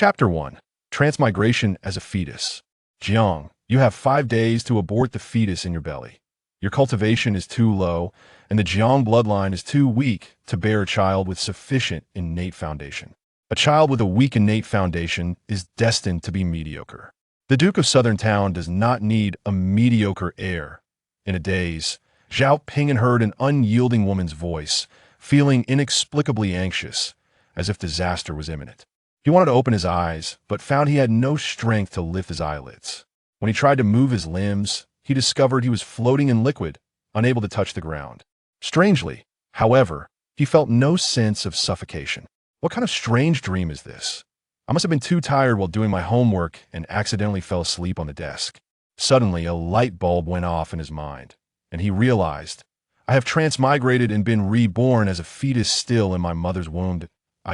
Chapter 1. Transmigration as a fetus. Jiang, you have 5 days to abort the fetus in your belly. Your cultivation is too low, and the Jiang bloodline is too weak to bear a child with sufficient innate foundation. A child with a weak innate foundation is destined to be mediocre. The Duke of Southern Town does not need a mediocre heir. In a daze, Zhao Ping'an heard an unyielding woman's voice, feeling inexplicably anxious, as if disaster was imminent. He wanted to open his eyes, but found he had no strength to lift his eyelids. When he tried to move his limbs, he discovered he was floating in liquid, unable to touch the ground. Strangely, however, he felt no sense of suffocation. What kind of strange dream is this? I must have been too tired while doing my homework and accidentally fell asleep on the desk. Suddenly, a light bulb went off in his mind, and he realized, I have transmigrated and been reborn as a fetus still in my mother's womb.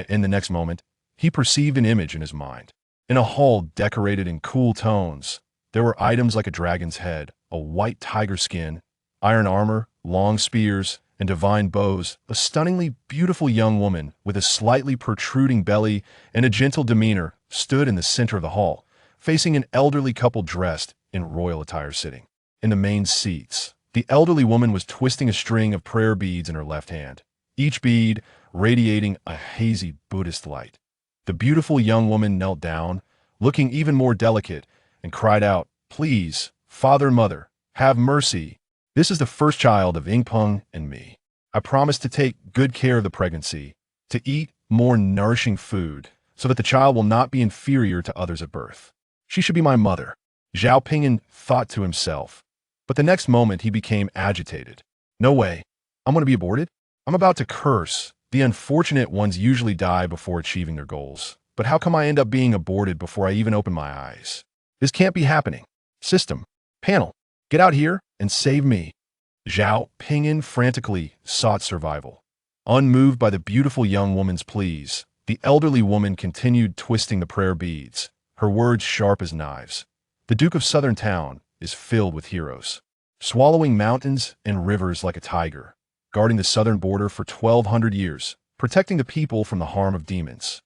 In the next moment, he perceived an image in his mind. In a hall decorated in cool tones, there were items like a dragon's head, a white tiger skin, iron armor, long spears, and divine bows. A stunningly beautiful young woman with a slightly protruding belly and a gentle demeanor stood in the center of the hall, facing an elderly couple dressed in royal attire sitting. In the main seats, the elderly woman was twisting a string of prayer beads in her left hand, each bead radiating a hazy Buddhist light. The beautiful young woman knelt down, looking even more delicate, and cried out, "Please, Father, Mother, have mercy. This is the first child of Yingpeng and me. I promise to take good care of the pregnancy, to eat more nourishing food, so that the child will not be inferior to others at birth. She should be my mother." Zhao Ping'an thought to himself, but the next moment he became agitated. No way. I'm going to be aborted? I'm about to curse. The unfortunate ones usually die before achieving their goals. But how come I end up being aborted before I even open my eyes? This can't be happening. System. Panel. Get out here and save me. Zhao Ping'an frantically sought survival. Unmoved by the beautiful young woman's pleas, the elderly woman continued twisting the prayer beads, her words sharp as knives. The Duke of Southern Town is filled with heroes, swallowing mountains and rivers like a tiger, guarding the southern border for 1,200 years, protecting the people from the harm of demons.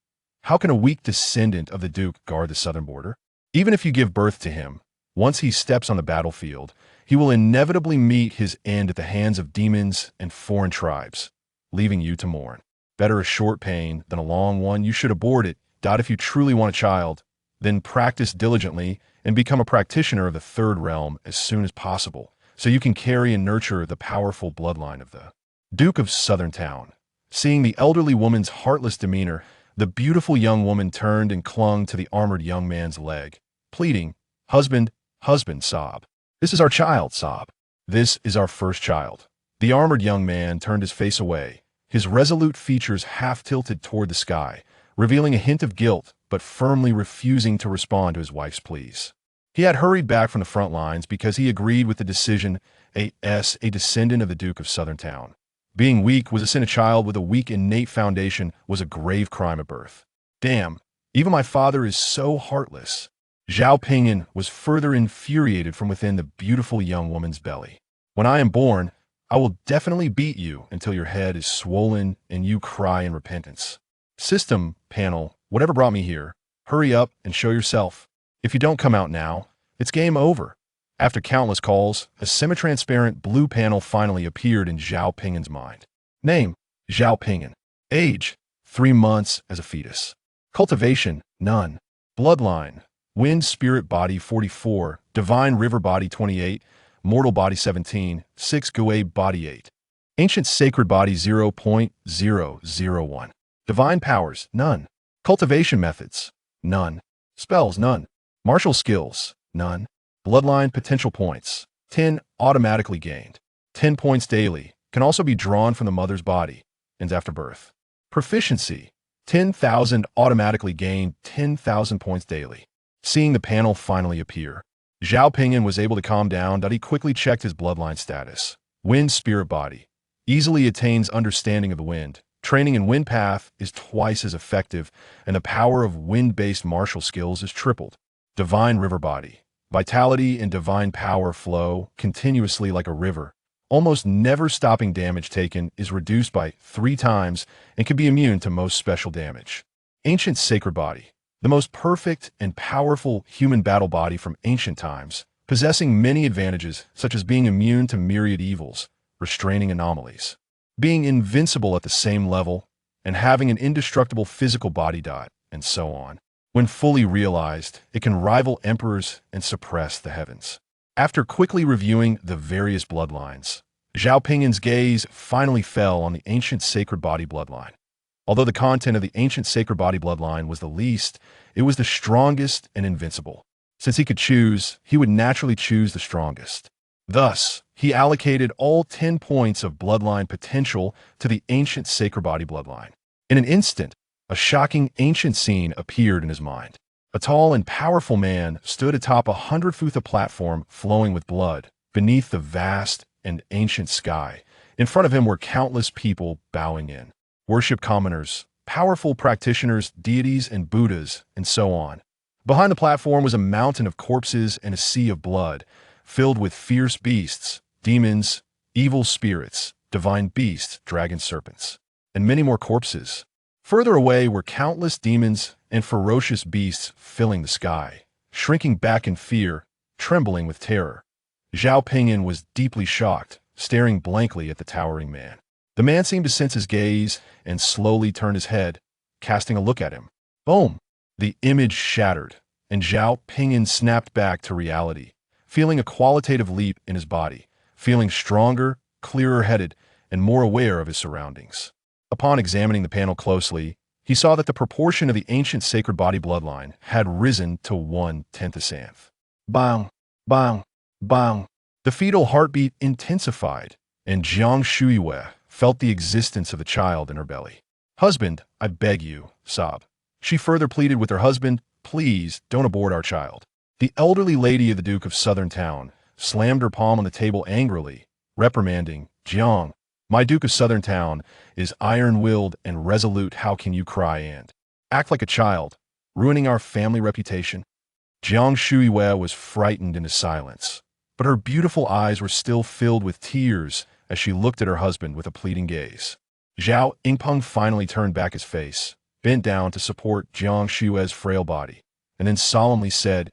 How can a weak descendant of the Duke guard the southern border? Even if you give birth to him, once he steps on the battlefield, he will inevitably meet his end at the hands of demons and foreign tribes, leaving you to mourn. Better a short pain than a long one. You should abort it. If you truly want a child, then practice diligently and become a practitioner of the third realm as soon as possible, so you can carry and nurture the powerful bloodline of the Duke of Southern Town. Seeing the elderly woman's heartless demeanor, the beautiful young woman turned and clung to the armored young man's leg, pleading, "Husband, husband," sob. "This is our child," sob. "This is our first child." The armored young man turned his face away, his resolute features half tilted toward the sky, revealing a hint of guilt, but firmly refusing to respond to his wife's pleas. He had hurried back from the front lines because he agreed with the decision. A descendant of the Duke of Southern Town. Being weak was a sin. A child with a weak innate foundation was a grave crime at birth. Damn, even my father is so heartless. Zhao Ping'an was further infuriated from within the beautiful young woman's belly. "When I am born, I will definitely beat you until your head is swollen and you cry in repentance. System, panel, whatever brought me here, hurry up and show yourself. If you don't come out now, it's game over." After countless calls, a semi-transparent blue panel finally appeared in Zhao Ping'an's mind. Name, Zhao Ping'an. Age, 3 months as a fetus. Cultivation, none. Bloodline, Wind Spirit Body 44, Divine River Body 28, Mortal Body 17, 6 Gui Body 8. Ancient Sacred Body 0.001. Divine Powers, none. Cultivation Methods, none. Spells, none. Martial Skills, none. Bloodline Potential Points, 10 automatically gained. 10 points daily, can also be drawn from the mother's body, ends after birth. Proficiency, 10,000 automatically gained, 10,000 points daily. Seeing the panel finally appear, Zhao Ping'an was able to calm down. He quickly checked his bloodline status. Wind Spirit Body, easily attains understanding of the wind. Training in Wind Path is twice as effective, and the power of wind-based martial skills is tripled. Divine River Body, vitality and divine power flow continuously like a river. Almost never stopping. Damage taken is reduced by 3 times and can be immune to most special damage. Ancient Sacred Body, the most perfect and powerful human battle body from ancient times, possessing many advantages such as being immune to myriad evils, restraining anomalies, being invincible at the same level, and having an indestructible physical body dot, and so on. When fully realized, it can rival emperors and suppress the heavens. After quickly reviewing the various bloodlines, Zhao Ping'an's gaze finally fell on the ancient sacred body bloodline. Although the content of the ancient sacred body bloodline was the least, it was the strongest and invincible. Since he could choose, he would naturally choose the strongest. Thus, he allocated all 10 points of bloodline potential to the ancient sacred body bloodline. In an instant, a shocking ancient scene appeared in his mind. A tall and powerful man stood atop a 100-foot platform flowing with blood, beneath the vast and ancient sky. In front of him were countless people bowing in. Worship commoners, powerful practitioners, deities and Buddhas, and so on. Behind the platform was a mountain of corpses and a sea of blood, filled with fierce beasts, demons, evil spirits, divine beasts, dragon serpents, and many more corpses. Further away were countless demons and ferocious beasts filling the sky, shrinking back in fear, trembling with terror. Zhao Ping'an was deeply shocked, staring blankly at the towering man. The man seemed to sense his gaze and slowly turned his head, casting a look at him. Boom! The image shattered, and Zhao Ping'an snapped back to reality, feeling a qualitative leap in his body, feeling stronger, clearer-headed, and more aware of his surroundings. Upon examining the panel closely, he saw that the proportion of the ancient sacred body bloodline had risen to 1/10. Bang! Bang! Bang! The fetal heartbeat intensified, and Jiang Shuiwei felt the existence of the child in her belly. Husband, I beg you, sob. She further pleaded with her husband, please don't abort our child. The elderly lady of the Duke of Southern Town slammed her palm on the table angrily, reprimanding, Jiang, my Duke of Southern Town is iron-willed and resolute. How can you cry and act like a child, ruining our family reputation? Jiang Shuiwei was frightened into silence, but her beautiful eyes were still filled with tears as she looked at her husband with a pleading gaze. Zhao Yingpeng finally turned back his face, bent down to support Jiang Shuiwei's frail body, and then solemnly said,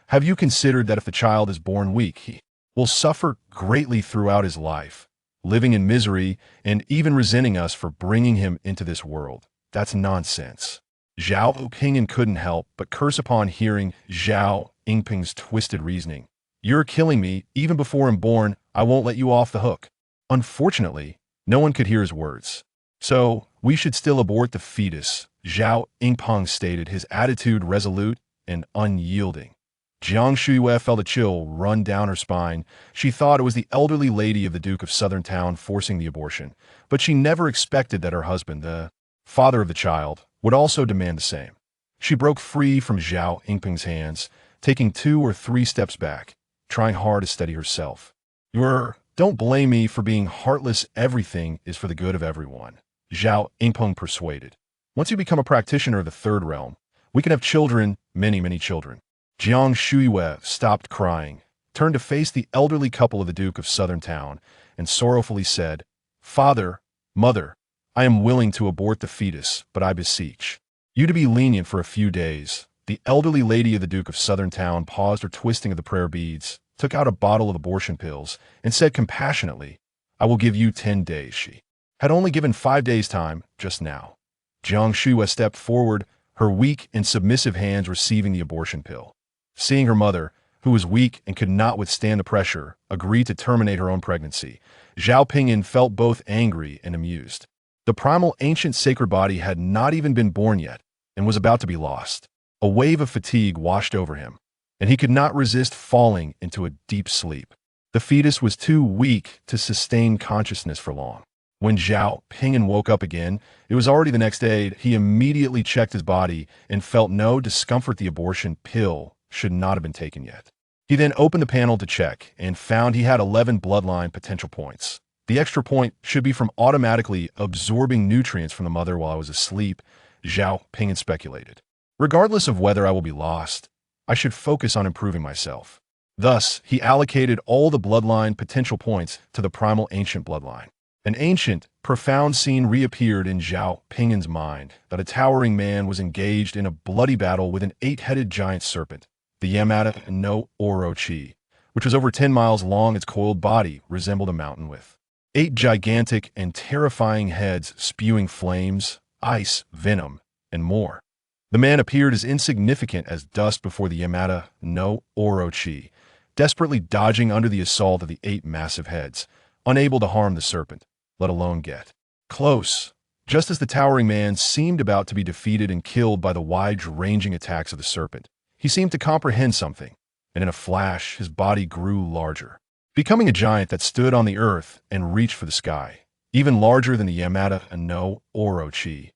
have you considered that if the child is born weak, he will suffer greatly throughout his life, living in misery and even resenting us for bringing him into this world? That's nonsense. Zhao Ping'an couldn't help but curse upon hearing Zhao Yingpeng's twisted reasoning. You're killing me, even before I'm born, I won't let you off the hook. Unfortunately, no one could hear his words. So, we should still abort the fetus, Zhao Yingpeng stated, his attitude resolute and unyielding. Jiang Shuiwei felt a chill run down her spine. She thought it was the elderly lady of the Duke of Southern Town forcing the abortion, but she never expected that her husband, the father of the child, would also demand the same. She broke free from Zhao Yingpeng's hands, taking 2 or 3 steps back, trying hard to steady herself. Don't blame me for being heartless. Everything is for the good of everyone, Zhao Yingpeng persuaded. Once you become a practitioner of the third realm, we can have children, many, many children. Jiang Shuiwei stopped crying, turned to face the elderly couple of the Duke of Southern Town, and sorrowfully said, Father, Mother, I am willing to abort the fetus, but I beseech you to be lenient for a few days. The elderly lady of the Duke of Southern Town paused her twisting of the prayer beads, took out a bottle of abortion pills, and said compassionately, I will give you 10 days. She had only given 5 days' time just now. Jiang Shuiwei stepped forward, her weak and submissive hands receiving the abortion pill. Seeing her mother, who was weak and could not withstand the pressure, agree to terminate her own pregnancy, Zhao Ping'an felt both angry and amused. The primal ancient sacred body had not even been born yet and was about to be lost. A wave of fatigue washed over him, and he could not resist falling into a deep sleep. The fetus was too weak to sustain consciousness for long. When Zhao Ping'an woke up again, it was already the next day. He immediately checked his body and felt no discomfort. The abortion pill should not have been taken yet. He then opened the panel to check and found he had 11 bloodline potential points. The extra point should be from automatically absorbing nutrients from the mother while I was asleep, Zhao Ping'an speculated. Regardless of whether I will be lost, I should focus on improving myself. Thus, he allocated all the bloodline potential points to the primal ancient bloodline. An ancient, profound scene reappeared in Zhao Ping'an's mind that a towering man was engaged in a bloody battle with an 8-headed giant serpent, the Yamata no Orochi, which was over 10 miles long. Its coiled body resembled a mountain with 8 gigantic and terrifying heads spewing flames, ice, venom, and more. The man appeared as insignificant as dust before the Yamata no Orochi, desperately dodging under the assault of the 8 massive heads, unable to harm the serpent, let alone get close. Just as the towering man seemed about to be defeated and killed by the wide-ranging attacks of the serpent, he seemed to comprehend something, and in a flash his body grew larger, becoming a giant that stood on the earth and reached for the sky, even larger than the Yamata no Orochi.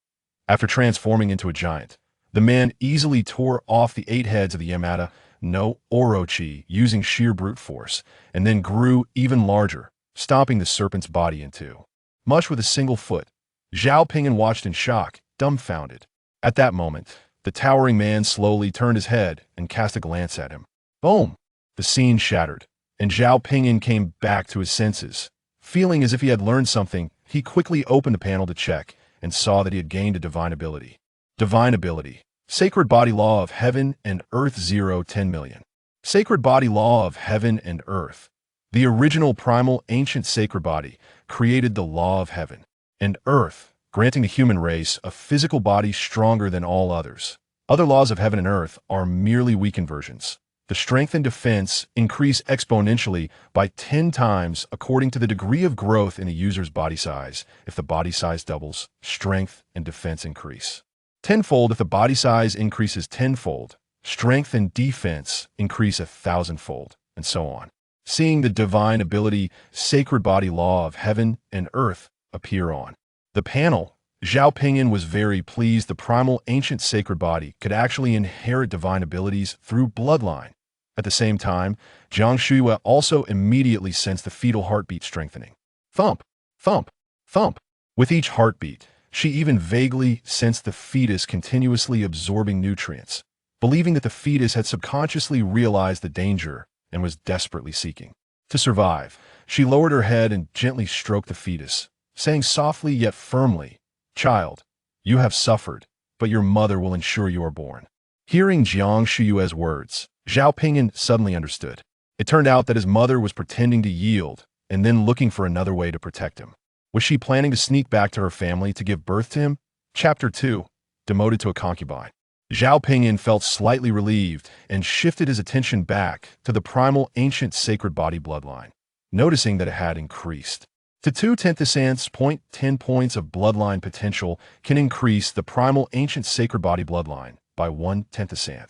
After transforming into a giant, the man easily tore off the 8 heads of the Yamata no Orochi using sheer brute force, and then grew even larger, stomping the serpent's body in two. Much with a single foot. Zhao Ping'an watched in shock, dumbfounded. At that moment, the towering man slowly turned his head and cast a glance at him. Boom! The scene shattered, and Zhao Ping'an came back to his senses. Feeling as if he had learned something, he quickly opened the panel to check and saw that he had gained a divine ability. Divine ability. Sacred Body Law of Heaven and Earth 0-10 million. Sacred Body Law of Heaven and Earth. The original primal ancient sacred body created the law of heaven and earth, granting the human race a physical body stronger than all others. Other laws of heaven and earth are merely weakened versions. The strength and defense increase exponentially by 10 times according to the degree of growth in a user's body size. If the body size doubles, strength and defense increase tenfold. If the body size increases tenfold, strength and defense increase 1,000-fold, and so on. Seeing the divine ability, sacred body law of heaven and earth appear on the panel, Zhao Ping'an was very pleased. The primal ancient sacred body could actually inherit divine abilities through bloodline. At the same time, Jiang Shuiwa also immediately sensed the fetal heartbeat strengthening. Thump, thump, thump. With each heartbeat, she even vaguely sensed the fetus continuously absorbing nutrients, believing that the fetus had subconsciously realized the danger and was desperately seeking to survive. She lowered her head and gently stroked the fetus, saying softly yet firmly, "Child, you have suffered, but your mother will ensure you are born." Hearing Jiang Shuyue's words, Zhao Ping'an suddenly understood. It turned out that his mother was pretending to yield and then looking for another way to protect him. Was she planning to sneak back to her family to give birth to him? Chapter 2. Demoted to a concubine. Zhao Ping'an felt slightly relieved and shifted his attention back to the primal ancient sacred body bloodline, noticing that it had increased. To 0.2 points of bloodline potential can increase the primal ancient sacred body bloodline by 0.1.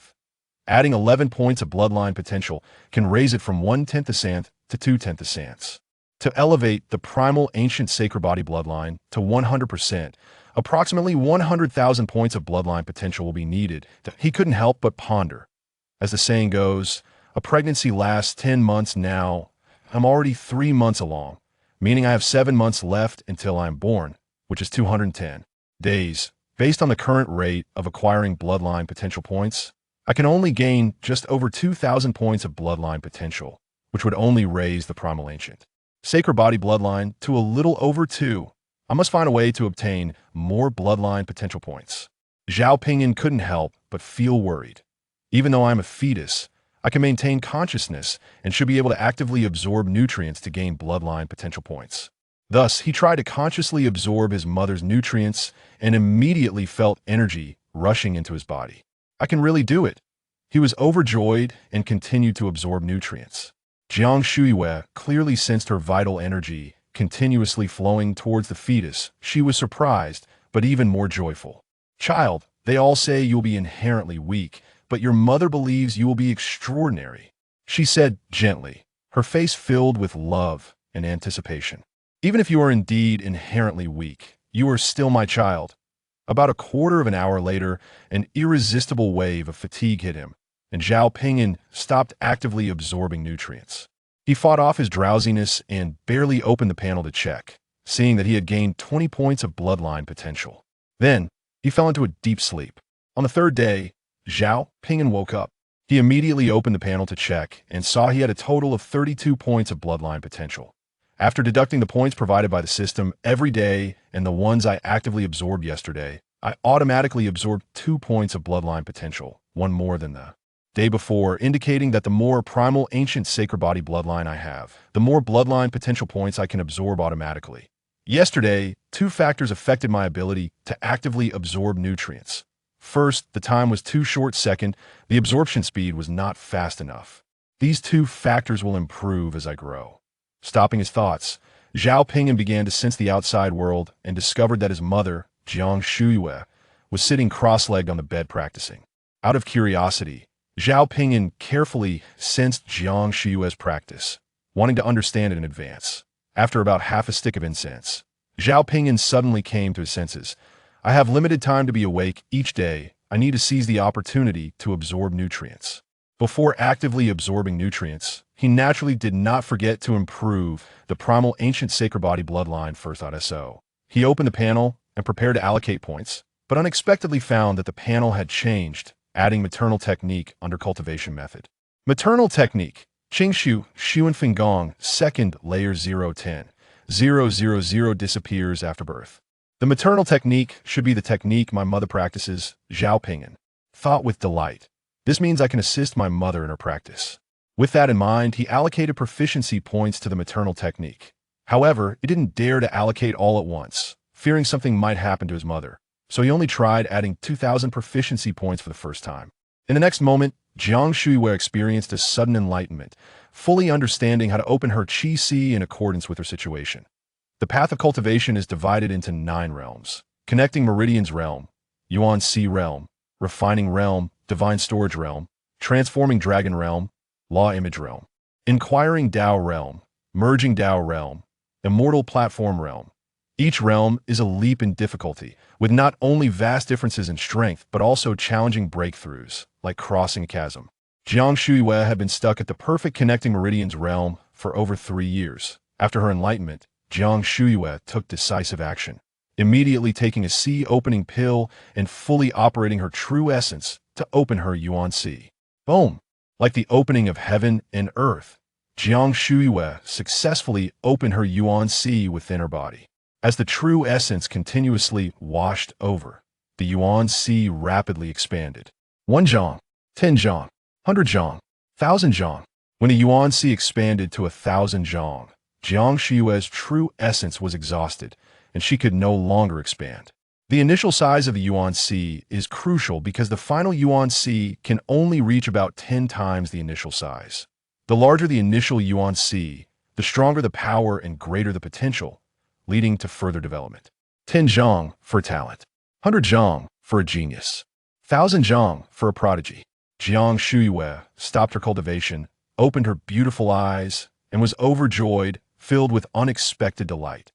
Adding 11 points of bloodline potential can raise it from 0.1 to 0.2. To elevate the primal ancient sacred body bloodline to 100%, approximately 100,000 points of bloodline potential will be needed. He couldn't help but ponder. As the saying goes, a pregnancy lasts 10 months now. I'm already 3 months along, meaning I have 7 months left until I'm born, which is 210 days. Based on the current rate of acquiring bloodline potential points, I can only gain just over 2,000 points of bloodline potential, which would only raise the primal ancient sacred body bloodline to a little over 2. I must find a way to obtain more bloodline potential points. Zhao Ping'an couldn't help but feel worried. Even though I'm a fetus, I can maintain consciousness and should be able to actively absorb nutrients to gain bloodline potential points. Thus, he tried to consciously absorb his mother's nutrients and immediately felt energy rushing into his body. I can really do it. He was overjoyed and continued to absorb nutrients. Jiang Shuiwa clearly sensed her vital energy continuously flowing towards the fetus. She was surprised, but even more joyful. "Child, they all say you'll be inherently weak, but your mother believes you will be extraordinary," she said gently, her face filled with love and anticipation. "Even if you are indeed inherently weak, you are still my child." About a quarter of an hour later, an irresistible wave of fatigue hit him, and Zhao Ping'an stopped actively absorbing nutrients. He fought off his drowsiness and barely opened the panel to check, seeing that he had gained 20 points of bloodline potential. Then, he fell into a deep sleep. On the third day, Zhao Ping'an woke up. He immediately opened the panel to check and saw he had a total of 32 points of bloodline potential. After deducting the points provided by the system every day and the ones I actively absorbed yesterday, I automatically absorbed 2 points of bloodline potential, one more than the day before, indicating that the more primal ancient sacred body bloodline I have, the more bloodline potential points I can absorb automatically. Yesterday, 2 factors affected my ability to actively absorb nutrients. First, the time was too short. Second, the absorption speed was not fast enough. These 2 factors will improve as I grow. Stopping his thoughts, Zhao Ping'an began to sense the outside world and discovered that his mother, Jiang Shuyue, was sitting cross-legged on the bed practicing. Out of curiosity, Zhao Ping'an carefully sensed Jiang Shuyue's practice, wanting to understand it in advance. After about half a stick of incense, Zhao Ping'an suddenly came to his senses. I have limited time to be awake each day. I need to seize the opportunity to absorb nutrients. Before actively absorbing nutrients, he naturally did not forget to improve the primal ancient sacred body bloodline first.So. He opened the panel and prepared to allocate points, but unexpectedly found that the panel had changed, adding maternal technique under cultivation method. Maternal technique, Qingshu, Xuan Fengong, second layer 010, 000 disappears after birth. The maternal technique should be the technique my mother practices, Zhao Ping'an thought with delight. This means I can assist my mother in her practice. With that in mind, he allocated proficiency points to the maternal technique. However, he didn't dare to allocate all at once, fearing something might happen to his mother, so he only tried adding 2,000 proficiency points for the first time. In the next moment, Jiang Shuyue experienced a sudden enlightenment, fully understanding how to open her Qi Si in accordance with her situation. The path of cultivation is divided into 9 realms: connecting meridians realm, Yuan Sea realm, refining realm, divine storage realm, transforming dragon realm, law image realm, inquiring Dao realm, merging Dao realm, immortal platform realm. Each realm is a leap in difficulty, with not only vast differences in strength, but also challenging breakthroughs, like crossing a chasm. Jiang Shuyue had been stuck at the perfect connecting meridians realm for over 3 years. After her enlightenment, Jiang Shuyue took decisive action, immediately taking a sea-opening pill and fully operating her true essence to open her Yuan Sea. Boom! Like the opening of heaven and earth, Jiang Shuyue successfully opened her Yuan Sea within her body. As the true essence continuously washed over, the Yuan Sea rapidly expanded. 1 zhang, 10 zhang, 100 zhang, 1,000 zhang. When the Yuan Sea expanded to 1,000 zhang, Jiang Shuyue's true essence was exhausted, and she could no longer expand. The initial size of the Yuan Sea is crucial because the final Yuan Sea can only reach about 10 times the initial size. The larger the initial Yuan Sea, the stronger the power and greater the potential, leading to further development. 10 zhang for a talent, 100 zhang for a genius, 1,000 zhang for a prodigy. Jiang Shuyue stopped her cultivation, opened her beautiful eyes, and was overjoyed, filled with unexpected delight.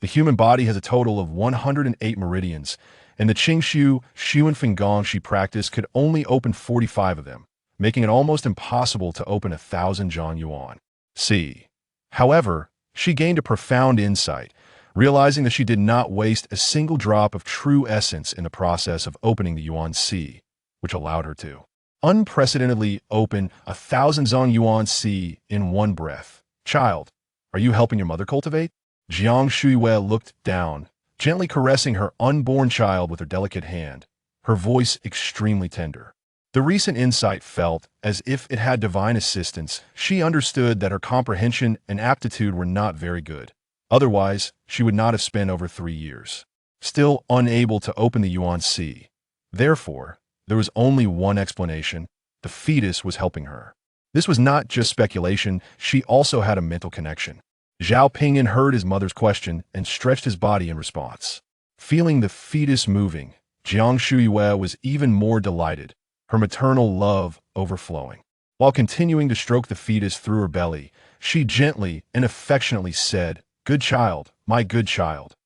The human body has a total of 108 meridians, and the Qingshu Xuan Fengong she practiced could only open 45 of them, making it almost impossible to open 1,000 zhang Yuan Sea. However, she gained a profound insight, realizing that she did not waste a single drop of true essence in the process of opening the Yuan Sea, which allowed her to unprecedentedly open 1,000 zhang Yuan Sea in one breath. Child, are you helping your mother cultivate? Jiang Shuyue looked down, gently caressing her unborn child with her delicate hand, her voice extremely tender. The recent insight felt as if it had divine assistance. She understood that her comprehension and aptitude were not very good. Otherwise, she would not have spent over 3 years, still unable to open the Yuan Sea. Therefore, there was only one explanation: the fetus was helping her. This was not just speculation, she also had a mental connection. Zhao Ping'an heard his mother's question and stretched his body in response. Feeling the fetus moving, Jiang Shuyue was even more delighted, her maternal love overflowing. While continuing to stroke the fetus through her belly, she gently and affectionately said, "Good child, my good child."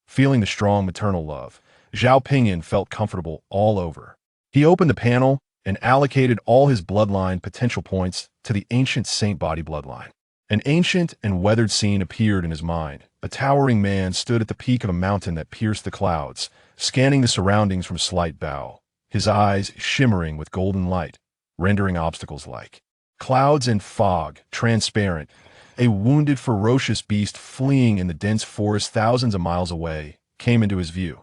Feeling the strong maternal love, Zhao Ping'an felt comfortable all over. He opened the panel and allocated all his bloodline potential points to the ancient saint body bloodline. An ancient and weathered scene appeared in his mind. A towering man stood at the peak of a mountain that pierced the clouds, scanning the surroundings from a slight bow, his eyes shimmering with golden light, rendering obstacles like clouds and fog transparent. a wounded, ferocious beast fleeing in the dense forest thousands of miles away, came into his view.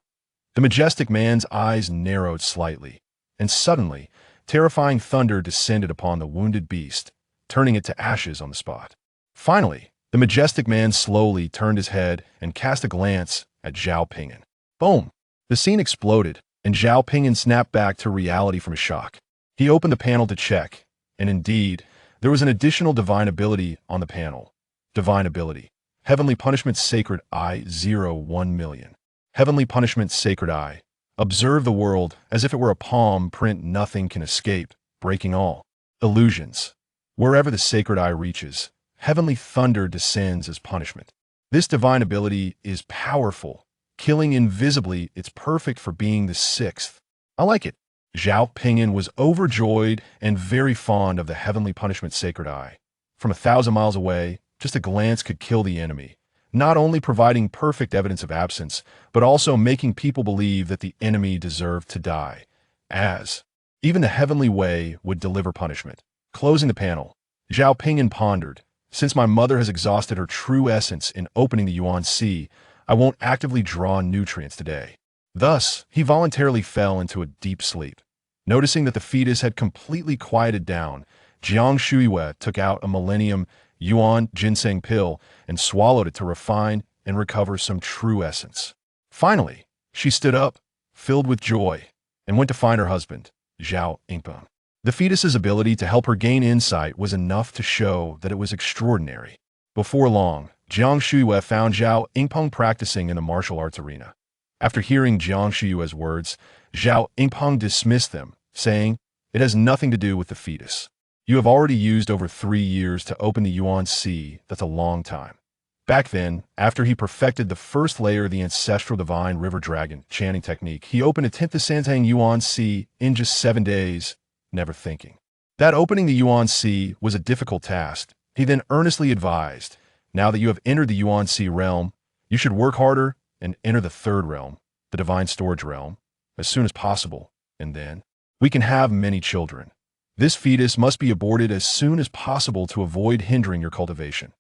The majestic man's eyes narrowed slightly, and suddenly, terrifying thunder descended upon the wounded beast, turning it to ashes on the spot. Finally, the majestic man slowly turned his head and cast a glance at Zhao Ping'an. Boom! The scene exploded, and Zhao Ping'an snapped back to reality from his shock. He opened the panel to check, and indeed, there was an additional divine ability on the panel. Divine ability. Heavenly Punishment Sacred Eye 01 million. Heavenly Punishment Sacred Eye. Observe the world as if it were a palm print. Nothing can escape, breaking all illusions. Wherever the sacred eye reaches, heavenly thunder descends as punishment. This divine ability is powerful, killing invisibly. It's perfect for being the sixth. I like it. Zhao Ping'an was overjoyed and very fond of the Heavenly Punishment Sacred Eye. From 1,000 miles away, just a glance could kill the enemy, not only providing perfect evidence of absence, but also making people believe that the enemy deserved to die, as even the heavenly way would deliver punishment. Closing the panel, Zhao Ping'an pondered, since my mother has exhausted her true essence in opening the Yuan Sea, I won't actively draw nutrients today. Thus, he voluntarily fell into a deep sleep. Noticing that the fetus had completely quieted down, Jiang Shuiwei took out a Millennium Yuan ginseng pill and swallowed it to refine and recover some true essence. Finally, she stood up, filled with joy, and went to find her husband, Zhao Ping'an. The fetus's ability to help her gain insight was enough to show that it was extraordinary. Before long, Jiang Shuiwei found Zhao Ping'an practicing in the martial arts arena. After hearing Jiang Shuiwei's words, Zhao Ping'an dismissed them, saying, "It has nothing to do with the fetus. You have already used over 3 years to open the Yuan Sea. That's a long time." Back then, after he perfected the first layer of the ancestral divine river dragon chanting technique, he opened a 10th Santang Yuan Sea in just 7 days, never thinking that opening the Yuan Sea was a difficult task. He then earnestly advised, now that you have entered the Yuan Sea realm, you should work harder and enter the third realm, the divine storage realm, as soon as possible, and then we can have many children. This fetus must be aborted as soon as possible to avoid hindering your cultivation.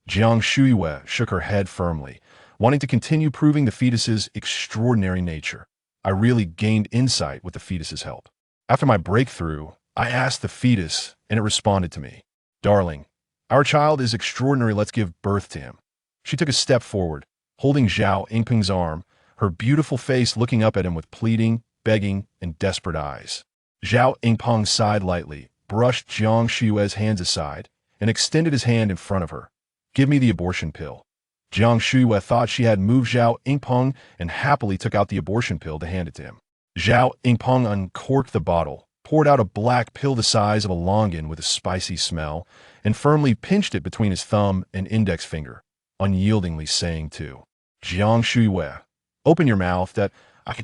Jiang Shuiwei shook her head firmly, wanting to continue proving the fetus's extraordinary nature. I really gained insight with the fetus's help. After my breakthrough, I asked the fetus, and it responded to me. "Darling, our child is extraordinary. Let's give birth to him." She took a step forward, holding Zhao Ping'an's arm, her beautiful face looking up at him with pleading, begging, and desperate eyes. Zhao Ping'an sighed lightly, brushed Jiang Shuiwei's hands aside, and extended his hand in front of her. "Give me the abortion pill." Jiang Shuiwei thought she had moved Zhao Ping'an and happily took out the abortion pill to hand it to him. Zhao Ping'an uncorked the bottle, poured out a black pill the size of a longan with a spicy smell, and firmly pinched it between his thumb and index finger, unyieldingly saying to Jiang Shuiwei, "Open your mouth." That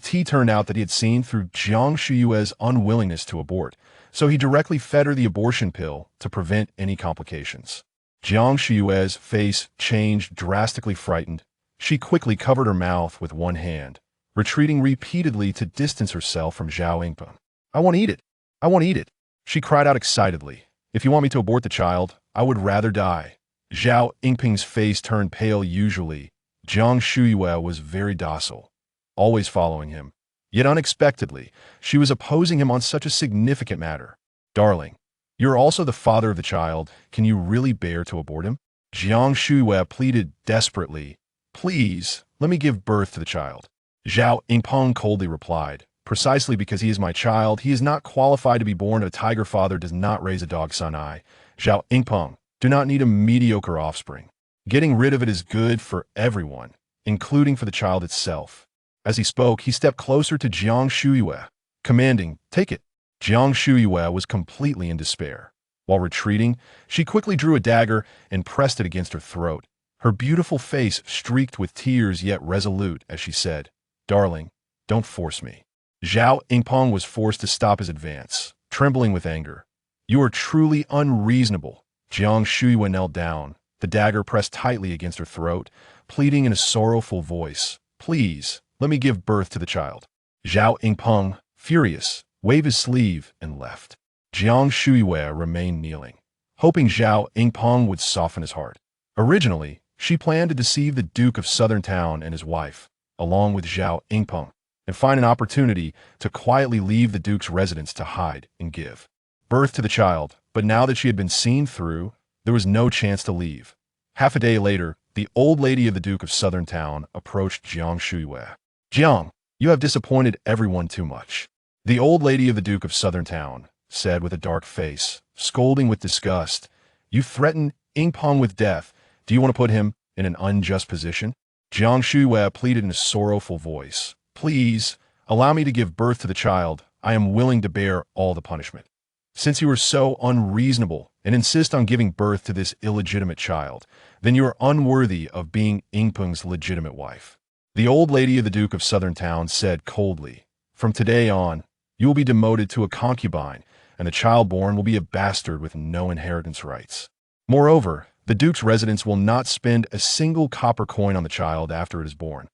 he turned out that he had seen through Jiang Shuiwei's unwillingness to abort, so he directly fed her the abortion pill to prevent any complications. Jiang Shuiwei's face changed, drastically frightened. She quickly covered her mouth with one hand, retreating repeatedly to distance herself from Zhao Ping'an. "I want to eat it. I want to eat it," she cried out excitedly. "If you want me to abort the child, I would rather die." Zhao Ping'an's face turned pale. Usually, Jiang Shuiwei was very docile, always following him. Yet unexpectedly, she was opposing him on such a significant matter. "Darling, you're also the father of the child. Can you really bear to abort him?" Jiang Shuiwei pleaded desperately. "Please, let me give birth to the child." Zhao Ping'an coldly replied, "Precisely because he is my child, he is not qualified to be born. A tiger father does not raise a dog son. I, Zhao Ping'an, do not need a mediocre offspring. Getting rid of it is good for everyone, including for the child itself." As he spoke, he stepped closer to Jiang Shuiwei, commanding, "Take it." Jiang Shuiwei was completely in despair. While retreating, she quickly drew a dagger and pressed it against her throat. Her beautiful face streaked with tears, yet resolute, as she said, "Darling, don't force me." Zhao Ping'an was forced to stop his advance, trembling with anger. "You are truly unreasonable." Jiang Shuiwei knelt down, the dagger pressed tightly against her throat, pleading in a sorrowful voice, "Please, let me give birth to the child." Zhao Ping'an, furious, waved his sleeve and left. Jiang Shuiwei remained kneeling, hoping Zhao Ping'an would soften his heart. Originally, she planned to deceive the Duke of Southern Town and his wife, along with Zhao Ping'an, and find an opportunity to quietly leave the Duke's residence to hide and give birth to the child. But now that she had been seen through, there was no chance to leave. Half a day later, the old lady of the Duke of Southern Town approached Jiang Shuiwei. "Jiang, you have disappointed everyone too much." The old lady of the Duke of Southern Town said with a dark face, scolding with disgust, "You threaten Ping with death. Do you want to put him in an unjust position?" Jiang Shuiwei pleaded in a sorrowful voice, "Please, allow me to give birth to the child. I am willing to bear all the punishment. Since you are so unreasonable and insist on giving birth to this illegitimate child, then you are unworthy of being Ping's legitimate wife." The old lady of the Duke of Southern Town said coldly, "From today on, you will be demoted to a concubine, and the child born will be a bastard with no inheritance rights. Moreover, the Duke's residence will not spend a single copper coin on the child after it is born."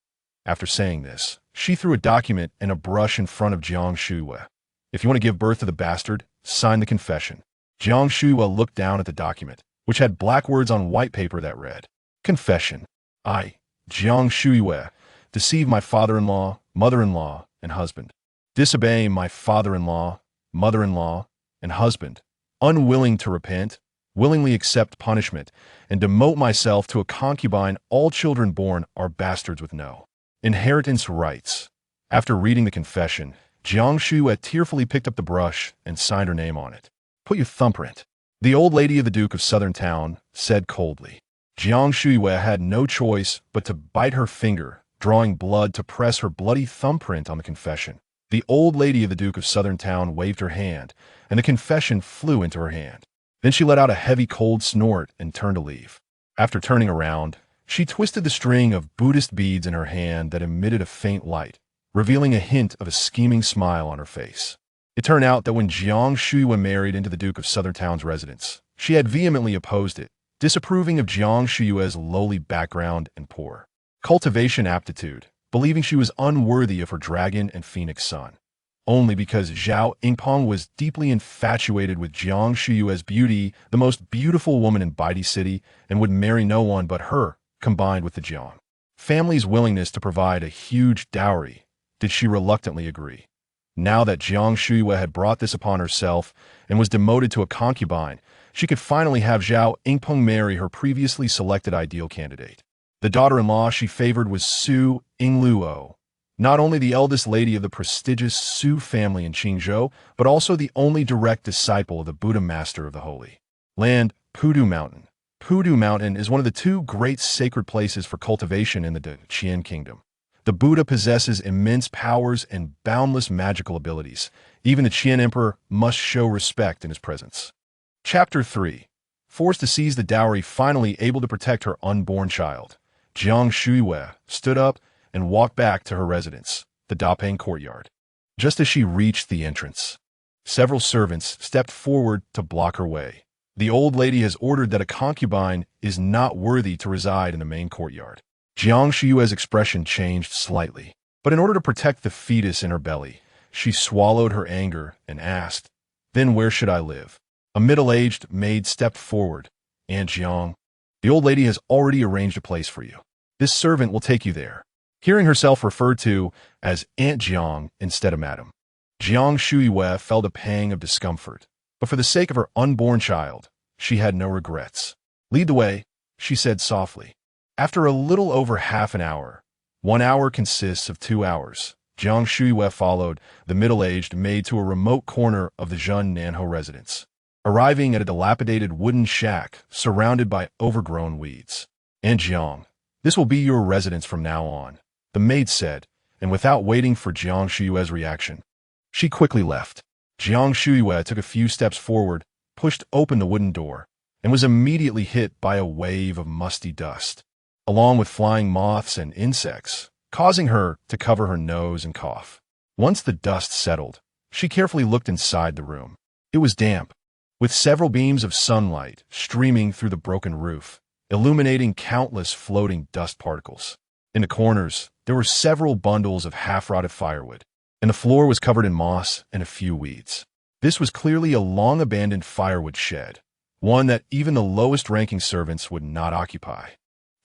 After saying this, she threw a document and a brush in front of Jiang Shuiwei. "If you want to give birth to the bastard, sign the confession." Jiang Shuiwei looked down at the document, which had black words on white paper that read, "Confession. I, Jiang Shuiwei, deceive my father-in-law, mother-in-law, and husband. Disobey my father-in-law, mother-in-law, and husband, unwilling to repent, willingly accept punishment, and demote myself to a concubine. All children born are bastards with no inheritance rights." After reading the confession, Jiang Shuiwei tearfully picked up the brush and signed her name on it. "Put your thumbprint." The old lady of the Duke of Southern Town said coldly. Jiang Shuiwei had no choice but to bite her finger, drawing blood to press her bloody thumbprint on the confession. The old lady of the Duke of Southern Town waved her hand, and the confession flew into her hand. Then she let out a heavy cold snort and turned to leave. After turning around, she twisted the string of Buddhist beads in her hand that emitted a faint light, revealing a hint of a scheming smile on her face. It turned out that when Jiang Shuiwei married into the Duke of Southern Town's residence, she had vehemently opposed it, disapproving of Jiang Shuiwei's lowly background and poor cultivation aptitude, believing she was unworthy of her dragon and phoenix son. Only because Zhao Ping'an was deeply infatuated with Jiang Shuiwei's beauty, the most beautiful woman in Baidi City, and would marry no one but her, combined with the Jiang family's willingness to provide a huge dowry, did she reluctantly agree. Now that Jiang Shuiwei had brought this upon herself and was demoted to a concubine, she could finally have Zhao Ping'an marry her previously selected ideal candidate. The daughter-in-law she favored was Su Yingluo, not only the eldest lady of the prestigious Su family in Qingzhou, but also the only direct disciple of the Buddha master of the Holy Land, Pudu Mountain. Pudu Mountain is one of the two great sacred places for cultivation in the Qian Kingdom. The Buddha possesses immense powers and boundless magical abilities. Even the Qian Emperor must show respect in his presence. Chapter 3. Forced to seize the dowry, finally able to protect her unborn child, Jiang Shuiwei stood up and walked back to her residence, the Dapeng courtyard. Just as she reached the entrance, several servants stepped forward to block her way. The old lady has ordered that a concubine is not worthy to reside in the main courtyard. Jiang Shuiwei's expression changed slightly, but in order to protect the fetus in her belly, she swallowed her anger and asked, "Then where should I live?" A middle-aged maid stepped forward. "Aunt Jiang, the old lady has already arranged a place for you. This servant will take you there." Hearing herself referred to as Aunt Jiang instead of Madam, Jiang Shuiwei felt a pang of discomfort, but for the sake of her unborn child, she had no regrets. "Lead the way," she said softly. After a little over half an hour, 1 hour consists of 2 hours, Jiang Shuiwei followed the middle-aged maid to a remote corner of the Zhun Nanhou residence, arriving at a dilapidated wooden shack surrounded by overgrown weeds. "Aunt Jiang, this will be your residence from now on," the maid said, and without waiting for Jiang Shuiwei's reaction, she quickly left. Jiang Shuiwei took a few steps forward, pushed open the wooden door, and was immediately hit by a wave of musty dust, along with flying moths and insects, causing her to cover her nose and cough. Once the dust settled, she carefully looked inside the room. It was damp, with several beams of sunlight streaming through the broken roof, illuminating countless floating dust particles. In the corners, there were several bundles of half-rotted firewood, and the floor was covered in moss and a few weeds. This was clearly a long-abandoned firewood shed, one that even the lowest-ranking servants would not occupy.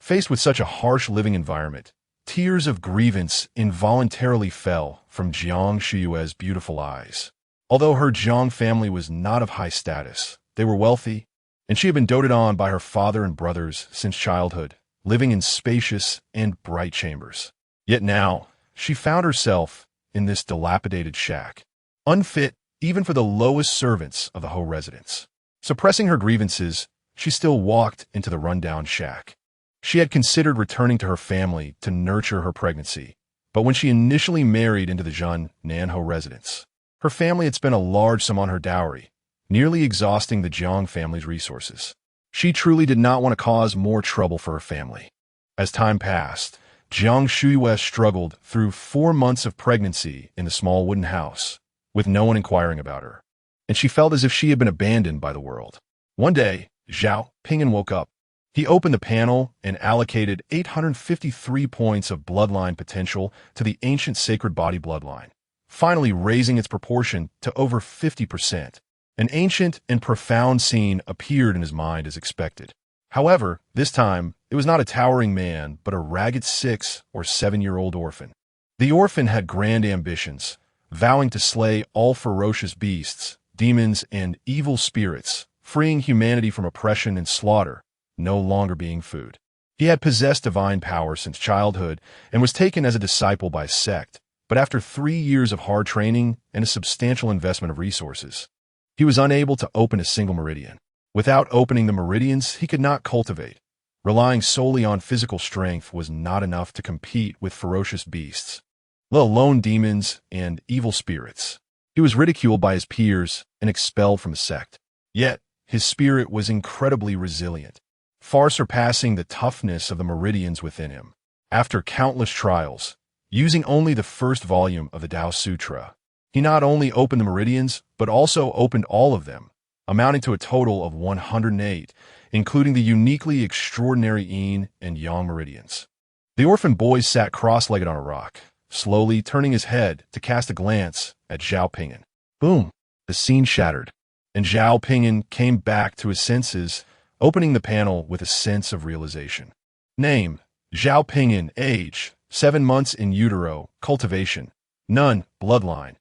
Faced with such a harsh living environment, tears of grievance involuntarily fell from Jiang Shiyue's beautiful eyes. Although her Jiang family was not of high status, they were wealthy, and she had been doted on by her father and brothers since childhood, living in spacious and bright chambers. Yet now, she found herself in this dilapidated shack, unfit even for the lowest servants of the Ho residence. Suppressing her grievances, she still walked into the rundown shack. She had considered returning to her family to nurture her pregnancy, but when she initially married into the Zhun Nanho residence, her family had spent a large sum on her dowry, nearly exhausting the Jiang family's resources. She truly did not want to cause more trouble for her family. As time passed, Jiang Shiyue struggled through 4 months of pregnancy in the small wooden house, with no one inquiring about her, and she felt as if she had been abandoned by the world. One day, Zhao Ping'an woke up. He opened the panel and allocated 853 points of bloodline potential to the ancient sacred body bloodline, finally raising its proportion to over 50%. An ancient and profound scene appeared in his mind as expected. However, this time, it was not a towering man, but a ragged 6- or 7-year-old orphan. The orphan had grand ambitions, vowing to slay all ferocious beasts, demons, and evil spirits, freeing humanity from oppression and slaughter, no longer being food. He had possessed divine power since childhood and was taken as a disciple by a sect, but after 3 years of hard training and a substantial investment of resources, he was unable to open a single meridian. Without opening the meridians, he could not cultivate. Relying solely on physical strength was not enough to compete with ferocious beasts, let alone demons and evil spirits. He was ridiculed by his peers and expelled from the sect. Yet, his spirit was incredibly resilient, far surpassing the toughness of the meridians within him. After countless trials, using only the first volume of the Tao Sutra, he not only opened the meridians, but also opened all of them, amounting to a total of 108, including the uniquely extraordinary Yin and Yang meridians. The orphan boy sat cross-legged on a rock, slowly turning his head to cast a glance at Zhao Ping'an. Boom! The scene shattered, and Zhao Ping'an came back to his senses, opening the panel with a sense of realization. Name: Zhao Ping'an. Age: 7 months in utero. Cultivation: none. Bloodline: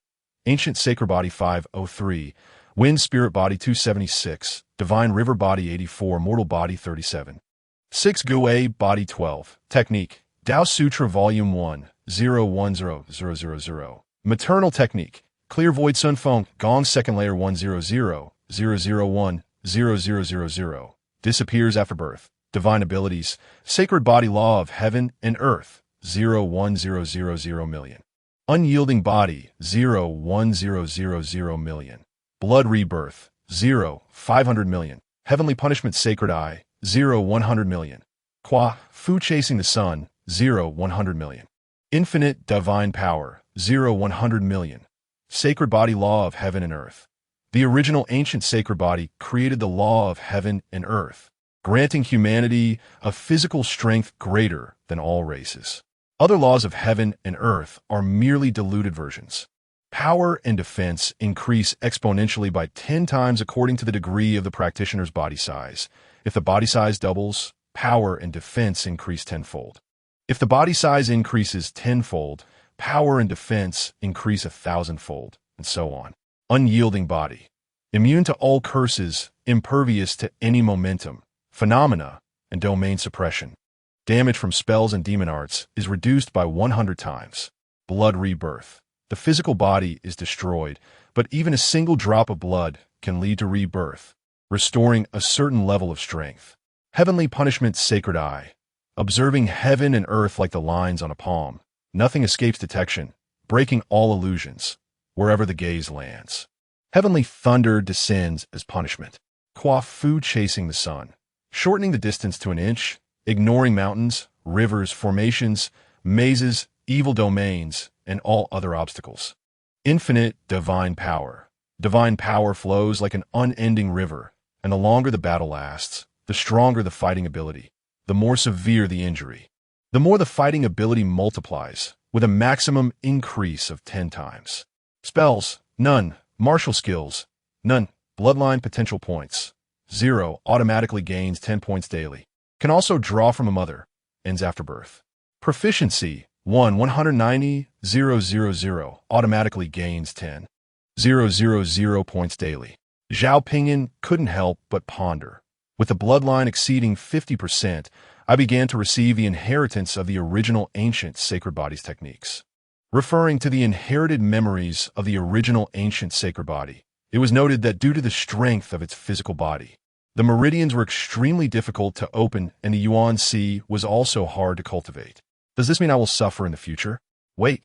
Ancient Sacred Body 503, Wind Spirit Body 276, Divine River Body 84, Mortal Body 37. 6 Gue Body 12. Technique: Tao Sutra Volume 1, 010000. Maternal Technique: Clear Void Sun Feng Gong Second Layer 10000010000. Disappears after birth. Divine Abilities: Sacred Body Law of Heaven and Earth 01000 million. Unyielding Body 01000 million. Blood Rebirth 500 million. Heavenly Punishment Sacred Eye 100 million. Qua Fu Chasing the Sun 100 million. Infinite Divine Power 100 million. Sacred Body Law of Heaven and Earth. The original ancient sacred body created the law of heaven and earth, granting humanity a physical strength greater than all races. Other laws of heaven and earth are merely diluted versions. Power and defense increase exponentially by 10 times according to the degree of the practitioner's body size. If the body size doubles, power and defense increase tenfold. If the body size increases tenfold, power and defense increase 1,000-fold, and so on. Unyielding Body. Immune to all curses, impervious to any momentum, phenomena, and domain suppression. Damage from spells and demon arts is reduced by 100 times. Blood Rebirth. The physical body is destroyed, but even a single drop of blood can lead to rebirth, restoring a certain level of strength. Heavenly Punishment Sacred Eye. Observing heaven and earth like the lines on a palm, nothing escapes detection, breaking all illusions, wherever the gaze lands. Heavenly Thunder descends as punishment. Qua Fu Chasing the Sun. Shortening the distance to an inch, ignoring mountains, rivers, formations, mazes, evil domains, and all other obstacles. Infinite Divine Power. Divine power flows like an unending river, and the longer the battle lasts, the stronger the fighting ability, the more severe the injury. The more the fighting ability multiplies, with a maximum increase of 10 times. Spells: none. Martial skills: none. Bloodline potential points: 0, automatically gains 10 points daily. Can also draw from a mother. Ends after birth. Proficiency 1, 190, 000, automatically gains 10. 000 points daily. Zhao Ping'an couldn't help but ponder. With the bloodline exceeding 50%, I began to receive the inheritance of the original ancient sacred bodies techniques. Referring to the inherited memories of the original ancient sacred body, it was noted that due to the strength of its physical body, the meridians were extremely difficult to open and the Yuan Sea was also hard to cultivate. Does this mean I will suffer in the future? Wait,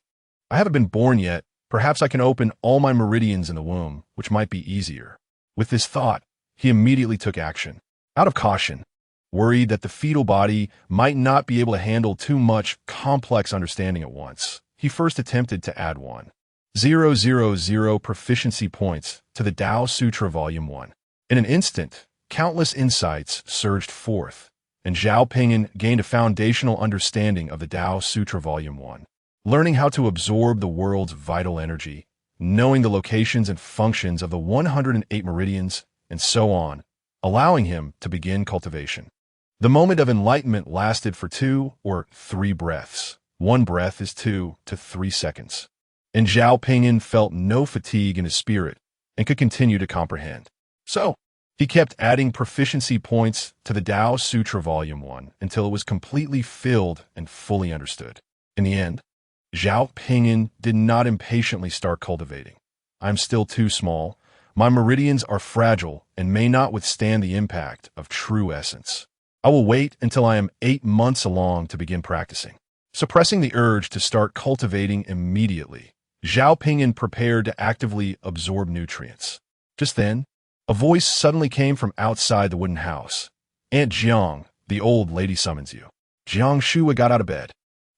I haven't been born yet. Perhaps I can open all my meridians in the womb, which might be easier. With this thought, he immediately took action. Out of caution, worried that the fetal body might not be able to handle too much complex understanding at once, he first attempted to add 1,000 proficiency points to the Tao Sutra Volume 1. In an instant, countless insights surged forth, and Zhao Ping'an gained a foundational understanding of the Tao Sutra Volume 1. Learning how to absorb the world's vital energy, knowing the locations and functions of the 108 meridians, and so on, allowing him to begin cultivation. The moment of enlightenment lasted for 2 or 3 breaths. 1 breath is 2 to 3 seconds. And Zhao Ping'an felt no fatigue in his spirit and could continue to comprehend. So, he kept adding proficiency points to the Tao Sutra Volume 1 until it was completely filled and fully understood. In the end, Zhao Ping'an did not impatiently start cultivating. I'm still too small. My meridians are fragile and may not withstand the impact of true essence. I will wait until I am 8 months along to begin practicing. Suppressing the urge to start cultivating immediately, Zhao Ping'an prepared to actively absorb nutrients. Just then, a voice suddenly came from outside the wooden house. Aunt Jiang, the old lady summons you. Jiang Shuai got out of bed,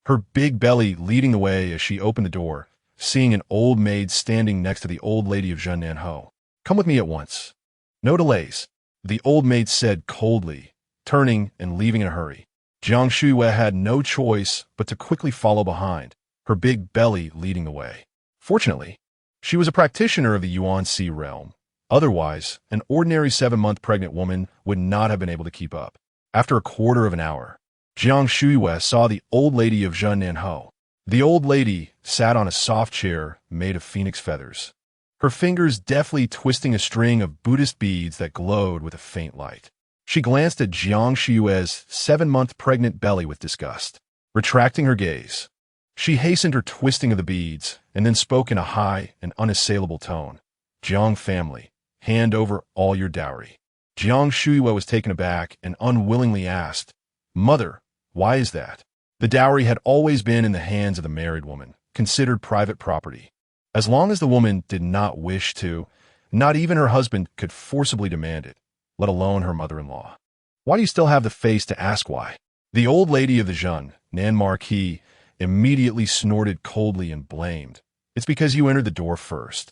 her big belly leading the way as she opened the door, seeing an old maid standing next to the old lady of Zhennanhou. Come with me at once. No delays, the old maid said coldly, turning and leaving in a hurry. Jiang Shuai had no choice but to quickly follow behind, her big belly leading the way. Fortunately, she was a practitioner of the Yuan Sea realm. Otherwise, an ordinary 7-month pregnant woman would not have been able to keep up. After a quarter of an hour, Jiang Shuai saw the old lady of Zhennanhou. The old lady sat on a soft chair made of phoenix feathers, her fingers deftly twisting a string of Buddhist beads that glowed with a faint light. She glanced at Jiang Shui's 7-month pregnant belly with disgust. Retracting her gaze, she hastened her twisting of the beads and then spoke in a high and unassailable tone. Jiang family, hand over all your dowry. Jiang Shui was taken aback and unwillingly asked, Mother, why is that? The dowry had always been in the hands of the married woman, considered private property. As long as the woman did not wish to, not even her husband could forcibly demand it, let alone her mother-in-law. Why do you still have the face to ask why? The old lady of the Zhennanhou Marquis immediately snorted coldly and blamed. It's because you entered the door first,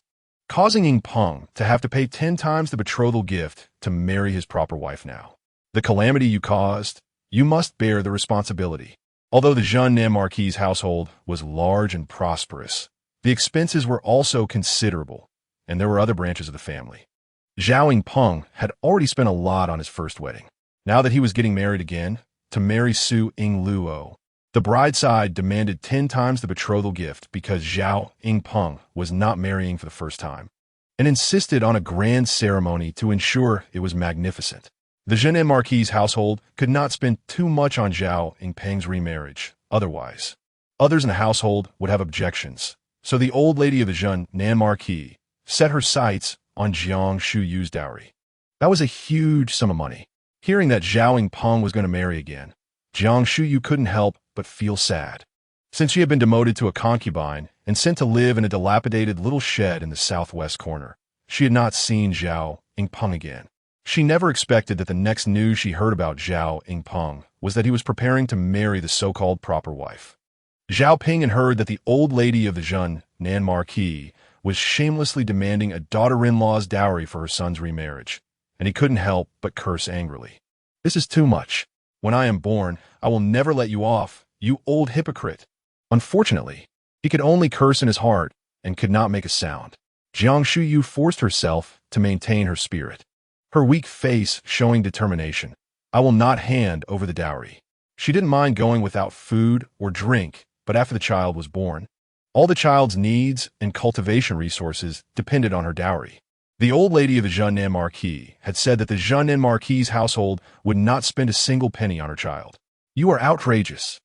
causing Ying Peng to have to pay 10 times the betrothal gift to marry his proper wife now. The calamity you caused, you must bear the responsibility. Although the Zhennanhou Marquis' household was large and prosperous, the expenses were also considerable, and there were other branches of the family. Zhao Yingpeng had already spent a lot on his first wedding. Now that he was getting married again, to marry Su Yingluo, the bride side demanded 10 times the betrothal gift because Zhao Yingpeng was not marrying for the first time, and insisted on a grand ceremony to ensure it was magnificent. The Zhennanhou Marquis' household could not spend too much on Zhao Yingpeng's remarriage, otherwise others in the household would have objections. So the old lady of the Zhennanhou Marquis set her sights on Jiang Shuyu's dowry. That was a huge sum of money. Hearing that Zhao Yingpeng was going to marry again, Jiang Shuyu couldn't help but feel sad. Since she had been demoted to a concubine and sent to live in a dilapidated little shed in the southwest corner, she had not seen Zhao Yingpeng again. She never expected that the next news she heard about Zhao Yingpeng was that he was preparing to marry the so-called proper wife. Zhao Ping'an heard that the old lady of the Zhennanhou Marquis was shamelessly demanding a daughter-in-law's dowry for her son's remarriage, and he couldn't help but curse angrily. This is too much. When I am born, I will never let you off, you old hypocrite. Unfortunately, he could only curse in his heart and could not make a sound. Jiang Shuyu forced herself to maintain her spirit. her weak face showing determination. "I will not hand over the dowry." She didn't mind going without food or drink, but after the child was born, all the child's needs and cultivation resources depended on her dowry. The old lady of the Zhao Marquis had said that the Zhao Marquis' household would not spend a single penny on her child. "You are outrageous.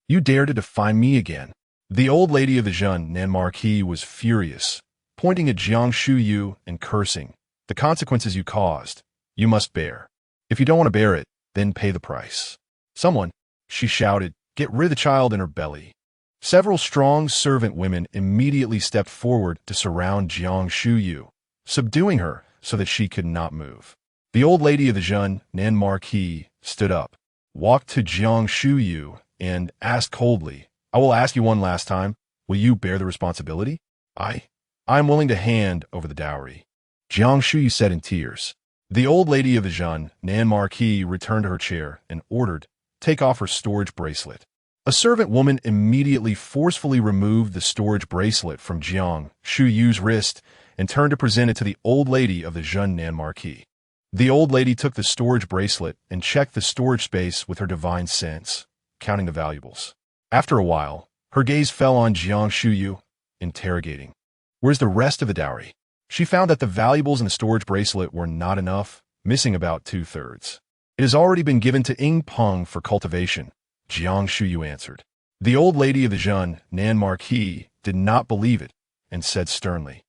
You dare to define me again." The old lady of the Zhao Marquis was furious, pointing at Jiang Shuyu and cursing. "The consequences you caused, you must bear. If you don't want to bear it, then pay the price." "Someone," she shouted, "get rid of the child in her belly." Several strong servant women immediately stepped forward to surround Jiang Shuyu, subduing her so that she could not move. The old lady of the Zhao Marquis stood up, walked to Jiang Shuyu, and asked coldly, "I will ask you one last time, will you bear the responsibility?" I am willing to hand over the dowry," Jiang Shuyu said in tears. The old lady of the Zhao Marquis returned to her chair and ordered, "Take off her storage bracelet." A servant woman immediately forcefully removed the storage bracelet from Jiang Shuyu's wrist and turned to present it to the old lady of the Zhao Marquis. The old lady took the storage bracelet and checked the storage space with her divine sense, counting the valuables. After a while, her gaze fell on Jiang Shuyu, interrogating, "Where's the rest of the dowry?" She found that the valuables in the storage bracelet were not enough, missing about 2/3. "It has already been given to Ying Peng for cultivation," Jiang Shuyu answered. The old lady of the Zhao Marquis did not believe it and said sternly,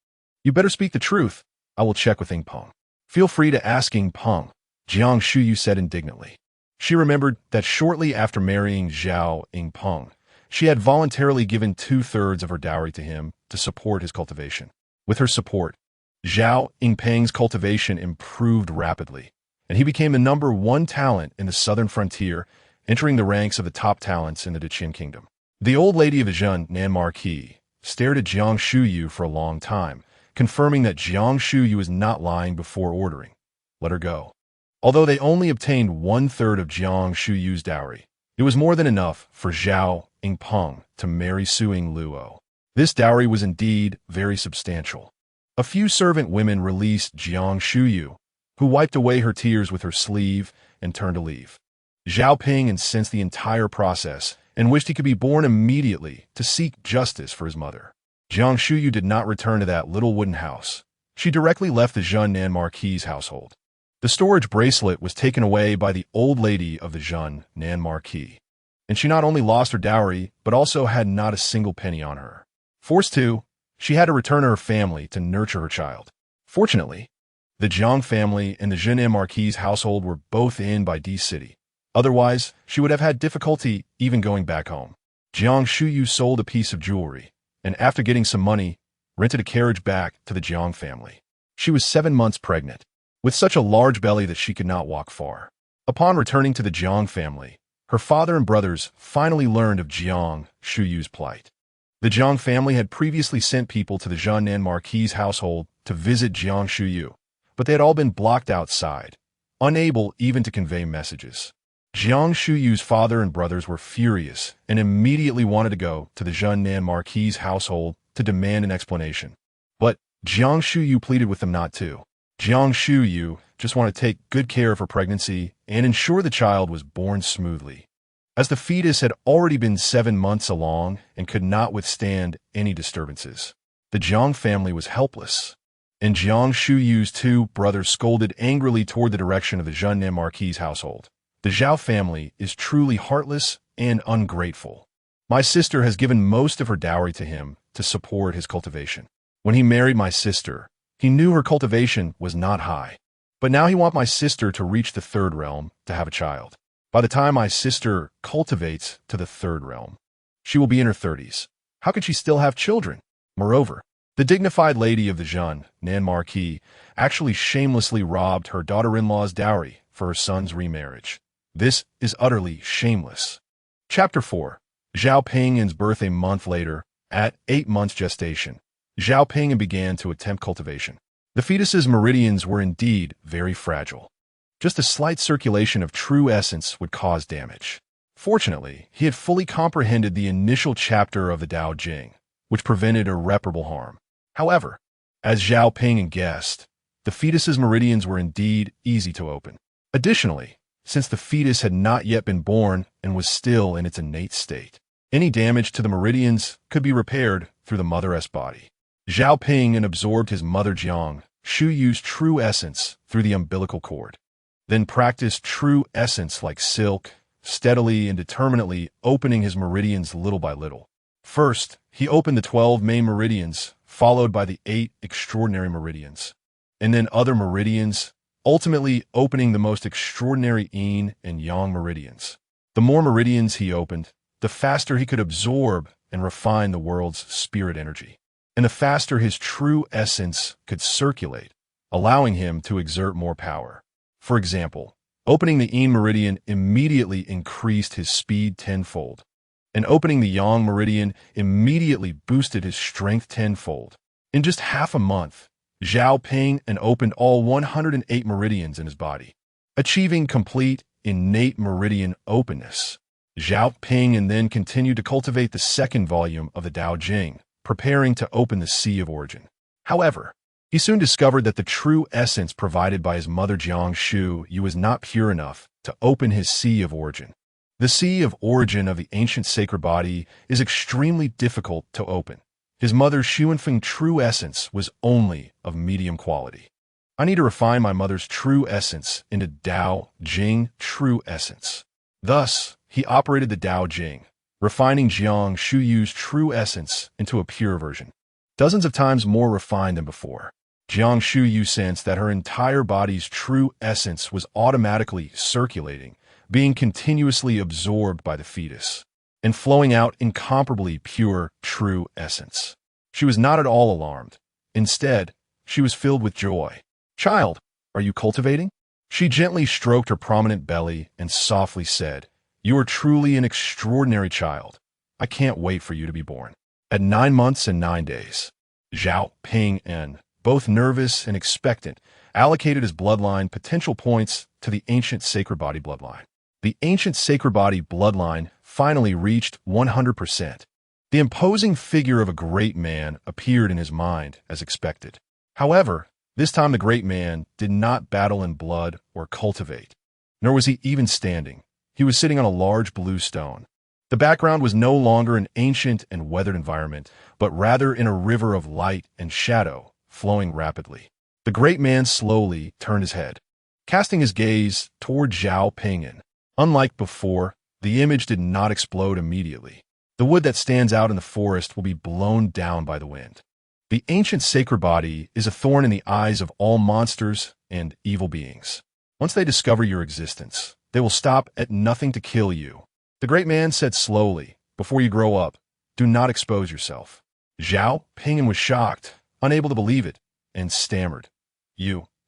"You better speak the truth. I will check with Ying Peng." "Feel free to ask Ying Peng," Jiang Shuyu said indignantly. She remembered that shortly after marrying Zhao Ying Peng, she had voluntarily given 2/3 of her dowry to him to support his cultivation. With her support, Zhao Yingpeng's cultivation improved rapidly, and he became the #1 talent in the southern frontier, entering the ranks of the top talents in the Deqian Kingdom. The old lady of the Zhao Marquis stared at Jiang Shuyu for a long time, confirming that Jiang Shuyu was not lying before ordering, "Let her go." Although they only obtained 1/3 of Jiang Shuyu's dowry, it was more than enough for Zhao Yingpeng to marry Suing Luo. This dowry was indeed very substantial. A few servant women released Jiang Shuyu, who wiped away her tears with her sleeve and turned to leave. Zhao Ping'an sensed the entire process and wished he could be born immediately to seek justice for his mother. Jiang Shuyu did not return to that little wooden house. She directly left the Zhao Marquis' household. The storage bracelet was taken away by the old lady of the Zhao Marquis, and she not only lost her dowry, but also had not a single penny on her. Forced to, she had to return to her family to nurture her child. Fortunately, the Jiang family and the Zhao Marquis' household were both in by D City. Otherwise, she would have had difficulty even going back home. Jiang Shuyu sold a piece of jewelry, and after getting some money, rented a carriage back to the Jiang family. She was 7 months pregnant, with such a large belly that she could not walk far. Upon returning to the Jiang family, her father and brothers finally learned of Jiang Shuyu's plight. The Jiang family had previously sent people to the Zhao Marquis' household to visit Jiang Shuyu, but they had all been blocked outside, unable even to convey messages. Jiang Shuyu's father and brothers were furious and immediately wanted to go to the Zhao Marquis' household to demand an explanation. But Jiang Shuyu pleaded with them not to. Jiang Shuyu just wanted to take good care of her pregnancy and ensure the child was born smoothly, as the fetus had already been 7 months along and could not withstand any disturbances. The Jiang family was helpless, and Jiang Shuyu's 2 brothers scolded angrily toward the direction of the Zhao Marquis' household. "The Zhao family is truly heartless and ungrateful. My sister has given most of her dowry to him to support his cultivation. When he married my sister, he knew her cultivation was not high. But now he wants my sister to reach the 3rd realm to have a child. By the time my sister cultivates to the 3rd realm, she will be in her 30s. How could she still have children? Moreover, the dignified lady of the Zhao Marquis actually shamelessly robbed her daughter-in-law's dowry for her son's remarriage. This is utterly shameless." Chapter 4. Zhao Ping'an's birth a month later, at 8 months gestation. Zhao Ping'an began to attempt cultivation. The fetus's meridians were indeed very fragile. Just a slight circulation of true essence would cause damage. Fortunately, he had fully comprehended the initial chapter of the Tao Jing, which prevented irreparable harm. However, as Zhao Ping'an guessed, The fetus's meridians were indeed easy to open. Additionally, since the fetus had not yet been born and was still in its innate state, any damage to the meridians could be repaired through the mother's body. Zhao Ping'an absorbed his mother Jiang, Shu Yu's true essence, through the umbilical cord. Then practiced true essence like silk, steadily and determinately opening his meridians little by little. First, he opened the 12 main meridians, followed by the 8 extraordinary meridians, and then other meridians, ultimately opening the most extraordinary yin and yang meridians. The more meridians he opened, the faster he could absorb and refine the world's spirit energy, and the faster his true essence could circulate, allowing him to exert more power. For example, opening the yin meridian immediately increased his speed tenfold, and opening the yang meridian immediately boosted his strength tenfold. In just half a month, Zhao Ping'an opened all 108 meridians in his body, achieving complete innate meridian openness. Zhao Ping'an then continued to cultivate the second volume of the Tao Jing, preparing to open the Sea of Origin. However, he soon discovered that the true essence provided by his mother Jiang Shu Yu was not pure enough to open his Sea of Origin. The Sea of Origin of the ancient sacred body is extremely difficult to open. His mother Xuanfeng's true essence was only of medium quality. I need to refine my mother's true essence into Tao Jing true essence. Thus, he operated the Tao Jing, refining Jiang Shu Yu's true essence into a pure version, dozens of times more refined than before. Jiang Shu Yu sensed that her entire body's true essence was automatically circulating, being continuously absorbed by the fetus, and flowing out incomparably pure, true essence. She was not at all alarmed. Instead, she was filled with joy. "Child, are you cultivating?" She gently stroked her prominent belly and softly said, "You are truly an extraordinary child. I can't wait for you to be born." At 9 months and 9 days, Zhao Ping'an, both nervous and expectant, allocated his bloodline potential points to the ancient sacred body bloodline. The ancient sacred body bloodline finally reached 100%. The imposing figure of a great man appeared in his mind as expected. However, this time the great man did not battle in blood or cultivate, nor was he even standing. He was sitting on a large blue stone. The background was no longer an ancient and weathered environment, but rather in a river of light and shadow flowing rapidly. The great man slowly turned his head, casting his gaze toward Zhao Ping'an. Unlike before, the image did not explode immediately. The wood that stands out in the forest will be blown down by the wind. The ancient sacred body is a thorn in the eyes of all monsters and evil beings. Once they discover your existence, they will stop at nothing to kill you. The great man said slowly, "Before you grow up, do not expose yourself." Zhao Ping'an was shocked, unable to believe it, and stammered,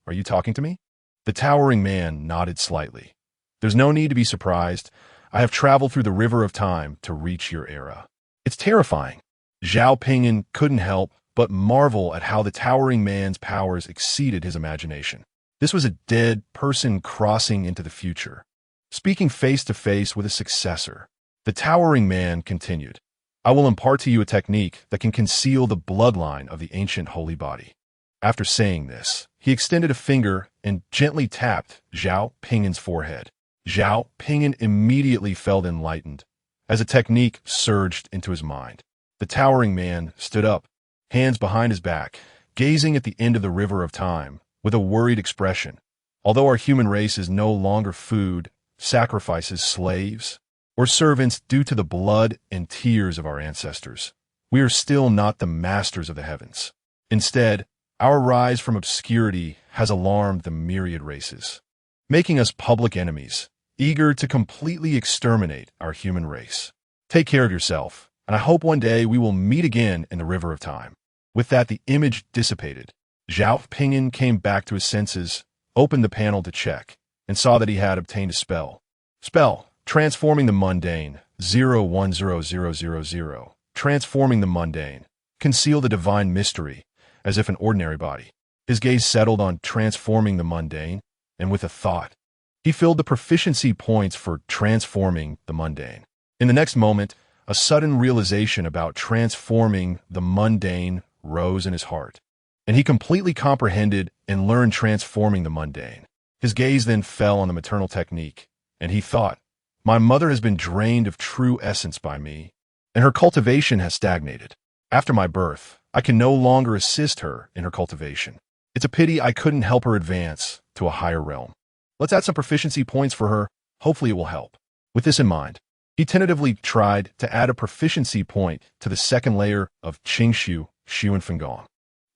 Are you talking to me?" The towering man nodded slightly. "There's no need to be surprised. I have traveled through the river of time to reach your era. It's terrifying." Zhao Ping'an couldn't help but marvel at how the towering man's powers exceeded his imagination. This was a dead person crossing into the future, speaking face to face with a successor. The towering man continued, "I will impart to you a technique that can conceal the bloodline of the ancient holy body." After saying this, he extended a finger and gently tapped Zhao Ping'an's forehead. Zhao Ping'an immediately felt enlightened, as a technique surged into his mind. The towering man stood up, hands behind his back, gazing at the end of the river of time with a worried expression. "Although our human race is no longer food, sacrifices, slaves, or servants due to the blood and tears of our ancestors, we are still not the masters of the heavens. Instead, our rise from obscurity has alarmed the myriad races, making us public enemies, eager to completely exterminate our human race. Take care of yourself, and I hope one day we will meet again in the river of time." With that, the image dissipated. Zhao Ping'an came back to his senses, opened the panel to check, and saw that he had obtained a spell. Spell, transforming the mundane, 010000, transforming the mundane, conceal the divine mystery, as if an ordinary body. His gaze settled on transforming the mundane, and with a thought, he filled the proficiency points for transforming the mundane. In the next moment, a sudden realization about transforming the mundane rose in his heart. and he completely comprehended and learned transforming the mundane. His gaze then fell on the maternal technique, and he thought, my mother has been drained of true essence by me, and her cultivation has stagnated. After my birth, I can no longer assist her in her cultivation. It's a pity I couldn't help her advance to a higher realm. Let's add some proficiency points for her. Hopefully it will help. With this in mind, he tentatively tried to add a proficiency point to the second layer of Qingshu, Shuan Fengong.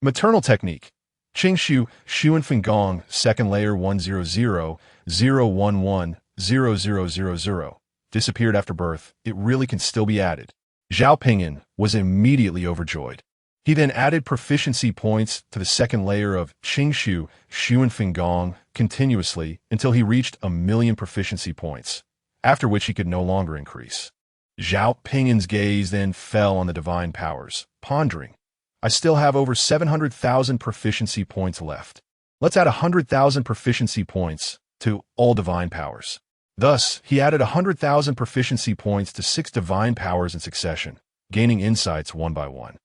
Maternal technique. Qingshu, Shuan Fengong, second layer 100-011-0000. Disappeared after birth. It really can still be added. Zhao Ping'an was immediately overjoyed. He then added proficiency points to the second layer of Qingshu, Shuan Fengong continuously until he reached 1,000,000 proficiency points, after which he could no longer increase. Zhao Ping'an's gaze then fell on the divine powers, pondering, I still have over 700,000 proficiency points left. Let's add 100,000 proficiency points to all divine powers. Thus, he added 100,000 proficiency points to 6 divine powers in succession, gaining insights one by one.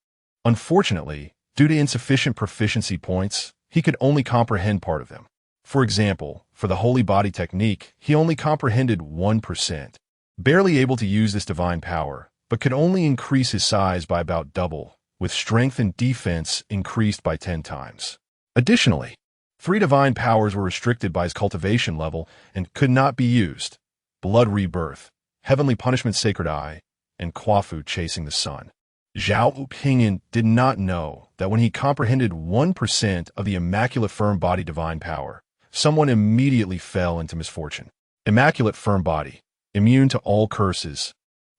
Unfortunately, due to insufficient proficiency points, he could only comprehend part of them. For example, for the Holy Body technique, he only comprehended 1%, barely able to use this divine power, but could only increase his size by about double, with strength and defense increased by 10 times. Additionally, 3 divine powers were restricted by his cultivation level and could not be used: Blood Rebirth, Heavenly Punishment Sacred Eye, and Kwafu Chasing the Sun. Zhao Ping'an did not know that when he comprehended 1% of the Immaculate Firm Body divine power, someone immediately fell into misfortune. Immaculate Firm Body, immune to all curses,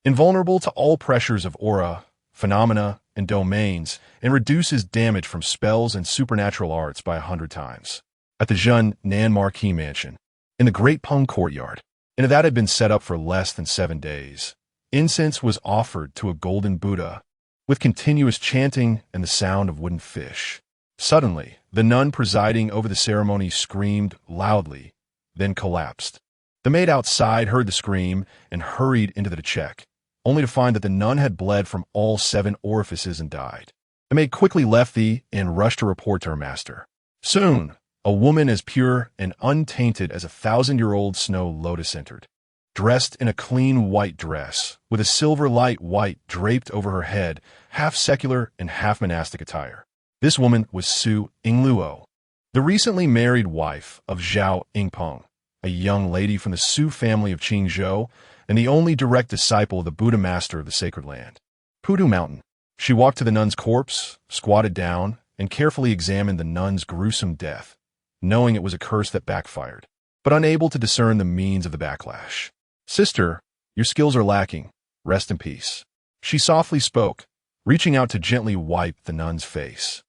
invulnerable to all pressures of aura, phenomena, and domains, and reduces damage from spells and supernatural arts by 100 times. At the Zhun Nan Marquis Mansion, in the Great Peng Courtyard, and that had been set up for less than 7 days, incense was offered to a golden Buddha, with continuous chanting and the sound of wooden fish. Suddenly, the nun presiding over the ceremony screamed loudly, then collapsed. The maid outside heard the scream and hurried into the check, only to find that the nun had bled from all 7 orifices and died. The maid quickly left the inn and rushed to report to her master. Soon, a woman as pure and untainted as a 1,000-year-old snow lotus entered. Dressed in a clean white dress, with a silver light white draped over her head, half secular and half monastic attire. This woman was Su Yingluo, the recently married wife of Zhao Yingpeng, a young lady from the Su family of Qingzhou, and the only direct disciple of the Buddha master of the sacred land. Pudu Mountain. She walked to the nun's corpse, squatted down, and carefully examined the nun's gruesome death, knowing it was a curse that backfired, but unable to discern the means of the backlash. Sister, your skills are lacking. Rest in peace. She softly spoke, reaching out to gently wipe the nun's face,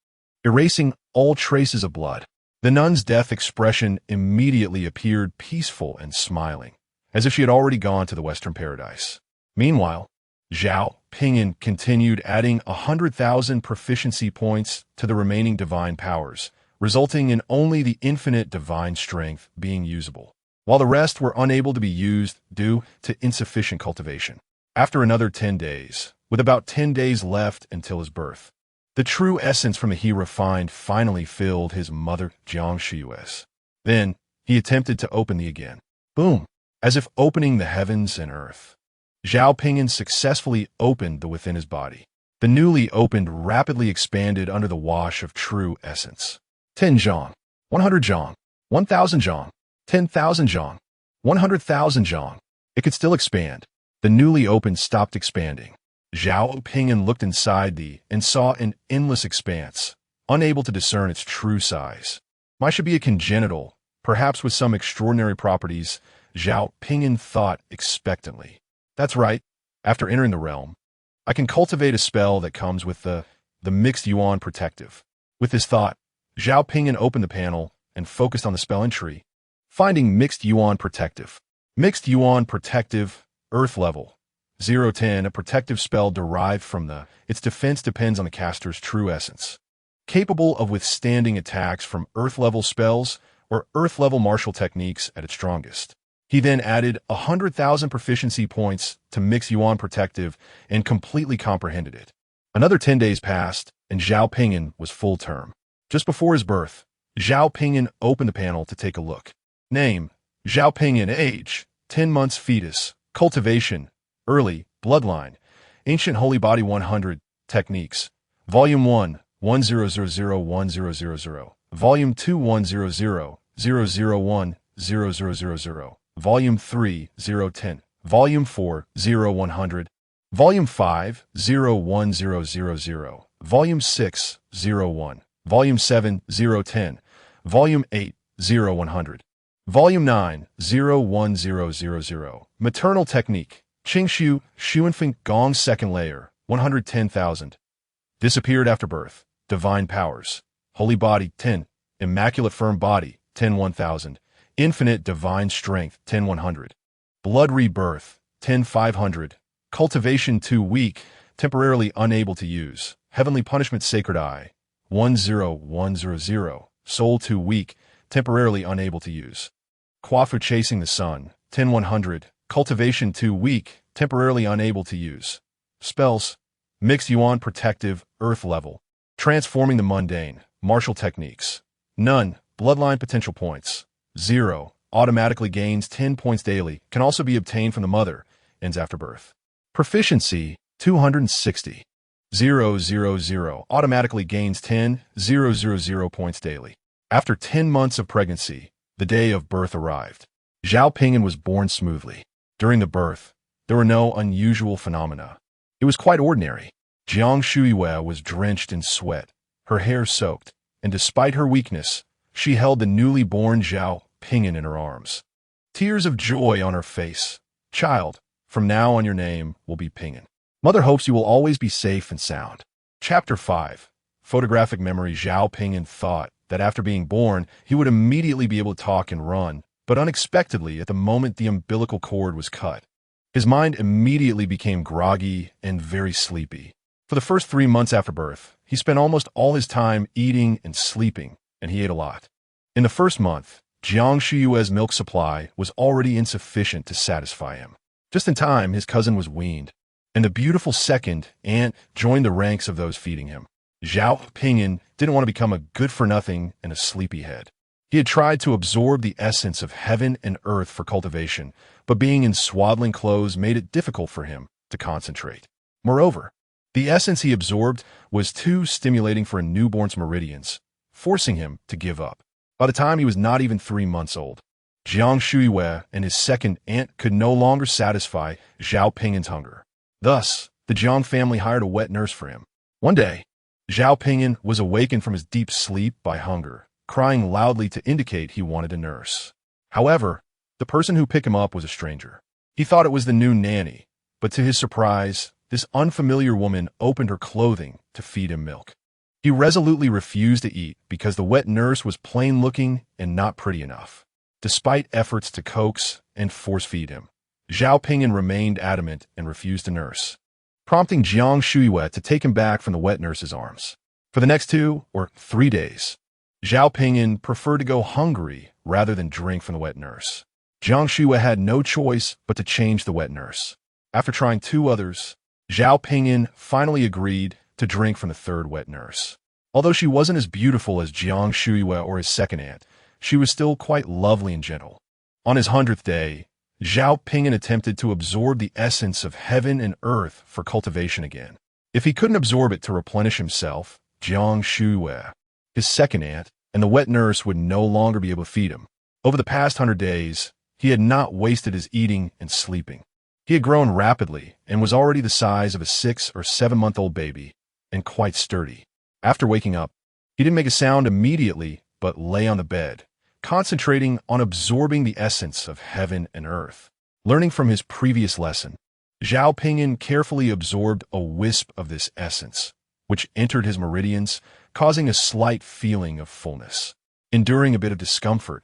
erasing all traces of blood. The nun's death expression immediately appeared peaceful and smiling, as if she had already gone to the Western paradise. Meanwhile, Zhao Ping'an continued adding 100,000 proficiency points to the remaining divine powers, resulting in only the infinite divine strength being usable, while the rest were unable to be used due to insufficient cultivation. After another 10 days, with about 10 days left until his birth, the true essence from the he refined finally filled his mother Jiang Shiyues. Then, he attempted to open the again. Boom! As if opening the heavens and earth. Zhao Ping'an successfully opened the within his body. The newly opened rapidly expanded under the wash of true essence. 10 zhang, 100 zhang, 1,000 zhang, 10,000 zhang, 100,000 zhang. It could still expand. The newly opened stopped expanding. Zhao Ping'an looked inside and saw an endless expanse, unable to discern its true size. Mine should be a congenital, perhaps with some extraordinary properties, Zhao Ping'an thought expectantly. That's right. After entering the realm, I can cultivate a spell that comes with the mixed Yuan protective. With this thought, Zhao Ping'an opened the panel and focused on the spell entry, finding mixed Yuan protective. Mixed Yuan protective, earth level, 010, a protective spell derived from its defense depends on the caster's true essence. Capable of withstanding attacks from earth-level spells or earth-level martial techniques at its strongest. He then added 100,000 proficiency points to Mixed Yuan Protective and completely comprehended it. Another 10 days passed, and Zhao Ping'an was full term. Just before his birth, Zhao Ping'an opened the panel to take a look. Name: Zhao Ping'an. Age: 10 months. Fetus. Cultivation: early. Bloodline: Ancient Holy Body. 100. Techniques: Volume 1, 10001000. Volume 2, 100000010000. Volume 3, 010. Volume 4, 0100. Volume 5, 01000. Volume 6, 01. Volume 7, 010. Volume 8, 0100. Volume 9, 01000. Maternal Technique: Qingshu, Xuanfeng Gong. Second layer, 110,000. Disappeared after birth. Divine Powers: Holy Body, 10. Immaculate Firm Body, 10,000. Infinite Divine Strength, 10,100. Blood Rebirth, 10,500. Cultivation 2 weak, temporarily unable to use. Heavenly Punishment Sacred Eye, 10100. Soul 2 weak, temporarily unable to use. Quafu Chasing the Sun, 10,100. Cultivation 2 weak, temporarily unable to use. Spells: Mixed Yuan Protective, Earth Level. Transforming the Mundane, Martial Techniques. None. Bloodline Potential Points, 0. Automatically gains 10 points daily. Can also be obtained from the mother. Ends after birth. Proficiency: 260. 000. Automatically gains 10,000 points daily. After 10 months of pregnancy, the day of birth arrived. Zhao Ping'an was born smoothly. During the birth, there were no unusual phenomena. It was quite ordinary. Jiang Shuiwei was drenched in sweat, her hair soaked, and despite her weakness, she held the newly born Zhao Ping'an in her arms. Tears of joy on her face. Child, from now on your name will be Ping'an. Mother hopes you will always be safe and sound. Chapter 5. Photographic Memory. Zhao Ping'an thought that after being born, he would immediately be able to talk and run, but unexpectedly, at the moment the umbilical cord was cut, his mind immediately became groggy and very sleepy. For the first 3 months after birth, he spent almost all his time eating and sleeping, and he ate a lot. In the first month, Jiang Shuyue's milk supply was already insufficient to satisfy him. Just in time, his cousin was weaned, and the beautiful second aunt joined the ranks of those feeding him. Zhao Ping'an didn't want to become a good-for-nothing and a sleepyhead. He had tried to absorb the essence of heaven and earth for cultivation, but being in swaddling clothes made it difficult for him to concentrate. Moreover, the essence he absorbed was too stimulating for a newborn's meridians, forcing him to give up. By the time he was not even 3 months old, Jiang Shuiwei and his second aunt could no longer satisfy Zhao Ping'an's hunger. Thus, the Jiang family hired a wet nurse for him. One day, Zhao Ping'an was awakened from his deep sleep by hunger, crying loudly to indicate he wanted a nurse. However, the person who picked him up was a stranger. He thought it was the new nanny, but to his surprise, this unfamiliar woman opened her clothing to feed him milk. He resolutely refused to eat because the wet nurse was plain-looking and not pretty enough. Despite efforts to coax and force-feed him, Zhao Ping'an remained adamant and refused to nurse, prompting Jiang Shuiwei to take him back from the wet nurse's arms. For the next 2 or 3 days, Zhao Ping'an preferred to go hungry rather than drink from the wet nurse. Jiang Shuiwei had no choice but to change the wet nurse. After trying 2 others, Zhao Ping'an finally agreed to drink from the 3rd wet nurse. Although she wasn't as beautiful as Jiang Shuiwei or his second aunt, she was still quite lovely and gentle. On his 100th day, Zhao Ping'an attempted to absorb the essence of heaven and earth for cultivation again. If he couldn't absorb it to replenish himself, Jiang Shuiwei, his second aunt, and the wet nurse would no longer be able to feed him. Over the past 100 days, he had not wasted his eating and sleeping. He had grown rapidly and was already the size of a 6 or 7-month-old baby, and quite sturdy. After waking up, he didn't make a sound immediately, but lay on the bed, concentrating on absorbing the essence of heaven and earth. Learning from his previous lesson, Zhao Ping'an carefully absorbed a wisp of this essence, which entered his meridians, causing a slight feeling of fullness. Enduring a bit of discomfort,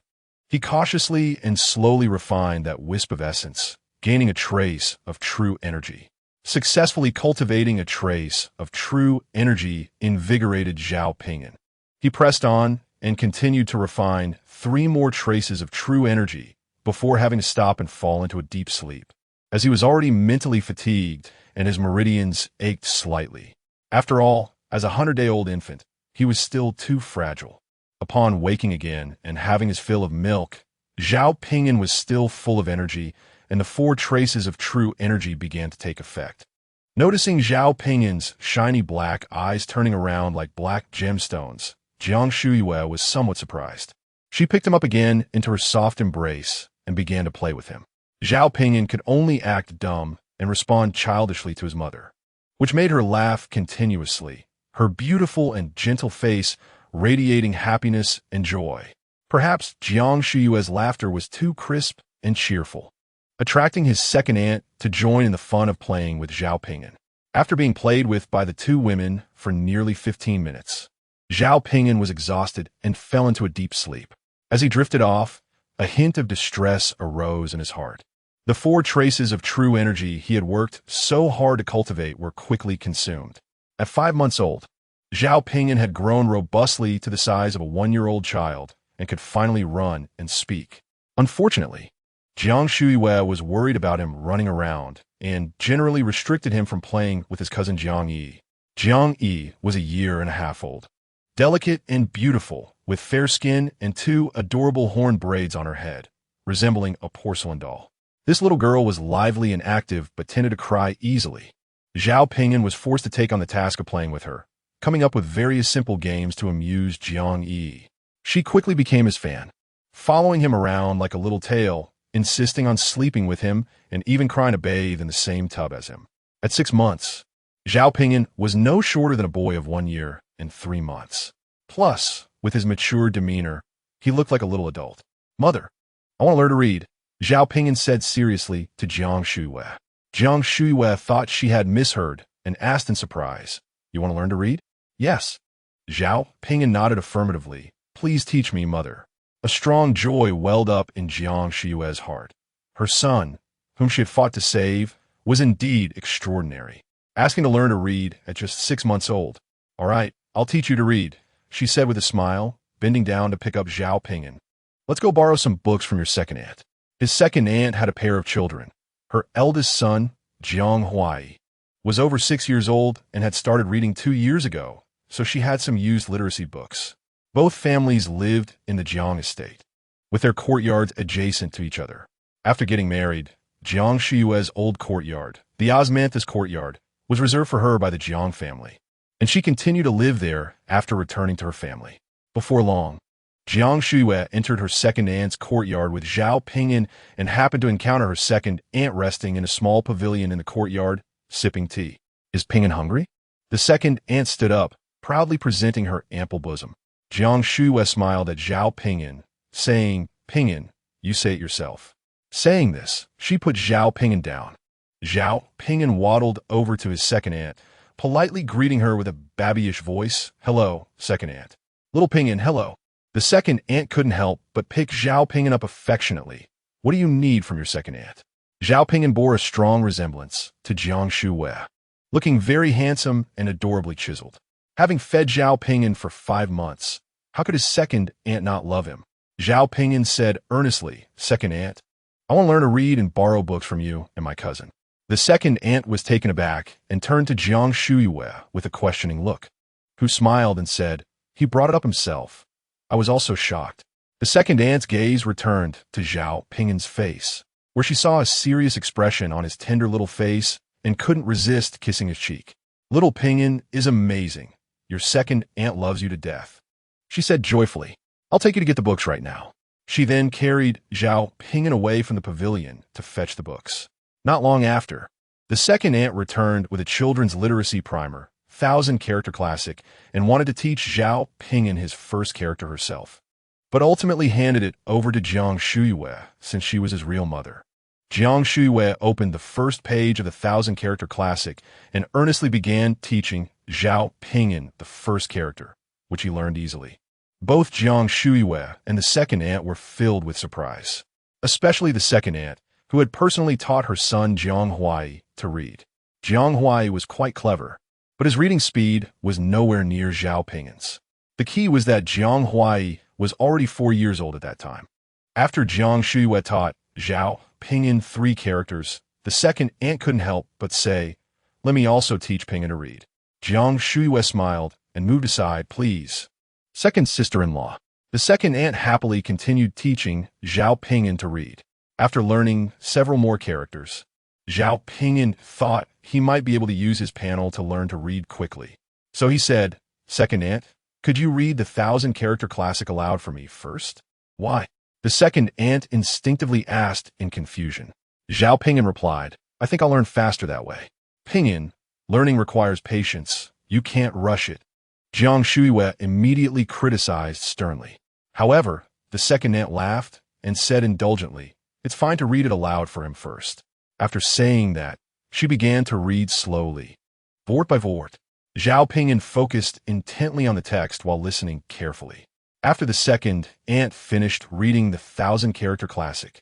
he cautiously and slowly refined that wisp of essence, gaining a trace of true energy. Successfully cultivating a trace of true energy invigorated Zhao Ping'an. He pressed on and continued to refine 3 more traces of true energy before having to stop and fall into a deep sleep, as he was already mentally fatigued and his meridians ached slightly. After all, as a 100-day-old infant, he was still too fragile. Upon waking again and having his fill of milk, Zhao Ping'an was still full of energy, and the 4 traces of true energy began to take effect. Noticing Zhao Ping'an's shiny black eyes turning around like black gemstones, Jiang Shuyue was somewhat surprised. She picked him up again into her soft embrace and began to play with him. Zhao Ping'an could only act dumb and respond childishly to his mother, which made her laugh continuously, her beautiful and gentle face radiating happiness and joy. Perhaps Jiang Shuyue's laughter was too crisp and cheerful, attracting his second aunt to join in the fun of playing with Zhao Ping'an. After being played with by the 2 women for nearly 15 minutes, Zhao Ping'an was exhausted and fell into a deep sleep. As he drifted off, a hint of distress arose in his heart. The 4 traces of true energy he had worked so hard to cultivate were quickly consumed. At 5 months old, Zhao Ping'an had grown robustly to the size of a 1-year-old child and could finally run and speak. Unfortunately, Jiang Shuyue was worried about him running around and generally restricted him from playing with his cousin Jiang Yi. Jiang Yi was a 1.5 years old, delicate and beautiful, with fair skin and 2 adorable horn braids on her head, resembling a porcelain doll. This little girl was lively and active but tended to cry easily. Zhao Ping'an was forced to take on the task of playing with her, coming up with various simple games to amuse Jiang Yi. She quickly became his fan, following him around like a little tail, insisting on sleeping with him and even crying to bathe in the same tub as him. At 6 months, Zhao Ping'an was no shorter than a boy of 1 year and 3 months. Plus, with his mature demeanor, he looked like a little adult. "Mother, I want to learn to read," Zhao Ping'an said seriously to Jiang Shuyue. Jiang Shuyue thought she had misheard and asked in surprise, "You want to learn to read?" "Yes." Zhao Ping'an nodded affirmatively. "Please teach me, mother." A strong joy welled up in Jiang Shuyue's heart. Her son, whom she had fought to save, was indeed extraordinary. Asking to learn to read at just 6 months old. "All right, I'll teach you to read," she said with a smile, bending down to pick up Zhao Ping'an. "Let's go borrow some books from your second aunt." His second aunt had a pair of children. Her eldest son, Jiang Huai, was over 6 years old and had started reading 2 years ago, so she had some used literacy books. Both families lived in the Jiang estate, with their courtyards adjacent to each other. After getting married, Jiang Shuyue's old courtyard, the Osmanthus courtyard, was reserved for her by the Jiang family, and she continued to live there after returning to her family. Before long, Jiang Shuyue entered her second aunt's courtyard with Zhao Ping'an and happened to encounter her second aunt resting in a small pavilion in the courtyard, sipping tea. "Is Ping'an hungry?" The second aunt stood up, proudly presenting her ample bosom. Jiang Shuyue smiled at Zhao Ping'an, saying, "Ping'an, you say it yourself." Saying this, she put Zhao Ping'an down. Zhao Ping'an waddled over to his second aunt, politely greeting her with a babyish voice. "Hello, second aunt." "Little Ping'an, hello." The second aunt couldn't help but pick Zhao Ping'an up affectionately. "What do you need from your second aunt?" Zhao Ping'an bore a strong resemblance to Jiang Shuyue, looking very handsome and adorably chiseled. Having fed Zhao Ping'an for 5 months, how could his second aunt not love him? Zhao Ping'an said earnestly, "Second aunt, I want to learn to read and borrow books from you and my cousin." The second aunt was taken aback and turned to Jiang Shuyue with a questioning look, who smiled and said, "He brought it up himself." I was also shocked. The second aunt's gaze returned to Zhao Ping'an's face, where she saw a serious expression on his tender little face and couldn't resist kissing his cheek. "Little Ping'an is amazing. Your second aunt loves you to death," she said joyfully. "I'll take you to get the books right now." She then carried Zhao Ping'an away from the pavilion to fetch the books. Not long after, the second aunt returned with a children's literacy primer, 1,000-character classic, and wanted to teach Zhao Ping'an his first character herself, but ultimately handed it over to Jiang Shuyue since she was his real mother. Jiang Shuyue opened the first page of the 1,000-character classic and earnestly began teaching Zhao Ping'an the first character, which he learned easily. Both Jiang Shuyue and the second aunt were filled with surprise, especially the second aunt, who had personally taught her son Jiang Huai to read. Jiang Huai was quite clever, but his reading speed was nowhere near Zhao Ping'an's. The key was that Jiang Huai was already 4 years old at that time. After Jiang Shuyue taught Zhao Ping'an 3 characters, the second aunt couldn't help but say, "Let me also teach Ping'an to read." Jiang Shuyue smiled and moved aside, please. Second sister-in-law. The second aunt happily continued teaching Zhao Ping'an to read. After learning several more characters, Zhao Ping'an thought he might be able to use his panel to learn to read quickly. So he said, "Second aunt, could you read the 1,000-character classic aloud for me first?" "Why?" the second aunt instinctively asked in confusion. Zhao Ping'an replied, "I think I'll learn faster that way." "Ping'an, learning requires patience. You can't rush it." Jiang Shuiwei immediately criticized sternly. However, the second aunt laughed and said indulgently, "It's fine to read it aloud for him first." After saying that, she began to read slowly. Word by word. Zhao Ping'an focused intently on the text while listening carefully. After the second aunt finished reading the 1,000-character classic,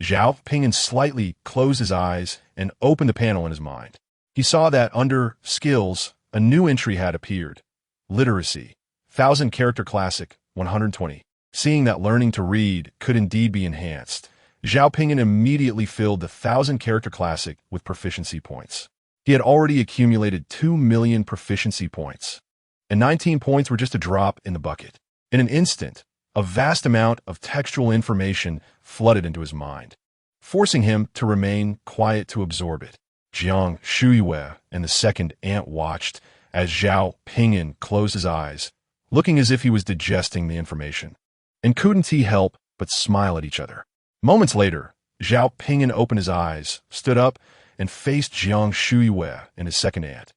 Zhao Ping'an slightly closed his eyes and opened the panel in his mind. He saw that under Skills, a new entry had appeared. Literacy, 1,000-character classic, 120. Seeing that learning to read could indeed be enhanced, Zhao Ping'an immediately filled the 1,000-character classic with proficiency points. He had already accumulated 2 million proficiency points, and 19 points were just a drop in the bucket. In an instant, a vast amount of textual information flooded into his mind, forcing him to remain quiet to absorb it. Jiang Shuiwei and the second aunt watched as Zhao Ping'an closed his eyes, looking as if he was digesting the information, and couldn't he help but smile at each other. Moments later, Zhao Ping'an opened his eyes, stood up, and faced Jiang Shuiwei and his second aunt.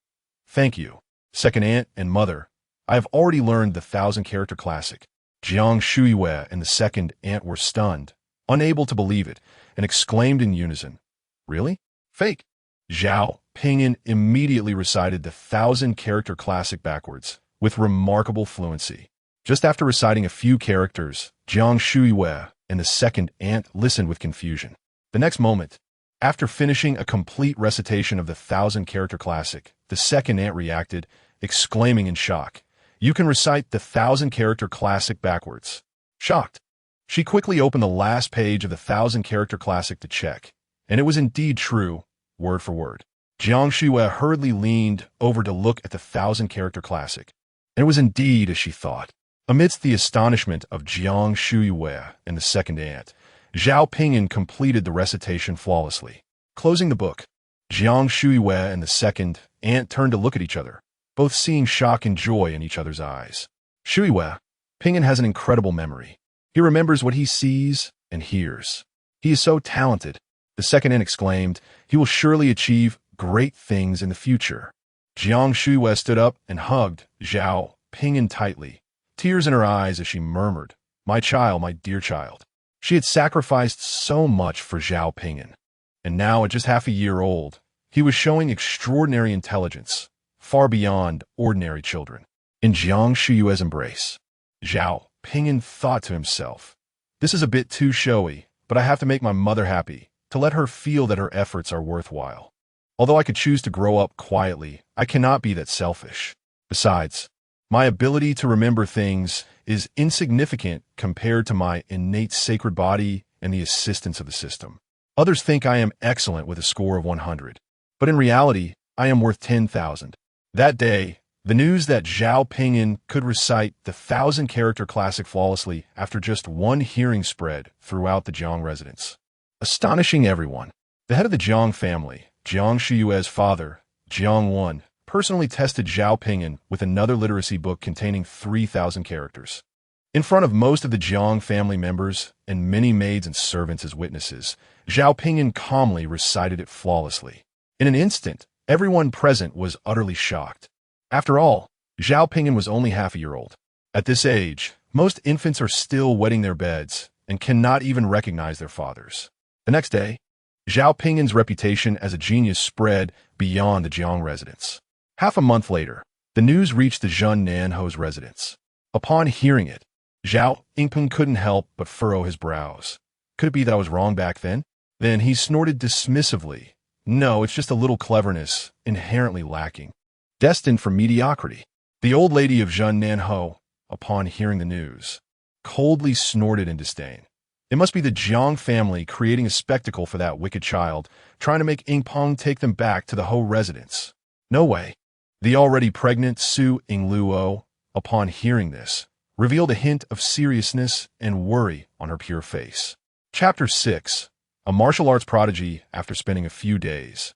"Thank you, second aunt and mother. I have already learned the 1,000-character classic." Jiang Shuiwei and the second aunt were stunned, unable to believe it, and exclaimed in unison, "Really? Fake?" Zhao Ping'an immediately recited the 1,000-character classic backwards, with remarkable fluency. Just after reciting a few characters, Jiang Shuiwei and the second aunt listened with confusion. The next moment, after finishing a complete recitation of the 1,000-character classic, the second aunt reacted, exclaiming in shock, "You can recite the 1,000-character classic backwards." Shocked, she quickly opened the last page of the 1,000-character classic to check, and it was indeed true, word for word. Jiang Shuiwei hurriedly leaned over to look at the 1,000-character classic, and it was indeed as she thought. Amidst the astonishment of Jiang Shuiwei and the second aunt, Zhao Ping'an completed the recitation flawlessly. Closing the book, Jiang Shuiwei and the second aunt turned to look at each other, both seeing shock and joy in each other's eyes. "Shuiwei, Ping'an has an incredible memory. He remembers what he sees and hears. He is so talented," the second aunt exclaimed. "He will surely achieve great things in the future." Jiang Shuiwei stood up and hugged Zhao Ping'an tightly, tears in her eyes as she murmured, "My child, my dear child." She had sacrificed so much for Zhao Ping'an, and now at just half a year old, he was showing extraordinary intelligence, far beyond ordinary children. In Jiang Shuiwei's embrace, Zhao Ping'an thought to himself, "This is a bit too showy, but I have to make my mother happy, to let her feel that her efforts are worthwhile. Although I could choose to grow up quietly, I cannot be that selfish. Besides, my ability to remember things is insignificant compared to my innate sacred body and the assistance of the system. Others think I am excellent with a score of 100, but in reality, I am worth 10,000. That day, the news that Zhao Ping'an could recite the 1,000-character classic flawlessly after just one hearing spread throughout the Jiang residence, astonishing everyone. The head of the Jiang family, Jiang Shuiwei's father, Jiang Wan, personally tested Zhao Ping'an with another literacy book containing 3,000 characters. In front of most of the Jiang family members and many maids and servants as witnesses, Zhao Ping'an calmly recited it flawlessly. In an instant, everyone present was utterly shocked. After all, Zhao Ping'an was only half a year old. At this age, most infants are still wetting their beds and cannot even recognize their fathers. The next day, Zhao Ping'an's reputation as a genius spread beyond the Jiang residence. Half a month later, the news reached the Zhun Nanho's residence. Upon hearing it, Zhao Ping'an couldn't help but furrow his brows. Could it be that I was wrong back then? Then he snorted dismissively. No, it's just a little cleverness, inherently lacking. Destined for mediocrity. The old lady of Zhun Nanho, upon hearing the news, coldly snorted in disdain. It must be the Jiang family creating a spectacle for that wicked child, trying to make Ping Pong take them back to the Ho residence. No way. The already pregnant Su Yingluo, upon hearing this, revealed a hint of seriousness and worry on her pure face. Chapter 6. A martial arts prodigy after spending a few days.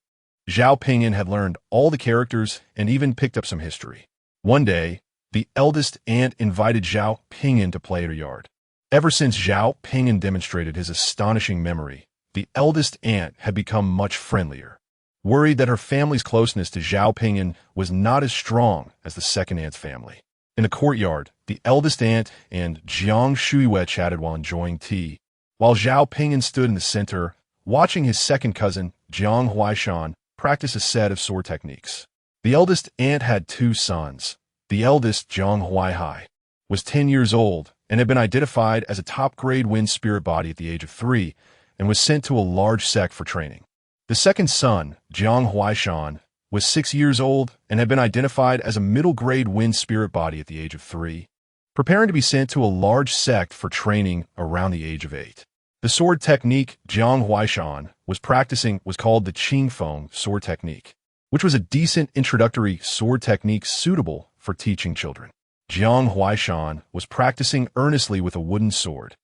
Zhao Ping'an had learned all the characters and even picked up some history. One day, the eldest aunt invited Zhao Ping'an to play at her yard. Ever since Zhao Ping'an demonstrated his astonishing memory, the eldest aunt had become much friendlier. Worried that her family's closeness to Zhao Ping'an was not as strong as the second aunt's family. In the courtyard, the eldest aunt and Jiang Shuiwei chatted while enjoying tea, while Zhao Ping'an stood in the center, watching his second cousin, Jiang Huaishan, practice a set of sword techniques. The eldest aunt had two sons. The eldest, Jiang Huaihai, was 10 years old and had been identified as a top-grade wind spirit body at the age of 3 and was sent to a large sect for training. The second son, Jiang Huaishan, was 6 years old and had been identified as a middle-grade wind spirit body at the age of 3, preparing to be sent to a large sect for training around the age of 8. The sword technique Jiang Huaishan was practicing was called the Qingfeng sword technique, which was a decent introductory sword technique suitable for teaching children. Jiang Huaishan was practicing earnestly with a wooden sword,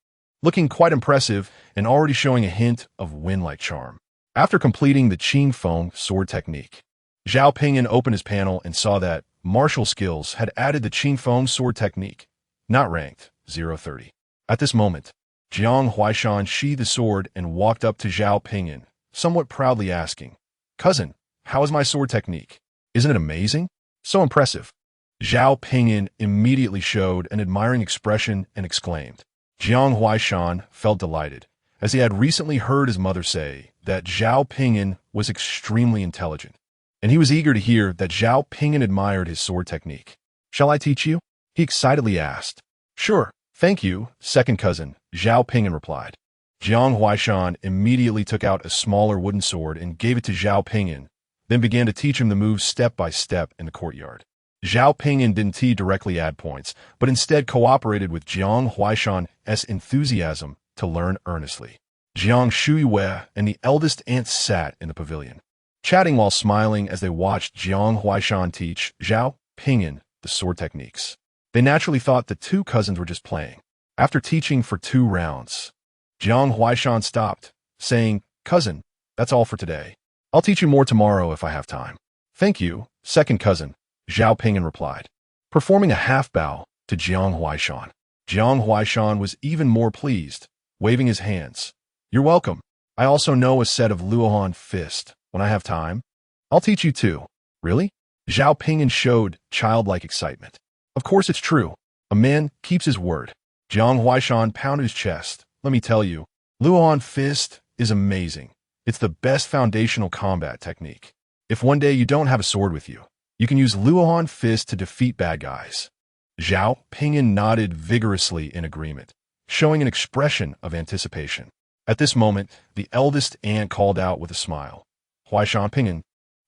looking quite impressive and already showing a hint of wind-like charm. After completing the Qingfeng sword technique, Zhao Ping'an opened his panel and saw that martial skills had added the Qingfeng sword technique, not ranked 030. At this moment, Jiang Huaishan sheathed the sword and walked up to Zhao Ping'an, somewhat proudly asking, "Cousin, how is my sword technique? Isn't it amazing? So impressive." Zhao Ping'an immediately showed an admiring expression and exclaimed. Jiang Huaishan felt delighted, as he had recently heard his mother say that Zhao Ping'an was extremely intelligent, and he was eager to hear that Zhao Ping'an admired his sword technique. "Shall I teach you?" he excitedly asked. "Sure, thank you, second cousin," Zhao Ping'an replied. Jiang Huaishan immediately took out a smaller wooden sword and gave it to Zhao Ping'an, then began to teach him the moves step by step in the courtyard. Zhao Ping'an didn't directly add points, but instead cooperated with Jiang Huaishan's enthusiasm to learn earnestly. Jiang Shuiwei and the eldest aunt sat in the pavilion, chatting while smiling as they watched Jiang Huaishan teach Zhao Ping'an the sword techniques. They naturally thought the two cousins were just playing. After teaching for 2 rounds, Jiang Huaishan stopped, saying, "Cousin, that's all for today. I'll teach you more tomorrow if I have time." "Thank you, second cousin," Zhao Ping'an replied, performing a half bow to Jiang Huaishan. Jiang Huaishan was even more pleased, waving his hands. "You're welcome. I also know a set of Luohan fist. When I have time, I'll teach you too." "Really?" Zhao Ping'an showed childlike excitement. "Of course it's true. A man keeps his word." Jiang Huaishan pounded his chest. "Let me tell you, Luohan fist is amazing. It's the best foundational combat technique. If one day you don't have a sword with you, you can use Luohan fist to defeat bad guys." Zhao Ping'an nodded vigorously in agreement, showing an expression of anticipation. At this moment, the eldest aunt called out with a smile, "Huaishan Ping'an,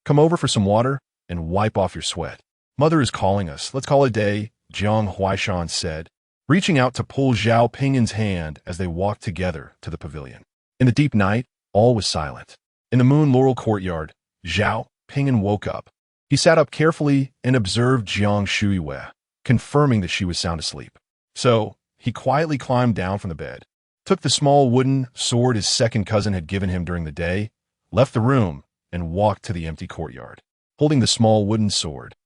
come over for some water and wipe off your sweat. Mother is calling us. Let's call it a day," Jiang Huaishan said, reaching out to pull Zhao Ping'an's hand as they walked together to the pavilion. In the deep night, all was silent. In the moon-laurel courtyard, Zhao Ping'an woke up. He sat up carefully and observed Jiang Shuiwei, confirming that she was sound asleep. So, he quietly climbed down from the bed, took the small wooden sword his second cousin had given him during the day, left the room, and walked to the empty courtyard. Holding the small wooden sword,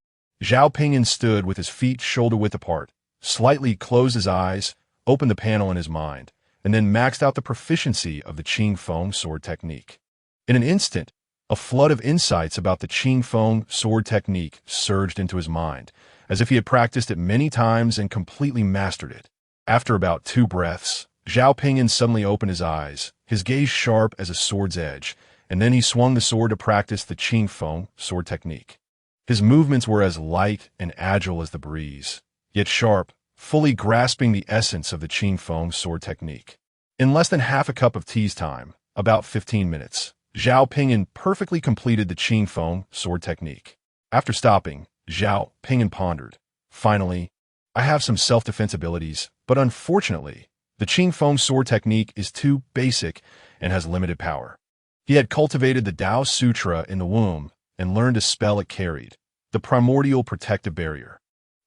Zhao Ping'an stood with his feet shoulder-width apart, slightly closed his eyes, opened the panel in his mind, and then maxed out the proficiency of the Qingfeng sword technique. In an instant, a flood of insights about the Qingfeng sword technique surged into his mind, as if he had practiced it many times and completely mastered it. After about 2 breaths, Zhao Ping'an suddenly opened his eyes, his gaze sharp as a sword's edge, and then he swung the sword to practice the Qingfeng sword technique. His movements were as light and agile as the breeze, yet sharp, fully grasping the essence of the Qingfeng sword technique. In less than half a cup of tea's time, about 15 minutes, Zhao Ping'an perfectly completed the Qingfeng sword technique. After stopping, Zhao Ping'an pondered, "Finally, I have some self-defense abilities, but unfortunately, the Qingfeng sword technique is too basic and has limited power." He had cultivated the Tao Sutra in the womb and learned a spell it carried, the Primordial Protective Barrier.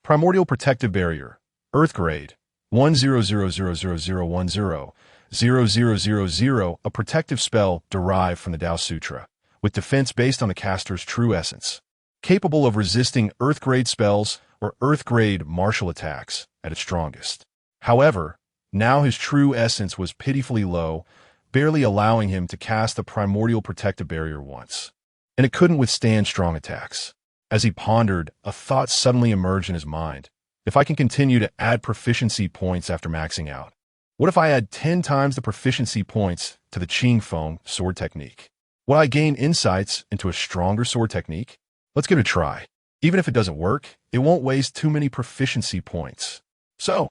Primordial Protective Barrier, Earth Grade, 10000000000, a protective spell derived from the Tao Sutra, with defense based on the caster's true essence, capable of resisting Earth Grade spells or Earth Grade martial attacks at its strongest. However, now his true essence was pitifully low, barely allowing him to cast the Primordial Protective Barrier once, and it couldn't withstand strong attacks. As he pondered, a thought suddenly emerged in his mind. If I can continue to add proficiency points after maxing out, what if I add 10 times the proficiency points to the Qing Feng sword technique? Will I gain insights into a stronger sword technique? Let's give it a try. Even if it doesn't work, it won't waste too many proficiency points. So,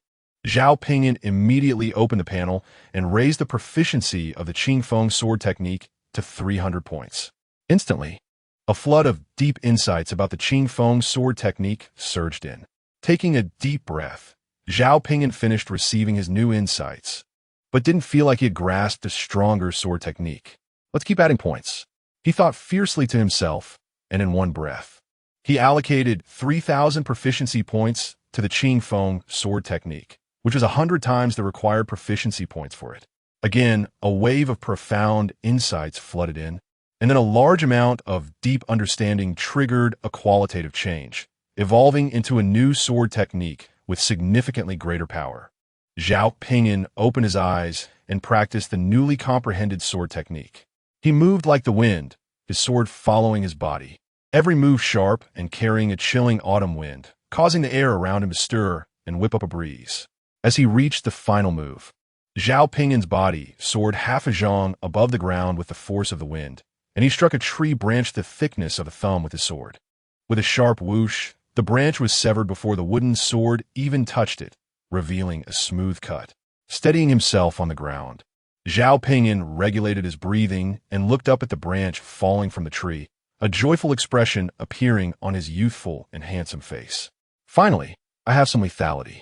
Zhao Ping'an immediately opened the panel and raised the proficiency of the Qing Feng sword technique to 300 points. Instantly, a flood of deep insights about the Qing Feng sword technique surged in. Taking a deep breath, Zhao Ping'an finished receiving his new insights, but didn't feel like he had grasped a stronger sword technique. Let's keep adding points. He thought fiercely to himself, and in one breath, he allocated 3,000 proficiency points to the Qing Feng sword technique, which was 100 times the required proficiency points for it. Again, a wave of profound insights flooded in, and then a large amount of deep understanding triggered a qualitative change, evolving into a new sword technique with significantly greater power. Zhao Ping'an opened his eyes and practiced the newly comprehended sword technique. He moved like the wind, his sword following his body, every move sharp and carrying a chilling autumn wind, causing the air around him to stir and whip up a breeze. As he reached the final move, Zhao Ping'an's body soared half a zhang above the ground with the force of the wind, and he struck a tree branch the thickness of a thumb with his sword. With a sharp whoosh, the branch was severed before the wooden sword even touched it, revealing a smooth cut. Steadying himself on the ground, Zhao Ping'an regulated his breathing and looked up at the branch falling from the tree, a joyful expression appearing on his youthful and handsome face. Finally, I have some lethality,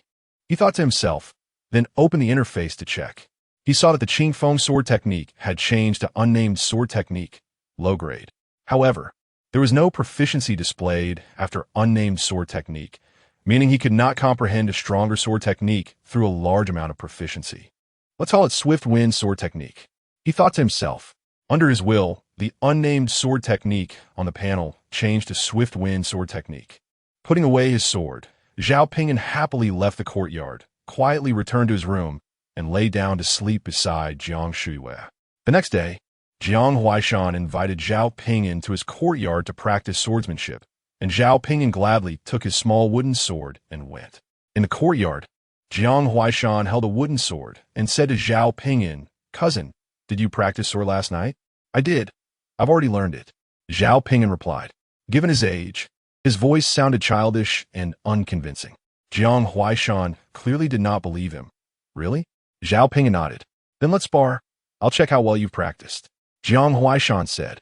he thought to himself, then opened the interface to check. He saw that the Qing Feng sword technique had changed to unnamed sword technique, low grade. However, there was no proficiency displayed after unnamed sword technique, meaning he could not comprehend a stronger sword technique through a large amount of proficiency. Let's call it Swift Wind sword technique, he thought to himself. Under his will, the unnamed sword technique on the panel changed to Swift Wind sword technique. Putting away his sword, Zhao Ping'an happily left the courtyard, quietly returned to his room, and lay down to sleep beside Jiang Shuiwei. The next day, Jiang Huaishan invited Zhao Ping'an to his courtyard to practice swordsmanship, and Zhao Ping'an gladly took his small wooden sword and went. In the courtyard, Jiang Huaishan held a wooden sword and said to Zhao Ping'an, "Cousin, did you practice sword last night?" "I did. I've already learned it," Zhao Ping'an replied. Given his age, his voice sounded childish and unconvincing. Jiang Huaishan clearly did not believe him. "Really?" Zhao Ping'an nodded. "Then let's spar. I'll check how well you've practiced." Jiang Huaishan said,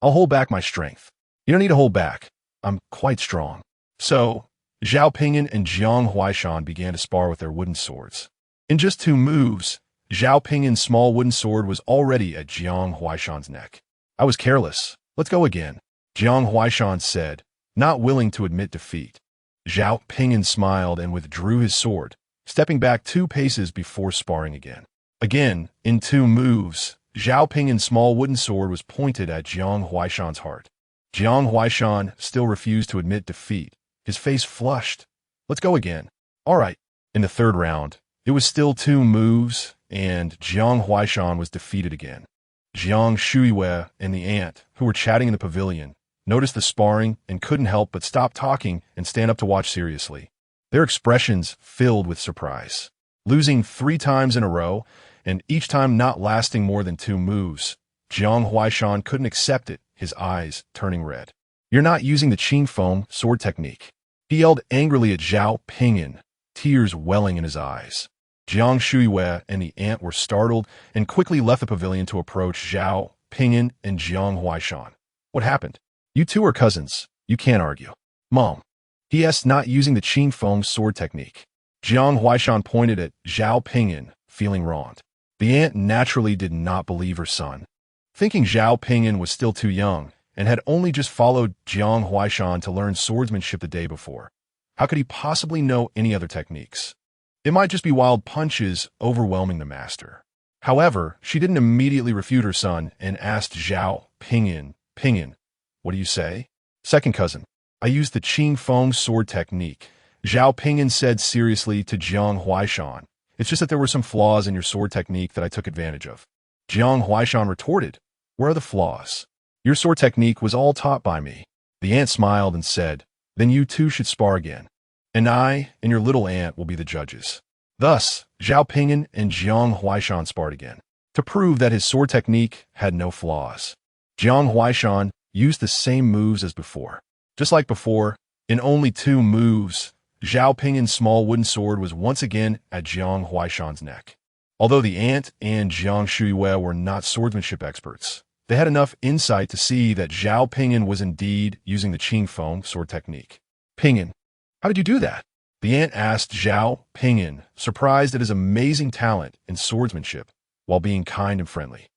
"I'll hold back my strength." "You don't need to hold back. I'm quite strong." So, Zhao Ping'an and Jiang Huaishan began to spar with their wooden swords. In just 2 moves, Zhao Ping'an's small wooden sword was already at Jiang Huaishan's neck. "I was careless. Let's go again," Jiang Huaishan said, not willing to admit defeat. Zhao Ping'an smiled and withdrew his sword, stepping back 2 paces before sparring again. Again, in 2 moves, Zhao Ping'an's small wooden sword was pointed at Jiang Huaishan's heart. Jiang Huaishan still refused to admit defeat, his face flushed. "Let's go again." "All right." In the 3rd round, it was still 2 moves, and Jiang Huaishan was defeated again. Jiang Shuiwei and the ant, who were chatting in the pavilion, noticed the sparring and couldn't help but stop talking and stand up to watch seriously. Their expressions filled with surprise. Losing 3 times in a row, and each time not lasting more than 2 moves, Jiang Huaishan couldn't accept it, his eyes turning red. "You're not using the Qing Feng sword technique," he yelled angrily at Zhao Ping'an, tears welling in his eyes. Jiang Shuiwei and the ant were startled and quickly left the pavilion to approach Zhao Ping'an and Jiang Huaishan. "What happened? You 2 are cousins. You can't argue." "Mom," he asked, not using the Qing Feng sword technique. Jiang Huaishan pointed at Zhao Ping'an, feeling wronged. The ant naturally did not believe her son. Thinking Zhao Ping'an was still too young, and had only just followed Jiang Huaishan to learn swordsmanship the day before. How could he possibly know any other techniques? It might just be wild punches overwhelming the master. However, she didn't immediately refute her son and asked Zhao Ping'an, what do you say? Second cousin, I used the Qing Feng sword technique. Zhao Ping'an said seriously to Jiang Huaishan. It's just that there were some flaws in your sword technique that I took advantage of. Jiang Huaishan retorted, where are the flaws? Your sword technique was all taught by me. The aunt smiled and said, then you two should spar again. And I and your little aunt will be the judges. Thus, Zhao Ping'an and Jiang Huaishan sparred again, to prove that his sword technique had no flaws. Jiang Huaishan used the same moves as before. Just like before, in only 2 moves, Zhao Ping'an's small wooden sword was once again at Jiang Huaishan's neck. Although the aunt and Jiang Shuiwei were not swordsmanship experts, they had enough insight to see that Zhao Ping'an was indeed using the Qing Feng sword technique. Ping'an, how did you do that? The aunt asked Zhao Ping'an, surprised at his amazing talent in swordsmanship, while being kind and friendly.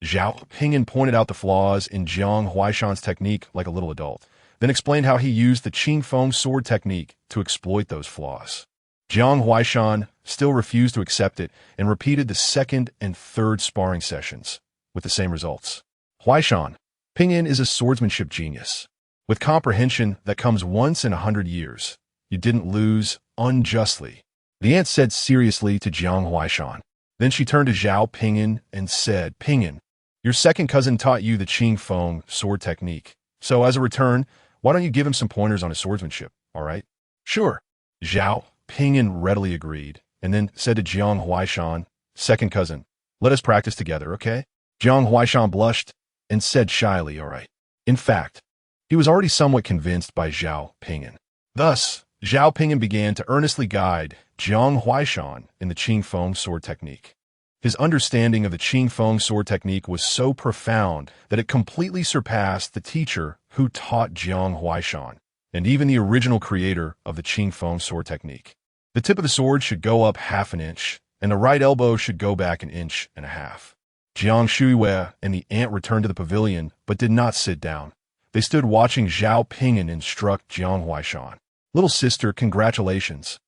Zhao Ping'an pointed out the flaws in Jiang Huaishan's technique like a little adult, then explained how he used the Qing Feng sword technique to exploit those flaws. Jiang Huaishan still refused to accept it and repeated the second and third sparring sessions, with the same results. Huaishan, Ping'an is a swordsmanship genius. With comprehension that comes once in 100 years, you didn't lose unjustly, the aunt said seriously to Jiang Huaishan. Then she turned to Zhao Ping'an and said, Ping'an, your second cousin taught you the Qing Feng sword technique. So as a return, why don't you give him some pointers on his swordsmanship, all right? Sure. Zhao Ping'an readily agreed, and then said to Jiang Huaishan, second cousin, let us practice together, okay? Jiang Huaishan blushed and said shyly, all right. In fact, he was already somewhat convinced by Zhao Ping'an. Thus, Zhao Ping'an began to earnestly guide Jiang Huaishan in the Qing Feng sword technique. His understanding of the Qing Feng sword technique was so profound that it completely surpassed the teacher who taught Jiang Huaishan, and even the original creator of the Qing Feng sword technique. The tip of the sword should go up 1/2 inch, and the right elbow should go back 1.5 inches. Jiang Shuiwei and the aunt returned to the pavilion, but did not sit down. They stood watching Zhao Ping'an instruct Jiang Huaishan. Little sister, congratulations.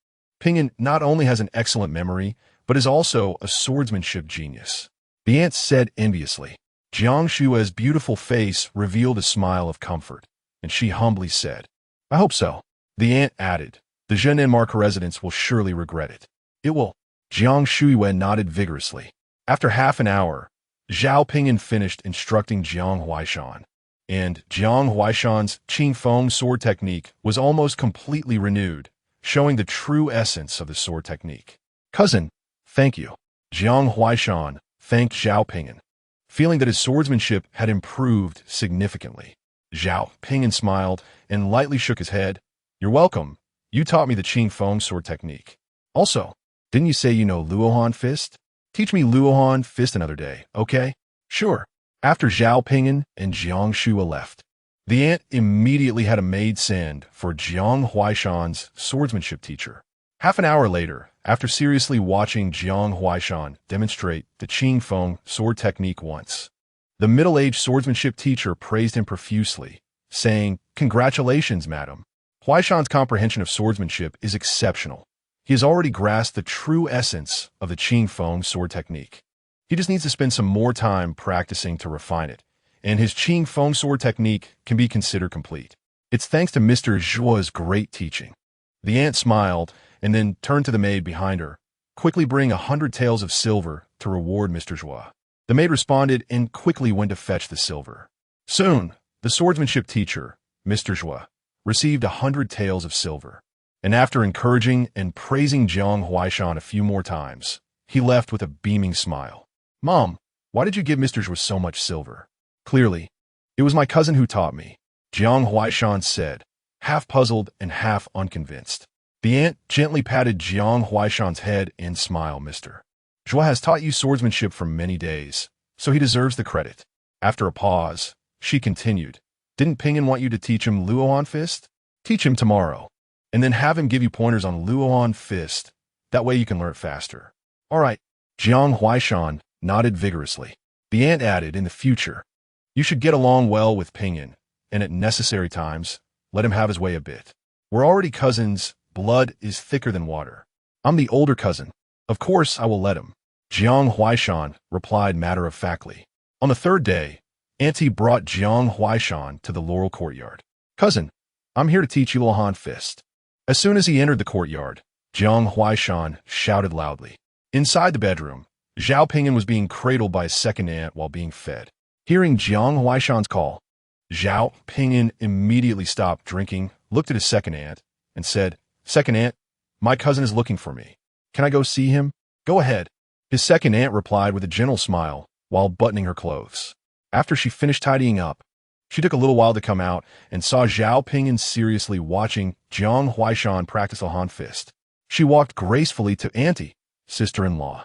Ping'an not only has an excellent memory, but is also a swordsmanship genius. The aunt said enviously. Jiang Shui's beautiful face revealed a smile of comfort, and she humbly said, I hope so. The aunt added, the Zhenin residents will surely regret it. It will. Jiang Shuiwen nodded vigorously. After half an hour, Zhao Ping'an finished instructing Jiang Huaishan, and Jiang Huaishan's Qing Feng sword technique was almost completely renewed, showing the true essence of the sword technique. Cousin, thank you. Jiang Huaishan thanked Zhao Ping'an, feeling that his swordsmanship had improved significantly. Zhao Ping'an smiled and lightly shook his head. You're welcome. You taught me the Qing Feng sword technique. Also, didn't you say you know Luohan fist? Teach me Luohan fist another day, okay? Sure. After Zhao Ping'an and Jiang Shua left, the aunt immediately had a maid send for Jiang Huaishan's swordsmanship teacher. Half an hour later, after seriously watching Jiang Huaishan demonstrate the Qing Feng sword technique once, the middle-aged swordsmanship teacher praised him profusely, saying, Congratulations, madam. Huaishan's comprehension of swordsmanship is exceptional. He has already grasped the true essence of the Qing Feng sword technique. He just needs to spend some more time practicing to refine it, and his Qing Feng sword technique can be considered complete. It's thanks to Mr. Zhuo's great teaching. The aunt smiled and then turned to the maid behind her. Quickly bring 100 taels of silver to reward Mr. Zhuo. The maid responded and quickly went to fetch the silver. Soon, the swordsmanship teacher, Mr. Zhuo, received 100 taels of silver, and after encouraging and praising Jiang Huaishan a few more times, he left with a beaming smile. Mom, why did you give Mr. Zhuo so much silver? Clearly, it was my cousin who taught me, Jiang Huaishan said, half puzzled and half unconvinced. The aunt gently patted Jiang Huaishan's head and smiled. Mr. Zhuo has taught you swordsmanship for many days, so he deserves the credit. After a pause, she continued, Didn't Ping'an want you to teach him Luohan fist? Teach him tomorrow, and then have him give you pointers on Luohan fist. That way you can learn it faster. All right. Jiang Huaishan nodded vigorously. The aunt added, in the future, you should get along well with Ping'an, and at necessary times, let him have his way a bit. We're already cousins. Blood is thicker than water. I'm the older cousin. Of course I will let him. Jiang Huaishan replied matter-of-factly. On the third day, Auntie brought Jiang Huaishan to the Laurel Courtyard. Cousin, I'm here to teach you Luohan Fist. As soon as he entered the courtyard, Jiang Huaishan shouted loudly. Inside the bedroom, Zhao Ping'an was being cradled by a second aunt while being fed. Hearing Jiang Huaishan's call, Zhao Ping'an immediately stopped drinking, looked at his second aunt, and said, Second aunt, my cousin is looking for me. Can I go see him? Go ahead. His second aunt replied with a gentle smile while buttoning her clothes. After she finished tidying up, she took a little while to come out and saw Zhao Ping'an seriously watching Jiang Huaishan practice Luohan Fist. She walked gracefully to Auntie, sister-in-law.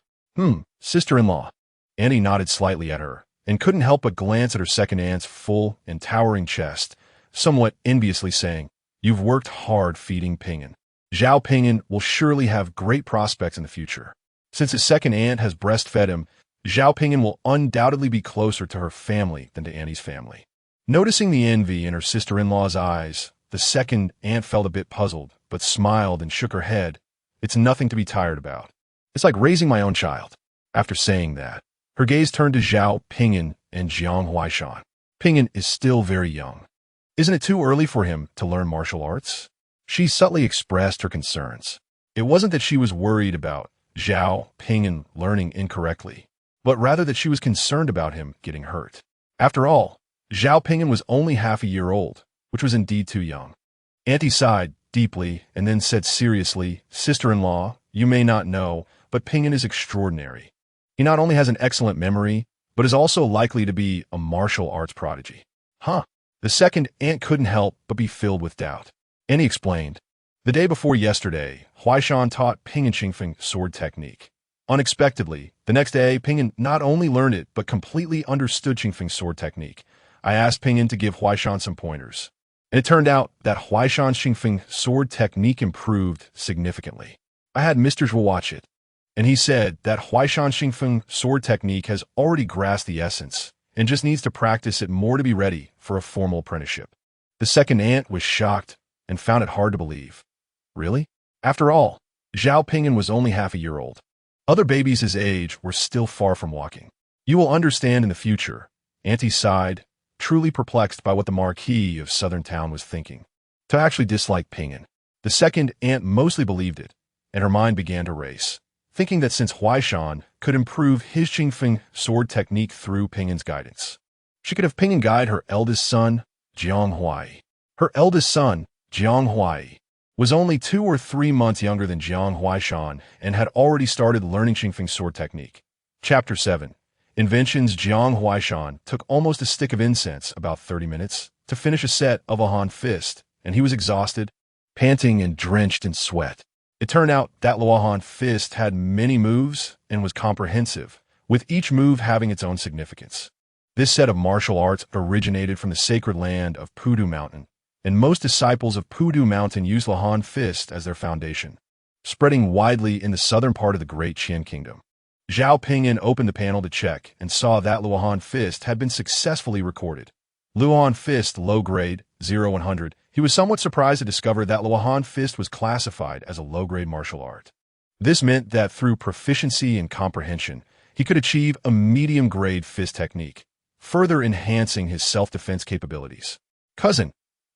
Sister-in-law. Auntie nodded slightly at her and couldn't help but glance at her second aunt's full and towering chest, somewhat enviously saying, You've worked hard feeding Ping'an. Zhao Ping'an will surely have great prospects in the future. Since his second aunt has breastfed him, Zhao Ping'an will undoubtedly be closer to her family than to Auntie's family. Noticing the envy in her sister-in-law's eyes, the second aunt felt a bit puzzled, but smiled and shook her head. It's nothing to be tired about. It's like raising my own child. After saying that, her gaze turned to Zhao Ping'an and Jiang Huaishan. Ping'an is still very young. Isn't it too early for him to learn martial arts? She subtly expressed her concerns. It wasn't that she was worried about Zhao Ping'an learning incorrectly, but rather that she was concerned about him getting hurt. After all, Zhao Ping'an was only half a year old, which was indeed too young. Auntie sighed deeply and then said seriously, Sister-in-law, you may not know, but Ping'an is extraordinary. He not only has an excellent memory, but is also likely to be a martial arts prodigy. Huh? The second aunt couldn't help but be filled with doubt. Auntie explained, the day before yesterday, Huaishan taught Ping'an Qingfeng sword technique. Unexpectedly, the next day, Ping'an not only learned it, but completely understood Qingfeng sword technique. I asked Ping'an to give Huaishan some pointers, and it turned out that Huaishan's Qingfeng sword technique improved significantly. I had Mr. Zhuo watch it, and he said that Huaishan's Qingfeng sword technique has already grasped the essence and just needs to practice it more to be ready for a formal apprenticeship. The second aunt was shocked and found it hard to believe. Really? After all, Zhao Ping'an was only half a year old. Other babies his age were still far from walking. You will understand in the future, Auntie sighed, truly perplexed by what the Marquis of Southern Town was thinking. To actually dislike Ping'an. The second aunt mostly believed it, and her mind began to race, thinking that since Huaishan could improve his Qingfeng sword technique through Ping'an's guidance, she could have Ping'an guide her eldest son, Jiang Huai. Her eldest son, Jiang Huai, was only 2 or 3 months younger than Jiang Huaishan and had already started learning Qingfeng sword technique. Chapter 7. Inventions. Jiang Huaishan took almost a stick of incense, about 30 minutes, to finish a set of Luohan Fist, and he was exhausted, panting and drenched in sweat. It turned out that Luohan Fist had many moves and was comprehensive, with each move having its own significance. This set of martial arts originated from the sacred land of Pudu Mountain, and most disciples of Pudu Mountain use Luohan Fist as their foundation, spreading widely in the southern part of the Great Qian Kingdom. Zhao Ping'an opened the panel to check and saw that Luohan Fist had been successfully recorded. Luohan Fist, low grade, 0-100. He was somewhat surprised to discover that Luohan Fist was classified as a low-grade martial art. This meant that through proficiency and comprehension, he could achieve a medium-grade fist technique, further enhancing his self-defense capabilities. Cousin,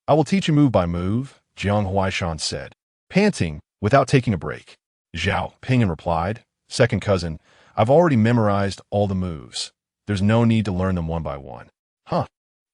I will teach you move by move, Jiang Huaishan said, panting without taking a break. Zhao Ping'an replied, Second cousin, I've already memorized all the moves. There's no need to learn them one by one. Huh?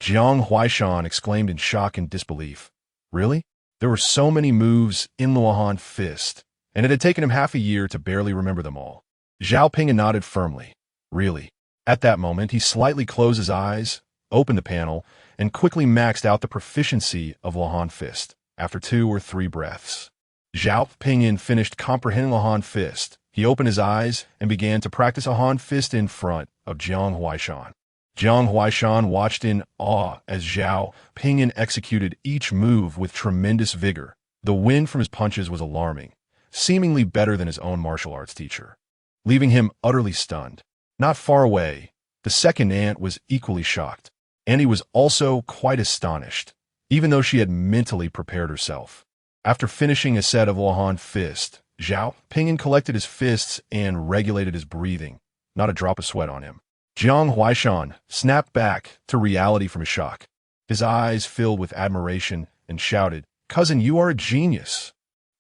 Jiang Huaishan exclaimed in shock and disbelief. Really? There were so many moves in Luohan Fist, and it had taken him half a year to barely remember them all. Zhao Ping'an nodded firmly. Really? At that moment, he slightly closed his eyes, opened the panel, and quickly maxed out the proficiency of Luohan Fist, after 2 or 3 breaths. Zhao Ping'an finished comprehending Luohan Fist. He opened his eyes and began to practice Luohan Fist in front of Jiang Huaishan. Jiang Huaishan watched in awe as Zhao Ping'an executed each move with tremendous vigor. The wind from his punches was alarming, seemingly better than his own martial arts teacher, leaving him utterly stunned. Not far away, the second aunt was equally shocked. Annie was also quite astonished, even though she had mentally prepared herself. After finishing a set of Lahan fist, Zhao Ping'an collected his fists and regulated his breathing. Not a drop of sweat on him. Jiang Huaishan snapped back to reality from his shock. His eyes filled with admiration and shouted, "Cousin, you are a genius."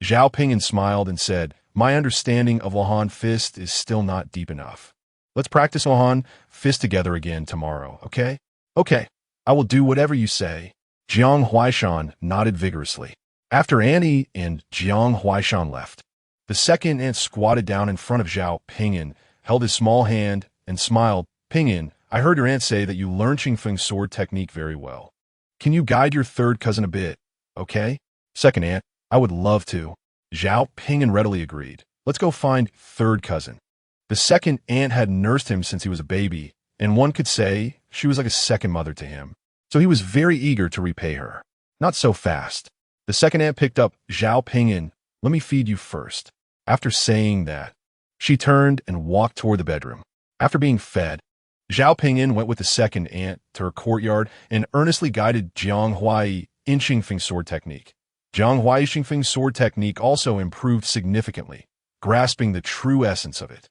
Zhao Ping'an smiled and said, "My understanding of Lahan fist is still not deep enough. Let's practice Lahan fist together again tomorrow, okay?" "Okay, I will do whatever you say." Jiang Huaishan nodded vigorously. After Annie and Jiang Huaishan left, the second ant squatted down in front of Zhao Ping'an, held his small hand, and smiled. "Ping'an, I heard your aunt say that you learn Qingfeng sword technique very well. Can you guide your third cousin a bit, okay?" Second ant, "I would love to." Zhao Ping'an readily agreed. "Let's go find third cousin." The second ant had nursed him since he was a baby, and one could say she was like a second mother to him. So he was very eager to repay her. Not so fast. The second ant picked up Zhao Ping'an. "Let me feed you first." After saying that, she turned and walked toward the bedroom. After being fed, Zhao Ping'an went with the second ant to her courtyard and earnestly guided Jiang Huai in Qingfeng sword technique. Jiang Huai's Qingfeng sword technique also improved significantly, grasping the true essence of it.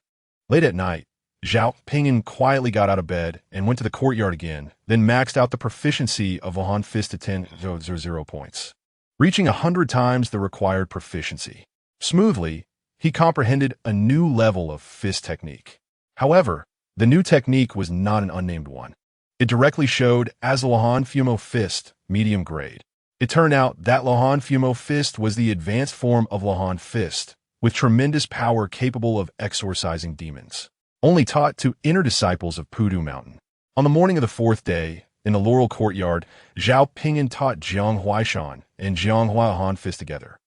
Late at night, Zhao Ping'an quietly got out of bed and went to the courtyard again, then maxed out the proficiency of Lahan fist to 10,000 points, reaching 100 times the required proficiency. Smoothly, he comprehended a new level of fist technique. However, the new technique was not an unnamed one. It directly showed as Lahan Fumo fist, medium grade. It turned out that Lahan Fumo fist was the advanced form of Lahan fist, with tremendous power capable of exorcising demons. Only taught to inner disciples of Pudu Mountain. On the morning of the fourth day, in the Laurel Courtyard, Zhao Ping'an taught Jiang Huaishan and Jiang Huahan fist together.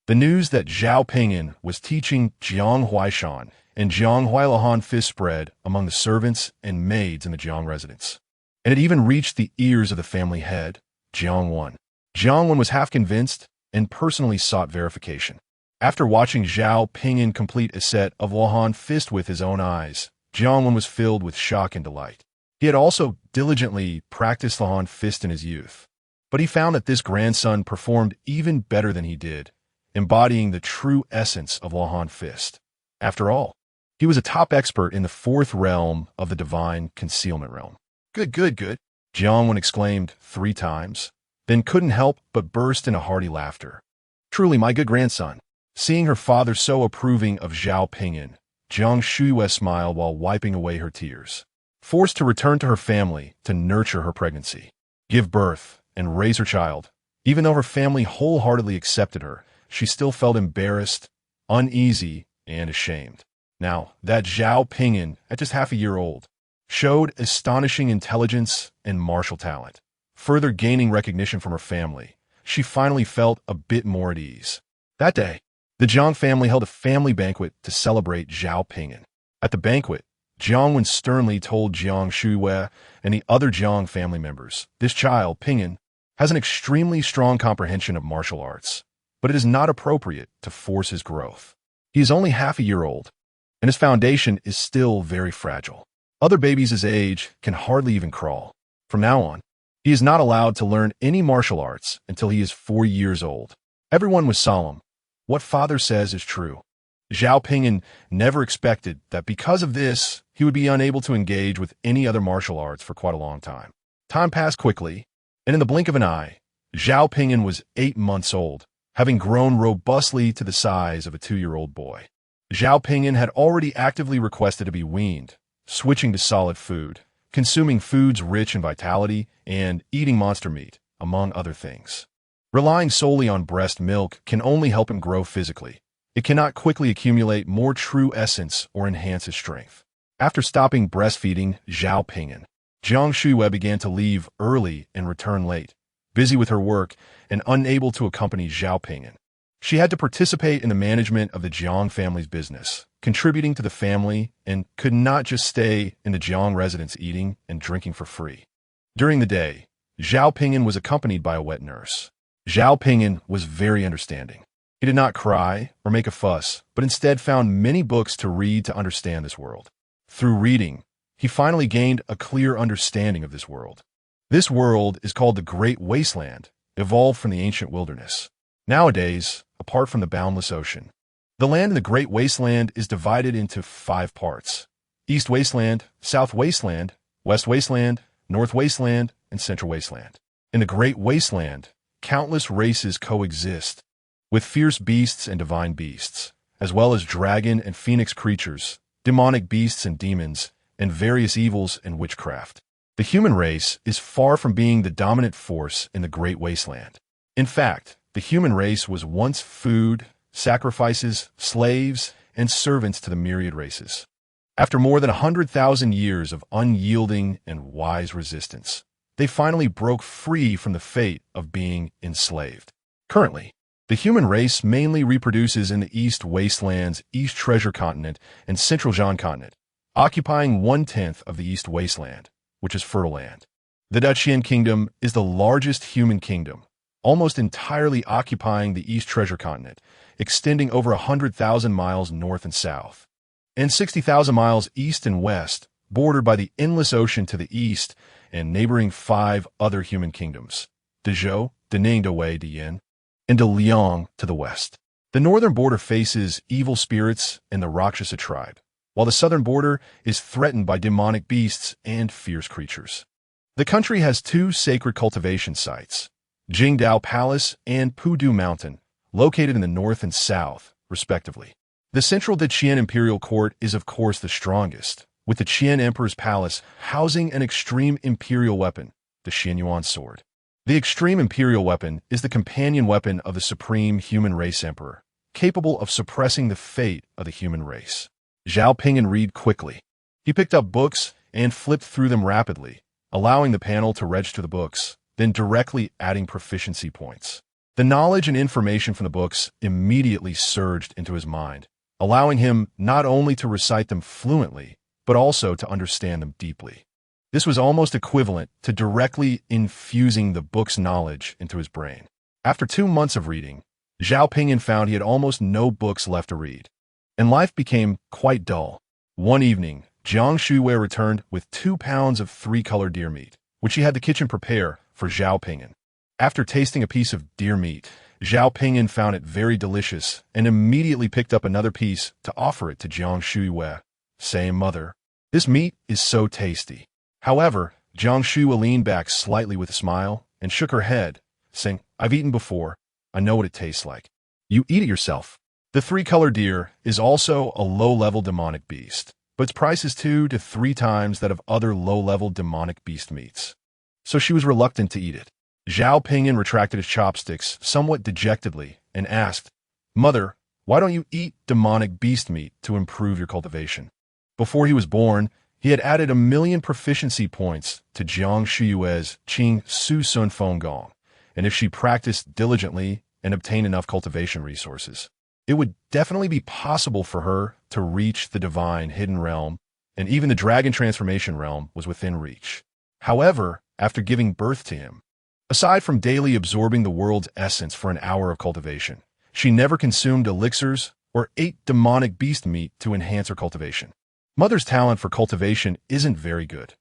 The news that Zhao Ping'an was teaching Jiang Huaishan and Jiang Huailahan fist spread among the servants and maids in the Jiang residence. And it even reached the ears of the family head, Jiang Wan. Jiang Wan was half convinced and personally sought verification. After watching Zhao Ping'an complete a set of Lahan fist with his own eyes, Jiang Wan was filled with shock and delight. He had also diligently practiced Lahan fist in his youth, but he found that this grandson performed even better than he did, embodying the true essence of Lahan fist. After all, he was a top expert in the fourth realm of the divine concealment realm. Good, Jiang Wan exclaimed 3 times, then couldn't help but burst into hearty laughter. Truly my good grandson. Seeing her father so approving of Zhao Ping'an, Jiang Shuiwe smiled while wiping away her tears. Forced to return to her family to nurture her pregnancy, give birth, and raise her child, even though her family wholeheartedly accepted her, she still felt embarrassed, uneasy, and ashamed. Now, that Zhao Ping'an, at just half a year old, showed astonishing intelligence and martial talent. Further gaining recognition from her family, she finally felt a bit more at ease. That day, the Jiang family held a family banquet to celebrate Zhao Ping'an. At the banquet, Jiang Wan sternly told Jiang Shuiwe and the other Jiang family members, "This child, Ping'an, has an extremely strong comprehension of martial arts, but it is not appropriate to force his growth. He is only half a year old, and his foundation is still very fragile. Other babies his age can hardly even crawl. From now on, he is not allowed to learn any martial arts until he is 4 years old." Everyone was solemn. What father says is true. Zhao Ping'an never expected that because of this, he would be unable to engage with any other martial arts for quite a long time. Time passed quickly, and in the blink of an eye, Zhao Ping'an was 8 months old, having grown robustly to the size of a 2-year-old boy. Zhao Ping'an had already actively requested to be weaned, switching to solid food, consuming foods rich in vitality, and eating monster meat, among other things. Relying solely on breast milk can only help him grow physically. It cannot quickly accumulate more true essence or enhance his strength. After stopping breastfeeding Zhao Ping'an, Jiang Shuiwe began to leave early and return late, busy with her work and unable to accompany Zhao Ping'an. She had to participate in the management of the Jiang family's business, contributing to the family, and could not just stay in the Jiang residence eating and drinking for free. During the day, Zhao Ping'an was accompanied by a wet nurse. Zhao Ping'an was very understanding. He did not cry or make a fuss, but instead found many books to read to understand this world. Through reading, he finally gained a clear understanding of this world. This world is called the Great Wasteland, evolved from the ancient wilderness. Nowadays, apart from the boundless ocean, the land in the Great Wasteland is divided into 5 parts: East Wasteland, South Wasteland, West Wasteland, North Wasteland, and Central Wasteland. In the Great Wasteland, countless races coexist, with fierce beasts and divine beasts, as well as dragon and phoenix creatures, demonic beasts and demons, and various evils and witchcraft. The human race is far from being the dominant force in the Great Wasteland. In fact, the human race was once food, sacrifices, slaves, and servants to the myriad races. After more than 100,000 years of unyielding and wise resistance, they finally broke free from the fate of being enslaved. Currently, the human race mainly reproduces in the East Wasteland's East Treasure Continent and Central Zhan Continent, occupying 1/10 of the East Wasteland, which is fertile land. The Daqian Kingdom is the largest human kingdom, almost entirely occupying the East Treasure Continent, extending over 100,000 miles north and south, and 60,000 miles east and west, bordered by the endless ocean to the east and neighboring 5 other human kingdoms: Dezhou, Dening Dewei Diyin, and De Liang to the west. The northern border faces evil spirits and the Rakshasa tribe, while the southern border is threatened by demonic beasts and fierce creatures. The country has 2 sacred cultivation sites, Jingdao Palace and Pudu Mountain, located in the north and south, respectively. The central Daqian Imperial Court is of course the strongest, with the Qian Emperor's Palace housing an extreme imperial weapon, the Qian Yuan Sword. The extreme imperial weapon is the companion weapon of the supreme human race emperor, capable of suppressing the fate of the human race. Zhao Ping'an read quickly. He picked up books and flipped through them rapidly, allowing the panel to register the books, then directly adding proficiency points. The knowledge and information from the books immediately surged into his mind, allowing him not only to recite them fluently, but also to understand them deeply. This was almost equivalent to directly infusing the book's knowledge into his brain. After 2 months of reading, Zhao Ping'an found he had almost no books left to read, and life became quite dull. One evening, Jiang Shuiwei returned with 2 pounds of 3-colored deer meat, which he had the kitchen prepare for Zhao Ping'an. After tasting a piece of deer meat, Zhao Ping'an found it very delicious and immediately picked up another piece to offer it to Jiang Shuiwei, saying, "Mother, this meat is so tasty." However, Jiang Shuiwei leaned back slightly with a smile and shook her head, saying, "I've eaten before. I know what it tastes like. You eat it yourself." The 3-colored deer is also a low-level demonic beast, but its price is 2 to 3 times that of other low-level demonic beast meats. So she was reluctant to eat it. Zhao Ping'an retracted his chopsticks somewhat dejectedly and asked, "Mother, why don't you eat demonic beast meat to improve your cultivation?" Before he was born, he had added 1,000,000 proficiency points to Jiang Shuiwei's Qing Su Sun Feng Gong, and if she practiced diligently and obtained enough cultivation resources, it would definitely be possible for her to reach the divine hidden realm, and even the dragon transformation realm was within reach. However, after giving birth to him, aside from daily absorbing the world's essence for an hour of cultivation, she never consumed elixirs or ate demonic beast meat to enhance her cultivation. Mother's talent for cultivation isn't very good.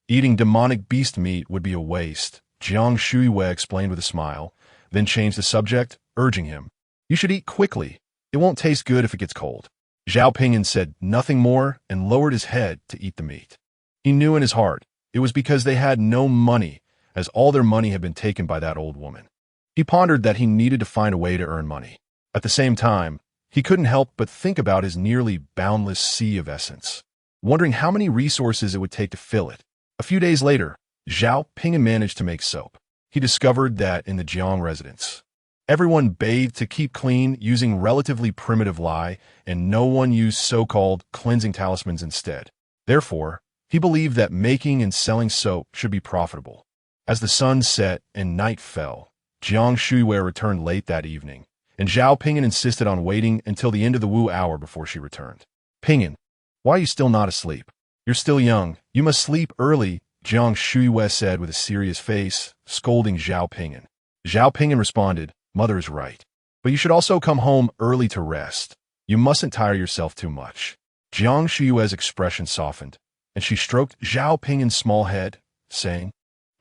Eating demonic beast meat would be a waste, Jiang Shuiwei explained with a smile, then changed the subject, urging him, "You should eat quickly. It won't taste good if it gets cold." Zhao Ping'an said nothing more and lowered his head to eat the meat. He knew in his heart it was because they had no money, as all their money had been taken by that old woman. He pondered that he needed to find a way to earn money. At the same time, he couldn't help but think about his nearly boundless sea of essence, wondering how many resources it would take to fill it. A few days later, Zhao Ping'an managed to make soap. He discovered that in the Jiang residence, everyone bathed to keep clean using relatively primitive lye, and no one used so-called cleansing talismans instead. Therefore, he believed that making and selling soap should be profitable. As the sun set and night fell, Jiang Shuiwei returned late that evening, and Zhao Ping'an insisted on waiting until the end of the Wu hour before she returned. "Ping'an, why are you still not asleep? You're still young. You must sleep early," Jiang Shuiwei said with a serious face, scolding Zhao Ping'an. Zhao Ping'an responded, "Mother is right. But you should also come home early to rest. You mustn't tire yourself too much." Jiang Shuiwei's expression softened, and she stroked Zhao Ping'an's small head, saying,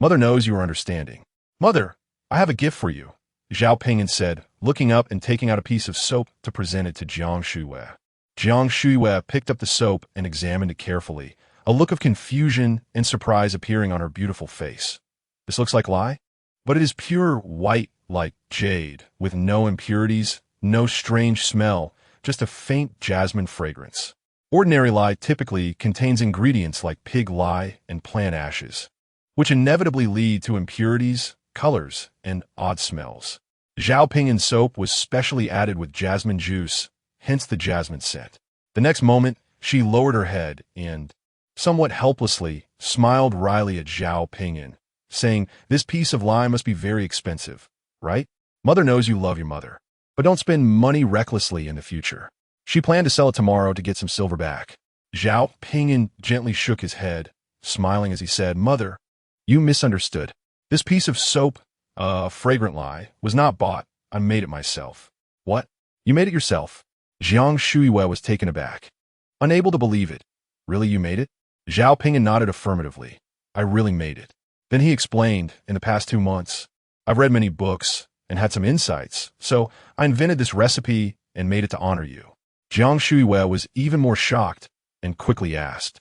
Mother knows you are understanding. Mother, I have a gift for you, Zhao Ping'an said, looking up and taking out a piece of soap to present it to Jiang Shuiwei. Jiang Shuiwei picked up the soap and examined it carefully, a look of confusion and surprise appearing on her beautiful face. This looks like lye? But it is pure white like jade, with no impurities, no strange smell, just a faint jasmine fragrance. Ordinary lye typically contains ingredients like pig lye and plant ashes, which inevitably lead to impurities, colors, and odd smells. Zhao Ping'an soap was specially added with jasmine juice, hence the jasmine scent. The next moment, she lowered her head and, somewhat helplessly, smiled wryly at Zhao Ping'an, saying, "This piece of lye must be very expensive, right? Mother knows you love your mother, but don't spend money recklessly in the future." She planned to sell it tomorrow to get some silver back. Zhao Ping'an gently shook his head, smiling as he said, "Mother, you misunderstood. This piece of soap, fragrant lye, was not bought. I made it myself." "What? You made it yourself?" Jiang Shuiwei was taken aback, unable to believe it. "Really, you made it?" Zhao Ping'an nodded affirmatively. "I really made it." Then he explained, "In the past 2 months, I've read many books and had some insights, so I invented this recipe and made it to honor you." Jiang Shuiwei was even more shocked and quickly asked,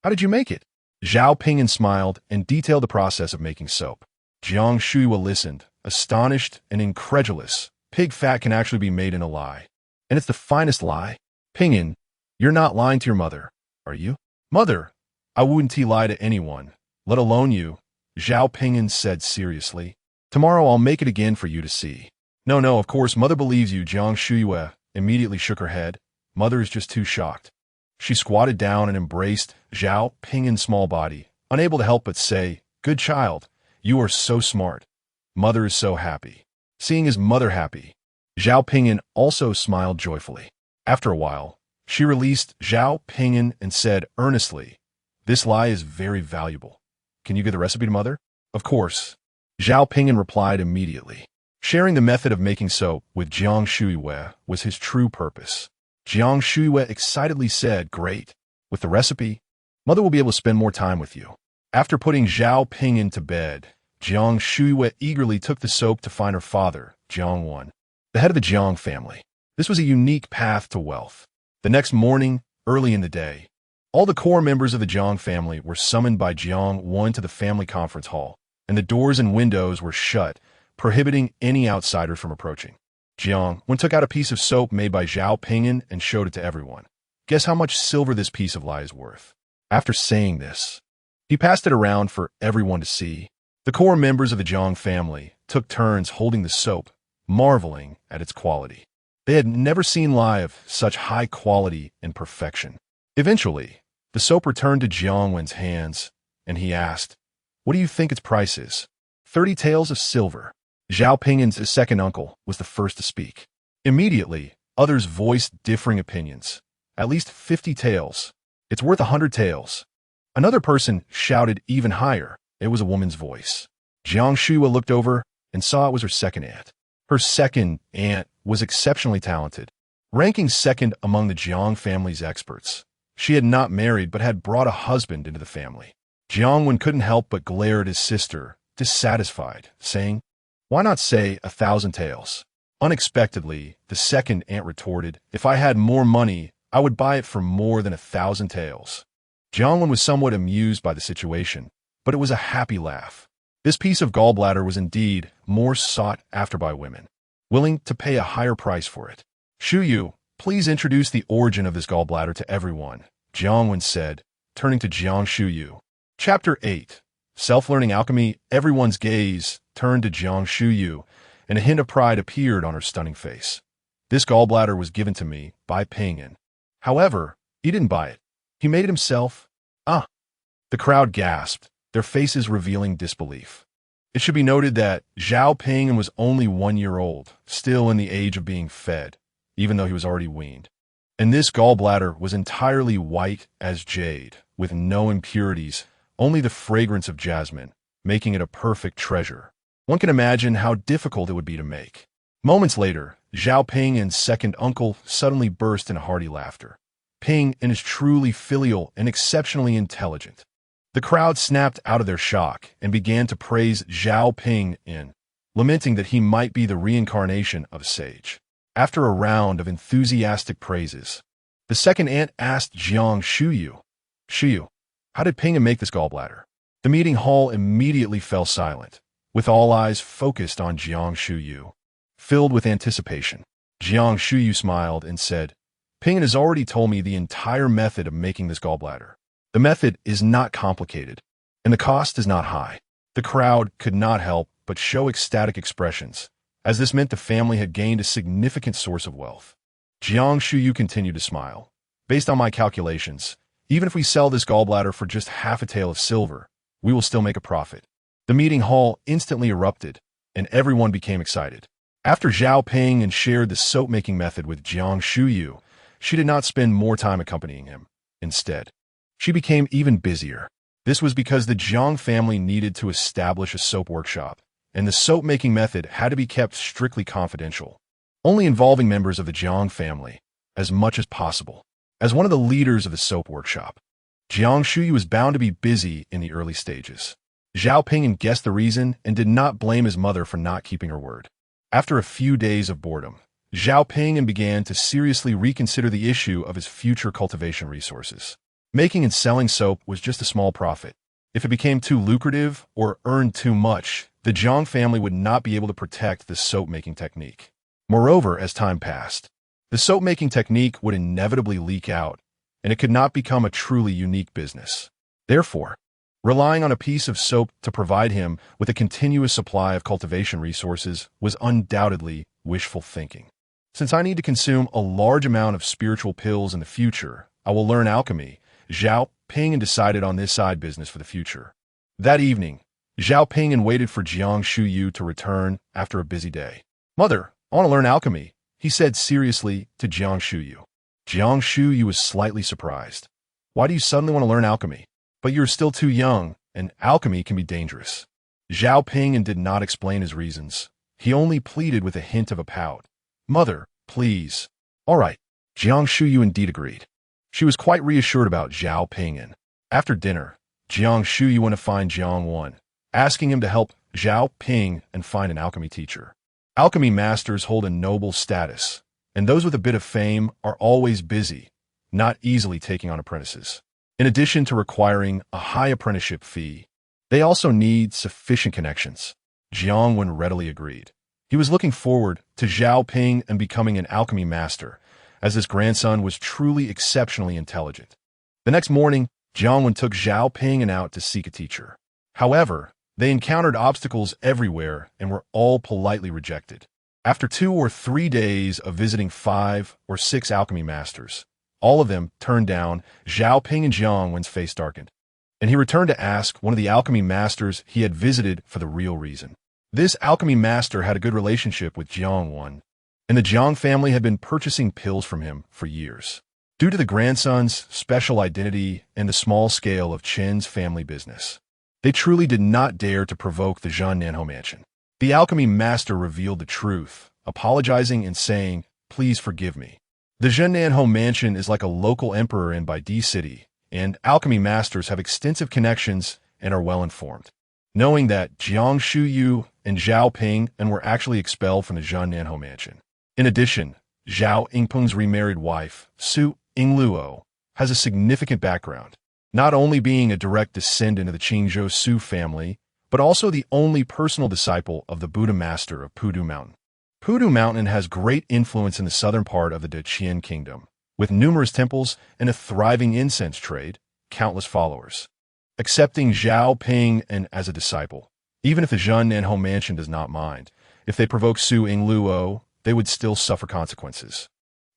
"How did you make it?" Zhao Ping'an smiled and detailed the process of making soap. Jiang Shuiwei listened, astonished and incredulous. Pig fat can actually be made in a lye. And it's the finest lye? Ping'an, you're not lying to your mother, are you? "Mother, I wouldn't lie to anyone, let alone you," Zhao Ping'an said seriously. "Tomorrow I'll make it again for you to see." No, of course, Mother believes you." Jiang Shuiwei immediately shook her head. Mother is just too shocked. She squatted down and embraced Zhao Ping'an's small body, unable to help but say, "Good child, you are so smart. Mother is so happy." Seeing his mother happy, Zhao Ping'an also smiled joyfully. After a while, she released Zhao Ping'an and said earnestly, "This lye is very valuable. Can you give the recipe to Mother?" "Of course." Zhao Ping'an replied immediately. Sharing the method of making soap with Jiang Shuiwei was his true purpose. Jiang Shuiwei excitedly said, "Great. With the recipe, Mother will be able to spend more time with you." After putting Zhao Ping'an to bed, Jiang Shuiwei eagerly took the soap to find her father, Jiang Wan, the head of the Jiang family. This was a unique path to wealth. The next morning, early in the day, all the core members of the Jiang family were summoned by Jiang Wan to the family conference hall, and the doors and windows were shut, prohibiting any outsider from approaching. Jiang Wan took out a piece of soap made by Zhao Ping'an and showed it to everyone. "Guess how much silver this piece of lye is worth?" After saying this, he passed it around for everyone to see. The core members of the Jiang family took turns holding the soap, marveling at its quality. They had never seen lye of such high quality and perfection. Eventually, the soap returned to Jiang Wan's hands, and he asked, "What do you think its price is?" 30 taels of silver." Zhao Ping'an's second uncle was the first to speak. Immediately, others voiced differing opinions. "At least 50 taels. It's worth 100 taels." Another person shouted even higher. It was a woman's voice. Jiang Shuiwei looked over and saw it was her second aunt. Her second aunt was exceptionally talented, ranking second among the Jiang family's experts. She had not married but had brought a husband into the family. Jiang Wan couldn't help but glare at his sister, dissatisfied, saying, "Why not say 1,000 taels?" Unexpectedly, the second aunt retorted, "If I had more money, I would buy it for more than 1,000 taels." Jiang Wan was somewhat amused by the situation, but it was a happy laugh. This piece of gallbladder was indeed more sought after by women, willing to pay a higher price for it. "Shuyu, please introduce the origin of this gallbladder to everyone," Jiang Wan said, turning to Jiang Shuyu. Chapter 8. Self-Learning Alchemy. Everyone's gaze turned to Jiang Shuyu, and a hint of pride appeared on her stunning face. "This gallbladder was given to me by Ping'an. However, he didn't buy it. He made it himself." "Ah!" The crowd gasped, their faces revealing disbelief. It should be noted that Zhao Ping'an was only 1 year old, still in the age of being fed, even though he was already weaned. And this gallbladder was entirely white as jade, with no impurities, only the fragrance of jasmine, making it a perfect treasure. One can imagine how difficult it would be to make. Moments later, Zhao Ping'an's second uncle suddenly burst into hearty laughter. Ping'an is truly filial and exceptionally intelligent. The crowd snapped out of their shock and began to praise Zhao Ping'an, lamenting that he might be the reincarnation of a sage. After a round of enthusiastic praises, the second aunt asked Jiang Shuyu, how did Ping'an make this gallbladder? The meeting hall immediately fell silent, with all eyes focused on Jiang Shuyu. Filled with anticipation, Jiang Shuyu smiled and said, Ping'an has already told me the entire method of making this gallbladder. The method is not complicated, and the cost is not high. The crowd could not help but show ecstatic expressions, as this meant the family had gained a significant source of wealth. Jiang Shuyu continued to smile. Based on my calculations, even if we sell this gallbladder for just half a tael of silver, we will still make a profit. The meeting hall instantly erupted, and everyone became excited. After Zhao Ping'an shared the soap-making method with Jiang Shuyu, she did not spend more time accompanying him. Instead, she became even busier. This was because the Jiang family needed to establish a soap workshop, and the soap-making method had to be kept strictly confidential, only involving members of the Jiang family, as much as possible. As one of the leaders of the soap workshop, Jiang Shuyu was bound to be busy in the early stages. Zhao Ping'an guessed the reason and did not blame his mother for not keeping her word. After a few days of boredom, Zhao Ping'an began to seriously reconsider the issue of his future cultivation resources. Making and selling soap was just a small profit. If it became too lucrative or earned too much, the Jiang family would not be able to protect the soap-making technique. Moreover, as time passed, the soap-making technique would inevitably leak out, and it could not become a truly unique business. Therefore, relying on a piece of soap to provide him with a continuous supply of cultivation resources was undoubtedly wishful thinking. Since I need to consume a large amount of spiritual pills in the future, I will learn alchemy. Zhao Ping'an decided on this side business for the future. That evening, Zhao Ping'an waited for Jiang Shuyu to return after a busy day. Mother, I want to learn alchemy, he said seriously to Jiang Shuyu. Jiang Shuyu was slightly surprised. Why do you suddenly want to learn alchemy? But you're still too young, and alchemy can be dangerous. Zhao Ping'an did not explain his reasons. He only pleaded with a hint of a pout. Mother, please. All right, Jiang Shuyu indeed agreed. She was quite reassured about Zhao Ping'an. After dinner, Jiang Shuyu went to find Jiang Wan, asking him to help Zhao Ping'an find an alchemy teacher. Alchemy masters hold a noble status, and those with a bit of fame are always busy, not easily taking on apprentices. In addition to requiring a high apprenticeship fee, they also need sufficient connections. Jiang Wan readily agreed. He was looking forward to Zhao Ping'an becoming an alchemy master, as his grandson was truly exceptionally intelligent. The next morning, Jiang Wan took Zhao Ping'an out to seek a teacher. However, they encountered obstacles everywhere and were all politely rejected. After 2 or 3 days of visiting 5 or 6 alchemy masters, all of them turned down, Zhao Ping'an Jiang Wan's face darkened, and he returned to ask one of the alchemy masters he had visited for the real reason. This alchemy master had a good relationship with Jiang Wan, and the Jiang family had been purchasing pills from him for years. Due to the grandson's special identity and the small scale of Chen's family business, they truly did not dare to provoke the Zhennanhou mansion. The alchemy master revealed the truth, apologizing and saying, "Please forgive me. The Zhennanhou mansion is like a local emperor in Baidi City, and alchemy masters have extensive connections and are well informed." Knowing that Jiang Shuyu and Zhao Ping'an were actually expelled from the Zhennanhou mansion. In addition, Zhao Yingpeng's remarried wife, Su Yingluo, has a significant background, not only being a direct descendant of the Qingzhou Su family, but also the only personal disciple of the Buddha master of Pudu Mountain. Pudu Mountain has great influence in the southern part of the Deqian kingdom, with numerous temples and a thriving incense trade, countless followers. Accepting Zhao Ping'an as a disciple, even if the Zhennanhou mansion does not mind, if they provoke Su Yingluo, they would still suffer consequences.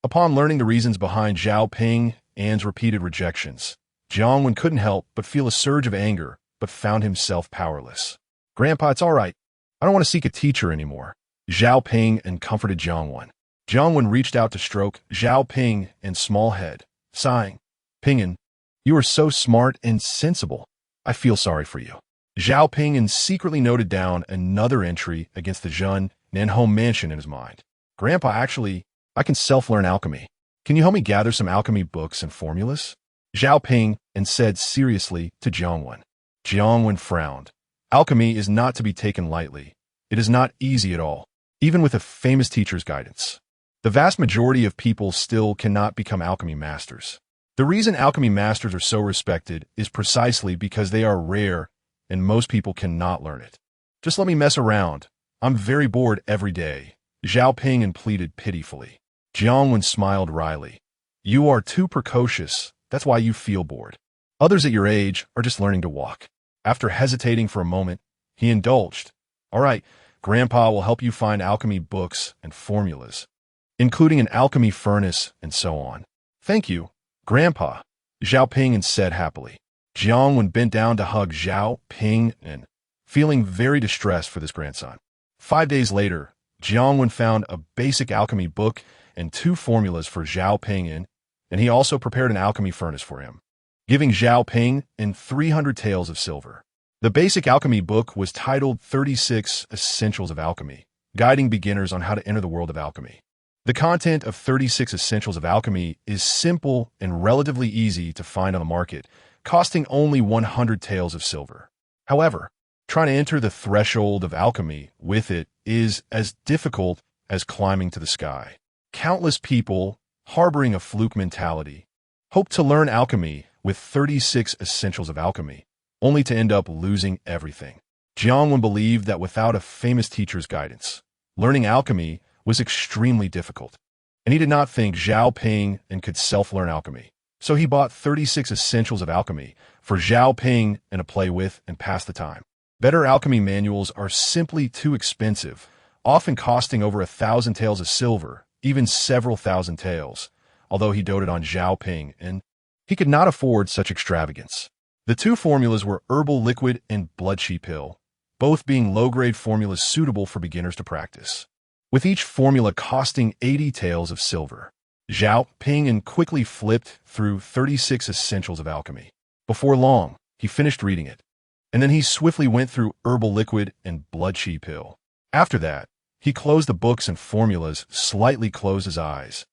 Upon learning the reasons behind Zhao Ping'an's repeated rejections, Jiang Wan couldn't help but feel a surge of anger, but found himself powerless. "Grandpa, it's all right. I don't want to seek a teacher anymore." Zhao Ping'an comforted Jiang Wan. Jiang Wan reached out to stroke Zhao Ping'an's small head, sighing, "Ping'an, you are so smart and sensible. I feel sorry for you." Zhao Ping'an secretly noted down another entry against the Zhennanhou mansion in his mind. "Grandpa, actually, I can self-learn alchemy. Can you help me gather some alchemy books and formulas?" Zhao Ping'an said seriously to Jiang Wan. Jiang frowned. Alchemy is not to be taken lightly. It is not easy at all, even with a famous teacher's guidance. The vast majority of people still cannot become alchemy masters. The reason alchemy masters are so respected is precisely because they are rare and most people cannot learn it. Just let me mess around. I'm very bored every day, Zhao Ping'an pleaded pitifully. Jiang smiled wryly. You are too precocious. That's why you feel bored. Others at your age are just learning to walk. After hesitating for a moment, he indulged. All right, Grandpa will help you find alchemy books and formulas, including an alchemy furnace and so on. Thank you, Grandpa, Zhao Ping'an said happily. Jiang bent down to hug Zhao Ping'an, feeling very distressed for this grandson. 5 days later, Jiang found a basic alchemy book and 2 formulas for Zhao Ping'an, and he also prepared an alchemy furnace for him, giving Zhao Ping'an 300 taels of silver. The basic alchemy book was titled 36 Essentials of Alchemy, guiding beginners on how to enter the world of alchemy. The content of 36 Essentials of Alchemy is simple and relatively easy to find on the market, costing only 100 taels of silver. However, trying to enter the threshold of alchemy with it is as difficult as climbing to the sky. Countless people, harboring a fluke mentality, hope to learn alchemy with 36 Essentials of Alchemy, only to end up losing everything. Jiang believed that without a famous teacher's guidance, learning alchemy was extremely difficult, and he did not think Zhao Ping'an could self-learn alchemy. So he bought 36 Essentials of Alchemy for Zhao Ping'an to play with and pass the time. Better alchemy manuals are simply too expensive, often costing over 1,000 taels of silver, even several thousand taels. Although he doted on Zhao Ping'an, he could not afford such extravagance. The 2 formulas were herbal liquid and blood chi pill, both being low-grade formulas suitable for beginners to practice, with each formula costing 80 taels of silver. Zhao Ping'an quickly flipped through 36 Essentials of Alchemy. Before long, he finished reading it, and then he swiftly went through herbal liquid and blood chi pill. After that, he closed the books and formulas, slightly closed his eyes,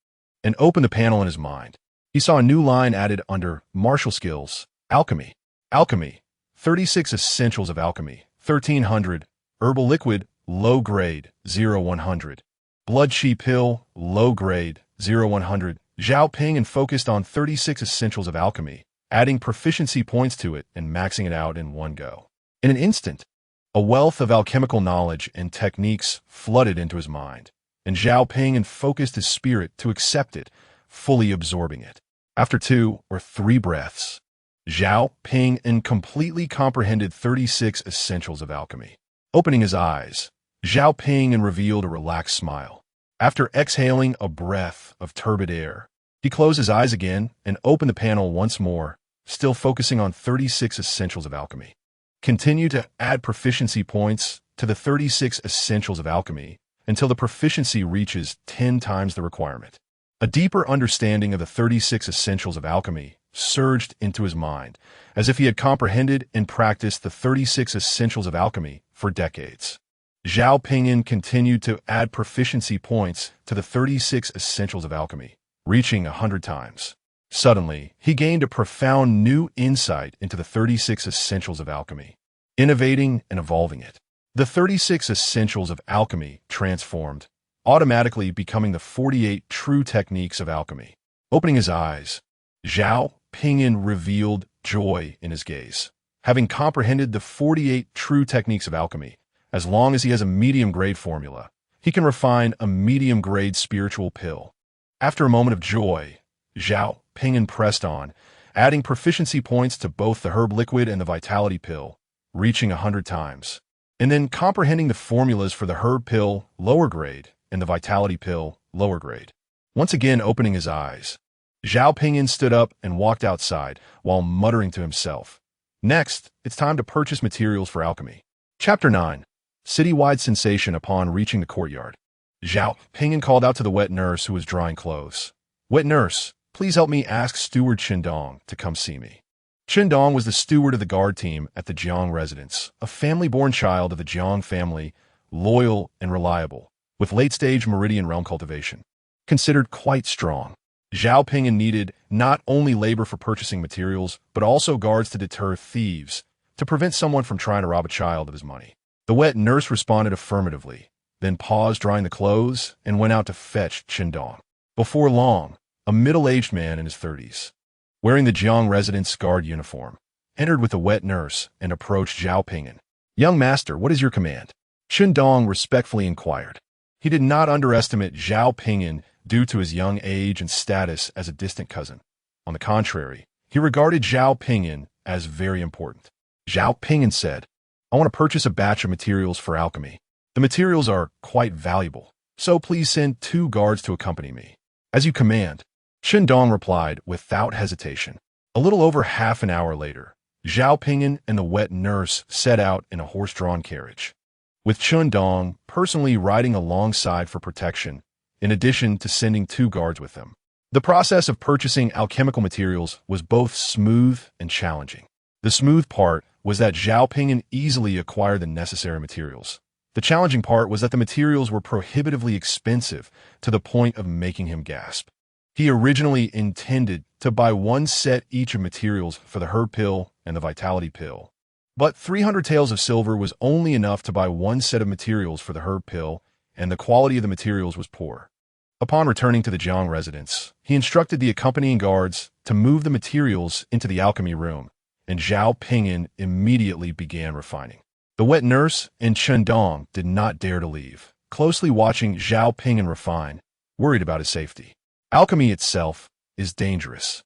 and opened the panel in his mind. He saw a new line added under Martial Skills, Alchemy. Alchemy, 36 Essentials of Alchemy, 1300, herbal liquid, low grade, 0-100, blood chi pill, low grade, 0-100. Zhao Ping'an focused on 36 Essentials of Alchemy, adding proficiency points to it and maxing it out in one go. In an instant, a wealth of alchemical knowledge and techniques flooded into his mind, and Zhao Ping'an focused his spirit to accept it, fully absorbing it. After 2 or 3 breaths, Zhao Ping'an completely comprehended 36 Essentials of Alchemy. Opening his eyes, Zhao Ping'an revealed a relaxed smile. After exhaling a breath of turbid air, he closed his eyes again and opened the panel once more, still focusing on 36 Essentials of Alchemy. Continue to add proficiency points to the 36 Essentials of Alchemy until the proficiency reaches 10 times the requirement. A deeper understanding of the 36 Essentials of Alchemy surged into his mind, as if he had comprehended and practiced the 36 Essentials of Alchemy for decades. Zhao Ping'an continued to add proficiency points to the 36 Essentials of Alchemy, reaching 100 times. Suddenly, he gained a profound new insight into the 36 Essentials of Alchemy, innovating and evolving it. The 36 Essentials of Alchemy transformed, automatically becoming the 48 true techniques of alchemy. Opening his eyes, Zhao Ping'an revealed joy in his gaze. Having comprehended the 48 true techniques of alchemy, as long as he has a medium-grade formula, he can refine a medium-grade spiritual pill. After a moment of joy, Zhao Ping'an pressed on, adding proficiency points to both the herb liquid and the vitality pill, reaching 100 times, and then comprehending the formulas for the herb pill, lower grade, and the vitality pill, lower grade. Once again opening his eyes, Zhao Ping'an stood up and walked outside while muttering to himself. Next, it's time to purchase materials for alchemy. Chapter 9. Citywide sensation upon reaching the courtyard. Zhao Ping'an called out to the wet nurse who was drying clothes. Wet nurse, please help me ask Steward Qindong to come see me. Qindong was the steward of the guard team at the Jiang residence, a family-born child of the Jiang family, loyal and reliable, with late-stage meridian realm cultivation. Considered quite strong, Zhao Ping'an needed not only labor for purchasing materials, but also guards to deter thieves, to prevent someone from trying to rob a child of his money. The wet nurse responded affirmatively, then paused drying the clothes and went out to fetch Qindong. Before long, a middle-aged man in his 30s, wearing the Jiang residence guard uniform, entered with the wet nurse and approached Zhao Ping'an. "Young master, what is your command?" Qindong respectfully inquired. He did not underestimate Zhao Ping'an due to his young age and status as a distant cousin. On the contrary, he regarded Zhao Ping'an as very important. Zhao Ping'an said, "I want to purchase a batch of materials for alchemy. The materials are quite valuable, so please send 2 guards to accompany me." "As you command," Qindong replied without hesitation. A little over half an hour later, Zhao Ping'an and the wet nurse set out in a horse-drawn carriage, with Qindong personally riding alongside for protection, in addition to sending 2 guards with them. The process of purchasing alchemical materials was both smooth and challenging. The smooth part was that Zhao Ping'an easily acquired the necessary materials. The challenging part was that the materials were prohibitively expensive to the point of making him gasp. He originally intended to buy 1 set each of materials for the herb pill and the vitality pill. But 300 taels of silver was only enough to buy 1 set of materials for the herb pill, and the quality of the materials was poor. Upon returning to the Jiang residence, he instructed the accompanying guards to move the materials into the alchemy room, and Zhao Ping'an immediately began refining. The wet nurse and Qindong did not dare to leave, closely watching Zhao Ping'an refine, worried about his safety. Alchemy itself is dangerous,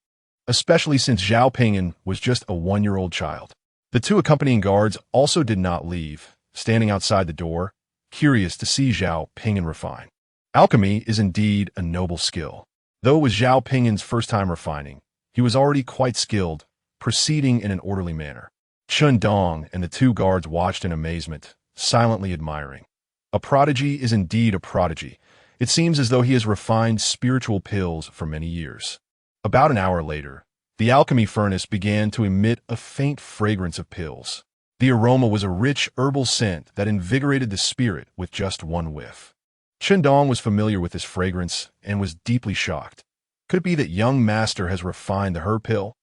especially since Zhao Ping'an was just a 1-year-old child. The 2 accompanying guards also did not leave, standing outside the door, curious to see Zhao Ping'an refine. Alchemy is indeed a noble skill. Though it was Zhao Ping'an's first time refining, he was already quite skilled, proceeding in an orderly manner. Qindong and the 2 guards watched in amazement, silently admiring. A prodigy is indeed a prodigy. It seems as though he has refined spiritual pills for many years. About an hour later, the alchemy furnace began to emit a faint fragrance of pills. The aroma was a rich herbal scent that invigorated the spirit with just 1 whiff. Qindong was familiar with this fragrance and was deeply shocked. Could it be that young master has refined the herb pill?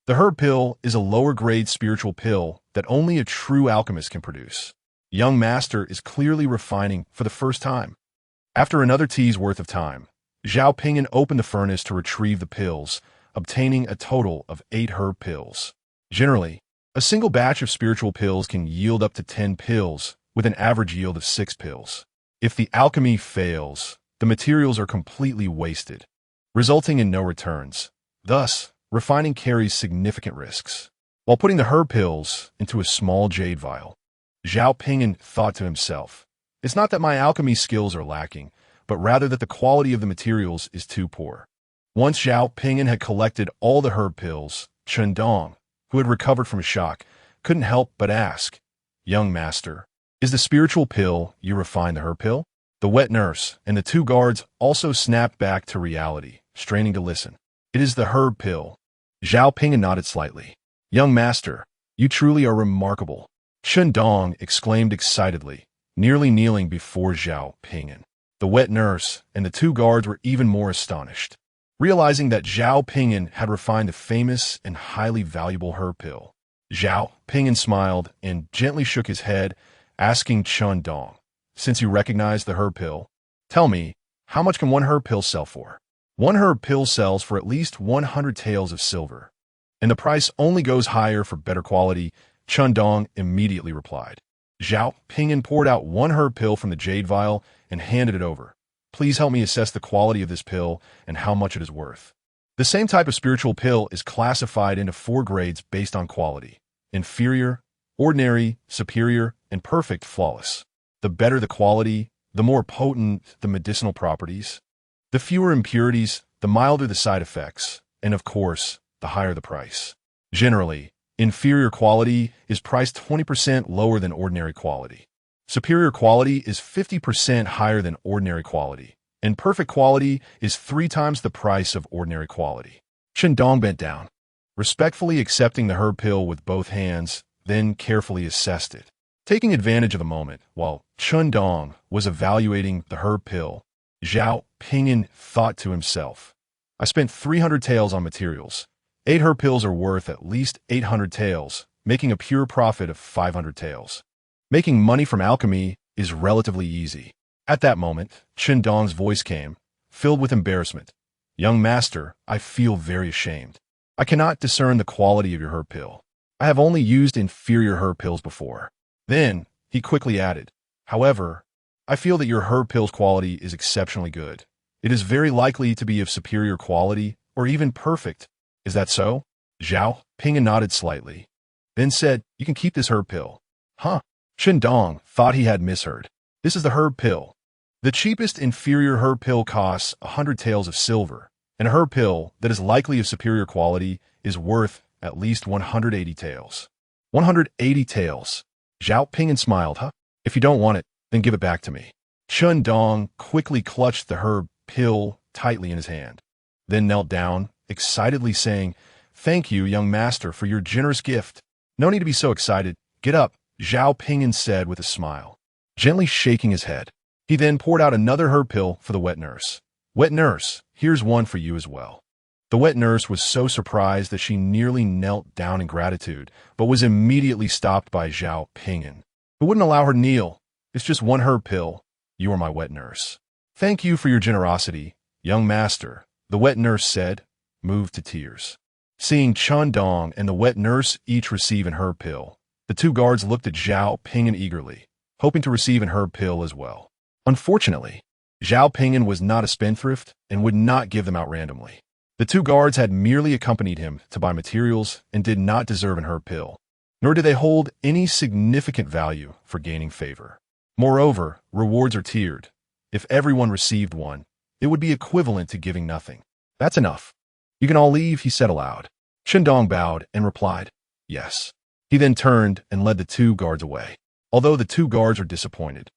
The herb pill is a lower-grade spiritual pill that only a true alchemist can produce. Young master is clearly refining for the first time. After another tea's worth of time, Zhao Ping'an opened the furnace to retrieve the pills, obtaining a total of 8 herb pills. Generally, a single batch of spiritual pills can yield up to 10 pills, with an average yield of 6 pills. If the alchemy fails, the materials are completely wasted, resulting in no returns. Thus, refining carries significant risks. While putting the herb pills into a small jade vial, Zhao Ping'an thought to himself, "It's not that my alchemy skills are lacking, but rather that the quality of the materials is too poor." Once Zhao Ping'an had collected all the herb pills, Qindong, who had recovered from shock, couldn't help but ask, "Young master, is the spiritual pill you refined the herb pill?" The wet nurse and the 2 guards also snapped back to reality, straining to listen. "It is the herb pill." Zhao Ping'an nodded slightly. "Young master, you truly are remarkable," Qindong exclaimed excitedly, nearly kneeling before Zhao Ping'an. The wet nurse and the 2 guards were even more astonished, realizing that Zhao Ping'an had refined the famous and highly valuable herb pill. Zhao Ping'an smiled and gently shook his head, asking Qindong, "Since you recognize the herb pill, tell me, how much can 1 herb pill sell for?" "1 herb pill sells for at least 100 taels of silver, and the price only goes higher for better quality," Qindong immediately replied. Zhao Ping'an poured out 1 herb pill from the jade vial and handed it over. "Please help me assess the quality of this pill and how much it is worth." The same type of spiritual pill is classified into 4 grades based on quality: inferior, ordinary, superior, and perfect flawless. The better the quality, the more potent the medicinal properties. The fewer impurities, the milder the side effects, and of course, the higher the price. Generally, inferior quality is priced 20% lower than ordinary quality. Superior quality is 50% higher than ordinary quality, and perfect quality is 3 times the price of ordinary quality. Qindong bent down, respectfully accepting the herb pill with both hands, then carefully assessed it. Taking advantage of the moment, while Qindong was evaluating the herb pill, Zhao Ping'an thought to himself, "I spent 300 taels on materials. 8 herb pills are worth at least 800 taels, making a pure profit of 500 taels. Making money from alchemy is relatively easy. At that moment, Chen Dong's voice came, filled with embarrassment. Young master, I feel very ashamed. I cannot discern the quality of your herb pill. I have only used inferior herb pills before. Then, he quickly added, however, I feel that your herb pill's quality is exceptionally good. It is very likely to be of superior quality or even perfect. Is that so? Zhao Ping'an nodded slightly, then said, you can keep this herb pill. Huh? Chen Dong thought he had misheard. This is the herb pill. The cheapest inferior herb pill costs 100 taels of silver, and a herb pill that is likely of superior quality is worth at least 180 taels. 180 taels. Zhao Ping'an smiled, huh? If you don't want it, then give it back to me. Chen Dong quickly clutched the herb pill tightly in his hand, then knelt down, excitedly saying, thank you, young master, for your generous gift. No need to be so excited. Get up, Zhao Ping'an said with a smile, gently shaking his head. He then poured out another herb pill for the wet nurse. Wet nurse, here's one for you as well. The wet nurse was so surprised that she nearly knelt down in gratitude, but was immediately stopped by Zhao Ping'an, who wouldn't allow her to kneel. It's just one herb pill. You are my wet nurse. Thank you for your generosity, young master, the wet nurse said, moved to tears. Seeing Chen Dong and the wet nurse each receive an herb pill, the two guards looked at Zhao Ping'an eagerly, hoping to receive an herb pill as well. Unfortunately, Zhao Ping'an was not a spendthrift and would not give them out randomly. The two guards had merely accompanied him to buy materials and did not deserve an herb pill, nor did they hold any significant value for gaining favor. Moreover, rewards are tiered. If everyone received one, it would be equivalent to giving nothing. That's enough. You can all leave, he said aloud. Chen Dong bowed and replied, yes. He then turned and led the two guards away. Although the two guards were disappointed,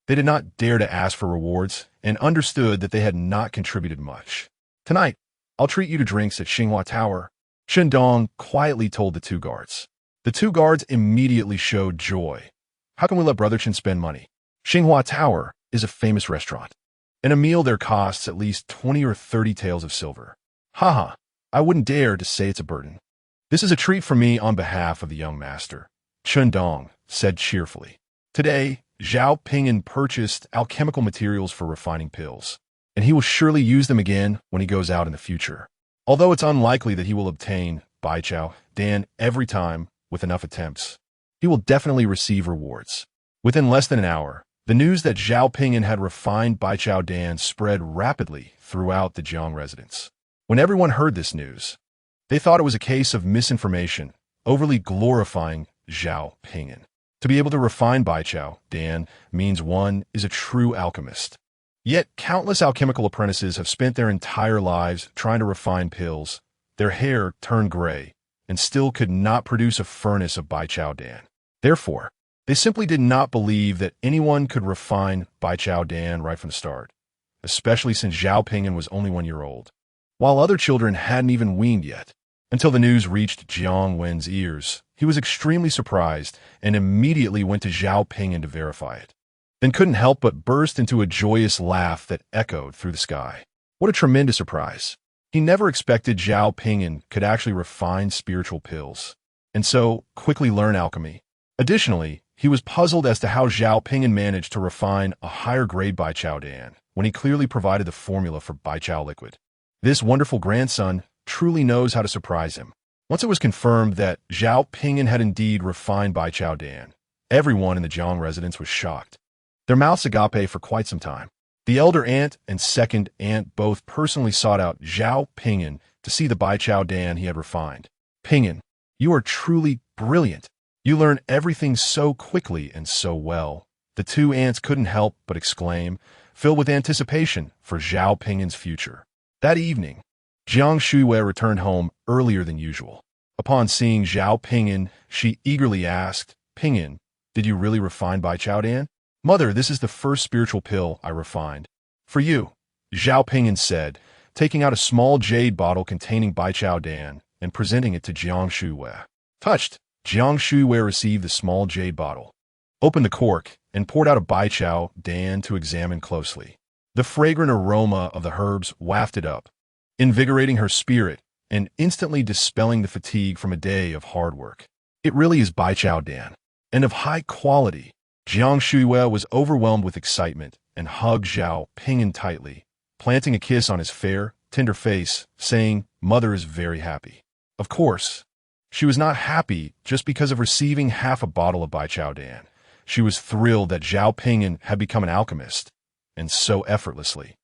they did not dare to ask for rewards and understood that they had not contributed much. Tonight, I'll treat you to drinks at Xinghua Tower, Chen Dong quietly told the two guards. The two guards immediately showed joy. How can we let Brother Chen spend money? Xinghua Tower is a famous restaurant, and a meal there costs at least 20 or 30 taels of silver. Haha, I wouldn't dare to say it's a burden. This is a treat for me on behalf of the young master, Chen Dong said cheerfully. Today, Zhao Ping'an purchased alchemical materials for refining pills, and he will surely use them again when he goes out in the future. Although it's unlikely that he will obtain Baichao Dan every time with enough attempts, he will definitely receive rewards. Within less than an hour, the news that Zhao Ping'an had refined Baichao Dan spread rapidly throughout the Jiang residence. When everyone heard this news, they thought it was a case of misinformation, overly glorifying Zhao Ping'an. To be able to refine Baichao Dan means one is a true alchemist. Yet countless alchemical apprentices have spent their entire lives trying to refine pills. Their hair turned gray and still could not produce a furnace of Baichao Dan. Therefore, they simply did not believe that anyone could refine Baichao Dan right from the start, especially since Zhao Ping'an was only 1 year old, while other children hadn't even weaned yet. Until the news reached Jiang Wen's ears, he was extremely surprised and immediately went to Zhao Ping'an to verify it, then couldn't help but burst into a joyous laugh that echoed through the sky. What a tremendous surprise. He never expected Zhao Ping'an could actually refine spiritual pills, and so quickly learn alchemy. Additionally, he was puzzled as to how Zhao Ping'an managed to refine a higher grade Baichao Dan when he clearly provided the formula for Baichao liquid. This wonderful grandson truly knows how to surprise him. Once it was confirmed that Zhao Ping'an had indeed refined Baichao Dan, everyone in the Jiang residence was shocked. Their mouths agape for quite some time. The elder aunt and second aunt both personally sought out Zhao Ping'an to see the Baichao Dan he had refined. Ping'an, you are truly brilliant. You learn everything so quickly and so well. The two aunts couldn't help but exclaim, filled with anticipation for Zhao Ping'an's future. That evening, Jiang Shuiwei returned home earlier than usual. Upon seeing Zhao Ping'an, she eagerly asked, Ping'an, did you really refine Baichao Dan? Mother, this is the first spiritual pill I refined. For you, Zhao Ping'an said, taking out a small jade bottle containing Baichao Dan and presenting it to Jiang Shuiwei. Touched, Jiang Shuiwei received the small jade bottle, opened the cork, and poured out a Baichao Dan to examine closely. The fragrant aroma of the herbs wafted up, invigorating her spirit and instantly dispelling the fatigue from a day of hard work. It really is Baiqiao Dan, and of high quality. Jiang Shuiwei was overwhelmed with excitement and hugged Zhao Ping'an tightly, planting a kiss on his fair, tender face, saying, "Mother is very happy." Of course, she was not happy just because of receiving half a bottle of Baiqiao Dan. She was thrilled that Zhao Ping'an had become an alchemist, and so effortlessly.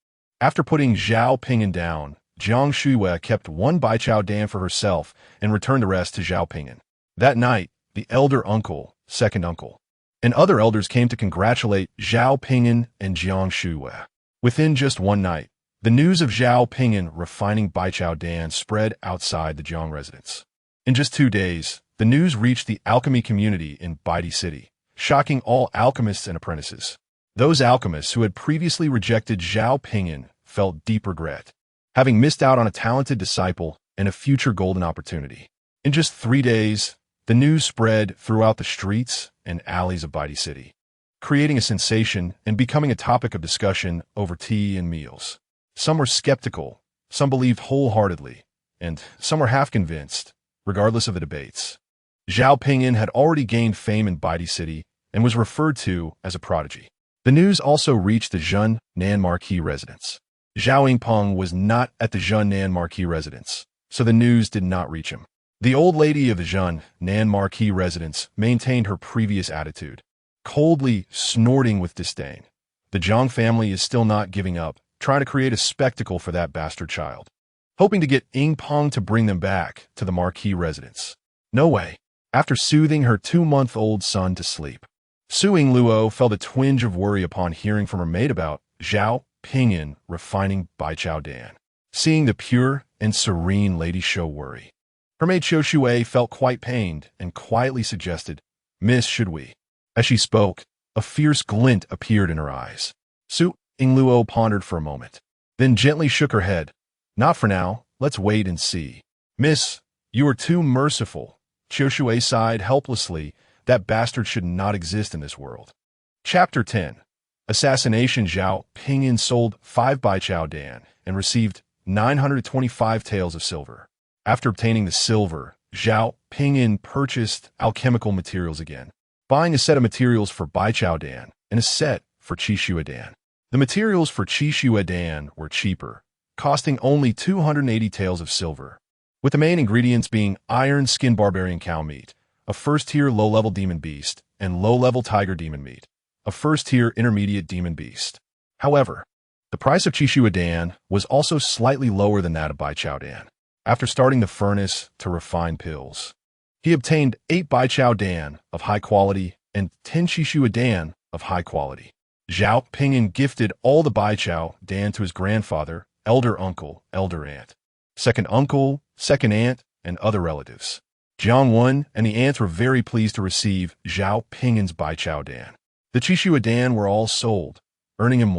After putting Zhao Ping'an down, Jiang Shuiwei kept one Baiqiao Dan for herself and returned the rest to Zhao Ping'an. That night, the elder uncle, second uncle, and other elders came to congratulate Zhao Ping'an and Jiang Shuiwei. Within just one night, the news of Zhao Ping'an refining Baiqiao Dan spread outside the Jiang residence. In just 2 days, the news reached the alchemy community in Baidi City, shocking all alchemists and apprentices. Those alchemists who had previously rejected Zhao Ping'an felt deep regret, having missed out on a talented disciple and a future golden opportunity. In just 3 days, the news spread throughout the streets and alleys of Baidi City, creating a sensation and becoming a topic of discussion over tea and meals. Some were skeptical, some believed wholeheartedly, and some were half convinced, regardless of the debates. Zhao Ping'an had already gained fame in Baidi City and was referred to as a prodigy. The news also reached the Zhunnan Marquis residence. Zhao Yingpeng was not at the Zhunnan Marquis residence, so the news did not reach him. The old lady of the Zhunnan Marquis residence maintained her previous attitude, coldly snorting with disdain. The Zhang family is still not giving up, trying to create a spectacle for that bastard child, hoping to get Yingpeng to bring them back to the Marquis residence. No way. After soothing her 2-month-old son to sleep, Su Yingluo felt a twinge of worry upon hearing from her maid about Zhao Ping'an refining Baiqiao Dan. Seeing the pure and serene lady show worry, her maid Qiu Shui felt quite pained and quietly suggested, "Miss, should we?" As she spoke, a fierce glint appeared in her eyes. Su Yingluo pondered for a moment, then gently shook her head. "Not for now, let's wait and see." "Miss, you are too merciful." Qiu Shui sighed helplessly. That bastard should not exist in this world. Chapter 10. Assassination. Zhao Ping'an sold 5 Baiqiao Dan and received 925 taels of silver. After obtaining the silver, Zhao Ping'an purchased alchemical materials again, buying a set of materials for Baiqiao Dan and a set for Qixue Dan. The materials for Qixue Dan were cheaper, costing only 280 taels of silver, with the main ingredients being iron skin barbarian cow meat, a first-tier low-level demon beast, and low-level tiger demon meat, a first-tier intermediate demon beast. However, the price of Qixue Dan was also slightly lower than that of Baiqiao Dan. After starting the furnace to refine pills, he obtained 8 Baiqiao Dan of high quality and 10 Qixue Dan of high quality. Zhao Ping'an gifted all the Baiqiao Dan to his grandfather, elder uncle, elder aunt, second uncle, second aunt, and other relatives. Jiang Wen and the aunts were very pleased to receive Zhao Ping'an's Baiqiao Dan. The Qixue Dan were all sold, earning him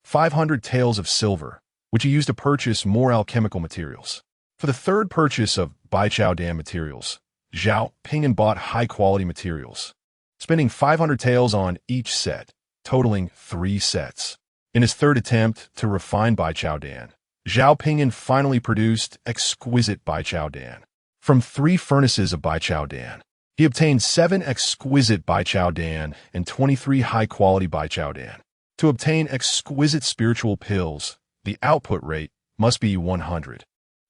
500 taels of silver, which he used to purchase more alchemical materials. For the third purchase of Baiqiao Dan materials, Zhao Ping'an bought high-quality materials, spending 500 taels on each set, totaling 3 sets. In his third attempt to refine Baiqiao Dan, Zhao Ping'an finally produced exquisite Baiqiao Dan. From 3 furnaces of Baiqiao Dan, he obtained 7 exquisite Baiqiao Dan and 23 high-quality Baiqiao Dan. To obtain exquisite spiritual pills, the output rate must be 100.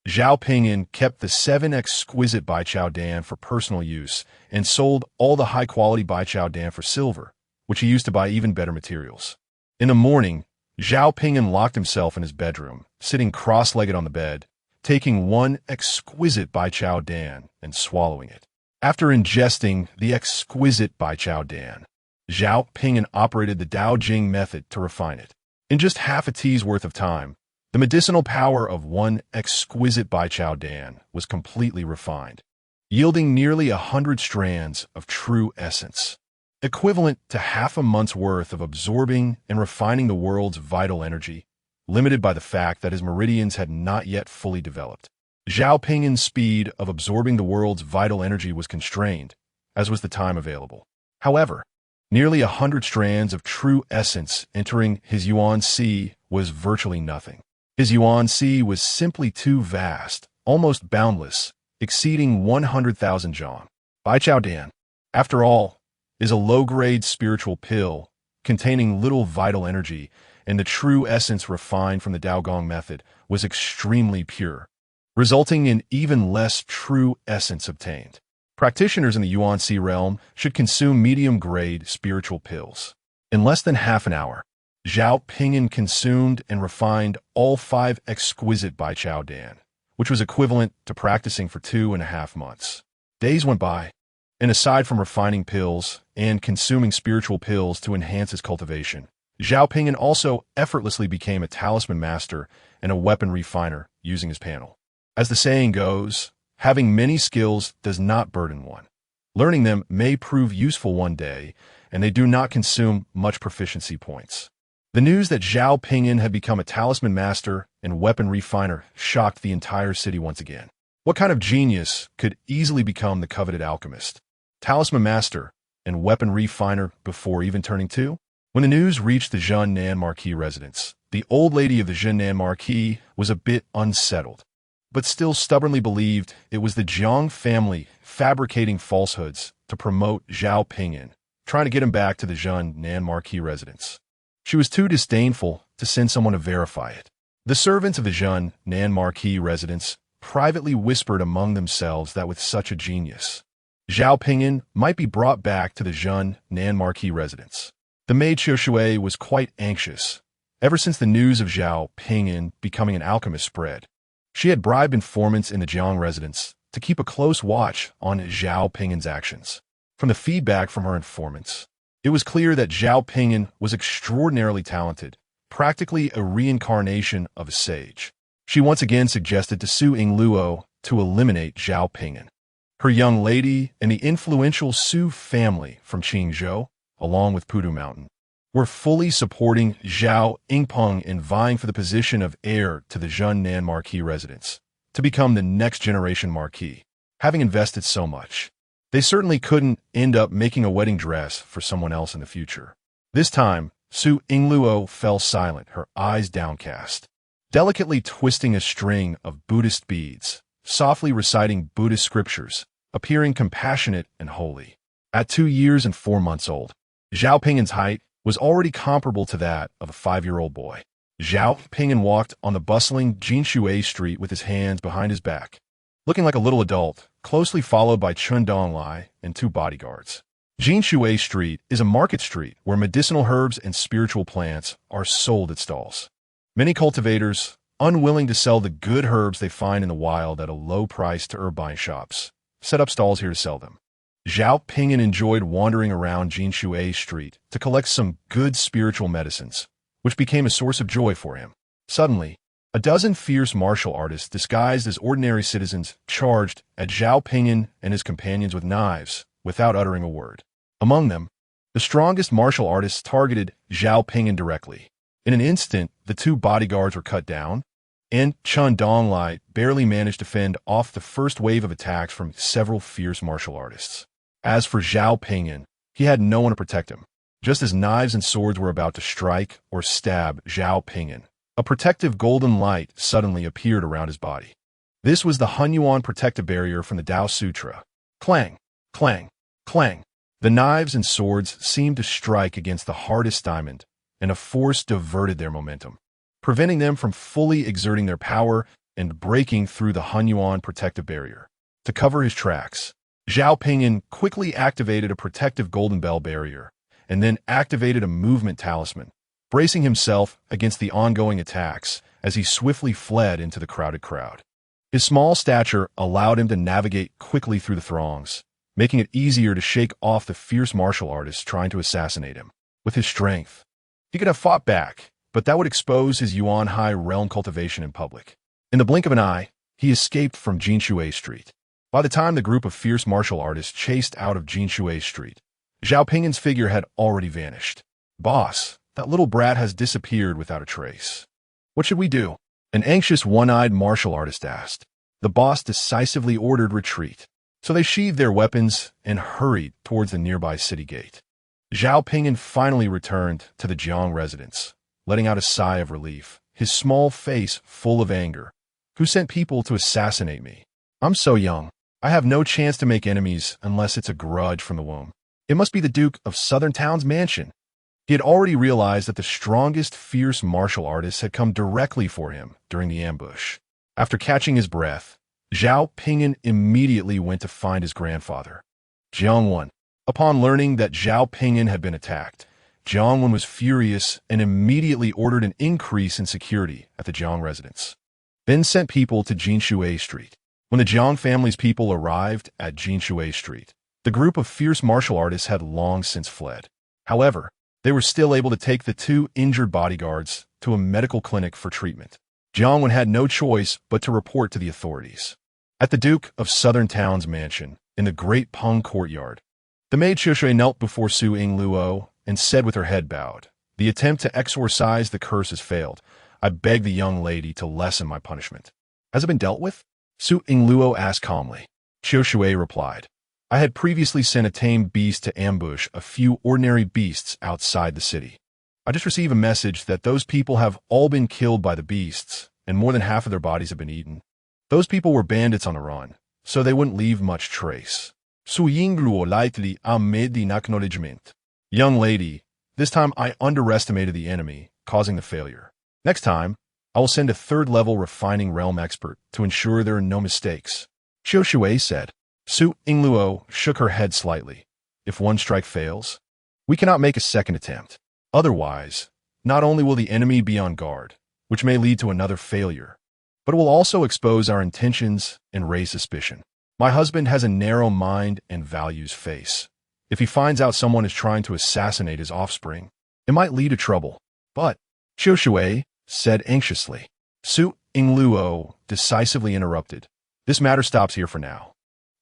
Zhao Ping'an kept the 7 exquisite Baiqiao Dan for personal use and sold all the high-quality Baiqiao Dan for silver, which he used to buy even better materials. In the morning, Zhao Ping'an locked himself in his bedroom, sitting cross-legged on the bed, taking 1 exquisite Baiqiao Dan and swallowing it. After ingesting the exquisite Baiqiao Dan, Zhao Ping'an operated the Dao Jing method to refine it. In just half a tea's worth of time, the medicinal power of 1 exquisite Baiqiao Dan was completely refined, yielding nearly 100 strands of true essence, equivalent to half a month's worth of absorbing and refining the world's vital energy, limited by the fact that his meridians had not yet fully developed. Zhao Ping'an's speed of absorbing the world's vital energy was constrained, as was the time available. However, nearly 100 strands of true essence entering his Yuan Sea was virtually nothing. His Yuan Sea was simply too vast, almost boundless, exceeding 100,000 zhang. Baijiao, after all, is a low-grade spiritual pill containing little vital energy, and the true essence refined from the Daogong method was extremely pure, resulting in even less true essence obtained. Practitioners in the Yuan Sea realm should consume medium-grade spiritual pills. In less than half an hour, Zhao Ping'an consumed and refined all 5 exquisite Baijiao, which was equivalent to practicing for 2.5 months. Days went by, and aside from refining pills and consuming spiritual pills to enhance his cultivation, Zhao Ping'an also effortlessly became a talisman master and a weapon refiner using his panel. As the saying goes, having many skills does not burden one. Learning them may prove useful one day, and they do not consume much proficiency points. The news that Zhao Ping'an had become a talisman master and weapon refiner shocked the entire city once again. What kind of genius could easily become the coveted alchemist, talisman master, and weapon refiner before even turning 2? When the news reached the Zhunnan Marquis residence, the old lady of the Zhunnan Marquis was a bit unsettled, but still stubbornly believed it was the Jiang family fabricating falsehoods to promote Zhao Ping'an, trying to get him back to the Zhunnan Marquis residence. She was too disdainful to send someone to verify it. The servants of the Zhunnan Marquis residence privately whispered among themselves that with such a genius, Zhao Ping'an might be brought back to the Zhunnan Marquis residence. The maid Xiushui was quite anxious, ever since the news of Zhao Ping'an becoming an alchemist spread. She had bribed informants in the Jiang residence to keep a close watch on Zhao Ping'an's actions. From the feedback from her informants, it was clear that Zhao Ping'an was extraordinarily talented, practically a reincarnation of a sage. She once again suggested to Su Yingluo to eliminate Zhao Ping'an. Her young lady and the influential Su family from Qingzhou, along with Pudu Mountain, were fully supporting Zhao Yingpeng in vying for the position of heir to the Zhunnan Marquis residence, to become the next generation Marquis. Having invested so much, they certainly couldn't end up making a wedding dress for someone else in the future. This time, Su Yingluo fell silent, her eyes downcast, delicately twisting a string of Buddhist beads, softly reciting Buddhist scriptures, appearing compassionate and holy. At 2 years and 4 months old, Zhao Ping'an's height was already comparable to that of a 5-year-old boy. Zhao Ping'an walked on the bustling Jinshui street with his hands behind his back, looking like a little adult, closely followed by Chun Donglai and 2 bodyguards. Jinshui Street is a market street where medicinal herbs and spiritual plants are sold at stalls. Many cultivators, unwilling to sell the good herbs they find in the wild at a low price to herb buying shops, set up stalls here to sell them. Zhao Ping'an enjoyed wandering around Jinshui Street to collect some good spiritual medicines, which became a source of joy for him. Suddenly, a dozen fierce martial artists disguised as ordinary citizens charged at Zhao Ping'an and his companions with knives, without uttering a word. Among them, the strongest martial artists targeted Zhao Ping'an directly. In an instant, the 2 bodyguards were cut down, and Chun Donglai barely managed to fend off the first wave of attacks from several fierce martial artists. As for Zhao Ping'an, he had no one to protect him. Just as knives and swords were about to strike or stab Zhao Ping'an, a protective golden light suddenly appeared around his body. This was the Hunyuan protective barrier from the Tao Sutra. Clang, clang, clang. The knives and swords seemed to strike against the hardest diamond, and a force diverted their momentum, preventing them from fully exerting their power and breaking through the Hunyuan protective barrier. To cover his tracks, Zhao Ping'an quickly activated a protective golden bell barrier, and then activated a movement talisman, bracing himself against the ongoing attacks as he swiftly fled into the crowded crowd. His small stature allowed him to navigate quickly through the throngs, making it easier to shake off the fierce martial artists trying to assassinate him. With his strength, he could have fought back, but that would expose his Yuan Hai realm cultivation in public. In the blink of an eye, he escaped from Jinshui Street. By the time the group of fierce martial artists chased out of Jinshui Street, Zhao Ping'an's figure had already vanished. Boss, that little brat has disappeared without a trace. What should we do? An anxious one-eyed martial artist asked. The boss decisively ordered retreat, so they sheathed their weapons and hurried towards the nearby city gate. Zhao Ping'an finally returned to the Jiang residence, letting out a sigh of relief, his small face full of anger. Who sent people to assassinate me? I'm so young. I have no chance to make enemies unless it's a grudge from the womb. It must be the Duke of Southern Town's mansion. He had already realized that the strongest, fierce martial artists had come directly for him during the ambush. After catching his breath, Zhao Ping'an immediately went to find his grandfather, Jiang. Upon learning that Zhao Ping'an had been attacked, Jiang was furious and immediately ordered an increase in security at the Jiang residence. Then sent people to Jinshui Street. When the Jiang family's people arrived at Jinshui Street, the group of fierce martial artists had long since fled. However, they were still able to take the two injured bodyguards to a medical clinic for treatment. Jiang had no choice but to report to the authorities. At the Duke of Southern Town's mansion, in the Great Peng courtyard, the maid Xiushui knelt before Su Yingluo and said with her head bowed, "The attempt to exorcise the curse has failed. I beg the young lady to lessen my punishment." "Has it been dealt with?" Su Yingluo asked calmly. Xiushui replied, "I had previously sent a tame beast to ambush a few ordinary beasts outside the city. I just received a message that those people have all been killed by the beasts, and more than half of their bodies have been eaten. Those people were bandits on the run, so they wouldn't leave much trace." Su Yingluo lightly made the acknowledgement. "Young lady, this time I underestimated the enemy, causing the failure. Next time, I will send a third-level refining realm expert to ensure there are no mistakes," Xiushui said. Su Yingluo shook her head slightly. "If one strike fails, we cannot make a second attempt. Otherwise, not only will the enemy be on guard, which may lead to another failure, but it will also expose our intentions and raise suspicion. My husband has a narrow mind and values face. If he finds out someone is trying to assassinate his offspring, it might lead to trouble." "But," Xiushui said anxiously. Su Yingluo decisively interrupted, "This matter stops here for now.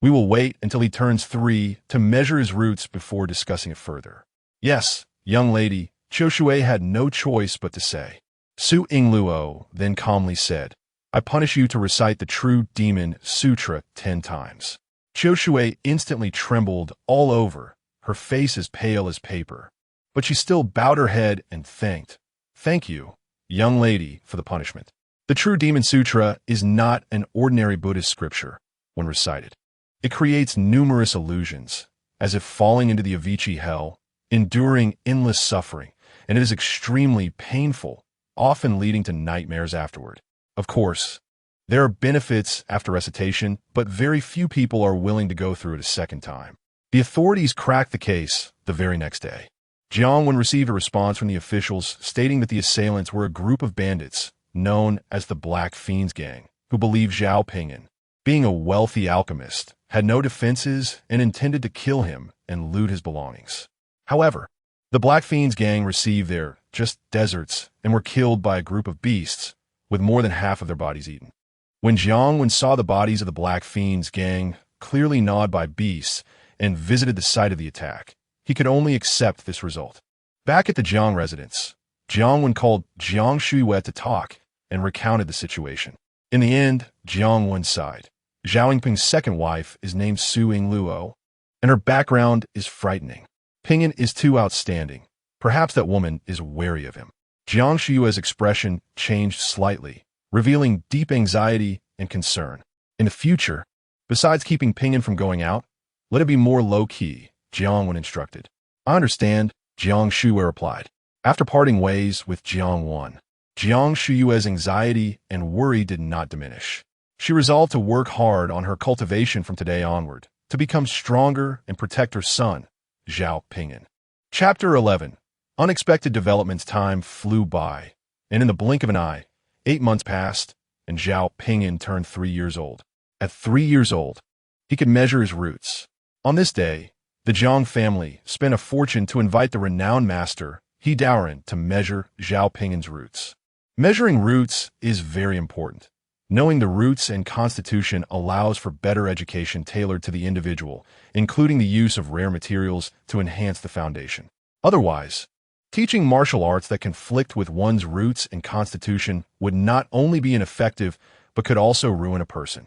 We will wait until he turns 3 to measure his roots before discussing it further." "Yes, young lady," Xiushui had no choice but to say. Su Yingluo then calmly said, "I punish you to recite the True Demon Sutra 10 times." Xiushui instantly trembled all over, her face as pale as paper. But she still bowed her head and thanked, "Thank you, young lady, for the punishment. The True Demon Sutra is not an ordinary Buddhist scripture when recited. It creates numerous illusions, as if falling into the Avicii hell, enduring endless suffering, and it is extremely painful, often leading to nightmares afterward. Of course, there are benefits after recitation, but very few people are willing to go through it a second time." The authorities cracked the case the very next day. Jiang received a response from the officials stating that the assailants were a group of bandits known as the Black Fiends Gang, who believed Zhao Ping'an, being a wealthy alchemist, had no defenses and intended to kill him and loot his belongings. However, the Black Fiends Gang received their just deserts and were killed by a group of beasts, with more than half of their bodies eaten. When Jiang saw the bodies of the Black Fiends Gang clearly gnawed by beasts and visited the site of the attack, he could only accept this result. Back at the Jiang residence, Jiang called Jiang Shuiwei to talk and recounted the situation. In the end, Jiang sighed. Zhao Yingping's second wife is named Su Yingluo, and her background is frightening. Ping'an is too outstanding. Perhaps that woman is wary of him. Jiang Shuiwei's expression changed slightly, revealing deep anxiety and concern. In the future, besides keeping Ping'an from going out, let it be more low-key, Jiang instructed. "I understand," Jiang Shuiwei replied. After parting ways with Jiang Shuiwei's anxiety and worry did not diminish. She resolved to work hard on her cultivation from today onward, to become stronger and protect her son, Zhao Ping'an. Chapter 11. Unexpected developments. Time flew by, and in the blink of an eye, 8 months passed, and Zhao Ping'an turned 3 years old. At 3 years old, he could measure his roots. On this day, the Jiang family spent a fortune to invite the renowned master, He Daoren, to measure Zhao Ping'an's roots. Measuring roots is very important. Knowing the roots and constitution allows for better education tailored to the individual, including the use of rare materials to enhance the foundation. Otherwise, teaching martial arts that conflict with one's roots and constitution would not only be ineffective, but could also ruin a person.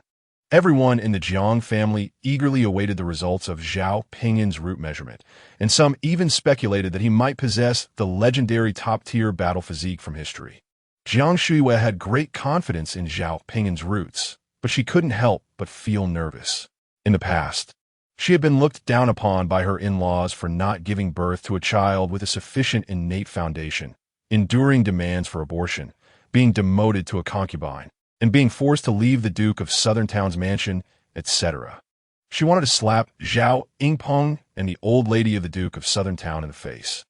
Everyone in the Jiang family eagerly awaited the results of Zhao Ping'an's root measurement, and some even speculated that he might possess the legendary top-tier battle physique from history. Jiang Shuiwei had great confidence in Zhao Ping'an's roots, but she couldn't help but feel nervous. In the past, she had been looked down upon by her in-laws for not giving birth to a child with a sufficient innate foundation, enduring demands for abortion, being demoted to a concubine, and being forced to leave the Duke of Southern Town's mansion, etc. She wanted to slap Zhao Ping'an and the old lady of the Duke of Southern Town in the face,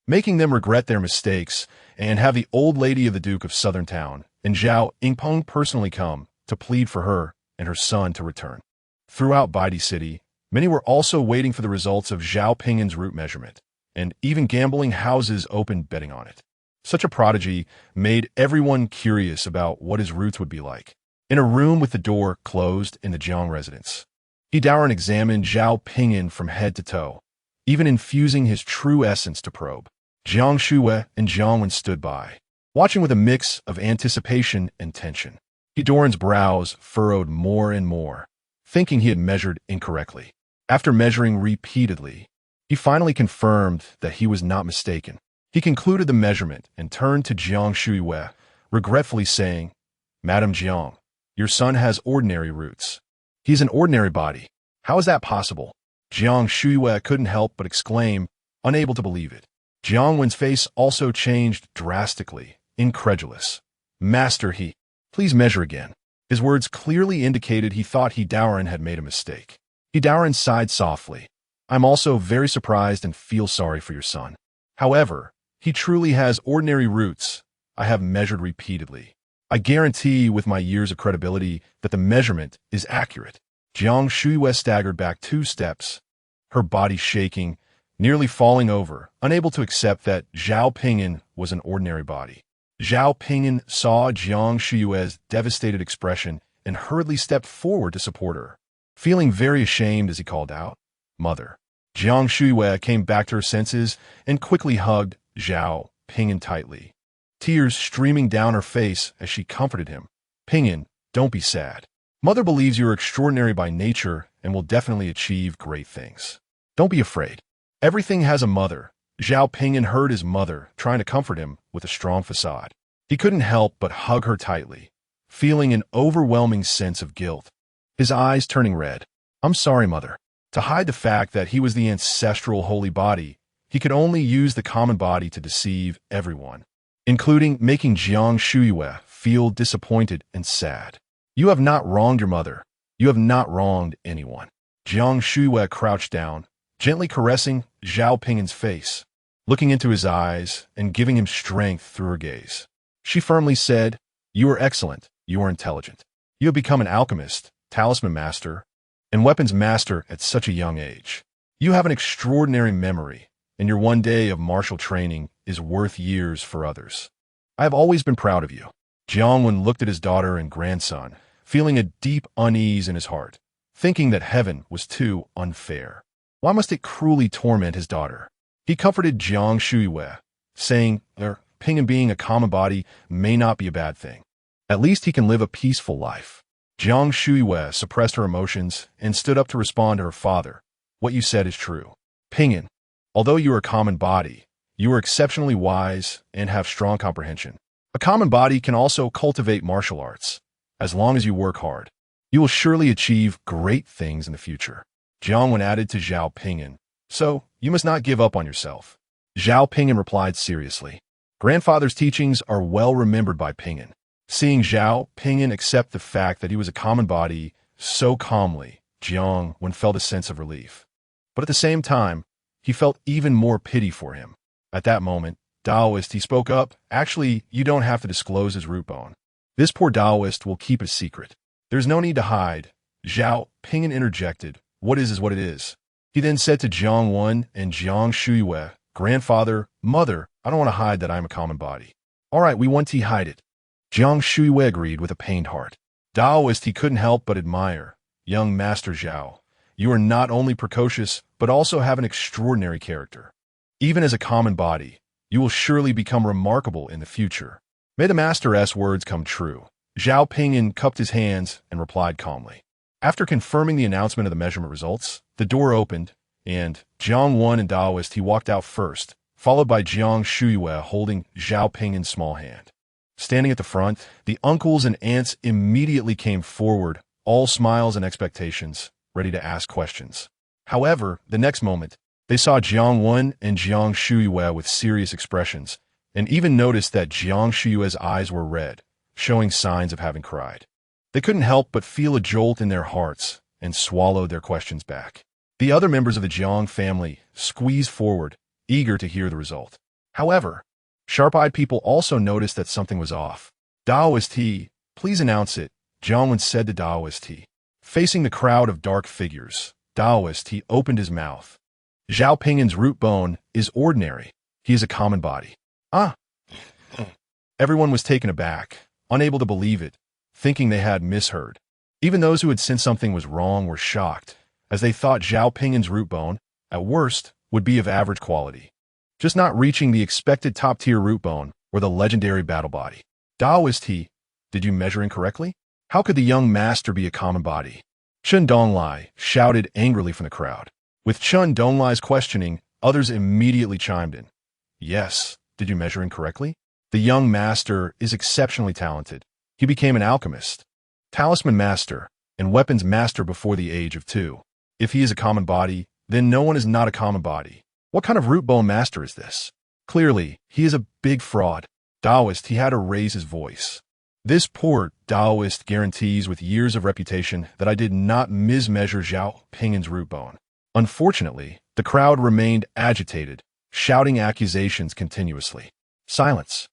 making them regret their mistakes, and have the old lady of the Duke of Southern Town and Zhao Ping'an personally come to plead for her and her son to return. Throughout Baidi City, many were also waiting for the results of Zhao Ping'an's root measurement, and even gambling houses opened betting on it. Such a prodigy made everyone curious about what his roots would be like. In a room with the door closed in the Jiang residence, Daoran examined Zhao Ping'an from head to toe, even infusing his true essence to probe. Jiang Shuhe and Jiang Wen stood by, watching with a mix of anticipation and tension. Daoran's brows furrowed more and more, thinking he had measured incorrectly. After measuring repeatedly, he finally confirmed that he was not mistaken. He concluded the measurement and turned to Jiang Shuhe, regretfully saying, "Madam Jiang, your son has ordinary roots. He's an ordinary body. How is that possible?" Jiang Shuhe couldn't help but exclaim, unable to believe it. Jiang Wen's face also changed drastically, incredulous. "Master, please measure again." His words clearly indicated he thought Daoran had made a mistake. Daoran sighed softly. "I'm also very surprised and feel sorry for your son. However, he truly has ordinary roots. I have measured repeatedly. I guarantee with my years of credibility that the measurement is accurate." Jiang Shuhe staggered back 2 steps, her body shaking, nearly falling over, unable to accept that Zhao Ping'an was an ordinary body. Zhao Ping'an saw Jiang Shuhe's devastated expression and hurriedly stepped forward to support her, feeling very ashamed as he called out, "Mother." Jiang Shuhe came back to her senses and quickly hugged Zhao Ping'an tightly, tears streaming down her face as she comforted him. "Ping'an, don't be sad. Mother believes you are extraordinary by nature and will definitely achieve great things. Don't be afraid. Everything has a mother." Zhao Ping'an heard his mother trying to comfort him with a strong facade. He couldn't help but hug her tightly, feeling an overwhelming sense of guilt, his eyes turning red. "I'm sorry, Mother." To hide the fact that he was the ancestral holy body, he could only use the common body to deceive everyone, including making Jiang Shuhe feel disappointed and sad. "You have not wronged your mother. You have not wronged anyone." Jiang Shuhe crouched down, gently caressing Zhao Ping'an's face, looking into his eyes and giving him strength through her gaze. She firmly said, "You are excellent. You are intelligent. You have become an alchemist, talisman master, and weapons master at such a young age. You have an extraordinary memory, and your one day of martial training is worth years for others. I have always been proud of you." Jiang Wen looked at his daughter and grandson, feeling a deep unease in his heart, thinking that heaven was too unfair. Why must it cruelly torment his daughter? He comforted Jiang Shuhe, saying, Ping'an being a common body may not be a bad thing. At least he can live a peaceful life." Jiang Shuhe suppressed her emotions and stood up to respond to her father. "What you said is true. Ping'an, although you are a common body, you are exceptionally wise and have strong comprehension. A common body can also cultivate martial arts. As long as you work hard, you will surely achieve great things in the future." Jiang Wen added to Zhao Ping'an, "So, you must not give up on yourself." Zhao Ping'an replied seriously. Grandfather's teachings are well remembered by Ping'an. Seeing Zhao Ping'an accept the fact that he was a common body so calmly, Jiang Wen felt a sense of relief. But at the same time, he felt even more pity for him. At that moment, Taoist, he spoke up, "Actually, you don't have to disclose his root bone. This poor Taoist will keep a secret. There's no need to hide." Zhao Ping'an interjected, "What is what it is." He then said to Jiang Wen and Jiang Shuhe, "Grandfather, mother, I don't want to hide that I'm a common body." "All right, we want to hide it." Jiang Shuhe agreed with a pained heart. Taoist, he couldn't help but admire. "Young Master Zhao, you are not only precocious, but also have an extraordinary character. Even as a common body, you will surely become remarkable in the future." May the Master's words come true. Zhao Ping'an cupped his hands and replied calmly. After confirming the announcement of the measurement results, the door opened, and Jiang Wen and Taoist, he walked out first, followed by Jiang Shuhe holding Zhao Ping'an's small hand. Standing at the front, the uncles and aunts immediately came forward, all smiles and expectations, ready to ask questions. However, the next moment, they saw Jiang Wen and Jiang Shuyue with serious expressions, and even noticed that Jiang Shuyue's eyes were red, showing signs of having cried. They couldn't help but feel a jolt in their hearts and swallowed their questions back. The other members of the Jiang family squeezed forward, eager to hear the result. However, sharp-eyed people also noticed that something was off. Daoist He, please announce it, Jiang Wen said to Daoist He. Facing the crowd of dark figures, Daoist He opened his mouth. Zhao Ping'an's root bone is ordinary. He is a common body. Ah! Everyone was taken aback, unable to believe it, thinking they had misheard. Even those who had sensed something was wrong were shocked, as they thought Zhao Ping'an's root bone, at worst, would be of average quality, just not reaching the expected top-tier root bone or the legendary battle body. Daoist He, did you measure incorrectly? How could the young master be a common body? Chen Donglai shouted angrily from the crowd. With Chen Donglai's questioning, others immediately chimed in. Yes, did you measure incorrectly? The young master is exceptionally talented. He became an alchemist, talisman master, and weapons master before the age of 2. If he is a common body, then no one is not a common body. What kind of root bone master is this? Clearly, he is a big fraud. Daoist, he had to raise his voice. This poor Daoist guarantees with years of reputation that I did not mismeasure Zhao Ping'an's root bone. Unfortunately, the crowd remained agitated, shouting accusations continuously. Silence,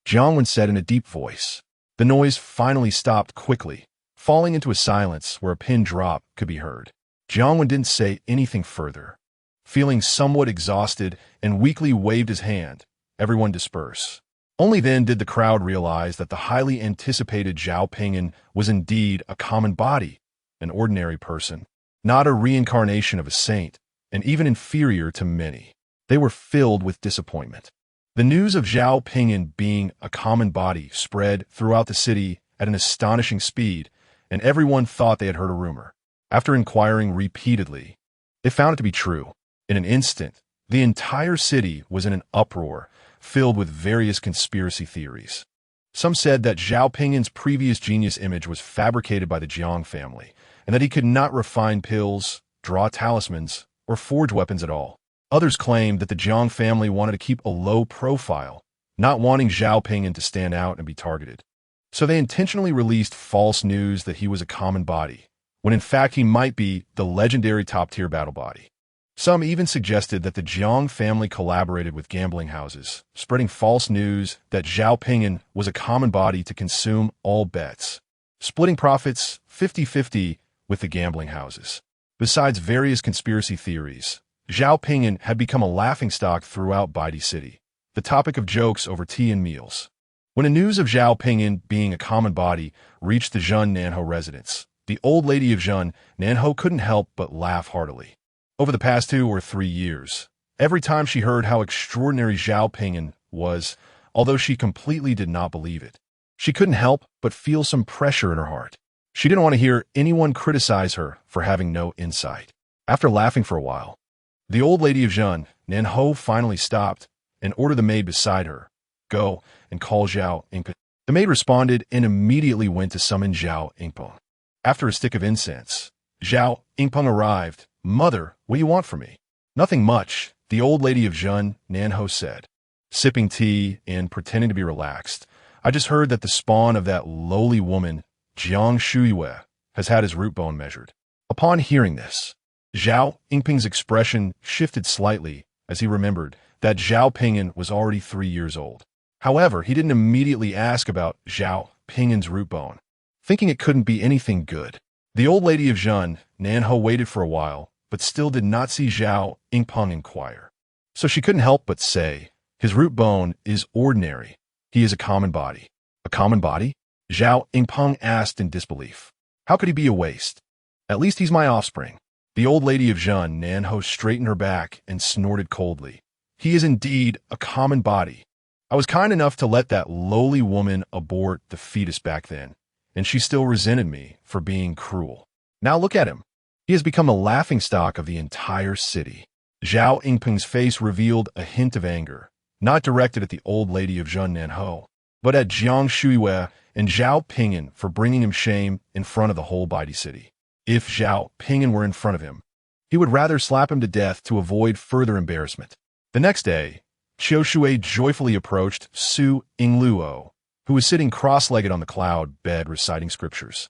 Jiang Wen said in a deep voice. The noise finally stopped quickly, falling into a silence where a pin drop could be heard. Jiang Wen didn't say anything further. Feeling somewhat exhausted and weakly waved his hand, everyone dispersed. Only then did the crowd realize that the highly anticipated Zhao Ping'an was indeed a common body, an ordinary person, not a reincarnation of a saint, and even inferior to many. They were filled with disappointment. The news of Zhao Ping'an being a common body spread throughout the city at an astonishing speed, and everyone thought they had heard a rumor. After inquiring repeatedly, they found it to be true. In an instant, the entire city was in an uproar, filled with various conspiracy theories. Some said that Zhao Ping'an's previous genius image was fabricated by the Jiang family, and that he could not refine pills, draw talismans, or forge weapons at all. Others claimed that the Jiang family wanted to keep a low profile, not wanting Zhao Ping'an to stand out and be targeted. So they intentionally released false news that he was a common body, when in fact he might be the legendary top-tier battle body. Some even suggested that the Jiang family collaborated with gambling houses, spreading false news that Zhao Ping'an was a common body to consume all bets, splitting profits 50-50 with the gambling houses. Besides various conspiracy theories, Zhao Ping'an had become a laughingstock throughout Baidi City, the topic of jokes over tea and meals. When the news of Zhao Ping'an being a common body reached the Zhen Nanhou residence, the old lady of Zhen Nanhou couldn't help but laugh heartily. Over the past 2 or 3 years, every time she heard how extraordinary Zhao Ping'an was, although she completely did not believe it, she couldn't help but feel some pressure in her heart. She didn't want to hear anyone criticize her for having no insight. After laughing for a while, the old lady of Zhen Nanhou finally stopped and ordered the maid beside her, "Go and call Zhao Ingpeng." The maid responded and immediately went to summon Zhao Ingpeng. After a stick of incense, Zhao Ingpeng arrived. "Mother, what do you want from me?" "Nothing much," the old lady of Zhen Nanhou said, sipping tea and pretending to be relaxed. "I just heard that the spawn of that lowly woman, Jiang Shuyue, has had his root bone measured." Upon hearing this, Zhao Ingpeng's expression shifted slightly as he remembered that Zhao Ping'an was already 3 years old. However, he didn't immediately ask about Zhao Ping'an's root bone, thinking it couldn't be anything good. The old lady of Zhen Nanhou waited for a while, but still did not see Zhao Ingpeng inquire. So she couldn't help but say, "His root bone is ordinary. He is a common body." "A common body?" Zhao Ingpeng asked in disbelief. "How could he be a waste? At least he's my offspring." The old lady of Zhen Nanhou straightened her back and snorted coldly. "He is indeed a common body. I was kind enough to let that lowly woman abort the fetus back then, and she still resented me for being cruel. Now look at him. He has become a laughingstock of the entire city." Zhao Ingpeng's face revealed a hint of anger, not directed at the old lady of Zhen Nanhou, but at Jiang Shuyue and Zhao Ping'an for bringing him shame in front of the whole Baidi City. If Zhao Ping'an were in front of him, he would rather slap him to death to avoid further embarrassment. The next day, Qiu Shui joyfully approached Su Yingluo, who was sitting cross-legged on the cloud bed reciting scriptures.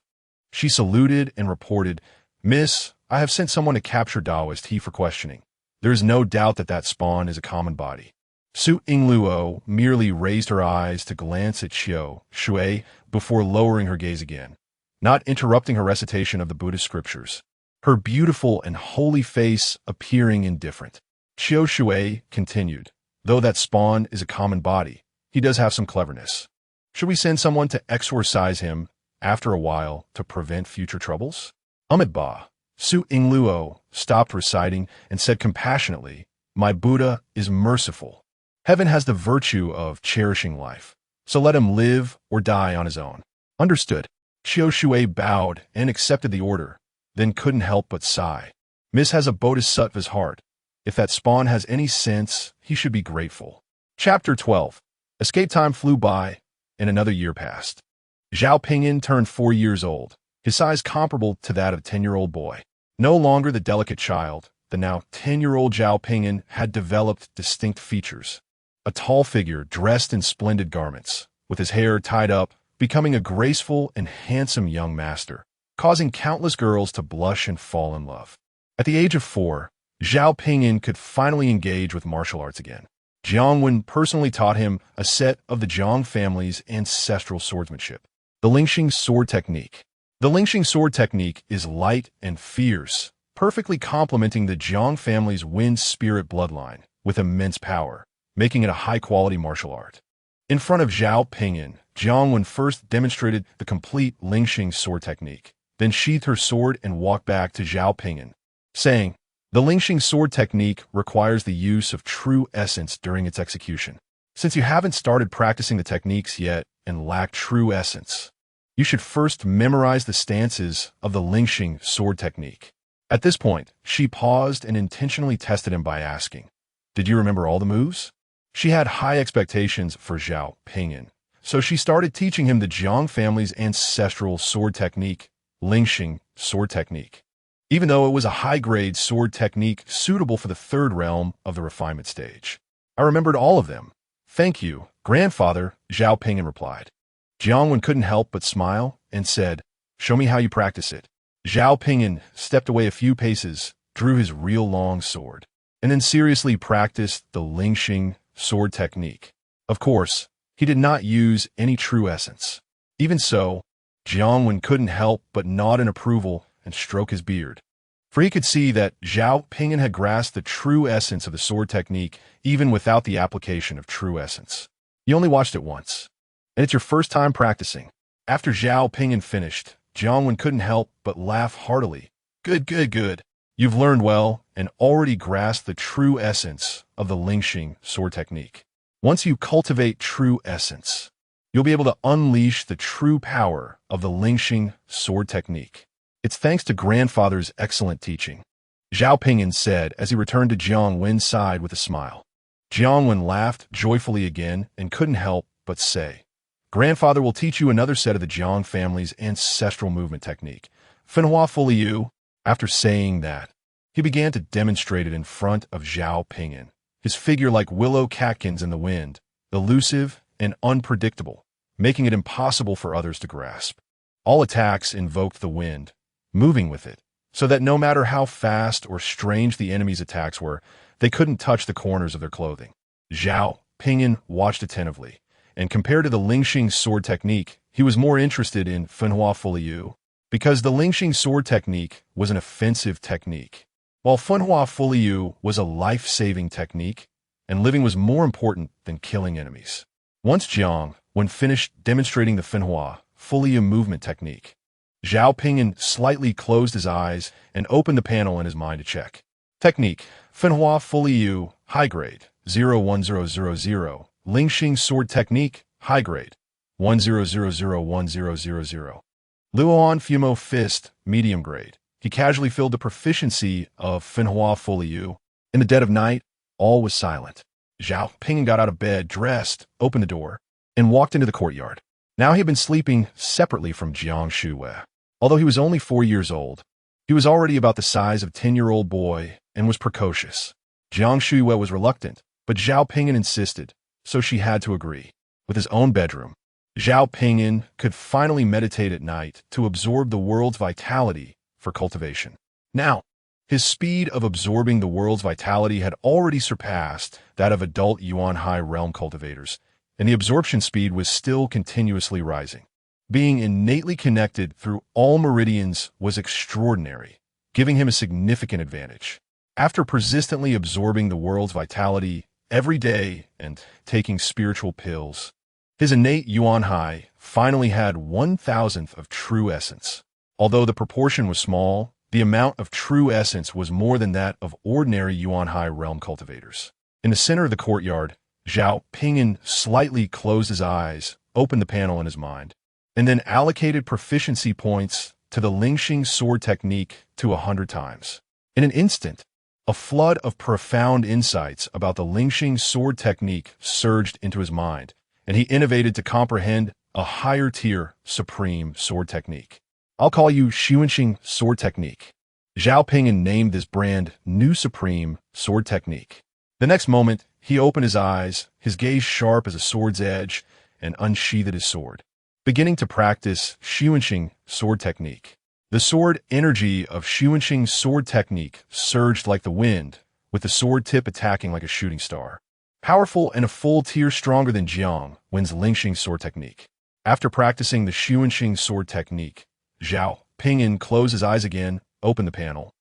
She saluted and reported, "Miss, I have sent someone to capture Taoist He for questioning. There is no doubt that that spawn is a common body." Su Yingluo merely raised her eyes to glance at Qiu Shui before lowering her gaze again, not interrupting her recitation of the Buddhist scriptures, her beautiful and holy face appearing indifferent. Qiu Shui continued, "Though that spawn is a common body, he does have some cleverness. Should we send someone to exorcise him after a while to prevent future troubles?" Ba. Su Yingluo stopped reciting and said compassionately, "My Buddha is merciful. Heaven has the virtue of cherishing life, so let him live or die on his own." Understood. Qiu Shui bowed and accepted the order, then couldn't help but sigh. Miss has a bodhisattva's heart. If that spawn has any sense, he should be grateful. Chapter 12. Escape time flew by, and another year passed. Zhao Ping'an turned 4 years old, his size comparable to that of a 10-year-old boy. No longer the delicate child, the now 10-year-old Zhao Ping'an had developed distinct features. A tall figure dressed in splendid garments, with his hair tied up, becoming a graceful and handsome young master, causing countless girls to blush and fall in love. At the age of 4, Zhao Ping'an could finally engage with martial arts again. Jiang Wen personally taught him a set of the Zhang family's ancestral swordsmanship, the Lingxing sword technique. The Lingxing sword technique is light and fierce, perfectly complementing the Zhang family's wind spirit bloodline with immense power, making it a high-quality martial art. In front of Zhao Ping'an, Jiang Wen first demonstrated the complete Lingxing sword technique, then sheathed her sword and walked back to Zhao Ping'an, saying, "The Lingxing sword technique requires the use of true essence during its execution. Since you haven't started practicing the techniques yet and lack true essence, you should first memorize the stances of the Lingxing sword technique." At this point, she paused and intentionally tested him by asking, "Did you remember all the moves?" She had high expectations for Zhao Ping'an, so she started teaching him the Jiang family's ancestral sword technique, Lingxing sword technique. Even though it was a high-grade sword technique suitable for the third realm of the refinement stage. "I remembered all of them. Thank you, grandfather," Zhao Ping'an replied. Jiang Wen couldn't help but smile and said, "Show me how you practice it." Zhao Ping'an stepped away a few paces, drew his real long sword, and then seriously practiced the Lingxing sword technique. Of course, he did not use any true essence. Even so, Jiang Wen couldn't help but nod in approval and stroke his beard, for he could see that Zhao Ping'an had grasped the true essence of the sword technique even without the application of true essence. You only watched it once, and it's your first time practicing. After Zhao Ping'an finished, Jiang Wen couldn't help but laugh heartily. Good. You've learned well and already grasped the true essence of the Lingxing sword technique. Once you cultivate true essence, you'll be able to unleash the true power of the Lingxing sword technique. It's thanks to grandfather's excellent teaching, Zhao Ping'an said as he returned to Jiang Wen's side with a smile. Jiang Wen laughed joyfully again and couldn't help but say, "Grandfather will teach you another set of the Jiang family's ancestral movement technique, Fenhua Fuliyu." After saying that, he began to demonstrate it in front of Zhao Ping'an, his figure like willow catkins in the wind, elusive and unpredictable, making it impossible for others to grasp. All attacks invoked the wind, moving with it, so that no matter how fast or strange the enemy's attacks were, they couldn't touch the corners of their clothing. Zhao Ping'an watched attentively, and compared to the Lingxing sword technique, he was more interested in Fenhua Fuliyu, because the Lingxing sword technique was an offensive technique, while Fenhua Fuliyu was a life-saving technique, and living was more important than killing enemies. Once Jiang Wen finished demonstrating the Fenhua Fuliyu movement technique, Zhao Ping'an slightly closed his eyes and opened the panel in his mind to check. Technique, Fenhua Fuliyu, high grade, 01000. Lingxing sword technique, high grade, 10001000. Luoan Fumo fist, medium grade. He casually filled the proficiency of Fenhua Fuliyu. In the dead of night, all was silent. Zhao Ping'an got out of bed, dressed, opened the door, and walked into the courtyard. Now he had been sleeping separately from Jiang Shui. Although he was only 4 years old, He was already about the size of a 10-year-old boy and was precocious. Jiang Shuiwei was reluctant, but Zhao Ping'an insisted, so she had to agree. With his own bedroom, Zhao Ping'an could finally meditate at night to absorb the world's vitality for cultivation. Now, his speed of absorbing the world's vitality had already surpassed that of adult Yuan Hai realm cultivators, and the absorption speed was still continuously rising. Being innately connected through all meridians was extraordinary, giving him a significant advantage. After persistently absorbing the world's vitality every day and taking spiritual pills, his innate Yuan Hai finally had 1,000th of true essence. Although the proportion was small, the amount of true essence was more than that of ordinary Yuan Hai realm cultivators. In the center of the courtyard, Zhao Ping'an slightly closed his eyes, opened the panel in his mind, and then allocated proficiency points to the Lingxing sword technique to 100 times. In an instant, a flood of profound insights about the Lingxing sword technique surged into his mind, and he innovated to comprehend a higher-tier supreme sword technique. I'll call you Xuanxing sword technique. Zhao Ping'an named this brand New Supreme Sword Technique. The next moment, he opened his eyes, his gaze sharp as a sword's edge, and unsheathed his sword, beginning to practice Xuanxing sword technique. The sword energy of Xuanxing sword technique surged like the wind, with the sword tip attacking like a shooting star. Powerful and a full tier stronger than Jiang Wen's Lingxing sword technique. After practicing the Xuanxing sword technique, Zhao Ping'an closed his eyes again, opened the panel,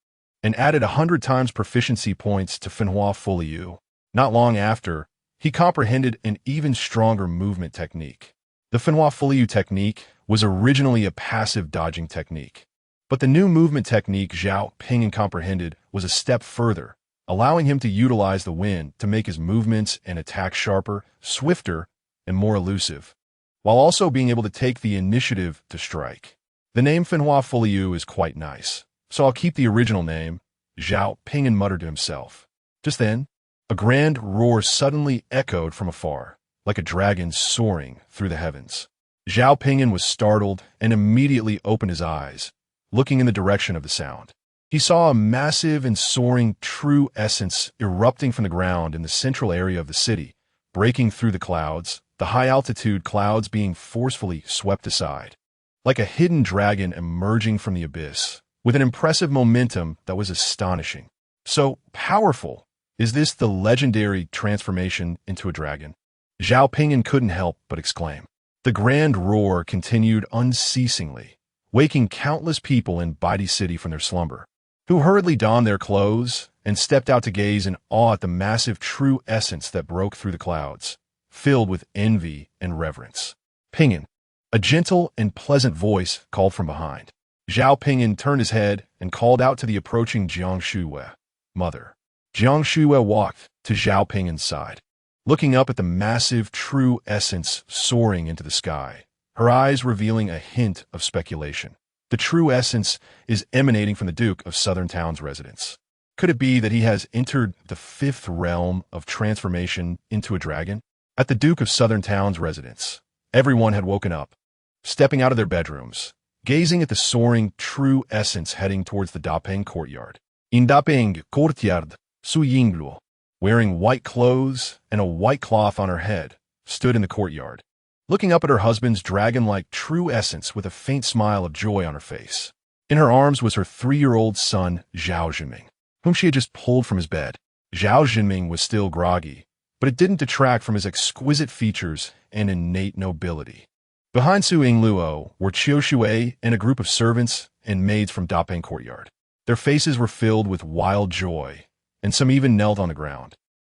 and added 100 times proficiency points to Finhua Fuliyu. Not long after, he comprehended an even stronger movement technique. The Finhua Fuliyu technique was originally a passive dodging technique, but the new movement technique Zhao Ping'an comprehended was a step further, allowing him to utilize the wind to make his movements and attacks sharper, swifter, and more elusive, while also being able to take the initiative to strike. The name Finhua Fuliyu is quite nice, so I'll keep the original name, Zhao Ping'an muttered to himself. Just then, a grand roar suddenly echoed from afar, like a dragon soaring through the heavens. Zhao Ping'an was startled and immediately opened his eyes, looking in the direction of the sound. He saw a massive and soaring true essence erupting from the ground in the central area of the city, breaking through the clouds, the high-altitude clouds being forcefully swept aside. Like a hidden dragon emerging from the abyss, with an impressive momentum that was astonishing. So powerful, is this the legendary transformation into a dragon? Zhao Ping'an couldn't help but exclaim. The grand roar continued unceasingly, waking countless people in Baidi City from their slumber, who hurriedly donned their clothes and stepped out to gaze in awe at the massive true essence that broke through the clouds, filled with envy and reverence. Ping'an. A gentle and pleasant voice called from behind. Zhao Ping'an turned his head and called out to the approaching Jiang Shuiwei. Mother. Jiang Shuiwei walked to Zhao Ping'an's side, looking up at the massive true essence soaring into the sky, her eyes revealing a hint of speculation. The true essence is emanating from the Duke of Southern Town's residence. Could it be that he has entered the fifth realm of transformation into a dragon? At the Duke of Southern Town's residence, everyone had woken up, stepping out of their bedrooms, gazing at the soaring true essence heading towards the Dapeng courtyard. In Dapeng courtyard, Su Yingluo, wearing white clothes and a white cloth on her head, stood in the courtyard, looking up at her husband's dragon-like true essence with a faint smile of joy on her face. In her arms was her 3-year-old son, Zhao Zhenming, whom she had just pulled from his bed. Zhao Zhenming was still groggy, but it didn't detract from his exquisite features and innate nobility. Behind Su Yingluo were Qiu Shui and a group of servants and maids from Dapeng courtyard. Their faces were filled with wild joy, and some even knelt on the ground,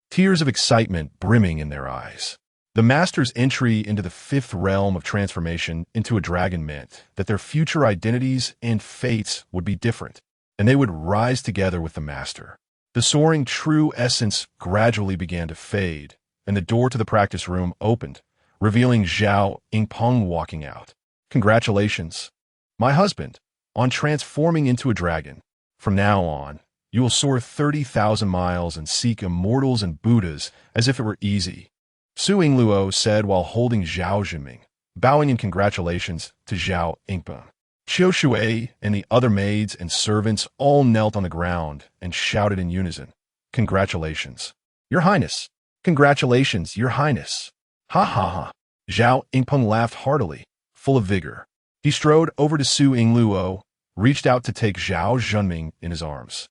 tears of excitement brimming in their eyes. The master's entry into the fifth realm of transformation into a dragon meant that their future identities and fates would be different, and they would rise together with the master. The soaring true essence gradually began to fade, and the door to the practice room opened, revealing Zhao Yingpeng walking out. Congratulations, my husband, on transforming into a dragon. From now on, you will soar 30,000 miles and seek immortals and Buddhas as if it were easy, Su Yingluo said while holding Zhao Zhenming, bowing in congratulations to Zhao Yingpeng. Qiu Shui and the other maids and servants all knelt on the ground and shouted in unison, "Congratulations, Your Highness! Congratulations, Your Highness!" Ha ha ha! Zhao Yingpeng laughed heartily, full of vigor. He strode over to Su Yingluo, reached out to take Zhao Zhenming in his arms,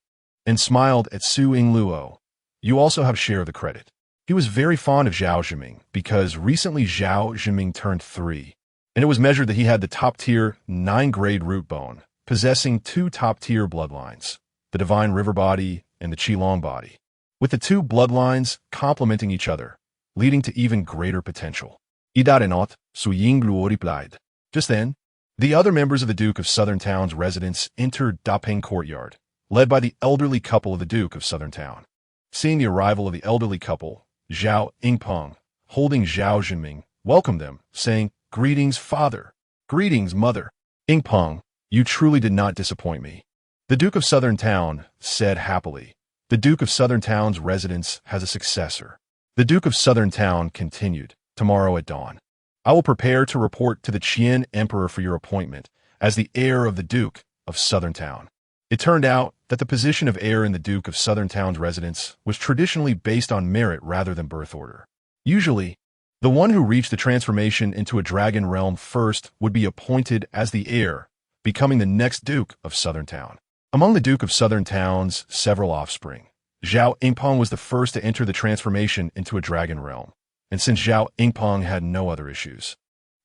and smiled at Su Yingluo. "You also have share of the credit." He was very fond of Zhao Zhenming because recently Zhao Zhenming turned 3, and it was measured that he had the top-tier 9-grade root bone, possessing 2 top-tier bloodlines, the Divine River Body and the Qilong Body, with the 2 bloodlines complementing each other, leading to even greater potential. "Idarenot," Su Yingluo replied. Just then, the other members of the Duke of Southern Town's residence entered Daping Courtyard, led by the elderly couple of the Duke of Southern Town. Seeing the arrival of the elderly couple, Zhao Yingpeng, holding Zhao Zhenming, welcomed them, saying, "Greetings, father. Greetings, mother." "Yingpeng, you truly did not disappoint me," the Duke of Southern Town said happily. "The Duke of Southern Town's residence has a successor." The Duke of Southern Town continued, "Tomorrow at dawn, I will prepare to report to the Qian Emperor for your appointment as the heir of the Duke of Southern Town." It turned out that the position of heir in the Duke of Southern Town's residence was traditionally based on merit rather than birth order. Usually, the one who reached the transformation into a dragon realm first would be appointed as the heir, becoming the next Duke of Southern Town. Among the Duke of Southern Town's several offspring, Zhao Yingpeng was the first to enter the transformation into a dragon realm, and since Zhao Yingpeng had no other issues,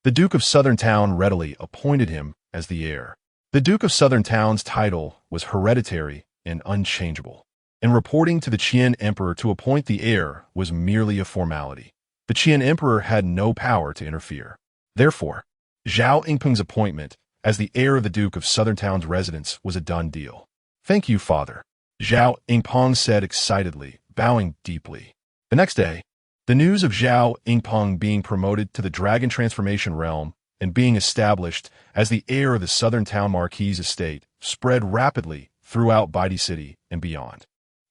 the Duke of Southern Town readily appointed him as the heir. The Duke of Southern Town's title was hereditary and unchangeable, and reporting to the Qian Emperor to appoint the heir was merely a formality. The Qian Emperor had no power to interfere. Therefore, Zhao Yingpeng's appointment as the heir of the Duke of Southern Town's residence was a done deal. "Thank you, father," Zhao Yingpeng said excitedly, bowing deeply. The next day, the news of Zhao Yingpeng being promoted to the Dragon Transformation Realm and being established as the heir of the Southern Town Marquis estate spread rapidly throughout Baidi City and beyond.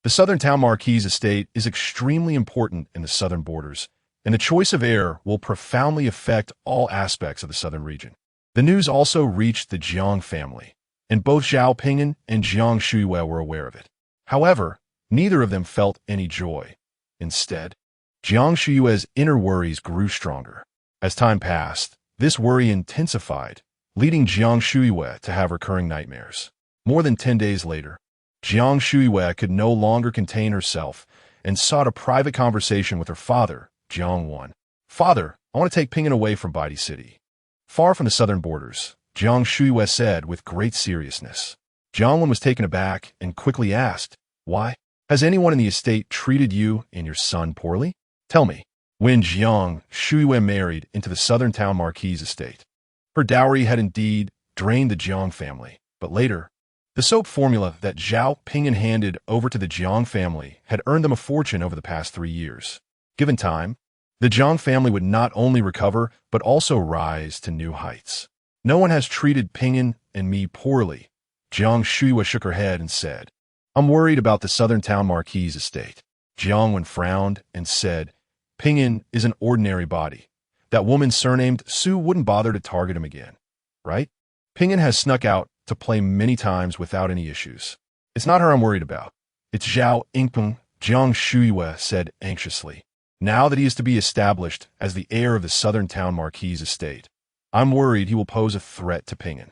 The Southern Town Marquis estate is extremely important in the southern borders, and the choice of heir will profoundly affect all aspects of the southern region. The news also reached the Jiang family, and both Zhao Ping'an and Jiang Shuiwei were aware of it. However, neither of them felt any joy. Instead, Jiang Shuiwei's inner worries grew stronger. As time passed, this worry intensified, leading Jiang Shuiwei to have recurring nightmares. More than 10 days later, Jiang Shuiwei could no longer contain herself and sought a private conversation with her father, Jiang Wan. "Father, I want to take Ping'an away from Baidi City, far from the southern borders," Jiang Shuiwei said with great seriousness. Jiang Wan was taken aback and quickly asked, "Why? Has anyone in the estate treated you and your son poorly? Tell me." When Jiang Shuiwei married into the Southern Town Marquis estate, her dowry had indeed drained the Jiang family, but later, the soap formula that Zhao Ping'an handed over to the Jiang family had earned them a fortune over the past 3 years. Given time, the Jiang family would not only recover, but also rise to new heights. "No one has treated Ping'an and me poorly," Jiang Shuiwei shook her head and said. "I'm worried about the Southern Town Marquis estate." Jiang Wan frowned and said, "Ping'an is an ordinary body. That woman surnamed Su wouldn't bother to target him again, right? Ping'an has snuck out to play many times without any issues. It's not her I'm worried about. It's Zhao Yingpeng," Jiang Shuiwei said anxiously. "Now that he is to be established as the heir of the Southern Town Marquis estate, I'm worried he will pose a threat to Ping'an."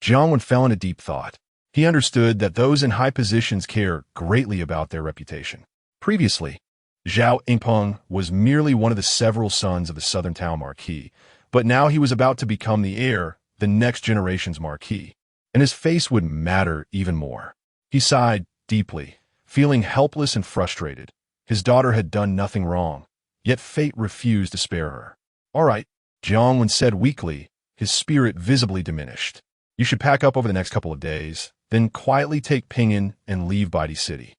Jiang Wan fell into deep thought. He understood that those in high positions care greatly about their reputation. Previously, Zhao Yingpeng was merely one of the several sons of the Southern Town Marquis, but now he was about to become the heir, the next generation's Marquis, and his face would matter even more. He sighed deeply, feeling helpless and frustrated. His daughter had done nothing wrong, yet fate refused to spare her. "All right," Jiang Wan said weakly, his spirit visibly diminished. "You should pack up over the next couple of days, then quietly take Ping'an and leave Baidi City."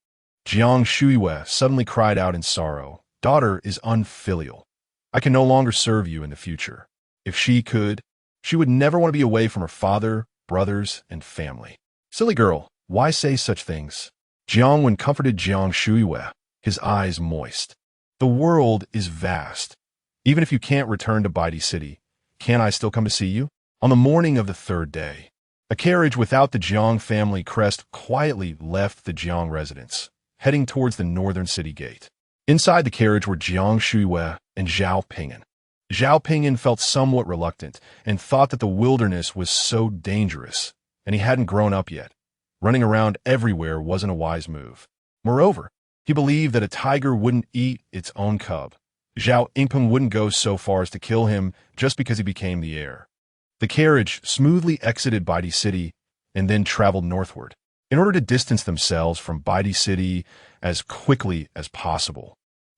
Jiang Shuiwei suddenly cried out in sorrow, "Daughter is unfilial. I can no longer serve you in the future. If she could, she would never want to be away from her father, brothers, and family." "Silly girl, why say such things?" Jiang Wan comforted Jiang Shuiwei, his eyes moist. "The world is vast. Even if you can't return to Baidi City, can I still come to see you?" On the morning of the 3rd day, A carriage without the Jiang family crest quietly left the Jiang residence, heading towards the northern city gate. Inside the carriage were Jiang Shuiwei and Zhao Ping'an. Zhao Ping'an felt somewhat reluctant and thought that the wilderness was so dangerous, and he hadn't grown up yet. Running around everywhere wasn't a wise move. Moreover, he believed that a tiger wouldn't eat its own cub. Zhao Ping'an wouldn't go so far as to kill him just because he became the heir. The carriage smoothly exited Baidi City and then traveled northward, in order to distance themselves from Baidi City as quickly as possible.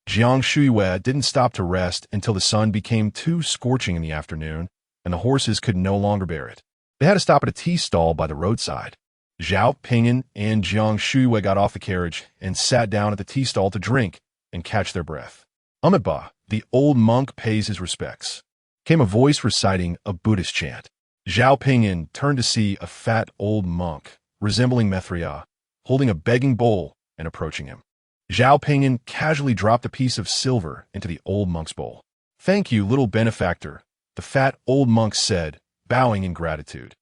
Jiang Shuiwei didn't stop to rest until the sun became too scorching in the afternoon, and the horses could no longer bear it. They had to stop at a tea stall by the roadside. Zhao Ping'an and Jiang Shuiwei got off the carriage and sat down at the tea stall to drink and catch their breath. Amitabha, the old monk, pays his respects. Came a voice reciting a Buddhist chant. Zhao Ping'an turned to see a fat old monk, resembling Mithria, holding a begging bowl and approaching him. Zhao Ping'an casually dropped a piece of silver into the old monk's bowl. "Thank you, little benefactor," the fat old monk said, bowing in gratitude.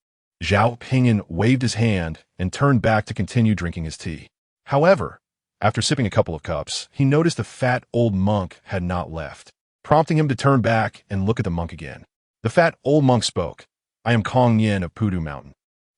Zhao Ping'an waved his hand and turned back to continue drinking his tea. However, after sipping a couple of cups, he noticed the fat old monk had not left, prompting him to turn back and look at the monk again. The fat old monk spoke. "I am Kong Yin of Pudu Mountain.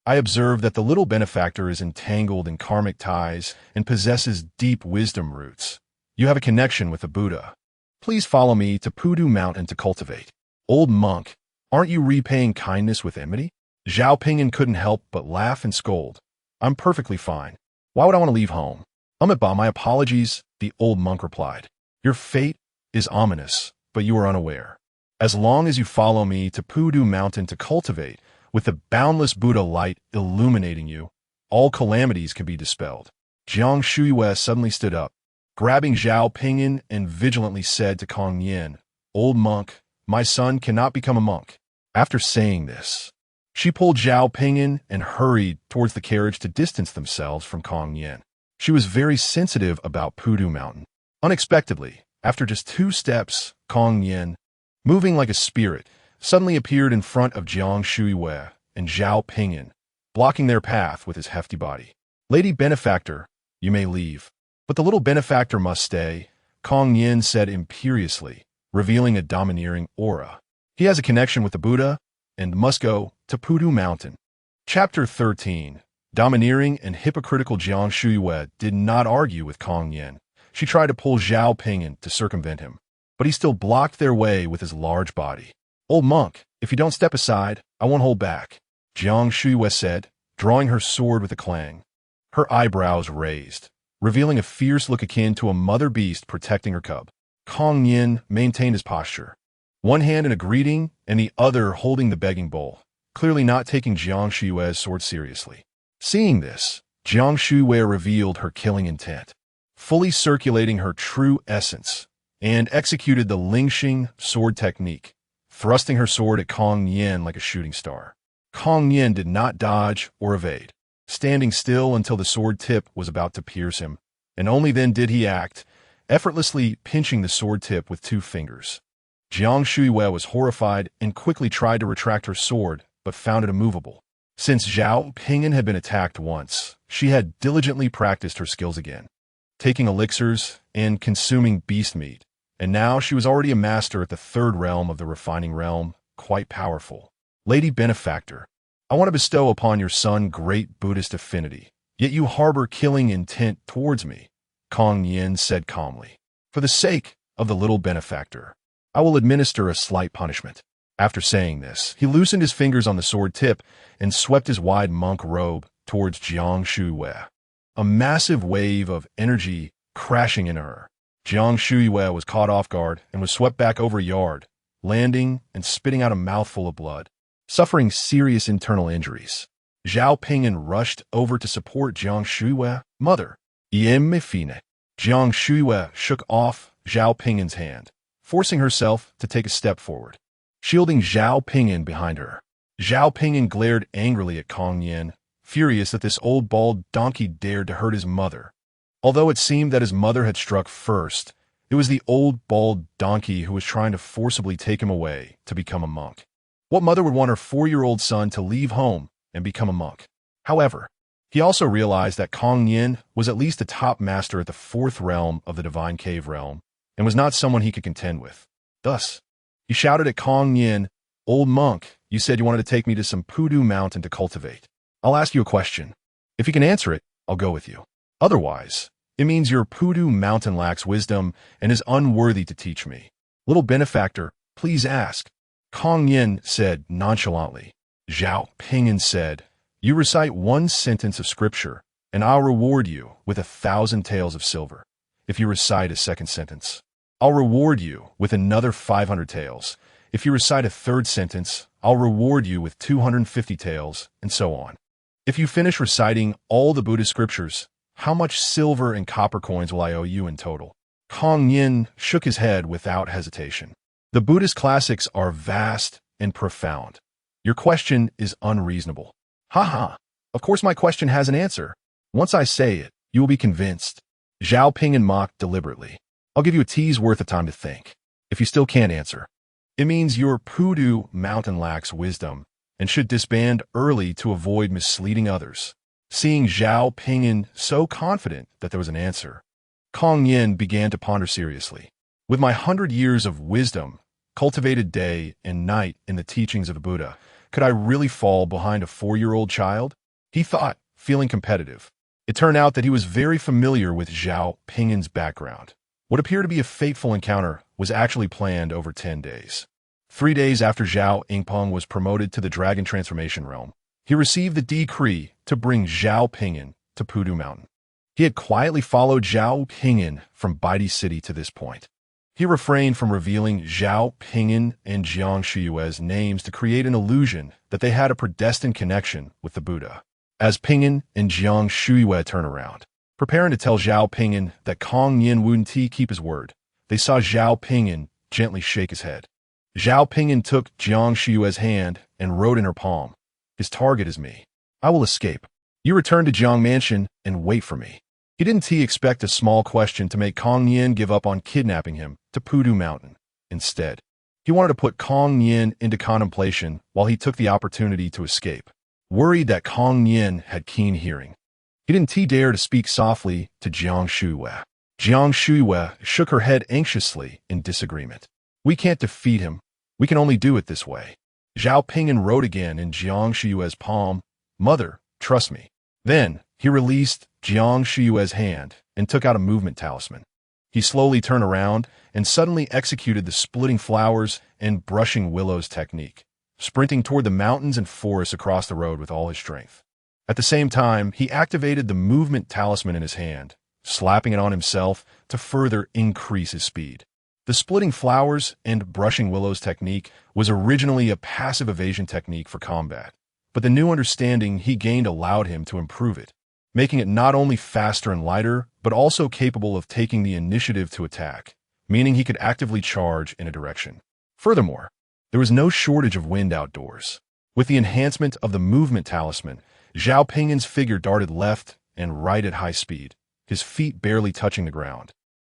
I observe that the little benefactor is entangled in karmic ties and possesses deep wisdom roots. You have a connection with the Buddha. Please follow me to Pudu Mountain to cultivate." "Old monk, aren't you repaying kindness with enmity?" Zhao Ping'an couldn't help but laugh and scold. "I'm perfectly fine. Why would I want to leave home?" "Amitabha, my apologies," the old monk replied. "Your fate is ominous, but you are unaware. As long as you follow me to Pudu Mountain to cultivate, with the boundless Buddha light illuminating you, all calamities can be dispelled." Jiang Shuiwei suddenly stood up, grabbing Zhao Ping'an, and vigilantly said to Kong Yin, "Old monk, my son cannot become a monk." After saying this, she pulled Zhao Ping'an and hurried towards the carriage to distance themselves from Kong Yin. She was very sensitive about Pudu Mountain. Unexpectedly, after just 2 steps, Kong Yin, moving like a spirit, suddenly appeared in front of Jiang Shuiwei and Zhao Ping'an, blocking their path with his hefty body. "Lady Benefactor, you may leave, but the little benefactor must stay," Kong Yin said imperiously, revealing a domineering aura. "He has a connection with the Buddha and must go to Pudu Mountain." Chapter 13. Domineering and hypocritical Jiang Shuiwei did not argue with Kong Yin. She tried to pull Zhao Ping'an to circumvent him, but he still blocked their way with his large body. "Old monk, if you don't step aside, I won't hold back," Jiang Shuiwei said, drawing her sword with a clang. Her eyebrows raised, revealing a fierce look akin to a mother beast protecting her cub. Kong Yin maintained his posture, one hand in a greeting and the other holding the begging bowl, clearly not taking Jiang Shuiwei's sword seriously. Seeing this, Jiang Shuiwei revealed her killing intent, fully circulating her true essence, and executed the Lingxing sword technique, thrusting her sword at Kong Yin like a shooting star. Kong Yin did not dodge or evade, standing still until the sword tip was about to pierce him, and only then did he act, effortlessly pinching the sword tip with 2 fingers. Jiang Shuiwei was horrified and quickly tried to retract her sword, but found it immovable. Since Zhao Ping'an had been attacked once, she had diligently practiced her skills again, taking elixirs and consuming beast meat, and now she was already a master at the 3rd realm of the refining realm, quite powerful. "Lady Benefactor, I want to bestow upon your son great Buddhist affinity, yet you harbor killing intent towards me," Kong Yin said calmly. "For the sake of the little benefactor, I will administer a slight punishment." After saying this, he loosened his fingers on the sword tip and swept his wide monk robe towards Jiang Shuiwei. A massive wave of energy crashing into her. Jiang Shuiwei was caught off guard and was swept back over a yard, landing and spitting out a mouthful of blood, suffering serious internal injuries. Zhao Ping'an rushed over to support Jiang Shuiwei. "Mother, Iem me fine." Jiang Shuiwei shook off Zhao Ping'an's hand, forcing herself to take a step forward, shielding Zhao Ping'an behind her. Zhao Ping'an glared angrily at Kong Yin, furious that this old bald donkey dared to hurt his mother. Although it seemed that his mother had struck first, it was the old bald donkey who was trying to forcibly take him away to become a monk. What mother would want her 4-year-old son to leave home and become a monk. However, he also realized that Kong Yin was at least a top master at the fourth realm of the divine cave realm, and was not someone he could contend with. Thus, he shouted at Kong Yin, "Old monk, you said you wanted to take me to some Pudu mountain to cultivate. I'll ask you a question. If you can answer it, I'll go with you. Otherwise, it means your Pudu mountain lacks wisdom and is unworthy to teach me. Little benefactor, please ask." Kong Yin said nonchalantly. Zhao Ping'an said, "You recite one sentence of scripture, and I'll reward you with 1,000 taels of silver. If you recite a second sentence, I'll reward you with another 500 taels. If you recite a third sentence, I'll reward you with 250 taels, and so on. If you finish reciting all the Buddhist scriptures, how much silver and copper coins will I owe you in total?" Kong Yin shook his head without hesitation. "The Buddhist classics are vast and profound. Your question is unreasonable." "Ha. Of course my question has an answer. Once I say it, you will be convinced." Zhao Ping'an mocked deliberately. "I'll give you a tea's worth of time to think. If you still can't answer, it means your Pudu mountain lacks wisdom and should disband early to avoid misleading others." Seeing Zhao Ping'an so confident that there was an answer, Kong Yin began to ponder seriously. "With my 100 years of wisdom, cultivated day and night in the teachings of the Buddha, could I really fall behind a 4-year-old child?" He thought, feeling competitive. It turned out that he was very familiar with Zhao Ping'an's background. What appeared to be a fateful encounter was actually planned over 10 days. 3 days after Zhao Yingpeng was promoted to the Dragon Transformation Realm, he received the decree to bring Zhao Ping'an to Pudu Mountain. He had quietly followed Zhao Ping'an from Baidi City to this point. He refrained from revealing Zhao Ping'an and Jiang Shiyue's names to create an illusion that they had a predestined connection with the Buddha. As Ping'an and Jiang Shiyue turned around, preparing to tell Zhao Ping'an that Kong Yin wouldn't keep his word, they saw Zhao Ping'an gently shake his head. Zhao Ping'an took Jiang Shiyue's hand and wrote in her palm, "His target is me. I will escape. You return to Jiang Mansion and wait for me." He didn't expect a small question to make Kong Yin give up on kidnapping him to Pudu Mountain. Instead, he wanted to put Kong Yin into contemplation while he took the opportunity to escape. Worried that Kong Yin had keen hearing, he didn't dare to speak softly to Jiang Shiyue. Jiang Shiyue shook her head anxiously in disagreement. "We can't defeat him. We can only do it this way." Zhao Ping'an wrote again in Jiang Shiyue's palm, "Mother, trust me." Then he released Jiang Shiyue's hand and took out a movement talisman. He slowly turned around and suddenly executed the splitting flowers and brushing willows technique, sprinting toward the mountains and forests across the road with all his strength. At the same time, he activated the movement talisman in his hand, slapping it on himself to further increase his speed. The splitting flowers and brushing willows technique was originally a passive evasion technique for combat, but the new understanding he gained allowed him to improve it, making it not only faster and lighter, but also capable of taking the initiative to attack, meaning he could actively charge in a direction. Furthermore, there was no shortage of wind outdoors. With the enhancement of the movement talisman, Zhao Ping'an's figure darted left and right at high speed, his feet barely touching the ground.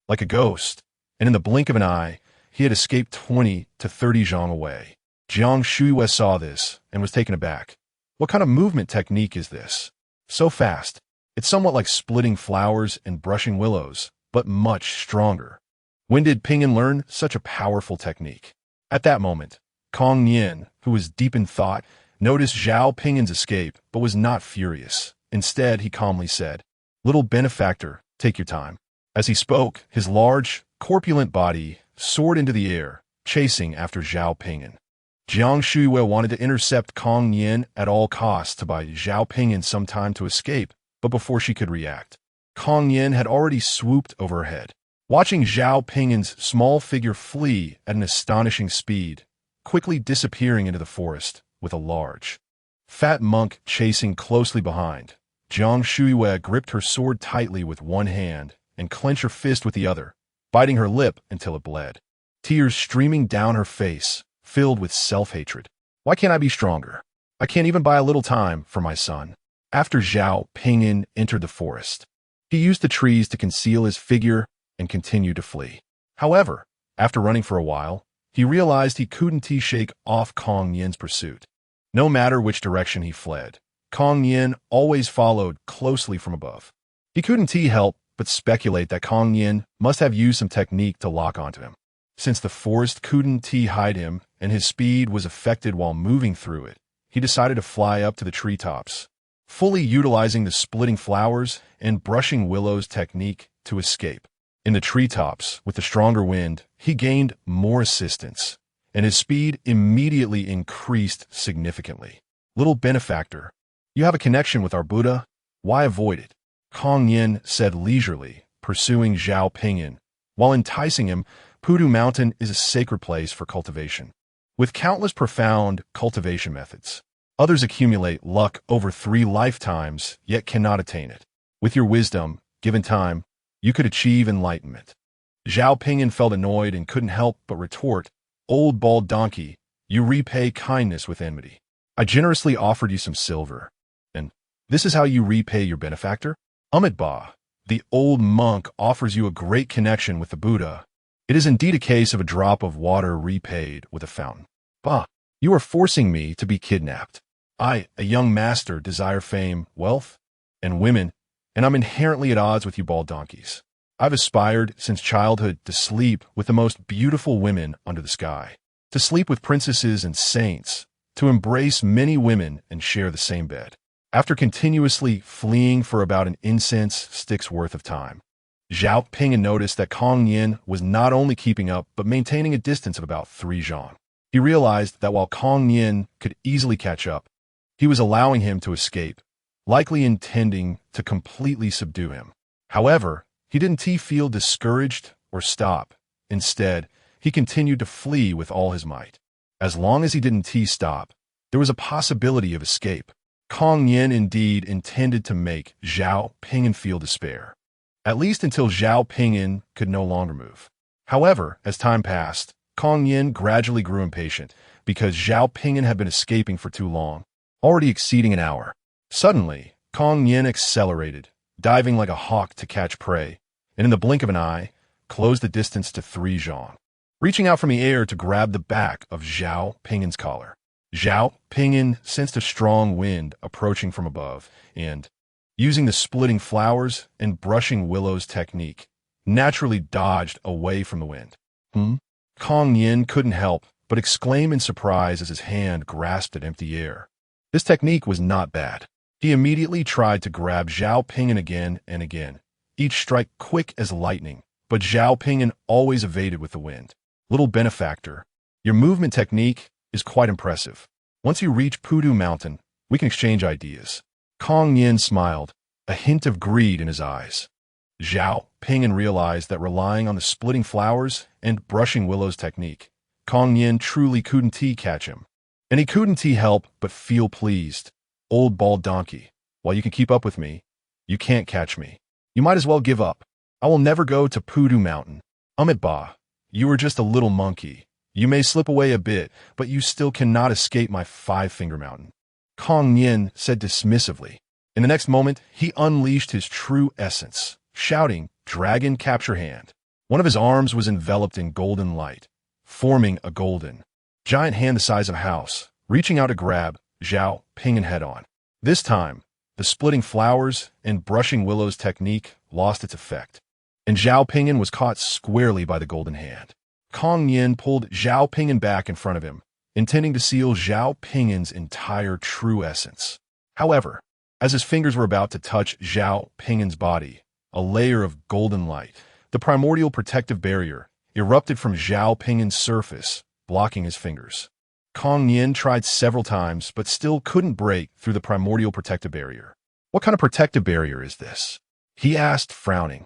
Like a ghost, and in the blink of an eye, he had escaped 20 to 30 zhang away. Jiang Shiyue saw this and was taken aback. What kind of movement technique is this? So fast. It's somewhat like splitting flowers and brushing willows, but much stronger. When did Ping'an learn such a powerful technique? At that moment, Kong Yin, who was deep in thought, noticed Zhao Ping'an's escape, but was not furious. Instead, he calmly said, "Little benefactor, take your time." As he spoke, his large, corpulent body soared into the air, chasing after Zhao Ping'an. Jiang Shiyue wanted to intercept Kong Yin at all costs to buy Zhao Ping'an some time to escape, but before she could react, Kong Yin had already swooped over her head. Watching Zhao Ping'an's small figure flee at an astonishing speed, quickly disappearing into the forest with a large, fat monk chasing closely behind, Jiang Shiyue gripped her sword tightly with one hand and clenched her fist with the other, biting her lip until it bled. Tears streaming down her face, filled with self-hatred. "Why can't I be stronger? I can't even buy a little time for my son." After Zhao Ping'an entered the forest, he used the trees to conceal his figure and continued to flee. However, after running for a while, he realized he couldn't shake off Kong Yin's pursuit. No matter which direction he fled, Kong Yin always followed closely from above. He couldn't help but speculate that Kong Yin must have used some technique to lock onto him. Since the forest couldn't hide him and his speed was affected while moving through it, he decided to fly up to the treetops, fully utilizing the splitting flowers and brushing willows technique to escape. In the treetops, with the stronger wind, he gained more assistance, and his speed immediately increased significantly. Little benefactor, you have a connection with our Buddha. Why avoid it? Kong Yin said leisurely, pursuing Zhao Ping'an. While enticing him, Pudu Mountain is a sacred place for cultivation. With countless profound cultivation methods, others accumulate luck over 3 lifetimes, yet cannot attain it. With your wisdom, given time, you could achieve enlightenment. Zhao Ping'an felt annoyed and couldn't help but retort, "Old bald donkey, you repay kindness with enmity. I generously offered you some silver, and this is how you repay your benefactor? Ba, the old monk offers you a great connection with the Buddha. It is indeed a case of a drop of water repaid with a fountain. Ba, you are forcing me to be kidnapped. I, a young master, desire fame, wealth, and women, and I'm inherently at odds with you bald donkeys. I've aspired since childhood to sleep with the most beautiful women under the sky, to sleep with princesses and saints, to embrace many women and share the same bed. After continuously fleeing for about an incense stick's worth of time, Zhao Ping'an noticed that Kong Yin was not only keeping up but maintaining a distance of about 3 zhang. He realized that while Kong Yin could easily catch up, he was allowing him to escape, likely intending to completely subdue him. However, he didn't feel discouraged or stop. Instead, he continued to flee with all his might. As long as he didn't stop, there was a possibility of escape. Kong Yin indeed intended to make Zhao Ping'an feel despair, at least until Zhao Ping'an could no longer move. However, as time passed, Kong Yin gradually grew impatient because Zhao Ping'an had been escaping for too long, already exceeding an hour. Suddenly, Kong Yin accelerated, diving like a hawk to catch prey, and in the blink of an eye, closed the distance to 3 zhang, reaching out from the air to grab the back of Zhao Ping'an's collar. Zhao Ping'an sensed a strong wind approaching from above and, using the splitting flowers and brushing willows technique, naturally dodged away from the wind. Kong Yin couldn't help but exclaim in surprise as his hand grasped at empty air. This technique was not bad. He immediately tried to grab Zhao Ping'an again and again, each strike quick as lightning, but Zhao Ping'an always evaded with the wind. Little benefactor, your movement technique is quite impressive. Once you reach Pudu Mountain, we can exchange ideas. Kong Yin smiled, a hint of greed in his eyes. Zhao Ping'an realized that relying on the splitting flowers and brushing willows technique, Kong Yin truly couldn't catch him. And he couldn't help but feel pleased. Old bald donkey, while you can keep up with me, you can't catch me. You might as well give up. I will never go to Pudu Mountain. Ba, you are just a little monkey. You may slip away a bit, but you still cannot escape my 5-finger mountain. Kong Yin said dismissively. In the next moment, he unleashed his true essence, shouting, "Dragon capture hand." One of his arms was enveloped in golden light, forming a golden giant hand the size of a house, reaching out to grab Zhao Ping'an head-on. This time, the splitting flowers and brushing willows technique lost its effect, and Zhao Ping'an was caught squarely by the golden hand. Kong Yin pulled Zhao Ping'an back in front of him, intending to seal Zhao Ping'an's entire true essence. However, as his fingers were about to touch Zhao Ping'an's body, a layer of golden light, the primordial protective barrier, erupted from Zhao Ping'an's surface, blocking his fingers. Kong Yin tried several times, but still couldn't break through the primordial protective barrier. What kind of protective barrier is this? He asked, frowning,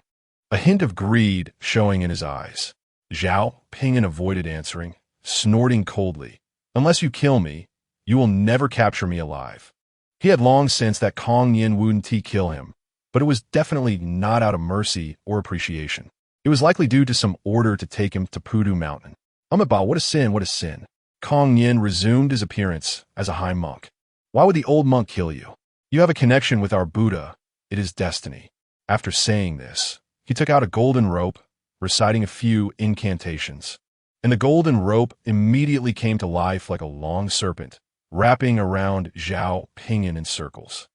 a hint of greed showing in his eyes. Zhao Ping'an avoided answering, snorting coldly. Unless you kill me, you will never capture me alive. He had long sensed that Kong Yin wouldn't kill him, but it was definitely not out of mercy or appreciation. It was likely due to some order to take him to Pudu Mountain. Ba, what a sin, what a sin. Kong Yin resumed his appearance as a high monk. Why would the old monk kill you? You have a connection with our Buddha. It is destiny. After saying this, he took out a golden rope, reciting a few incantations, and the golden rope immediately came to life like a long serpent, wrapping around Zhao Ping'an in circles.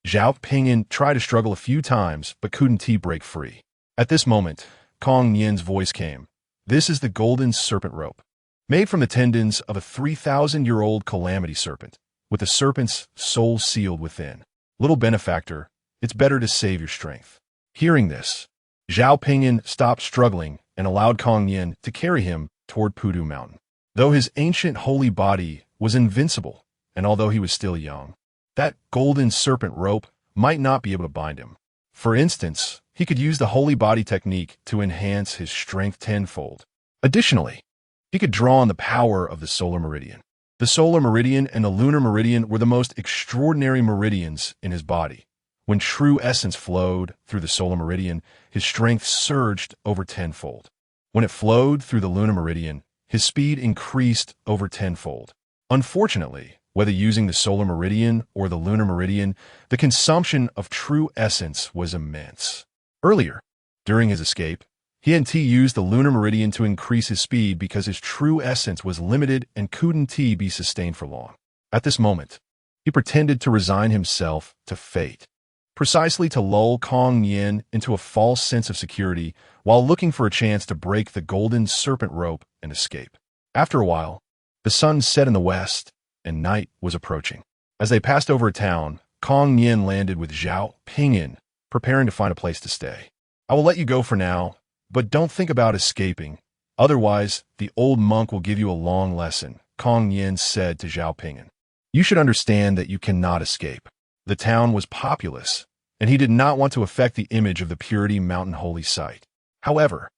Zhao Ping'an tried to struggle a few times, but couldn't break free. At this moment, Kong Nian's voice came. This is the golden serpent rope, made from the tendons of a 3,000-year-old calamity serpent, with the serpent's soul sealed within. Little benefactor, it's better to save your strength. Hearing this, Zhao Ping'an stopped struggling and allowed Kong Nian to carry him toward Pudu Mountain. Though his ancient holy body was invincible, and although he was still young, that golden serpent rope might not be able to bind him. For instance, he could use the holy body technique to enhance his strength tenfold. Additionally, he could draw on the power of the solar meridian. The solar meridian and the lunar meridian were the most extraordinary meridians in his body. When true essence flowed through the solar meridian, his strength surged over tenfold. When it flowed through the lunar meridian, his speed increased over tenfold. Unfortunately, whether using the solar meridian or the lunar meridian, the consumption of true essence was immense. Earlier, during his escape, he used the lunar meridian to increase his speed because his true essence was limited and couldn't be sustained for long. At this moment, he pretended to resign himself to fate, precisely to lull Kong Nian into a false sense of security while looking for a chance to break the golden serpent rope and escape. After a while, the sun set in the west, and night was approaching. As they passed over a town, Kong Nian landed with Zhao Ping'an, preparing to find a place to stay. I will let you go for now, but don't think about escaping. Otherwise, the old monk will give you a long lesson, Kong Nian said to Zhao Ping'an. You should understand that you cannot escape. The town was populous, and he did not want to affect the image of the Purity Mountain holy site. However,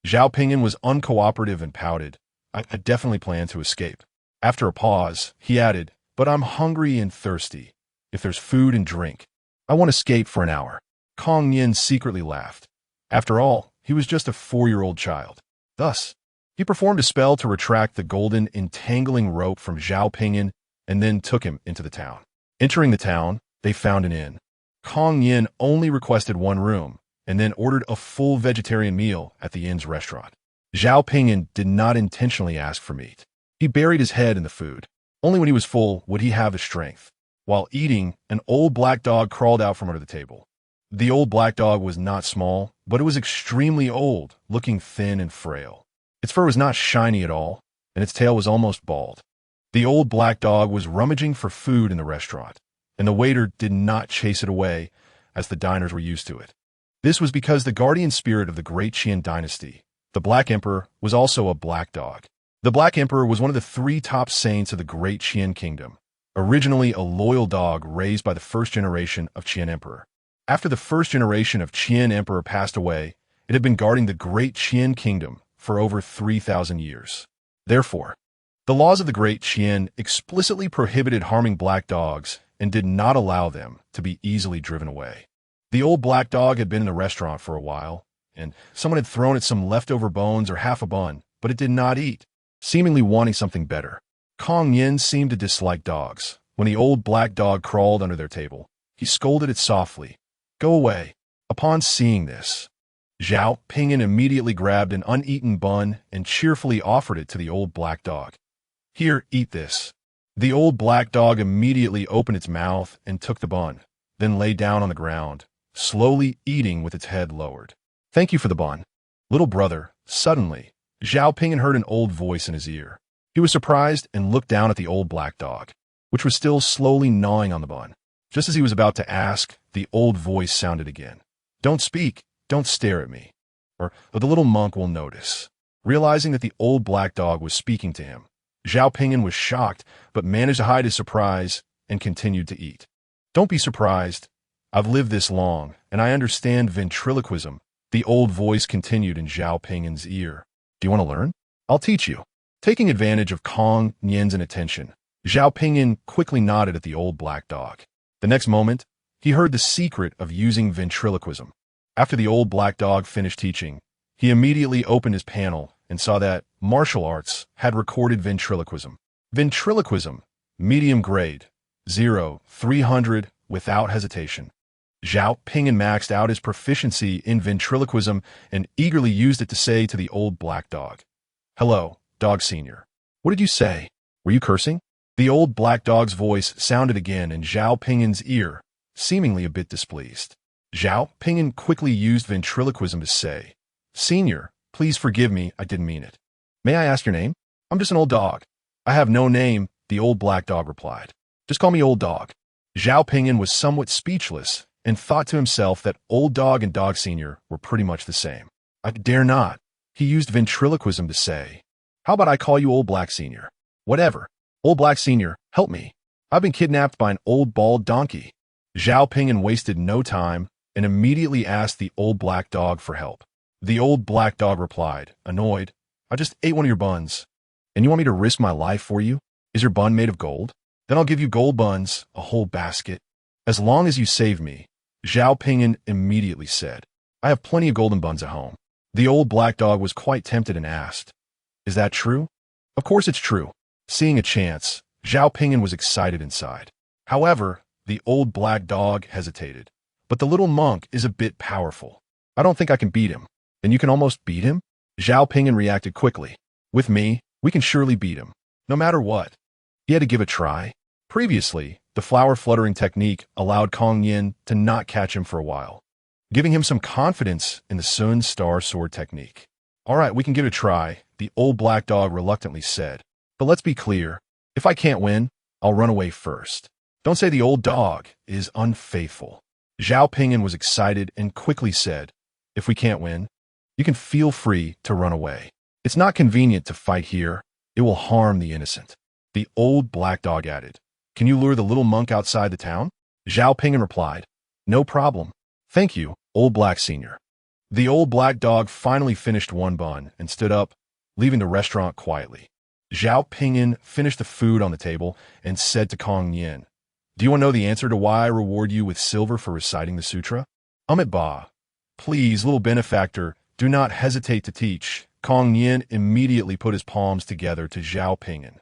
Zhao Ping'an was uncooperative and pouted. I definitely plan to escape. After a pause, he added, but I'm hungry and thirsty. If there's food and drink, I want to escape for an hour. Kong Nian secretly laughed. After all, he was just a 4-year-old child. Thus, he performed a spell to retract the golden entangling rope from Zhao Ping'an and then took him into the town. Entering the town, they found an inn. Kong Nian only requested one room and then ordered a full vegetarian meal at the inn's restaurant. Zhao Ping'an did not intentionally ask for meat. He buried his head in the food. Only when he was full would he have the strength. While eating, an old black dog crawled out from under the table. The old black dog was not small, but it was extremely old, looking thin and frail. Its fur was not shiny at all, and its tail was almost bald. The old black dog was rummaging for food in the restaurant, and the waiter did not chase it away, as the diners were used to it. This was because the guardian spirit of the great Qian dynasty, the Black Emperor, was also a black dog. The Black Emperor was one of the 3 top saints of the great Qian kingdom, originally a loyal dog raised by the first generation of Qian Emperor. After the first generation of Qian Emperor passed away, it had been guarding the great Qian kingdom for over 3,000 years. Therefore, the laws of the great Qian explicitly prohibited harming black dogs and did not allow them to be easily driven away. The old black dog had been in the restaurant for a while, and someone had thrown it some leftover bones or half a bun, but it did not eat, seemingly wanting something better. Kong Nian seemed to dislike dogs. When the old black dog crawled under their table, he scolded it softly. Go away. Upon seeing this, Zhao Ping'an immediately grabbed an uneaten bun and cheerfully offered it to the old black dog. Here, eat this. The old black dog immediately opened its mouth and took the bun, then lay down on the ground, slowly eating with its head lowered. Thank you for the bun. Little brother. Suddenly, Zhao Ping'an heard an old voice in his ear. He was surprised and looked down at the old black dog, which was still slowly gnawing on the bun. Just as he was about to ask, the old voice sounded again. Don't speak, don't stare at me, or the little monk will notice. Realizing that the old black dog was speaking to him, Zhao Ping'an was shocked but managed to hide his surprise and continued to eat. Don't be surprised. I've lived this long, and I understand ventriloquism, the old voice continued in Zhao Ping'an's ear. Do you want to learn? I'll teach you. Taking advantage of Kong Nian's inattention, Zhao Ping'an quickly nodded at the old black dog. The next moment, he heard the secret of using ventriloquism. After the old black dog finished teaching, he immediately opened his panel and saw that martial arts had recorded ventriloquism. Ventriloquism, medium grade, 0-300 without hesitation. Zhao Ping'an maxed out his proficiency in ventriloquism and eagerly used it to say to the old black dog, Hello, dog senior. What did you say? Were you cursing? The old black dog's voice sounded again in Zhao Ping'an's ear, seemingly a bit displeased. Zhao Ping'an quickly used ventriloquism to say, "Senior, please forgive me, I didn't mean it. May I ask your name?" "I'm just an old dog." "I have no name," the old black dog replied. "Just call me Old Dog." Zhao Ping'an was somewhat speechless and thought to himself that Old Dog and Dog Senior were pretty much the same. "I dare not." He used ventriloquism to say, "How about I call you Old Black Senior?" "Whatever. Old Black Senior, help me. I've been kidnapped by an old bald donkey." Zhao Ping'an wasted no time and immediately asked the old black dog for help. The old black dog replied, annoyed, "I just ate one of your buns. And you want me to risk my life for you? Is your bun made of gold? Then I'll give you gold buns, a whole basket. As long as you save me." Zhao Ping'an immediately said, "I have plenty of golden buns at home." The old black dog was quite tempted and asked, "Is that true?" "Of course it's true." Seeing a chance, Zhao Ping'an was excited inside. However, the old black dog hesitated. "But the little monk is a bit powerful. I don't think I can beat him." "Then you can almost beat him?" Zhao Ping'an reacted quickly. "With me, we can surely beat him. No matter what." He had to give a try. Previously, the flower fluttering technique allowed Kong Yin to not catch him for a while, giving him some confidence in the Sun Star Sword technique. "All right, we can give it a try," the old black dog reluctantly said. "But let's be clear. If I can't win, I'll run away first. Don't say the old dog is unfaithful." Zhao Ping'an was excited and quickly said, "If we can't win, you can feel free to run away. It's not convenient to fight here. It will harm the innocent." The old black dog added, "Can you lure the little monk outside the town?" Zhao Ping'an replied, "No problem. Thank you, Old Black Senior." The old black dog finally finished one bun and stood up, leaving the restaurant quietly. Zhao Ping'an finished the food on the table and said to Kong Yin, "Do you want to know the answer to why I reward you with silver for reciting the sutra?" "Amit Ba. Please, little benefactor, do not hesitate to teach." Kong Yin immediately put his palms together to Zhao Ping'an.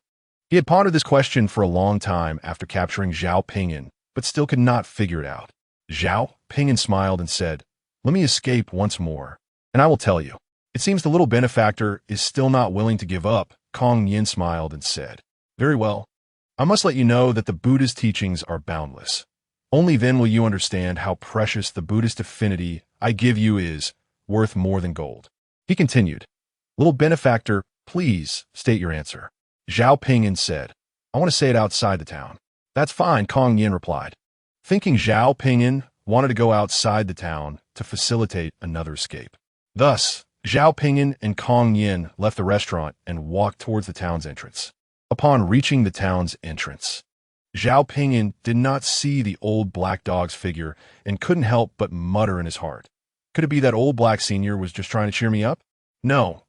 He had pondered this question for a long time after capturing Zhao Ping'an, but still could not figure it out. Zhao Ping'an smiled and said, "Let me escape once more, and I will tell you." "It seems the little benefactor is still not willing to give up." Kong Yin smiled and said, "Very well. I must let you know that the Buddha's teachings are boundless. Only then will you understand how precious the Buddhist affinity I give you is, worth more than gold." He continued, "Little benefactor, please state your answer." Zhao Ping'an said, "I want to say it outside the town." "That's fine," Kong Yin replied, thinking Zhao Ping'an wanted to go outside the town to facilitate another escape. Thus, Zhao Ping'an and Kong Yin left the restaurant and walked towards the town's entrance. Upon reaching the town's entrance, Zhao Ping'an did not see the old black dog's figure and couldn't help but mutter in his heart, "Could it be that Old Black Senior was just trying to cheer me up? No.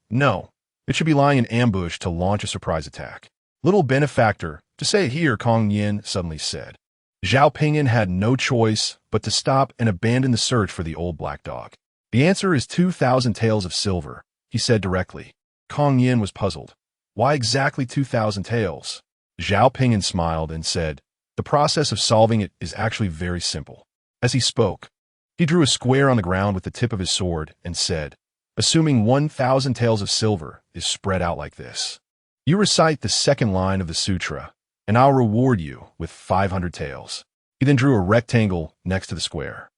It should be lying in ambush to launch a surprise attack." "Little benefactor, to say it here," Kong Yin suddenly said. Zhao Ping'an had no choice but to stop and abandon the search for the old black dog. "The answer is 2,000 taels of silver," he said directly. Kong Yin was puzzled. "Why exactly 2,000 taels?" Zhao Ping'an smiled and said, "The process of solving it is actually very simple." As he spoke, he drew a square on the ground with the tip of his sword and said, "Assuming 1,000 taels of silver is spread out like this. You recite the second line of the sutra, and I'll reward you with 500 taels." He then drew a rectangle next to the square.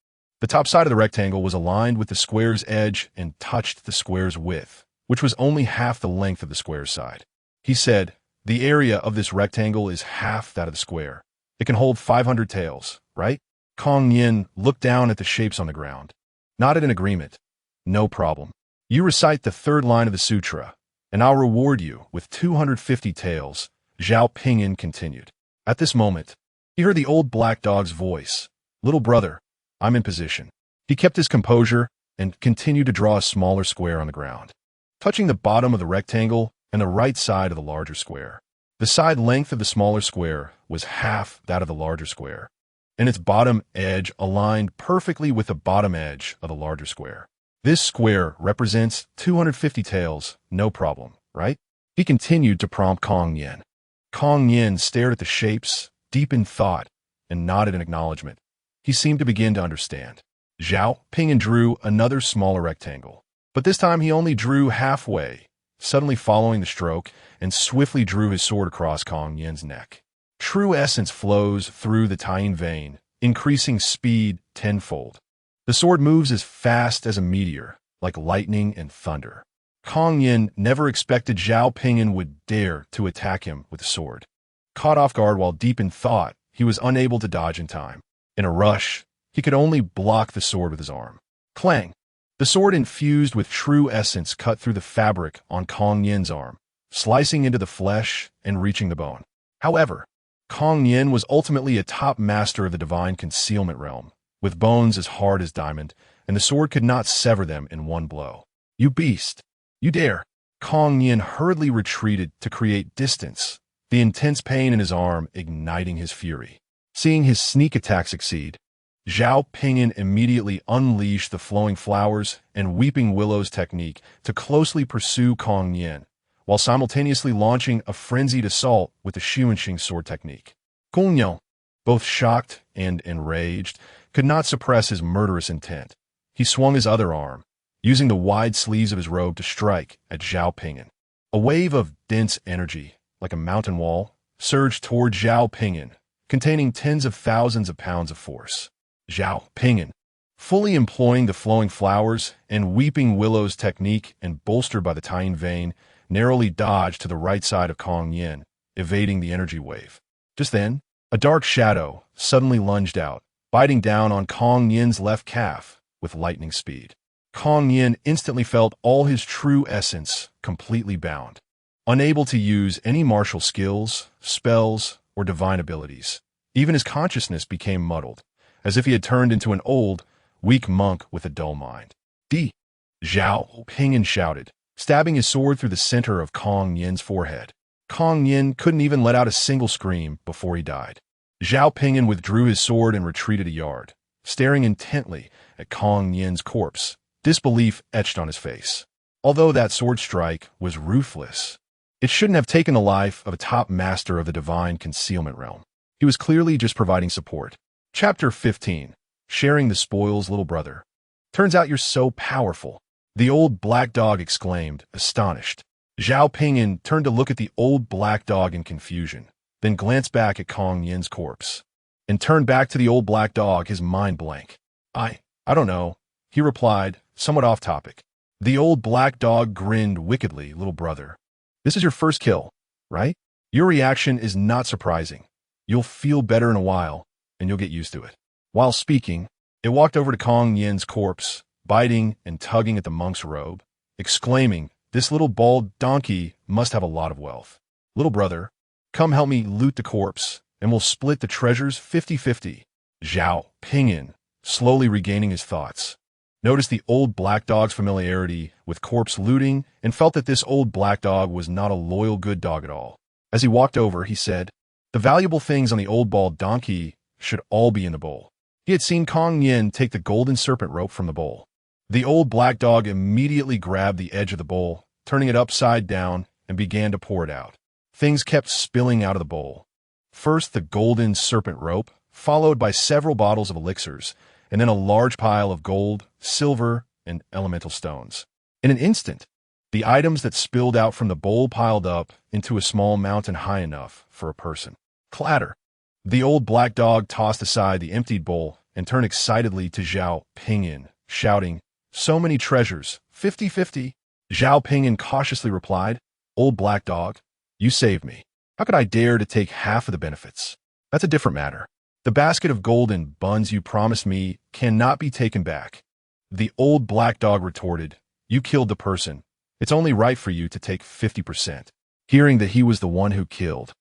The top side of the rectangle was aligned with the square's edge and touched the square's width, which was only half the length of the square's side. He said, "The area of this rectangle is half that of the square. It can hold 500 taels, right?" Kong Yin looked down at the shapes on the ground, nodded in agreement. "No problem. You recite the third line of the sutra, and I'll reward you with 250 taels," Zhao Ping'an continued. At this moment, he heard the old black dog's voice, "Little brother, I'm in position." He kept his composure and continued to draw a smaller square on the ground, touching the bottom of the rectangle and the right side of the larger square. The side length of the smaller square was half that of the larger square, and its bottom edge aligned perfectly with the bottom edge of the larger square. "This square represents 250 taels, no problem, right?" He continued to prompt Kong Yin. Kong Yin stared at the shapes, deep in thought, and nodded in acknowledgement. He seemed to begin to understand. Zhao Ping'an drew another smaller rectangle, but this time he only drew halfway, suddenly following the stroke, and swiftly drew his sword across Kong Yin's neck. true essence flows through the tying vein, increasing speed tenfold. The sword moves as fast as a meteor, like lightning and thunder. Kong Yin never expected Zhao Ping'an would dare to attack him with a sword. Caught off guard while deep in thought, he was unable to dodge in time. In a rush, he could only block the sword with his arm. Clang! The sword infused with true essence cut through the fabric on Kong Yin's arm, slicing into the flesh and reaching the bone. However, Kong Yin was ultimately a top master of the divine concealment realm, with bones as hard as diamond, and the sword could not sever them in one blow. You beast! You dare! Kong Yin hurriedly retreated to create distance, the intense pain in his arm igniting his fury. Seeing his sneak attack succeed, Zhao Ping'an immediately unleashed the flowing flowers and weeping willows technique to closely pursue Kong Yin, while simultaneously launching a frenzied assault with the Xuanxing sword technique. Kong Yin, both shocked and enraged, could not suppress his murderous intent. He swung his other arm, using the wide sleeves of his robe to strike at Zhao Ping'an. A wave of dense energy, like a mountain wall, surged toward Zhao Ping'an, containing tens of thousands of pounds of force. Zhao Ping'an, fully employing the flowing flowers and weeping willows technique and bolstered by the tying vein, narrowly dodged to the right side of Kong Yin, evading the energy wave. Just then, a dark shadow suddenly lunged out, biting down on Kong Yin's left calf with lightning speed. Kong Yin instantly felt all his true essence completely bound, unable to use any martial skills, spells, or divine abilities. Even his consciousness became muddled, as if he had turned into an old, weak monk with a dull mind. "Di!" Zhao Ping'an shouted, stabbing his sword through the center of Kong Yin's forehead. Kong Yin couldn't even let out a single scream before he died. Zhao Ping'an withdrew his sword and retreated a yard, staring intently at Kong Yin's corpse, disbelief etched on his face. Although that sword strike was ruthless, it shouldn't have taken the life of a top master of the divine concealment realm. He was clearly just providing support. Chapter 15. Sharing the spoils, little brother. "Turns out you're so powerful," the old black dog exclaimed, astonished. Zhao Ping'an turned to look at the old black dog in confusion, then glanced back at Kong Yin's corpse, and turned back to the old black dog, his mind blank. I don't know," he replied, somewhat off topic. The old black dog grinned wickedly, "Little brother, this is your first kill, right? Your reaction is not surprising. You'll feel better in a while, and you'll get used to it." While speaking, it walked over to Kong Yin's corpse, biting and tugging at the monk's robe, exclaiming, "This little bald donkey must have a lot of wealth. Little brother, come help me loot the corpse, and we'll split the treasures 50-50. Zhao Ping'an, slowly regaining his thoughts, noticed the old black dog's familiarity with corpse looting and felt that this old black dog was not a loyal good dog at all. As he walked over, he said, "The valuable things on the old bald donkey should all be in the bowl." He had seen Kong Yin take the golden serpent rope from the bowl. The old black dog immediately grabbed the edge of the bowl, turning it upside down, and began to pour it out. Things kept spilling out of the bowl. First the golden serpent rope, followed by several bottles of elixirs, and then a large pile of gold, silver, and elemental stones. In an instant, the items that spilled out from the bowl piled up into a small mountain high enough for a person. Clatter! The old black dog tossed aside the emptied bowl and turned excitedly to Zhao Ping'an, shouting, "So many treasures, 50-50. Zhao Ping'an cautiously replied, "Old black dog, you saved me. How could I dare to take half of the benefits? That's a different matter. The basket of gold and buns you promised me cannot be taken back." The old black dog retorted, "You killed the person. It's only right for you to take 50%. Hearing that he was the one who killed,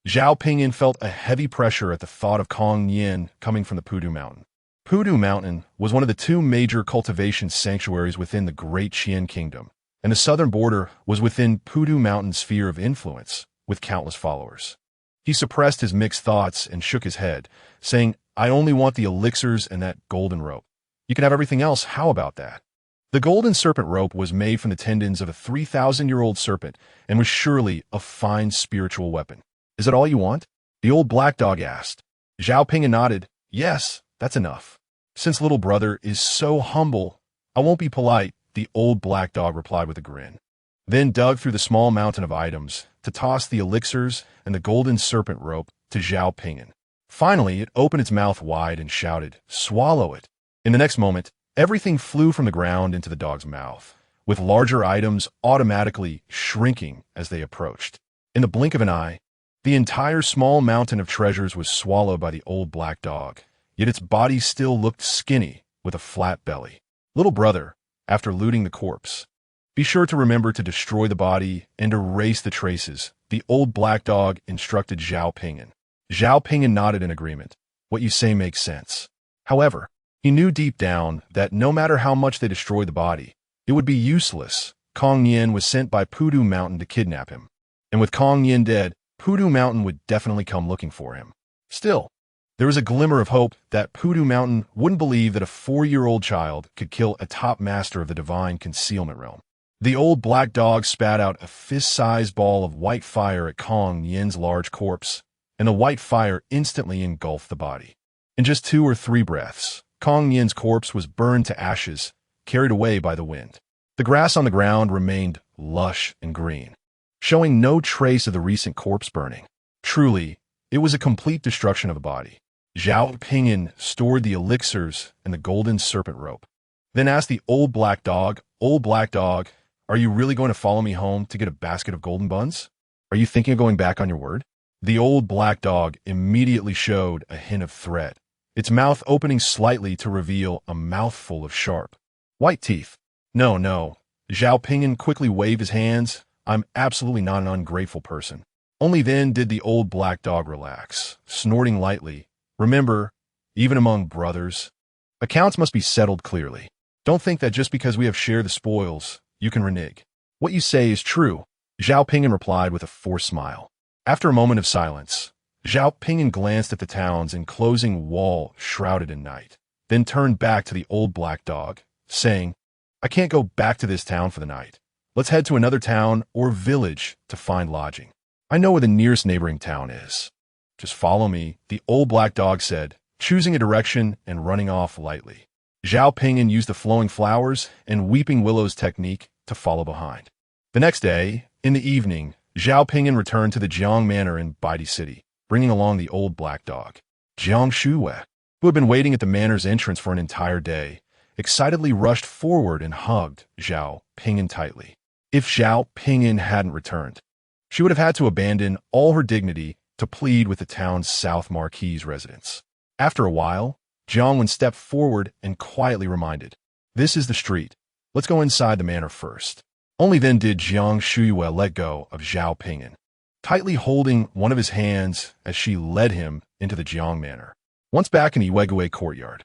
Zhao Ping'an felt a heavy pressure at the thought of Kong Yin coming from the Pudu Mountain. Pudu Mountain was one of the two major cultivation sanctuaries within the Great Qian Kingdom, and the southern border was within Pudu Mountain's sphere of influence, with countless followers. He suppressed his mixed thoughts and shook his head, saying, "I only want the elixirs and that golden rope. You can have everything else, how about that?" The golden serpent rope was made from the tendons of a 3,000-year-old serpent and was surely a fine spiritual weapon. "Is that all you want?" the old black dog asked. Zhao Ping'an nodded, "Yes, that's enough. Since little brother is so humble, I won't be polite," the old black dog replied with a grin. Then dug through the small mountain of items to toss the elixirs and the golden serpent rope to Zhao Ping'an. Finally, it opened its mouth wide and shouted, "Swallow it." In the next moment, everything flew from the ground into the dog's mouth, with larger items automatically shrinking as they approached. In the blink of an eye, the entire small mountain of treasures was swallowed by the old black dog, yet its body still looked skinny with a flat belly. Little brother, after looting the corpse, be sure to remember to destroy the body and erase the traces, the old black dog instructed Zhao Ping'an. Zhao Ping'an nodded in agreement. What you say makes sense. However, he knew deep down that no matter how much they destroyed the body, it would be useless. Kong Yin was sent by Pudu Mountain to kidnap him. And with Kong Yin dead, Pudu Mountain would definitely come looking for him. Still, there was a glimmer of hope that Pudu Mountain wouldn't believe that a 4-year-old child could kill a top master of the divine concealment realm. The old black dog spat out a fist-sized ball of white fire at Kong Yin's large corpse, and the white fire instantly engulfed the body. In just 2 or 3 breaths, Kong Yin's corpse was burned to ashes, carried away by the wind. The grass on the ground remained lush and green, showing no trace of the recent corpse burning. Truly, it was a complete destruction of the body. Zhao Ping'an stored the elixirs and the golden serpent rope, then asked the old black dog, "Old black dog, are you really going to follow me home to get a basket of golden buns? Are you thinking of going back on your word?" The old black dog immediately showed a hint of threat, its mouth opening slightly to reveal a mouthful of sharp, white teeth. No, no. Zhao Ping'an quickly waved his hands. "I'm absolutely not an ungrateful person." Only then did the old black dog relax, snorting lightly. "Remember, even among brothers, accounts must be settled clearly. Don't think that just because we have shared the spoils, you can renege." "What you say is true," Zhao Ping'an replied with a forced smile. After a moment of silence, Zhao Ping'an glanced at the town's enclosing wall shrouded in night, then turned back to the old black dog, saying, "I can't go back to this town for the night. Let's head to another town or village to find lodging. I know where the nearest neighboring town is. Just follow me," the old black dog said, choosing a direction and running off lightly. Zhao Ping'an used the flowing flowers and weeping willows technique to follow behind. The next day, in the evening, Zhao Ping'an returned to the Jiang Manor in Baidi City, bringing along the old black dog. Jiang Shuiwei, who had been waiting at the manor's entrance for an entire day, excitedly rushed forward and hugged Zhao Ping'an tightly. If Zhao Ping'an hadn't returned, she would have had to abandon all her dignity to plead with the town's South Marquis residents. After a while, Jiang Wen stepped forward and quietly reminded, "This is the street. Let's go inside the manor first." Only then did Jiang Shuiwei let go of Zhao Ping'an, tightly holding one of his hands as she led him into the Jiang Manor. Once back in the Yuegui courtyard,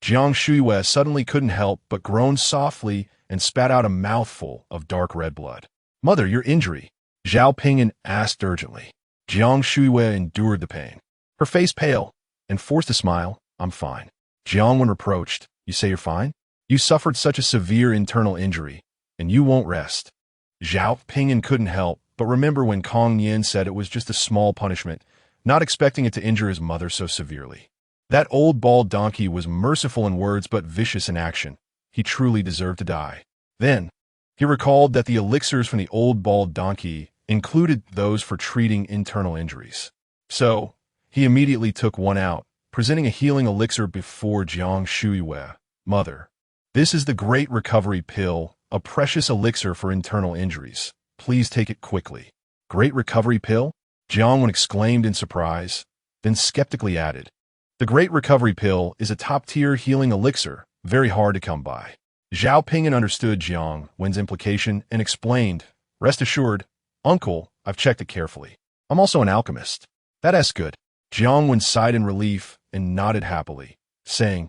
Jiang Shuiwei suddenly couldn't help but groan softly and spat out a mouthful of dark red blood. "Mother, your injury?" Zhao Ping'an asked urgently. Jiang Shuiwei endured the pain, her face pale, and forced a smile. "I'm fine." Jiang Wen reproached, "You say you're fine? You suffered such a severe internal injury, and you won't rest." Zhao Ping'an couldn't help but remember when Kong Yin said it was just a small punishment, not expecting it to injure his mother so severely. That old bald donkey was merciful in words but vicious in action. He truly deserved to die. Then, he recalled that the elixirs from the old bald donkey included those for treating internal injuries. So, he immediately took one out, presenting a healing elixir before Jiang Shuiwei. "Mother, this is the Great Recovery Pill, a precious elixir for internal injuries. Please take it quickly." "Great Recovery Pill?" Jiang Wen exclaimed in surprise, then skeptically added, "The Great Recovery Pill is a top-tier healing elixir, very hard to come by." Zhao Ping'an understood Jiang Wen's implication and explained, "Rest assured, Uncle, I've checked it carefully. I'm also an alchemist." "That's good." Jiang Wen sighed in relief and nodded happily, saying,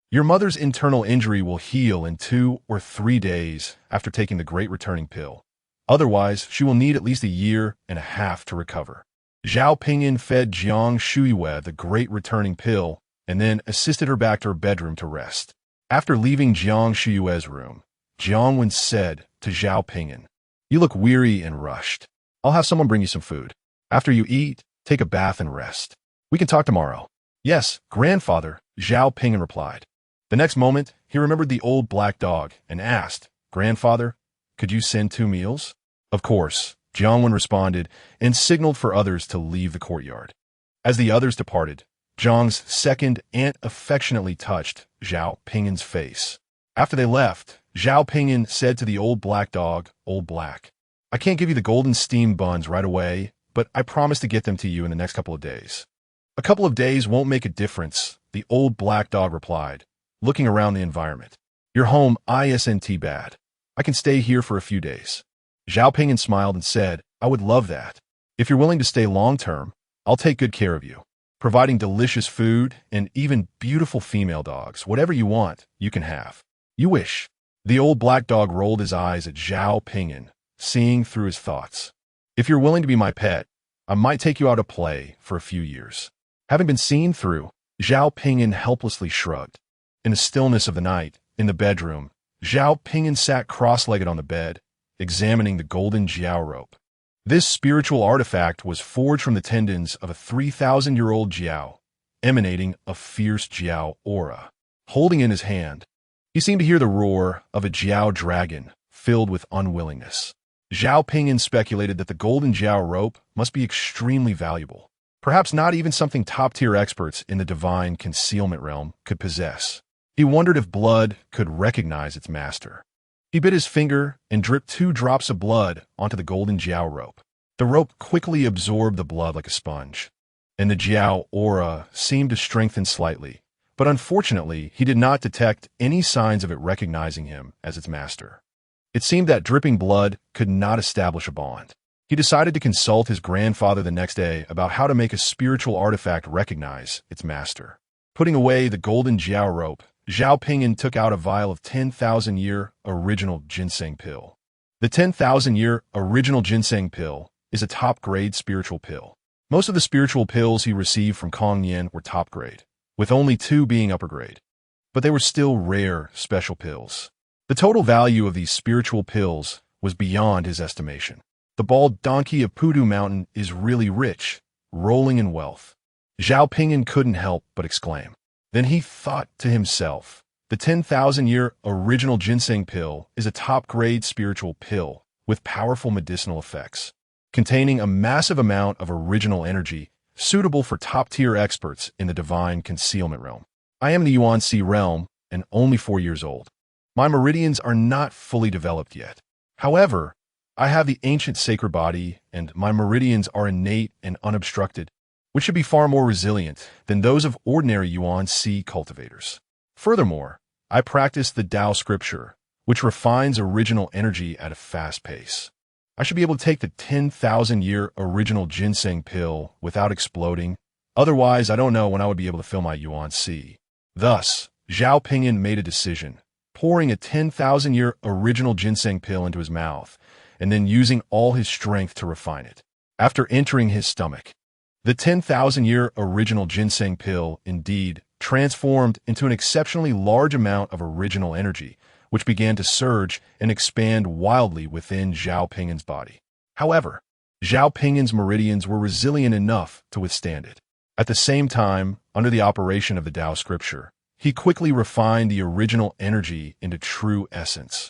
"Your mother's internal injury will heal in 2 or 3 days after taking the Great Returning Pill. Otherwise, she will need at least 1.5 years to recover." Zhao Ping'an fed Jiang Shuiwei the Great Returning Pill and then assisted her back to her bedroom to rest. After leaving Jiang Shuiwei's room, Jiang Wen said to Zhao Ping'an, "You look weary and rushed. I'll have someone bring you some food. After you eat, take a bath and rest. We can talk tomorrow." "Yes, grandfather," Zhao Ping'an replied. The next moment, he remembered the old black dog and asked, "Grandfather, could you send 2 meals?" "Of course," Jiang Wen responded and signaled for others to leave the courtyard. As the others departed, Zhang's second aunt affectionately touched Zhao Ping'an's face. After they left, Zhao Ping'an said to the old black dog, "Old Black, I can't give you the golden steam buns right away, but I promise to get them to you in the next couple of days." "A couple of days won't make a difference," the old black dog replied, looking around the environment. "Your home isn't bad. I can stay here for a few days." Zhao Ping'an smiled and said, "I would love that. If you're willing to stay long-term, I'll take good care of you, providing delicious food and even beautiful female dogs. Whatever you want, you can have. You wish." The old black dog rolled his eyes at Zhao Ping'an, seeing through his thoughts. "If you're willing to be my pet, I might take you out to play for a few years." Having been seen through, Zhao Ping'an helplessly shrugged. In the stillness of the night, in the bedroom, Zhao Ping'an sat cross-legged on the bed, examining the golden jiao rope. This spiritual artifact was forged from the tendons of a 3,000-year-old jiao, emanating a fierce jiao aura. Holding in his hand, he seemed to hear the roar of a jiao dragon filled with unwillingness. Zhao Ping'an speculated that the golden jiao rope must be extremely valuable, perhaps not even something top-tier experts in the divine concealment realm could possess. He wondered if blood could recognize its master. He bit his finger and dripped 2 drops of blood onto the golden jiao rope. The rope quickly absorbed the blood like a sponge, and the jiao aura seemed to strengthen slightly, but unfortunately he did not detect any signs of it recognizing him as its master. It seemed that dripping blood could not establish a bond. He decided to consult his grandfather the next day about how to make a spiritual artifact recognize its master. Putting away the golden jiao rope, Zhao Ping'an took out a vial of 10,000-year original ginseng pill. The 10,000-year original ginseng pill is a top-grade spiritual pill. Most of the spiritual pills he received from Kong Yen were top-grade, with only 2 being upper-grade. But they were still rare, special pills. The total value of these spiritual pills was beyond his estimation. The bald donkey of Pudu Mountain is really rich, rolling in wealth. Zhao Ping'an couldn't help but exclaim. Then he thought to himself, the 10,000-year original ginseng pill is a top-grade spiritual pill with powerful medicinal effects, containing a massive amount of original energy suitable for top-tier experts in the divine concealment realm. I am the Yuan Sea realm and only 4 years old. My meridians are not fully developed yet. However, I have the ancient sacred body and my meridians are innate and unobstructed, which should be far more resilient than those of ordinary Yuan Sea cultivators. Furthermore, I practice the Tao scripture, which refines original energy at a fast pace. I should be able to take the 10,000-year original ginseng pill without exploding. Otherwise, I don't know when I would be able to fill my Yuan Sea. Thus, Zhao Ping'an made a decision, pouring a 10,000-year original ginseng pill into his mouth, and then using all his strength to refine it. After entering his stomach, the 10,000-year original ginseng pill indeed transformed into an exceptionally large amount of original energy, which began to surge and expand wildly within Zhao Ping'an's body. However, Zhao Ping'an's meridians were resilient enough to withstand it. At the same time, under the operation of the Tao scripture, he quickly refined the original energy into true essence,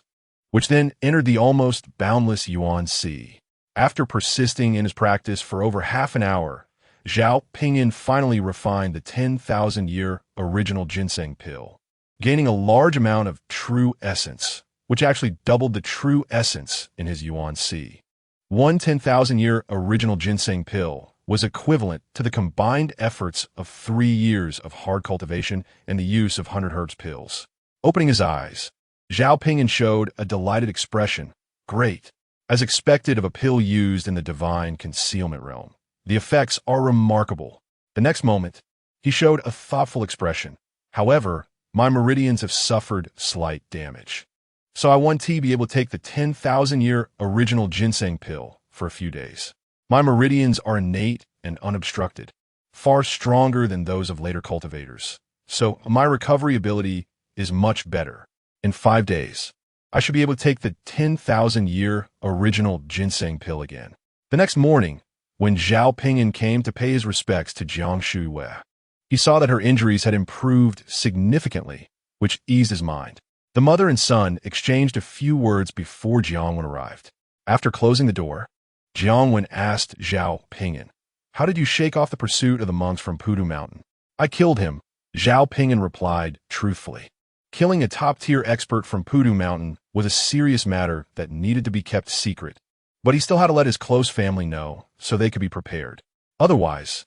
which then entered the almost boundless Yuan Sea. After persisting in his practice for over half an hour, Zhao Ping'an finally refined the 10,000-year original ginseng pill, gaining a large amount of true essence, which actually doubled the true essence in his Yuan Sea. One 10,000-year original ginseng pill was equivalent to the combined efforts of 3 years of hard cultivation and the use of 100 herbs pills. Opening his eyes, Zhao Ping'an showed a delighted expression. Great. As expected of a pill used in the divine concealment realm, the effects are remarkable. The next moment, he showed a thoughtful expression. However, my meridians have suffered slight damage. So I want to be able to take the 10,000-year original ginseng pill for a few days. My meridians are innate and unobstructed, far stronger than those of later cultivators. So my recovery ability is much better. In 5 days, I should be able to take the 10,000-year original ginseng pill again. The next morning, when Zhao Ping'an came to pay his respects to Jiang Shuiwei, he saw that her injuries had improved significantly, which eased his mind. The mother and son exchanged a few words before Jiang Wen arrived. After closing the door, Jiang Wen asked Zhao Ping'an, How did you shake off the pursuit of the monks from Pudu Mountain? I killed him, Zhao Ping'an replied, truthfully. Killing a top-tier expert from Pudu Mountain was a serious matter that needed to be kept secret, but he still had to let his close family know so they could be prepared. Otherwise,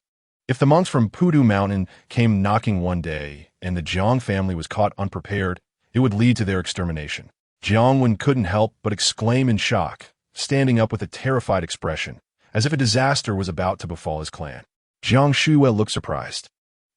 if the monks from Pudu Mountain came knocking one day and the Jiang family was caught unprepared, it would lead to their extermination. Jiang Wen couldn't help but exclaim in shock, standing up with a terrified expression, as if a disaster was about to befall his clan. Jiang Shuiwei looked surprised.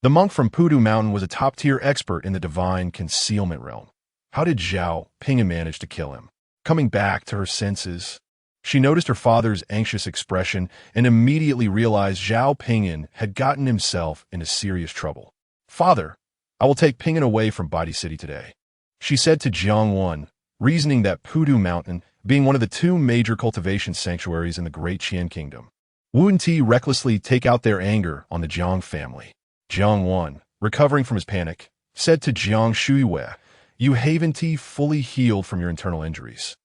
The monk from Pudu Mountain was a top-tier expert in the divine concealment realm. How did Zhao Ping'an manage to kill him? Coming back to her senses, she noticed her father's anxious expression and immediately realized Zhao Ping'an had gotten himself into serious trouble. Father, I will take Ping'an away from Body City today, she said to Jiang Wen, reasoning that Pudu Mountain being one of the two major cultivation sanctuaries in the Great Qian Kingdom, wouldn't he recklessly take out their anger on the Jiang family. Jiang Wen, recovering from his panic, said to Jiang Shuiwei, you haven't fully healed from your internal injuries.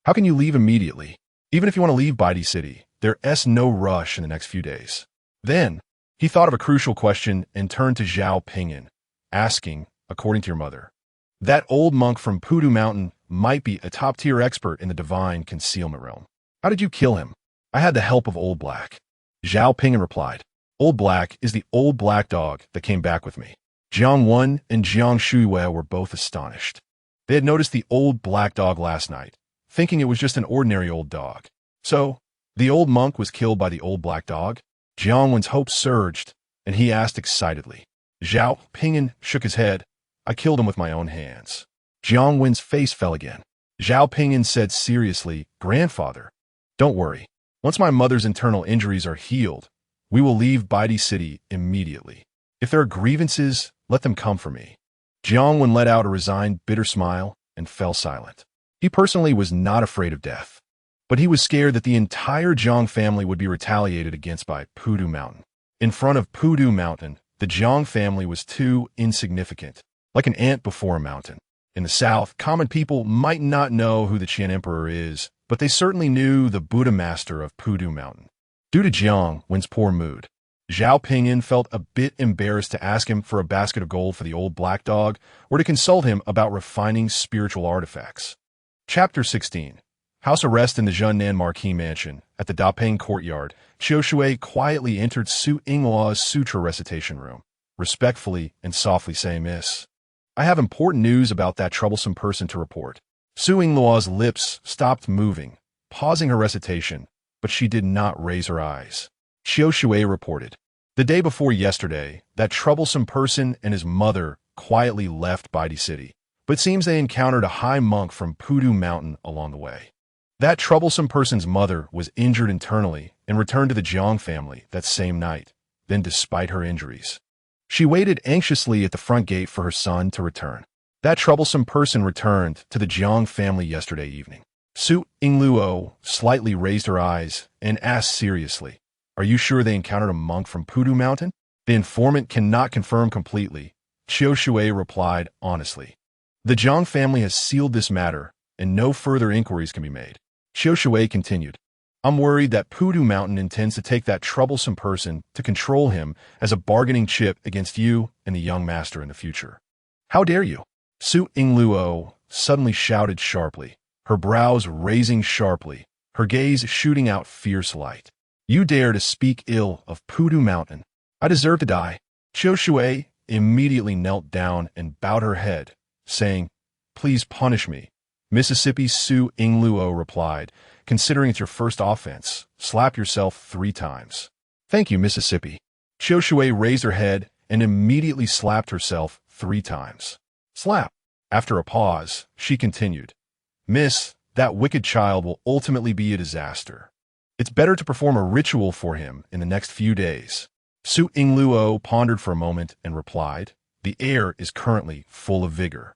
How can you leave immediately? Even if you want to leave Baidu City, there's no rush in the next few days. Then, he thought of a crucial question and turned to Zhao Ping'an, asking, according to your mother, that old monk from Pudu Mountain might be a top-tier expert in the divine concealment realm. How did you kill him? I had the help of Old Black. Zhao Ping'an replied. Old Black is the old black dog that came back with me. Jiang Wen and Jiang Shuiwei were both astonished. They had noticed the old black dog last night, thinking it was just an ordinary old dog. So, the old monk was killed by the old black dog? Jiang Wen's hopes surged, and he asked excitedly. Zhao Ping'an shook his head. I killed him with my own hands. Jiang Wen's face fell again. Zhao Ping'an said seriously, Grandfather, don't worry. Once my mother's internal injuries are healed, we will leave Baidu City immediately. If there are grievances, let them come for me. Jiang Wen let out a resigned, bitter smile and fell silent. He personally was not afraid of death, but he was scared that the entire Jiang family would be retaliated against by Pudu Mountain. In front of Pudu Mountain, the Jiang family was too insignificant, like an ant before a mountain. In the south, common people might not know who the Qian Emperor is, but they certainly knew the Buddha master of Pudu Mountain. Due to Jiang Wen's poor mood, Zhao Ping'an felt a bit embarrassed to ask him for a basket of gold for the old black dog or to consult him about refining spiritual artifacts. Chapter 16. House arrest in the Zhennan Marquis Mansion. At the Dapeng courtyard, Qiu Shui quietly entered Su Yingluo's sutra recitation room, respectfully and softly saying, Miss, I have important news about that troublesome person to report. Su Yingluo's lips stopped moving, pausing her recitation, but she did not raise her eyes. Qiu Shui reported. The day before yesterday, that troublesome person and his mother quietly left Baidu City, but it seems they encountered a high monk from Pudu Mountain along the way. That troublesome person's mother was injured internally and returned to the Jiang family that same night. Then, despite her injuries, she waited anxiously at the front gate for her son to return. That troublesome person returned to the Jiang family yesterday evening. Su Yingluo slightly raised her eyes and asked seriously, Are you sure they encountered a monk from Pudu Mountain? The informant cannot confirm completely, Qiu Shui replied honestly. The Jiang family has sealed this matter, and no further inquiries can be made. Qiu Shui continued, I'm worried that Pudu Mountain intends to take that troublesome person to control him as a bargaining chip against you and the young master in the future. How dare you? Su Yingluo suddenly shouted sharply, her brows raising sharply, her gaze shooting out fierce light. You dare to speak ill of Pudu Mountain. I deserve to die. Qiu Shui immediately knelt down and bowed her head, saying, Please punish me. Mississippi's Su Yingluo replied, Considering it's your first offense, slap yourself 3 times. Thank you, Mississippi. Qiu Shui raised her head and immediately slapped herself 3 times. Slap. After a pause, she continued, Miss, that wicked child will ultimately be a disaster. It's better to perform a ritual for him in the next few days. Su Yingluo pondered for a moment and replied, The air is currently full of vigor.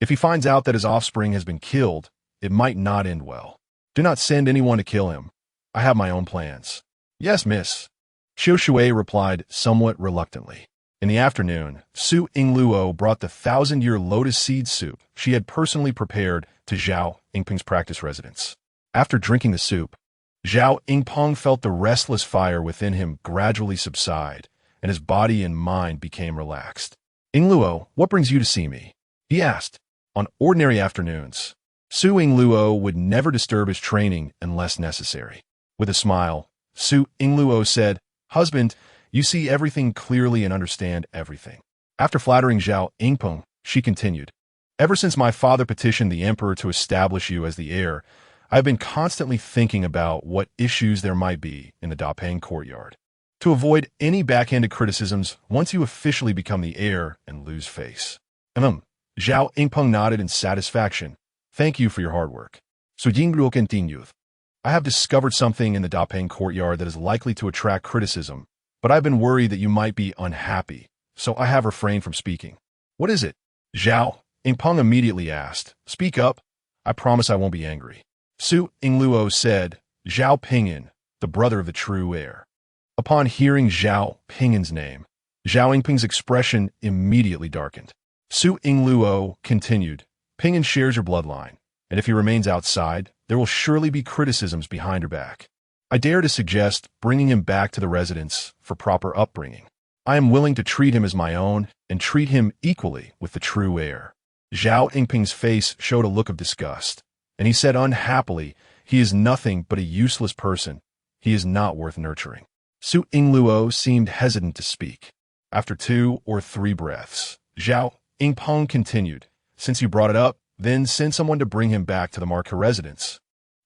If he finds out that his offspring has been killed, it might not end well. Do not send anyone to kill him. I have my own plans. Yes, miss. Qiu Shui replied somewhat reluctantly. In the afternoon, Su Yingluo brought the 1,000-year lotus seed soup she had personally prepared to Zhao Yingping's practice residence. After drinking the soup, Zhao Ping'an felt the restless fire within him gradually subside, and his body and mind became relaxed. "Yingluo, what brings you to see me?" he asked. On ordinary afternoons, Su Yingluo would never disturb his training unless necessary. With a smile, Su Yingluo said, "Husband, you see everything clearly and understand everything." After flattering Zhao Ping'an, she continued, "Ever since my father petitioned the emperor to establish you as the heir, I have been constantly thinking about what issues there might be in the Dapeng courtyard. To avoid any backhanded criticisms once you officially become the heir and lose face." Zhao Ping'an nodded in satisfaction. "Thank you for your hard work." Su Yingluo continued, "I have discovered something in the Dapeng courtyard that is likely to attract criticism, but I've been worried that you might be unhappy, so I have refrained from speaking." "What is it?" Zhao Ping'an immediately asked. "Speak up. I promise I won't be angry." Su Yingluo said, "Zhao Ping'an, the brother of the true heir." Upon hearing Zhao Ping'an's name, Zhao Ping'an's expression immediately darkened. Su Yingluo continued, "Ping'an shares your bloodline, and if he remains outside, there will surely be criticisms behind your back. I dare to suggest bringing him back to the residence for proper upbringing. I am willing to treat him as my own and treat him equally with the true heir." Zhao Ping'an's face showed a look of disgust, and he said unhappily, "He is nothing but a useless person. He is not worth nurturing." Su Yingluo seemed hesitant to speak. After 2 or 3 breaths, Zhao Ping'an continued, "Since you brought it up, then send someone to bring him back to the Marca residence.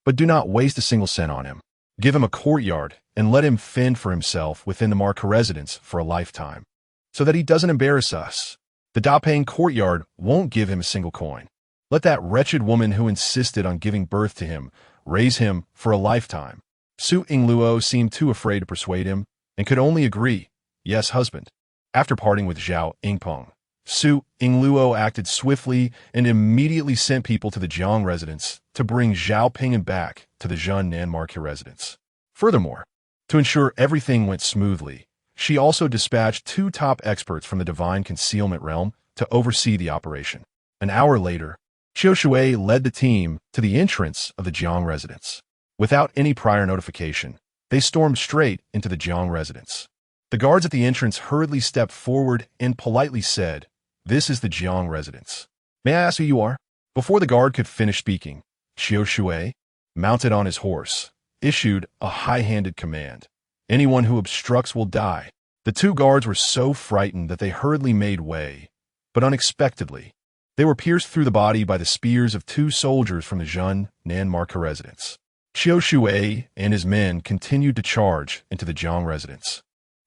But do not waste a single cent on him. Give him a courtyard and let him fend for himself within the Marca residence for a lifetime, so that he doesn't embarrass us. The Dapeng courtyard won't give him a single coin. Let that wretched woman who insisted on giving birth to him raise him for a lifetime." Su Yingluo seemed too afraid to persuade him and could only agree, "Yes, husband." After parting with Zhao Ping'an, Su Yingluo acted swiftly and immediately sent people to the Jiang residence to bring Zhao Ping'an back to the Zhun Marca residence. Furthermore, to ensure everything went smoothly, she also dispatched 2 top experts from the divine concealment realm to oversee the operation. An hour later, Qiu Shui led the team to the entrance of the Jiang residence. Without any prior notification, they stormed straight into the Jiang residence. The guards at the entrance hurriedly stepped forward and politely said, "This is the Jiang residence. May I ask who you are?" Before the guard could finish speaking, Qiu Shui, mounted on his horse, issued a high-handed command. "Anyone who obstructs will die." The 2 guards were so frightened that they hurriedly made way, but unexpectedly, they were pierced through the body by the spears of 2 soldiers from the Zhun Marca residence. Qiu Shui and his men continued to charge into the Jiang residence,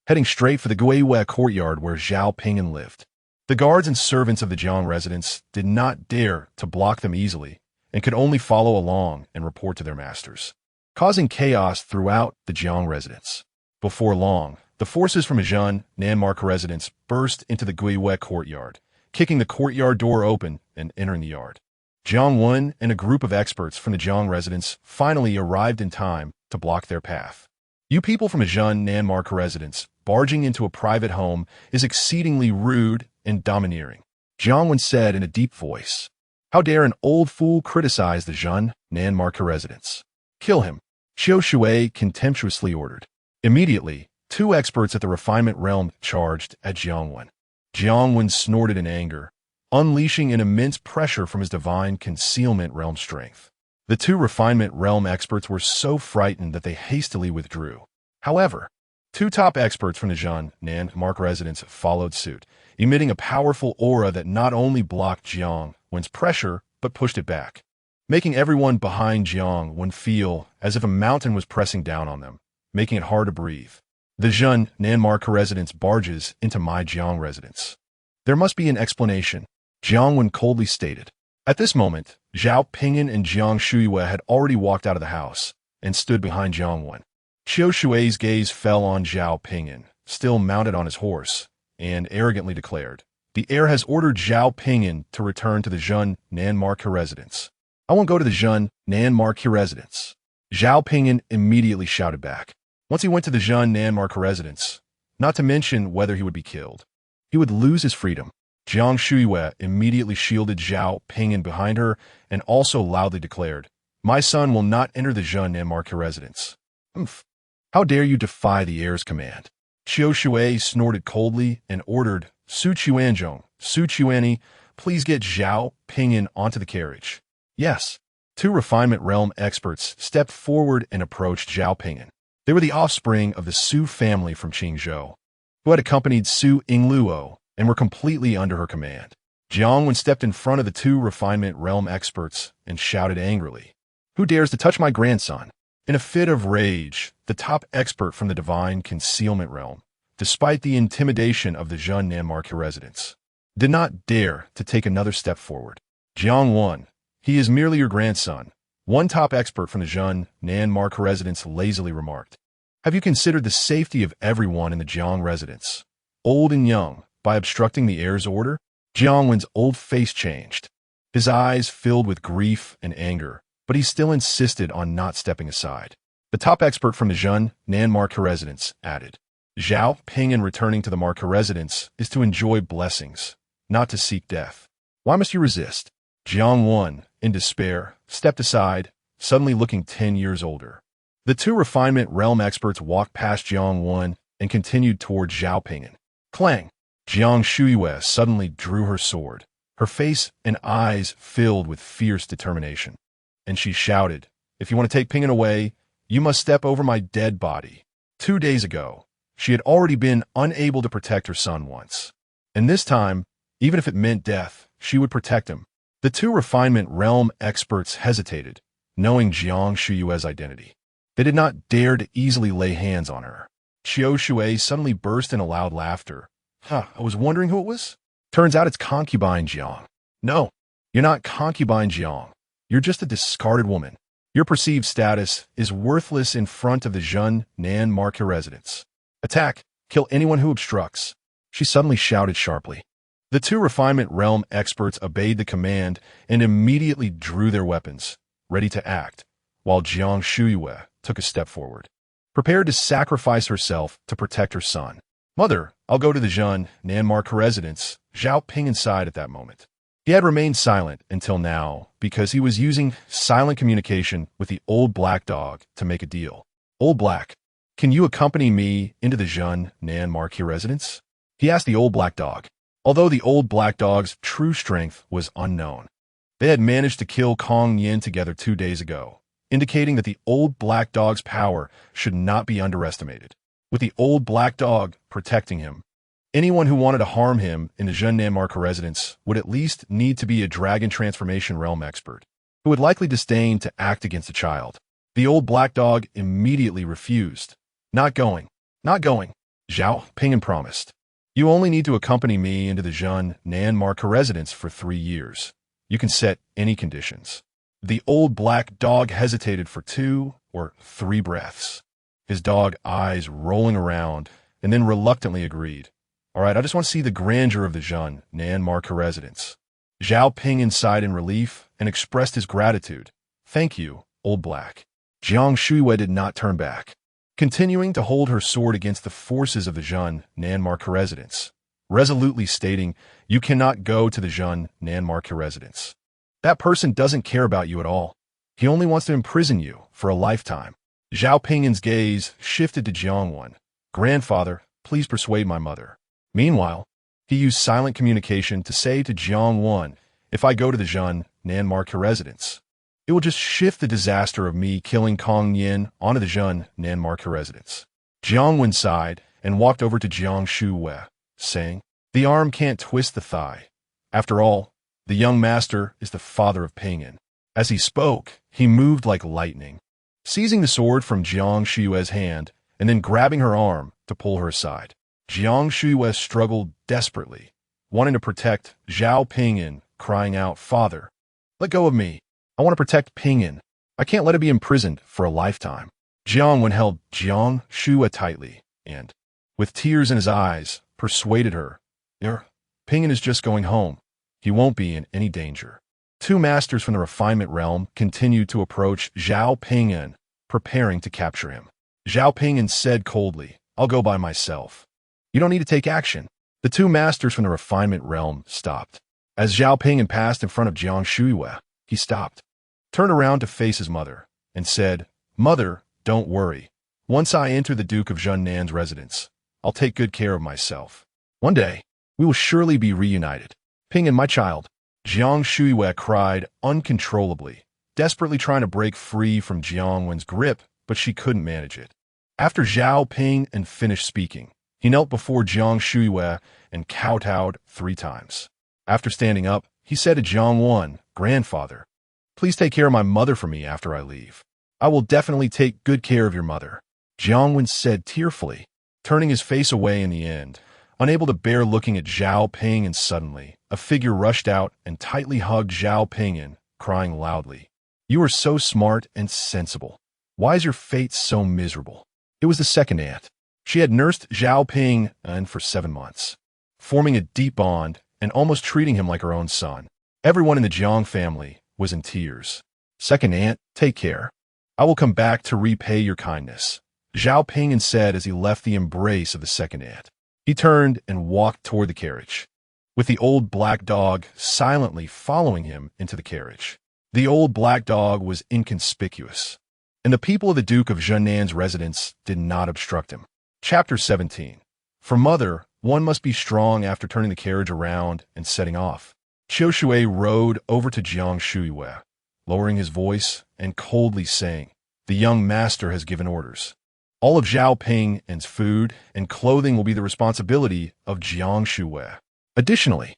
heading straight for the Guiwei courtyard where Zhao Ping'an lived. The guards and servants of the Jiang residence did not dare to block them easily and could only follow along and report to their masters, causing chaos throughout the Jiang residence. Before long, the forces from Zhun Marca residence burst into the Guiwei courtyard, kicking the courtyard door open and entering the yard. Jiang Wen and a group of experts from the Jiang residence finally arrived in time to block their path. "You people from a Zhun Marca residence barging into a private home is exceedingly rude and domineering," Jiang Wen said in a deep voice. "How dare an old fool criticize the Zhun Marca residence? Kill him," Qiu Shui contemptuously ordered. Immediately, 2 experts at the refinement realm charged at Jiang Wen. Jiang Wen snorted in anger, unleashing an immense pressure from his divine concealment realm strength. The 2 refinement realm experts were so frightened that they hastily withdrew. However, 2 top experts from the Zhun Marca residence followed suit, emitting a powerful aura that not only blocked Jiang Wen's pressure, but pushed it back, making everyone behind Jiang Wen feel as if a mountain was pressing down on them, making it hard to breathe. "The Zhun Marca residence barges into my Jiang residence. There must be an explanation," Jiang Wen coldly stated. At this moment, Zhao Ping'an and Jiang Shuiwe had already walked out of the house and stood behind Jiang Wen. Qiu Shui's gaze fell on Zhao Ping'an, still mounted on his horse, and arrogantly declared, "The heir has ordered Zhao Ping'an to return to the Zhun Marca residence." "I won't go to the Zhun Marca residence," Zhao Ping'an immediately shouted back. Once he went to the Zhun Marca residence, not to mention whether he would be killed, he would lose his freedom. Jiang Shuiwe immediately shielded Zhao Ping'an behind her and also loudly declared, "My son will not enter the Zhun Marca residence. Humph. How dare you defy the heir's command? Qiu Shui snorted coldly and ordered, Su Chuanzhong, Su Chuani, please get Zhao Ping'an onto the carriage. Yes. Two refinement realm experts stepped forward and approached Zhao Ping'an. They were the offspring of the Su family from Qingzhou, who had accompanied Su Yingluo and were completely under her command. Jiangwen stepped in front of the two refinement realm experts and shouted angrily, Who dares to touch my grandson? In a fit of rage, the top expert from the divine concealment realm, despite the intimidation of the Zhun Nanmarke residents, did not dare to take another step forward. Jiangwen, he is merely your grandson, one top expert from the Zhun Nanmarke residence lazily remarked. Have you considered the safety of everyone in the Jiang residence, old and young, by obstructing the heir's order? Jiangwen's old face changed. His eyes filled with grief and anger, but he still insisted on not stepping aside. The top expert from the Zhun Nanmarke residence added, Zhao Ping'an returning to the Marke residence is to enjoy blessings, not to seek death. Why must you resist? Jiangwen, in despair, stepped aside, suddenly looking 10 years older. The two refinement realm experts walked past Jiangwen and continued toward Zhao Ping'an. Clang! Jiang Shuiyue suddenly drew her sword, her face and eyes filled with fierce determination. And she shouted, If you want to take Ping'an away, you must step over my dead body. 2 days ago, she had already been unable to protect her son once. And this time, even if it meant death, she would protect him. The two refinement realm experts hesitated, knowing Jiang Shuyue's identity. They did not dare to easily lay hands on her. Qiu Shui suddenly burst in a loud laughter. I was wondering who it was. Turns out it's concubine Jiang. No, you're not concubine Jiang. You're just a discarded woman. Your perceived status is worthless in front of the Zhun Nanmarke residents. Attack! Kill anyone who obstructs. She suddenly shouted sharply. The two refinement realm experts obeyed the command and immediately drew their weapons, ready to act, while Jiang Shuyue took a step forward, prepared to sacrifice herself to protect her son. Mother, I'll go to the Zhun Nanmarke residence, Zhao Ping'an sighed at that moment. He had remained silent until now because he was using silent communication with the old black dog to make a deal. Old Black, can you accompany me into the Zhun Nanmarke residence? He asked the old black dog. Although the old black dog's true strength was unknown, they had managed to kill Kong Yin together 2 days ago, indicating that the old black dog's power should not be underestimated. With the old black dog protecting him, anyone who wanted to harm him in the Zhun Nanmarke residence would at least need to be a dragon transformation realm expert, who would likely disdain to act against a child. The old black dog immediately refused. Not going. Not going. Zhao Ping'an promised. You only need to accompany me into the Zhun Nanmarke residence for 3 years. You can set any conditions. The old black dog hesitated for 2 or 3 breaths, his dog eyes rolling around, and then reluctantly agreed. All right, I just want to see the grandeur of the Zhun Nanmarke residence. Zhao Ping'an sighed in relief and expressed his gratitude. Thank you, old black. Jiang Shuiyue did not turn back, continuing to hold her sword against the forces of the Zhun Nanmarke residence, resolutely stating, You cannot go to the Zhun Nanmarke residence. That person doesn't care about you at all. He only wants to imprison you for a lifetime. Zhao Ping'an's gaze shifted to Jiangwen. Grandfather, please persuade my mother. Meanwhile, he used silent communication to say to Jiangwen, If I go to the Zhun Nanmarke residence, it will just shift the disaster of me killing Kong Yin onto the Zhun Nanmarke residence. Jiangwen sighed and walked over to Jiang Shuiyue, saying, The arm can't twist the thigh. After all, the young master is the father of Ping'an. As he spoke, he moved like lightning, seizing the sword from Jiang Shuyue's hand and then grabbing her arm to pull her aside. Jiang Shuyue struggled desperately, wanting to protect Zhao Ping'an, crying out, Father, let go of me. I want to protect Ping'an. I can't let it be imprisoned for a lifetime. Jiangwen held Jiang Shuyue tightly and, with tears in his eyes, persuaded her, Ping'an is just going home. He won't be in any danger. 2 masters from the refinement realm continued to approach Zhao Ping'an, preparing to capture him. Zhao Ping'an said coldly, I'll go by myself. You don't need to take action. The 2 masters from the refinement realm stopped. As Zhao Ping'an passed in front of Jiang Shuiyue, he stopped, turned around to face his mother, and said, Mother, don't worry. Once I enter the Duke of Junnan's residence, I'll take good care of myself. One day, we will surely be reunited. Ping'an, my child, Jiang Shuiwei cried uncontrollably, desperately trying to break free from Jiang Wen's grip, but she couldn't manage it. After Zhao Ping'an finished speaking, he knelt before Jiang Shuiwei and kowtowed 3 times. After standing up, he said to Jiang Wen, "Grandfather, please take care of my mother for me after I leave." "I will definitely take good care of your mother," Jiang Wen said tearfully, turning his face away in the end. Unable to bear looking at Zhao Ping'an, suddenly, a figure rushed out and tightly hugged Zhao Ping'an, crying loudly, "You are so smart and sensible. Why is your fate so miserable?" It was the second aunt. She had nursed Zhao Ping'an for 7 months, forming a deep bond and almost treating him like her own son. Everyone in the Jiang family was in tears. "Second aunt, take care. I will come back to repay your kindness," Zhao Ping'an said as he left the embrace of the second aunt. He turned and walked toward the carriage, with the old black dog silently following him into the carriage. The old black dog was inconspicuous, and the people of the Duke of Junnan's residence did not obstruct him. Chapter 17. For mother, one must be strong. After turning the carriage around and setting off, Qiu Shui rode over to Jiang Shuiwei, lowering his voice and coldly saying, "The young master has given orders. All of Zhao Ping'an's food and clothing will be the responsibility of Jiang Shuiwei. Additionally,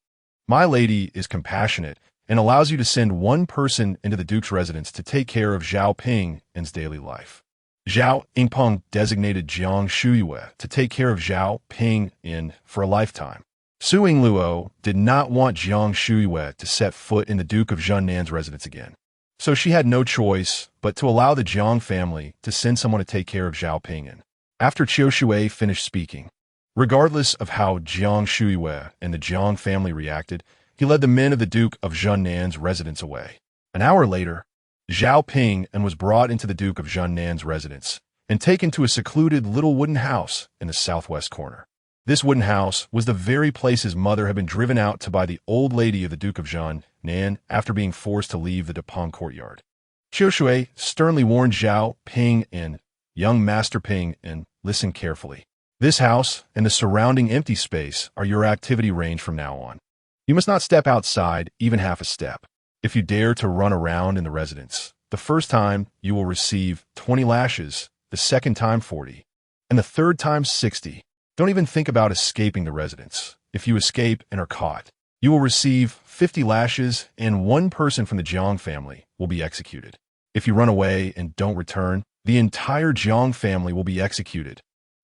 my lady is compassionate and allows you to send one person into the Duke's residence to take care of Zhao Ping'an's daily life." Zhao Yingpeng designated Jiang Shuiwei to take care of Zhao Ping'an for a lifetime. Su Yingluo did not want Jiang Shuiwei to set foot in the Duke of Junnan's residence again, so she had no choice but to allow the Jiang family to send someone to take care of Zhao Ping'an. After Qiu Shui finished speaking, regardless of how Jiang Shuiwei and the Jiang family reacted, he led the men of the Duke of Junnan's residence away. An hour later, Zhao Ping'an was brought into the Duke of Junnan's residence and taken to a secluded little wooden house in the southwest corner. This wooden house was the very place his mother had been driven out to by the old lady of the Duke of Junnan after being forced to leave the Depong courtyard. Qiu Shui sternly warned Zhao Ping'an, "Young Master Ping'an, listen carefully. This house and the surrounding empty space are your activity range from now on. You must not step outside even half a step. If you dare to run around in the residence, the first time you will receive 20 lashes, the second time 40, and the third time 60. Don't even think about escaping the residence. If you escape and are caught, you will receive 50 lashes and one person from the Jiang family will be executed. If you run away and don't return, the entire Jiang family will be executed."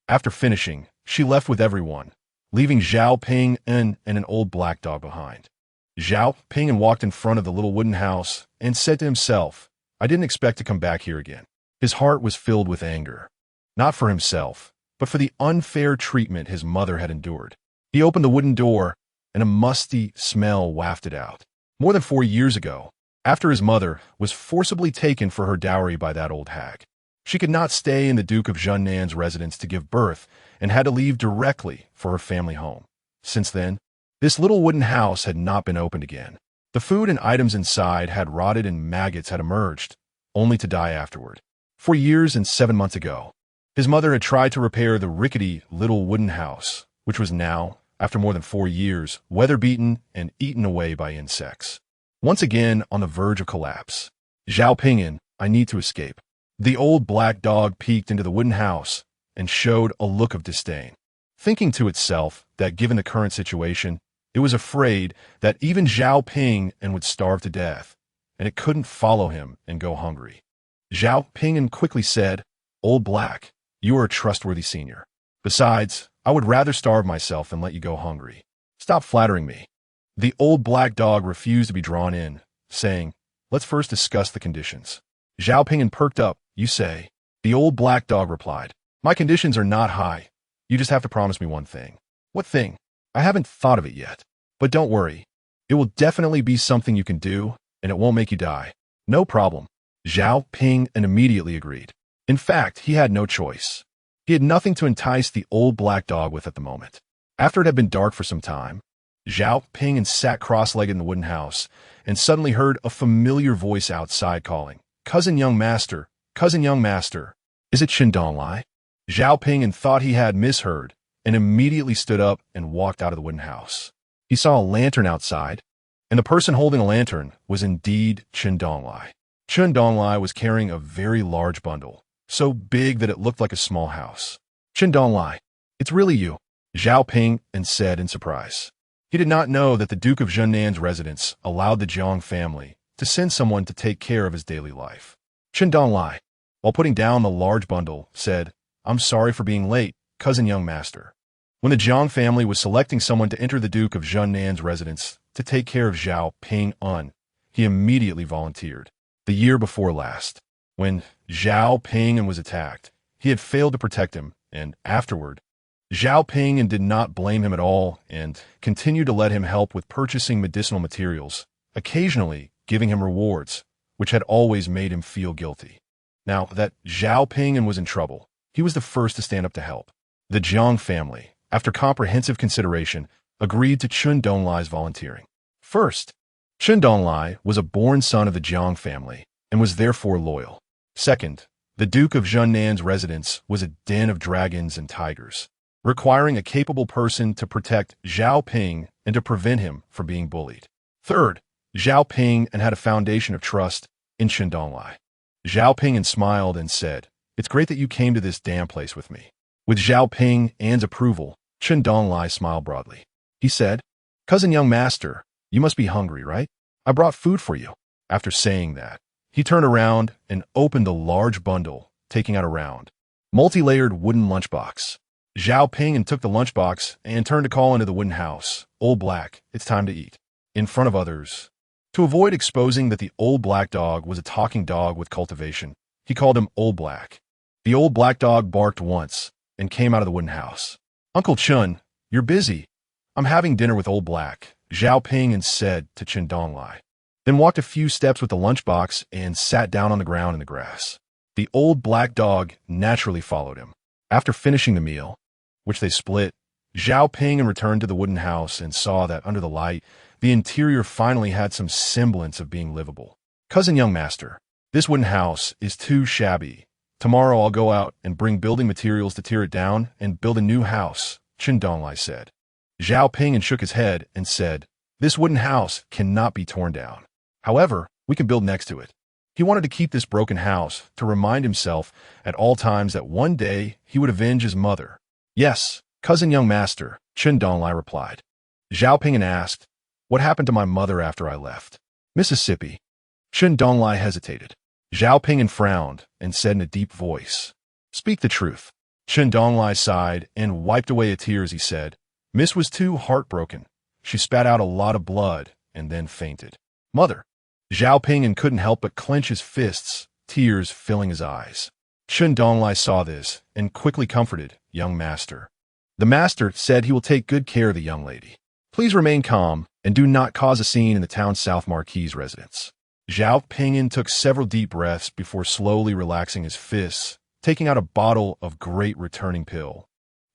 After finishing, she left with everyone, leaving Zhao Ping'an and an old black dog behind. Zhao Ping'an walked in front of the little wooden house and said to himself, "I didn't expect to come back here again." His heart was filled with anger, not for himself, but for the unfair treatment his mother had endured. He opened the wooden door, and a musty smell wafted out. More than 4 years ago, after his mother was forcibly taken for her dowry by that old hag, she could not stay in the Duke of Junnan's residence to give birth and had to leave directly for her family home. Since then, this little wooden house had not been opened again. The food and items inside had rotted and maggots had emerged, only to die afterward. 4 years and 7 months ago, his mother had tried to repair the rickety little wooden house, which was now, after more than 4 years, weather-beaten and eaten away by insects. Once again on the verge of collapse. "Zhao Ping'an, I need to escape." The old black dog peeked into the wooden house and showed a look of disdain, thinking to itself that given the current situation, it was afraid that even Zhao Ping'an would starve to death, and it couldn't follow him and go hungry. Zhao Ping'an quickly said, "Old Black, you are a trustworthy senior. Besides, I would rather starve myself than let you go hungry. Stop flattering me." The old black dog refused to be drawn in, saying, "Let's first discuss the conditions." Zhao Ping'an perked up. "You say?" The old black dog replied, "My conditions are not high. You just have to promise me one thing." "What thing?" "I haven't thought of it yet. But don't worry. It will definitely be something you can do, and it won't make you die." "No problem." Zhao Ping'an immediately agreed. In fact, he had no choice. He had nothing to entice the old black dog with at the moment. After it had been dark for some time, Zhao Ping'an sat cross-legged in the wooden house and suddenly heard a familiar voice outside calling, Cousin young master, is it Shindong Lai?" Zhao Ping'an thought he had misheard and immediately stood up and walked out of the wooden house. He saw a lantern outside, and the person holding a lantern was indeed Chen Donglai. Chen Donglai was carrying a very large bundle, so big that it looked like a small house. Chen Donglai, it's really you, Zhao Ping'an said in surprise. He did not know that the Duke of Junnan's residence allowed the Jiang family to send someone to take care of his daily life. Chen Donglai, while putting down the large bundle, said, "I'm sorry for being late, cousin young master." When the Jiang family was selecting someone to enter the Duke of Junnan's residence to take care of Zhao Ping'an, he immediately volunteered. The year before last, when Zhao Ping'an was attacked, he had failed to protect him, and afterward, Zhao Ping'an did not blame him at all and continued to let him help with purchasing medicinal materials, occasionally giving him rewards, which had always made him feel guilty. Now that Zhao Ping'an was in trouble, he was the first to stand up to help. The Jiang family, after comprehensive consideration, agreed to Chen Donglai's volunteering. First, Chen Donglai was a born son of the Jiang family and was therefore loyal. Second, the Duke of Junnan's residence was a den of dragons and tigers, requiring a capable person to protect Zhao Ping and to prevent him from being bullied. Third, Zhao Ping'an had a foundation of trust in Chen Donglai. Zhao Ping'an smiled and said, "It's great that you came to this damn place with me." With Zhao Ping'an's approval, Chen Donglai smiled broadly. He said, "Cousin young master, you must be hungry, right? I brought food for you." After saying that, he turned around and opened the large bundle, taking out a round, multi-layered wooden lunchbox. Zhao Ping'an took the lunchbox and turned to call into the wooden house, "Old Black, it's time to eat," in front of others. To avoid exposing that the old black dog was a talking dog with cultivation, he called him Old Black. The old black dog barked once and came out of the wooden house. "Uncle Chun, you're busy. I'm having dinner with Old Black," Zhao Ping'an said to Chen Donglai, then walked a few steps with the lunchbox and sat down on the ground in the grass. The old black dog naturally followed him. After finishing the meal, which they split, Zhao Ping'an returned to the wooden house and saw that under the light, the interior finally had some semblance of being livable. "Cousin young master, this wooden house is too shabby. Tomorrow I'll go out and bring building materials to tear it down and build a new house," Chen Donglai said. Zhao Ping'an shook his head and said, "This wooden house cannot be torn down. However, we can build next to it." He wanted to keep this broken house to remind himself at all times that one day he would avenge his mother. "Yes, cousin young master," Chen Donglai replied. Zhao Ping'an asked, "What happened to my mother after I left?" "Mississippi." Chen Donglai hesitated. Zhao Ping'an frowned and said in a deep voice, "Speak the truth." Chen Donglai sighed and wiped away a tear as he said, "Miss was too heartbroken. She spat out a lot of blood and then fainted." "Mother." Zhao Ping'an couldn't help but clench his fists, tears filling his eyes. Chen Donglai saw this and quickly comforted, "Young master. The master said he will take good care of the young lady. Please remain calm and do not cause a scene in the town's South Marquis residence." Zhao Ping'an took several deep breaths before slowly relaxing his fists, taking out a bottle of great returning pill,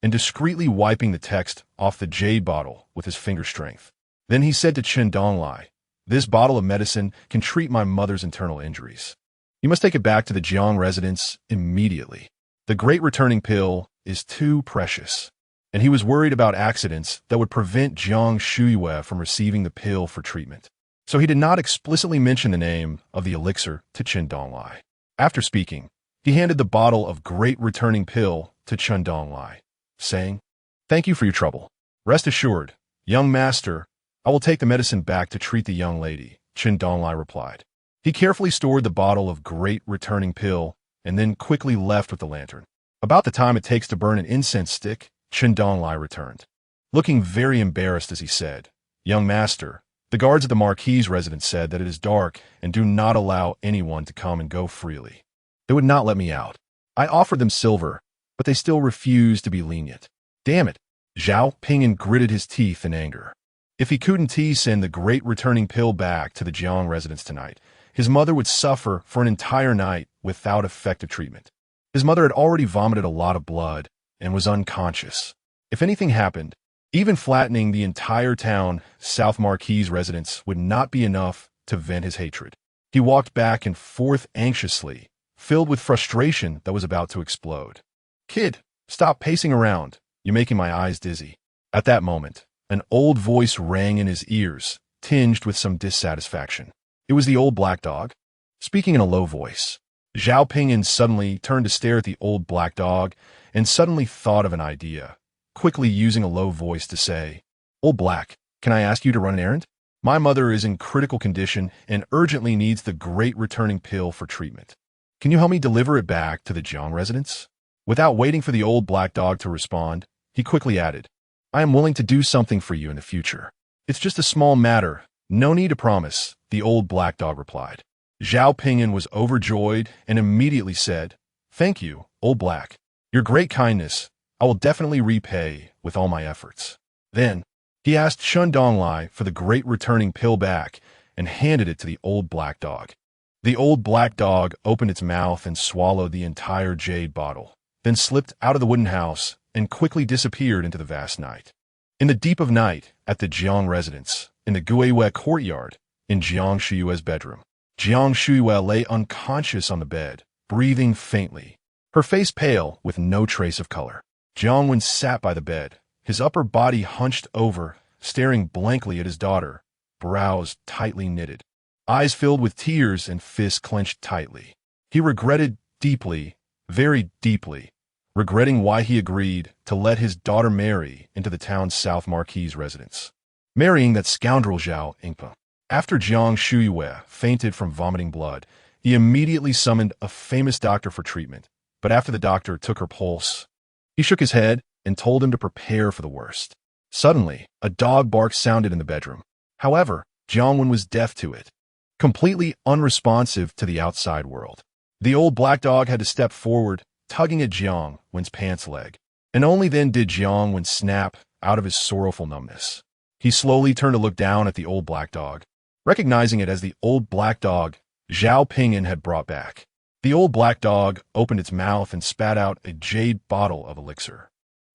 and discreetly wiping the text off the jade bottle with his finger strength. Then he said to Chen Donglai, "This bottle of medicine can treat my mother's internal injuries. You must take it back to the Jiang residence immediately. The great returning pill is too precious." And he was worried about accidents that would prevent Jiang Shuyue from receiving the pill for treatment. So he did not explicitly mention the name of the elixir to Chen Donglai. After speaking, he handed the bottle of great returning pill to Chen Donglai, saying, "Thank you for your trouble. Rest assured, young master, I will take the medicine back to treat the young lady," Chen Donglai replied. He carefully stored the bottle of great returning pill and then quickly left with the lantern. About the time it takes to burn an incense stick, Chen Donglai returned, looking very embarrassed as he said, "Young master, the guards at the Marquis residence said that it is dark and do not allow anyone to come and go freely. They would not let me out. I offered them silver, but they still refused to be lenient. Damn it." Zhao Ping'an gritted his teeth in anger. If he couldn't send the great returning pill back to the Jiang residence tonight, his mother would suffer for an entire night without effective treatment. His mother had already vomited a lot of blood and was unconscious. If anything happened, even flattening the entire town South Marquis residence would not be enough to vent his hatred. He walked back and forth anxiously, filled with frustration that was about to explode. "Kid, Stop pacing around. You're making my eyes dizzy. At that moment, an old voice rang in his ears, tinged with some dissatisfaction. It was the old black dog, speaking in a low voice. Zhao Ping'an suddenly turned to stare at the old black dog and suddenly thought of an idea, quickly using a low voice to say, "Old Black, can I ask you to run an errand? My mother is in critical condition and urgently needs the great returning pill for treatment. Can you help me deliver it back to the Jiang residence?" Without waiting for the old black dog to respond, he quickly added, "I am willing to do something for you in the future. It's just a small matter. No need to promise," the old black dog replied. Zhao Ping'an was overjoyed and immediately said, "Thank you, Old Black. Your great kindness, I will definitely repay with all my efforts." Then, he asked Shun Donglai for the great returning pill back and handed it to the old black dog. The old black dog opened its mouth and swallowed the entire jade bottle, then slipped out of the wooden house and quickly disappeared into the vast night. In the deep of night, at the Jiang residence, in the Guiwei courtyard, in Jiang Shuyue's bedroom, Jiang Shuyue lay unconscious on the bed, breathing faintly, her face pale with no trace of color. Jiang Wen sat by the bed, his upper body hunched over, staring blankly at his daughter, brows tightly knitted, eyes filled with tears and fists clenched tightly. He regretted deeply, very deeply, regretting why he agreed to let his daughter marry into the town's South Marquis residence, marrying that scoundrel Zhao Ping'an. After Jiang Shuyue fainted from vomiting blood, he immediately summoned a famous doctor for treatment, but after the doctor took her pulse, he shook his head and told him to prepare for the worst. Suddenly, a dog bark sounded in the bedroom. However, Jiang Wen was deaf to it, completely unresponsive to the outside world. The old black dog had to step forward, tugging at Jiang Wen's pants leg, and only then did Jiang Wen snap out of his sorrowful numbness. He slowly turned to look down at the old black dog, recognizing it as the old black dog Zhao Ping'an had brought back. The old black dog opened its mouth and spat out a jade bottle of elixir.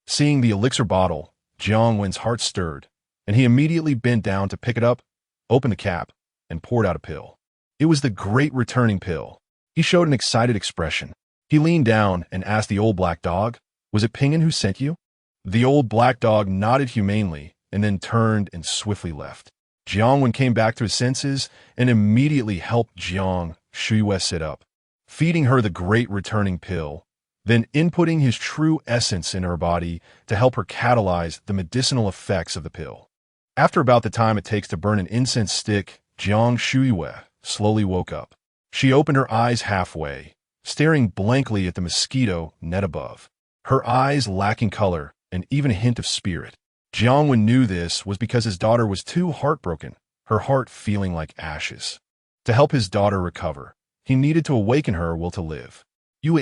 Seeing the elixir bottle, Jiang Wen's heart stirred, and he immediately bent down to pick it up, opened the cap, and poured out a pill. It was the great returning pill. He showed an excited expression. He leaned down and asked the old black dog, "Was it Ping'an who sent you?" The old black dog nodded humanely and then turned and swiftly left. Jiang Wen came back to his senses and immediately helped Jiang Shuyue sit up, feeding her the great returning pill, then inputting his true essence in her body to help her catalyze the medicinal effects of the pill. After about the time it takes to burn an incense stick, Jiang Shuyue slowly woke up. She opened her eyes halfway, staring blankly at the mosquito net above, her eyes lacking color and even a hint of spirit. Jiang Wen knew this was because his daughter was too heartbroken, her heart feeling like ashes. To help his daughter recover, he needed to awaken her will to live. "You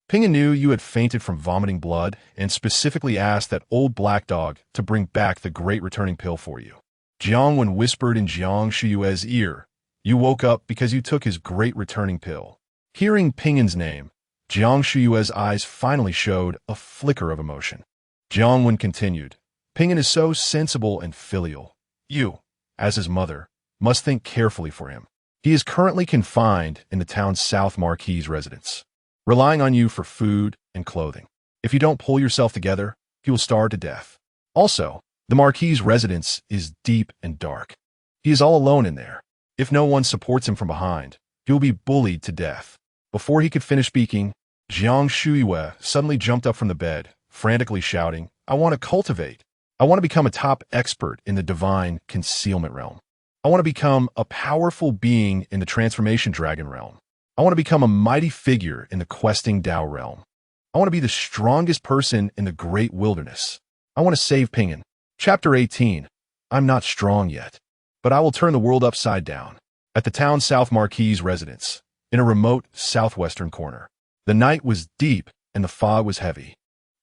Ping'an knew you had fainted from vomiting blood and specifically asked that old black dog to bring back the great returning pill for you." Jiang Wen whispered in Jiang Shuyue's ear, "You woke up because you took his great returning pill." Hearing Ping'an's name, Jiang Shuyue's eyes finally showed a flicker of emotion. Jiang Wen continued, "Ping'an is so sensible and filial. You, as his mother, must think carefully for him. He is currently confined in the town's South Marquis residence, relying on you for food and clothing. If you don't pull yourself together, he will starve to death. Also, the Marquis' residence is deep and dark. He is all alone in there. If no one supports him from behind, he will be bullied to death." Before he could finish speaking, Jiang Shuyue suddenly jumped up from the bed, frantically shouting, "I want to cultivate. I want to become a top expert in the divine concealment realm. I want to become a powerful being in the transformation dragon realm. I want to become a mighty figure in the questing Tao realm. I want to be the strongest person in the great wilderness. I want to save Ping'an." Chapter 18. I'm not strong yet, but I will turn the world upside down. At the town's South Marquis residence, in a remote southwestern corner, the night was deep and the fog was heavy.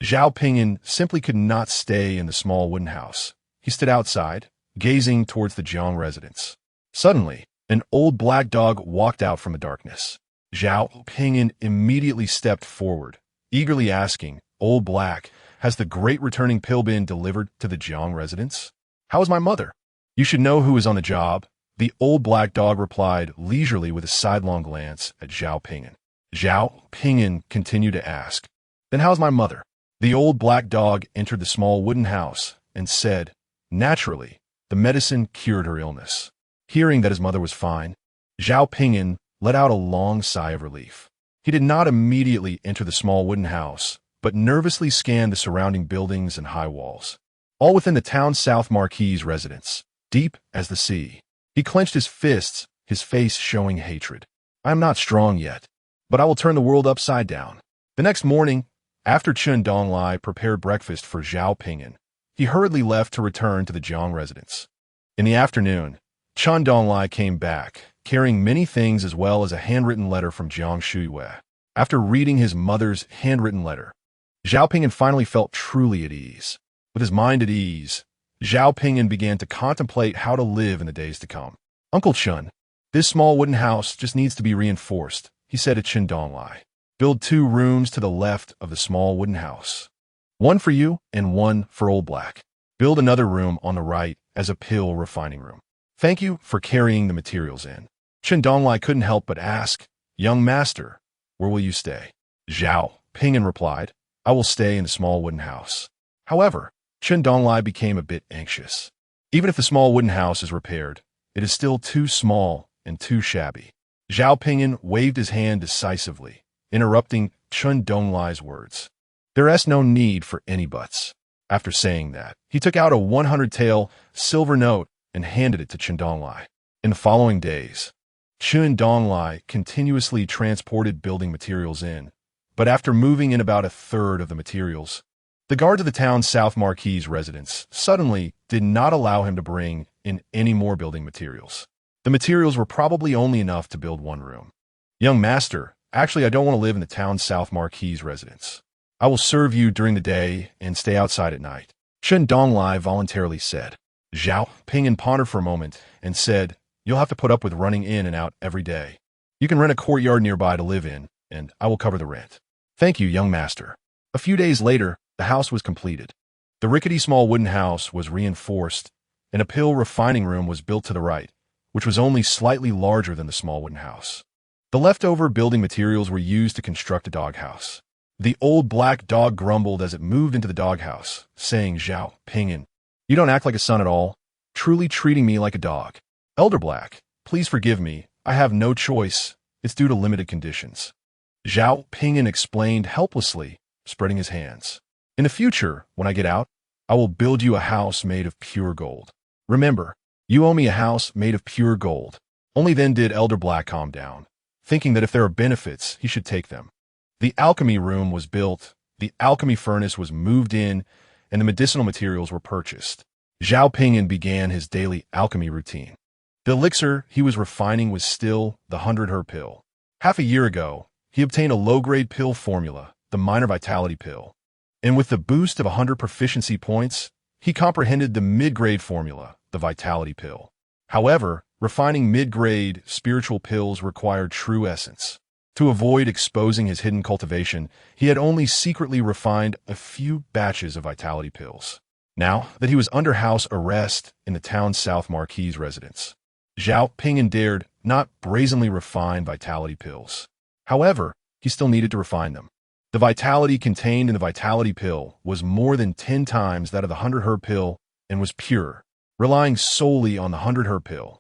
Zhao Ping'an simply could not stay in the small wooden house. He stood outside, gazing towards the Jiang residence. Suddenly, an old black dog walked out from the darkness. Zhao Ping'an immediately stepped forward, eagerly asking, "Old Black, has the great returning pill been delivered to the Jiang residence? How is my mother?" "You should know who is on the job," the old black dog replied leisurely with a sidelong glance at Zhao Ping'an. Zhao Ping'an continued to ask, "Then how's my mother?" The old black dog entered the small wooden house and said, naturally, the medicine cured her illness. Hearing that his mother was fine, Zhao Ping'an let out a long sigh of relief. He did not immediately enter the small wooden house, but nervously scanned the surrounding buildings and high walls. All within the town's South Marquis residence, deep as the sea. He clenched his fists, his face showing hatred. I am not strong yet, but I will turn the world upside down. The next morning, after Chen Donglai prepared breakfast for Zhao Ping'an, he hurriedly left to return to the Jiang residence. In the afternoon, Chen Donglai came back, carrying many things as well as a handwritten letter from Jiang Shuiwei. After reading his mother's handwritten letter, Zhao Ping'an finally felt truly at ease. With his mind at ease, Zhao Ping'an began to contemplate how to live in the days to come. Uncle Chen, this small wooden house just needs to be reinforced, he said to Chen Donglai. Build 2 rooms to the left of the small wooden house. One for you and one for Old Black. Build another room on the right as a pill refining room. Thank you for carrying the materials in. Chen Donglai couldn't help but ask, young master, where will you stay? Zhao Ping'an replied, I will stay in the small wooden house. However, Chen Donglai became a bit anxious. Even if the small wooden house is repaired, it is still too small and too shabby. Zhao Ping'an waved his hand decisively, interrupting Chen Donglai's words. There is no need for any buts. After saying that, he took out a 100-tael silver note and handed it to Chen Donglai. In the following days, Chen Donglai continuously transported building materials in, but after moving in about a third of the materials, the guards of the town's South Marquis residence suddenly did not allow him to bring in any more building materials. The materials were probably only enough to build 1 room. Young master, actually I don't want to live in the town's South Marquis residence. I will serve you during the day and stay outside at night, Chen Donglai voluntarily said. Zhao Ping'an pondered for a moment and said, you'll have to put up with running in and out every day. You can rent a courtyard nearby to live in, and I will cover the rent. Thank you, young master. A few days later, the house was completed. The rickety small wooden house was reinforced, and a pill refining room was built to the right, which was only slightly larger than the small wooden house. The leftover building materials were used to construct a doghouse. The old black dog grumbled as it moved into the doghouse, saying, Zhao Ping'an, you don't act like a son at all, truly treating me like a dog. Elder Black, please forgive me, I have no choice, it's due to limited conditions. Zhao Ping'an explained helplessly, spreading his hands. In the future, when I get out, I will build you a house made of pure gold. Remember, you owe me a house made of pure gold. Only then did Elder Black calm down, thinking that if there are benefits, he should take them. The alchemy room was built, the alchemy furnace was moved in, and the medicinal materials were purchased. Zhao Ping'an began his daily alchemy routine. The elixir he was refining was still the 100-herb pill. Half a year ago, he obtained a low-grade pill formula, the minor vitality pill. And with the boost of 100 proficiency points, he comprehended the mid-grade formula, the vitality pill. However, refining mid-grade spiritual pills required true essence. To avoid exposing his hidden cultivation, he had only secretly refined a few batches of vitality pills. Now that he was under house arrest in the town's South Marquis residence, Zhao Ping'an dared not brazenly refine vitality pills. However, he still needed to refine them. The vitality contained in the vitality pill was more than 10 times that of the 100-herb pill and was pure, relying solely on the 100-herb pill.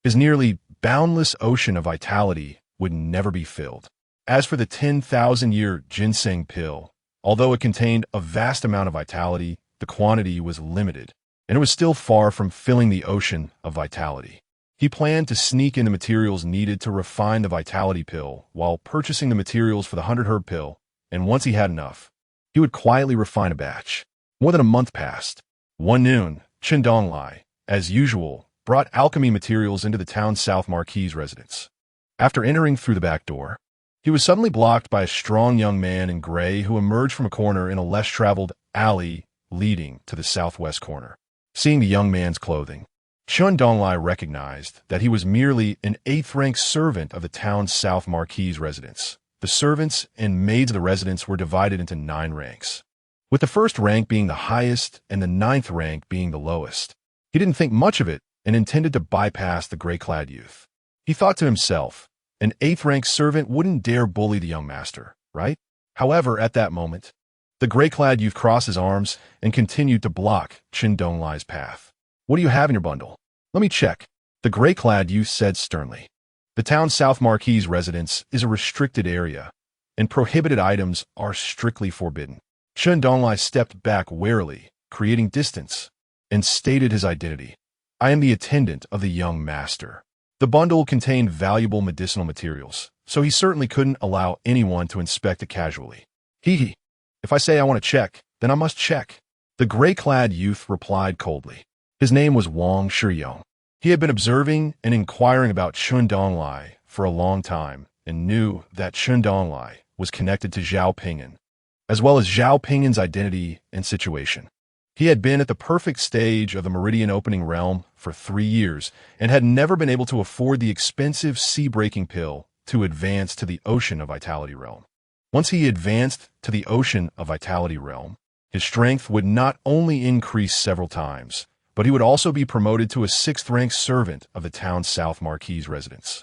His nearly boundless ocean of vitality would never be filled. As for the 10,000-year ginseng pill, although it contained a vast amount of vitality, the quantity was limited, and it was still far from filling the ocean of vitality. He planned to sneak in the materials needed to refine the vitality pill while purchasing the materials for the 100-herb pill, and once he had enough, he would quietly refine a batch. More than a month passed. One noon, Chen Donglai, as usual, brought alchemy materials into the town's South Marquis residence. After entering through the back door, he was suddenly blocked by a strong young man in gray who emerged from a corner in a less-traveled alley leading to the southwest corner. Seeing the young man's clothing, Chen Donglai recognized that he was merely an 8th-rank servant of the town's South Marquis residence. The servants and maids of the residence were divided into 9 ranks, with the 1st rank being the highest and the 9th rank being the lowest. He didn't think much of it and intended to bypass the gray-clad youth. He thought to himself, an 8th-rank servant wouldn't dare bully the young master, right? However, at that moment, The gray-clad youth crossed his arms and continued to block Chen Donglai's path. What do you have in your bundle? Let me check, the gray-clad youth said sternly. The town's South Marquise residence is a restricted area, and prohibited items are strictly forbidden. Chen Donglai stepped back warily, creating distance, and stated his identity. I am the attendant of the young master. The bundle contained valuable medicinal materials, so he certainly couldn't allow anyone to inspect it casually. Hee. If I say I want to check, then I must check. The gray-clad youth replied coldly. His name was Wang Shiyong. He had been observing and inquiring about Chen Donglai for a long time and knew that Chen Donglai was connected to Zhao Ping'an, as well as Zhao Ping'an's identity and situation. He had been at the perfect stage of the meridian opening realm for 3 years and had never been able to afford the expensive sea-breaking pill to advance to the Ocean of Vitality realm. Once he advanced to the Ocean of Vitality realm, his strength would not only increase several times, but he would also be promoted to a 6th-ranked servant of the town's South Marquise residence,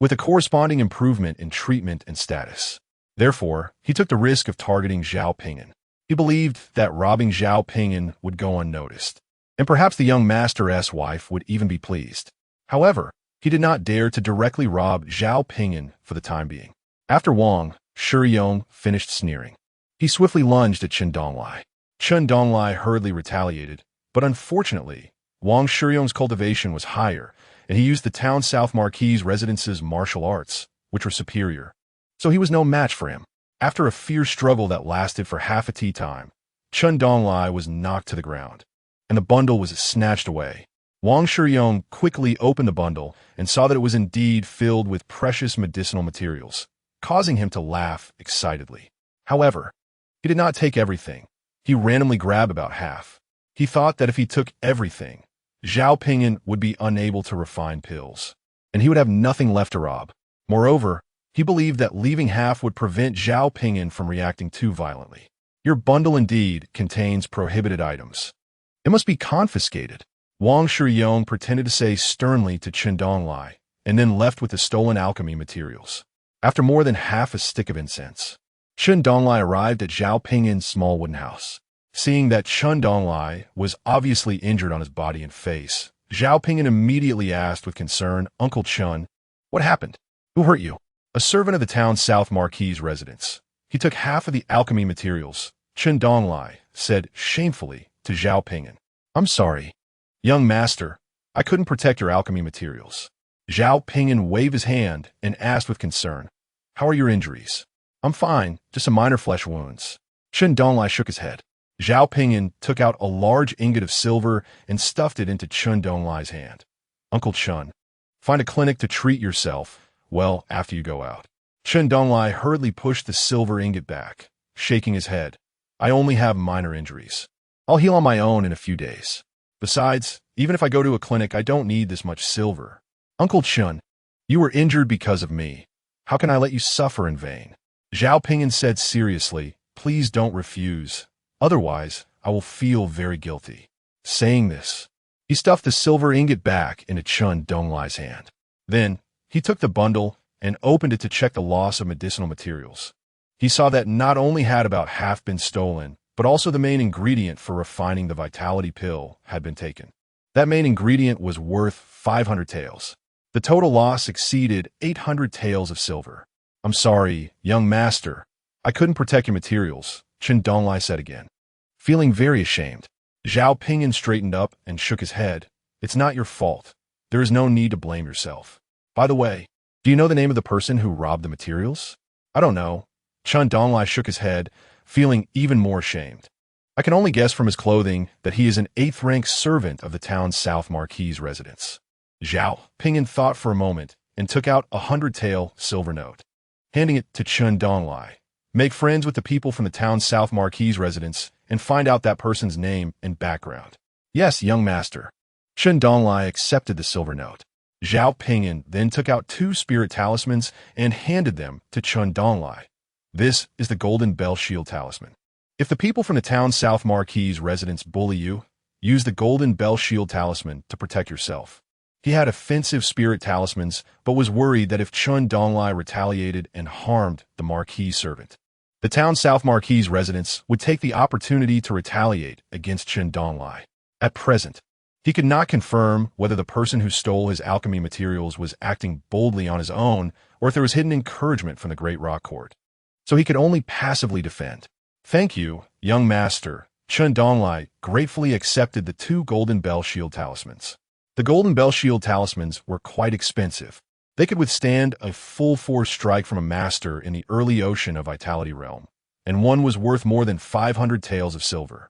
with a corresponding improvement in treatment and status. Therefore, he took the risk of targeting Zhao Ping'an. He believed that robbing Zhao Ping'an would go unnoticed, and perhaps the young master's wife would even be pleased. However, he did not dare to directly rob Zhao Ping'an for the time being. After Wang Shiyong finished sneering, he swiftly lunged at Chen Donglai. Chen Donglai hurriedly retaliated, but unfortunately, Wang Shiyong's cultivation was higher, and he used the town's South Marquise residence's martial arts, which were superior. So he was no match for him. After a fierce struggle that lasted for half a tea time, Chen Donglai was knocked to the ground, and the bundle was snatched away. Wang Shiyong quickly opened the bundle and saw that it was indeed filled with precious medicinal materials, causing him to laugh excitedly. However, he did not take everything. He randomly grabbed about half. He thought that if he took everything, Zhao Ping'an would be unable to refine pills, and he would have nothing left to rob. Moreover, he believed that leaving half would prevent Zhao Ping'an from reacting too violently. Your bundle indeed contains prohibited items. It must be confiscated. Wang Shiyong pretended to say sternly to Chen Donglai, and then left with the stolen alchemy materials. After more than half a stick of incense, Chen Donglai arrived at Zhao Ping'an's small wooden house. Seeing that Chen Donglai was obviously injured on his body and face, Zhao Ping'an immediately asked with concern, Uncle Chen, what happened? Who hurt you? A servant of the town's South Marquise residence. He took half of the alchemy materials, Chen Donglai said shamefully to Zhao Ping'an. I'm sorry, young master, I couldn't protect your alchemy materials. Zhao Ping'an waved his hand and asked with concern, how are your injuries? I'm fine, just some minor flesh wounds. Chen Donglai shook his head. Zhao Ping'an took out a large ingot of silver and stuffed it into Chen Donglai's hand. Uncle Chen, find a clinic to treat yourself, well, after you go out. Chen Donglai hurriedly pushed the silver ingot back, shaking his head. I only have minor injuries. I'll heal on my own in a few days. Besides, even if I go to a clinic, I don't need this much silver. Uncle Chen, you were injured because of me. How can I let you suffer in vain? Zhao Ping'an said seriously, please don't refuse. Otherwise, I will feel very guilty. Saying this, he stuffed the silver ingot back into Chen Donglai's hand. Then, he took the bundle and opened it to check the loss of medicinal materials. He saw that not only had about half been stolen, but also the main ingredient for refining the vitality pill had been taken. That main ingredient was worth 500 taels. The total loss exceeded 800 taels of silver. I'm sorry, young master. I couldn't protect your materials, Chen Donglai said again. Feeling very ashamed, Zhao Ping'an straightened up and shook his head. It's not your fault. There is no need to blame yourself. By the way, do you know the name of the person who robbed the materials? I don't know. Chen Donglai shook his head, feeling even more ashamed. I can only guess from his clothing that he is an 8th-ranked servant of the town's South Marquise residence. Zhao Ping'an thought for a moment and took out a 100-tael silver note, handing it to Chen Donglai. Make friends with the people from the town's South Marquise residence and find out that person's name and background. Yes, young master. Chen Donglai accepted the silver note. Zhao Ping'an then took out 2 spirit talismans and handed them to Chen Donglai. This is the Golden Bell Shield Talisman. If the people from the town's South Marquise residence bully you, use the Golden Bell Shield Talisman to protect yourself. He had offensive spirit talismans, but was worried that if Chen Donglai retaliated and harmed the Marquise servant, The town's South Marquise residents would take the opportunity to retaliate against Chen Donglai. At present, he could not confirm whether the person who stole his alchemy materials was acting boldly on his own or if there was hidden encouragement from the Great Rock Court. So he could only passively defend. "Thank you, young master." Chen Donglai gratefully accepted the 2 golden bell shield talismans. The golden bell shield talismans were quite expensive. They could withstand a full-force strike from a master in the early ocean of Vitality Realm, and one was worth more than 500 taels of silver.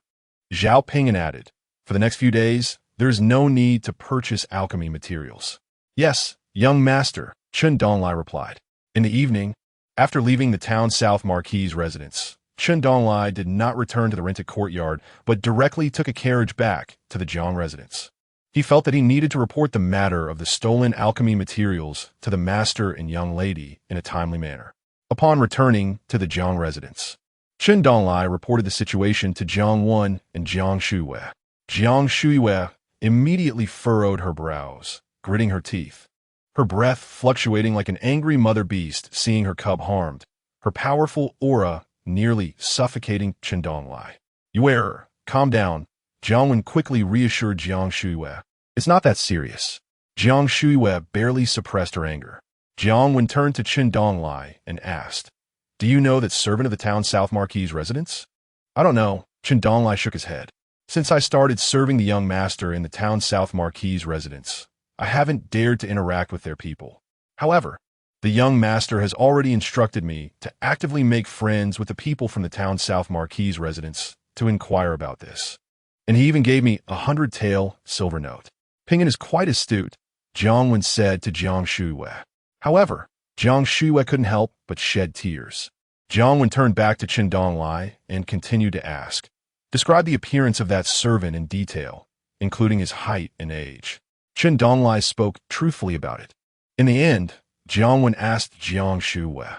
Zhao Ping'an added, "For the next few days, there is no need to purchase alchemy materials." "Yes, young master," Chen Donglai replied. In the evening, after leaving the town's South Marquise residence, Chen Donglai did not return to the rented courtyard, but directly took a carriage back to the Jiang residence. He felt that he needed to report the matter of the stolen alchemy materials to the master and young lady in a timely manner. Upon returning to the Jiang residence, Chen Donglai reported the situation to Jiang Wen and Jiang Shuiwei. Jiang Shuiwei immediately furrowed her brows, gritting her teeth, her breath fluctuating like an angry mother beast seeing her cub harmed, her powerful aura nearly suffocating Chen Donglai. "You error. Calm down." Jiang Wen quickly reassured Jiang Shuiwei. "It's not that serious." Jiang Shuiwei barely suppressed her anger. Jiang Wen turned to Chen Donglai and asked, "Do you know that servant of the town's South Marquise residence?" "I don't know." Chen Donglai shook his head. "Since I started serving the young master in the town's South Marquise residence, I haven't dared to interact with their people. However, the young master has already instructed me to actively make friends with the people from the town's South Marquise residence to inquire about this. And he even gave me 100 tael silver note." "Ping'an is quite astute," Jiang Wen said to Jiang Shuiwei. However, Jiang Shuiwei couldn't help but shed tears. Jiang Wen turned back to Chen Donglai and continued to ask, "Describe the appearance of that servant in detail, including his height and age." Chen Donglai spoke truthfully about it. In the end, Jiang Wen asked Jiang Shuiwei,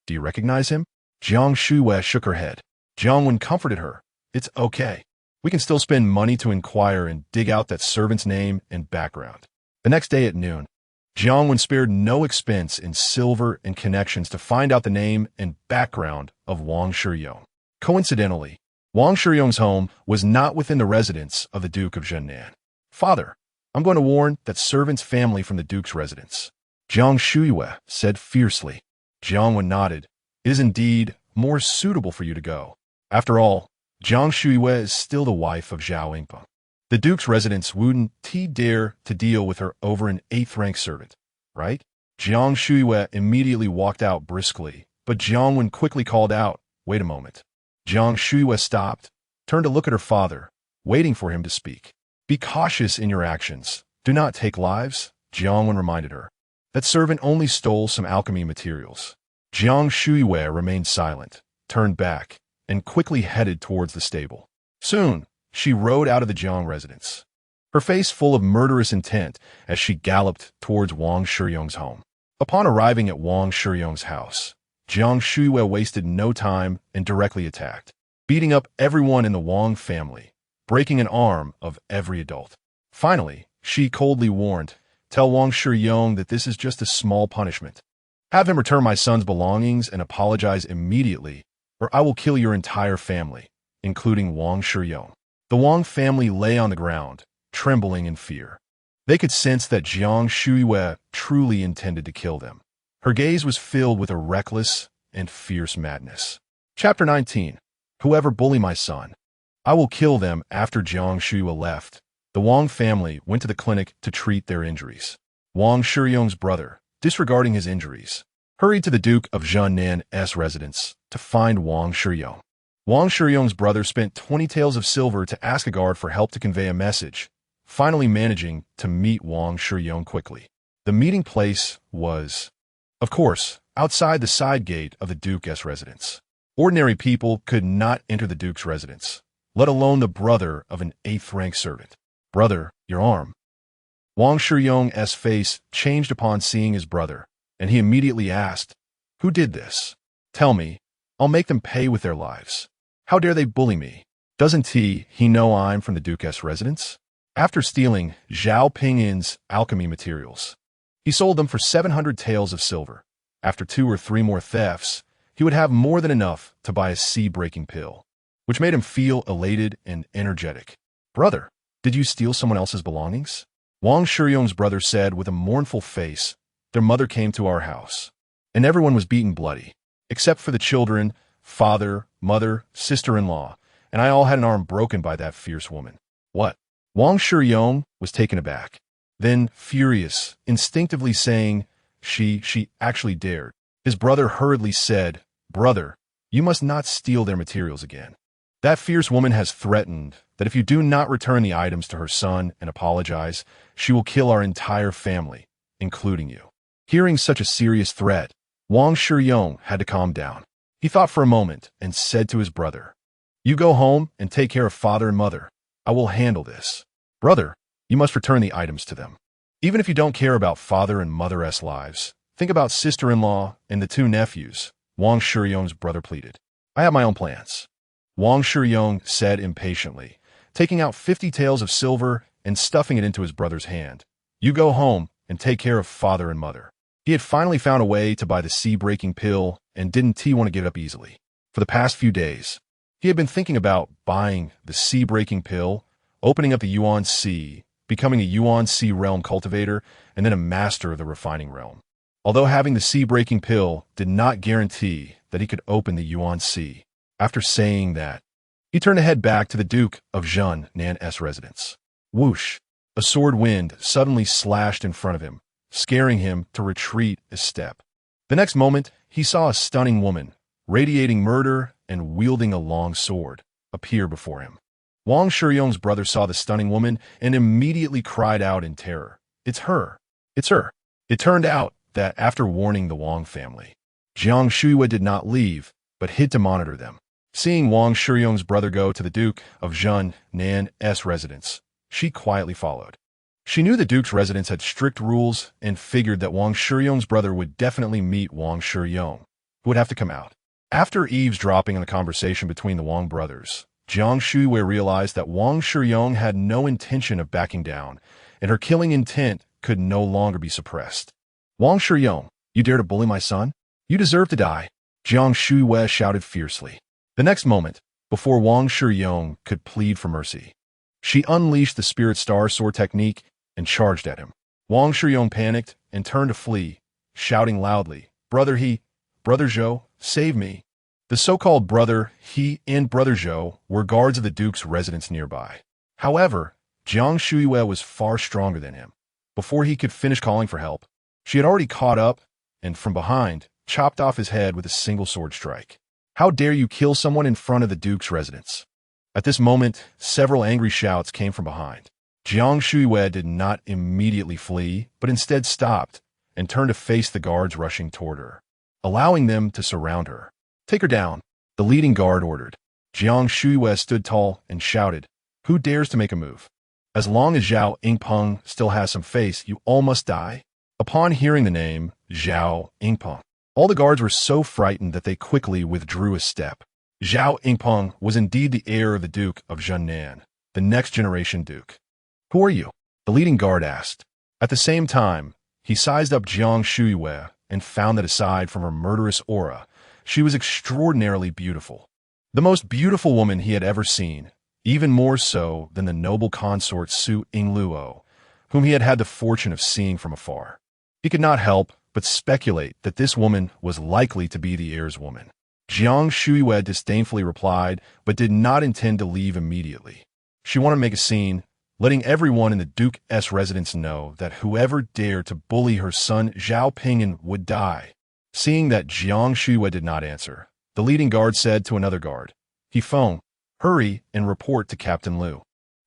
"Do you recognize him?" Jiang Shuiwei shook her head. Jiang Wen comforted her. "It's okay. We can still spend money to inquire and dig out that servant's name and background." The next day at noon, Jiang Wen spared no expense in silver and connections to find out the name and background of Wang Shiyong. Coincidentally, Wang Shiyong's home was not within the residence of the Duke of Zhennan. "Father, I'm going to warn that servant's family from the Duke's residence," Jiang Shuiwei said fiercely. Jiang Wen nodded. "It is indeed more suitable for you to go. After all, Jiang Shuiwei is still the wife of Zhao Ping'an. The Duke's residence wouldn't dare to deal with her over an 8th-rank servant, right?" Jiang Shuiwei immediately walked out briskly, but Jiang Wen quickly called out, "Wait a moment." Jiang Shuiwei stopped, turned to look at her father, waiting for him to speak. "Be cautious in your actions. Do not take lives," Jiang Wen reminded her. "That servant only stole some alchemy materials." Jiang Shuiwei remained silent, turned back, and quickly headed towards the stable. Soon, she rode out of the Jiang residence, her face full of murderous intent as she galloped towards Wang Shiyong's home. Upon arriving at Wang Shiyong's house, Jiang Shuiwei wasted no time and directly attacked, beating up everyone in the Wang family, breaking an arm of every adult. Finally, she coldly warned, "Tell Wang Shiyong that this is just a small punishment. Have him return my son's belongings and apologize immediately, or I will kill your entire family, including Wang Shiyong." The Wang family lay on the ground, trembling in fear. They could sense that Jiang Shuiwei truly intended to kill them. Her gaze was filled with a reckless and fierce madness. Chapter 19. Whoever bully my son, I will kill them. After Jiang Shuiwei left, the Wang family went to the clinic to treat their injuries. Wang Shiyong's brother, disregarding his injuries, hurried to the Duke of Zhennan's residence to find Wang Shiyong. Wang Shiyong's brother spent 20 taels of silver to ask a guard for help to convey a message, finally managing to meet Wang Shiyong quickly. The meeting place was, of course, outside the side gate of the Duke's residence. Ordinary people could not enter the Duke's residence, let alone the brother of an 8th-rank servant. "Brother, your arm." Wang Shiyong's face changed upon seeing his brother, and he immediately asked, "Who did this? Tell me, I'll make them pay with their lives. How dare they bully me? Doesn't he know I'm from the Duke's residence?" After stealing Zhao Ping'an's alchemy materials, he sold them for 700 taels of silver. After 2 or 3 more thefts, he would have more than enough to buy a sea-breaking pill, which made him feel elated and energetic. "Brother, did you steal someone else's belongings?" Wang Shuyong's brother said with a mournful face. "Their mother came to our house, and everyone was beaten bloody, except for the children, father, mother, sister-in-law, and I all had an arm broken by that fierce woman." "What?" Wang Shuyong was taken aback. Then, furious, instinctively saying, She actually dared." His brother hurriedly said, "Brother, you must not steal their materials again. That fierce woman has threatened that if you do not return the items to her son and apologize, she will kill our entire family, including you." Hearing such a serious threat, Wang Shuyong had to calm down. He thought for a moment and said to his brother, "You go home and take care of father and mother. I will handle this. Brother, you must return the items to them. Even if you don't care about father and mother's lives, think about sister-in-law and the two nephews," Wang Shuyong's brother pleaded. "I have my own plans," Wang Shuyong said impatiently, taking out 50 taels of silver and stuffing it into his brother's hand. "You go home and take care of father and mother." He had finally found a way to buy the sea-breaking pill and didn't want to give it up easily. For the past few days, he had been thinking about buying the sea-breaking pill, opening up the Yuan Sea, becoming a Yuan Sea realm cultivator, and then a master of the refining realm. Although having the sea-breaking pill did not guarantee that he could open the Yuan Sea. After saying that, he turned to head back to the Duke of Zhennan's residence. Whoosh! A sword wind suddenly slashed in front of him, scaring him to retreat a step. The next moment, he saw a stunning woman, radiating murder and wielding a long sword, appear before him. Wang Shuyong's brother saw the stunning woman and immediately cried out in terror. "It's her! It's her!" It turned out that after warning the Wang family, Jiang Shuiwe did not leave, but hid to monitor them. Seeing Wang Shuyong's brother go to the Duke of Zhennan's residence, she quietly followed. She knew the Duke's residence had strict rules and figured that Wang Shuyong's brother would definitely meet Wang Shuyong, who would have to come out. After eavesdropping on the conversation between the Wang brothers, Jiang Shuiwe realized that Wang Shuyong had no intention of backing down, and her killing intent could no longer be suppressed. "Wang Shuyong, you dare to bully my son? You deserve to die," Jiang Shuiwe shouted fiercely. The next moment, before Wang Shuyong could plead for mercy, she unleashed the Spirit Star Sword technique and charged at him. Wang Shuyong panicked and turned to flee, shouting loudly, Brother Zhou, save me." The so-called Brother He and Brother Zhou were guards of the Duke's residence nearby. However, Jiang Shuiwe was far stronger than him. Before he could finish calling for help, she had already caught up and, from behind, chopped off his head with a single sword strike. "How dare you kill someone in front of the Duke's residence?" At this moment, several angry shouts came from behind. Jiang Shuiwe did not immediately flee, but instead stopped and turned to face the guards rushing toward her, allowing them to surround her. "Take her down," the leading guard ordered. Jiang Shuiwe stood tall and shouted, "Who dares to make a move? As long as Zhao Ping'an still has some face, you all must die." Upon hearing the name, Zhao Ping'an, all the guards were so frightened that they quickly withdrew a step. Zhao Ping'an was indeed the heir of the Duke of Zhennan, the next generation duke. "Who are you?" the leading guard asked. At the same time, he sized up Jiang Shuiwe and found that aside from her murderous aura, she was extraordinarily beautiful. The most beautiful woman he had ever seen, even more so than the noble consort Su Yingluo, whom he had had the fortune of seeing from afar. He could not help but speculate that this woman was likely to be the heir's woman. Jiang Shuiwe disdainfully replied, but did not intend to leave immediately. She wanted to make a scene, letting everyone in the Duke's residence know that whoever dared to bully her son Zhao Ping'an would die. Seeing that Jiang Shuiwe did not answer, the leading guard said to another guard, "He phone, hurry and report to Captain Liu."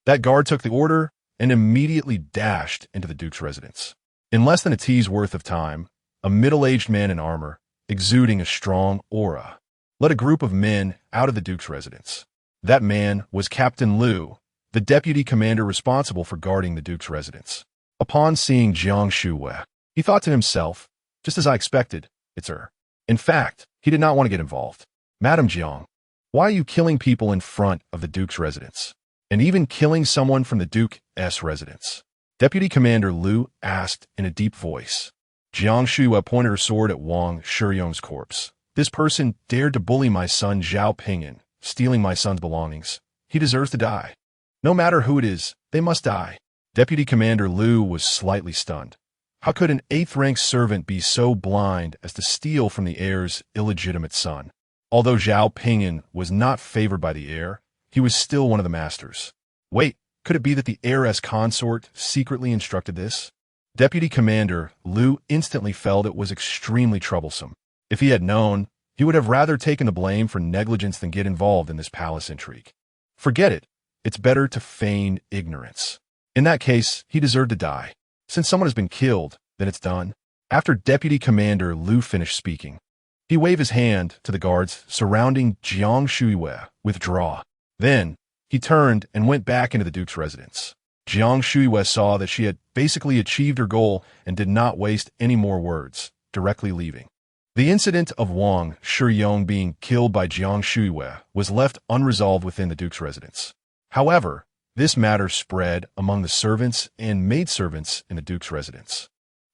That guard took the order and immediately dashed into the Duke's residence. In less than a tea's worth of time, a middle-aged man in armor, exuding a strong aura, led a group of men out of the Duke's residence. That man was Captain Liu, the deputy commander responsible for guarding the Duke's residence. Upon seeing Jiang Shuiwe, he thought to himself, just as I expected, it's her. In fact, he did not want to get involved. "Madam Jiang, why are you killing people in front of the Duke's residence? And even killing someone from the Duke's residence?" Deputy Commander Liu asked in a deep voice. Jiang Shuiwe pointed her sword at Wang Shuyong's corpse, This person dared to bully my son Zhao Ping'an, stealing my son's belongings. He deserves to die. No matter who it is, they must die. Deputy Commander Liu was slightly stunned. How could an 8th-rank servant be so blind as to steal from the heir's illegitimate son? Although Zhao Ping'an was not favored by the heir, he was still one of the masters. Wait, could it be that the heiress consort secretly instructed this? Deputy Commander Liu instantly felt it was extremely troublesome. If he had known, he would have rather taken the blame for negligence than get involved in this palace intrigue. Forget it. It's better to feign ignorance. In that case, he deserved to die. Since someone has been killed, then it's done. After Deputy Commander Liu finished speaking, he waved his hand to the guards surrounding Jiang Shuiwei. Withdraw. Then, he turned and went back into the Duke's residence. Jiang Shuiwei saw that she had basically achieved her goal and did not waste any more words, directly leaving. The incident of Wang Shiyong being killed by Jiang Shuiwei was left unresolved within the Duke's residence. However, this matter spread among the servants and maidservants in the Duke's residence.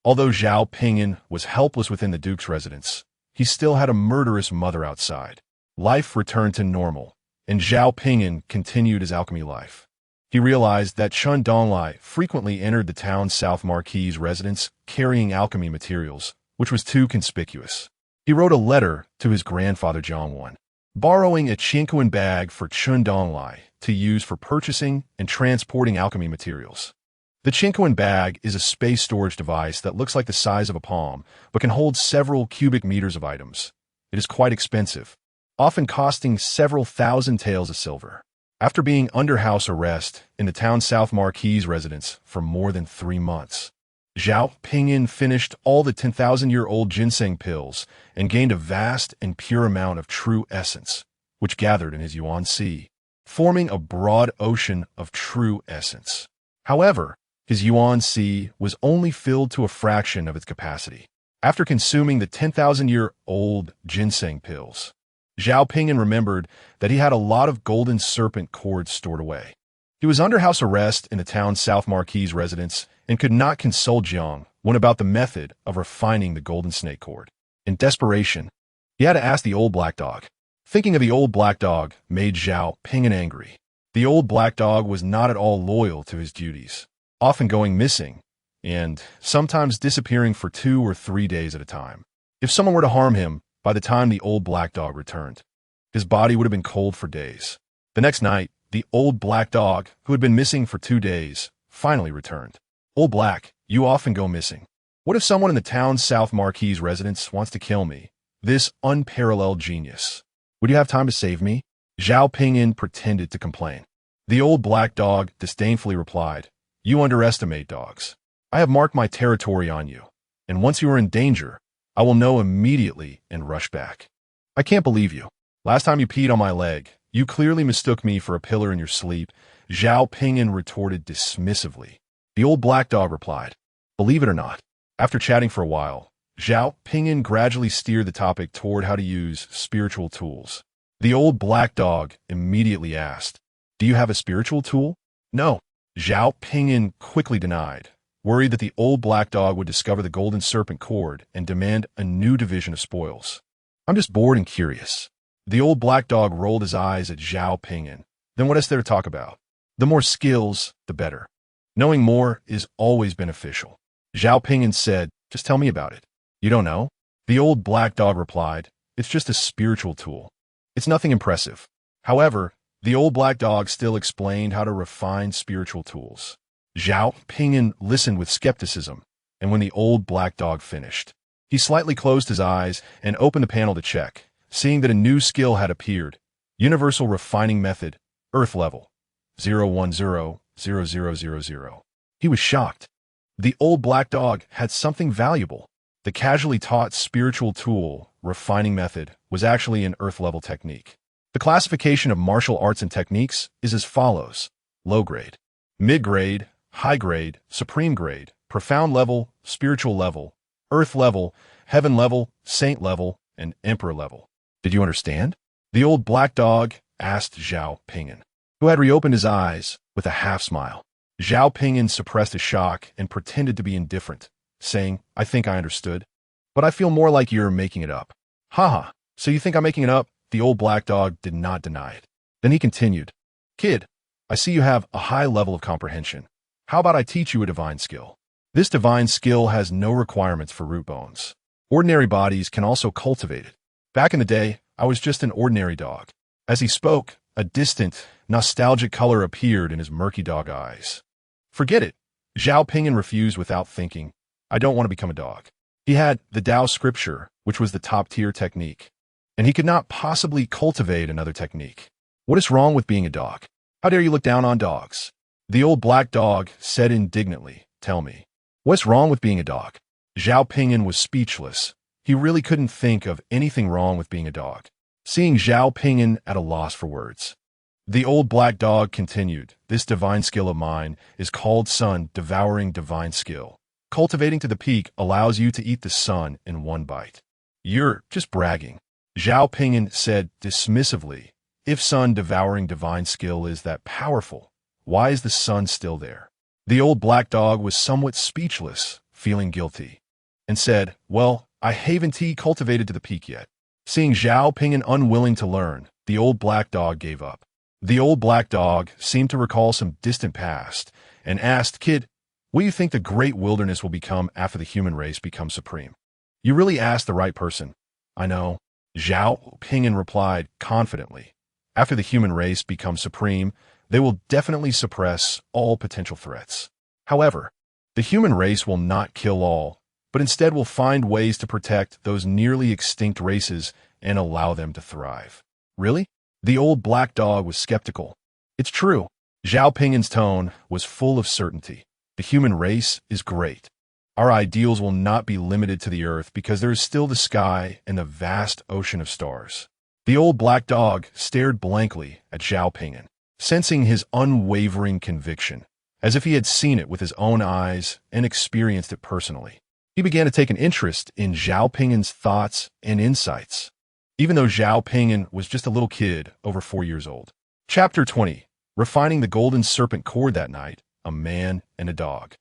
Although Zhao Ping'an was helpless within the Duke's residence, he still had a murderous mother outside. Life returned to normal, and Zhao Ping'an continued his alchemy life. He realized that Chun Donglai frequently entered the town's South Marquis residence carrying alchemy materials, which was too conspicuous. He wrote a letter to his grandfather Jiangwan, borrowing a Qingquan bag for Chun Donglai to use for purchasing and transporting alchemy materials. The Qingquan bag is a space storage device that looks like the size of a palm, but can hold several cubic meters of items. It is quite expensive, often costing several thousand taels of silver. After being under house arrest in the town's South Marquis residence for more than 3 months, Zhao Ping'an finished all the 10,000-year-old ginseng pills and gained a vast and pure amount of true essence, which gathered in his Yuan Sea, forming a broad ocean of true essence. However, his Yuan Sea was only filled to a fraction of its capacity. After consuming the 10,000-year-old ginseng pills, Zhao Ping'an remembered that he had a lot of golden serpent cords stored away. He was under house arrest in the town's South Marquis residence and could not consult Jiang when about the method of refining the golden snake cord. In desperation, he had to ask the old black dog. Thinking of the old black dog made Zhao Ping'an angry. The old black dog was not at all loyal to his duties, often going missing and sometimes disappearing for 2 or 3 days at a time. If someone were to harm him, by the time the old black dog returned, his body would have been cold for days. The next night, the old black dog, who had been missing for 2 days, finally returned. Old Black, you often go missing. What if someone in the town's South Marquis residence wants to kill me? This unparalleled genius. Would you have time to save me? Zhao Ping'an pretended to complain. The old black dog disdainfully replied, You underestimate dogs. I have marked my territory on you, and once you are in danger, I will know immediately and rush back. I can't believe you. Last time you peed on my leg, you clearly mistook me for a pillar in your sleep, Zhao Ping'an retorted dismissively. The old black dog replied, Believe it or not. After chatting for a while, Zhao Ping'an gradually steered the topic toward how to use spiritual tools. The old black dog immediately asked, Do you have a spiritual tool? No. Zhao Ping'an quickly denied, worried that the old black dog would discover the golden serpent cord and demand a new division of spoils. I'm just bored and curious. The old black dog rolled his eyes at Zhao Ping'an. Then what is there to talk about? The more skills, the better. Knowing more is always beneficial. Zhao Ping'an said, Just tell me about it. You don't know? The old black dog replied, It's just a spiritual tool. It's nothing impressive. However, the old black dog still explained how to refine spiritual tools. Zhao Ping'an listened with skepticism, and when the old black dog finished, he slightly closed his eyes and opened the panel to check, seeing that a new skill had appeared. Universal Refining Method, Earth Level, 0100000. He was shocked. The old black dog had something valuable. The casually taught spiritual tool, refining method, was actually an Earth-level technique. The classification of martial arts and techniques is as follows: low grade, mid-grade, high grade, supreme grade, profound level, spiritual level, earth level, heaven level, saint level, and emperor level. Did you understand? The old black dog asked Zhao Ping'an, who had reopened his eyes with a half-smile. Zhao Ping'an suppressed a shock and pretended to be indifferent, saying, I think I understood, but I feel more like you're making it up. Haha, So you think I'm making it up? The old black dog did not deny it. Then he continued, Kid, I see you have a high level of comprehension. How about I teach you a divine skill? This divine skill has no requirements for root bones. Ordinary bodies can also cultivate it. Back in the day, I was just an ordinary dog. As he spoke, a distant, nostalgic color appeared in his murky dog eyes. Forget it. Zhao Ping'an refused without thinking. I don't want to become a dog. He had the Tao scripture, which was the top-tier technique, and he could not possibly cultivate another technique. What is wrong with being a dog? How dare you look down on dogs? The old black dog said indignantly, Tell me, what's wrong with being a dog? Zhao Ping'an was speechless. He really couldn't think of anything wrong with being a dog. Seeing Zhao Ping'an at a loss for words. The old black dog continued, This divine skill of mine is called sun devouring divine skill. Cultivating to the peak allows you to eat the sun in one bite. You're just bragging. Zhao Ping'an said dismissively, If sun devouring divine skill is that powerful, why is the sun still there? The old black dog was somewhat speechless, feeling guilty, and said, Well, I haven't cultivated to the peak yet. Seeing Zhao Ping'an unwilling to learn, the old black dog gave up. The old black dog seemed to recall some distant past and asked, Kid, what do you think the great wilderness will become after the human race becomes supreme? You really asked the right person. I know. Zhao Ping'an replied confidently. After the human race becomes supreme, they will definitely suppress all potential threats. However, the human race will not kill all, but instead will find ways to protect those nearly extinct races and allow them to thrive. Really? The old black dog was skeptical. It's true. Zhao Ping'an's tone was full of certainty. The human race is great. Our ideals will not be limited to the earth because there is still the sky and the vast ocean of stars. The old black dog stared blankly at Zhao Ping'an, sensing his unwavering conviction, as if he had seen it with his own eyes and experienced it personally. He began to take an interest in Zhao Ping'an's thoughts and insights, even though Zhao Ping'an was just a little kid over 4 years old. Chapter 20. Refining the golden serpent cord that night, a man and a dog.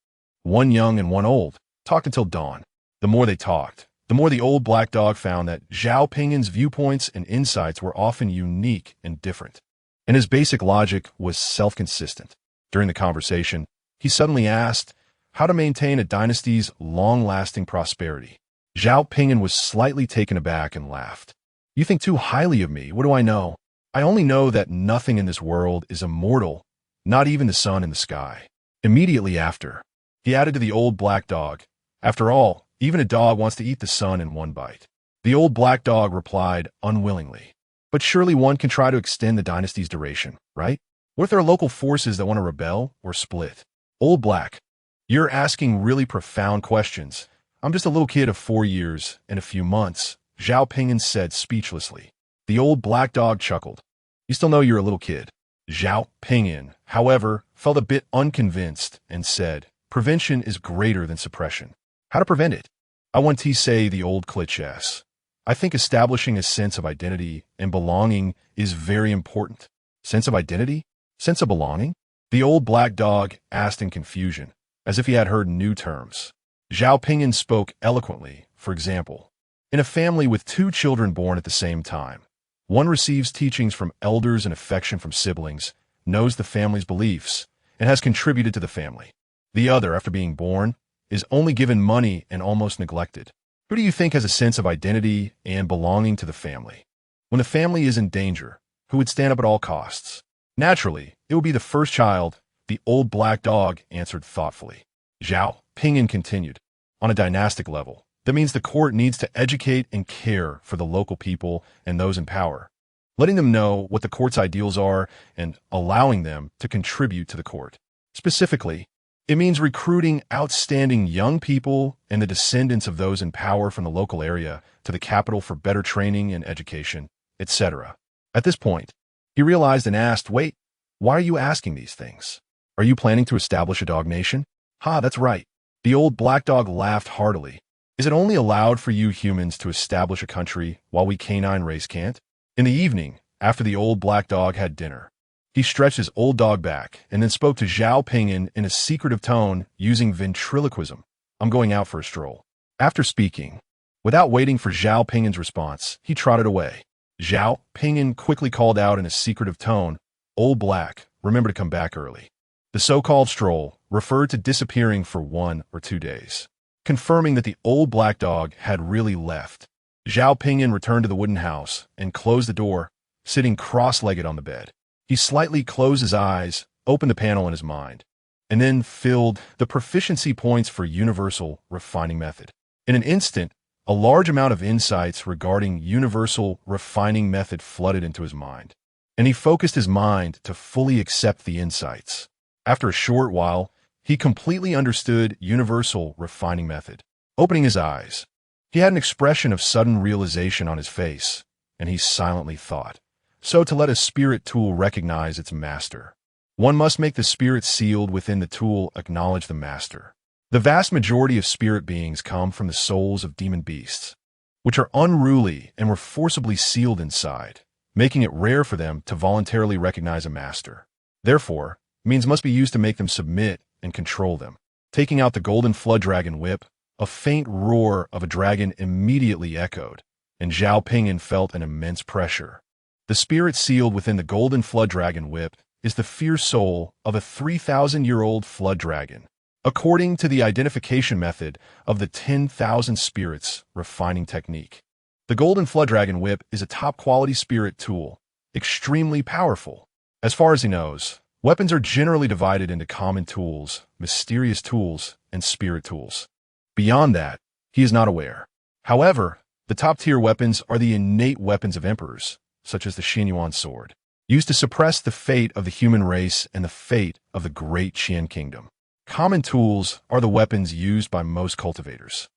One young and one old talked until dawn. The more they talked, the more the old black dog found that Zhao Ping'an's viewpoints and insights were often unique and different, and his basic logic was self-consistent. During the conversation, he suddenly asked how to maintain a dynasty's long-lasting prosperity. Zhao Ping'an was slightly taken aback and laughed. You think too highly of me. What do I know? I only know that nothing in this world is immortal, not even the sun in the sky. Immediately after, he added to the old black dog, After all, even a dog wants to eat the sun in one bite. The old black dog replied unwillingly, But surely one can try to extend the dynasty's duration, right? What if there are local forces that want to rebel or split? Old black, you're asking really profound questions. I'm just a little kid of 4 years and a few months, Zhao Ping'an said speechlessly. The old black dog chuckled. You still know you're a little kid. Zhao Ping'an, however, felt a bit unconvinced and said, Prevention is greater than suppression. How to prevent it? I want to say the old cliches. I think establishing a sense of identity and belonging is very important. Sense of identity? Sense of belonging? The old black dog asked in confusion, as if he had heard new terms. Zhao Ping'an spoke eloquently. For example, in a family with 2 children born at the same time, one receives teachings from elders and affection from siblings, knows the family's beliefs, and has contributed to the family. The other, after being born, is only given money and almost neglected. Who do you think has a sense of identity and belonging to the family? When the family is in danger, who would stand up at all costs? Naturally, it would be the first child, the old black dog answered thoughtfully. Zhao Ping'an continued, On a dynastic level, that means the court needs to educate and care for the local people and those in power, letting them know what the court's ideals are and allowing them to contribute to the court. Specifically, it means recruiting outstanding young people and the descendants of those in power from the local area to the capital for better training and education, etc. At this point, he realized and asked, Wait, why are you asking these things? Are you planning to establish a dog nation? Ha, that's right. The old black dog laughed heartily. Is it only allowed for you humans to establish a country while we canine race can't? In the evening, after the old black dog had dinner, he stretched his old dog back and then spoke to Zhao Ping'an in a secretive tone using ventriloquism. I'm going out for a stroll. After speaking, Without waiting for Zhao Ping'an's response, he trotted away. Zhao Ping'an quickly called out in a secretive tone, "Old Black, remember to come back early." The so-called stroll referred to disappearing for 1 or 2 days, confirming that the old black dog had really left. Zhao Ping'an returned to the wooden house and closed the door, sitting cross-legged on the bed. He slightly closed his eyes, opened the panel in his mind, and then filled the proficiency points for Universal Refining Method. In an instant, a large amount of insights regarding Universal Refining Method flooded into his mind, and he focused his mind to fully accept the insights. After a short while, he completely understood Universal Refining Method. Opening his eyes, he had an expression of sudden realization on his face, and he silently thought, "So to let a spirit tool recognize its master, one must make the spirit sealed within the tool acknowledge the master." The vast majority of spirit beings come from the souls of demon beasts, which are unruly and were forcibly sealed inside, making it rare for them to voluntarily recognize a master. Therefore, means must be used to make them submit and control them. Taking out the golden flood dragon whip, a faint roar of a dragon immediately echoed, and Zhao Ping'an felt an immense pressure. The spirit sealed within the golden flood dragon whip is the fierce soul of a 3,000-year-old flood dragon, according to the identification method of the 10,000 spirits refining technique. The golden flood dragon whip is a top-quality spirit tool, extremely powerful. As far as he knows, weapons are generally divided into common tools, mysterious tools, and spirit tools. Beyond that, he is not aware. However, the top-tier weapons are the innate weapons of emperors, such as the Yuan sword, used to suppress the fate of the human race and the fate of the great Qian kingdom. Common tools are the weapons used by most cultivators.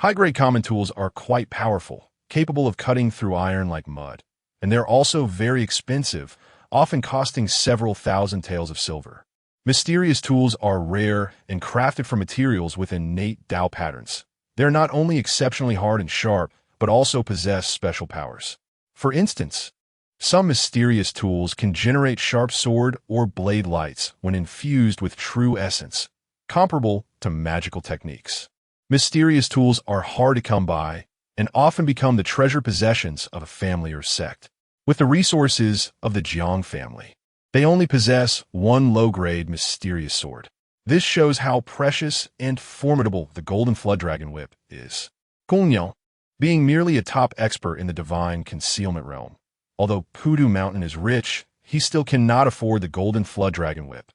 High-grade common tools are quite powerful, capable of cutting through iron like mud, and they're also very expensive, often costing several thousand taels of silver. Mysterious tools are rare and crafted from materials with innate Tao patterns. They're not only exceptionally hard and sharp, but also possess special powers. For instance, some mysterious tools can generate sharp sword or blade lights when infused with true essence, comparable to magical techniques. Mysterious tools are hard to come by and often become the treasured possessions of a family or sect. With the resources of the Jiang family, they only possess one low-grade mysterious sword. This shows how precious and formidable the Golden Flood Dragon Whip is. Gongniao, being merely a top expert in the divine concealment realm, although Pudu Mountain is rich, he still cannot afford the Golden Flood Dragon Whip,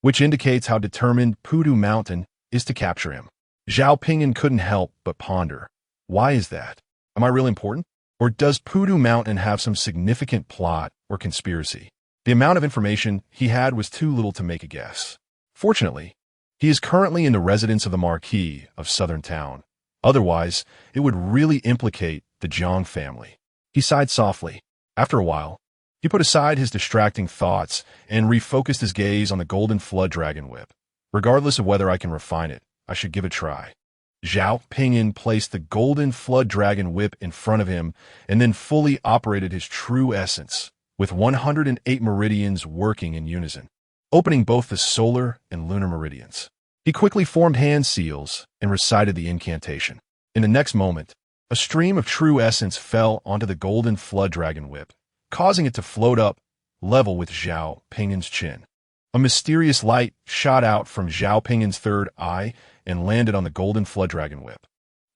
which indicates how determined Pudu Mountain is to capture him. Zhao Ping'an couldn't help but ponder. Why is that? Am I really important? Or does Pudu Mountain have some significant plot or conspiracy? The amount of information he had was too little to make a guess. Fortunately, he is currently in the residence of the Marquis of Southern Town. Otherwise, it would really implicate the Jiang family. He sighed softly. After a while, he put aside his distracting thoughts and refocused his gaze on the Golden Flood Dragon Whip. Regardless of whether I can refine it, I should give it a try. Zhao Ping'an placed the Golden Flood Dragon Whip in front of him and then fully operated his true essence, with 108 meridians working in unison, opening both the solar and lunar meridians. He quickly formed hand seals and recited the incantation. In the next moment, a stream of true essence fell onto the Golden Flood Dragon Whip, causing it to float up, level with Zhao Ping'an's chin. A mysterious light shot out from Zhao Ping'an's third eye and landed on the Golden Flood Dragon Whip.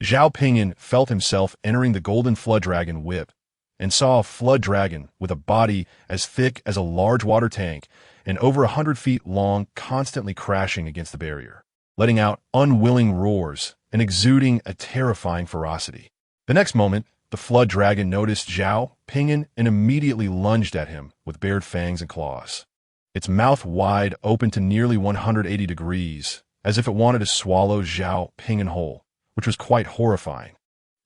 Zhao Ping'an felt himself entering the Golden Flood Dragon Whip and saw a flood dragon with a body as thick as a large water tank and over 100 feet long, constantly crashing against the barrier, letting out unwilling roars and exuding a terrifying ferocity. The next moment, the flood dragon noticed Zhao Ping'an and immediately lunged at him with bared fangs and claws. Its mouth wide open to nearly 180 degrees, as if it wanted to swallow Zhao Ping'an whole, which was quite horrifying.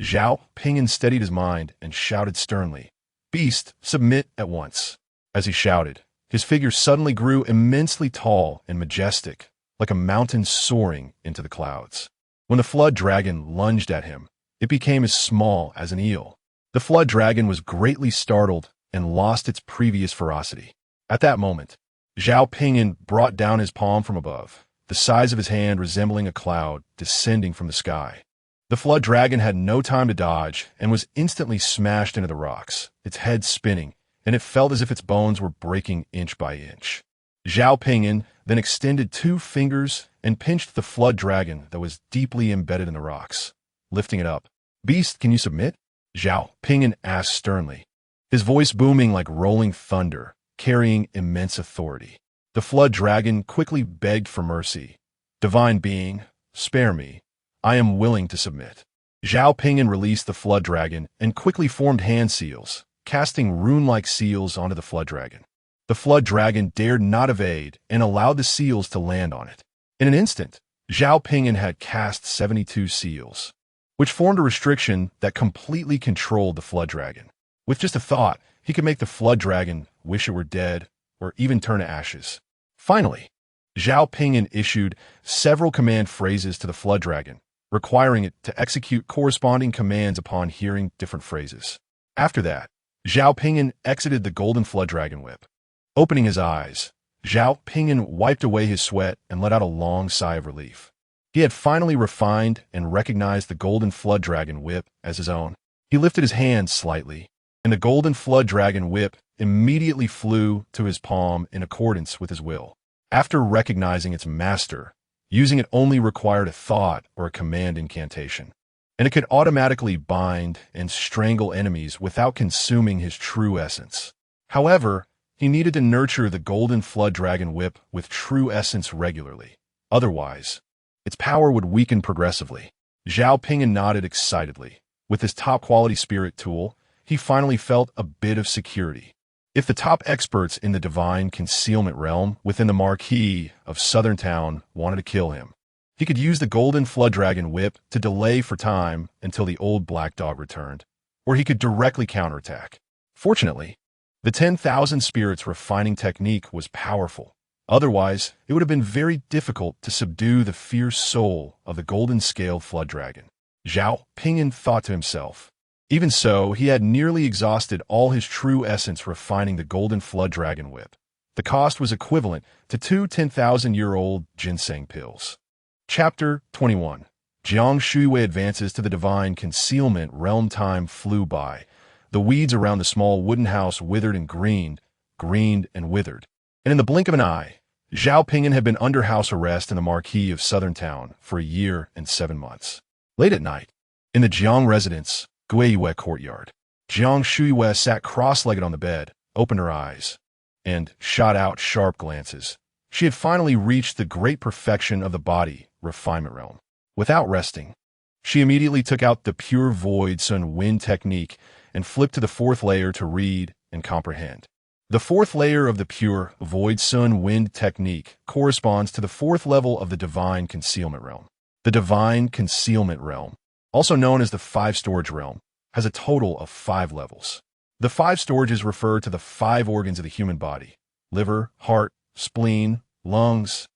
Zhao Ping'an steadied his mind and shouted sternly, "Beast, submit at once." As he shouted, his figure suddenly grew immensely tall and majestic, like a mountain soaring into the clouds. When the flood dragon lunged at him, it became as small as an eel. The flood dragon was greatly startled and lost its previous ferocity. At that moment, Zhao Ping'an brought down his palm from above, the size of his hand resembling a cloud descending from the sky. The flood dragon had no time to dodge and was instantly smashed into the rocks, its head spinning, and it felt as if its bones were breaking inch by inch. Zhao Ping'an then extended 2 fingers and pinched the flood dragon that was deeply embedded in the rocks, lifting it up. "Beast, can you submit?" Zhao Ping'an asked sternly, his voice booming like rolling thunder, carrying immense authority. The flood dragon quickly begged for mercy. "Divine being, spare me. I am willing to submit." Zhao Ping'an released the flood dragon and quickly formed hand seals, casting rune-like seals onto the flood dragon. The flood dragon dared not evade and allowed the seals to land on it. In an instant, Zhao Ping'an had cast 72 seals, which formed a restriction that completely controlled the flood dragon. With just a thought, he could make the flood dragon wish it were dead or even turn to ashes. Finally, Zhao Ping'an issued several command phrases to the flood dragon, requiring it to execute corresponding commands upon hearing different phrases. After that, Zhao Ping'an exited the golden flood dragon whip. Opening his eyes, Zhao Ping'an wiped away his sweat and let out a long sigh of relief. He had finally refined and recognized the golden flood dragon whip as his own. He lifted his hand slightly, and the golden flood dragon whip immediately flew to his palm in accordance with his will. After recognizing its master, using it only required a thought or a command incantation, and it could automatically bind and strangle enemies without consuming his true essence. However, he needed to nurture the golden flood dragon whip with true essence regularly. Otherwise, its power would weaken progressively. Zhao Ping'an nodded excitedly. With his top-quality spirit tool, he finally felt a bit of security. If the top experts in the divine concealment realm within the Marquis of Southern Town wanted to kill him, he could use the golden flood dragon whip to delay for time until the old black dog returned, or he could directly counterattack. Fortunately, the 10,000 spirits refining technique was powerful. Otherwise, it would have been very difficult to subdue the fierce soul of the golden-scaled flood dragon. Zhao Ping'an thought to himself. Even so, he had nearly exhausted all his true essence refining the golden flood dragon whip. The cost was equivalent to 2 10,000-year-old ginseng pills. Chapter 21. Jiang Shuiwei advances to the divine concealment realm. Time flew by. The weeds around the small wooden house withered and greened and withered. And in the blink of an eye, Zhao Ping'an had been under house arrest in the Marquis of Southern Town for a year and 7 months. Late at night, in the Jiang residence, Guiyue courtyard, Jiang Shuiwei sat cross-legged on the bed, opened her eyes, and shot out sharp glances. She had finally reached the great perfection of the body refinement realm. Without resting, she immediately took out the pure void sun wind technique and flipped to the 4th layer to read and comprehend. The 4th layer of the pure void sun wind technique corresponds to the 4th level of the divine concealment realm. The divine concealment realm, also known as the 5-storage realm, has a total of 5 levels. The 5 storages refer to the 5 organs of the human body: liver, heart, spleen, lungs,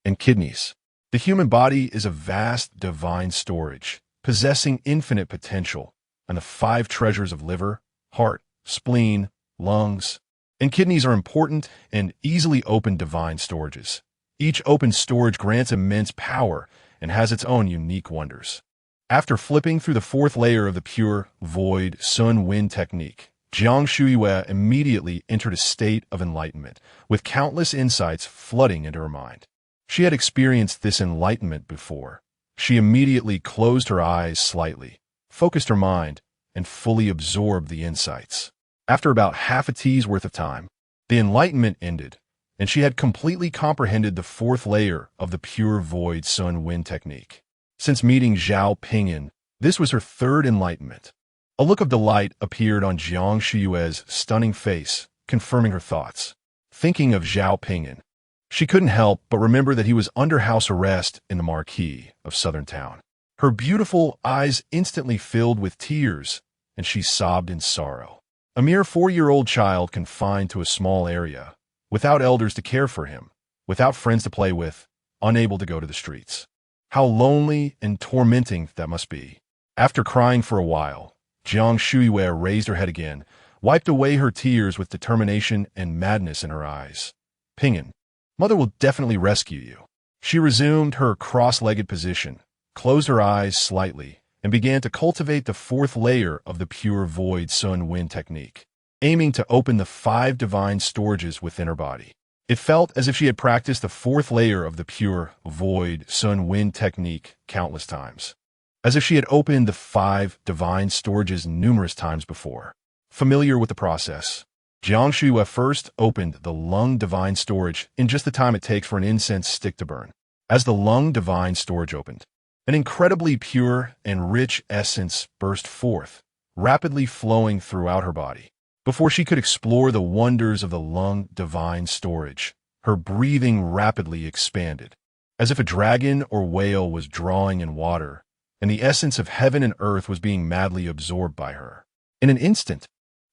and kidneys. The human body is a vast divine storage, possessing infinite potential, and the 5 treasures of liver, heart, spleen, lungs, and kidneys are important and easily opened divine storages. Each open storage grants immense power and has its own unique wonders. After flipping through the 4th layer of the pure void sun wind technique, Jiang Shuiwei immediately entered a state of enlightenment, with countless insights flooding into her mind. She had experienced this enlightenment before. She immediately closed her eyes slightly, focused her mind, and fully absorbed the insights. After about half a tea's worth of time, the enlightenment ended, and she had completely comprehended the 4th layer of the pure void sun wind technique. Since meeting Zhao Ping'an, this was her 3rd enlightenment. A look of delight appeared on Jiang Shuiwei's stunning face, confirming her thoughts. Thinking of Zhao Ping'an, she couldn't help but remember that he was under house arrest in the Marquis of Southern Town. Her beautiful eyes instantly filled with tears, and she sobbed in sorrow. A mere 4-year-old child confined to a small area, without elders to care for him, without friends to play with, unable to go to the streets. How lonely and tormenting that must be. After crying for a while, Jiang Shuiwei raised her head again, wiped away her tears with determination and madness in her eyes. "Ping'an, Mother will definitely rescue you." She resumed her cross-legged position, closed her eyes slightly, and began to cultivate the fourth layer of the pure void sun wind technique, aiming to open the 5 divine storages within her body. It felt as if she had practiced the fourth layer of the pure void sun wind technique countless times, as if she had opened the 5 divine storages numerous times before. Familiar with the process, Jiang Shuiwa first opened the lung divine storage in just the time it takes for an incense stick to burn. As the lung divine storage opened, an incredibly pure and rich essence burst forth, rapidly flowing throughout her body. Before she could explore the wonders of the lung divine storage, her breathing rapidly expanded, as if a dragon or whale was drawing in water, and the essence of heaven and earth was being madly absorbed by her. In an instant,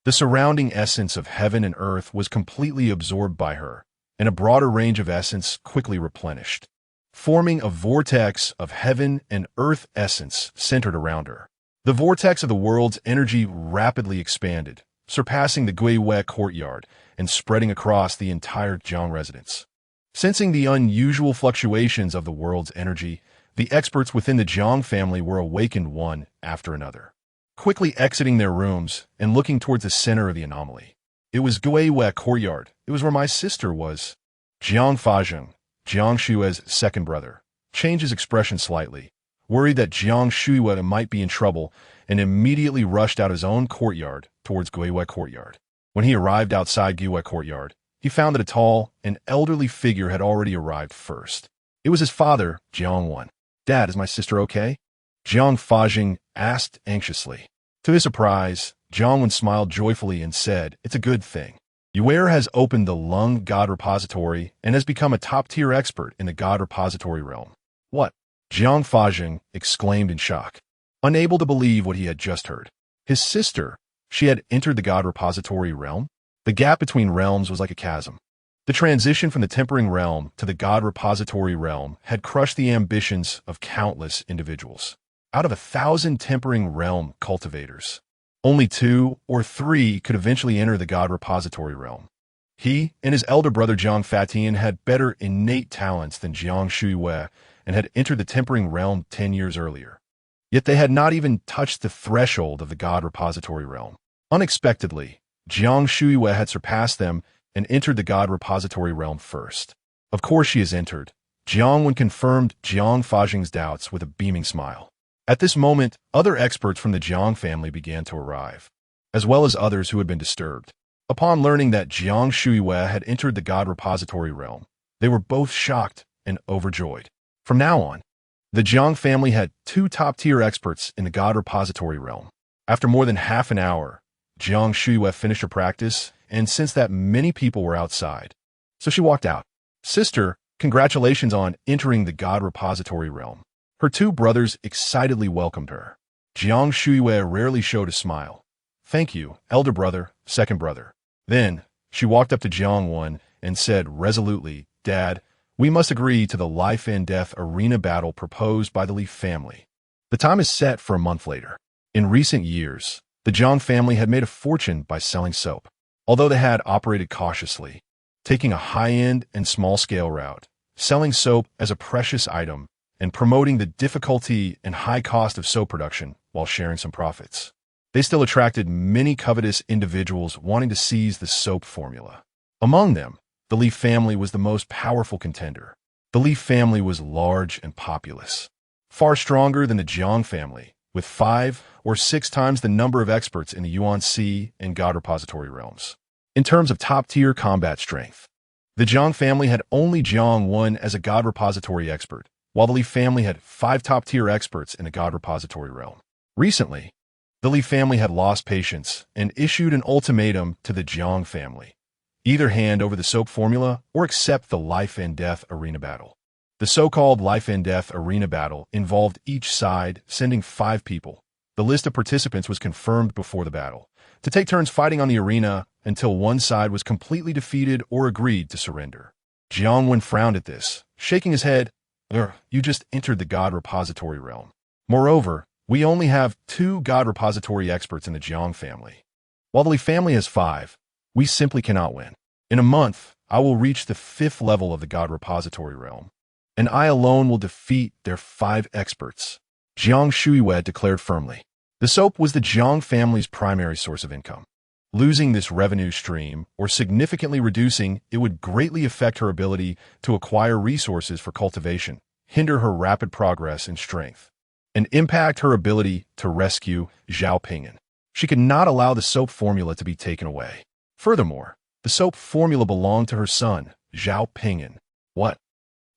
the surrounding essence of heaven and earth was completely absorbed by her, and a broader range of essence quickly replenished, forming a vortex of heaven and earth essence centered around her. The vortex of the world's energy rapidly expanded, surpassing the Guiwei courtyard and spreading across the entire Jiang residence. Sensing the unusual fluctuations of the world's energy, the experts within the Jiang family were awakened one after another, quickly exiting their rooms and looking towards the center of the anomaly. It was Guiwei courtyard. It was where my sister was. Jiang Fazheng, Jiang Shui's second brother, changed his expression slightly, worried that Jiang Shuiwa might be in trouble, and immediately rushed out his own courtyard towards Guiwei courtyard. When he arrived outside Guiwei courtyard, he found that a tall and elderly figure had already arrived first. It was his father, Jiang Wan. "Dad, is my sister okay?" Jiang Fazheng asked anxiously. To his surprise, Jiang Wan smiled joyfully and said, "It's a good thing. Yuer has opened the Lung God Repository and has become a top-tier expert in the God Repository realm." "What?" Jiang Fazheng exclaimed in shock, unable to believe what he had just heard. His sister, she had entered the God Repository realm? The gap between realms was like a chasm. The transition from the tempering realm to the God Repository realm had crushed the ambitions of countless individuals. Out of 1,000 tempering realm cultivators, only 2 or 3 could eventually enter the God Repository realm. He and his elder brother Jiang Fatian had better innate talents than Jiang Shuiwei and had entered the tempering realm 10 years earlier. Yet they had not even touched the threshold of the God Repository realm. Unexpectedly, Jiang Shuiwei had surpassed them and entered the God Repository realm first. "Of course she has entered," Jiang Wan confirmed Jiang Fazheng's doubts with a beaming smile. At this moment, other experts from the Jiang family began to arrive, as well as others who had been disturbed. Upon learning that Jiang Shuiwei had entered the God Repository realm, they were both shocked and overjoyed. From now on, the Jiang family had 2 top-tier experts in the God Repository realm. After more than half an hour, Jiang Shuiwei finished her practice and sensed that many people were outside, so she walked out. "Sister, congratulations on entering the God Repository realm." Her 2 brothers excitedly welcomed her. Jiang Shuiwei rarely showed a smile. "Thank you, elder brother, second brother." Then, she walked up to Jiang Wan and said resolutely, "Dad, we must agree to the life and death arena battle proposed by the Li family. The time is set for a month later." In recent years, the Jiang family had made a fortune by selling soap. Although they had operated cautiously, taking a high-end and small-scale route, selling soap as a precious item, and promoting the difficulty and high cost of soap production while sharing some profits, they still attracted many covetous individuals wanting to seize the soap formula. Among them, the Li family was the most powerful contender. The Li family was large and populous, far stronger than the Jiang family, with 5 or 6 times the number of experts in the Yuan Sea and God Repository realms. In terms of top-tier combat strength, the Jiang family had only Jiang Wan as a God Repository expert, while the Li family had 5 top-tier experts in the God Repository realm. Recently, the Li family had lost patience and issued an ultimatum to the Jiang family: either hand over the soap formula or accept the life and death arena battle. The so-called life and death arena battle involved each side sending 5 people. The list of participants was confirmed before the battle, to take turns fighting on the arena until one side was completely defeated or agreed to surrender. Jiang Wan frowned at this, shaking his head. "You just entered the God Repository realm. Moreover, we only have 2 God Repository experts in the Jiang family. While the Li family has 5, we simply cannot win. In a month, I will reach the 5th level of the God Repository realm, and I alone will defeat their 5 experts." Jiang Shuiwei declared firmly. The soap was the Jiang family's primary source of income. Losing this revenue stream, or significantly reducing, it would greatly affect her ability to acquire resources for cultivation, hinder her rapid progress in strength, and impact her ability to rescue Zhao Ping'an. She could not allow the soap formula to be taken away. Furthermore, the soap formula belonged to her son, Zhao Ping'an. What?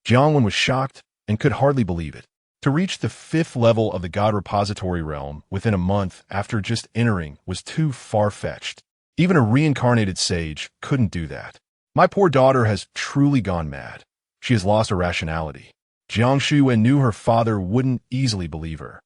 Jiangwen was shocked and could hardly believe it. To reach the 5th level of the God Repository realm within a month after just entering was too far-fetched. Even a reincarnated sage couldn't do that. My poor daughter has truly gone mad. She has lost her rationality. Jiang Shuiwen knew her father wouldn't easily believe her.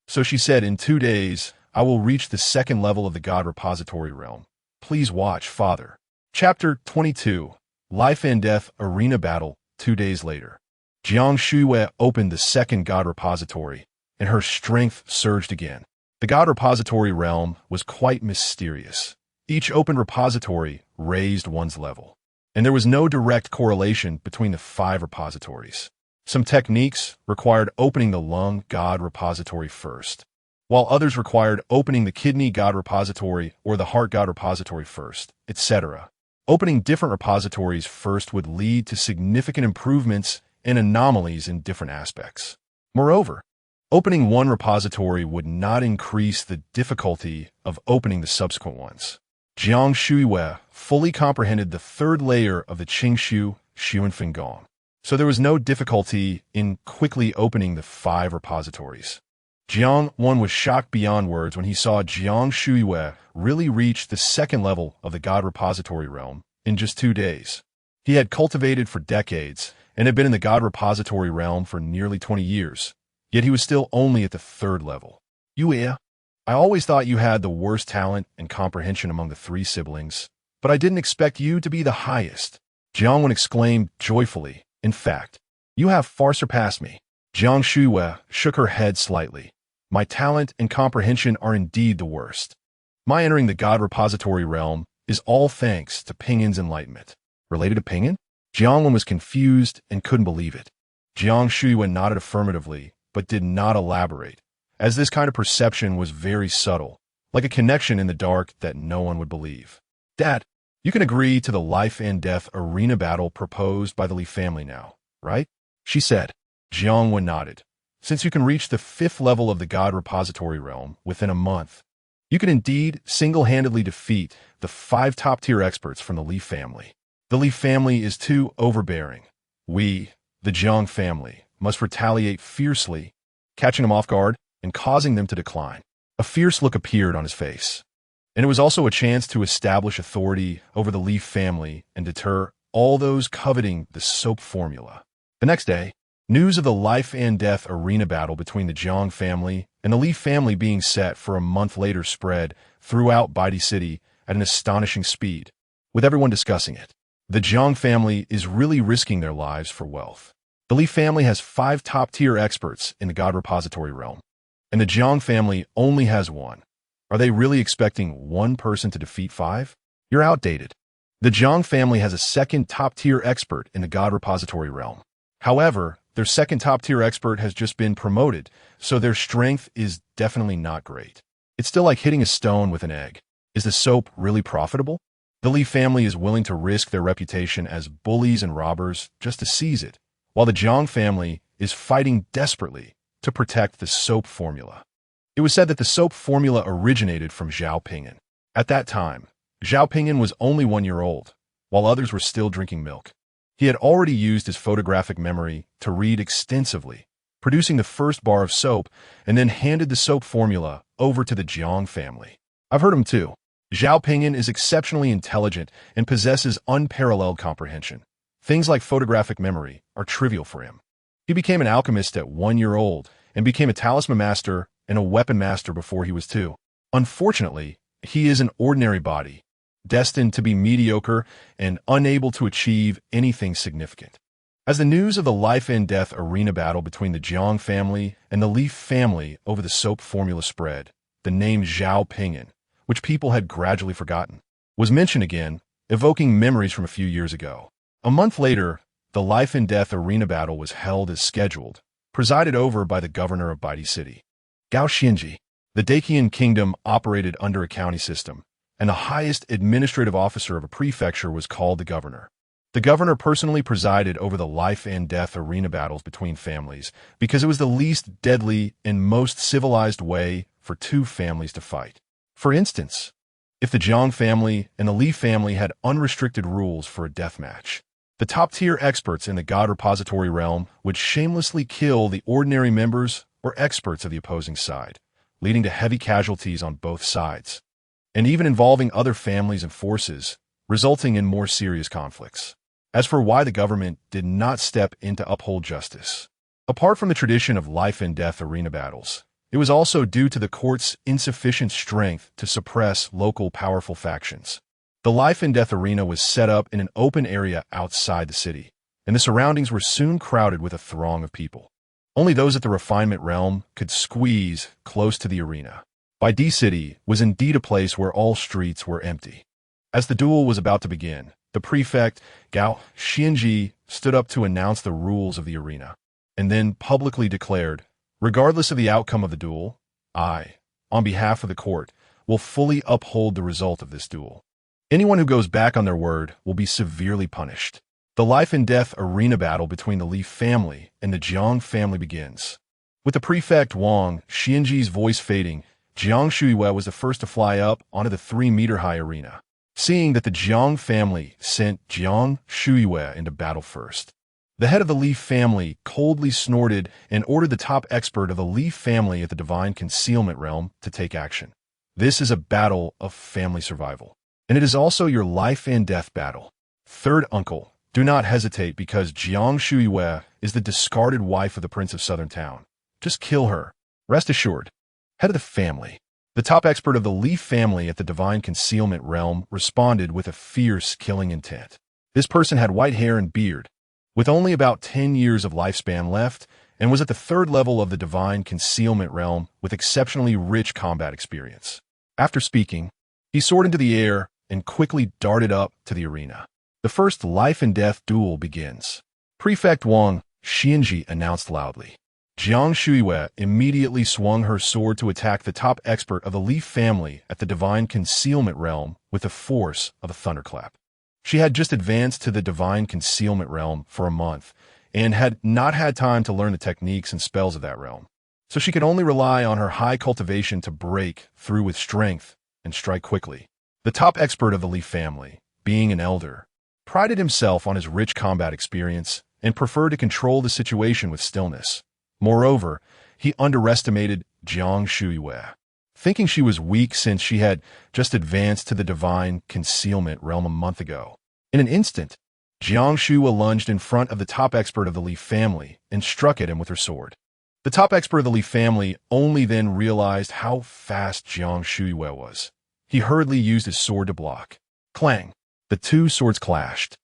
So she said, in 2 days, I will reach the 2nd level of the God Repository realm. Please watch, Father. Chapter 22. Life and Death Arena Battle 2 days later. Jiang Shuiwei opened the 2nd God Repository, and her strength surged again. The God Repository realm was quite mysterious. Each open repository raised one's level, and there was no direct correlation between the 5 repositories. Some techniques required opening the lung God Repository first, while others required opening the kidney God Repository or the heart God Repository first, etc. Opening different repositories first would lead to significant improvements and anomalies in different aspects. Moreover, opening one repository would not increase the difficulty of opening the subsequent ones. Jiang Shuiwei fully comprehended the 3rd layer of the Qingshu Xuanfengong, so there was no difficulty in quickly opening the 5 repositories. Jiang Wen was shocked beyond words when he saw Jiang Shuiwei really reach the 2nd level of the God Repository realm in just 2 days. He had cultivated for decades and had been in the God Repository realm for nearly 20 years, yet he was still only at the 3rd level. Yue, I always thought you had the worst talent and comprehension among the 3 siblings, but I didn't expect you to be the highest. Jiang Wen exclaimed joyfully. In fact, you have far surpassed me. Jiang Shuiwei shook her head slightly. My talent and comprehension are indeed the worst. My entering the God Repository realm is all thanks to Ping'an's enlightenment. Related to Ping'an? Jiang Wen was confused and couldn't believe it. Jiang Shuiwen nodded affirmatively, but did not elaborate, as this kind of perception was very subtle, like a connection in the dark that no one would believe. Dad, you can agree to the life and death arena battle proposed by the Li family now, right? She said. Jiang Wen nodded. Since you can reach the 5th level of the God Repository realm within a month, you can indeed single-handedly defeat the 5 top-tier experts from the Li family. The Li family is too overbearing. We, the Jiang family, must retaliate fiercely, catching them off guard and causing them to decline. A fierce look appeared on his face, and it was also a chance to establish authority over the Li family and deter all those coveting the soap formula. The next day, news of the life and death arena battle between the Jiang family and the Li family being set for a month later spread throughout Baidi City at an astonishing speed, with everyone discussing it. The Jiang family is really risking their lives for wealth. The Li family has 5 top-tier experts in the God Repository realm, and the Jiang family only has 1. Are they really expecting 1 person to defeat 5? You're outdated. The Jiang family has a 2nd top-tier expert in the God Repository realm. However, their 2nd top-tier expert has just been promoted, so their strength is definitely not great. It's still like hitting a stone with an egg. Is the soap really profitable? The Li family is willing to risk their reputation as bullies and robbers just to seize it, while the Jiang family is fighting desperately to protect the soap formula. It was said that the soap formula originated from Zhao Ping'an. At that time, Zhao Ping'an was only 1 year old, while others were still drinking milk. He had already used his photographic memory to read extensively, producing the first bar of soap, and then handed the soap formula over to the Jiang family. I've heard him too. Zhao Ping'an is exceptionally intelligent and possesses unparalleled comprehension. Things like photographic memory are trivial for him. He became an alchemist at 1 year old and became a talisman master and a weapon master before he was 2. Unfortunately, he is an ordinary body, destined to be mediocre and unable to achieve anything significant. As the news of the life and death arena battle between the Jiang family and the Li family over the soap formula spread, the name Zhao Ping'an, which people had gradually forgotten, was mentioned again, evoking memories from a few years ago. A month later, the life and death arena battle was held as scheduled, presided over by the governor of Baidi City. Gao Xianji. The Daqian kingdom operated under a county system, and the highest administrative officer of a prefecture was called the governor. The governor personally presided over the life and death arena battles between families because it was the least deadly and most civilized way for two families to fight. For instance, if the Jiang family and the Li family had unrestricted rules for a death match, the top-tier experts in the God repository realm would shamelessly kill the ordinary members or experts of the opposing side, leading to heavy casualties on both sides, and even involving other families and forces, resulting in more serious conflicts. As for why the government did not step in to uphold justice, apart from the tradition of life and death arena battles, it was also due to the court's insufficient strength to suppress local powerful factions. The life and death arena was set up in an open area outside the city, and the surroundings were soon crowded with a throng of people. Only those at the refinement realm could squeeze close to the arena. Bai Di City was indeed a place where all streets were empty. As the duel was about to begin, the prefect, Gao Xianji, stood up to announce the rules of the arena, and then publicly declared, "Regardless of the outcome of the duel, I, on behalf of the court, will fully uphold the result of this duel. Anyone who goes back on their word will be severely punished." The life and death arena battle between the Li family and the Jiang family begins. With the prefect Wang Xianji's voice fading, Jiang Shuiwei was the first to fly up onto the 3-meter-high arena. Seeing that the Jiang family sent Jiang Shuiwei into battle first, the head of the Li family coldly snorted and ordered the top expert of the Li family at the Divine Concealment Realm to take action. This is a battle of family survival, and it is also your life and death battle. Third uncle, do not hesitate because Jiang Shuiwei is the discarded wife of the Prince of Southern Town. Just kill her. Rest assured. Head of the family. The top expert of the Li family at the Divine Concealment Realm responded with a fierce killing intent. This person had white hair and beard, with only about 10 years of lifespan left, and was at the 3rd level of the Divine Concealment Realm with exceptionally rich combat experience. After speaking, he soared into the air and quickly darted up to the arena. The first life and death duel begins. Prefect Wang Xianji announced loudly. Jiang Shuiwei immediately swung her sword to attack the top expert of the Li family at the Divine Concealment Realm with the force of a thunderclap. She had just advanced to the Divine Concealment Realm for a month and had not had time to learn the techniques and spells of that realm, so she could only rely on her high cultivation to break through with strength and strike quickly. The top expert of the Li family, being an elder, prided himself on his rich combat experience and preferred to control the situation with stillness. Moreover, he underestimated Jiang Shuiwei, thinking she was weak since she had just advanced to the Divine Concealment Realm a month ago. In an instant, Jiang Shuiwei lunged in front of the top expert of the Li family and struck at him with her sword. The top expert of the Li family only then realized how fast Jiang Shuiwei was. He hurriedly used his sword to block. Clang! The two swords clashed,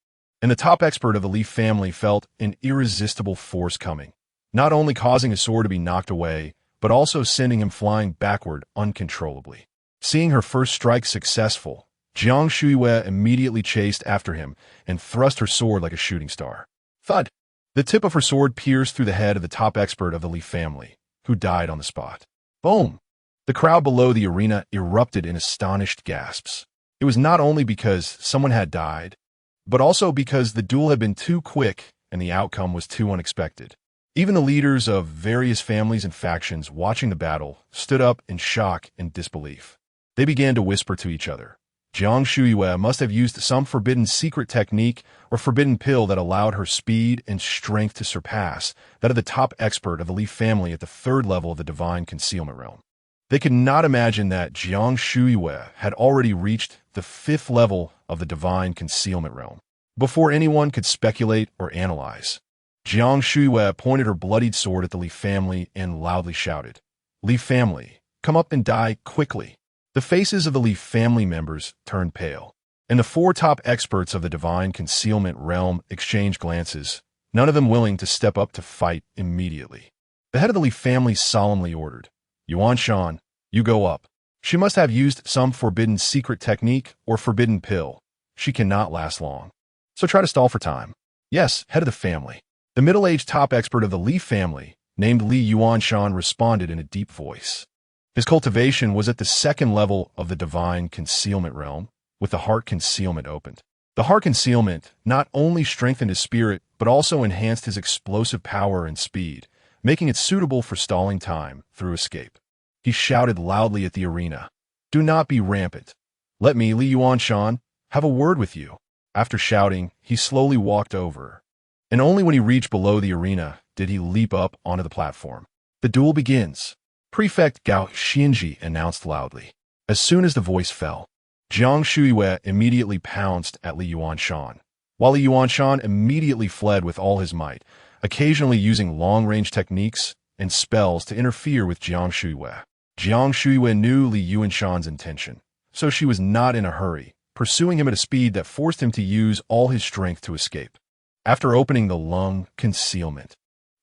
and the top expert of the Li family felt an irresistible force coming, not only causing his sword to be knocked away, but also sending him flying backward uncontrollably. Seeing her first strike successful, Jiang Shuiwei immediately chased after him and thrust her sword like a shooting star. Thud! The tip of her sword pierced through the head of the top expert of the Li family, who died on the spot. Boom! The crowd below the arena erupted in astonished gasps. It was not only because someone had died, but also because the duel had been too quick and the outcome was too unexpected. Even the leaders of various families and factions watching the battle stood up in shock and disbelief. They began to whisper to each other. Jiang Shuiwei must have used some forbidden secret technique or forbidden pill that allowed her speed and strength to surpass that of the top expert of the Li family at the 3rd level of the Divine Concealment Realm. They could not imagine that Jiang Shuiwei had already reached the 5th level of the Divine Concealment Realm. Before anyone could speculate or analyze, Jiang Shuiwei pointed her bloodied sword at the Li family and loudly shouted, "Li family, come up and die quickly." The faces of the Li family members turned pale, and the 4 top experts of the Divine Concealment Realm exchanged glances, none of them willing to step up to fight immediately. The head of the Li family solemnly ordered, "Yuan Shan, you go up." She must have used some forbidden secret technique or forbidden pill. She cannot last long, so try to stall for time. Yes, head of the family. The middle-aged top expert of the Li family, named Li Yuanshan, responded in a deep voice. His cultivation was at the second level of the divine concealment realm, with the heart concealment opened. The heart concealment not only strengthened his spirit, but also enhanced his explosive power and speed, making it suitable for stalling time through escape. He shouted loudly at the arena, "Do not be rampant. Let me, Li Yuanshan, have a word with you." After shouting, he slowly walked over, and only when he reached below the arena did he leap up onto the platform. "The duel begins," Prefect Gao Xianji announced loudly. As soon as the voice fell, Jiang Shuiwei immediately pounced at Li Yuanshan, while Li Yuanshan immediately fled with all his might, occasionally using long-range techniques and spells to interfere with Jiang Shuiwei. Jiang Shuiwei knew Li Yuanshan's intention, so she was not in a hurry, pursuing him at a speed that forced him to use all his strength to escape. After opening the lung concealment,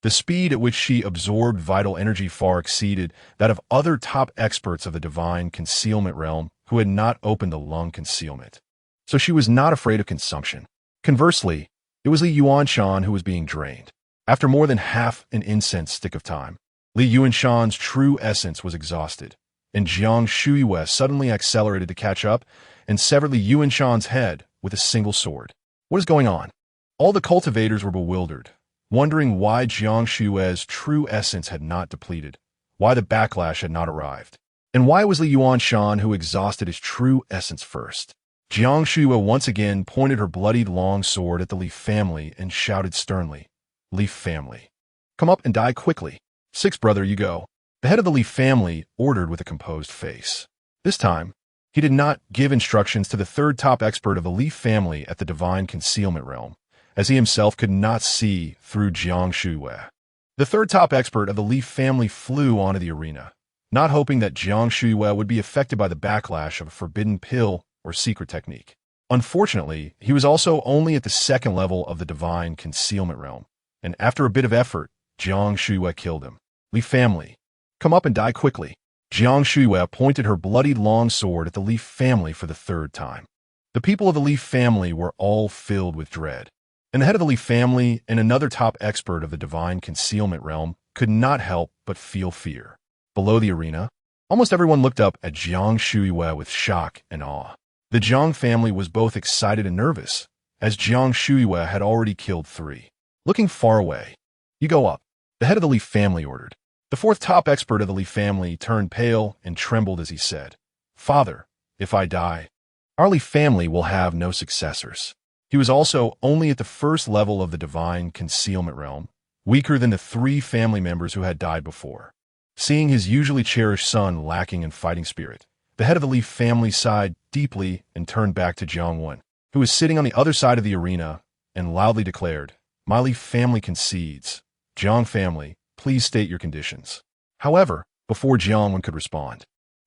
the speed at which she absorbed vital energy far exceeded that of other top experts of the divine concealment realm who had not opened the lung concealment. So she was not afraid of consumption. Conversely, it was Li Yuanshan who was being drained. After more than half an incense stick of time, Li Yuanshan's true essence was exhausted, and Jiang Shuiwei suddenly accelerated to catch up and severed Li Yuanshan's head with a single sword. What is going on? All the cultivators were bewildered, wondering why Jiang Shuiwei's true essence had not depleted, why the backlash had not arrived, and why it was Li Yuanshan who exhausted his true essence first. Jiang Shuiwei once again pointed her bloodied long sword at the Li family and shouted sternly, "Li family, come up and die quickly. Sixth brother, you go." The head of the Li family ordered with a composed face. This time, he did not give instructions to the third top expert of the Li family at the divine concealment realm, as he himself could not see through Jiang Shuiwei. The third top expert of the Li family flew onto the arena, not hoping that Jiang Shuiwei would be affected by the backlash of a forbidden pill or secret technique. Unfortunately, he was also only at the second level of the divine concealment realm, and after a bit of effort, Jiang Shuiwei killed him. "Li family, come up and die quickly." Jiang Shuiwei pointed her bloodied long sword at the Li family for the third time. The people of the Li family were all filled with dread, and the head of the Li family and another top expert of the divine concealment realm could not help but feel fear. Below the arena, almost everyone looked up at Jiang Shuiwei with shock and awe. The Jiang family was both excited and nervous, as Jiang Shuiwei had already killed 3. Looking far away, "You go up," the head of the Li family ordered. The fourth top expert of the Li family turned pale and trembled as he said, "Father, if I die, our Li family will have no successors." He was also only at the first level of the divine concealment realm, weaker than the 3 family members who had died before. Seeing his usually cherished son lacking in fighting spirit, the head of the Li family sighed deeply and turned back to Jiang Wen, who was sitting on the other side of the arena, and loudly declared, "My Li family concedes. Jiang family, please state your conditions." However, before Jiang Wen could respond,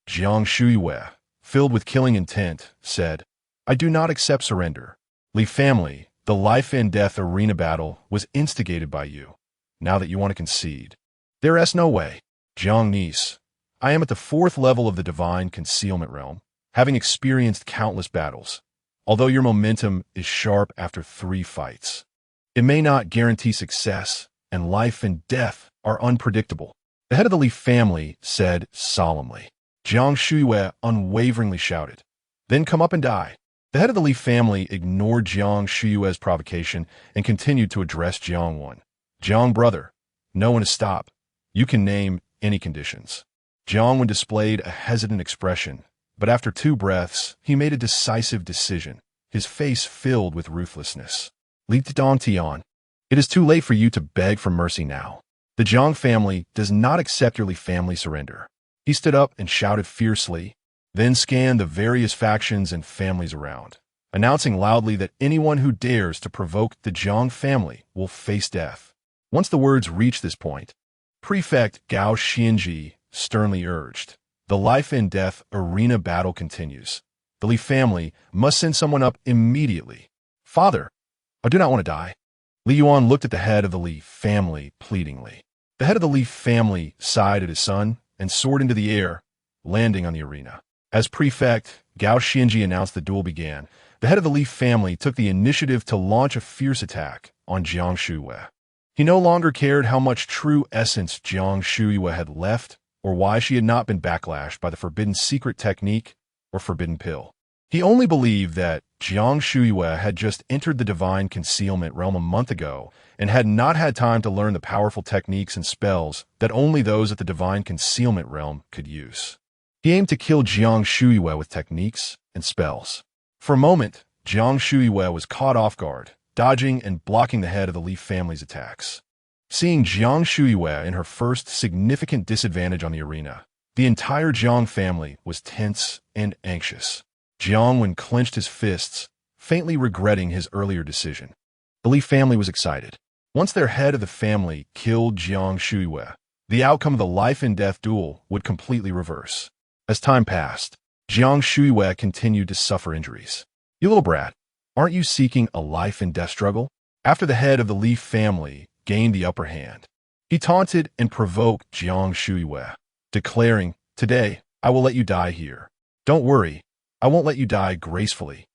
Jiang Shuiwei, filled with killing intent, said, "I do not accept surrender. Li family, the life and death arena battle was instigated by you. Now that you want to concede, there is no way. Jiang niece, I am at the 4th level of the divine concealment realm, having experienced countless battles. Although your momentum is sharp after 3 fights, it may not guarantee success, and life and death are unpredictable." The head of the Li family said solemnly. Jiang Shuiwei unwaveringly shouted, "Then come up and die." The head of the Li family ignored Jiang Shuiwei's provocation and continued to address Jiang Wen. "Jiang brother, no one to stop. You can name any conditions." Jiang Wen displayed a hesitant expression, but after 2 breaths, he made a decisive decision, his face filled with ruthlessness. "Li Dongtian, it is too late for you to beg for mercy now. The Jiang family does not accept your Li family surrender." He stood up and shouted fiercely, then scanned the various factions and families around, announcing loudly that anyone who dares to provoke the Jiang family will face death. Once the words reached this point, Prefect Gao Xianji sternly urged, "The life and death arena battle continues. The Li family must send someone up immediately." "Father, I do not want to die." Li Yuan looked at the head of the Li family pleadingly. The head of the Li family sighed at his son and soared into the air, landing on the arena. As Prefect Gao Xianji announced the duel began, the head of the Li family took the initiative to launch a fierce attack on Jiang Shuiwei. He no longer cared how much true essence Jiang Shuiwa had left or why she had not been backlashed by the forbidden secret technique or forbidden pill. He only believed that Jiang Shuiwa had just entered the divine concealment realm a month ago and had not had time to learn the powerful techniques and spells that only those at the divine concealment realm could use. He aimed to kill Jiang Shuiwa with techniques and spells. For a moment, Jiang Shuiwa was caught off guard, dodging and blocking the head of the Li family's attacks. Seeing Jiang Shuiwa in her first significant disadvantage on the arena, the entire Jiang family was tense and anxious. Jiang Wen clenched his fists, faintly regretting his earlier decision. The Li family was excited. Once their head of the family killed Jiang Shuiwa, the outcome of the life-and-death duel would completely reverse. As time passed, Jiang Shuiwa continued to suffer injuries. "You little brat, aren't you seeking a life-and-death struggle?" After the head of the Li family gained the upper hand, he taunted and provoked Jiang Shuiwa, declaring, "Today, I will let you die here. Don't worry, I won't let you die gracefully.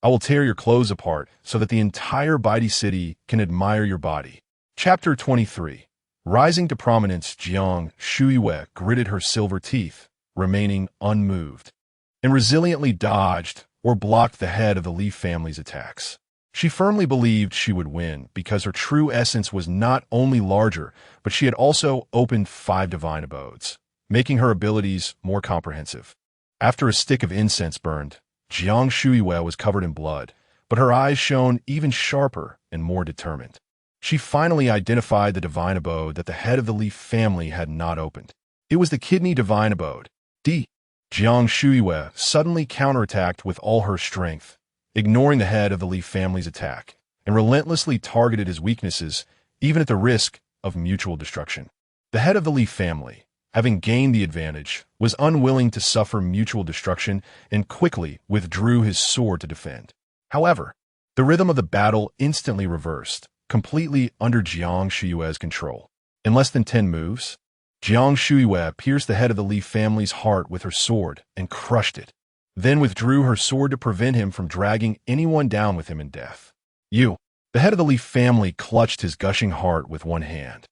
I will tear your clothes apart so that the entire Baidi city can admire your body." Chapter 23. Rising to prominence, Jiang Shuiwa gritted her silver teeth, remaining unmoved, and resiliently dodged or blocked the head of the Li family's attacks. She firmly believed she would win because her true essence was not only larger, but she had also opened 5 divine abodes, making her abilities more comprehensive. After a stick of incense burned, Jiang Shuiwa was covered in blood, but her eyes shone even sharper and more determined. She finally identified the divine abode that the head of the Li family had not opened. It was the kidney divine abode. Jiang Shuiwa suddenly counterattacked with all her strength, ignoring the head of the Li family's attack, and relentlessly targeted his weaknesses, even at the risk of mutual destruction. The head of the Li family, having gained the advantage, was unwilling to suffer mutual destruction and quickly withdrew his sword to defend. However, the rhythm of the battle instantly reversed, completely under Jiang Shuiwa's control. In less than 10 moves, Jiang Shuiwa pierced the head of the Li family's heart with her sword and crushed it, then withdrew her sword to prevent him from dragging anyone down with him in death. "You!" The head of the Li family clutched his gushing heart with one hand,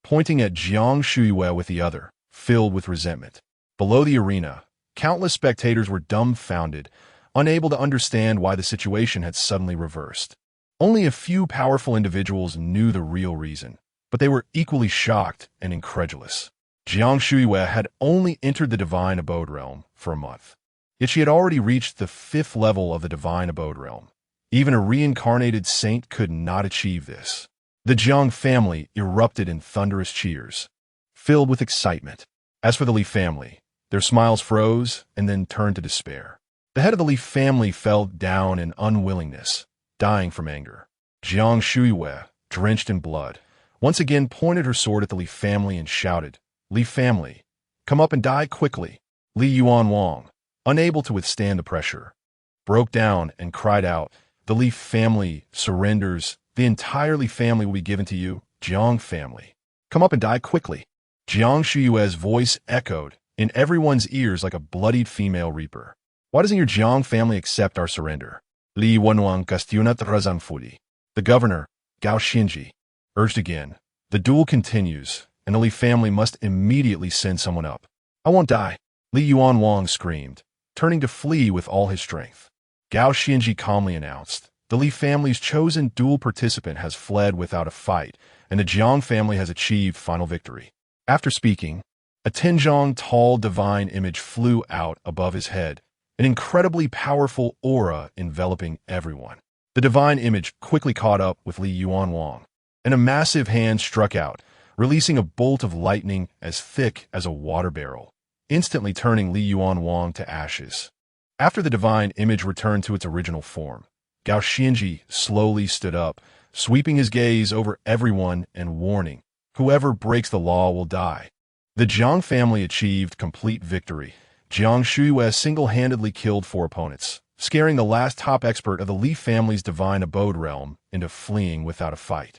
pointing at Jiang Shuiwa with the other, filled with resentment. Below the arena, countless spectators were dumbfounded, unable to understand why the situation had suddenly reversed. Only a few powerful individuals knew the real reason, but they were equally shocked and incredulous. Jiang Shuiwa had only entered the divine abode realm for a month, yet she had already reached the 5th level of the divine abode realm. Even a reincarnated saint could not achieve this. The Jiang family erupted in thunderous cheers, filled with excitement. As for the Li family, their smiles froze and then turned to despair. The head of the Li family fell down in unwillingness, dying from anger. Jiang Shuiwa, drenched in blood, once again pointed her sword at the Li family and shouted, "Li family, come up and die quickly." Li Yuanwang, unable to withstand the pressure, broke down and cried out, "The Li family surrenders. The entire Li family will be given to you, Jiang family. Come up and die quickly." Jiang Shuiwa's voice echoed in everyone's ears like a bloodied female reaper. "Why doesn't your Jiang family accept our surrender?" Li Wenwang Castunat Razanfudi. The governor, Gao Xinji, urged again. "The duel continues, and the Li family must immediately send someone up." "I won't die," Li Yuanwang screamed, turning to flee with all his strength. Gao Xinji calmly announced, "The Li family's chosen duel participant has fled without a fight, and the Jiang family has achieved final victory." After speaking, a Tianzhong tall divine image flew out above his head, an incredibly powerful aura enveloping everyone. The divine image quickly caught up with Li Yuanwang, and a massive hand struck out, releasing a bolt of lightning as thick as a water barrel, instantly turning Li Yuanwang to ashes. After the divine image returned to its original form, Gao Xinji slowly stood up, sweeping his gaze over everyone and warning, "Whoever breaks the law will die." The Jiang family achieved complete victory. Jiang Shuiwa single-handedly killed 4 opponents, scaring the last top expert of the Li family's divine abode realm into fleeing without a fight.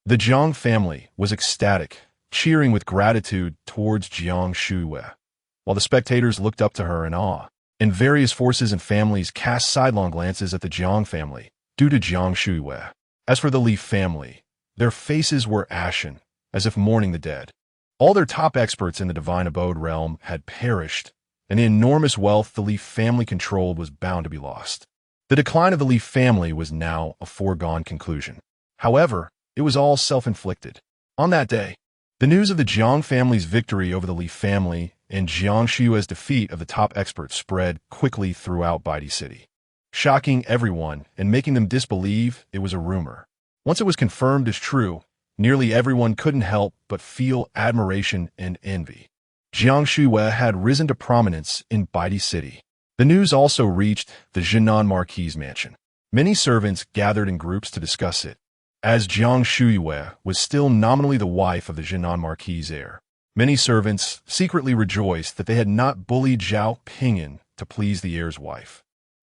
The Jiang family was ecstatic, cheering with gratitude towards Jiang Shuiwa, while the spectators looked up to her in awe, and various forces and families cast sidelong glances at the Jiang family, due to Jiang Shuiwa. As for the Li family, Their faces were ashen, as if mourning the dead. All their top experts in the divine abode realm had perished, and the enormous wealth the Li family controlled was bound to be lost. The decline of the Li family was now a foregone conclusion. However, it was all self-inflicted. On that day, the news of the Jiang family's victory over the Li family and Jiang Shiyue's defeat of the top experts spread quickly throughout Baidi City, shocking everyone and making them disbelieve it was a rumor. Once it was confirmed as true, nearly everyone couldn't help but feel admiration and envy. Jiang Shiyue had risen to prominence in Baidi City. The news also reached the Jinan Marquis mansion. Many servants gathered in groups to discuss it. As Jiang Shiyue was still nominally the wife of the Jinan Marquis' heir, many servants secretly rejoiced that they had not bullied Zhao Ping'an to please the heir's wife.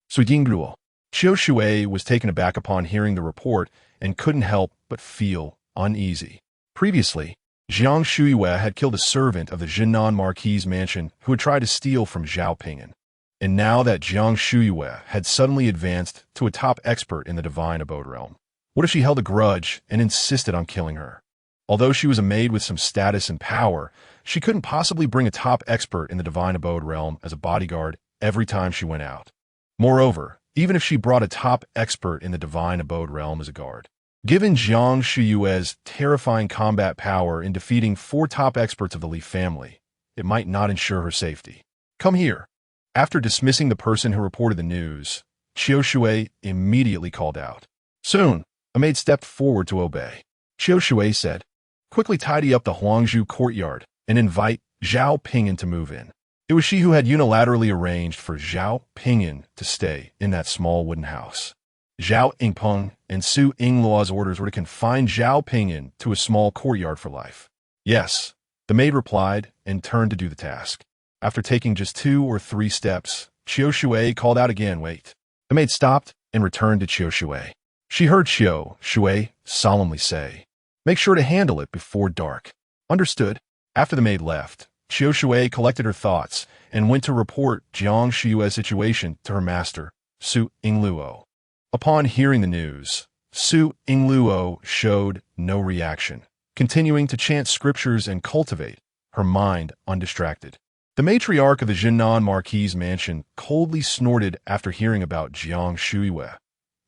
Suidingluo. Qiu Shui was taken aback upon hearing the report and couldn't help but feel uneasy. Previously, Jiang Shiyue had killed a servant of the Jinan Marquis' mansion who had tried to steal from Zhao Ping'an. And now that Jiang Shiyue had suddenly advanced to a top expert in the divine abode realm, what if she held a grudge and insisted on killing her? Although she was a maid with some status and power, she couldn't possibly bring a top expert in the divine abode realm as a bodyguard every time she went out. Moreover, even if she brought a top expert in the divine abode realm as a guard, given Jiang Shiyue's terrifying combat power in defeating 4 top experts of the Li family, it might not ensure her safety. Come here. After dismissing the person who reported the news, Qiu Shui immediately called out. Soon, a maid stepped forward to obey. Qiu Shui said, quickly tidy up the Huangzhou courtyard and invite Zhao Ping'an to move in. It was she who had unilaterally arranged for Zhao Ping'an to stay in that small wooden house. Zhao Yingpeng and Su Yingluo's orders were to confine Zhao Ping'an to a small courtyard for life. Yes, the maid replied and turned to do the task. After taking just 2 or 3 steps, Qiu Shui called out again, wait. The maid stopped and returned to Qiu Shui. She heard Qiu Shui solemnly say, make sure to handle it before dark. Understood. After the maid left, Qiu Shui collected her thoughts and went to report Jiang Shiyue's situation to her master, Su Yingluo. Upon hearing the news, Su Yingluo showed no reaction, continuing to chant scriptures and cultivate, her mind undistracted. The matriarch of the Jinan Marquis' mansion coldly snorted after hearing about Jiang Shiyue.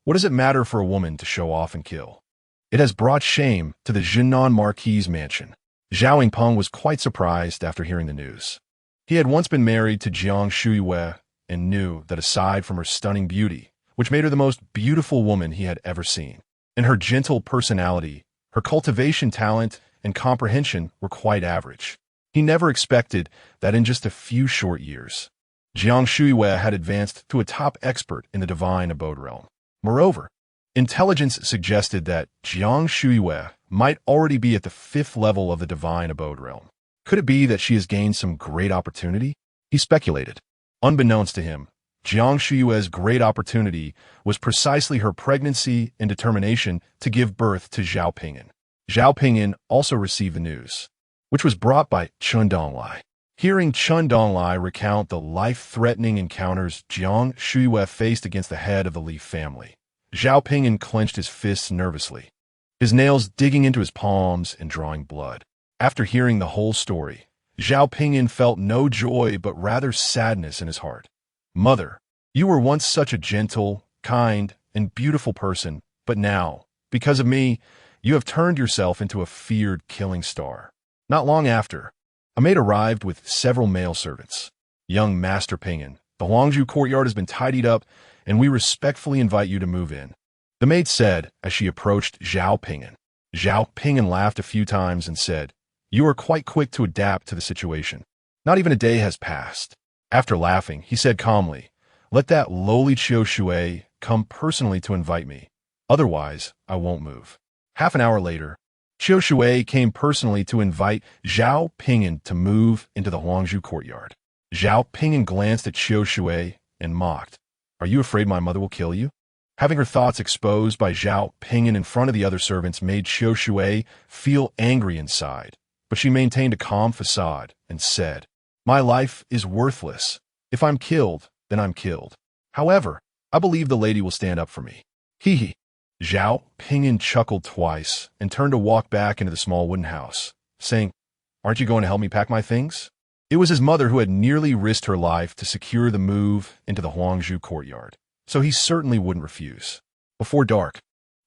What does it matter for a woman to show off and kill? It has brought shame to the Jinan Marquis' mansion. Zhao Yingpeng was quite surprised after hearing the news. He had once been married to Jiang Shiyue and knew that aside from her stunning beauty, which made her the most beautiful woman he had ever seen, and her gentle personality, her cultivation talent and comprehension were quite average. He never expected that in just a few short years, Jiang Shiyue had advanced to a top expert in the divine abode realm. Moreover, intelligence suggested that Jiang Shiyue might already be at the 5th level of the divine abode realm. Could it be that she has gained some great opportunity? He speculated. Unbeknownst to him, Jiang Shiyue's great opportunity was precisely her pregnancy and determination to give birth to Zhao Ping'an. Zhao Ping'an also received the news, which was brought by Chen Donglai. Hearing Chen Donglai recount the life-threatening encounters Jiang Shiyue faced against the head of the Li family, Zhao Ping'an clenched his fists nervously, his nails digging into his palms and drawing blood. After hearing the whole story, Zhao Ping'an felt no joy but rather sadness in his heart. Mother, you were once such a gentle, kind, and beautiful person, but now, because of me, you have turned yourself into a feared killing star. Not long after, a maid arrived with several male servants. Young Master Ping'an, the Huangzhou courtyard has been tidied up, and we respectfully invite you to move in. The maid said as she approached Zhao Ping'an. Zhao Ping'an laughed a few times and said, you are quite quick to adapt to the situation. Not even a day has passed. After laughing, he said calmly, let that lowly Qiu Shui come personally to invite me. Otherwise, I won't move. Half an hour later, Qiu Shui came personally to invite Zhao Ping'an to move into the Huangzhou courtyard. Zhao Ping'an glanced at Qiu Shui and mocked, are you afraid my mother will kill you? Having her thoughts exposed by Zhao Ping'an in front of the other servants made Qiu Shui feel angry inside, but she maintained a calm facade and said, my life is worthless. If I'm killed, then I'm killed. However, I believe the lady will stand up for me. Hee hee. Zhao Ping'an chuckled twice and turned to walk back into the small wooden house, saying, "Aren't you going to help me pack my things?" It was his mother who had nearly risked her life to secure the move into the Huangzhou courtyard, so he certainly wouldn't refuse. Before dark,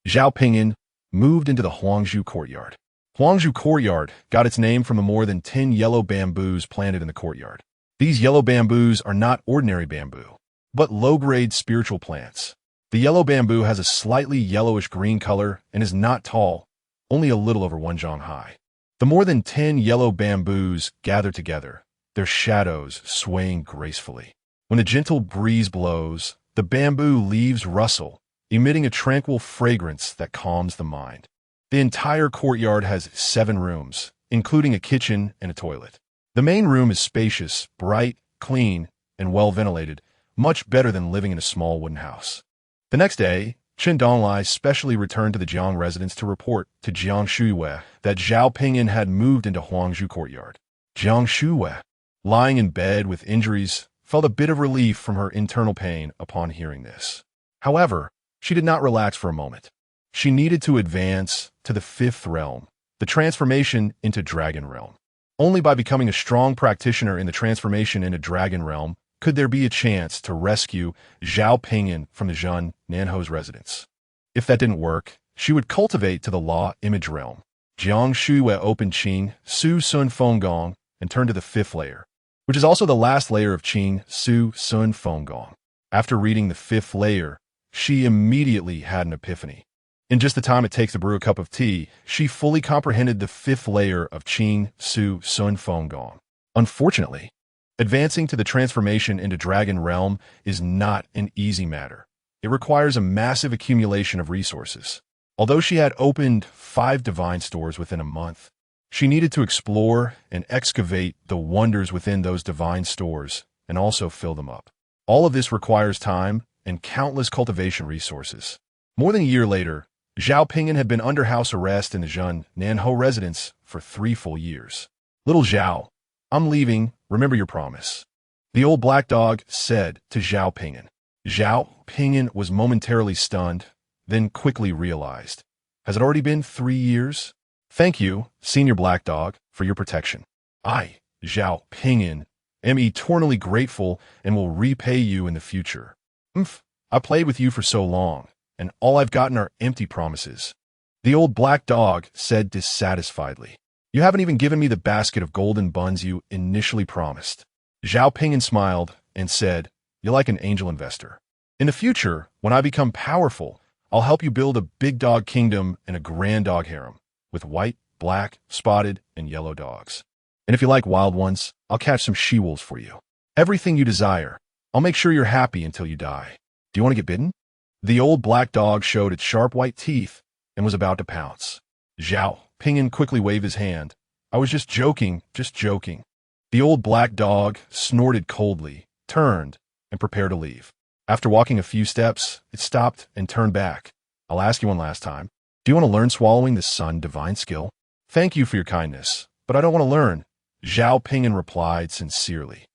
Zhao Ping'an moved into the Huangzhou courtyard. Huangzhou courtyard got its name from the more than 10 yellow bamboos planted in the courtyard. These yellow bamboos are not ordinary bamboo, but low-grade spiritual plants. The yellow bamboo has a slightly yellowish-green color and is not tall, only a little over 1 zhang high. The more than 10 yellow bamboos gather together, their shadows swaying gracefully. When a gentle breeze blows, the bamboo leaves rustle, emitting a tranquil fragrance that calms the mind. The entire courtyard has 7 rooms, including a kitchen and a toilet. The main room is spacious, bright, clean, and well-ventilated, much better than living in a small wooden house. The next day, Chen Donglai specially returned to the Jiang residence to report to Jiang Shuiwei that Zhao Ping'an had moved into Huangzhou courtyard. Jiang Shuiwei, lying in bed with injuries, felt a bit of relief from her internal pain upon hearing this. However, she did not relax for a moment. She needed to advance to the 5th realm, the transformation into Dragon Realm. Only by becoming a strong practitioner in the transformation into Dragon Realm could there be a chance to rescue Zhao Ping'an from the Zhen Nanho's residence. If that didn't work, she would cultivate to the Law Image Realm. Jiang Shuiwei opened Qing Su Sun Fenggong and turned to the 5th layer, which is also the last layer of Qing Su Sun Fenggong. After reading the 5th layer, she immediately had an epiphany. In just the time it takes to brew a cup of tea, she fully comprehended the 5th layer of Qing Su Sun Fenggong. Unfortunately, advancing to the transformation into Dragon Realm is not an easy matter. It requires a massive accumulation of resources. Although she had opened 5 divine stores within a month, she needed to explore and excavate the wonders within those divine stores and also fill them up. All of this requires time and countless cultivation resources. More than a year later, Zhao Ping'an had been under house arrest in the Zhen Nanho residence for 3 full years. "Little Zhao, I'm leaving, remember your promise," the old black dog said to Zhao Ping'an. Zhao Ping'an was momentarily stunned, then quickly realized, "Has it already been 3 years? Thank you, Senior Black Dog, for your protection. I, Zhao Ping'an, am eternally grateful and will repay you in the future. I played with you for so long, and all I've gotten are empty promises," the old black dog said dissatisfiedly. "You haven't even given me the basket of golden buns you initially promised." Zhao Ping'an smiled and said, "You're like an angel investor. In the future, when I become powerful, I'll help you build a big dog kingdom and a grand dog harem, with white, black, spotted, and yellow dogs. And if you like wild ones, I'll catch some she-wolves for you. Everything you desire. I'll make sure you're happy until you die. Do you want to get bitten?" The old black dog showed its sharp white teeth and was about to pounce. Zhao Ping'an quickly waved his hand. "I was just joking, just joking." The old black dog snorted coldly, turned, and prepared to leave. After walking a few steps, it stopped and turned back. "I'll ask you one last time. Do you want to learn swallowing the sun divine skill?" "Thank you for your kindness, but I don't want to learn," Zhao Ping'an replied sincerely.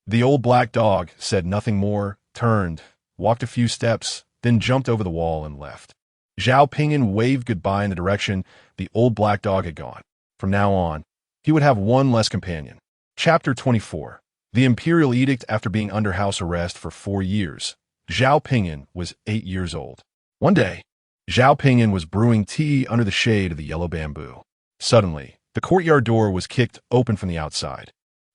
The old black dog said nothing more, turned, walked a few steps, then jumped over the wall and left. Zhao Ping'an waved goodbye in the direction the old black dog had gone. From now on, he would have one less companion. Chapter 24. The Imperial Edict. After being under house arrest for 4 years, Zhao Ping'an was 8 years old. One day, Zhao Ping'an was brewing tea under the shade of the yellow bamboo. Suddenly, the courtyard door was kicked open from the outside.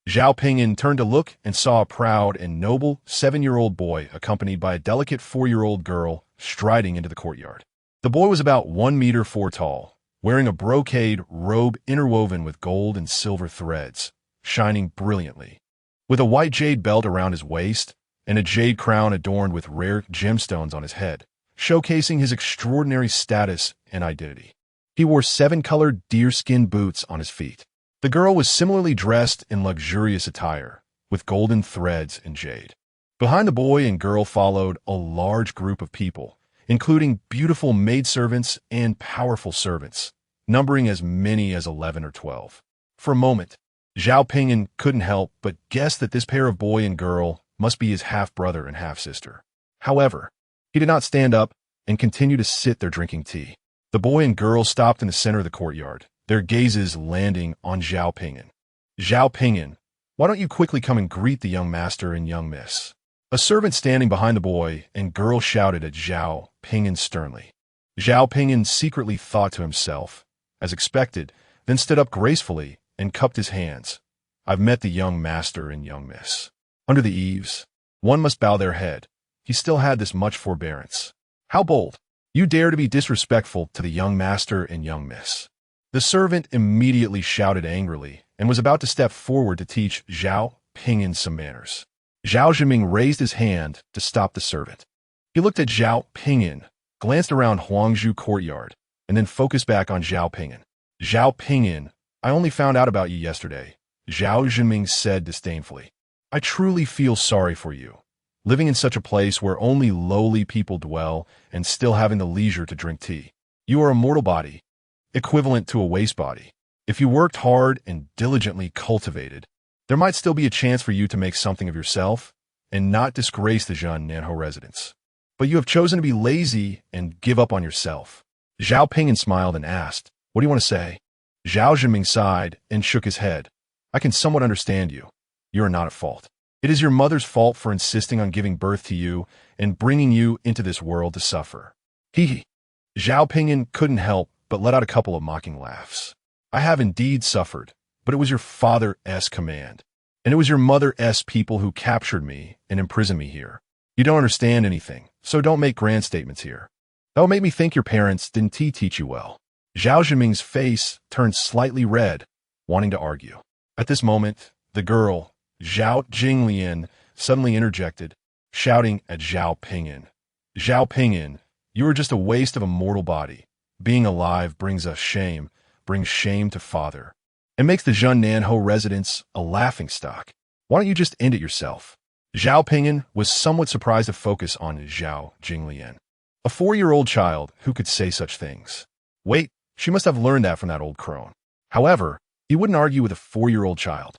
Zhao Ping'an turned to look and saw a proud and noble 7-year-old boy accompanied by a delicate 4-year-old girl striding into the courtyard. The boy was about 1 meter 4 tall, wearing a brocade robe interwoven with gold and silver threads, shining brilliantly. With a white jade belt around his waist and a jade crown adorned with rare gemstones on his head, showcasing his extraordinary status and identity. He wore 7-colored deerskin boots on his feet. The girl was similarly dressed in luxurious attire, with golden threads and jade. Behind the boy and girl followed a large group of people, including beautiful maidservants and powerful servants, numbering as many as 11 or 12. For a moment, Zhao Ping'an couldn't help but guess that this pair of boy and girl must be his half-brother and half-sister. However, he did not stand up and continued to sit there drinking tea. The boy and girl stopped in the center of the courtyard, their gazes landing on Zhao Ping'an. Zhao Ping'an, why don't you quickly come and greet the young master and young miss? A servant standing behind the boy and girl shouted at Zhao Ping'an sternly. Zhao Ping'an secretly thought to himself, as expected, then stood up gracefully and cupped his hands. I've met the young master and young miss. Under the eaves, one must bow their head. He still had this much forbearance. How bold! You dare to be disrespectful to the young master and young miss. The servant immediately shouted angrily and was about to step forward to teach Zhao Ping'an some manners. Zhao Zhiming raised his hand to stop the servant. He looked at Zhao Ping'an, glanced around Huangzhou courtyard, and then focused back on Zhao Ping'an. Zhao Ping'an, I only found out about you yesterday, Zhao Zhiming said disdainfully. I truly feel sorry for you, living in such a place where only lowly people dwell and still having the leisure to drink tea. You are a mortal body, equivalent to a waste body. If you worked hard and diligently cultivated, there might still be a chance for you to make something of yourself and not disgrace the Zhang residents. But you have chosen to be lazy and give up on yourself. Zhao Ping'an smiled and asked, what do you want to say? Zhao Zhiming sighed and shook his head. I can somewhat understand you. You are not at fault. It is your mother's fault for insisting on giving birth to you and bringing you into this world to suffer. Hee. Zhao Ping'an couldn't help but let out a couple of mocking laughs. I have indeed suffered, but it was your father's command. And it was your mother's people who captured me and imprisoned me here. You don't understand anything, so don't make grand statements here. That will make me think your parents didn't teach you well. Zhao Zhiming's face turned slightly red, wanting to argue. At this moment, the girl, Zhao Jinglian, suddenly interjected, shouting at Zhao Ping'an. Zhao Ping'an, you are just a waste of a mortal body. Being alive brings us shame, brings shame to father, and makes the Zhang residents a laughingstock. Why don't you just end it yourself? Zhao Ping'an was somewhat surprised to focus on Zhao Jinglian, a 4-year-old child who could say such things. Wait, she must have learned that from that old crone. However, he wouldn't argue with a 4-year-old child.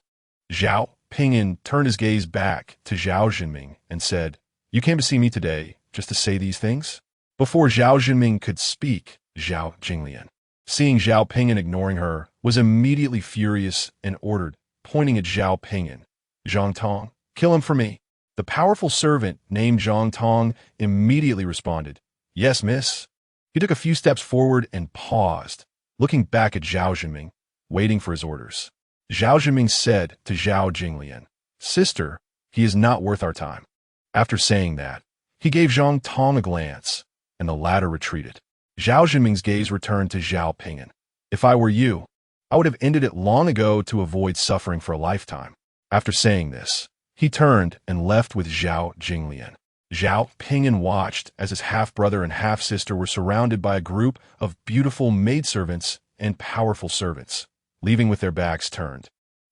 Zhao Ping'an turned his gaze back to Zhao Zhiming and said, you came to see me today just to say these things? Before Zhao Zhiming could speak, Zhao Jinglian, seeing Zhao Ping'an ignoring her, was immediately furious and ordered, pointing at Zhao Ping'an, Zhang Tong, kill him for me. The powerful servant named Zhang Tong immediately responded, yes, miss. He took a few steps forward and paused, looking back at Zhao Zhiming, waiting for his orders. Zhao Zhiming said to Zhao Jinglian, sister, he is not worth our time. After saying that, he gave Zhang Tong a glance, and the latter retreated. Zhao Zhiming's gaze returned to Zhao Ping'an. If I were you, I would have ended it long ago to avoid suffering for a lifetime. After saying this, he turned and left with Zhao Jinglian. Zhao Ping'an watched as his half-brother and half-sister were surrounded by a group of beautiful maidservants and powerful servants, leaving with their backs turned,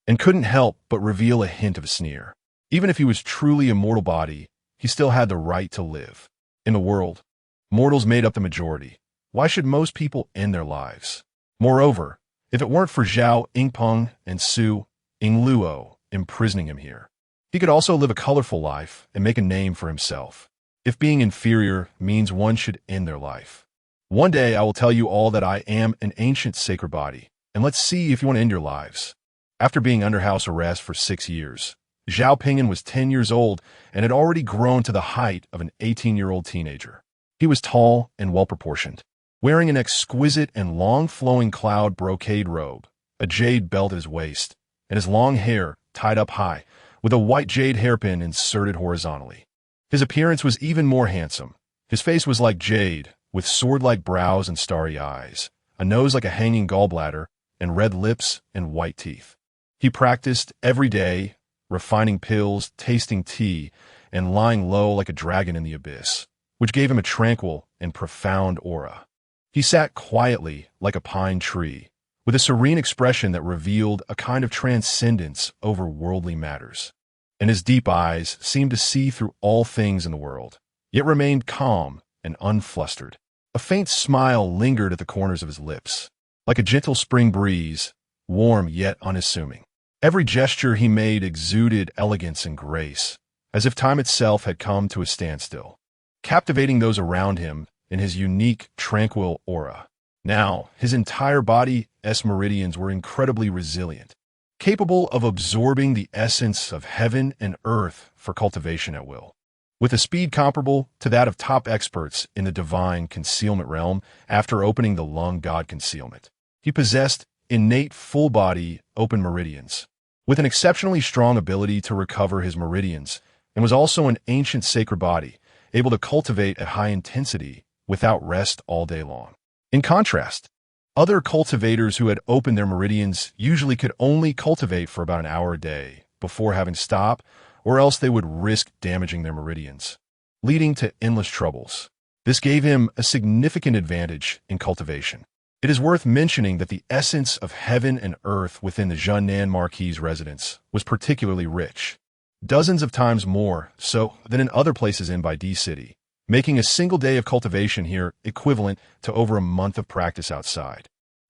and couldn't help but reveal a hint of a sneer. Even if he was truly a mortal body, he still had the right to live. In the world, mortals made up the majority. Why should most people end their lives? Moreover, if it weren't for Zhao Yingpeng and Su Yingluo imprisoning him here, he could also live a colorful life and make a name for himself. If being inferior means one should end their life. One day I will tell you all that I am an ancient sacred body, and let's see if you want to end your lives. After being under house arrest for 6 years, Zhao Ping'an was 10 years old and had already grown to the height of an 18-year-old teenager. He was tall and well-proportioned, wearing an exquisite and long-flowing cloud brocade robe, a jade belt at his waist, and his long hair tied up high, with a white jade hairpin inserted horizontally. His appearance was even more handsome. His face was like jade, with sword-like brows and starry eyes, a nose like a hanging gallbladder, and red lips and white teeth. He practiced every day, refining pills, tasting tea, and lying low like a dragon in the abyss, which gave him a tranquil and profound aura. He sat quietly like a pine tree, with a serene expression that revealed a kind of transcendence over worldly matters, and his deep eyes seemed to see through all things in the world, yet remained calm and unflustered. A faint smile lingered at the corners of his lips, like a gentle spring breeze, warm yet unassuming. Every gesture he made exuded elegance and grace, as if time itself had come to a standstill. Captivating those around him, in his unique, tranquil aura. Now, his entire body's meridians were incredibly resilient, capable of absorbing the essence of heaven and earth for cultivation at will. With a speed comparable to that of top experts in the divine concealment realm after opening the lung god concealment, he possessed innate full-body open meridians, with an exceptionally strong ability to recover his meridians, and was also an ancient sacred body, able to cultivate at high intensity without rest all day long. In contrast, other cultivators who had opened their meridians usually could only cultivate for about an hour a day before having to stop, or else they would risk damaging their meridians, leading to endless troubles. This gave him a significant advantage in cultivation. It is worth mentioning that the essence of heaven and earth within the Zhunnan Marquis residence was particularly rich, dozens of times more so than in other places in D City, making a single day of cultivation here equivalent to over a month of practice outside.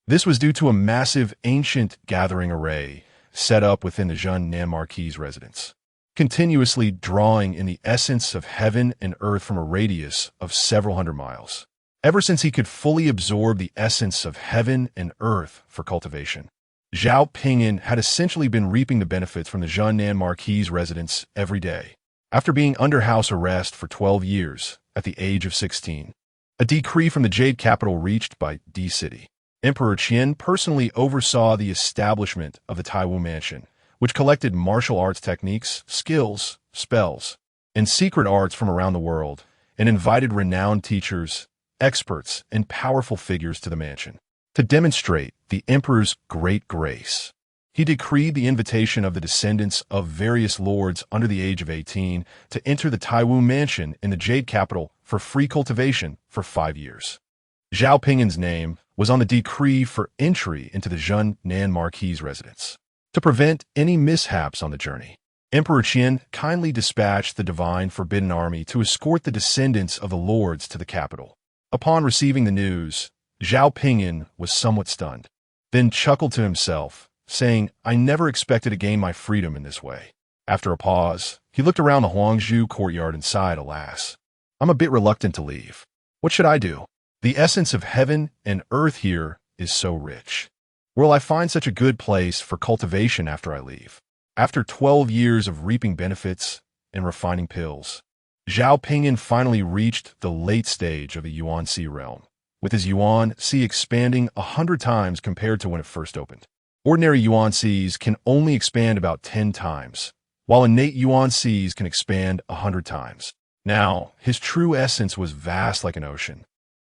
This was due to a massive ancient gathering array set up within the Zhunnan Marquis residence, continuously drawing in the essence of heaven and earth from a radius of several hundred miles, ever since he could fully absorb the essence of heaven and earth for cultivation. Zhao Ping'an had essentially been reaping the benefits from the Zhunnan Marquis residence every day, after being under house arrest for 12 years at the age of 16. A decree from the Jade capital reached by D City. Emperor Qian personally oversaw the establishment of the Taiwu Mansion, which collected martial arts techniques, skills, spells, and secret arts from around the world, and invited renowned teachers, experts, and powerful figures to the mansion to demonstrate the emperor's great grace. He decreed the invitation of the descendants of various lords under the age of 18 to enter the Taiwu Mansion in the Jade capital for free cultivation for 5 years. Zhao Ping'an's name was on the decree for entry into the Zhunnan Marquis residence. To prevent any mishaps on the journey, Emperor Qian kindly dispatched the divine forbidden army to escort the descendants of the lords to the capital. Upon receiving the news, Zhao Ping'an was somewhat stunned, then chuckled to himself, saying, "I never expected to gain my freedom in this way." After a pause, he looked around the Huangzhou courtyard and sighed, "Alas, I'm a bit reluctant to leave. What should I do? The essence of heaven and earth here is so rich. Will I find such a good place for cultivation after I leave?" After 12 years of reaping benefits and refining pills, Zhao Ping'an finally reached the late stage of the Yuan Sea realm, with his Yuan Sea expanding 100 times compared to when it first opened. Ordinary Yuan Seas can only expand about 10 times, while innate Yuan Seas can expand 100 times. Now, his true essence was vast like an ocean,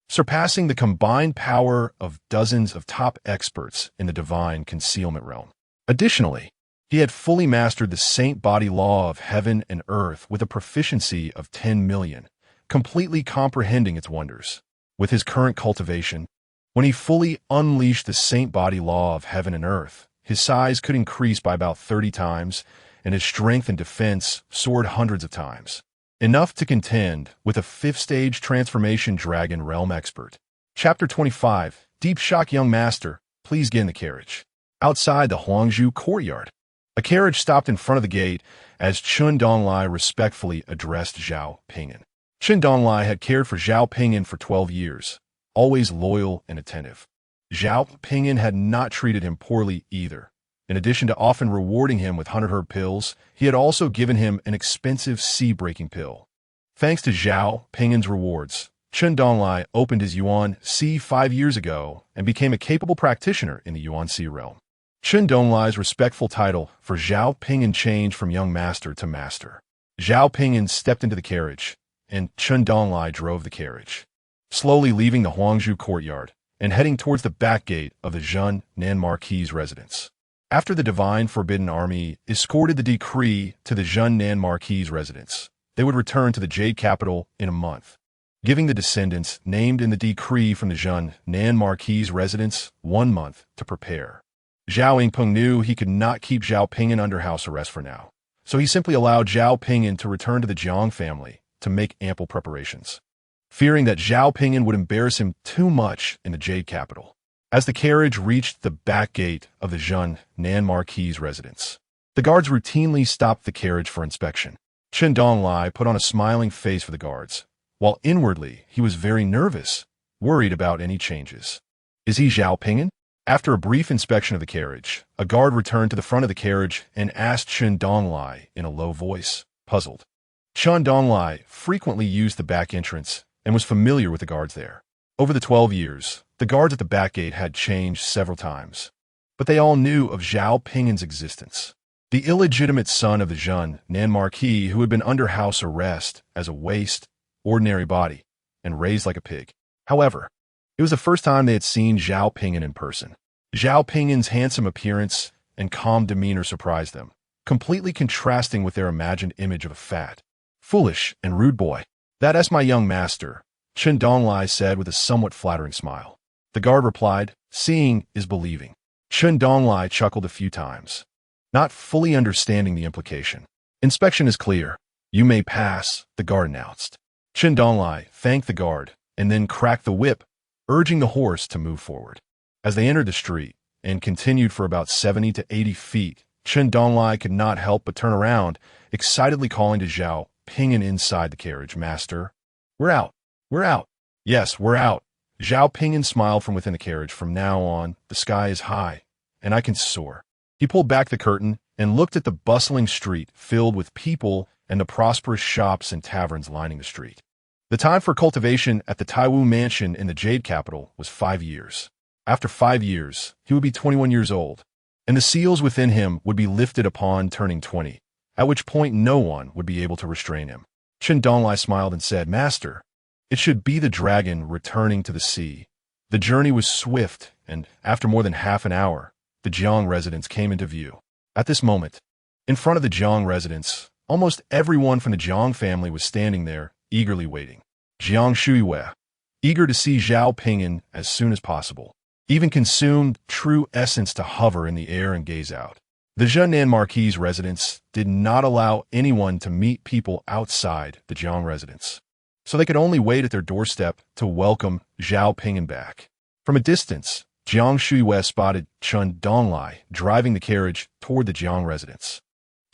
surpassing the combined power of dozens of top experts in the divine concealment realm. Additionally, he had fully mastered the saint body law of heaven and earth with a proficiency of 10 million, completely comprehending its wonders. With his current cultivation, when he fully unleashed the saint body law of heaven and earth, his size could increase by about 30 times, and his strength and defense soared hundreds of times, enough to contend with a 5th-stage transformation dragon realm expert. Chapter 25, Deep Shock Young Master, please get in the carriage. Outside the Huangzhou courtyard, a carriage stopped in front of the gate as Chun Donglai respectfully addressed Zhao Ping'an. Chun Donglai had cared for Zhao Ping'an for 12 years, always loyal and attentive. Zhao Ping'an had not treated him poorly either. In addition to often rewarding him with 100 herb pills, he had also given him an expensive sea-breaking pill. Thanks to Zhao Ping'an's rewards, Chun Donglai opened his Yuan Sea 5 years ago and became a capable practitioner in the Yuan Sea realm. Chun Donglai's respectful title for Zhao Ping'an changed from young master to master. Zhao Ping'an stepped into the carriage, and Chun Donglai drove the carriage, slowly leaving the Huangzhou courtyard and heading towards the back gate of the Zhunnan Marquis residence. After the divine forbidden army escorted the decree to the Zhunnan Marquis residence, they would return to the Jade capital in a month, giving the descendants named in the decree from the Zhunnan Marquis residence 1 month to prepare. Zhao Yingpeng knew he could not keep Zhao Ping'an under house arrest for now, so he simply allowed Zhao Ping'an to return to the Jiang family to make ample preparations, fearing that Zhao Ping'an would embarrass him too much in the Jade capital. As the carriage reached the back gate of the Zhunnan Marquis residence, the guards routinely stopped the carriage for inspection. Chun Donglai put on a smiling face for the guards, while inwardly he was very nervous, worried about any changes. Is he Zhao Ping'an? After a brief inspection of the carriage, a guard returned to the front of the carriage and asked Chen Donglai in a low voice, puzzled. Chen Donglai frequently used the back entrance and was familiar with the guards there. Over the 12 years, the guards at the back gate had changed several times, but they all knew of Zhao Ping'an's existence. The illegitimate son of the Zhun Nan Marquis who had been under house arrest as a waste, ordinary body, and raised like a pig. However, it was the first time they had seen Zhao Ping'an in person. Zhao Ping'an's handsome appearance and calm demeanor surprised them, completely contrasting with their imagined image of a fat, foolish, and rude boy. "That's my young master," Chen Donglai said with a somewhat flattering smile. The guard replied, "Seeing is believing." Chen Donglai chuckled a few times, not fully understanding the implication. "Inspection is clear. You may pass," the guard announced. Chen Donglai thanked the guard and then cracked the whip, urging the horse to move forward. As they entered the street and continued for about 70 to 80 feet, Chen Donglai could not help but turn around, excitedly calling to Zhao Ping'an inside the carriage, "Master, we're out. We're out." "Yes, we're out." Zhao Ping'an smiled from within the carriage. "From now on, the sky is high, and I can soar." He pulled back the curtain and looked at the bustling street filled with people and the prosperous shops and taverns lining the street. The time for cultivation at the Taiwu mansion in the Jade capital was 5 years. After 5 years, he would be 21 years old, and the seals within him would be lifted upon turning 20, at which point no one would be able to restrain him. Chen Donglai smiled and said, "Master, it should be the dragon returning to the sea." The journey was swift, and after more than half an hour, the Jiang residence came into view. At this moment, in front of the Jiang residence, almost everyone from the Jiang family was standing there, eagerly waiting. Jiang Shuiwei, eager to see Zhao Ping'an as soon as possible, even consumed true essence to hover in the air and gaze out. The Zhenan Marquis residence did not allow anyone to meet people outside the Jiang residence, so they could only wait at their doorstep to welcome Zhao Ping'an back. From a distance, Jiang Shuiwei spotted Chen Donglai driving the carriage toward the Jiang residence.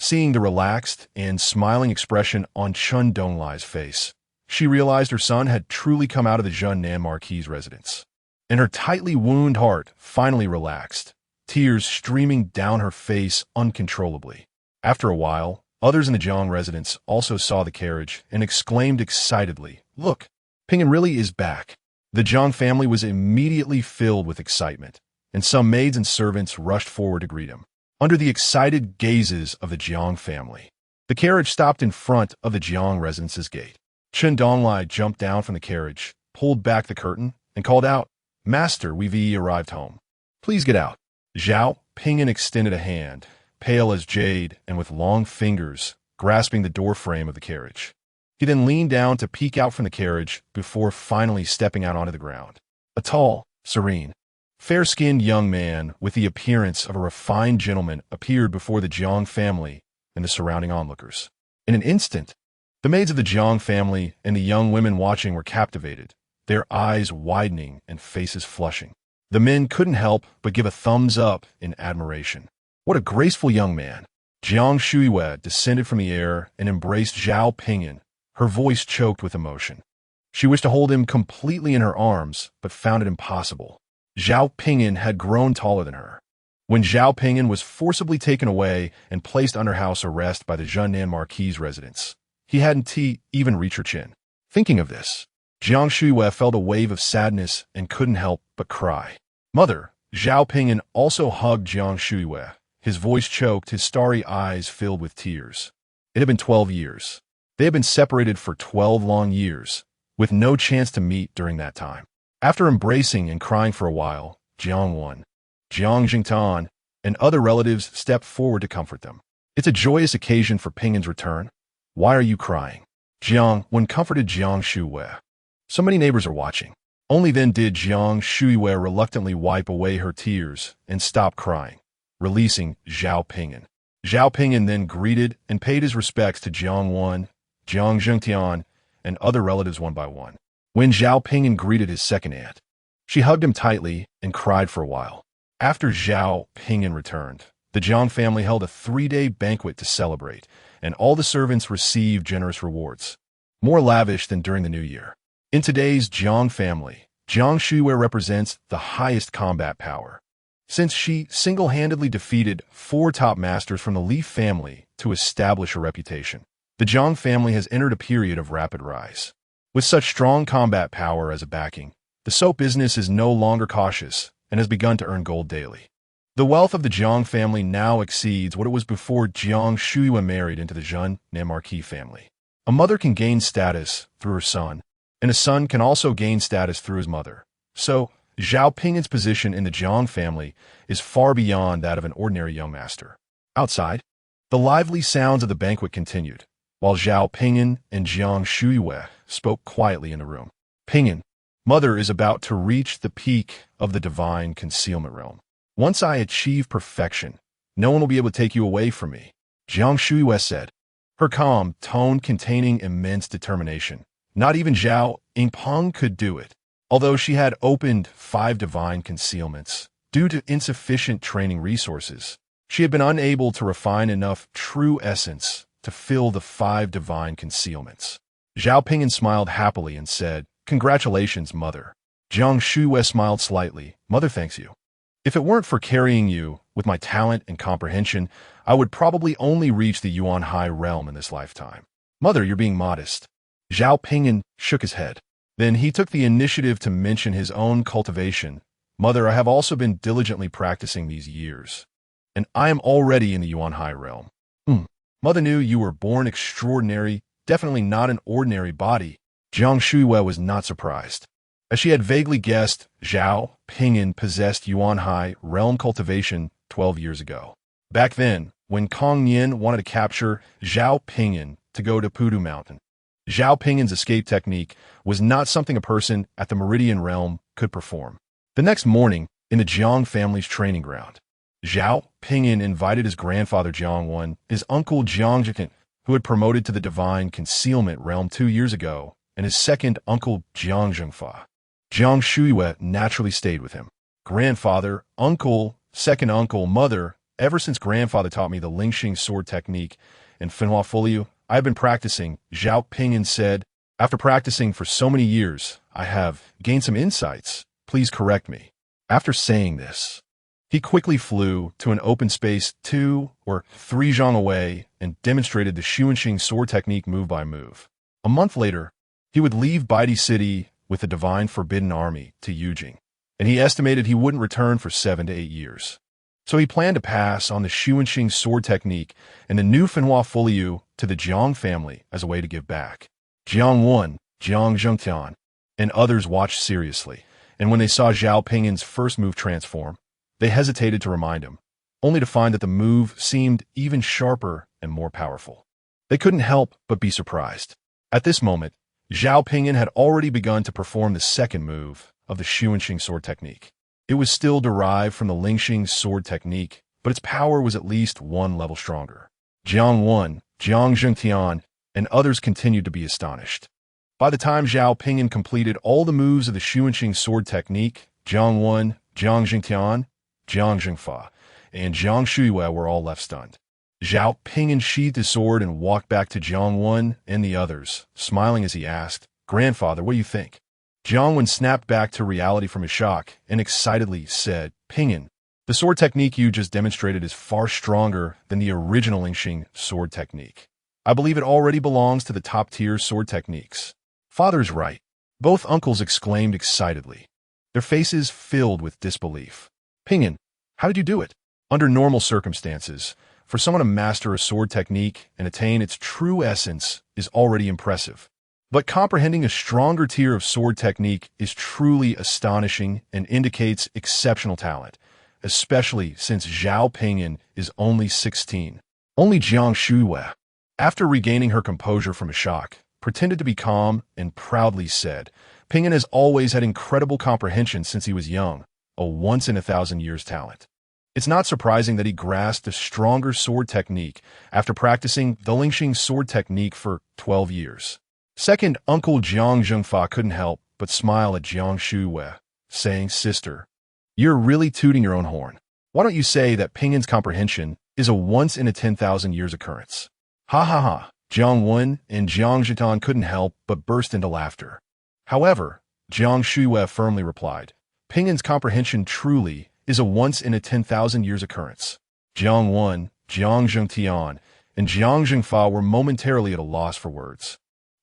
Seeing the relaxed and smiling expression on Chen Donglai's face, she realized her son had truly come out of the Zhenan Marquis residence, and her tightly wounded heart finally relaxed, tears streaming down her face uncontrollably. After a while, others in the Jiang residence also saw the carriage and exclaimed excitedly, "Look, Ping'an really is back." The Jiang family was immediately filled with excitement, and some maids and servants rushed forward to greet him. Under the excited gazes of the Jiang family, the carriage stopped in front of the Jiang residence's gate. Chen Donglai jumped down from the carriage, pulled back the curtain, and called out, "Master, we've arrived home. Please get out." Zhao Ping'an extended a hand, pale as jade and with long fingers, grasping the doorframe of the carriage. He then leaned down to peek out from the carriage before finally stepping out onto the ground. A tall, serene, fair-skinned young man with the appearance of a refined gentleman appeared before the Jiang family and the surrounding onlookers. In an instant, the maids of the Jiang family and the young women watching were captivated, their eyes widening and faces flushing. The men couldn't help but give a thumbs up in admiration. What a graceful young man! Jiang Shuiwei descended from the air and embraced Zhao Ping'an, her voice choked with emotion. She wished to hold him completely in her arms, but found it impossible. Zhao Ping'an had grown taller than her. When Zhao Ping'an was forcibly taken away and placed under house arrest by the Zhenan Marquis residence, he hadn't even reached her chin. Thinking of this, Jiang Shuiwei felt a wave of sadness and couldn't help but cry. "Mother!" Zhao Ping'an also hugged Jiang Shuiwei. His voice choked, his starry eyes filled with tears. It had been 12 years. They had been separated for 12 long years, with no chance to meet during that time. After embracing and crying for a while, Jiang Wan, Jiang Jingtan, and other relatives stepped forward to comfort them. "It's a joyous occasion for Ping'an's return. Why are you crying?" Jiang Wan comforted Jiang Shuiwei. "So many neighbors are watching." Only then did Jiang Shuiwei reluctantly wipe away her tears and stop crying, releasing Zhao Ping'an. Zhao Ping'an then greeted and paid his respects to Jiang Wan, Jiang Zhengtian, and other relatives one by one. When Zhao Ping'an greeted his second aunt, she hugged him tightly and cried for a while. After Zhao Ping'an returned, the Jiang family held a 3-day banquet to celebrate, and all the servants received generous rewards. more lavish than during the New Year. In today's Jiang family, Jiang Shuiwei represents the highest combat power, since she single-handedly defeated 4 top masters from the Li family to establish a reputation. The Jiang family has entered a period of rapid rise. With such strong combat power as a backing, the soap business is no longer cautious and has begun to earn gold daily. The wealth of the Jiang family now exceeds what it was before Jiang Shuiwei married into the Zhen Marquis family. A mother can gain status through her son, and a son can also gain status through his mother. So, Zhao Ping'an's position in the Jiang family is far beyond that of an ordinary young master. Outside, the lively sounds of the banquet continued, while Zhao Ping'an and Jiang Shuiwei spoke quietly in the room. Ping'an, Mother is about to reach the peak of the divine concealment realm. Once I achieve perfection, no one will be able to take you away from me, Jiang Shuiwei said, her calm tone containing immense determination. Not even Zhao Ping'an could do it. Although she had opened 5 divine concealments, due to insufficient training resources, she had been unable to refine enough true essence to fill the 5 divine concealments. Zhao Ping'an smiled happily and said, "Congratulations, Mother." Jiang Shuiwei smiled slightly. "Mother thanks you. If it weren't for carrying you with my talent and comprehension, I would probably only reach the Yuan High realm in this lifetime." "Mother, you're being modest." Zhao Ping'an shook his head. Then he took the initiative to mention his own cultivation. "Mother, I have also been diligently practicing these years, and I am already in the Yuan High realm." Mother knew you were born extraordinary, definitely not an ordinary body." Jiang Shuiwei was not surprised. As she had vaguely guessed, Zhao Ping'an possessed Yuan High realm cultivation 12 years ago. Back then, when Kong Yin wanted to capture Zhao Ping'an to go to Pudu Mountain, Zhao Ping'an's escape technique was not something a person at the Meridian realm could perform. The next morning, in the Jiang family's training ground, Zhao Ping'an invited his grandfather Jiang Wen, his uncle Jiang Zhikan, who had promoted to the divine concealment realm 2 years ago, and his second uncle Jiang Zhengfa. Jiang Shuiwei naturally stayed with him. "Grandfather, uncle, second uncle, mother, ever since grandfather taught me the Lingxing sword technique and Finhua Fuliu, I have been practicing," Zhao Ping'an said. "After practicing for so many years, I have gained some insights. Please correct me." After saying this, he quickly flew to an open space 2 or 3 zhang away and demonstrated the Xuanxing sword technique move by move. A month later, he would leave Baidi City with the divine forbidden army to Yujing, and he estimated he wouldn't return for 7 to 8 years. So he planned to pass on the Xuanxing sword technique and the new Finhua Fuliu to the Jiang family as a way to give back. Jiang Wen, Jiang Zhengtian, and others watched seriously, and when they saw Zhao Ping'an's first move transform, they hesitated to remind him, only to find that the move seemed even sharper and more powerful. They couldn't help but be surprised. At this moment, Zhao Ping'an had already begun to perform the second move of the Xuanxing sword technique. It was still derived from the Lingxing sword technique, but its power was at least 1 level stronger. Jiang Wen, Jiang Zhengtian, and others continued to be astonished. By the time Zhao Ping'an completed all the moves of the Xuanxing sword technique, Jiang Wen, Jiang Zhengtian, Jiang Zhengfa, and Jiang Shuiwei were all left stunned. Zhao Ping'an sheathed his sword and walked back to Jiang Wen and the others, smiling as he asked, "Grandfather, what do you think?" Jiang Wen snapped back to reality from his shock and excitedly said, "Ping'an, the sword technique you just demonstrated is far stronger than the original Lingxing sword technique. I believe it already belongs to the top-tier sword techniques." "Father's right," both uncles exclaimed excitedly, their faces filled with disbelief. "Ping'an, how did you do it?" Under normal circumstances, for someone to master a sword technique and attain its true essence is already impressive. But comprehending a stronger tier of sword technique is truly astonishing and indicates exceptional talent, especially since Zhao Ping'an is only 16. Only Jiang Shuiwei, after regaining her composure from a shock, pretended to be calm and proudly said, "Ping'an has always had incredible comprehension since he was young, a once-in-a-thousand-years talent. It's not surprising that he grasped a stronger sword technique after practicing the Lingxing sword technique for 12 years. Second Uncle Jiang Zhengfa couldn't help but smile at Jiang Shuiwei, saying, "Sister, you're really tooting your own horn. Why don't you say that Ping'an's comprehension is a once-in-a-10,000 years occurrence?" "Ha ha ha," Jiang Wen and Jiang Zhitan couldn't help but burst into laughter. However, Jiang Shuiyue firmly replied, Ping'an's comprehension truly is a once-in-a-10,000 years occurrence. Jiang Wen, Jiang Zhengtian, and Jiang Zhengfa were momentarily at a loss for words.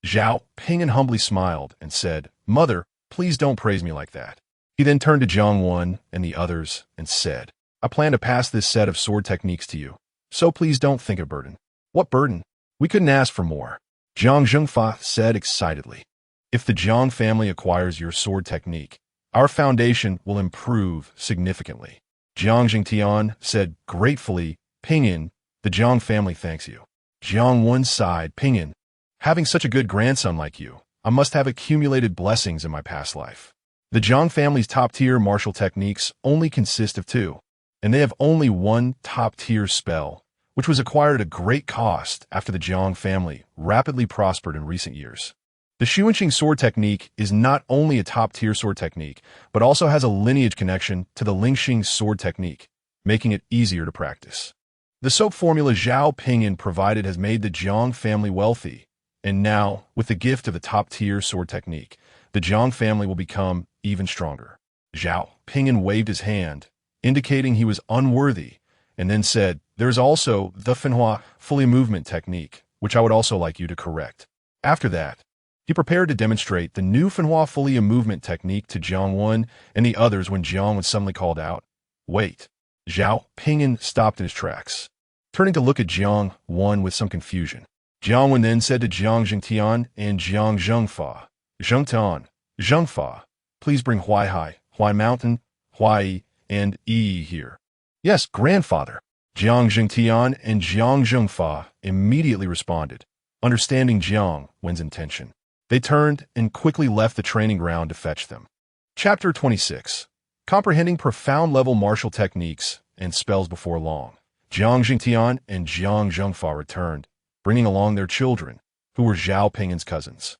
Zhao Ping'an humbly smiled and said, Mother, please don't praise me like that. He then turned to Jiang Wen and the others and said, I plan to pass this set of sword techniques to you, so please don't think of burden. What burden? We couldn't ask for more. Jiang Zhengfa said excitedly. If the Jiang family acquires your sword technique, our foundation will improve significantly. Jiang Zhengtian said gratefully, Ping'an, the Jiang family thanks you. Jiang Wen sighed, Ping'an, having such a good grandson like you, I must have accumulated blessings in my past life. The Jiang family's top-tier martial techniques only consist of two, and they have only one top-tier spell, which was acquired at a great cost after the Jiang family rapidly prospered in recent years. The Xuanqing sword technique is not only a top-tier sword technique, but also has a lineage connection to the Lingxing sword technique, making it easier to practice. The soap formula Zhao Ping'an provided has made the Jiang family wealthy, and now, with the gift of the top-tier sword technique, the Jiang family will become even stronger. Zhao Ping'an waved his hand, indicating he was unworthy, and then said, There is also the Finhua fully movement technique, which I would also like you to correct. After that, he prepared to demonstrate the new Finhua fully movement technique to Jiang Wen and the others when Jiang was suddenly called out. Wait. Zhao Ping'an stopped in his tracks, turning to look at Jiang Wen with some confusion. Jiang Wen then said to Jiang Zhengtian and Jiang Zhengfa, Zhengtian, Zhengfa, please bring Huaihai, Huai Mountain, Huai, and Yi here. Yes, grandfather. Jiang Zhengtian and Jiang Zhengfa immediately responded, understanding Jiang Wen's intention. They turned and quickly left the training ground to fetch them. Chapter 26. Comprehending profound-level martial techniques and spells before long. Jiang Zhengtian and Jiang Zhengfa returned, bringing along their children, who were Zhao Ping'an's cousins.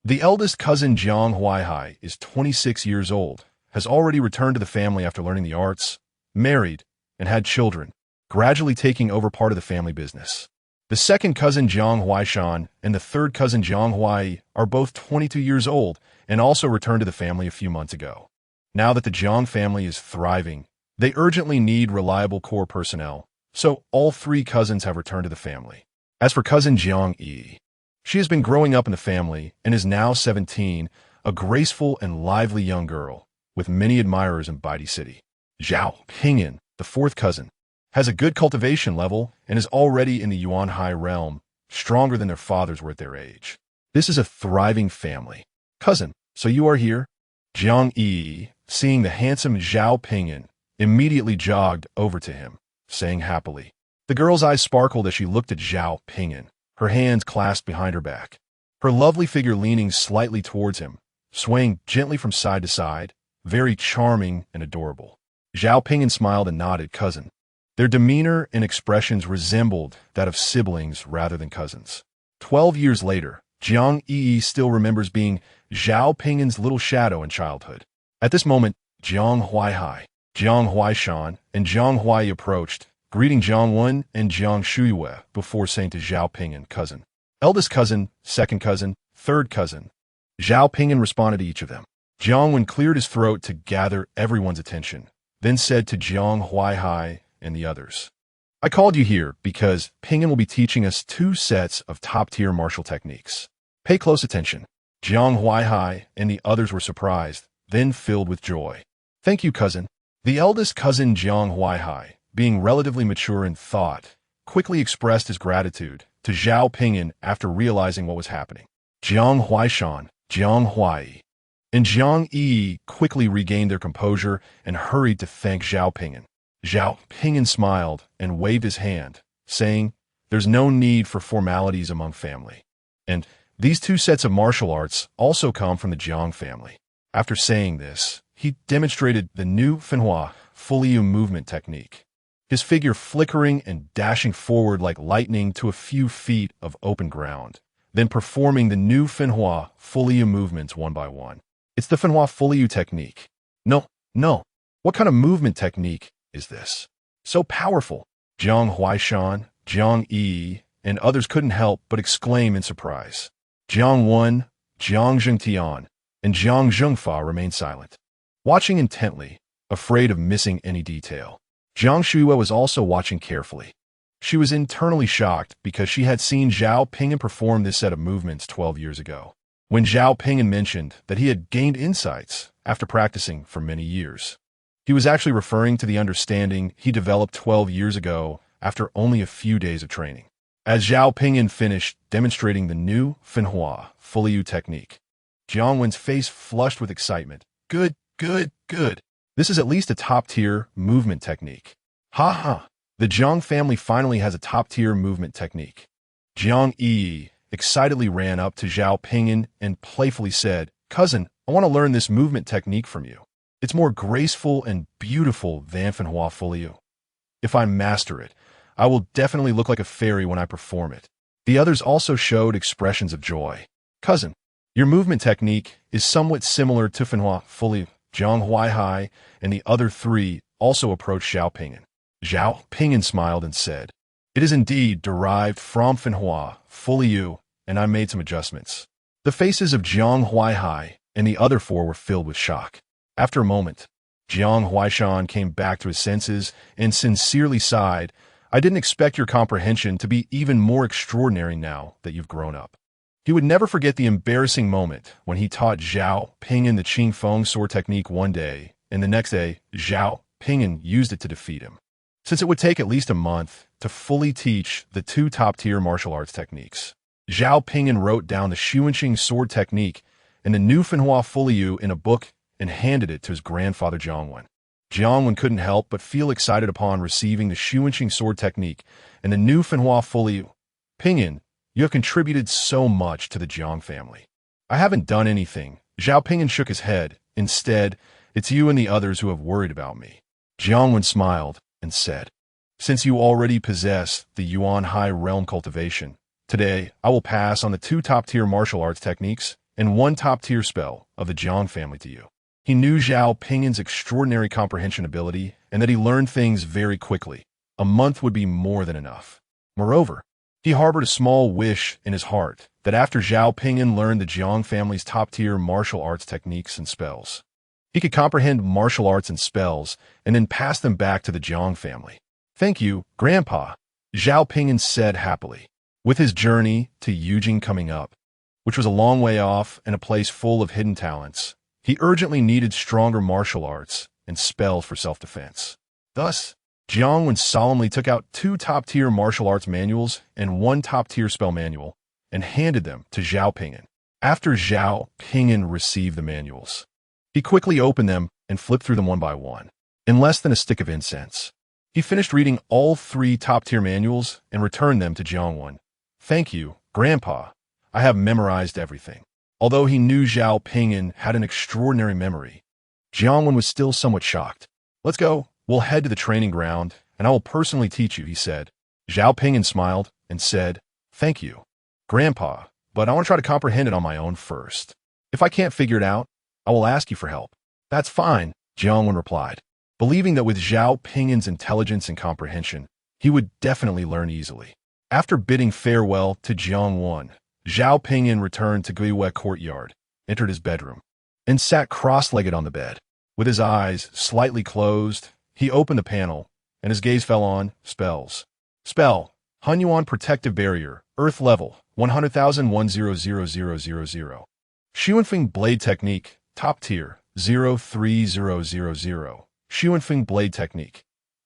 The eldest cousin Jiang Huaihai is 26 years old, has already returned to the family after learning the arts, married, and had children, gradually taking over part of the family business. The second cousin Jiang Huaishan and the third cousin Jiang Huai are both 22 years old and also returned to the family a few months ago. Now that the Jiang family is thriving, they urgently need reliable core personnel, so all three cousins have returned to the family. As for cousin Jiang Yi, she has been growing up in the family and is now 17, a graceful and lively young girl, with many admirers in Baidi City. Zhao Ping'an, the fourth cousin, has a good cultivation level and is already in the Yuan High realm, stronger than their fathers were at their age. This is a thriving family. Cousin, so you are here? Jiang Yi, seeing the handsome Zhao Ping'an, immediately jogged over to him, saying happily. The girl's eyes sparkled as she looked at Zhao Ping'an, her hands clasped behind her back, her lovely figure leaning slightly towards him, swaying gently from side to side, very charming and adorable. Zhao Ping'an smiled and nodded, cousin. Their demeanor and expressions resembled that of siblings rather than cousins. 12 years later, Jiang Yi still remembers being Zhao Ping'an's little shadow in childhood. At this moment, Jiang Huaihai, Jiang Huaishan, and Jiang Huai approached, greeting Jiang Wen and Jiang Shuiyue before saying to Zhao Ping'an, cousin. Eldest cousin, second cousin, third cousin. Zhao Ping'an responded to each of them. Jiang Wen cleared his throat to gather everyone's attention, then said to Jiang Huaihai and the others, I called you here because Ping'an will be teaching us 2 sets of top-tier martial techniques. Pay close attention. Jiang Huaihai and the others were surprised, then filled with joy. Thank you, cousin. The eldest cousin Jiang Huaihai, being relatively mature in thought, quickly expressed his gratitude to Zhao Ping'an after realizing what was happening. Jiang Huaishan, Jiang Huai, and Jiang Yi quickly regained their composure and hurried to thank Zhao Ping'an. Zhao Ping'an smiled and waved his hand, saying, There's no need for formalities among family. And these 2 sets of martial arts also come from the Jiang family. After saying this, he demonstrated the new Finhua fully movement technique, his figure flickering and dashing forward like lightning to a few feet of open ground, then performing the new Finhua fully movements one by one. It's the Finhua fully technique. No. What kind of movement technique is this? So powerful. Jiang Huaishan, Jiang Yi, and others couldn't help but exclaim in surprise. Jiang Wen, Jiang Zhengtian, and Jiang Zhengfa remained silent, watching intently, afraid of missing any detail. Jiang Shuiwa was also watching carefully. She was internally shocked because she had seen Zhao Ping'an perform this set of movements 12 years ago, when Zhao Ping'an mentioned that he had gained insights after practicing for many years. He was actually referring to the understanding he developed 12 years ago after only a few days of training. As Zhao Ping'an finished demonstrating the new Finhua Fuliu technique, Jiang Wen's face flushed with excitement. Good, good, good. This is at least a top-tier movement technique. Ha ha. The Jiang family finally has a top-tier movement technique. Jiang Yi excitedly ran up to Zhao Ping'an and playfully said, "Cousin, I want to learn this movement technique from you. It's more graceful and beautiful than Finhua Fuliu. If I master it, I will definitely look like a fairy when I perform it." The others also showed expressions of joy. "Cousin, your movement technique is somewhat similar to Finhua Fuliu." Jiang Huaihai and the other three also approached Zhao Ping'an. Zhao Ping'an smiled and said, "It is indeed derived from Finhua Fuliu, and I made some adjustments." The faces of Jiang Huaihai and the other four were filled with shock. After a moment, Jiang Huaishan came back to his senses and sincerely sighed, "I didn't expect your comprehension to be even more extraordinary now that you've grown up." He would never forget the embarrassing moment when he taught Zhao Ping'an the Qing Feng sword technique one day, and the next day, Zhao Ping'an used it to defeat him. Since it would take at least a month to fully teach the two top-tier martial arts techniques, Zhao Ping'an wrote down the Xuanqing sword technique and the new Finhua Fuliu in a book and handed it to his grandfather Jiang Wen. Jiang Wen couldn't help but feel excited upon receiving the Xuanqing sword technique and the new Finhua Fuliu. "Ping'an, you have contributed so much to the Jiang family." "I haven't done anything." Zhao Ping'an shook his head. "Instead, it's you and the others who have worried about me." Jiang Wen smiled and said, "Since you already possess the Yuan High Realm cultivation, today I will pass on the two top-tier martial arts techniques and one top-tier spell of the Jiang family to you." He knew Zhao Ping'an's extraordinary comprehension ability and that he learned things very quickly. A month would be more than enough. Moreover, he harbored a small wish in his heart that after Zhao Ping'an learned the Jiang family's top-tier martial arts techniques and spells, he could comprehend martial arts and spells and then pass them back to the Jiang family. "Thank you, Grandpa," Zhao Ping'an said happily. With his journey to Yujing coming up, which was a long way off and a place full of hidden talents, he urgently needed stronger martial arts and spells for self-defense. Thus, Jiang Wen solemnly took out two top-tier martial arts manuals and one top-tier spell manual and handed them to Zhao Ping'an. After Zhao Ping'an received the manuals, he quickly opened them and flipped through them one by one, in less than a stick of incense. He finished reading all three top-tier manuals and returned them to Jiang Wen. "Thank you, Grandpa. I have memorized everything." Although he knew Zhao Ping'an had an extraordinary memory, Jiang Wen was still somewhat shocked. "Let's go. We'll head to the training ground, and I will personally teach you," he said. Zhao Ping'an smiled and said, "Thank you, Grandpa, but I want to try to comprehend it on my own first. If I can't figure it out, I will ask you for help." "That's fine," Jiang Wen replied, believing that with Zhao Ping'an's intelligence and comprehension, he would definitely learn easily. After bidding farewell to Jiang Wen, Zhao Ping'an returned to Guiwei courtyard, entered his bedroom, and sat cross-legged on the bed. With his eyes slightly closed, he opened the panel, and his gaze fell on spells. Spell, Hunyuan Protective Barrier, Earth Level, 100,000 100,000. Xuanfeng Blade Technique, Top Tier, 03000. Xuanfeng Blade Technique.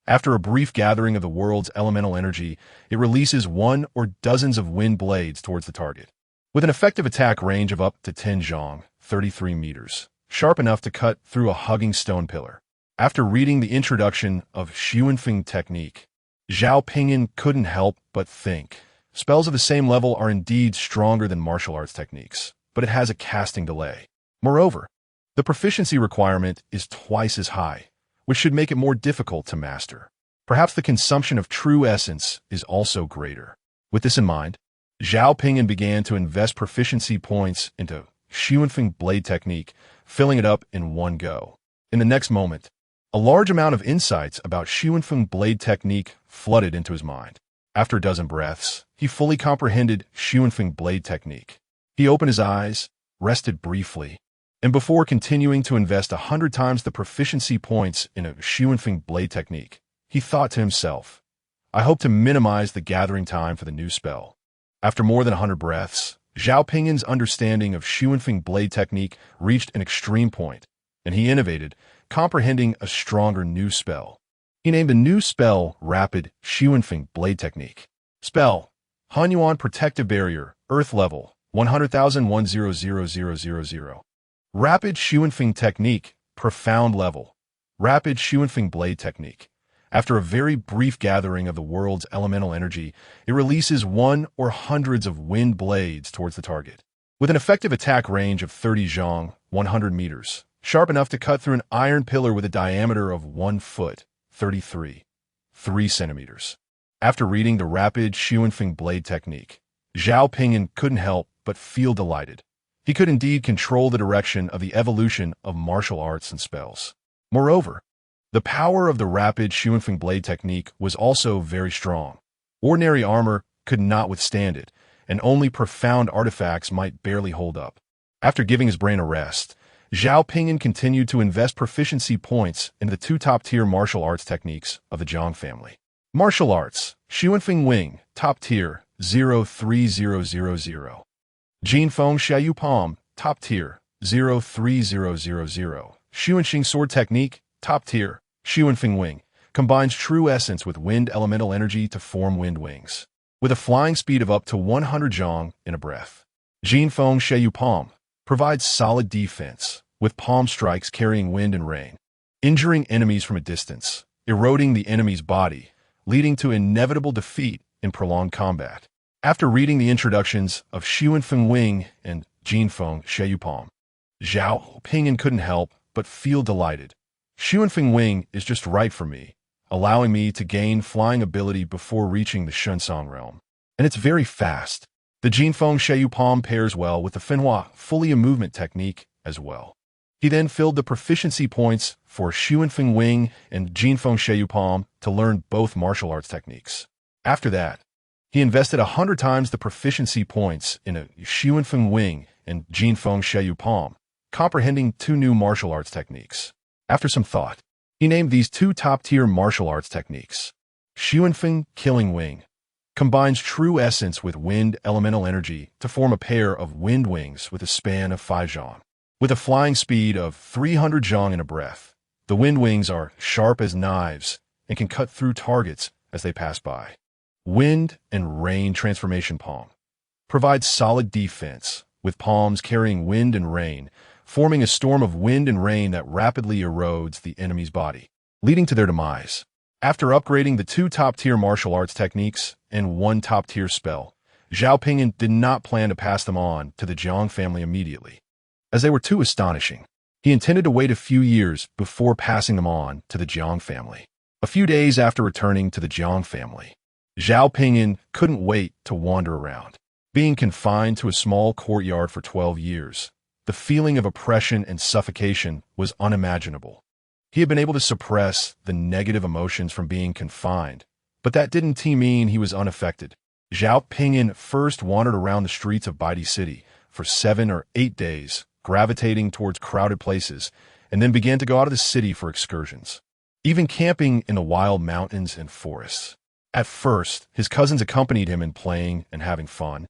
After a brief gathering of the world's elemental energy, it releases one or dozens of wind blades towards the target. With an effective attack range of up to 10 zhong, 33 meters, sharp enough to cut through a hugging stone pillar. After reading the introduction of Xuanfeng technique, Zhao Ping'an couldn't help but think. Spells of the same level are indeed stronger than martial arts techniques, but it has a casting delay. Moreover, the proficiency requirement is twice as high, which should make it more difficult to master. Perhaps the consumption of true essence is also greater. With this in mind, Zhao Ping'an began to invest proficiency points into Xuanfeng Blade Technique, filling it up in one go. In the next moment, a large amount of insights about Xuanfeng Blade Technique flooded into his mind. After a dozen breaths, he fully comprehended Xuanfeng blade technique. He opened his eyes, rested briefly, and before continuing to invest 100 times the proficiency points in a Xuanfeng blade technique, he thought to himself, I hope to minimize the gathering time for the new spell. After more than 100 breaths, Zhao Ping'an's understanding of Xuanfeng blade technique reached an extreme point, and he innovated, comprehending a stronger new spell. He named the new spell Rapid Xuanfeng blade technique. Spell: Hanyuan Protective Barrier, Earth Level, 100,000. Rapid Xuanfeng Technique, Profound Level. Rapid Xuanfeng blade technique. After a very brief gathering of the world's elemental energy, it releases one or hundreds of wind blades towards the target. With an effective attack range of 30 zhang, 100 meters, sharp enough to cut through an iron pillar with a diameter of 1 foot, 3 centimeters. After reading the Rapid Xuanfeng blade technique, Zhao Ping'an couldn't help but feel delighted. He could indeed control the direction of the evolution of martial arts and spells. Moreover, the power of the Rapid Xuanfeng blade technique was also very strong. Ordinary armor could not withstand it, and only profound artifacts might barely hold up. After giving his brain a rest, Zhao Ping'an continued to invest proficiency points in the 2 top-tier martial arts techniques of the Zhang family. Martial Arts, Xuanfeng Wing, Top Tier, 03000. Jinfeng Xiaoyu Palm, Top Tier, 03000. Xuanxing Sword Technique, Top Tier, Xuanfeng Wing, combines true essence with wind elemental energy to form wind wings, with a flying speed of up to 100 zhang in a breath. Jinfeng Xiaoyu Palm provides solid defense, with palm strikes carrying wind and rain, injuring enemies from a distance, eroding the enemy's body, leading to inevitable defeat in prolonged combat. After reading the introductions of Xuanfeng Wing and Jinfeng Xiaoyu Palm, Zhao Ping'an couldn't help but feel delighted. Xuanfeng Wing is just right for me, allowing me to gain flying ability before reaching the Shunsong realm. And it's very fast. The Jinfeng Xiaoyu Palm pairs well with the Fenhua fully a movement technique as well. He then filled the proficiency points for Xuanfeng Wing and Jinfeng Xiaoyu Palm to learn both martial arts techniques. After that, he invested 100 times the proficiency points in a Xuanfeng Wing and Jinfeng Xiaoyu Palm, comprehending 2 new martial arts techniques. After some thought, he named these 2 top-tier martial arts techniques. Xuanfeng Killing Wing combines true essence with wind elemental energy to form a pair of wind wings with a span of 5 zhang. With a flying speed of 300 zhang in a breath, the wind wings are sharp as knives and can cut through targets as they pass by. Wind and Rain Transformation Palm provides solid defense, with palms carrying wind and rain, forming a storm of wind and rain that rapidly erodes the enemy's body, leading to their demise. After upgrading the 2 top-tier martial arts techniques and 1 top-tier spell, Zhao Ping'an did not plan to pass them on to the Zhang family immediately, as they were too astonishing. He intended to wait a few years before passing them on to the Zhang family. A few days after returning to the Zhang family, Zhao Ping'an couldn't wait to wander around. Being confined to a small courtyard for 12 years, the feeling of oppression and suffocation was unimaginable. He had been able to suppress the negative emotions from being confined, but that didn't mean he was unaffected. Zhao Ping'an first wandered around the streets of Baidi City for 7 or 8 days, gravitating towards crowded places, and then began to go out of the city for excursions, even camping in the wild mountains and forests. At first, his cousins accompanied him in playing and having fun,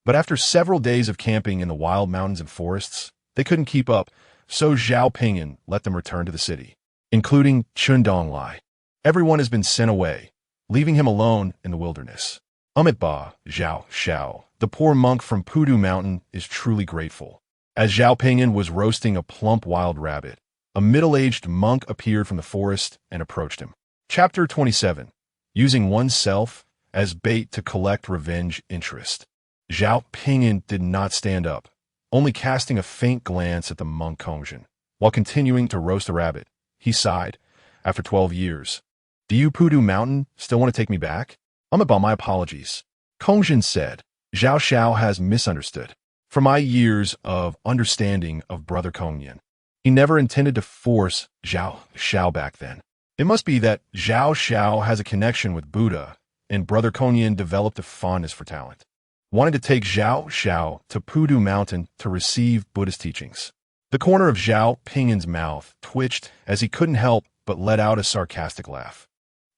but after several days of camping in the wild mountains and forests, they couldn't keep up, so Zhao Ping'an let them return to the city, including Chundonglai. Everyone has been sent away, leaving him alone in the wilderness. Amitba, Zhao Xiao, the poor monk from Pudu Mountain, is truly grateful. As Zhao Ping'an was roasting a plump wild rabbit, a middle-aged monk appeared from the forest and approached him. Chapter 27. Using oneself as bait to collect revenge interest. Zhao Ping'an did not stand up, only casting a faint glance at the monk Kongzhen. While continuing to roast the rabbit, he sighed. After 12 years, do you Pudu Mountain still want to take me back? About my apologies. Kongzhen said. Zhao Xiao has misunderstood. For my years of understanding of Brother Kongyan, he never intended to force Zhao Xiao back then. It must be that Zhao Xiao has a connection with Buddha and Brother Kongyan developed a fondness for talent, wanted to take Zhao Xiao to Pudu Mountain to receive Buddhist teachings. The corner of Zhao Ping'an's mouth twitched as he couldn't help but let out a sarcastic laugh.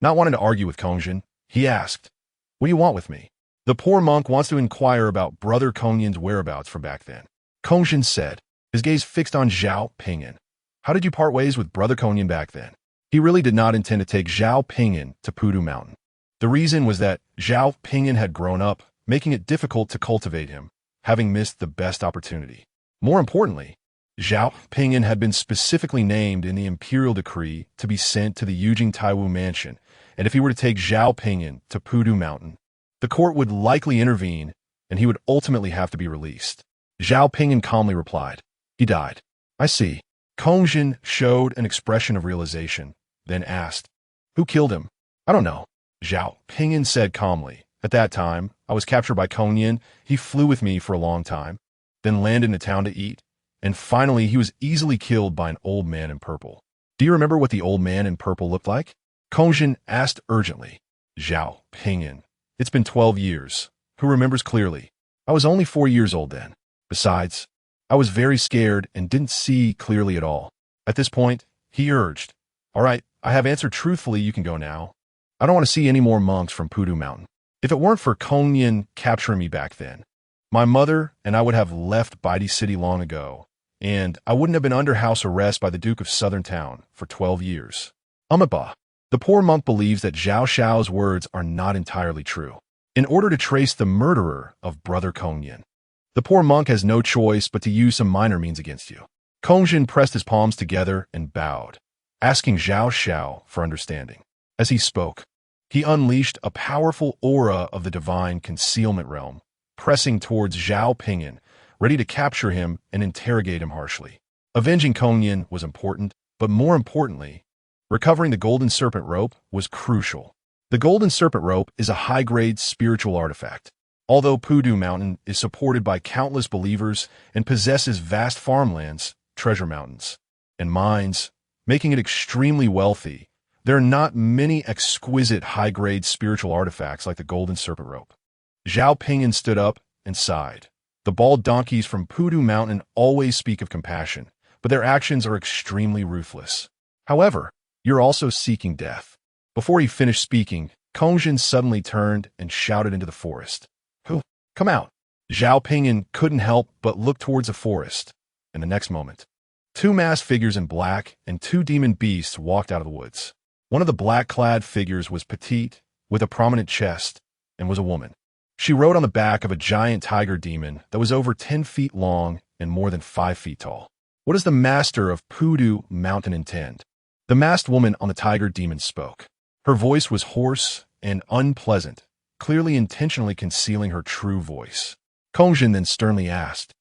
Not wanting to argue with Kongyan, he asked, "What do you want with me?" The poor monk wants to inquire about Brother Kongyan's whereabouts from back then. Kongyan said, his gaze fixed on Zhao Ping'an. How did you part ways with Brother Kongyan back then? He really did not intend to take Zhao Ping'an to Pudu Mountain. The reason was that Zhao Ping'an had grown up, making it difficult to cultivate him, having missed the best opportunity. More importantly, Zhao Ping'an had been specifically named in the imperial decree to be sent to the Yujing Taiwu mansion, and if he were to take Zhao Ping'an to Pudu Mountain, the court would likely intervene, and he would ultimately have to be released. Zhao Ping'an calmly replied, "He died." "I see." Kongyan showed an expression of realization, then asked, "Who killed him?" "I don't know," Zhao Ping'an said calmly. "At that time, I was captured by Kongyan. He flew with me for a long time, then landed in a town to eat, and finally he was easily killed by an old man in purple." "Do you remember what the old man in purple looked like?" Kongyan asked urgently. Zhao Ping'an, "It's been 12 years. Who remembers clearly? I was only 4 years old then. Besides, I was very scared and didn't see clearly at all." At this point, he urged, "All right, I have answered truthfully, you can go now. I don't want to see any more monks from Pudu Mountain. If it weren't for Kongyan capturing me back then, my mother and I would have left Baidi City long ago, and I wouldn't have been under house arrest by the Duke of Southern Town for 12 years. Amitabha." The poor monk believes that Zhao Xiao's words are not entirely true. In order to trace the murderer of Brother Kongyan, the poor monk has no choice but to use some minor means against you. Kongyan pressed his palms together and bowed, asking Zhao Xiao for understanding. As he spoke, he unleashed a powerful aura of the divine concealment realm, pressing towards Zhao Ping'an, ready to capture him and interrogate him harshly. Avenging Kongyan was important, but more importantly, recovering the Golden Serpent Rope was crucial. The Golden Serpent Rope is a high-grade spiritual artifact. Although Pudu Mountain is supported by countless believers and possesses vast farmlands, treasure mountains, and mines, making it extremely wealthy, there are not many exquisite high-grade spiritual artifacts like the Golden Serpent Rope. Zhao Ping'an stood up and sighed. The bald donkeys from Pudu Mountain always speak of compassion, but their actions are extremely ruthless. However, you're also seeking death. Before he finished speaking, Kongyan suddenly turned and shouted into the forest. "Who? Come out!" Zhao Ping'an couldn't help but look towards the forest, and the next moment, 2 masked figures in black and 2 demon beasts walked out of the woods. One of the black-clad figures was petite, with a prominent chest, and was a woman. She rode on the back of a giant tiger demon that was over 10 feet long and more than 5 feet tall. "What does the master of Pudu Mountain intend?" The masked woman on the tiger demon spoke. Her voice was hoarse and unpleasant, clearly intentionally concealing her true voice. Kongyan then sternly asked,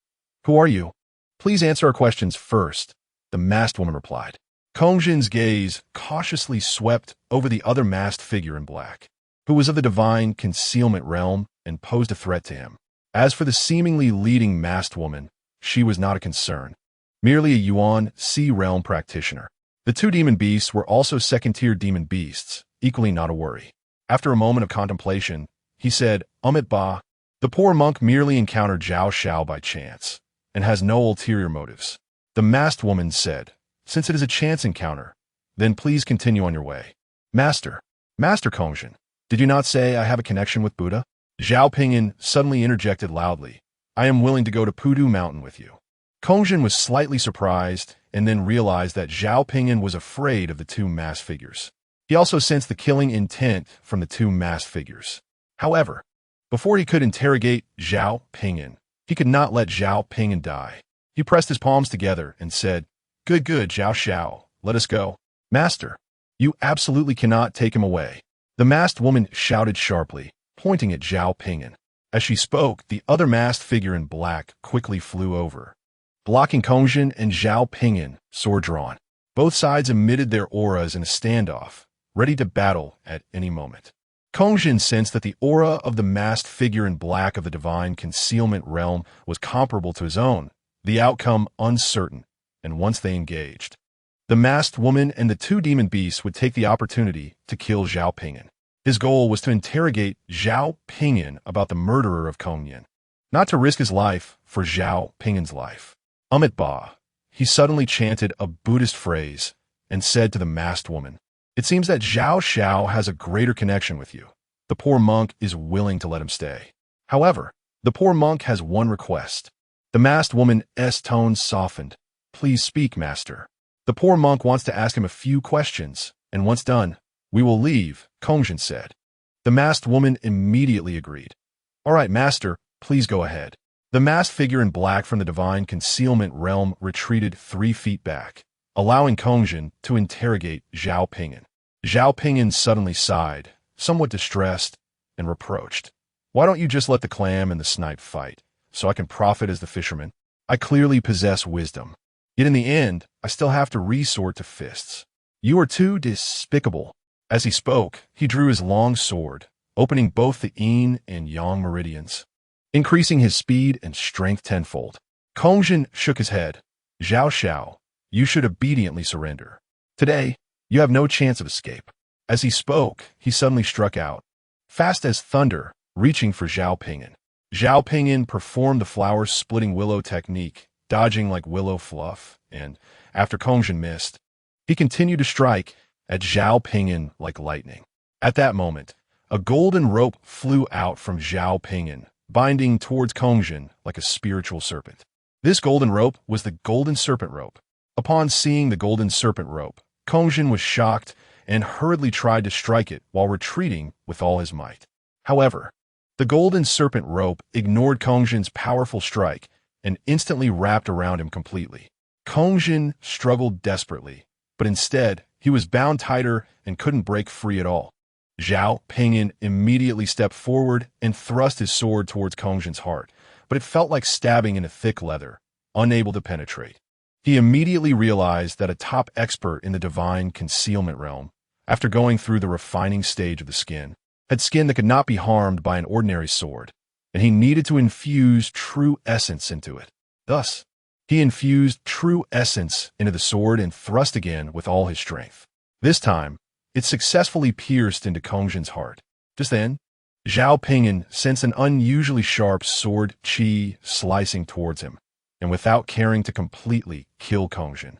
"Who are you?" "Please answer our questions first," the masked woman replied. Kongyan's gaze cautiously swept over the other masked figure in black, who was of the divine concealment realm and posed a threat to him. As for the seemingly leading masked woman, she was not a concern, merely a Yuan Sea realm practitioner. The 2 demon beasts were also second-tier demon beasts, equally not a worry. After a moment of contemplation, he said, "Amitabha, the poor monk merely encountered Zhao Xiao by chance, and has no ulterior motives." The masked woman said, "Since it is a chance encounter, then please continue on your way." Master Kongyan, did you not say I have a connection with Buddha?" Zhao Ping'an suddenly interjected loudly, "I am willing to go to Pudu Mountain with you." Kongyan was slightly surprised and then realized that Zhao Ping'an was afraid of the 2 masked figures. He also sensed the killing intent from the 2 masked figures. However, before he could interrogate Zhao Ping'an, he could not let Zhao Ping'an die. He pressed his palms together and said, Good, Zhao Xiao, let us go." "Master, you absolutely cannot take him away," the masked woman shouted sharply, pointing at Zhao Ping'an. As she spoke, the other masked figure in black quickly flew over, blocking Kongyan and Zhao Ping'an, sword drawn. Both sides emitted their auras in a standoff, ready to battle at any moment. Kongyan sensed that the aura of the masked figure in black of the divine concealment realm was comparable to his own, the outcome uncertain, and once they engaged, the masked woman and the 2 demon beasts would take the opportunity to kill Zhao Ping'an. His goal was to interrogate Zhao Ping'an about the murderer of Kongyan, not to risk his life for Zhao Ping'an's life. Ba, he suddenly chanted a Buddhist phrase and said to the masked woman, "It seems that Zhao Xiao has a greater connection with you. The poor monk is willing to let him stay. However, the poor monk has one request." The masked woman's tone softened. "Please speak, master. The poor monk wants to ask him a few questions, and once done, we will leave," Kongyan said. The masked woman immediately agreed. "All right, master, please go ahead." The masked figure in black from the divine concealment realm retreated 3 feet back, allowing Kongyan to interrogate Zhao Ping'an. Zhao Ping'an suddenly sighed, somewhat distressed and reproached. "Why don't you just let the clam and the snipe fight, so I can profit as the fisherman? I clearly possess wisdom. Yet in the end, I still have to resort to fists. You are too despicable." As he spoke, he drew his long sword, opening both the yin and yang meridians, increasing his speed and strength tenfold. Kongyan shook his head. "Zhao Xiao, you should obediently surrender. Today, you have no chance of escape." As he spoke, he suddenly struck out, fast as thunder, reaching for Zhao Ping'an. Zhao Ping'an performed the flower-splitting willow technique, dodging like willow fluff, and, after Kongyan missed, he continued to strike at Zhao Ping'an like lightning. At that moment, a golden rope flew out from Zhao Ping'an, binding towards Kongyan like a spiritual serpent. This golden rope was the golden serpent rope. Upon seeing the golden serpent rope, Kongyan was shocked and hurriedly tried to strike it while retreating with all his might. However, the golden serpent rope ignored Kongyan's powerful strike and instantly wrapped around him completely. Kongyan struggled desperately, but instead, he was bound tighter and couldn't break free at all. Zhao Ping'an immediately stepped forward and thrust his sword towards Kongyan's heart, but it felt like stabbing into thick leather, unable to penetrate. He immediately realized that a top expert in the divine concealment realm, after going through the refining stage of the skin, had skin that could not be harmed by an ordinary sword, and he needed to infuse true essence into it. Thus, he infused true essence into the sword and thrust again with all his strength. This time, it successfully pierced into Kongyan's heart. Just then, Zhao Ping'an sensed an unusually sharp sword chi slicing towards him, and without caring to completely kill Kongyan,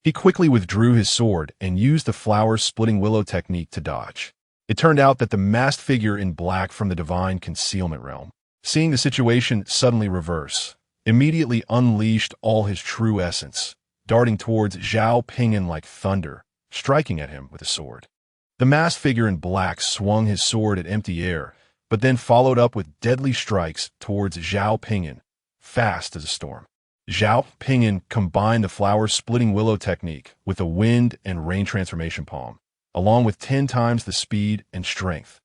he quickly withdrew his sword and used the flower-splitting willow technique to dodge. It turned out that the masked figure in black from the divine concealment realm, seeing the situation suddenly reverse, immediately unleashed all his true essence, darting towards Zhao Ping'an like thunder, striking at him with a sword. The masked figure in black swung his sword at empty air, but then followed up with deadly strikes towards Zhao Ping'an, fast as a storm. Zhao Ping'an combined the flower-splitting willow technique with the wind and rain transformation palm, along with 10 times the speed and strength,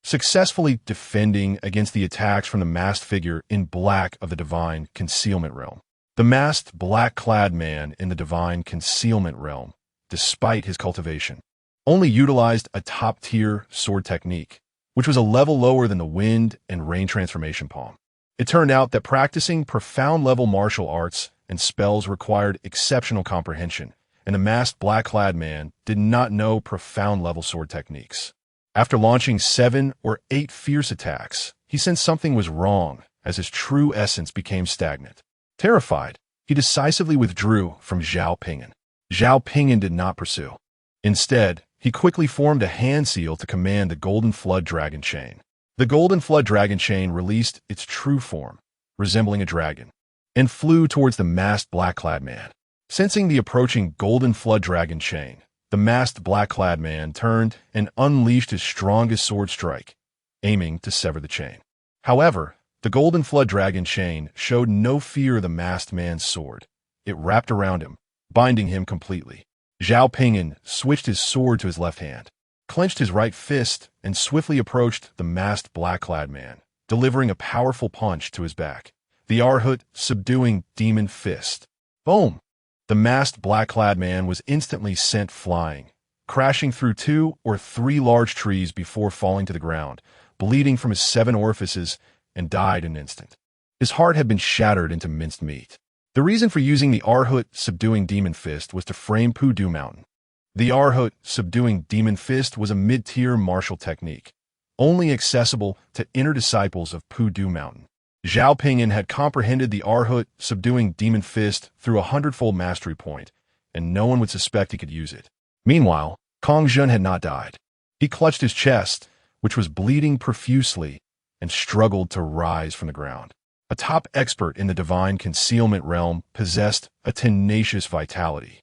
successfully defending against the attacks from the masked figure in black of the divine concealment realm. The masked black-clad man in the divine concealment realm, despite his cultivation, only utilized a top-tier sword technique, which was a level lower than the wind and rain transformation palm. It turned out that practicing profound-level martial arts and spells required exceptional comprehension, and the masked black-clad man did not know profound-level sword techniques. After launching 7 or 8 fierce attacks, he sensed something was wrong as his true essence became stagnant. Terrified, he decisively withdrew from Zhao Ping'an. Zhao Ping'an did not pursue. Instead, he quickly formed a hand seal to command the Golden Flood Dragon Chain. The Golden Flood Dragon Chain released its true form, resembling a dragon, and flew towards the masked black-clad man. Sensing the approaching Golden Flood Dragon Chain, the masked black-clad man turned and unleashed his strongest sword strike, aiming to sever the chain. However, the Golden Flood Dragon Chain showed no fear of the masked man's sword. It wrapped around him, binding him completely. Zhao Ping'an switched his sword to his left hand, clenched his right fist, and swiftly approached the masked black-clad man, delivering a powerful punch to his back. The Arhut subduing demon fist. Boom! The masked black-clad man was instantly sent flying, crashing through 2 or 3 large trees before falling to the ground, bleeding from his 7 orifices, and died in an instant. His heart had been shattered into minced meat. The reason for using the Arhut subduing demon fist was to frame Pudu Mountain. The Arhut subduing demon fist was a mid-tier martial technique, only accessible to inner disciples of Pudu Mountain. Zhao Ping'an had comprehended the Arhut subduing demon fist through a hundredfold mastery point, and no one would suspect he could use it. Meanwhile, Kong Zhen had not died. He clutched his chest, which was bleeding profusely, and struggled to rise from the ground. A top expert in the divine concealment realm possessed a tenacious vitality,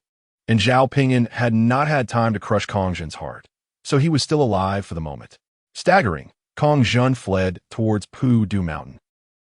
and Zhao Ping'an had not had time to crush Kong Zhen's heart, so he was still alive for the moment. Staggering, Kong Zhen fled towards Pudu Mountain.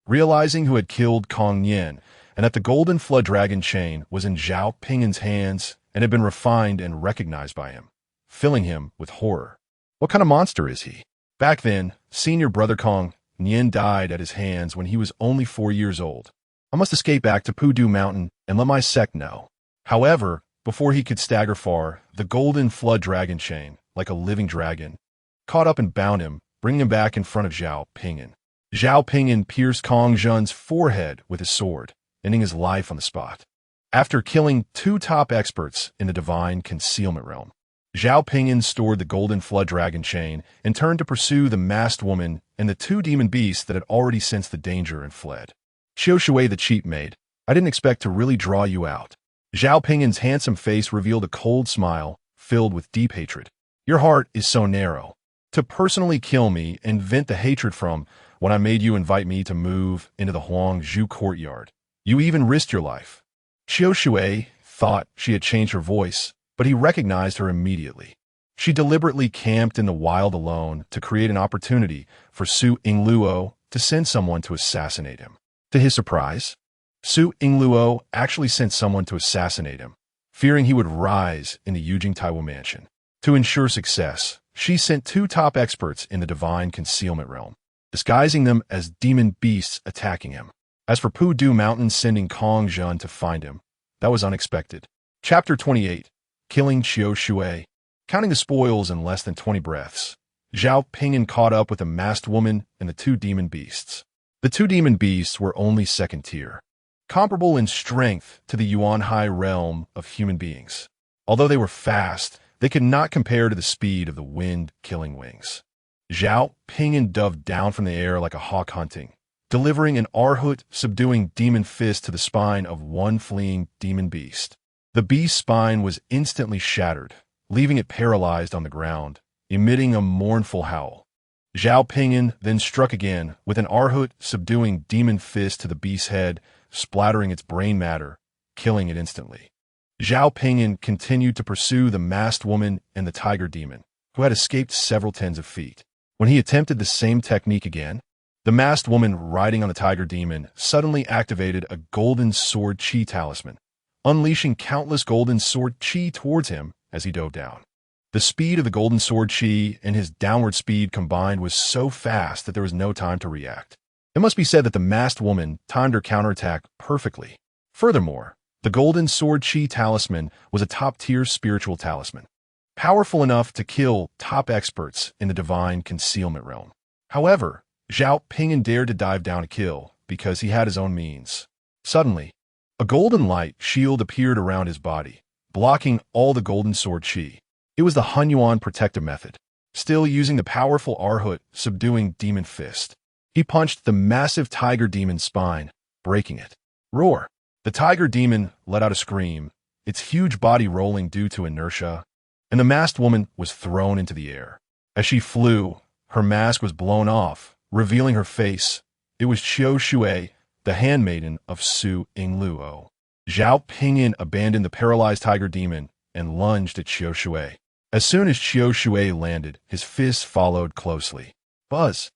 Realizing who had killed Kong Nian, and that the golden flood dragon chain was in Zhao Ping'an's hands and had been refined and recognized by him, filling him with horror. What kind of monster is he? Back then, senior brother Kong Nian died at his hands when he was only 4 years old. I must escape back to Pudu Mountain and let my sect know. However, before he could stagger far, the golden flood dragon chain, like a living dragon, caught up and bound him, bringing him back in front of Zhao Ping'an. Zhao Ping'an pierced Kong Zhen's forehead with his sword, ending his life on the spot. After killing 2 top experts in the divine concealment realm, Zhao Ping'an stored the golden flood dragon chain and turned to pursue the masked woman and the 2 demon beasts that had already sensed the danger and fled. Xiao Shui the cheap maid, I didn't expect to really draw you out. Zhao Ping'an's handsome face revealed a cold smile filled with deep hatred. Your heart is so narrow. To personally kill me and vent the hatred from when I made you invite me to move into the Huangzhou courtyard. You even risked your life. Xiao Shui thought she had changed her voice, but he recognized her immediately. She deliberately camped in the wild alone to create an opportunity for Su Yingluo to send someone to assassinate him. To his surprise, Su Yingluo actually sent someone to assassinate him, fearing he would rise in the Yujing Taiwo mansion. To ensure success, she sent 2 top experts in the divine concealment realm, disguising them as demon beasts attacking him. As for Pudu Mountain sending Kong Zhen to find him, that was unexpected. Chapter 28. Killing Xiao Shui. Counting the spoils in less than 20 breaths, Zhao Ping'an caught up with the masked woman and the 2 demon beasts. The 2 demon beasts were only second tier, comparable in strength to the Yuan Hai realm of human beings. Although they were fast, they could not compare to the speed of the wind-killing wings. Zhao Ping'an dove down from the air like a hawk hunting, delivering an Arhut subduing demon fist to the spine of one fleeing demon beast. The beast's spine was instantly shattered, leaving it paralyzed on the ground, emitting a mournful howl. Zhao Ping'an then struck again with an Arhut subduing demon fist to the beast's head, splattering its brain matter, killing it instantly. Zhao Ping'an continued to pursue the masked woman and the tiger demon, who had escaped several tens of feet. When he attempted the same technique again, the masked woman riding on the tiger demon suddenly activated a golden sword chi talisman, unleashing countless golden sword chi towards him as he dove down. The speed of the golden sword chi and his downward speed combined was so fast that there was no time to react. It must be said that the masked woman timed her counterattack perfectly. Furthermore, the golden sword chi talisman was a top-tier spiritual talisman, powerful enough to kill top experts in the divine concealment realm. However, Zhao Ping'an dared to dive down to kill because he had his own means. Suddenly, a golden light shield appeared around his body, blocking all the golden sword chi. It was the Hunyuan protective method, still using the powerful Arhut subduing demon fist. He punched the massive tiger demon's spine, breaking it. Roar! The tiger demon let out a scream, its huge body rolling due to inertia, and the masked woman was thrown into the air. As she flew, her mask was blown off, revealing her face. It was Xiao Shui, the handmaiden of Su Yingluo. Zhao Ping'an abandoned the paralyzed tiger demon and lunged at Xiao Shui. As soon as Xiao Shui landed, his fists followed closely. Buzz!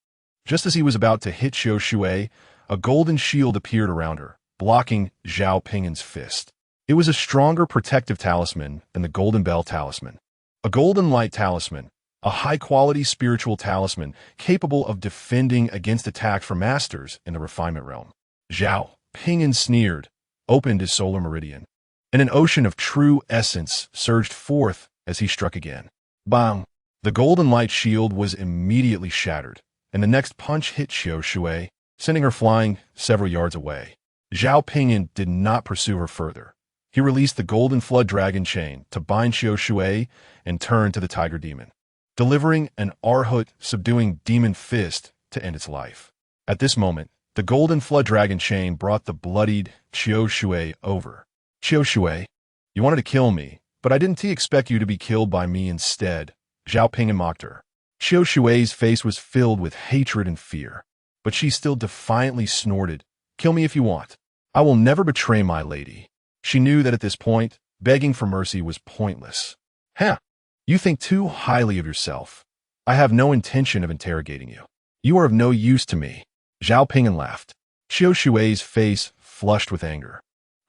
Just as he was about to hit Xiao Shui, a golden shield appeared around her, blocking Zhao Ping'an's fist. It was a stronger protective talisman than the Golden Bell talisman. A golden light talisman, a high-quality spiritual talisman capable of defending against attack from masters in the refinement realm. Zhao Ping'an sneered, opened his solar meridian, and an ocean of true essence surged forth as he struck again. Bang! The golden light shield was immediately shattered, and the next punch hit Xiao Shui, sending her flying several yards away. Zhao Ping'an did not pursue her further. He released the golden flood dragon chain to bind Xiao Shui and turned to the tiger demon. delivering an Arhut subduing demon fist to end its life. At this moment, the golden flood dragon chain brought the bloodied Qiu Shui over. Qiu Shui, you wanted to kill me, but I didn't expect you to be killed by me instead, Zhao Ping'an mocked her. Qiu Shui's face was filled with hatred and fear, but she still defiantly snorted, "Kill me if you want. I will never betray my lady." She knew that at this point, begging for mercy was pointless. "Huh, you think too highly of yourself. I have no intention of interrogating you. You are of no use to me." Zhao Ping'an laughed. Qiu Shui's face flushed with anger,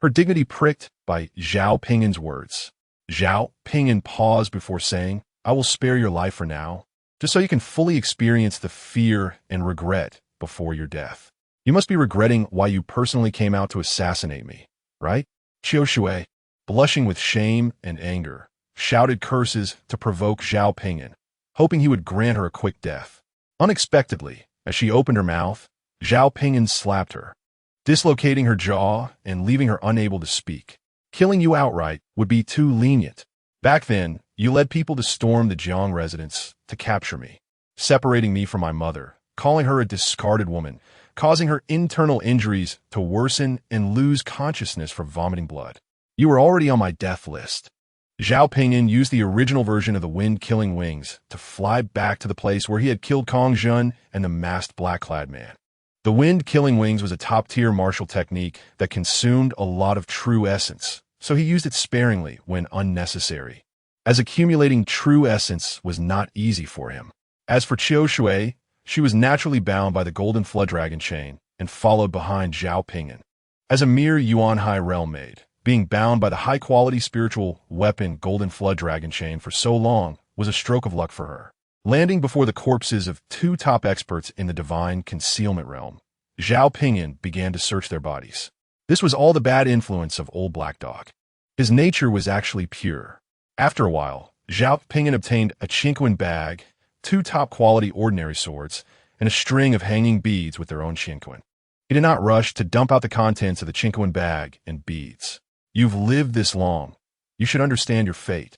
her dignity pricked by Zhao Ping'an's words. Zhao Ping'an paused before saying, "I will spare your life for now, just so you can fully experience the fear and regret before your death. You must be regretting why you personally came out to assassinate me, right?" Qiu Shui, blushing with shame and anger, shouted curses to provoke Zhao Ping'an, hoping he would grant her a quick death. Unexpectedly, as she opened her mouth, Zhao Ping'an slapped her, dislocating her jaw and leaving her unable to speak. "Killing you outright would be too lenient. Back then, you led people to storm the Jiang residence to capture me, separating me from my mother, calling her a discarded woman, causing her internal injuries to worsen and lose consciousness from vomiting blood. You were already on my death list." Zhao Ping'an used the original version of the wind-killing wings to fly back to the place where he had killed Kong Zhen and the masked black-clad man. The wind-killing wings was a top-tier martial technique that consumed a lot of true essence, so he used it sparingly when unnecessary, as accumulating true essence was not easy for him. As for Qiu Shui, she was naturally bound by the golden flood dragon chain and followed behind Zhao Ping'an. As a mere Yuan Hai realm maid, being bound by the high-quality spiritual weapon golden flood dragon chain for so long was a stroke of luck for her. Landing before the corpses of two top experts in the divine concealment realm, Zhao Ping'an began to search their bodies. This was all the bad influence of old Black Dog. His nature was actually pure. After a while, Zhao Ping'an obtained a Qinquan bag, two top-quality ordinary swords, and a string of hanging beads with their own Qinquan. He did not rush to dump out the contents of the Qinquan bag and beads. "You've lived this long. You should understand your fate."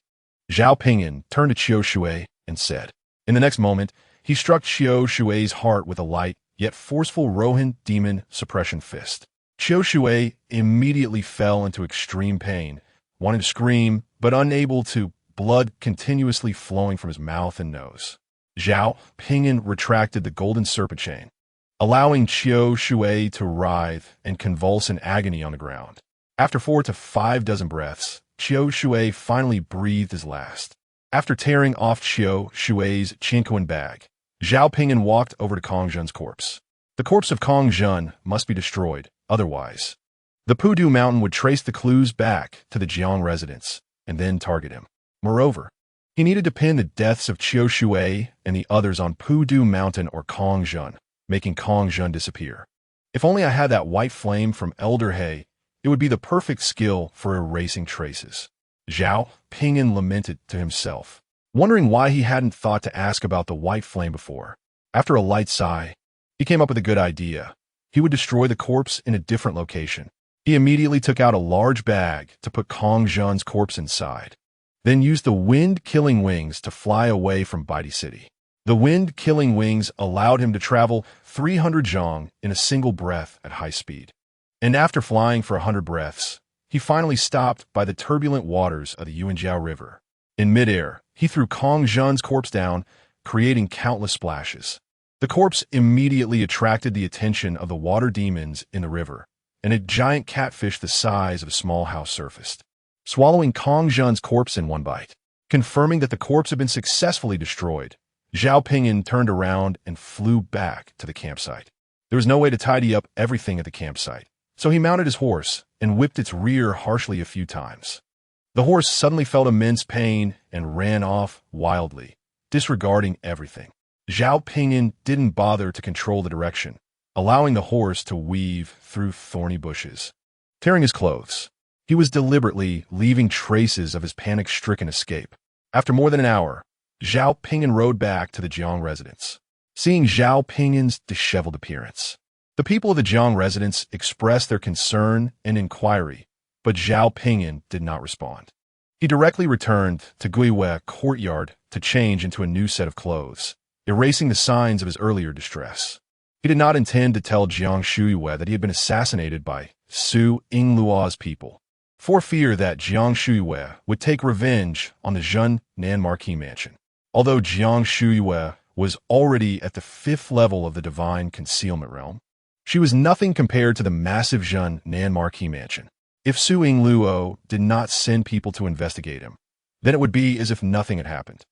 Zhao Ping'an turned to Qiu Shui and said. In the next moment, he struck Qiu Shui's heart with a light, yet forceful Rohan demon suppression fist. Qiu Shui immediately fell into extreme pain, wanting to scream, but unable to, blood continuously flowing from his mouth and nose. Zhao Ping'an retracted the golden serpent chain, allowing Qiu Shui to writhe and convulse in agony on the ground. After 4 to 5 dozen breaths, Qiu Shui finally breathed his last. After tearing off Qiu Shui's Qinquan bag, Zhao Ping'an walked over to Kong Zhen's corpse. The corpse of Kong Zhen must be destroyed, otherwise the Pudu Mountain would trace the clues back to the Jiang residence and then target him. Moreover, he needed to pin the deaths of Qiu Shui and the others on Pudu Mountain or Kong Zhen, making Kong Zhen disappear. If only I had that white flame from Elder He, it would be the perfect skill for erasing traces. Zhao Ping'an lamented to himself, wondering why he hadn't thought to ask about the white flame before. After a light sigh, he came up with a good idea. He would destroy the corpse in a different location. He immediately took out a large bag to put Kong Zhen's corpse inside, then used the wind-killing wings to fly away from Baidi City. The wind-killing wings allowed him to travel 300 zhang in a single breath at high speed. And after flying for 100 breaths, he finally stopped by the turbulent waters of the Yuanjiao River. In midair, he threw Kong Zhen's corpse down, creating countless splashes. The corpse immediately attracted the attention of the water demons in the river, and a giant catfish the size of a small house surfaced, swallowing Kong Zhen's corpse in one bite. Confirming that the corpse had been successfully destroyed, Zhao Ping'an turned around and flew back to the campsite. There was no way to tidy up everything at the campsite, so he mounted his horse and whipped its rear harshly a few times. The horse suddenly felt immense pain and ran off wildly, disregarding everything. Zhao Ping'an didn't bother to control the direction, allowing the horse to weave through thorny bushes. Tearing his clothes, he was deliberately leaving traces of his panic-stricken escape. After more than an hour, Zhao Ping'an rode back to the Jiang residence. Seeing Zhao Ping'an's disheveled appearance, the people of the Jiang residence expressed their concern and inquiry, but Zhao Ping'an did not respond. He directly returned to Guiwei courtyard to change into a new set of clothes, erasing the signs of his earlier distress. He did not intend to tell Jiang Shuiwei that he had been assassinated by Su Yingluo's people, for fear that Jiang Shuiwei would take revenge on the Zhun Nan Marquis mansion. Although Jiang Shuiwei was already at the 5th level of the divine concealment realm, she was nothing compared to the massive Zhun Nan Marquis mansion. If Su Yingluo did not send people to investigate him, then it would be as if nothing had happened.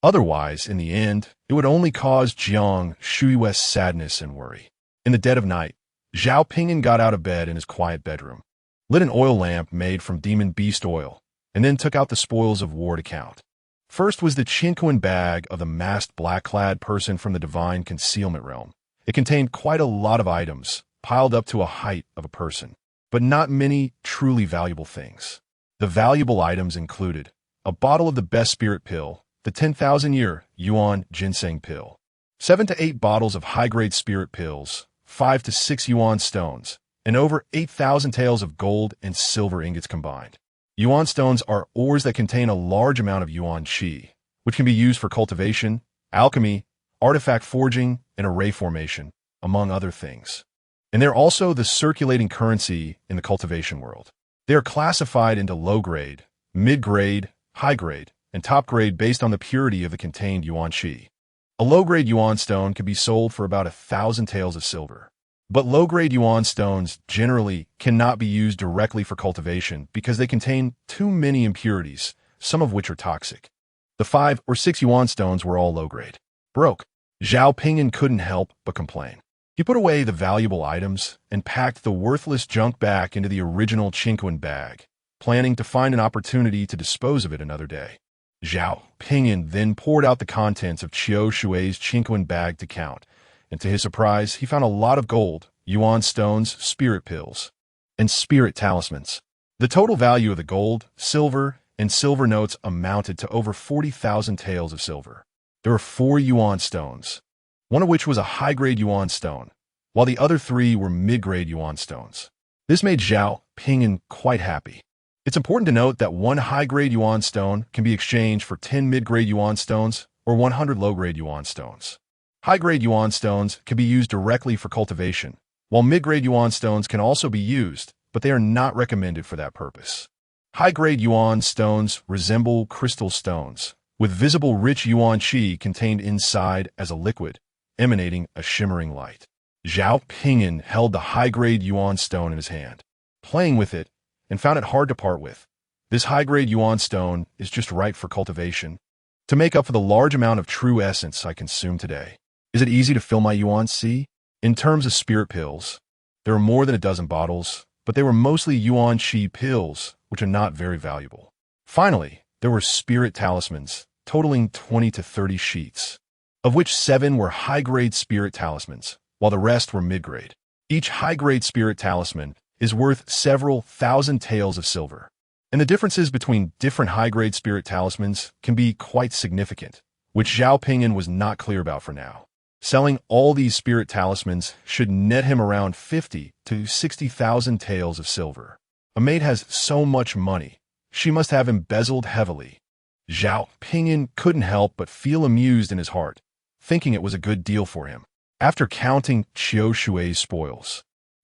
Otherwise, in the end, it would only cause Jiang Shuiwei's sadness and worry. In the dead of night, Zhao Ping'an got out of bed in his quiet bedroom, lit an oil lamp made from demon beast oil, and then took out the spoils of war to count. First was the Qinquan bag of the masked black-clad person from the divine concealment realm. It contained quite a lot of items, piled up to a height of a person, but not many truly valuable things. The valuable items included a bottle of the best spirit pill, the 10,000-year Yuan ginseng pill, 7 to 8 bottles of high-grade spirit pills, 5 to 6 Yuan stones, and over 8,000 taels of gold and silver ingots combined. Yuan stones are ores that contain a large amount of Yuan Qi, which can be used for cultivation, alchemy, artifact forging, and array formation, among other things. And they're also the circulating currency in the cultivation world. They are classified into low-grade, mid-grade, high-grade, and top-grade based on the purity of the contained Yuan Qi. A low-grade Yuan stone can be sold for about 1,000 taels of silver. But low-grade Yuan stones generally cannot be used directly for cultivation because they contain too many impurities, some of which are toxic. The 5 or 6 Yuan stones were all low-grade. Broke. Zhao Ping'an couldn't help but complain. He put away the valuable items and packed the worthless junk back into the original Qinquan bag, planning to find an opportunity to dispose of it another day. Zhao Ping'an then poured out the contents of Qiu Shui's Qinquan bag to count, and to his surprise, he found a lot of gold, Yuan stones, spirit pills, and spirit talismans. The total value of the gold, silver, and silver notes amounted to over 40,000 taels of silver. There were 4 Yuan stones, one of which was a high-grade Yuan stone, while the other 3 were mid-grade Yuan stones. This made Zhao Ping'an quite happy. It's important to note that 1 high-grade Yuan stone can be exchanged for 10 mid-grade Yuan stones or 100 low-grade Yuan stones. High-grade Yuan stones can be used directly for cultivation, while mid-grade Yuan stones can also be used, but they are not recommended for that purpose. High-grade Yuan stones resemble crystal stones, with visible rich Yuan Qi contained inside as a liquid, emanating a shimmering light. Zhao Ping'an held the high-grade Yuan stone in his hand, playing with it, and found it hard to part with. This high-grade Yuan stone is just right for cultivation, to make up for the large amount of true essence I consume today. Is it easy to fill my Yuan Sea? In terms of spirit pills, there are more than a dozen bottles, but they were mostly Yuan Qi pills, which are not very valuable. Finally, there were spirit talismans, totaling 20 to 30 sheets, of which 7 were high-grade spirit talismans, while the rest were mid-grade. Each high-grade spirit talisman is worth several thousand taels of silver, and the differences between different high-grade spirit talismans can be quite significant, which Zhao Ping'an was not clear about for now. Selling all these spirit talismans should net him around 50 to 60,000 taels of silver. A maid has so much money, she must have embezzled heavily. Zhao Ping'an couldn't help but feel amused in his heart, thinking it was a good deal for him. After counting Qiu Shui's spoils,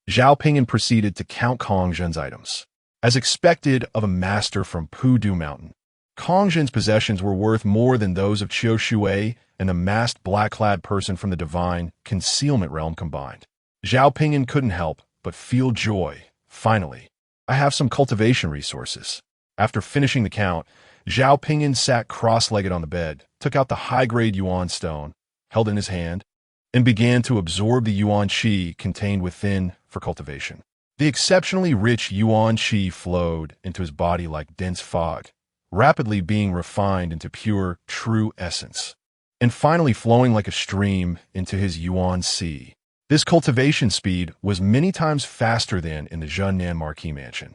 Zhao Ping'an proceeded to count Kong Zhen's items. As expected of a master from Pudu Mountain, Kong Zhen's possessions were worth more than those of Qiu Shui and the masked black-clad person from the divine concealment realm combined. Zhao Ping'an couldn't help but feel joy. Finally, I have some cultivation resources. After finishing the count, Zhao Ping'an sat cross-legged on the bed, took out the high-grade Yuan stone, held in his hand, and began to absorb the Yuan Qi contained within for cultivation. The exceptionally rich Yuan Qi flowed into his body like dense fog, rapidly being refined into pure, true essence, and finally flowing like a stream into his Yuan Sea. This cultivation speed was many times faster than in the Zhun Nan Marquis mansion,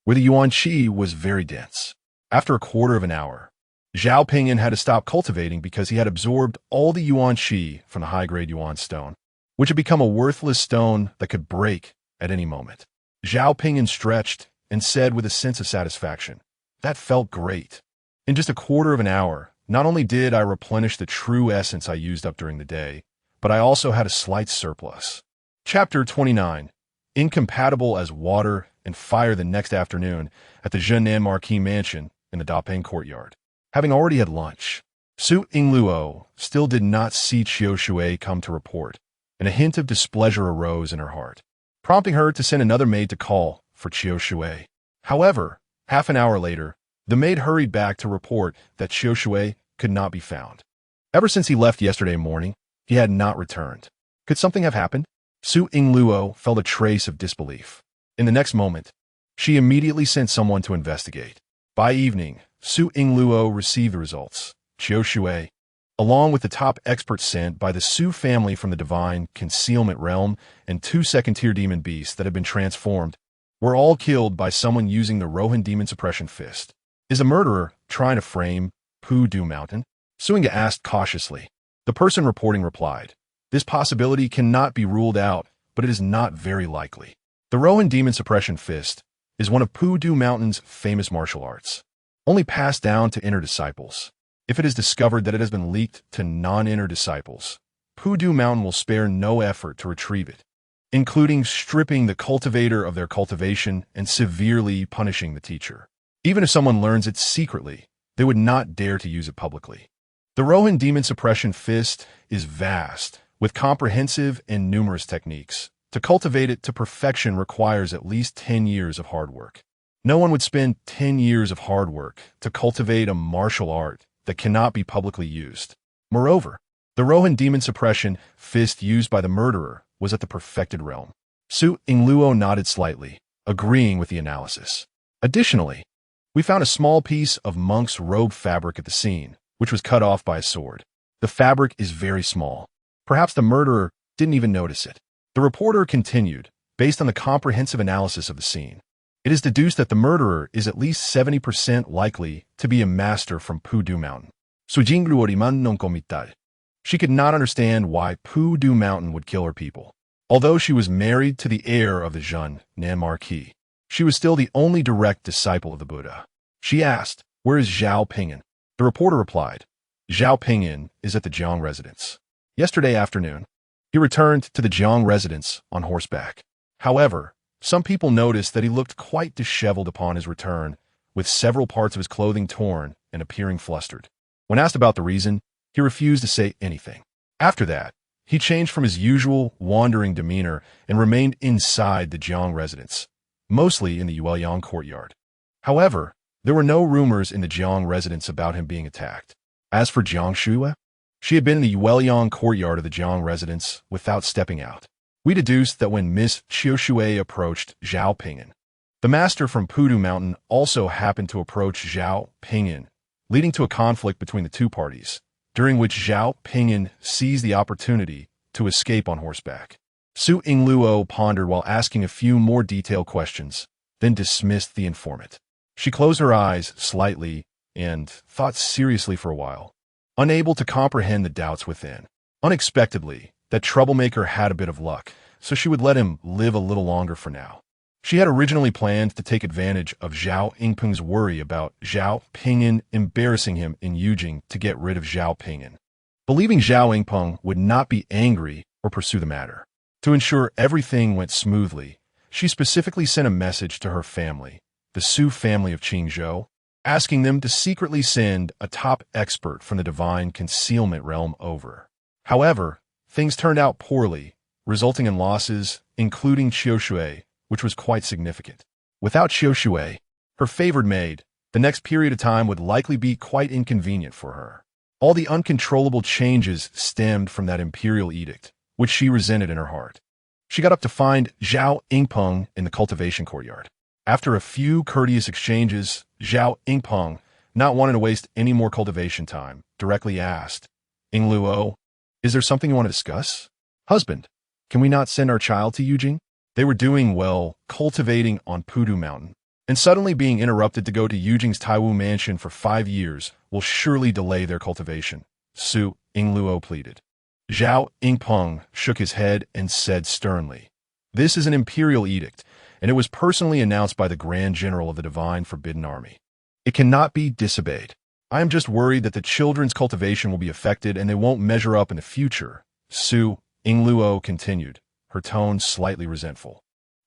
where the Yuan Qi was very dense. After a quarter of an hour, Zhao Ping'an had to stop cultivating because he had absorbed all the Yuan Qi from the high-grade Yuan stone, which had become a worthless stone that could break at any moment. Zhao Ping'an stretched and said with a sense of satisfaction, That felt great. In just a quarter of an hour, not only did I replenish the true essence I used up during the day, but I also had a slight surplus. Chapter 29. Incompatible as water and fire. The next afternoon, at the Zhenan Marquis mansion in the Dapeng courtyard. Having already had lunch, Su Yingluo still did not see Qiu Shui come to report, and a hint of displeasure arose in her heart, prompting her to send another maid to call for Qiu Shui. However, half an hour later, the maid hurried back to report that Qiu Shui could not be found. Ever since he left yesterday morning, he had not returned. Could something have happened? Su Yingluo felt a trace of disbelief. In the next moment, she immediately sent someone to investigate. By evening, Su Yingluo received the results. Qiu Shui, along with the top experts sent by the Su family from the Divine Concealment Realm and 2 second-tier demon beasts that had been transformed, were all killed by someone using the Rohan Demon Suppression Fist. Is a murderer trying to frame Pu Du Mountain? Suinga asked cautiously. The person reporting replied, this possibility cannot be ruled out, but it is not very likely. The Rohan Demon Suppression Fist is one of Pu Du Mountain's famous martial arts, only passed down to inner disciples. If it is discovered that it has been leaked to non-inner disciples, Pu Du Mountain will spare no effort to retrieve it, including stripping the cultivator of their cultivation and severely punishing the teacher. Even if someone learns it secretly, they would not dare to use it publicly. The Rohan Demon Suppression Fist is vast, with comprehensive and numerous techniques. To cultivate it to perfection requires at least 10 years of hard work. No one would spend 10 years of hard work to cultivate a martial art that cannot be publicly used. Moreover, the Rohan Demon Suppression Fist used by the murderer was at the perfected realm. Su Yingluo nodded slightly, agreeing with the analysis. Additionally, we found a small piece of monk's robe fabric at the scene, which was cut off by a sword. The fabric is very small. Perhaps the murderer didn't even notice it. The reporter continued, based on the comprehensive analysis of the scene. It is deduced that the murderer is at least 70% likely to be a master from Pu Du Mountain. She could not understand why Pu Du Mountain would kill her people. Although she was married to the heir of the Zhenan Marquis, she was still the only direct disciple of the Buddha. She asked, where is Zhao Ping'an? The reporter replied, Zhao Ping'an is at the Jiang residence. Yesterday afternoon, he returned to the Jiang residence on horseback. However, some people noticed that he looked quite disheveled upon his return, with several parts of his clothing torn and appearing flustered. When asked about the reason, he refused to say anything. After that, he changed from his usual wandering demeanor and remained inside the Jiang residence, mostly in the Yueliang courtyard. However, there were no rumors in the Jiang residence about him being attacked. As for Jiang Shui, she had been in the Yueliang courtyard of the Jiang residence without stepping out. We deduced that when Miss Qiu Shui approached Zhao Ping'an, the master from Pu Du Mountain also happened to approach Zhao Ping'an, leading to a conflict between the two parties, during which Zhao Ping'an seized the opportunity to escape on horseback. Su Yingluo pondered while asking a few more detailed questions, then dismissed the informant. She closed her eyes slightly and thought seriously for a while, unable to comprehend the doubts within. Unexpectedly, that troublemaker had a bit of luck, so she would let him live a little longer for now. She had originally planned to take advantage of Zhao Yingpeng's worry about Zhao Ping'an embarrassing him in Yujing to get rid of Zhao Ping'an, believing Zhao Yingpeng would not be angry or pursue the matter. To ensure everything went smoothly, she specifically sent a message to her family, the Su family of Qingzhou, asking them to secretly send a top expert from the Divine Concealment Realm over. However, things turned out poorly, resulting in losses, including Qiu Shui, which was quite significant. Without Qiu Shui, her favored maid, the next period of time would likely be quite inconvenient for her. All the uncontrollable changes stemmed from that imperial edict, which she resented in her heart. She got up to find Zhao Yingpeng in the cultivation courtyard. After a few courteous exchanges, Zhao Yingpeng, not wanting to waste any more cultivation time, directly asked, Yingluo, is there something you want to discuss? Husband, can we not send our child to Yujing? They were doing well, cultivating on Pu Du Mountain, and suddenly being interrupted to go to Yujing's Taiwu mansion for 5 years will surely delay their cultivation, Su Yingluo pleaded. Zhao Yingpeng shook his head and said sternly, this is an imperial edict, and it was personally announced by the Grand General of the Divine Forbidden Army. It cannot be disobeyed. I am just worried that the children's cultivation will be affected and they won't measure up in the future, Su Ingluo continued, her tone slightly resentful.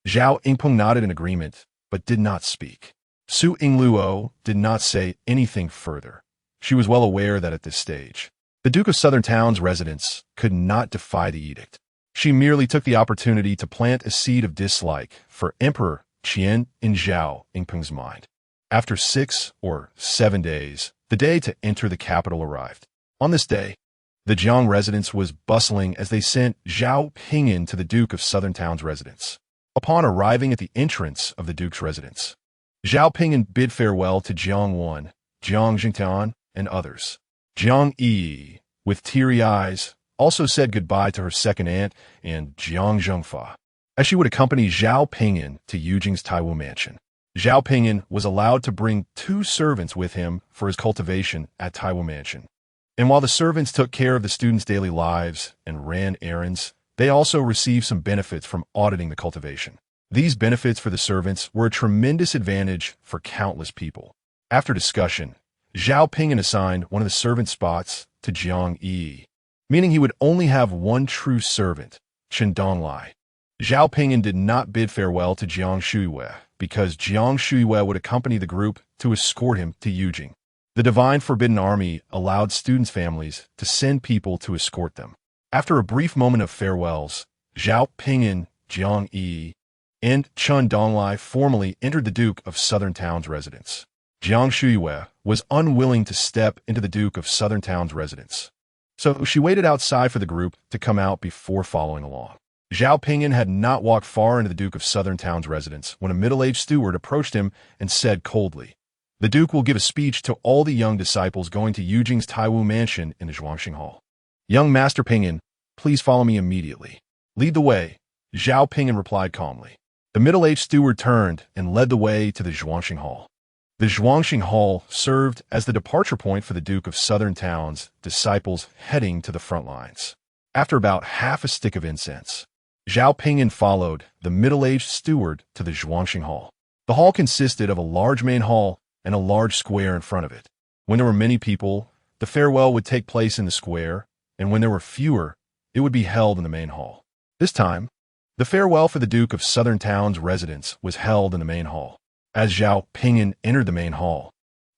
Zhao Ping'an nodded in agreement, but did not speak. Su Ingluo did not say anything further. She was well aware that at this stage, the Duke of Southern Town's residence could not defy the edict. She merely took the opportunity to plant a seed of dislike for Emperor Qian in Zhao Ping'an's mind. After 6 or 7 days, the day to enter the capital arrived. On this day, the Jiang residence was bustling as they sent Zhao Ping'an to the Duke of Southern Town's residence. Upon arriving at the entrance of the Duke's residence, Zhao Ping'an bid farewell to Jiang Wan, Jiang Jingtian, and others. Jiang Yi, with teary eyes, also said goodbye to her second aunt and Jiang Zhengfa, as she would accompany Zhao Ping'an to Yujing's Taiwu mansion. Zhao Ping'an was allowed to bring 2 servants with him for his cultivation at Taiwu mansion. And while the servants took care of the students' daily lives and ran errands, they also received some benefits from auditing the cultivation. These benefits for the servants were a tremendous advantage for countless people. After discussion, Zhao Ping'an assigned one of the servant spots to Jiang Yi, meaning he would only have one true servant, Chen Donglai. Zhao Ping'an did not bid farewell to Jiang Shuiwei because Jiang Shuiwei would accompany the group to escort him to Yujing. The Divine Forbidden Army allowed students' families to send people to escort them. After a brief moment of farewells, Zhao Ping'an, Jiang Yi, and Chen Donglai formally entered the Duke of Southern Town's residence. Jiang Shuiwei was unwilling to step into the Duke of Southern Town's residence, so she waited outside for the group to come out before following along. Zhao Ping'an had not walked far into the Duke of Southern Town's residence when a middle-aged steward approached him and said coldly, "The Duke will give a speech to all the young disciples going to Yujing's Taiwu mansion in the Zhuangxing Hall. Young Master Ping'an, please follow me immediately. Lead the way," Zhao Ping'an replied calmly. The middle-aged steward turned and led the way to the Zhuangxing Hall. The Zhuangxing Hall served as the departure point for the Duke of Southern Town's disciples heading to the front lines. After about half a stick of incense, Zhao Ping'an followed the middle-aged steward to the Zhuangxing Hall. The hall consisted of a large main hall and a large square in front of it. When there were many people, the farewell would take place in the square, and when there were fewer, it would be held in the main hall. This time, the farewell for the Duke of Southern Town's residence was held in the main hall. As Zhao Ping'an entered the main hall,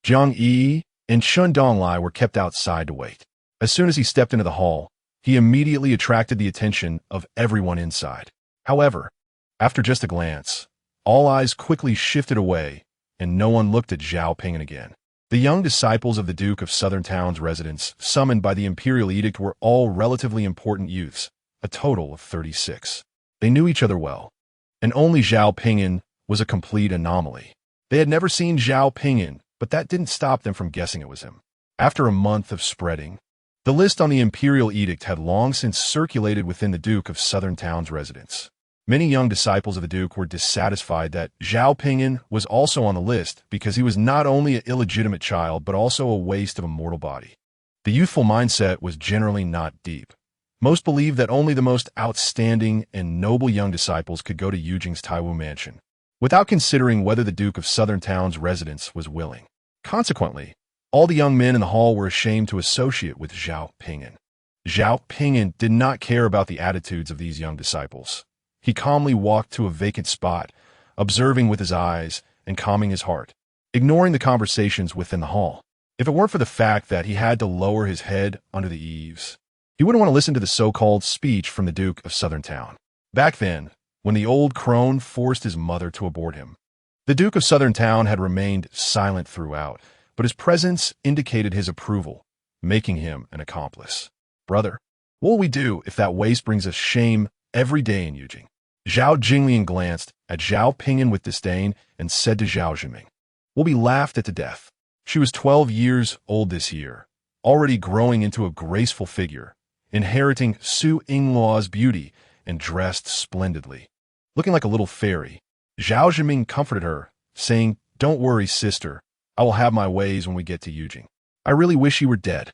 Jiang Yi and Chen Donglai were kept outside to wait. As soon as he stepped into the hall, he immediately attracted the attention of everyone inside. However, after just a glance, all eyes quickly shifted away, and no one looked at Zhao Ping'an again. The young disciples of the Duke of Southern Town's residence, summoned by the imperial edict, were all relatively important youths, a total of 36. They knew each other well, and only Zhao Ping'an was a complete anomaly. They had never seen Zhao Ping'an, but that didn't stop them from guessing it was him. After a month of spreading, the list on the imperial edict had long since circulated within the Duke of Southern Town's residence. Many young disciples of the Duke were dissatisfied that Zhao Ping'an was also on the list because he was not only an illegitimate child but also a waste of a mortal body. The youthful mindset was generally not deep. Most believed that only the most outstanding and noble young disciples could go to Yujing's Taiwu mansion, without considering whether the Duke of Southern Town's residence was willing. Consequently, all the young men in the hall were ashamed to associate with Zhao Ping'an. Zhao Ping'an did not care about the attitudes of these young disciples. He calmly walked to a vacant spot, observing with his eyes and calming his heart, ignoring the conversations within the hall. If it weren't for the fact that he had to lower his head under the eaves, he wouldn't want to listen to the so-called speech from the Duke of Southern Town. Back then, when the old crone forced his mother to abort him, the Duke of Southern Town had remained silent throughout, but his presence indicated his approval, making him an accomplice. "Brother, what will we do if that waste brings us shame every day in Yujing?" Zhao Jinglian glanced at Zhao Ping'an with disdain and said to Zhao Zhiming, "We'll be laughed at to death." She was 12 years old this year, already growing into a graceful figure, inheriting Su Ingluo's beauty and dressed splendidly. Looking like a little fairy, Zhao Zhiming comforted her, saying, "Don't worry, sister. I will have my ways when we get to Yujing. I really wish you were dead."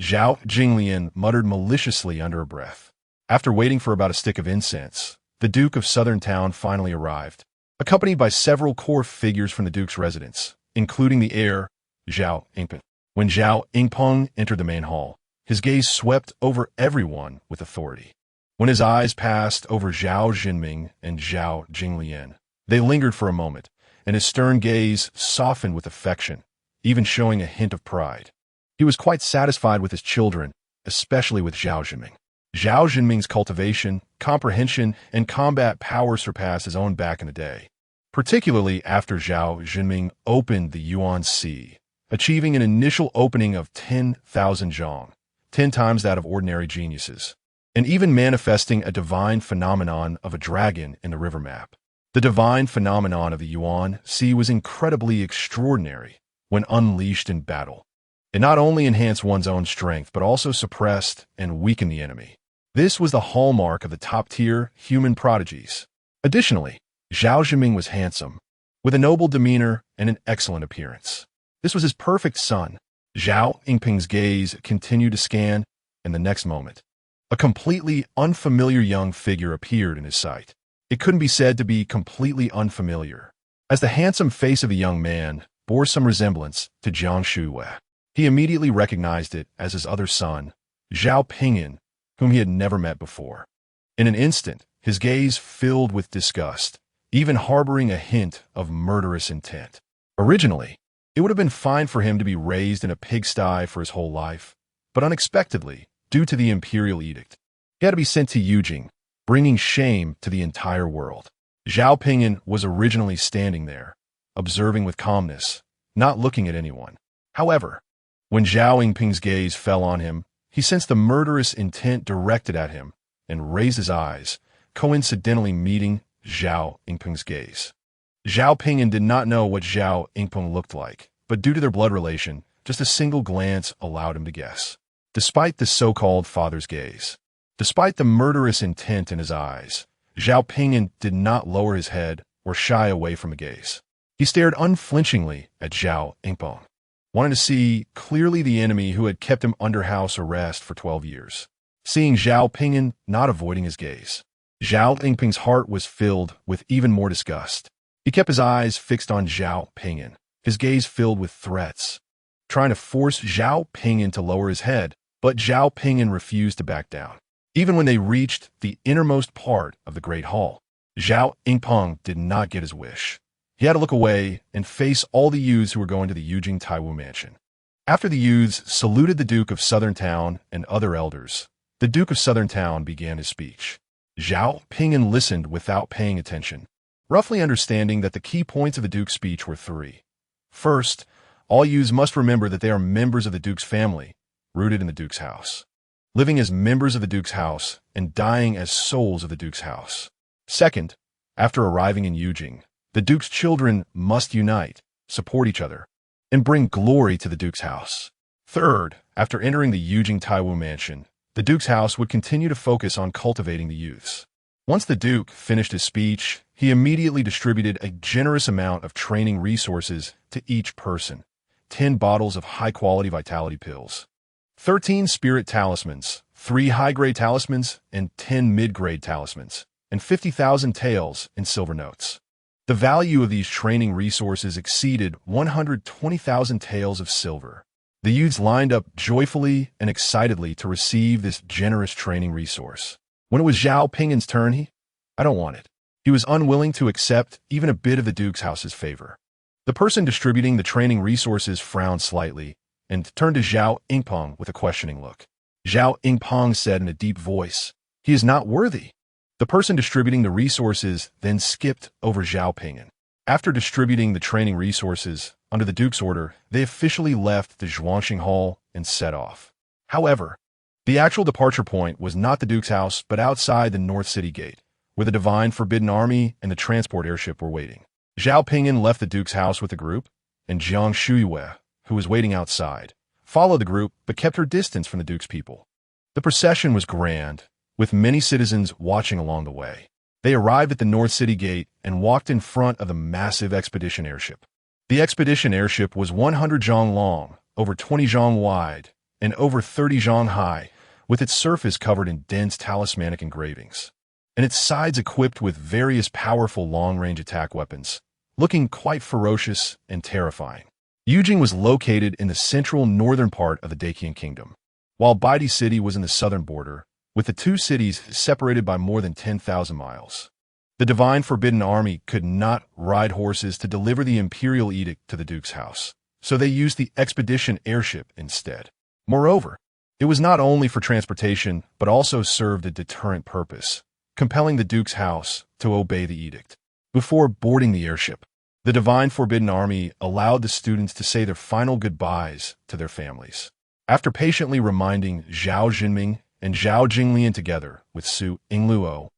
Zhao Jinglian muttered maliciously under her breath. After waiting for about a stick of incense, the Duke of Southern Town finally arrived, accompanied by several core figures from the Duke's residence, including the heir, Zhao Ping'an. When Zhao Ping'an entered the main hall, his gaze swept over everyone with authority. When his eyes passed over Zhao Jinming and Zhao Jinglian, they lingered for a moment, and his stern gaze softened with affection, even showing a hint of pride. He was quite satisfied with his children, especially with Zhao Jinming. Zhao Jinming's cultivation, comprehension, and combat power surpassed his own back in the day, particularly after Zhao Jinming opened the Yuan Sea, achieving an initial opening of 10,000 zhong, 10 times that of ordinary geniuses, and even manifesting a divine phenomenon of a dragon in the river map. The divine phenomenon of the Yuan Sea was incredibly extraordinary when unleashed in battle. It not only enhanced one's own strength, but also suppressed and weakened the enemy. This was the hallmark of the top-tier human prodigies. Additionally, Zhao Jinming was handsome, with a noble demeanor and an excellent appearance. This was his perfect son. Zhao Ping'an's gaze continued to scan, and the next moment, a completely unfamiliar young figure appeared in his sight. It couldn't be said to be completely unfamiliar, as the handsome face of the young man bore some resemblance to Jiang Shuiwei. He immediately recognized it as his other son, Zhao Ping'an, whom he had never met before. In an instant, his gaze filled with disgust, even harboring a hint of murderous intent. Originally, it would have been fine for him to be raised in a pigsty for his whole life, but unexpectedly, due to the imperial edict, he had to be sent to Yujing, bringing shame to the entire world. Zhao Ping'an was originally standing there, observing with calmness, not looking at anyone. However, when Zhao Ping'an's gaze fell on him, he sensed the murderous intent directed at him and raised his eyes, coincidentally meeting Zhao Ping'an's gaze. Zhao Ping'an did not know what Zhao Ping'an looked like, but due to their blood relation, just a single glance allowed him to guess. Despite the so-called father's gaze, despite the murderous intent in his eyes, Zhao Ping'an did not lower his head or shy away from the gaze. He stared unflinchingly at Zhao Ping'an, wanting to see clearly the enemy who had kept him under house arrest for 12 years. Seeing Zhao Ping'an not avoiding his gaze, Zhao Ping'an's heart was filled with even more disgust. He kept his eyes fixed on Zhao Ping'an, his gaze filled with threats, trying to force Zhao Ping'an to lower his head, but Zhao Ping'an refused to back down. Even when they reached the innermost part of the Great Hall, Zhao Ping'an did not get his wish. He had to look away and face all the youths who were going to the Yujing Taiwu mansion. After the youths saluted the Duke of Southern Town and other elders, the Duke of Southern Town began his speech. Zhao Ping'an listened without paying attention, roughly understanding that the key points of the Duke's speech were 3. First, all youths must remember that they are members of the Duke's family, rooted in the Duke's house, living as members of the Duke's house and dying as souls of the Duke's house. Second, after arriving in Yujing, the Duke's children must unite, support each other, and bring glory to the Duke's house. Third, after entering the Yujing Taiwu mansion, the Duke's house would continue to focus on cultivating the youths. Once the Duke finished his speech, he immediately distributed a generous amount of training resources to each person, 10 bottles of high-quality vitality pills, 13 spirit talismans, 3 high-grade talismans, and 10 mid-grade talismans, and 50,000 taels in silver notes. The value of these training resources exceeded 120,000 taels of silver. The youths lined up joyfully and excitedly to receive this generous training resource. When it was Zhao Ping'an's turn, I don't want it. He was unwilling to accept even a bit of the Duke's house's favor. The person distributing the training resources frowned slightly and turned to Zhao Ping'an with a questioning look. Zhao Ping'an said in a deep voice, "He is not worthy." The person distributing the resources then skipped over Zhao Ping'an. After distributing the training resources under the Duke's order, they officially left the Zhuangxing Hall and set off. However, the actual departure point was not the Duke's house, but outside the North City Gate, where the Divine Forbidden Army and the transport airship were waiting. Zhao Ping'an left the Duke's house with the group, and Jiang Shuiwei, who was waiting outside, followed the group but kept her distance from the Duke's people. The procession was grand, with many citizens watching along the way. They arrived at the North City Gate and walked in front of the massive expedition airship. The expedition airship was 100 zhong long, over 20 zhong wide, and over 30 zhong high, with its surface covered in dense talismanic engravings, and its sides equipped with various powerful long-range attack weapons, looking quite ferocious and terrifying. Yujing was located in the central northern part of the Dacian kingdom, while Baidi City was in the southern border, with the two cities separated by more than 10,000 miles. The divine forbidden army could not ride horses to deliver the imperial edict to the duke's house, so they used the expedition airship instead. Moreover, it was not only for transportation, but also served a deterrent purpose, compelling the duke's house to obey the edict. Before boarding the airship, the divine forbidden army allowed the students to say their final goodbyes to their families. After patiently reminding Zhao Jinming and Zhao Jinglian together with Su Yingluo,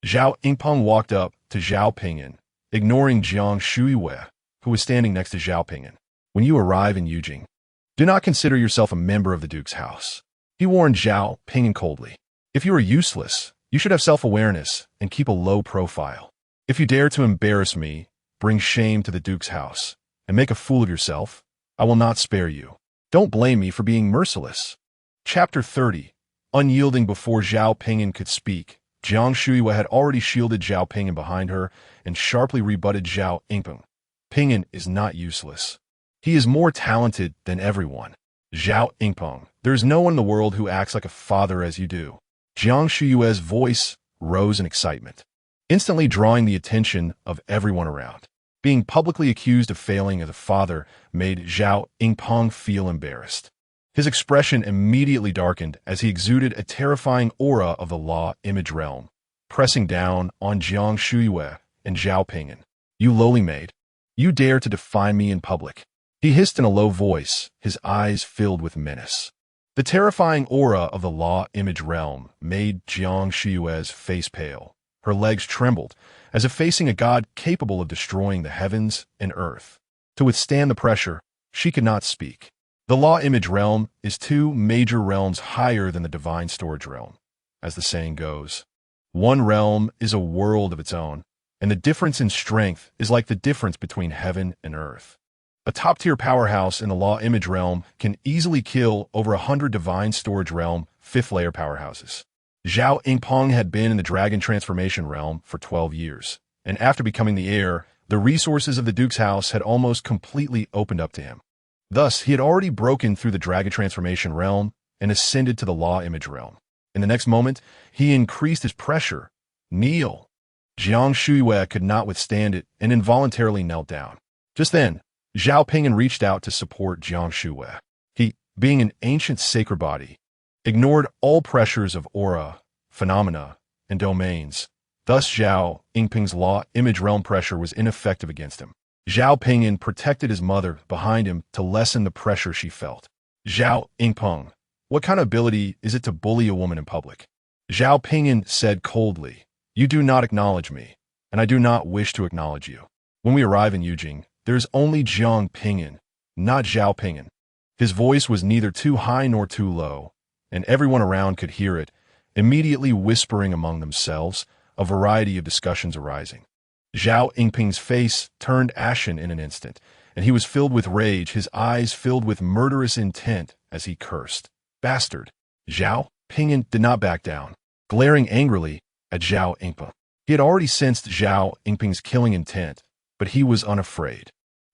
Zhao Yingpeng walked up to Zhao Ping'an, ignoring Jiang Shuiwei, who was standing next to Zhao Ping'an. When you arrive in Yujing, do not consider yourself a member of the duke's house. He warned Zhao Ping'an coldly. If you are useless, you should have self-awareness and keep a low profile. If you dare to embarrass me, bring shame to the duke's house, and make a fool of yourself, I will not spare you. Don't blame me for being merciless. Chapter 30. Unyielding. Before Zhao Ping'an could speak, Jiang Shuiwei had already shielded Zhao Ping'an behind her and sharply rebutted Zhao Yingpeng. Ping'an is not useless. He is more talented than everyone. Zhao Yingpeng, there is no one in the world who acts like a father as you do. Jiang Shuiwei's voice rose in excitement, instantly drawing the attention of everyone around. Being publicly accused of failing as a father made Zhao Yingpeng feel embarrassed. His expression immediately darkened as he exuded a terrifying aura of the law image realm, pressing down on Jiang Shuiwei and Zhao Ping'an. You lowly maid, you dare to defy me in public. He hissed in a low voice, his eyes filled with menace. The terrifying aura of the law image realm made Jiang Shuiwei's face pale. Her legs trembled, as if facing a god capable of destroying the heavens and earth. To withstand the pressure, she could not speak. The law image realm is 2 major realms higher than the divine storage realm. As the saying goes, one realm is a world of its own, and the difference in strength is like the difference between heaven and earth. A top-tier powerhouse in the law image realm can easily kill over 100 divine storage realm 5th-layer powerhouses. Zhao Yingpeng had been in the dragon transformation realm for 12 years, and after becoming the heir, the resources of the duke's house had almost completely opened up to him. Thus, he had already broken through the dragon transformation realm and ascended to the law image realm. In the next moment, he increased his pressure. Kneel. Jiang Shuiwei could not withstand it and involuntarily knelt down. Just then, Zhao Ping'an reached out to support Jiang Shuiwei. He, being an ancient sacred body, ignored all pressures of aura, phenomena, and domains. Thus Zhao Yingpeng's law image realm pressure was ineffective against him. Zhao Ping'an protected his mother behind him to lessen the pressure she felt. Zhao Yingpeng, what kind of ability is it to bully a woman in public? Zhao Ping'an said coldly, you do not acknowledge me, and I do not wish to acknowledge you. When we arrive in Yujing, there is only Jiang Ping'an, not Zhao Ping'an. His voice was neither too high nor too low, and everyone around could hear it, immediately whispering among themselves, a variety of discussions arising. Zhao Yingpeng's face turned ashen in an instant, and he was filled with rage, his eyes filled with murderous intent as he cursed. Bastard! Zhao Ping'an did not back down, glaring angrily at Zhao Yingpeng. He had already sensed Zhao Yingpeng's killing intent, but he was unafraid.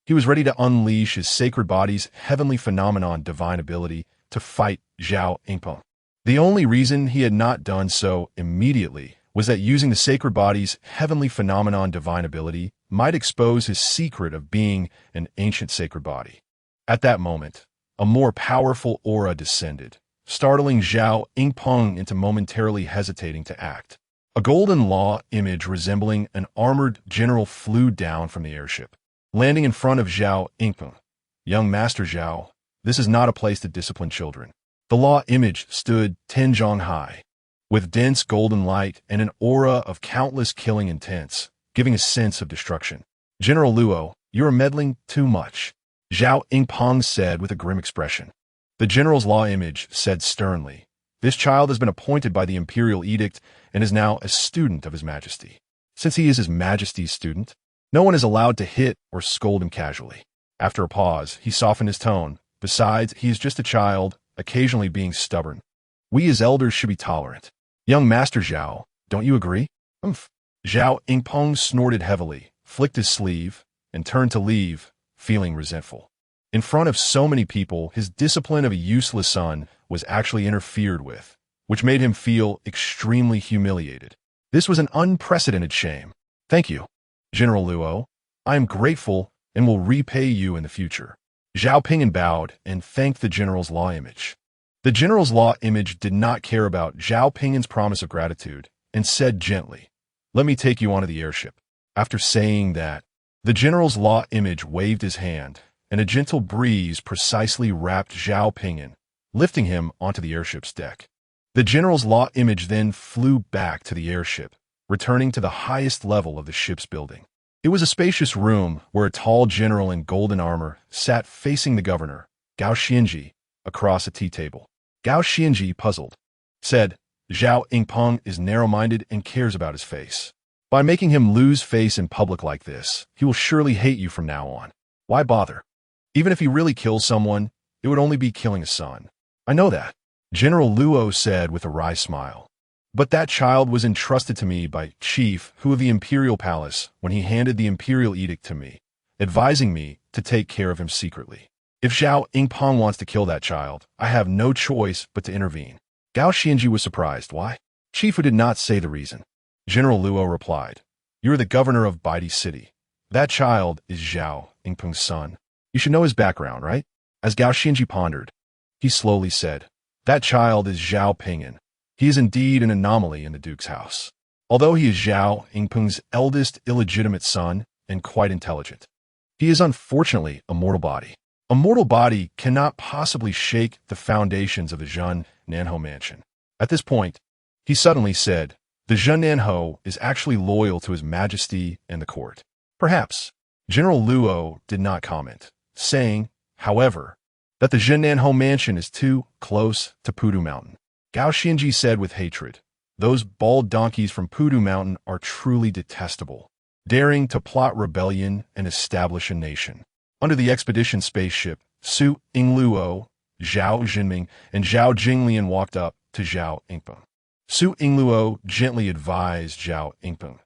He was ready to unleash his sacred body's heavenly phenomenon divine ability to fight Zhao Yingpeng. The only reason he had not done so immediately was that using the sacred body's heavenly phenomenon divine ability might expose his secret of being an ancient sacred body. At that moment, a more powerful aura descended, startling Zhao Yingpeng into momentarily hesitating to act. A golden law image resembling an armored general flew down from the airship, landing in front of Zhao Yingpeng. Young Master Zhao, this is not a place to discipline children. The law image stood 10 zhong high, with dense golden light and an aura of countless killing intents, giving a sense of destruction. General Luo, you are meddling too much, Zhao Yingpeng said with a grim expression. The general's law image said sternly, this child has been appointed by the imperial edict and is now a student of His Majesty. Since he is His Majesty's student, no one is allowed to hit or scold him casually. After a pause, he softened his tone. Besides, he is just a child, occasionally being stubborn. We as elders should be tolerant. Young Master Zhao, don't you agree? Zhao Yingpeng snorted heavily, flicked his sleeve, and turned to leave, feeling resentful. In front of so many people, his discipline of a useless son was actually interfered with, which made him feel extremely humiliated. This was an unprecedented shame. Thank you, General Luo. I am grateful and will repay you in the future. Zhao Ping'an bowed and thanked the general's law image. The general's law image did not care about Zhao Ping'an's promise of gratitude and said gently, "Let me take you onto the airship." After saying that, the general's law image waved his hand, and a gentle breeze precisely wrapped Zhao Ping'an, lifting him onto the airship's deck. The general's law image then flew back to the airship, returning to the highest level of the ship's building. It was a spacious room where a tall general in golden armor sat facing the governor, Gao Xianji, across a tea table. Gao Xianji, puzzled, said, "Zhao Yingpeng is narrow-minded and cares about his face. By making him lose face in public like this, he will surely hate you from now on. Why bother? Even if he really kills someone, it would only be killing a son. I know that," General Luo said with a wry smile. "But that child was entrusted to me by Chief Hu of the Imperial Palace when he handed the Imperial Edict to me, advising me to take care of him secretly. If Zhao Yingpeng wants to kill that child, I have no choice but to intervene." Gao Xianji was surprised. Why? Chief Hu did not say the reason. General Luo replied, "You are the governor of Baidi City. That child is Zhao Yingpeng's son. You should know his background, right?" As Gao Xianji pondered, he slowly said, "That child is Zhao Ping'an. He is indeed an anomaly in the Duke's house. Although he is Zhao Yingpeng's eldest illegitimate son and quite intelligent, he is unfortunately a mortal body. A mortal body cannot possibly shake the foundations of the Zhen Nanhou mansion." At this point, he suddenly said, "The Zhen Nanhou is actually loyal to His Majesty and the court." Perhaps. General Luo did not comment, saying, however, that the Zhen Nanhou mansion is too close to Pudu Mountain. Gao Xianji said with hatred, "Those bald donkeys from Pudu Mountain are truly detestable, daring to plot rebellion and establish a nation." Under the expedition spaceship, Su Yingluo, Zhao Jinming, and Zhao Jinglian walked up to Zhao Yingpeng. Su Yingluo gently advised Zhao Yingpeng,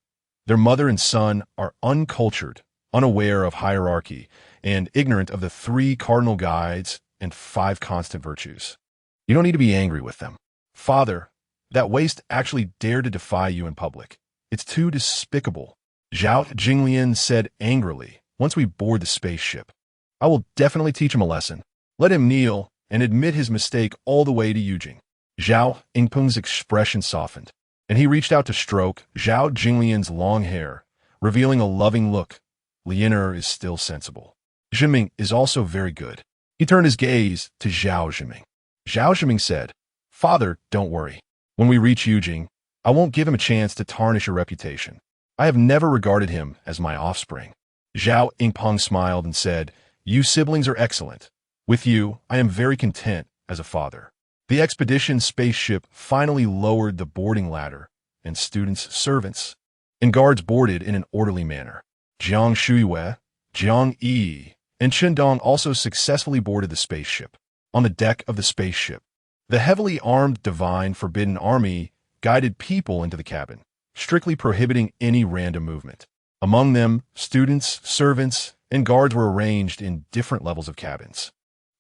"Their mother and son are uncultured, unaware of hierarchy, and ignorant of the 3 cardinal guides and 5 constant virtues. You don't need to be angry with them. Father, that waste actually dared to defy you in public. It's too despicable," Zhao Jinglian said angrily. "Once we board the spaceship, I will definitely teach him a lesson. Let him kneel and admit his mistake all the way to Yujing." Zhao Yingpeng's expression softened, and he reached out to stroke Zhao Jinglian's long hair, revealing a loving look. "Lianer is still sensible. Jinming is also very good." He turned his gaze to Zhao Jinming. Zhao Jinming said, "Father, don't worry. When we reach Yujing, I won't give him a chance to tarnish your reputation. I have never regarded him as my offspring." Zhao Yingpeng smiled and said, "You siblings are excellent. With you, I am very content as a father." The expedition spaceship finally lowered the boarding ladder, and students, servants, and guards boarded in an orderly manner. Jiang Shuiwei, Jiang Yi, and Chen Dong also successfully boarded the spaceship. On the deck of the spaceship, the heavily armed Divine Forbidden Army guided people into the cabin, strictly prohibiting any random movement. Among them, students, servants, and guards were arranged in different levels of cabins.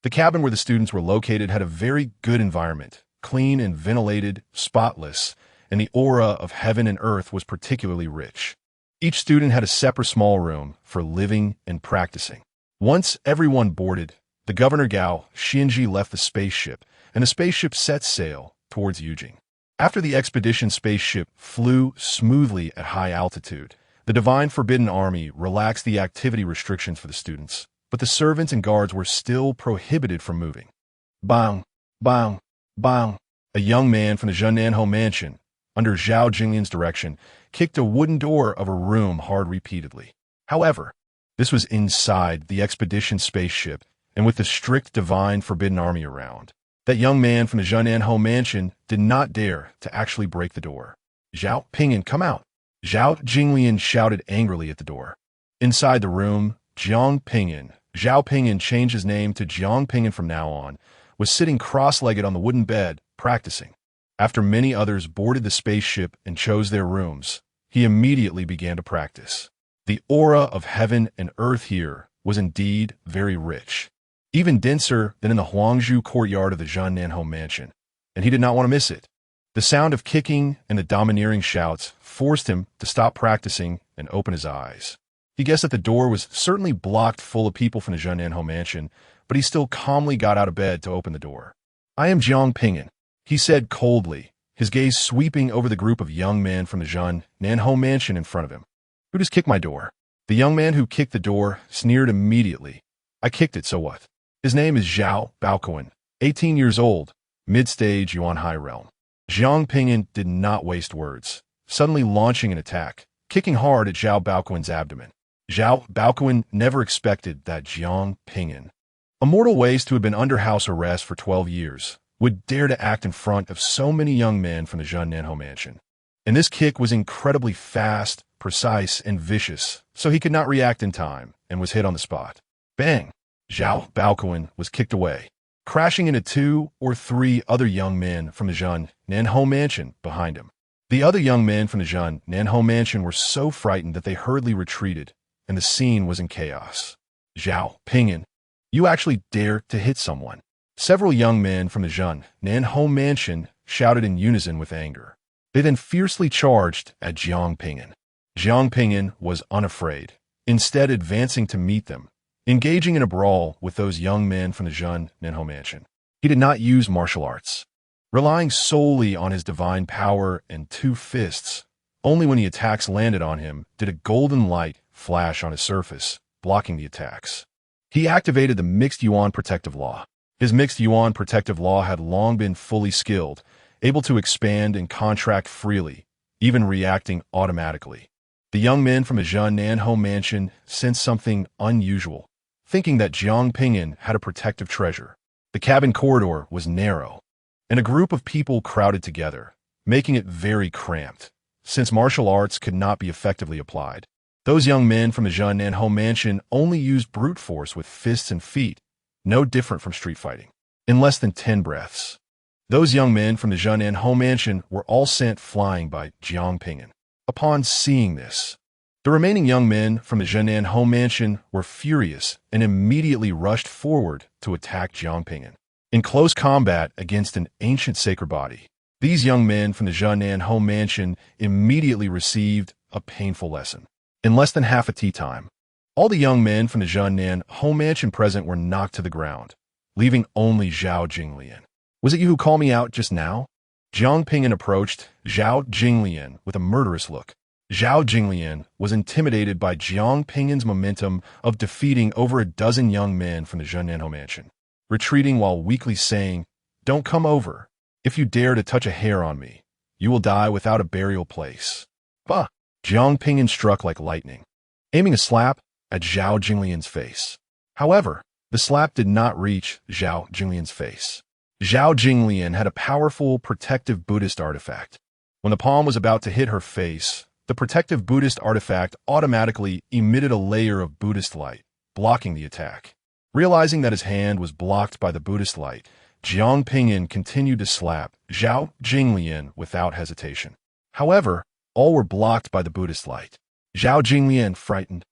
The cabin where the students were located had a very good environment, clean and ventilated, spotless, and the aura of heaven and earth was particularly rich. Each student had a separate small room for living and practicing. Once everyone boarded, the Governor Gao Xianji left the spaceship, and the spaceship set sail towards Yujing. After the expedition spaceship flew smoothly at high altitude, the Divine Forbidden Army relaxed the activity restrictions for the students, but the servants and guards were still prohibited from moving. Bang, bang, bang. A young man from the Zhennanhou mansion, under Zhao Jinglian's direction, kicked a wooden door of a room hard repeatedly. However, this was inside the expedition spaceship, and with the strict Divine Forbidden Army around, that young man from the Zhennanhou mansion did not dare to actually break the door. "Zhao Ping'an, come out!" Zhao Jinglian shouted angrily at the door. Inside the room, Zhao Ping'an changed his name to Zhao Ping'an from now on, was sitting cross-legged on the wooden bed, practicing. After many others boarded the spaceship and chose their rooms, he immediately began to practice. The aura of heaven and earth here was indeed very rich, even denser than in the Huangzhou courtyard of the Zhannanhou mansion, and he did not want to miss it. The sound of kicking and the domineering shouts forced him to stop practicing and open his eyes. He guessed that the door was certainly blocked full of people from the Zhannanhou mansion, but he still calmly got out of bed to open the door. "I am Zhao Ping'an," he said coldly, his gaze sweeping over the group of young men from the Zhannanhou mansion in front of him. "Who just kicked my door?" The young man who kicked the door sneered immediately. "I kicked it, so what?" His name is Zhao Ping'an, 18 years old, mid-stage Yuan High realm. Zhao Ping'an did not waste words, suddenly launching an attack, kicking hard at Zhao Ping'an's abdomen. Zhao Ping'an never expected that Zhao Ping'an, a mortal waste who had been under house arrest for 12 years, would dare to act in front of so many young men from the Zhannanhou mansion. And this kick was incredibly fast, precise, and vicious, so he could not react in time and was hit on the spot. Bang! Zhao Ping'an was kicked away, crashing into 2 or 3 other young men from the Zhannanhou mansion behind him. The other young men from the Zhannanhou mansion were so frightened that they hurriedly retreated, and the scene was in chaos. "Zhao Ping'an, you actually dare to hit someone!" Several young men from the Zhannanhou mansion shouted in unison with anger. They then fiercely charged at Zhao Ping'an. Zhao Ping'an was unafraid, instead advancing to meet them, engaging in a brawl with those young men from the Zhannanhou mansion. He did not use martial arts, relying solely on his divine power and 2 fists. Only when the attacks landed on him did a golden light flash on his surface, blocking the attacks. He activated the Mixed Yuan Protective Law. His Mixed Yuan Protective Law had long been fully skilled, able to expand and contract freely, even reacting automatically. The young men from the Zhannanhou mansion sensed something unusual, thinking that Zhao Ping'an had a protective treasure. The cabin corridor was narrow, and a group of people crowded together, making it very cramped, since martial arts could not be effectively applied. Those young men from the Zhannanhou mansion only used brute force with fists and feet, no different from street fighting. In less than 10 breaths, those young men from the Zhannanhou mansion were all sent flying by Zhao Ping'an. Upon seeing this, the remaining young men from the Zhannanhou mansion were furious and immediately rushed forward to attack Zhao Ping'an. In close combat against an ancient sacred body, these young men from the Zhannanhou mansion immediately received a painful lesson. In less than half a tea time, all the young men from the Zhannanhou mansion present were knocked to the ground, leaving only Zhao Jinglian. "Was it you who called me out just now?" Zhao Ping'an approached Zhao Jinglian with a murderous look. Zhao Jinglian was intimidated by Zhao Ping'an's momentum of defeating over a dozen young men from the Zhannanhou mansion, retreating while weakly saying, "Don't come over. If you dare to touch a hair on me, you will die without a burial place." Bah! Zhao Ping'an struck like lightning, aiming a slap at Zhao Jinglian's face. However, the slap did not reach Zhao Jinglian's face. Zhao Jinglian had a powerful protective Buddhist artifact. When the palm was about to hit her face, the protective Buddhist artifact automatically emitted a layer of Buddhist light, blocking the attack. Realizing that his hand was blocked by the Buddhist light, Zhao Ping'an continued to slap Zhao Jinglian without hesitation. However, all were blocked by the Buddhist light. Zhao Jinglian, frightened,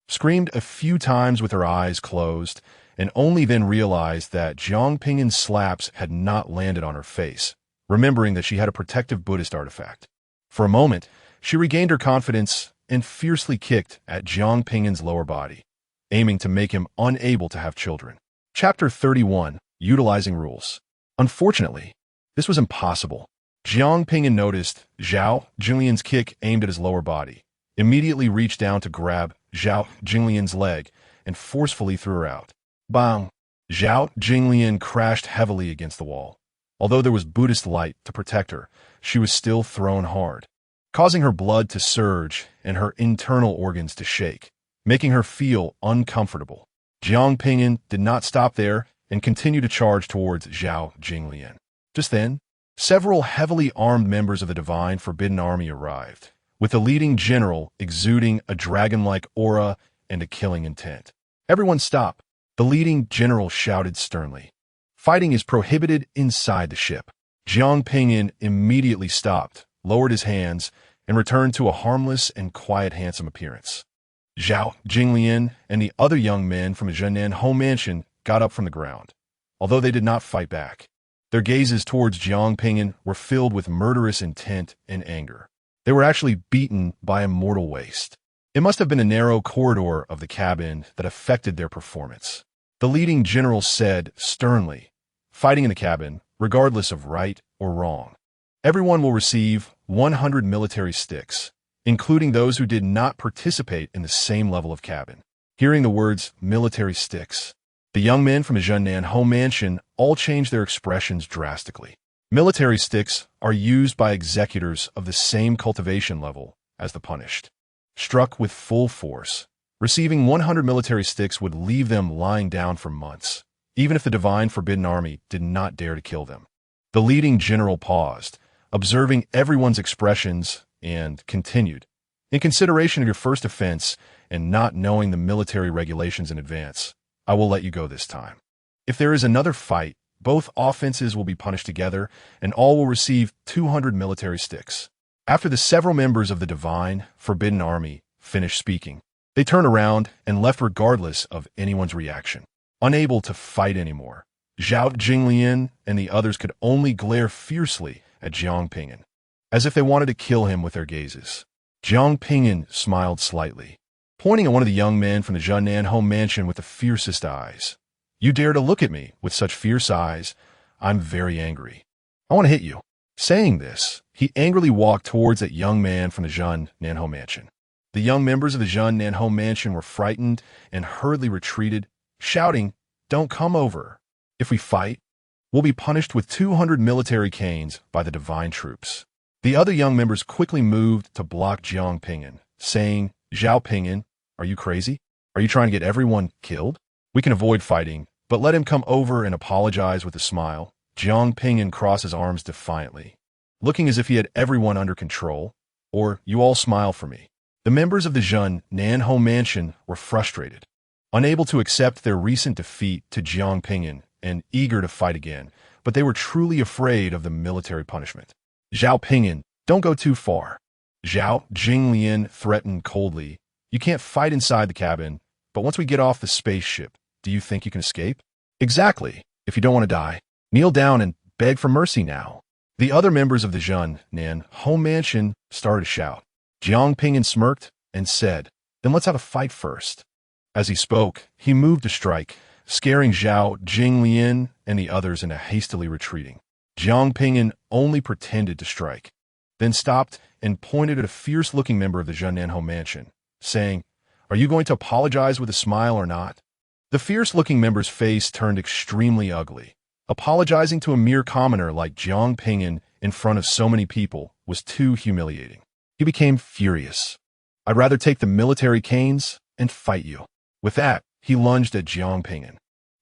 screamed a few times with her eyes closed, and only then realized that Zhao Ping'an's slaps had not landed on her face, remembering that she had a protective Buddhist artifact. For a moment, she regained her confidence and fiercely kicked at Zhao Ping'an's lower body, aiming to make him unable to have children. Chapter 31, Utilizing Rules. Unfortunately, this was impossible. Zhao Ping'an noticed Zhao Jinglian's kick aimed at his lower body, immediately reached down to grab Zhao Jinglian's leg, and forcefully threw her out. Bang! Zhao Jinglian crashed heavily against the wall. Although there was Buddhist light to protect her, she was still thrown hard, causing her blood to surge and her internal organs to shake, making her feel uncomfortable. Zhao Ping'an did not stop there and continued to charge towards Zhao Jinglian. Just then, several heavily armed members of the Divine Forbidden Army arrived, with the leading general exuding a dragon-like aura and a killing intent. "Everyone stop," the leading general shouted sternly. "Fighting is prohibited inside the ship." Zhao Ping'an immediately stopped, lowered his hands, and returned to a harmless and quiet, handsome appearance. Zhao Jinglian and the other young men from the Zhenan home mansion got up from the ground, although they did not fight back. Their gazes towards Zhao Ping'an were filled with murderous intent and anger. They were actually beaten by a mortal waste. It must have been a narrow corridor of the cabin that affected their performance. The leading general said sternly, "Fighting in the cabin, regardless of right or wrong. Everyone will receive 100 military sticks, including those who did not participate in the same level of cabin." Hearing the words military sticks, the young men from the Zhenan home mansion all changed their expressions drastically. Military sticks are used by executors of the same cultivation level as the punished. Struck with full force, receiving 100 military sticks would leave them lying down for months, even if the divine forbidden army did not dare to kill them. The leading general paused, observing everyone's expressions, and continued, "In consideration of your first offense and not knowing the military regulations in advance, I will let you go this time. If there is another fight, both offenses will be punished together, and all will receive 200 military sticks." After the several members of the divine forbidden army finished speaking, they turned around and left regardless of anyone's reaction. Unable to fight anymore, Zhao Jinglian and the others could only glare fiercely at Zhao Ping'an, as if they wanted to kill him with their gazes. Zhao Ping'an smiled slightly, pointing at one of the young men from the Zhenan home mansion with the fiercest eyes. "You dare to look at me with such fierce eyes? I'm very angry. I want to hit you." Saying this, he angrily walked towards that young man from the Zhenan home mansion. The young members of the Zhenan home mansion were frightened and hurriedly retreated, shouting, "Don't come over. If we fight, we'll be punished with 200 military canes by the divine troops." The other young members quickly moved to block Zhao Ping'an, saying, "Zhao Ping'an, are you crazy? Are you trying to get everyone killed? We can avoid fighting, but let him come over and apologize with a smile." Zhao Ping'an crossed his arms defiantly, looking as if he had everyone under control. "Or you all smile for me." The members of the Zhenan home mansion were frustrated, unable to accept their recent defeat to Zhao Ping'an and eager to fight again, but they were truly afraid of the military punishment. "Zhao Ping'an, don't go too far." Zhao Jinglian threatened coldly, "You can't fight inside the cabin, but once we get off the spaceship, do you think you can escape?" "Exactly. If you don't want to die, kneel down and beg for mercy now." The other members of the Zhenan home mansion started to shout. Zhao Ping'an smirked and said, "Then let's have a fight first." As he spoke, he moved to strike, scaring Zhao Jinglian and the others into hastily retreating. Zhao Ping'an only pretended to strike, then stopped and pointed at a fierce-looking member of the Zhenan home mansion, saying, "Are you going to apologize with a smile or not?" The fierce-looking member's face turned extremely ugly. Apologizing to a mere commoner like Zhao Ping'an in front of so many people was too humiliating. He became furious. "I'd rather take the military canes and fight you." With that, he lunged at Zhao Ping'an.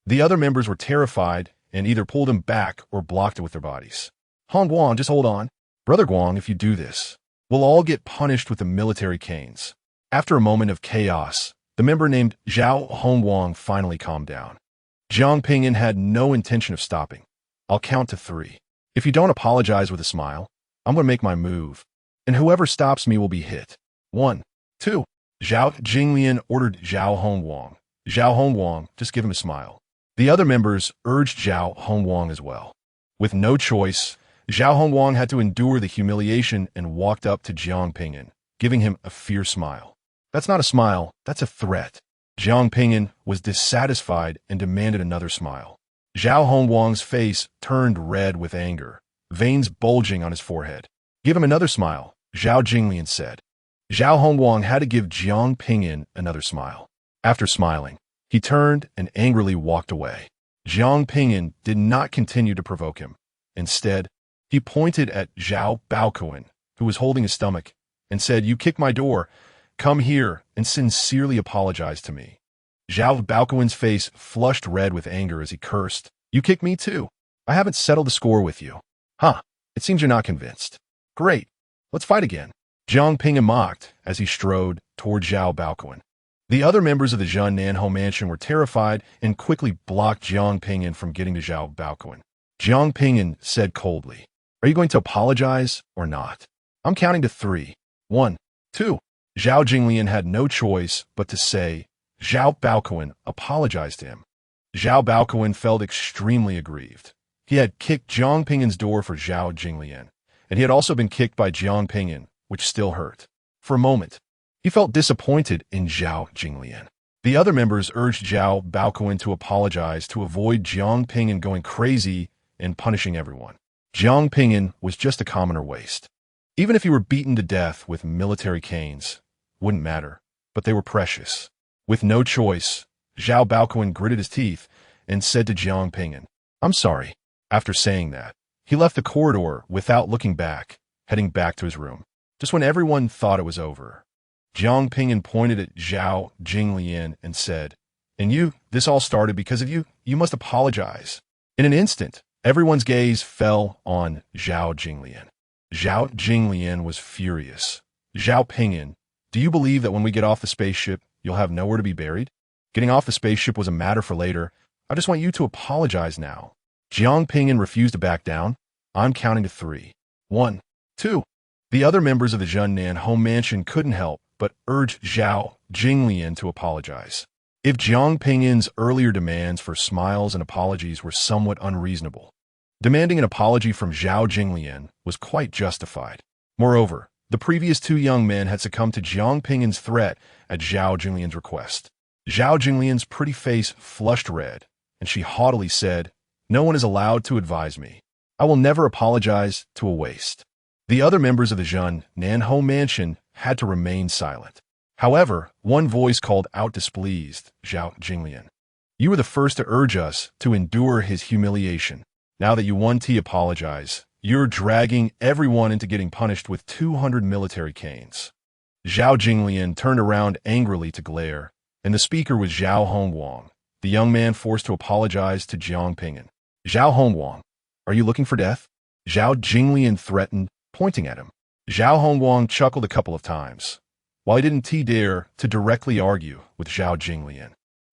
The other members were terrified and either pulled him back or blocked it with their bodies. "Hong Guang, just hold on. Brother Guang, if you do this, we'll all get punished with the military canes." After a moment of chaos, the member named Zhao Hongguang finally calmed down. Zhao Ping'an had no intention of stopping. "I'll count to 3. If you don't apologize with a smile, I'm going to make my move, and whoever stops me will be hit. 1, 2. Zhao Jinglian ordered Zhao Hongguang. "Zhao Hongguang, just give him a smile." The other members urged Zhao Hongguang as well. With no choice, Zhao Hongguang had to endure the humiliation and walked up to Zhao Ping'an, giving him a fierce smile. "That's not a smile, that's a threat." Zhao Ping'an was dissatisfied and demanded another smile. Zhao Hongguang's face turned red with anger, veins bulging on his forehead. "Give him another smile," Zhao Jinglian said. Zhao Hongguang had to give Zhao Ping'an another smile. After smiling, he turned and angrily walked away. Zhao Ping'an did not continue to provoke him. Instead, he pointed at Zhao Baoquan, who was holding his stomach, and said, "You kicked my door. Come here and sincerely apologize to me." Zhao Baoquan's face flushed red with anger as he cursed, "You kicked me too. I haven't settled the score with you." "Huh, it seems you're not convinced. Great, let's fight again." Zhao Ping'an mocked as he strode toward Zhao Baoquan. The other members of the Zhenan home mansion were terrified and quickly blocked Zhao Ping'an from getting to Zhao Baoquan. Zhao Ping'an said coldly, "Are you going to apologize or not? I'm counting to 3. 1, 2. Zhao Jinglian had no choice but to say, Zhao Baoquan apologized to him. Zhao Baoquan felt extremely aggrieved. He had kicked Zhao Ping'an's door for Zhao Jinglian, and he had also been kicked by Zhao Ping'an, which still hurt. For a moment, he felt disappointed in Zhao Jinglian. The other members urged Zhao Baoquan to apologize to avoid Zhao Ping'an going crazy and punishing everyone. Zhao Ping'an was just a commoner waste. Even if he were beaten to death with military canes, wouldn't matter, but they were precious. With no choice, Zhao Baoquan gritted his teeth and said to Zhao Ping'an, I'm sorry. After saying that, he left the corridor without looking back, heading back to his room. Just when everyone thought it was over, Zhao Ping'an pointed at Zhao Jinglian and said, And you, this all started because of you. You must apologize. In an instant, everyone's gaze fell on Zhao Jinglian. Zhao Jinglian was furious. Zhao Ping'an, do you believe that when we get off the spaceship, you'll have nowhere to be buried? Getting off the spaceship was a matter for later. I just want you to apologize now. Zhao Ping'an refused to back down. I'm counting to 3. 1, 2. The other members of the Zhunnan home mansion couldn't help but urged Zhao Jinglian to apologize. If Zhao Ping'an's earlier demands for smiles and apologies were somewhat unreasonable, demanding an apology from Zhao Jinglian was quite justified. Moreover, the previous 2 young men had succumbed to Zhao Ping'an's threat at Zhao Jinglian's request. Zhao Jinglian's pretty face flushed red, and she haughtily said, No one is allowed to advise me. I will never apologize to a waste. The other members of the Zhunnan home mansion had to remain silent. However, one voice called out displeased Zhao Jinglian. You were the first to urge us to endure his humiliation. Now that you won to apologize, you're dragging everyone into getting punished with 200 military canes. Zhao Jinglian turned around angrily to glare, and the speaker was Zhao Hongguang, the young man forced to apologize to Zhao Ping'an. Zhao Hongguang, are you looking for death? Zhao Jinglian threatened, pointing at him. Zhao Hongguang chuckled a couple of times. While he didn't dare to directly argue with Zhao Jinglian,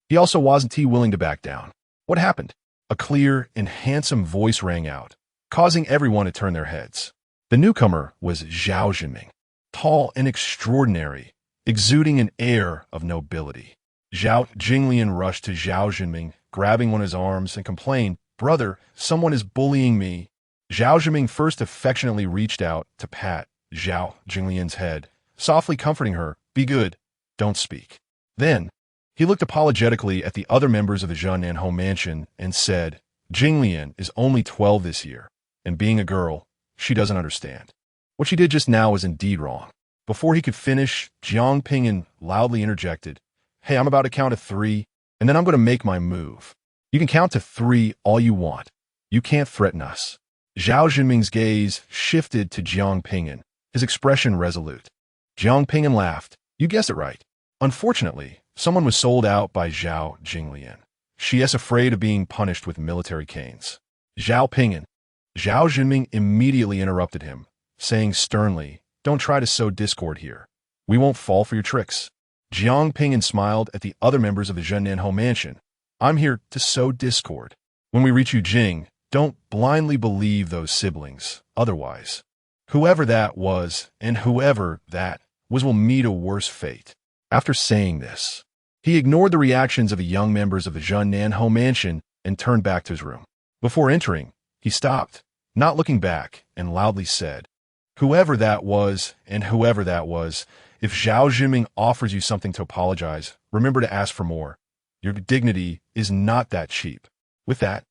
he also wasn't willing to back down. What happened? A clear and handsome voice rang out, causing everyone to turn their heads. The newcomer was Zhao Jinming, tall and extraordinary, exuding an air of nobility. Zhao Jinglian rushed to Zhao Jinming, grabbing one of his arms, and complained, Brother, someone is bullying me. Zhao Jinming first affectionately reached out to pat Zhao Jinglian's head, softly comforting her, Be good, don't speak. Then, he looked apologetically at the other members of the Zhunnan home mansion and said, Jinglian is only 12 this year, and being a girl, she doesn't understand. What she did just now was indeed wrong. Before he could finish, Zhao Ping'an loudly interjected, Hey, I'm about to count to 3, and then I'm going to make my move. You can count to 3 all you want. You can't threaten us. Zhao Jinming's gaze shifted to Zhao Ping'an, his expression resolute. Zhao Ping'an laughed. You guessed it right. Unfortunately, someone was sold out by Zhao Jinglian. She is afraid of being punished with military canes. Zhao Ping'an. Zhao Jinming immediately interrupted him, saying sternly, Don't try to sow discord here. We won't fall for your tricks. Zhao Ping'an smiled at the other members of the Zhunnan home mansion. I'm here to sow discord. When we reach Yujing, don't blindly believe those siblings. Otherwise, whoever that was and whoever that was will meet a worse fate. After saying this, he ignored the reactions of the young members of the Zhunnan home mansion and turned back to his room. Before entering, he stopped, not looking back, and loudly said, Whoever that was and whoever that was, if Zhao Jinming offers you something to apologize, remember to ask for more. Your dignity is not that cheap. With that,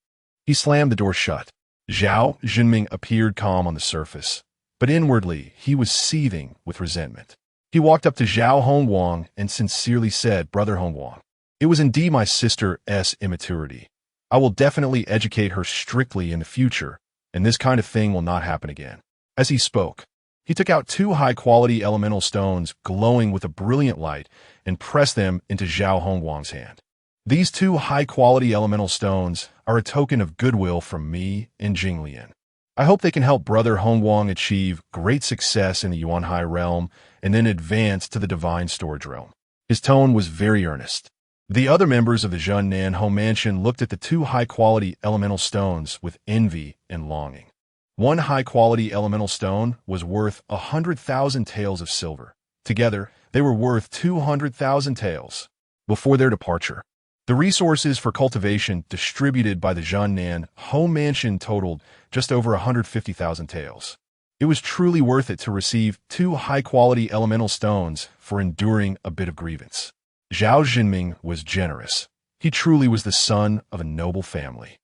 he slammed the door shut. Zhao Jinming appeared calm on the surface, but inwardly he was seething with resentment. He walked up to Zhao Hongguang and sincerely said, Brother Hongguang, it was indeed my sister's immaturity. I will definitely educate her strictly in the future, and this kind of thing will not happen again. As he spoke, he took out 2 high-quality elemental stones glowing with a brilliant light and pressed them into Zhao Hongguang's hand. These 2 high-quality elemental stones are a token of goodwill from me and Jinglian. I hope they can help Brother Hongguang achieve great success in the Yuanhai realm and then advance to the divine storage realm. His tone was very earnest. The other members of the Zhunnan home mansion looked at the 2 high-quality elemental stones with envy and longing. One high-quality elemental stone was worth 100,000 taels of silver. Together, they were worth 200,000 taels. Before their departure, the resources for cultivation distributed by the Zhangnan home mansion totaled just over 150,000 taels. It was truly worth it to receive 2 high-quality elemental stones for enduring a bit of grievance. Zhao Jinming was generous. He truly was the son of a noble family.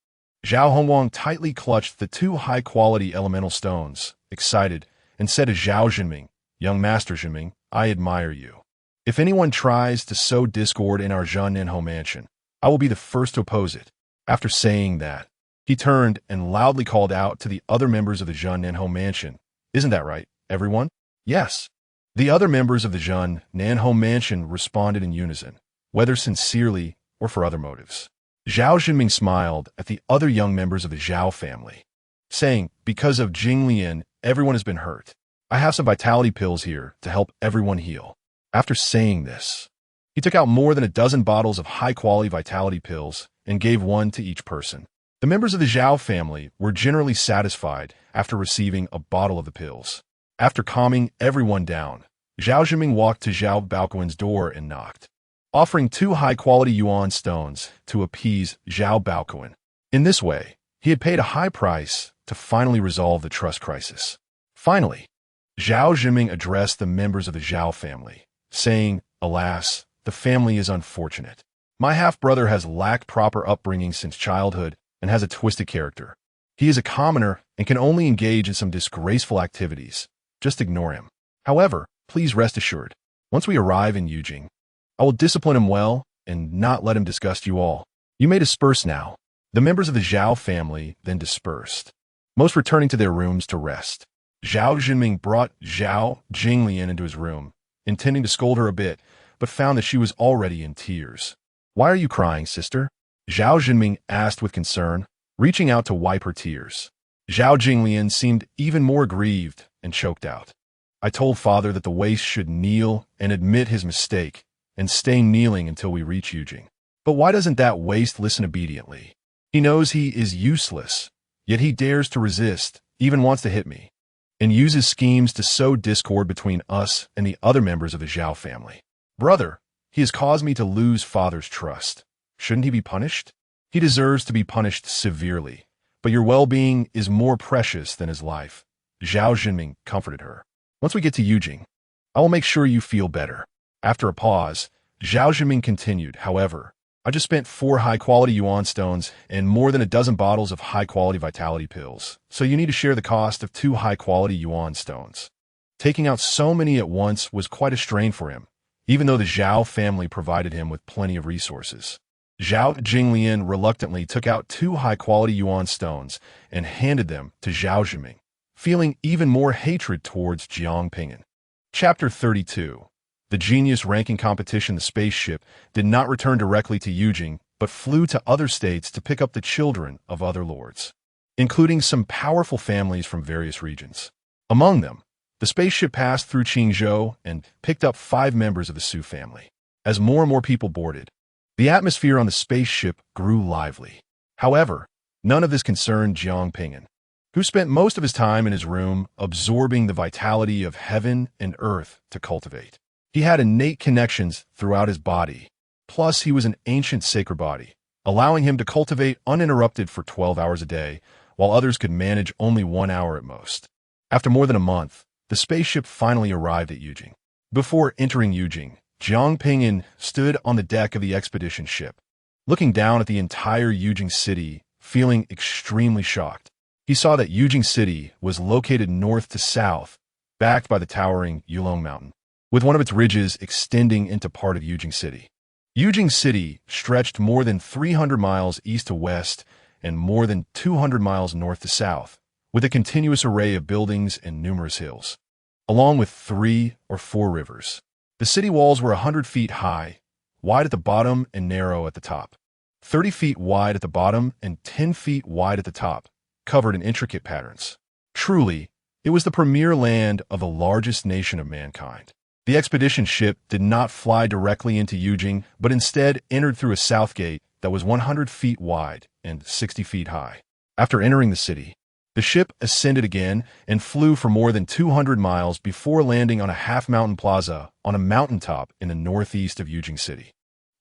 Zhao Hongwang tightly clutched the 2 high-quality elemental stones, excited, and said to Zhao Jinming, "Young Master Jinming, I admire you. If anyone tries to sow discord in our Zhangnan home mansion, I will be the first to oppose it." After saying that, he turned and loudly called out to the other members of the Zhangnan home mansion, "Isn't that right, everyone?" "Yes." The other members of the Zhangnan home mansion responded in unison, whether sincerely or for other motives. Zhao Jinming smiled at the other young members of the Zhao family, saying, "Because of Jinglian, everyone has been hurt. I have some vitality pills here to help everyone heal." After saying this, he took out more than a dozen bottles of high-quality vitality pills and gave one to each person. The members of the Zhao family were generally satisfied after receiving a bottle of the pills. After calming everyone down, Zhao Jinming walked to Zhao Baoquan's door and knocked, offering 2 high-quality yuan stones to appease Zhao Baoquan. In this way, he had paid a high price to finally resolve the trust crisis. Finally, Zhao Jinming addressed the members of the Zhao family, saying, "Alas, the family is unfortunate. My half-brother has lacked proper upbringing since childhood and has a twisted character. He is a commoner and can only engage in some disgraceful activities. Just ignore him. However, please rest assured, once we arrive in Yujing, I will discipline him well and not let him disgust you all. You may disperse now." The members of the Zhao family then dispersed, most returning to their rooms to rest. Zhao Jinming brought Zhao Jinglian into his room, intending to scold her a bit, but found that she was already in tears. "Why are you crying, sister?" Zhao Jinming asked with concern, reaching out to wipe her tears. Zhao Jinglian seemed even more grieved and choked out. "I told father that the waste should kneel and admit his mistake and stay kneeling until we reach Yujing. But why doesn't that waste listen obediently? He knows he is useless, yet he dares to resist, even wants to hit me, and uses schemes to sow discord between us and the other members of the Zhao family. Brother, he has caused me to lose father's trust. Shouldn't he be punished? He deserves to be punished severely, but your well-being is more precious than his life." Zhao Jinming comforted her. "Once we get to Yujing, I will make sure you feel better." After a pause, Zhao Jinming continued, "However, I just spent 4 high-quality yuan stones and more than a dozen bottles of high-quality vitality pills, so you need to share the cost of 2 high-quality yuan stones." Taking out so many at once was quite a strain for him, even though the Zhao family provided him with plenty of resources. Zhao Jinglian reluctantly took out 2 high-quality yuan stones and handed them to Zhao Jinming, feeling even more hatred towards Zhao Ping'an. Chapter 32. The genius ranking competition. The spaceship did not return directly to Yujing, but flew to other states to pick up the children of other lords, including some powerful families from various regions. Among them, the spaceship passed through Qingzhou and picked up 5 members of the Su family. As more and more people boarded, the atmosphere on the spaceship grew lively. However, none of this concerned Zhao Ping'an, who spent most of his time in his room absorbing the vitality of heaven and earth to cultivate. He had innate connections throughout his body, plus he was an ancient sacred body, allowing him to cultivate uninterrupted for 12 hours a day, while others could manage only 1 hour at most. After more than a month, the spaceship finally arrived at Yujing. Before entering Yujing, Zhao Ping'an stood on the deck of the expedition ship, looking down at the entire Yujing city, feeling extremely shocked. He saw that Yujing city was located north to south, backed by the towering Yulong Mountain, with one of its ridges extending into part of Yujing city. Yujing city stretched more than 300 miles east to west and more than 200 miles north to south, with a continuous array of buildings and numerous hills, along with 3 or 4 rivers. The city walls were 100 feet high, wide at the bottom and narrow at the top, 30 feet wide at the bottom and 10 feet wide at the top, covered in intricate patterns. Truly, it was the premier land of the largest nation of mankind. The expedition ship did not fly directly into Yujing, but instead entered through a south gate that was 100 feet wide and 60 feet high. After entering the city, The ship ascended again and flew for more than 200 miles before landing on a half-mountain plaza on a mountaintop in the northeast of Yujing City.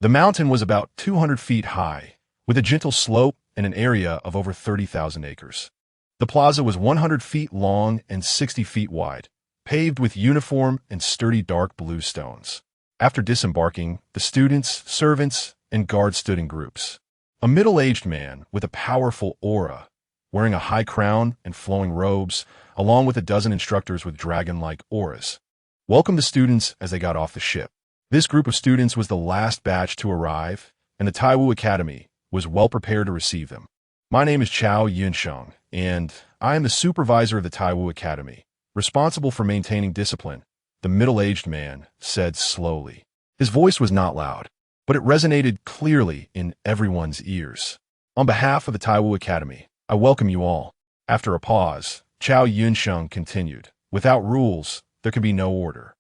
The mountain was about 200 feet high, with a gentle slope and an area of over 30,000 acres. The plaza was 100 feet long and 60 feet wide, paved with uniform and sturdy dark blue stones. After disembarking, the students, servants, and guards stood in groups. A middle-aged man with a powerful aura, wearing a high crown and flowing robes, along with a dozen instructors with dragon-like auras, welcomed the students as they got off the ship. This group of students was the last batch to arrive, and the Taiwu Academy was well prepared to receive them. My name is Chao Yunsheng, and I am the supervisor of the Taiwu Academy, responsible for maintaining discipline, the middle-aged man said slowly. His voice was not loud, but it resonated clearly in everyone's ears. On behalf of the Taiwu Academy, I welcome you all. After a pause, Chao Yunsheng continued, without rules, there can be no order.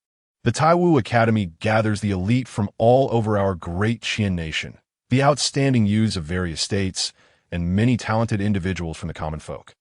The Taiwu Academy gathers the elite from all over our great Qian nation, the outstanding youths of various states, and many talented individuals from the common folk.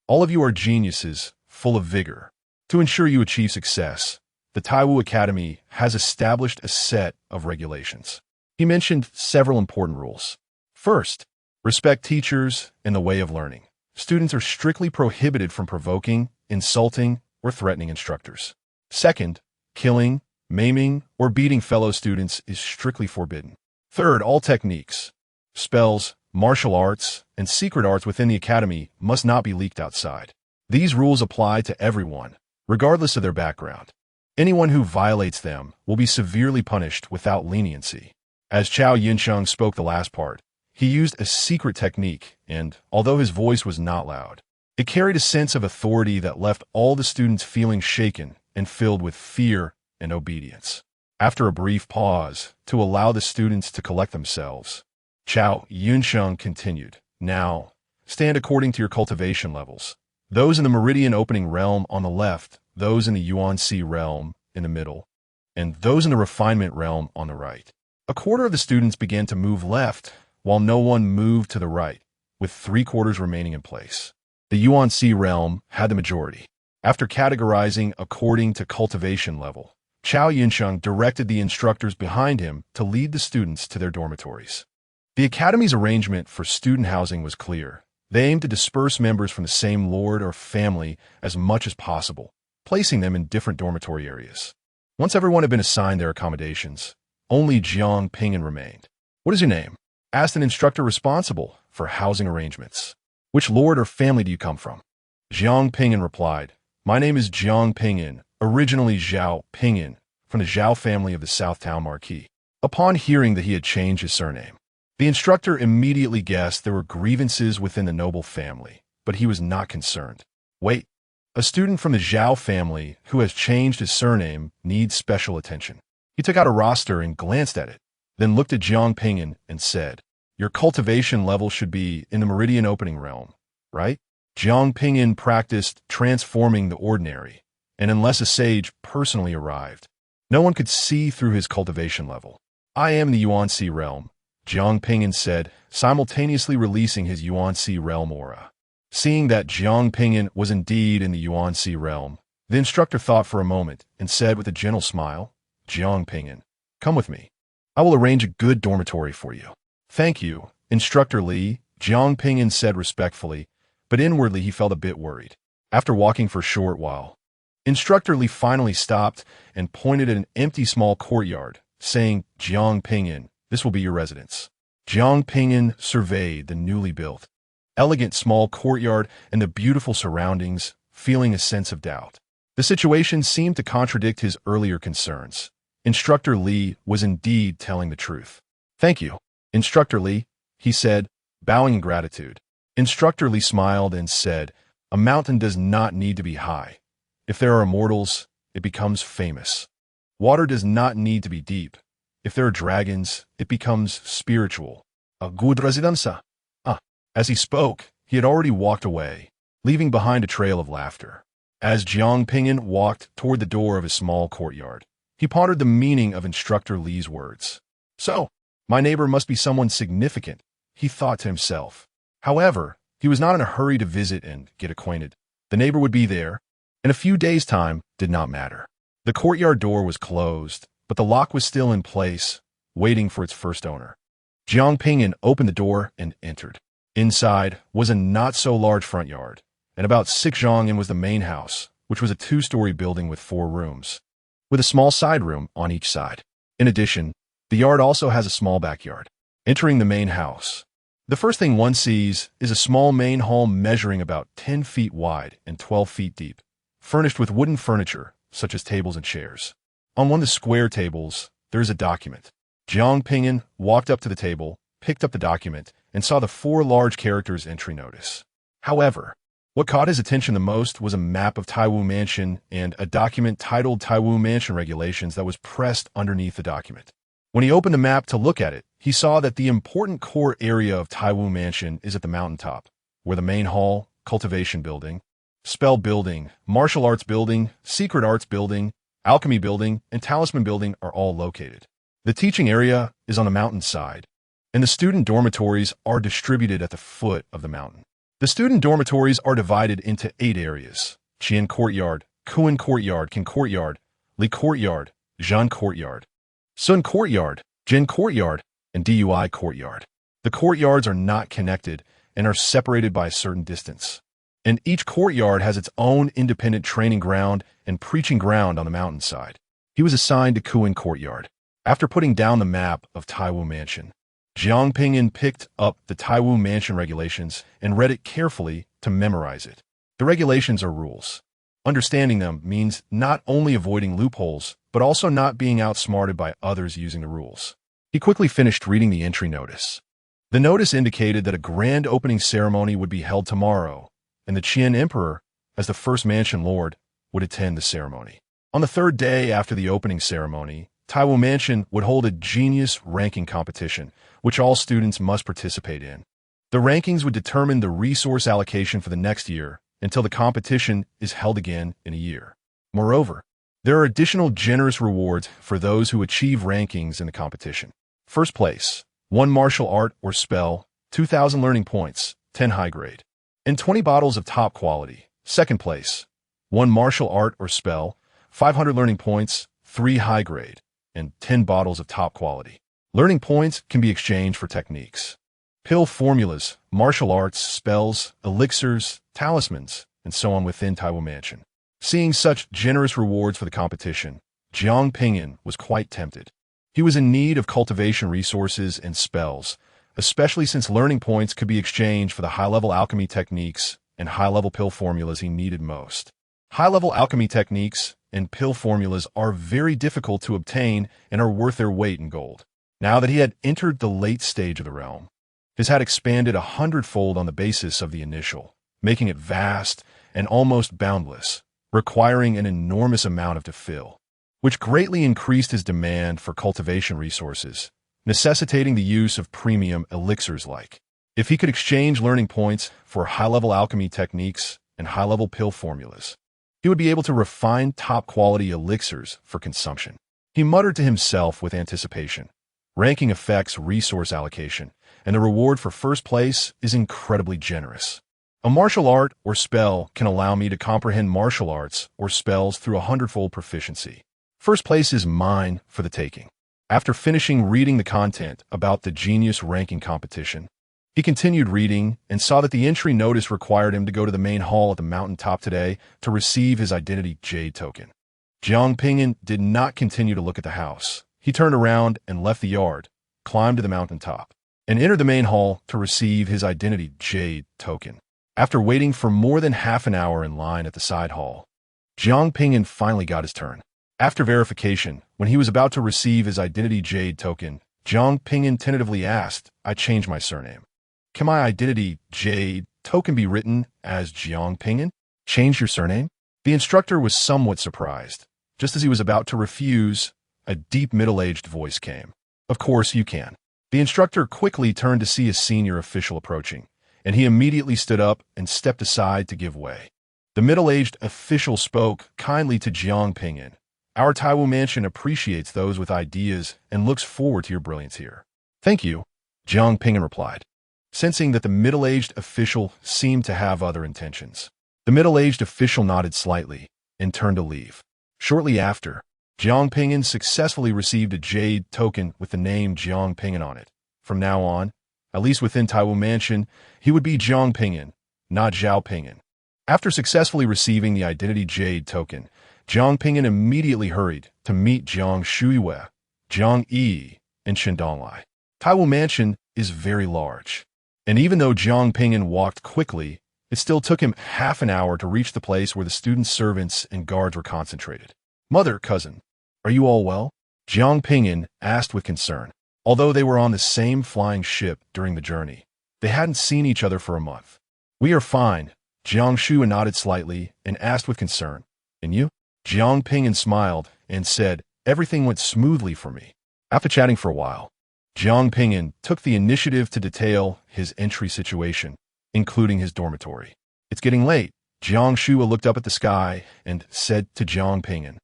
All of you are geniuses, full of vigor. To ensure you achieve success, the Taiwu Academy has established a set of regulations. He mentioned several important rules. First, respect teachers and the way of learning. Students are strictly prohibited from provoking, insulting, or threatening instructors. Second, killing, maiming, or beating fellow students is strictly forbidden. Third, all techniques, spells, martial arts, and secret arts within the academy must not be leaked outside. These rules apply to everyone, regardless of their background. Anyone who violates them will be severely punished without leniency. As Chao Yunsheng spoke the last part, he used a secret technique, and although his voice was not loud, it carried a sense of authority that left all the students feeling shaken and filled with fear and obedience. After a brief pause, to allow the students to collect themselves, Chao Yunsheng continued, "Now, stand according to your cultivation levels. Those in the meridian opening realm on the left, those in the Yuan Sea realm in the middle, and those in the refinement realm on the right." A quarter of the students began to move left, while no one moved to the right, with 3/4 remaining in place. The Yuan Sea realm had the majority. After categorizing according to cultivation level, Chao Yunsheng directed the instructors behind him to lead the students to their dormitories. The academy's arrangement for student housing was clear. They aimed to disperse members from the same lord or family as much as possible, placing them in different dormitory areas. Once everyone had been assigned their accommodations, only Zhao Ping'an remained. "What is your name?" asked an instructor responsible for housing arrangements. "Which lord or family do you come from?" Zhao Ping'an replied, "My name is Zhao Ping'an, originally Zhao Ping'an, from the Zhao family of the South Town Marquis." Upon hearing that he had changed his surname, the instructor immediately guessed there were grievances within the noble family, but he was not concerned. "Wait, a student from the Zhao family who has changed his surname needs special attention." He took out a roster and glanced at it, then looked at Zhao Ping'an and said, "Your cultivation level should be in the meridian opening realm, right?" Zhao Ping'an practiced transforming the ordinary, and unless a sage personally arrived, no one could see through his cultivation level. "I am the Yuan Sea realm," Zhao Ping'an said, simultaneously releasing his Yuan Sea realm aura. Seeing that Zhao Ping'an was indeed in the Yuan Sea realm, the instructor thought for a moment and said with a gentle smile, "Zhao Ping'an, come with me. I will arrange a good dormitory for you." "Thank you, Instructor Li," Zhao Ping'an said respectfully, but inwardly he felt a bit worried. After walking for a short while, Instructor Li finally stopped and pointed at an empty small courtyard, saying, "Zhao Ping'an, this will be your residence." Zhao Ping'an surveyed the newly built, elegant small courtyard and the beautiful surroundings, feeling a sense of doubt. The situation seemed to contradict his earlier concerns. Instructor Li was indeed telling the truth. "Thank you, Instructor Li," he said, bowing in gratitude. Instructor Li smiled and said, "A mountain does not need to be high. If there are immortals, it becomes famous. Water does not need to be deep. If there are dragons, it becomes spiritual. A good residence." As he spoke, he had already walked away, leaving behind a trail of laughter. As Zhao Ping'an walked toward the door of his small courtyard, he pondered the meaning of Instructor Li's words. "So, my neighbor must be someone significant," he thought to himself. However, He was not in a hurry to visit and get acquainted. The neighbor would be there. In a few days' time did not matter. The courtyard door was closed, but the lock was still in place, waiting for its first owner. Zhao Ping'an opened the door and entered. Inside was a not-so-large front yard, and about 6 zhang was the main house, which was a 2-story building with 4 rooms, with a small side room on each side. In addition, the yard also has a small backyard. Entering the main house, the first thing one sees is a small main hall measuring about 10 feet wide and 12 feet deep, furnished with wooden furniture, such as tables and chairs. On one of the square tables, there is a document. Zhao Ping'an walked up to the table, picked up the document, and saw the 4 large characters entry notice. However, what caught his attention the most was a map of Taiwu Mansion and a document titled Taiwu Mansion Regulations that was pressed underneath the document. When he opened the map to look at it, he saw that the important core area of Taiwu Mansion is at the mountaintop, where the main hall, cultivation building, spell building, martial arts building, secret arts building, alchemy building, and talisman building are all located. The teaching area is on the mountainside, and the student dormitories are distributed at the foot of the mountain. The student dormitories are divided into 8 areas: Qian Courtyard, Kuan Courtyard, Qin Courtyard, Li Courtyard, Zhan Courtyard, Sun Courtyard, Jin Courtyard, and Dui Courtyard. The courtyards are not connected and are separated by a certain distance. And each courtyard has its own independent training ground and preaching ground on the mountainside. He was assigned to Kuan Courtyard. After putting down the map of Taiwu Mansion, Zhao Ping'an picked up the Taiwu Mansion Regulations and read it carefully to memorize it. The regulations are rules. Understanding them means not only avoiding loopholes, but also not being outsmarted by others using the rules. He quickly finished reading the entry notice. The notice indicated that a grand opening ceremony would be held tomorrow, and the Qian Emperor, as the first mansion lord, would attend the ceremony. On the 3rd day after the opening ceremony, Taiwu Mansion would hold a genius ranking competition, which all students must participate in. The rankings would determine the resource allocation for the next year until the competition is held again in a year. Moreover, there are additional generous rewards for those who achieve rankings in the competition. First place, 1 martial art or spell, 2,000 learning points, 10 high grade, and 20 bottles of top quality. Second place, 1 martial art or spell, 500 learning points, 3 high grade, and 10 bottles of top quality. Learning points can be exchanged for techniques, pill formulas, martial arts, spells, elixirs, talismans, and so on within Taiwu Mansion. Seeing such generous rewards for the competition, Zhao Ping'an was quite tempted. He was in need of cultivation resources and spells, especially since learning points could be exchanged for the high-level alchemy techniques and high-level pill formulas he needed most. High-level alchemy techniques and pill formulas are very difficult to obtain and are worth their weight in gold. Now that he had entered the late stage of the realm, his had expanded 100-fold on the basis of the initial, making it vast and almost boundless, requiring an enormous amount of to fill, which greatly increased his demand for cultivation resources, necessitating the use of premium elixirs like. If he could exchange learning points for high-level alchemy techniques and high-level pill formulas, he would be able to refine top-quality elixirs for consumption. He muttered to himself with anticipation. Ranking affects resource allocation, and the reward for first place is incredibly generous. A martial art or spell can allow me to comprehend martial arts or spells through 100-fold proficiency. First place is mine for the taking. After finishing reading the content about the genius ranking competition, he continued reading and saw that the entry notice required him to go to the main hall at the mountaintop today to receive his identity jade token. Zhao Ping'an did not continue to look at the house. He turned around and left the yard, climbed to the mountaintop, and entered the main hall to receive his identity jade token. After waiting for more than half an hour in line at the side hall, Zhao Ping'an finally got his turn. After verification, when he was about to receive his identity jade token, Zhao Ping'an tentatively asked, "I changed my surname. Can my identity jade token be written as Zhao Ping'an? Change your surname?" The instructor was somewhat surprised. Just as he was about to refuse, a deep middle-aged voice came. "Of course you can." The instructor quickly turned to see a senior official approaching, and he immediately stood up and stepped aside to give way. The middle-aged official spoke kindly to Zhao Ping'an. "Our Taiwu Mansion appreciates those with ideas and looks forward to your brilliance here." "Thank you," Zhao Ping'an replied. sensing that the middle-aged official seemed to have other intentions. The middle-aged official nodded slightly and turned to leave. Shortly after, Zhao Ping'an successfully received a jade token with the name Zhao Ping'an on it. From now on, at least within Taiwu Mansion, he would be Zhao Ping'an, not Zhao Ping'an. After successfully receiving the identity jade token, Zhao Ping'an immediately hurried to meet Jiang Shuiwei, Jiang Yi, and Chen Donglai. Taiwu Mansion is very large, and even though Zhao Ping'an walked quickly, it still took him half an hour to reach the place where the students, servants, and guards were concentrated. "Mother, cousin, are you all well?" Zhao Ping'an asked with concern. Although they were on the same flying ship during the journey, they hadn't seen each other for a month. "We are fine," Jiang Shuiwei nodded slightly and asked with concern. "And you?" Zhao Ping'an smiled and said, "Everything went smoothly for me." After chatting for a while, Zhao Ping'an took the initiative to detail his entry situation, including his dormitory. "It's getting late." Jiang Shuiwei looked up at the sky and said to Zhao Ping'an,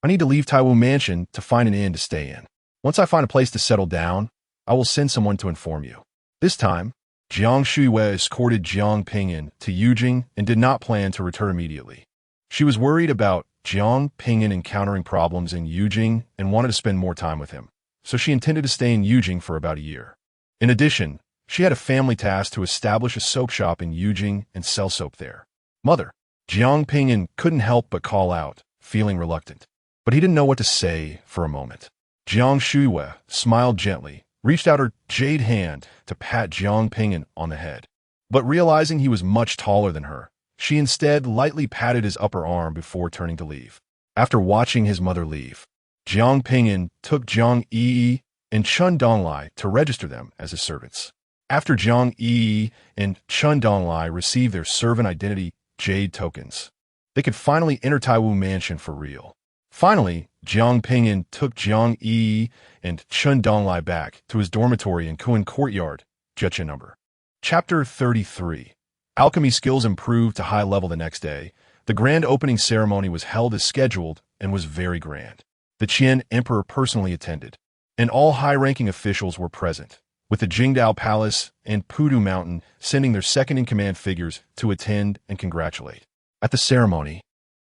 "I need to leave Taiwu Mansion to find an inn to stay in. Once I find a place to settle down, I will send someone to inform you." This time, Jiang Shuiwei escorted Zhao Ping'an to Yujing and did not plan to return immediately. She was worried about Zhao Ping'an encountering problems in Yujing and wanted to spend more time with him, so she intended to stay in Yujing for about a year. In addition, she had a family task to establish a soap shop in Yujing and sell soap there. "Mother," Zhao Ping'an couldn't help but call out, feeling reluctant. But he didn't know what to say for a moment. Jiang Shuiwei smiled gently, reached out her jade hand to pat Zhao Ping'an on the head. But realizing he was much taller than her, she instead lightly patted his upper arm before turning to leave. After watching his mother leave, Zhao Ping'an took Jiang Yi and Chen Donglai to register them as his servants. After Jiang Yi and Chen Donglai received their servant identity jade tokens, they could finally enter Taiwu Mansion for real. Finally, Zhao Ping'an took Jiang Yi and Chen Donglai back to his dormitory in Kuan Courtyard, Jecha number. Chapter 33. Alchemy skills improved to high level the next day. The grand opening ceremony was held as scheduled and was very grand. The Qian Emperor personally attended, and all high-ranking officials were present, with the Jingdao Palace and Pudu Mountain sending their second-in-command figures to attend and congratulate. At the ceremony,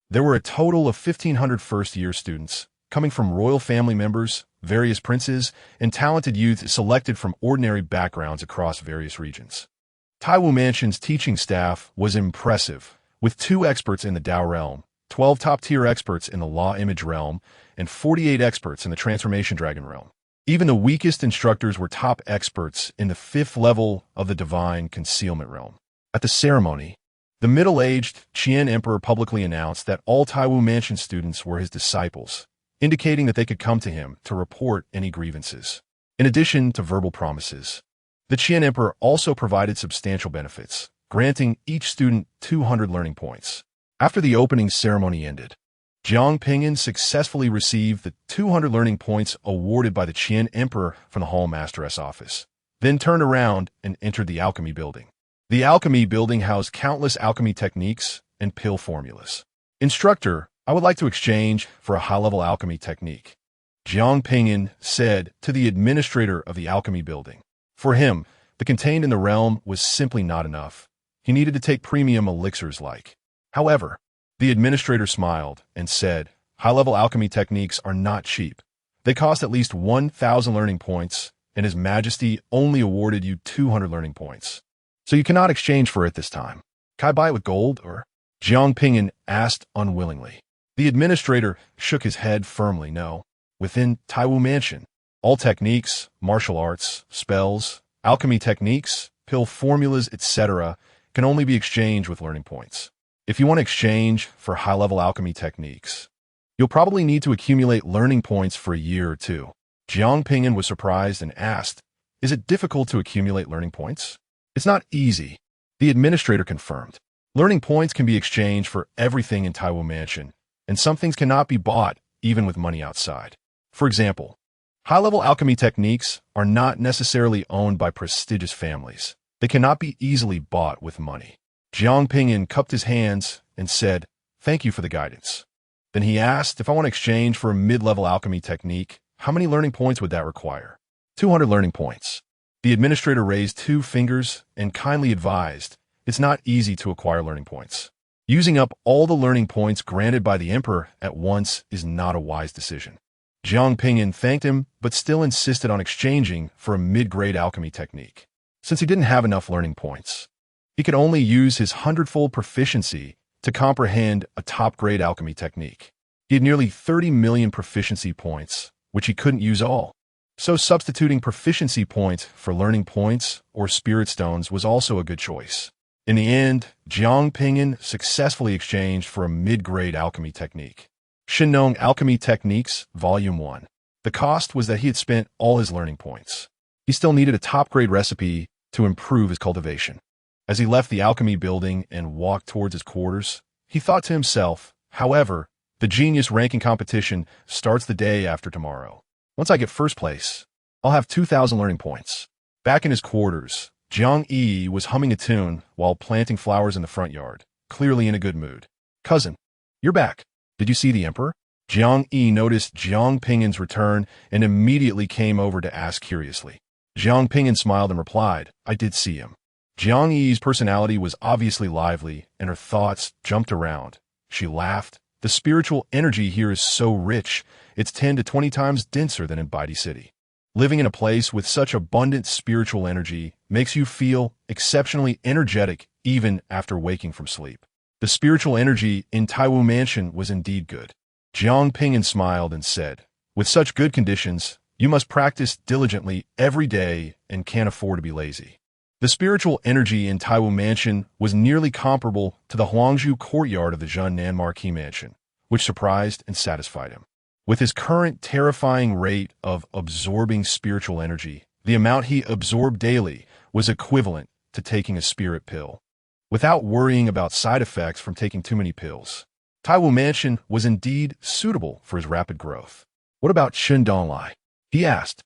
there were a total of 1,500 first-year students, coming from royal family members, various princes, and talented youths selected from ordinary backgrounds across various regions. Taiwu Mansion's teaching staff was impressive, with 2 experts in the Dao realm, 12 top-tier experts in the Law Image realm, and 48 experts in the Transformation Dragon realm. Even the weakest instructors were top experts in the 5th level of the Divine Concealment realm. At the ceremony, the middle-aged Qian Emperor publicly announced that all Taiwu Mansion students were his disciples, indicating that they could come to him to report any grievances. In addition to verbal promises, the Qian Emperor also provided substantial benefits, granting each student 200 learning points. After the opening ceremony ended, Zhao Ping'an successfully received the 200 learning points awarded by the Qian Emperor from the Hall Masteress office, then turned around and entered the alchemy building. The alchemy building housed countless alchemy techniques and pill formulas. "Instructor, I would like to exchange for a high-level alchemy technique," Zhao Ping'an said to the administrator of the alchemy building. For him, the contained in the realm was simply not enough. He needed to take premium elixirs like. However, the administrator smiled and said, "High-level alchemy techniques are not cheap. They cost at least 1,000 learning points, and His Majesty only awarded you 200 learning points. So you cannot exchange for it this time. Can I buy it with gold, or?" Zhao Ping'an asked unwillingly. The administrator shook his head firmly. "No. Within Taiwu Mansion, all techniques, martial arts, spells, alchemy techniques, pill formulas, etc. can only be exchanged with learning points. If you want to exchange for high-level alchemy techniques, you'll probably need to accumulate learning points for a year or 2. Zhao Ping'an was surprised and asked, "Is it difficult to accumulate learning points?" "It's not easy," the administrator confirmed. "Learning points can be exchanged for everything in Taiwu Mansion, and some things cannot be bought even with money outside. For example, high-level alchemy techniques are not necessarily owned by prestigious families. They cannot be easily bought with money." Zhao Ping'an cupped his hands and said, "Thank you for the guidance." Then he asked, "If I want to exchange for a mid-level alchemy technique, how many learning points would that require?" 200 learning points. The administrator raised 2 fingers and kindly advised, "It's not easy to acquire learning points. Using up all the learning points granted by the emperor at once is not a wise decision." Zhao Ping'an thanked him, but still insisted on exchanging for a mid-grade alchemy technique. Since he didn't have enough learning points, he could only use his 100-fold proficiency to comprehend a top-grade alchemy technique. He had nearly 30 million proficiency points, which he couldn't use all. So substituting proficiency points for learning points or spirit stones was also a good choice. In the end, Zhao Ping'an successfully exchanged for a mid-grade alchemy technique. Shinong Alchemy Techniques, Volume 1. The cost was that he had spent all his learning points. He still needed a top-grade recipe to improve his cultivation. As he left the alchemy building and walked towards his quarters, he thought to himself, "However, the genius ranking competition starts the day after tomorrow. Once I get first place, I'll have 2,000 learning points." Back in his quarters, Jiang Yi was humming a tune while planting flowers in the front yard, clearly in a good mood. "Cousin, you're back. Did you see the emperor?" Jiang Yi noticed Zhao Ping'an's return and immediately came over to ask curiously. Zhao Ping'an smiled and replied, "I did see him." Jiang Yi's personality was obviously lively, and her thoughts jumped around. She laughed. "The spiritual energy here is so rich, it's 10 to 20 times denser than in Baidi City. Living in a place with such abundant spiritual energy makes you feel exceptionally energetic even after waking from sleep. The spiritual energy in Taiwu Mansion was indeed good." Zhao Ping'an smiled and said, "With such good conditions, you must practice diligently every day and can't afford to be lazy." The spiritual energy in Taiwu Mansion was nearly comparable to the Huangzhou courtyard of the Zhennan Marquis Mansion, which surprised and satisfied him. With his current terrifying rate of absorbing spiritual energy, the amount he absorbed daily was equivalent to taking a spirit pill, without worrying about side effects from taking too many pills. Taiwu Mansion was indeed suitable for his rapid growth. "What about Shindonglai?" he asked.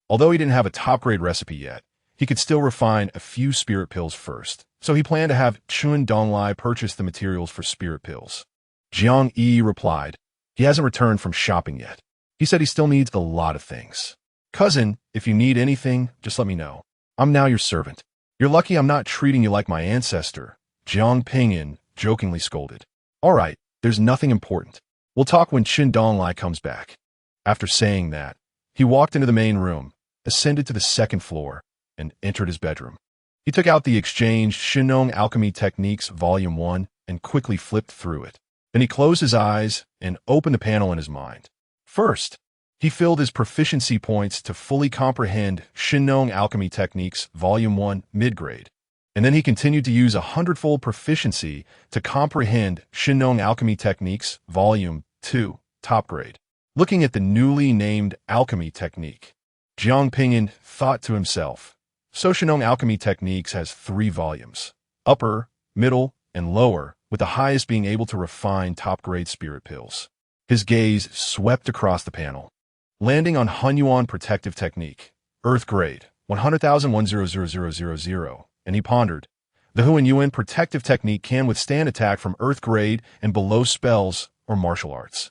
Although he didn't have a top-grade recipe yet, he could still refine a few spirit pills first, so he planned to have Chun Donglai purchase the materials for spirit pills. Jiang Yi replied, "He hasn't returned from shopping yet. He said he still needs a lot of things. Cousin, if you need anything, just let me know. I'm now your servant." "You're lucky I'm not treating you like my ancestor," Zhao Ping'an jokingly scolded. "All right, there's nothing important. We'll talk when Qin Donglai comes back." After saying that, he walked into the main room, ascended to the second floor, and entered his bedroom. He took out the exchanged Shinong Alchemy Techniques Volume 1 and quickly flipped through it. Then he closed his eyes and opened the panel in his mind. First, he filled his proficiency points to fully comprehend Shinong Alchemy Techniques Volume 1 mid-grade, and then he continued to use 100-fold proficiency to comprehend Shinong Alchemy Techniques Volume 2 top grade. Looking at the newly named alchemy technique, Zhao Ping'an thought to himself, "So Shinong Alchemy Techniques has 3 volumes, upper, middle, and lower, with the highest being able to refine top-grade spirit pills." His gaze swept across the panel, landing on Hunyuan Protective Technique, Earth Grade, 100,010,000, and he pondered, "The Hunyuan Protective Technique can withstand attack from Earth Grade and below spells or martial arts.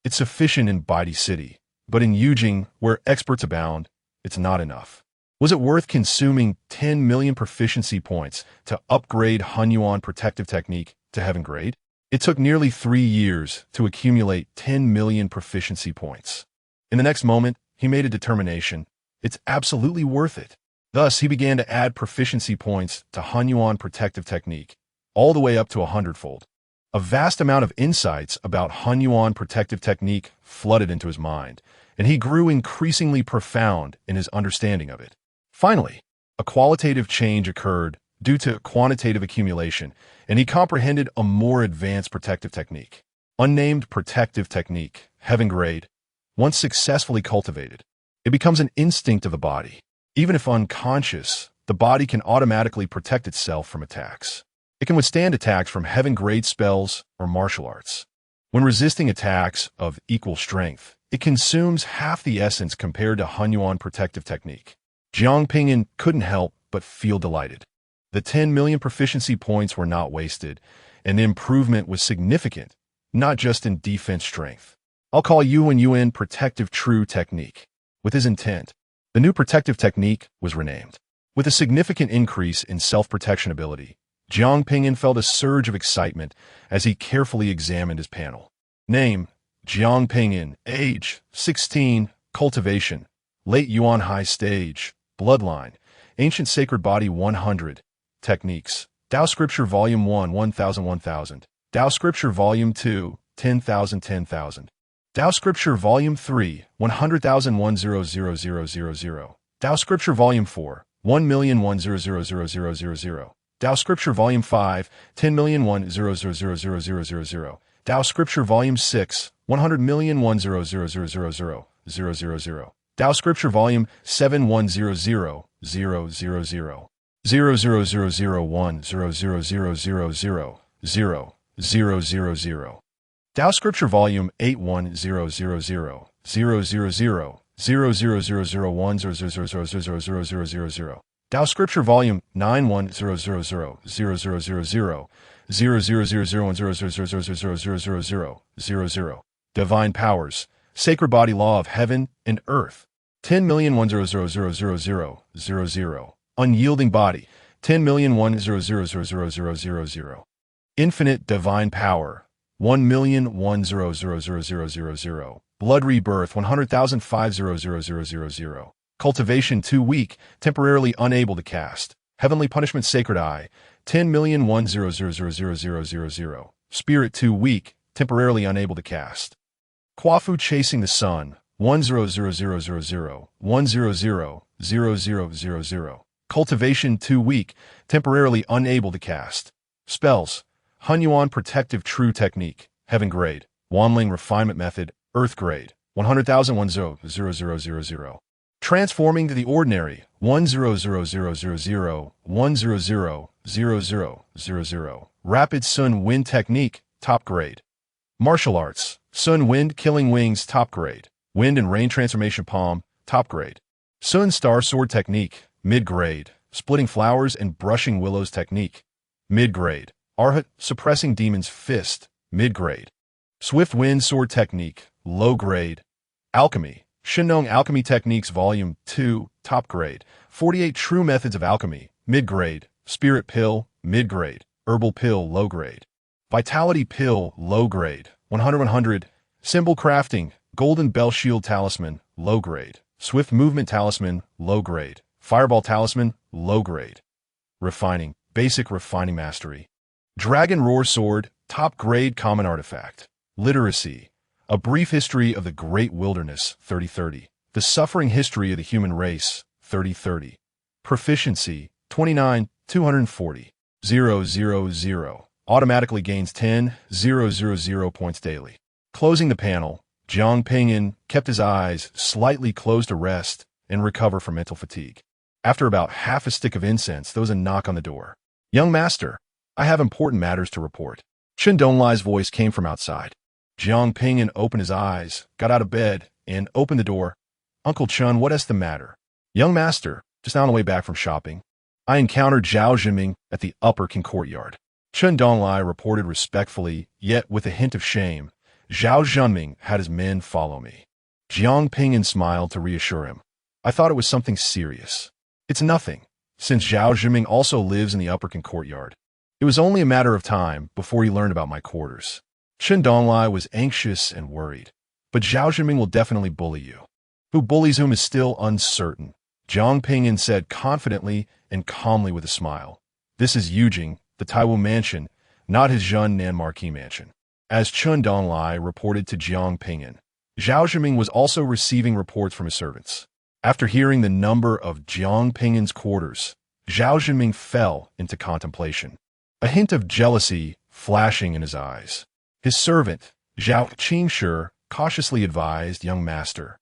It's sufficient in Baidi City, but in Yujing, where experts abound, it's not enough." Was it worth consuming 10 million proficiency points to upgrade Hunyuan Protective Technique to Heaven Grade? It took nearly 3 years to accumulate 10 million proficiency points. In the next moment, he made a determination. It's absolutely worth it. Thus, he began to add proficiency points to Hunyuan Protective Technique, all the way up to 100-fold. A vast amount of insights about Hunyuan Protective Technique flooded into his mind, and he grew increasingly profound in his understanding of it. Finally, a qualitative change occurred due to quantitative accumulation, and he comprehended a more advanced protective technique. Unnamed Protective Technique, Heaven Grade. Once successfully cultivated, it becomes an instinct of the body. Even if unconscious, the body can automatically protect itself from attacks. It can withstand attacks from heaven-grade spells or martial arts. When resisting attacks of equal strength, it consumes half the essence compared to Hunyuan Protective Technique. Zhao Ping'an couldn't help but feel delighted. The 10 million proficiency points were not wasted, and the improvement was significant, not just in defense strength. "I'll call Yuan Protective True Technique." With his intent, the new protective technique was renamed With a significant increase in self-protection ability, Zhao Ping'an felt a surge of excitement as he carefully examined his panel. Name: Zhao Ping'an. Age: 16. Cultivation: Late Yuan High Stage. Bloodline: Ancient Sacred Body 100. Techniques: Tao Scripture Volume 1 1000 1000. Tao Scripture Volume 2 10,000 10,000. Tao Scripture Volume 3 100,000 100,000. Tao Scripture Volume 4 1,000,000,000. Tao Scripture Volume 5 10,000,000,000,000. Tao Scripture Volume 6 100,000,000,000,000. Tao Scripture Volume 7 100,000,000,000. 00001000000. Tao Scripture Volume 8 100000000000100000000. Tao Scripture Volume 9 10000000000010000000000. Divine Powers, Sacred Body Law of Heaven and Earth, 10,000,000,000,000. Unyielding Body, 10,000,000,000,000. Infinite Divine Power, 1,000,000,000,000. Blood Rebirth, 100,000 500,000. Cultivation 2 weak, temporarily unable to cast. Heavenly Punishment Sacred Eye, 10,000,000,000,000. Spirit 2 weak, temporarily unable to cast. Kwafu Chasing the Sun, 100,000,000. 100,000,000. Cultivation 2 weak, temporarily unable to cast. Spells: Hunyuan Protective True Technique, Heaven Grade. Wanling Refinement Method, Earth Grade, 100,000 100,000. Transforming to the Ordinary, 100,000,000. 100,000,000. Rapid Sun Wind Technique, Top Grade. Martial Arts: Sun Wind Killing Wings, Top Grade. Wind and Rain Transformation Palm, Top Grade. Sun Star Sword Technique, Mid Grade. Splitting Flowers and Brushing Willows Technique, Mid Grade. Arhat Suppressing Demons Fist, Mid Grade. Swift Wind Sword Technique, Low Grade. Alchemy, Shinong Alchemy Techniques Volume 2, Top Grade. 48 True Methods of Alchemy, Mid Grade. Spirit Pill, Mid Grade. Herbal Pill, Low Grade. Vitality Pill, Low Grade, 100. Symbol Crafting, Golden Bell Shield Talisman, Low Grade. Swift Movement Talisman, Low Grade. Fireball Talisman, Low Grade. Refining, Basic Refining Mastery. Dragon Roar Sword, Top Grade Common Artifact. Literacy, A Brief History of the Great Wilderness, 3030. The Suffering History of the Human Race, 3030. Proficiency, 29, 240. 000. Automatically gains 10,000 points daily. Closing the panel, Zhao Ping'an kept his eyes slightly closed to rest and recover from mental fatigue. After about half a stick of incense, there was a knock on the door. "Young master, I have important matters to report." Chen Donglai's voice came from outside. Zhao Ping'an opened his eyes, got out of bed, and opened the door. "Uncle Chen, what is the matter?" "Young master, just on the way back from shopping, I encountered Zhao Zhiming at the Upper King Courtyard." Chen Donglai reported respectfully, yet with a hint of shame. "Zhao Zhiming had his men follow me." Zhao Ping'an smiled to reassure him. "I thought it was something serious." "It's nothing, since Zhao Zhiming also lives in the Upper King Courtyard. It was only a matter of time before he learned about my quarters." Chen Donglai was anxious and worried. "But Zhao Zhiming will definitely bully you." "Who bullies whom is still uncertain," Zhao Ping'an said confidently and calmly with a smile. "This is Yujing, the Taiwu mansion, not his Zhunnan Marquis mansion." As Chen Donglai reported to Zhao Ping'an, Zhao Zhiming was also receiving reports from his servants. After hearing the number of Zhao Ping'an's quarters, Zhao Zhiming fell into contemplation, a hint of jealousy flashing in his eyes. His servant, Zhao Qingshi, cautiously advised, "Young master,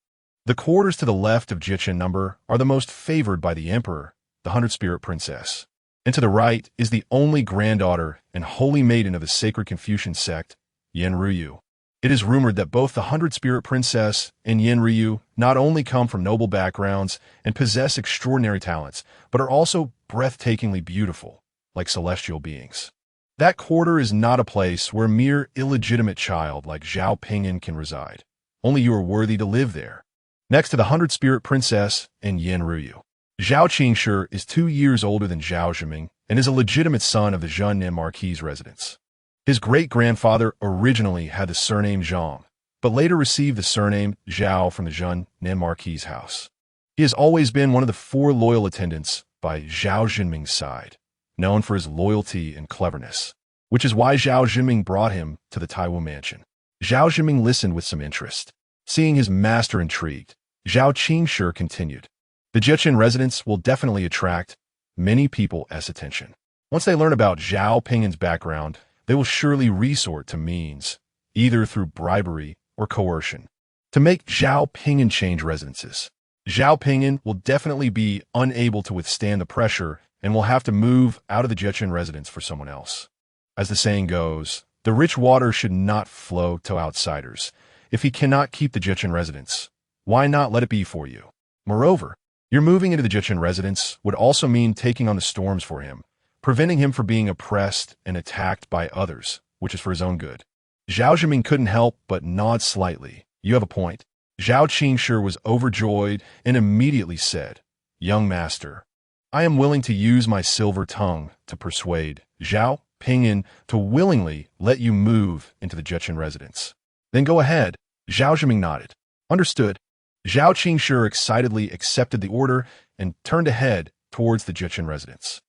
the quarters to the left of Jichen number are the most favored by the emperor, the 100 Spirit Princess, and to the right is the only granddaughter and holy maiden of the sacred Confucian sect, Yen Ruyu. It is rumored that both the 100 Spirit Princess and Yen Ruyu not only come from noble backgrounds and possess extraordinary talents, but are also breathtakingly beautiful, like celestial beings. That quarter is not a place where a mere illegitimate child like Zhao Ping'an can reside. Only you are worthy to live there, next to the 100 Spirit Princess and Yen Ruyu." Zhao Qingshi is 2 years older than Zhao Zhiming and is a legitimate son of the Zhengnan Marquis residence. His great-grandfather originally had the surname Zhang, but later received the surname Zhao from the Zhengnan Marquis house. He has always been one of the 4 loyal attendants by Zhao Zhiming's side, known for his loyalty and cleverness, which is why Zhao Zhiming brought him to the Taiwu mansion. Zhao Zhiming listened with some interest. Seeing his master intrigued, Zhao Qingshi continued. The Jiechen residence will definitely attract many people as attention. Once they learn about Zhao Ping'an's background, they will surely resort to means, either through bribery or coercion, to make Zhao Ping'an change residences. Zhao Ping'an will definitely be unable to withstand the pressure and will have to move out of the Jiechen residence for someone else. As the saying goes, the rich water should not flow to outsiders. If he cannot keep the Jiechen residence, why not let it be for you? Moreover, your moving into the Jiechen residence would also mean taking on the storms for him, preventing him from being oppressed and attacked by others, which is for his own good. Zhao Zhiming couldn't help but nod slightly. You have a point. Zhao Qingshi was overjoyed and immediately said, Young master, I am willing to use my silver tongue to persuade Zhao Ping'an to willingly let you move into the Jiechen residence. Then go ahead. Zhao Zhiming nodded. Understood. Zhao Qingshi excitedly accepted the order and turned ahead towards the Jiechen residence.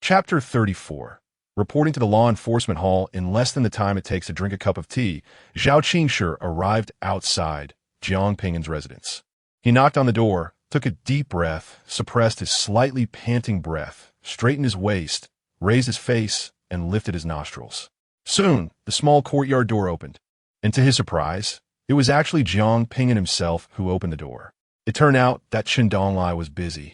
Chapter 34. Reporting to the law enforcement hall in less than the time it takes to drink a cup of tea, Zhao Qingshi arrived outside Zhao Ping'an's residence. He knocked on the door, took a deep breath, suppressed his slightly panting breath, straightened his waist, raised his face, and lifted his nostrils. Soon, the small courtyard door opened, and to his surprise, it was actually Zhao Ping'an himself who opened the door. It turned out that Chen Donglai was busy,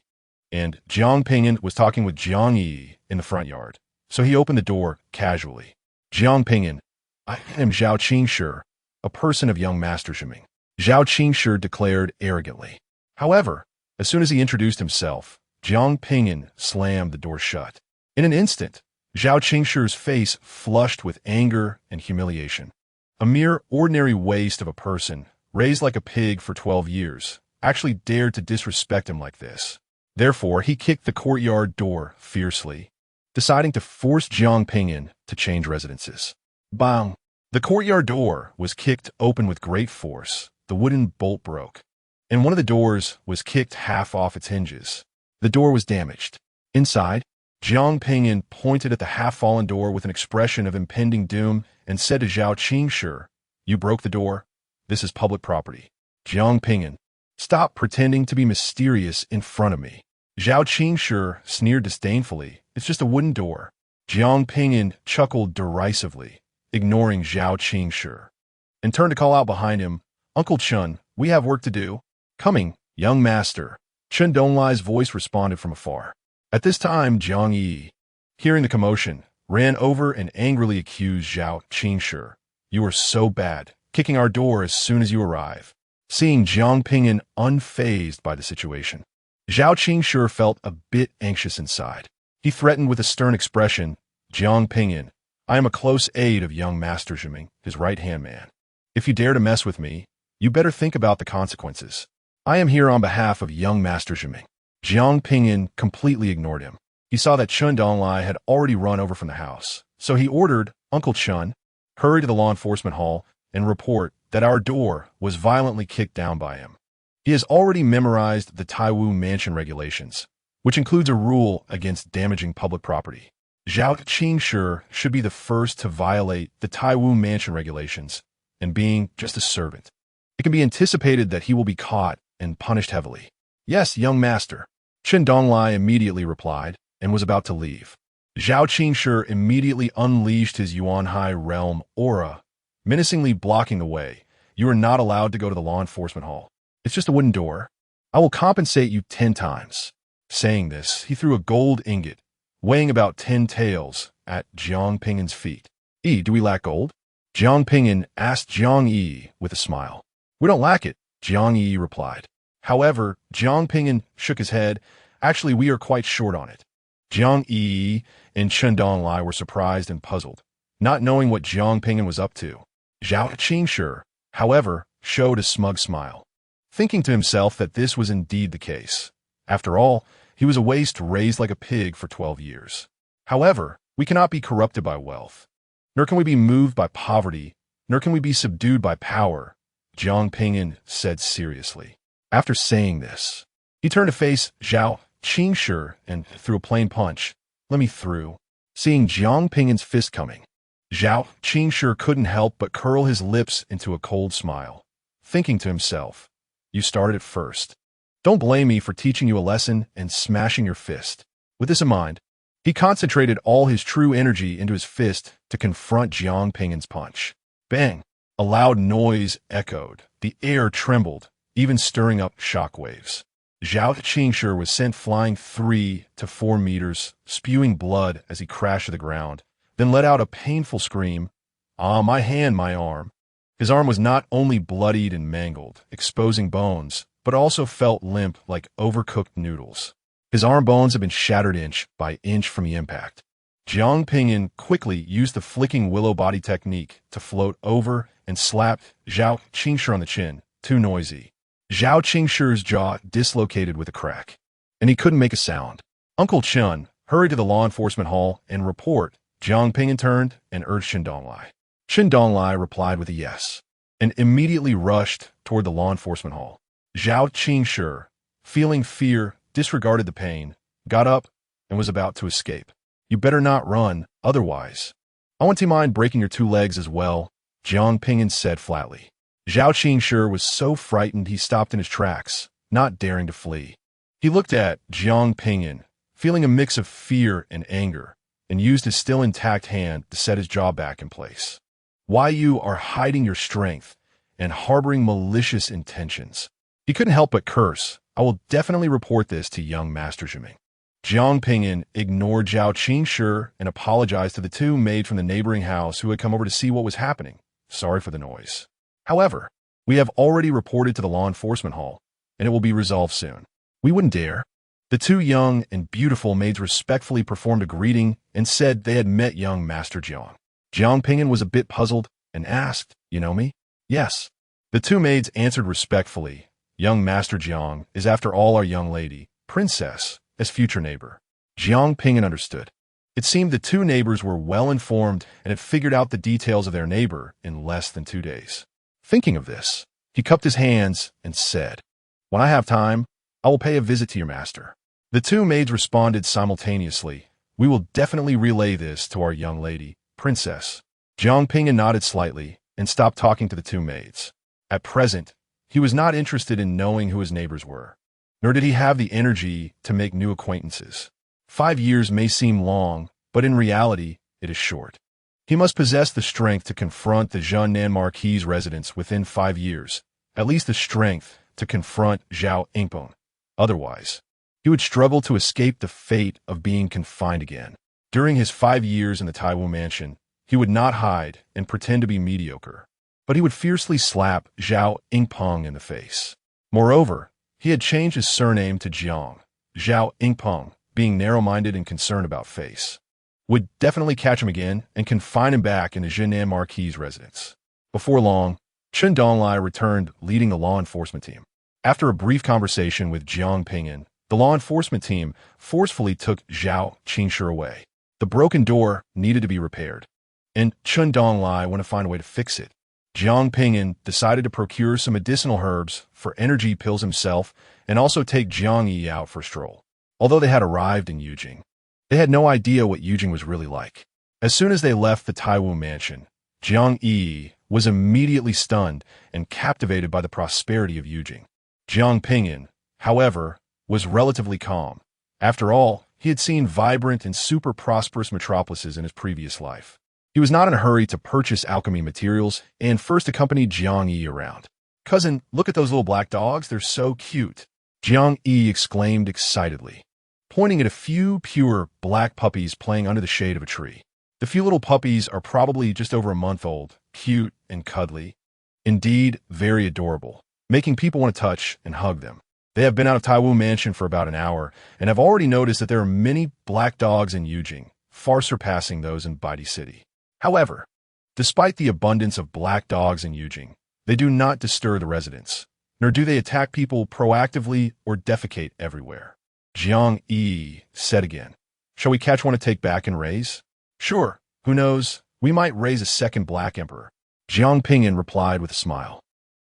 and Zhao Ping'an was talking with Jiang Yi in the front yard, so he opened the door casually. Zhao Ping'an, I am Zhao Qingshi, a person of young Master Zhiming, Zhao Qingshi declared arrogantly. However, as soon as he introduced himself, Zhao Ping'an slammed the door shut. In an instant, Zhao Qingshi's face flushed with anger and humiliation. A mere ordinary waste of a person, raised like a pig for 12 years, actually dared to disrespect him like this. Therefore, he kicked the courtyard door fiercely, deciding to force Zhao Ping'an to change residences. Bang! The courtyard door was kicked open with great force. The wooden bolt broke, and one of the doors was kicked half off its hinges. The door was damaged. Inside, Zhao Ping'an pointed at the half-fallen door with an expression of impending doom and said to Zhao Qingshi, You broke the door? This is public property. Zhao Ping'an, stop pretending to be mysterious in front of me. Zhao Qingshi sneered disdainfully. It's just a wooden door. Zhao Ping'an chuckled derisively, ignoring Zhao Qingshi, and turned to call out behind him, Uncle Chen, we have work to do. Coming, young master. Chen Donglai's voice responded from afar. At this time, Jiang Yi, hearing the commotion, ran over and angrily accused Zhao Qingshi. You are so bad, kicking our door as soon as you arrive. Seeing Zhao Ping'an unfazed by the situation, Zhao Qingshi felt a bit anxious inside. He threatened with a stern expression, Zhao Ping'an, I am a close aide of young Master Zhiming, his right-hand man. If you dare to mess with me, you better think about the consequences. I am here on behalf of young Master Zhiming. Zhao Ping'an completely ignored him. He saw that Chen Donglai had already run over from the house, so he ordered Uncle Chen, hurry to the law enforcement hall and report that our door was violently kicked down by him. He has already memorized the Taiwu mansion regulations, which includes a rule against damaging public property. Zhao Qingshi should be the first to violate the Taiwu mansion regulations, and being just a servant, it can be anticipated that he will be caught and punished heavily. Yes, young master. Chen Donglai immediately replied and was about to leave. Zhao Qingshi immediately unleashed his Yuanhai realm aura, menacingly blocking the way. You are not allowed to go to the law enforcement hall. It's just a wooden door. I will compensate you 10 times. Saying this, he threw a gold ingot, weighing about 10 taels, at Zhao Ping'an's feet. Do we lack gold? Zhao Ping'an asked Jiang Yi with a smile. We don't lack it, Jiang Yi replied. However, Zhao Ping'an shook his head. Actually, we are quite short on it. Jiang Yi and Chen Donglai were surprised and puzzled, not knowing what Zhao Ping'an was up to. Zhao Qingshi, however, showed a smug smile, thinking to himself that this was indeed the case. After all, He was a waste raised like a pig for 12 years. However, we cannot be corrupted by wealth, nor can we be moved by poverty, nor can we be subdued by power, Zhao Ping'an said seriously. After saying this, he turned to face Zhao Qingshi and threw a plain punch. Let me through. Seeing Zhao Ping'an's fist coming, Zhao Qingshi couldn't help but curl his lips into a cold smile, thinking to himself, you started it first. Don't blame me for teaching you a lesson and smashing your fist. With this in mind, he concentrated all his true energy into his fist to confront Zhao Ping'an's punch. Bang! A loud noise echoed. The air trembled, even stirring up shockwaves. Zhao Qingshi was sent flying 3 to 4 meters, spewing blood as he crashed to the ground, then let out a painful scream. Ah, my hand, my arm. His arm was not only bloodied and mangled, exposing bones, but also felt limp like overcooked noodles. His arm bones had been shattered inch by inch from the impact. Zhao Ping'an quickly used the flicking willow body technique to float over and slapped Zhao Qingshi on the chin, too noisy. Zhao Qingshi's jaw dislocated with a crack, and he couldn't make a sound. Uncle Chun hurried to the law enforcement hall and report. Zhao Ping'an turned and urged Chen Donglai. Chen Donglai replied with a yes, and immediately rushed toward the law enforcement hall. Zhao Qingshi, feeling fear, disregarded the pain, got up, and was about to escape. You better not run, otherwise. I wouldn't mind breaking your 2 legs as well, Zhao Ping'an said flatly. Zhao Qingshi was so frightened he stopped in his tracks, not daring to flee. He looked at Zhao Ping'an, feeling a mix of fear and anger, and used his still intact hand to set his jaw back in place. Why you are hiding your strength and harboring malicious intentions. He couldn't help but curse. I will definitely report this to young Master Zhiming. Zhao Ping'an ignored Zhao Qingshi and apologized to the 2 maids from the neighboring house who had come over to see what was happening. Sorry for the noise. However, we have already reported to the law enforcement hall, and it will be resolved soon. We wouldn't dare. The 2 young and beautiful maids respectfully performed a greeting and said they had met young Master Zhao. Zhao Ping'an was a bit puzzled and asked, you know me? Yes. The 2 maids answered respectfully. Young Master Zhao is after all our young lady, princess, as future neighbor. Zhao Ping'an understood. It seemed the 2 neighbors were well informed and had figured out the details of their neighbor in less than 2 days. Thinking of this, he cupped his hands and said, when I have time, I will pay a visit to your master. The 2 maids responded simultaneously. We will definitely relay this to our young lady, princess. Zhao Ping'an nodded slightly and stopped talking to the 2 maids. At present, he was not interested in knowing who his neighbors were, nor did he have the energy to make new acquaintances. 5 years may seem long, but in reality, it is short. He must possess the strength to confront the Zhenan Marquis residents within 5 years, at least the strength to confront Zhao Ping'an. Otherwise, he would struggle to escape the fate of being confined again. During his 5 years in the Taiwu mansion, he would not hide and pretend to be mediocre, but he would fiercely slap Zhao Ping'an in the face. Moreover, he had changed his surname to Jiang. Zhao Ping'an, being narrow-minded and concerned about face, would definitely catch him again and confine him back in the Zhenan Marquis residence. Before long, Chen Donglai returned leading the law enforcement team. After a brief conversation with Zhao Ping'an, the law enforcement team forcefully took Zhao Qingshi away. The broken door needed to be repaired, and Chen Donglai wanted to find a way to fix it. Zhao Ping'an decided to procure some medicinal herbs for energy pills himself and also take Jiang Yi out for a stroll. Although they had arrived in Yujing, they had no idea what Yujing was really like. As soon as they left the Taiwu mansion, Jiang Yi was immediately stunned and captivated by the prosperity of Yujing. Zhao Ping'an, however, was relatively calm. After all, he had seen vibrant and super prosperous metropolises in his previous life. He was not in a hurry to purchase alchemy materials and first accompanied Jiang Yi around. Cousin, look at those little black dogs. They're so cute. Jiang Yi exclaimed excitedly, pointing at a few pure black puppies playing under the shade of a tree. The few little puppies are probably just over a month old, cute and cuddly. Indeed, very adorable, making people want to touch and hug them. They have been out of Taiwu Mansion for about an hour and have already noticed that there are many black dogs in Yujing, far surpassing those in Baidi City. However, despite the abundance of black dogs in Yujing, they do not disturb the residents, nor do they attack people proactively or defecate everywhere. Jiang Yi said again. Shall we catch one to take back and raise? Sure. Who knows? We might raise a second Black Emperor. Zhao Ping'an replied with a smile.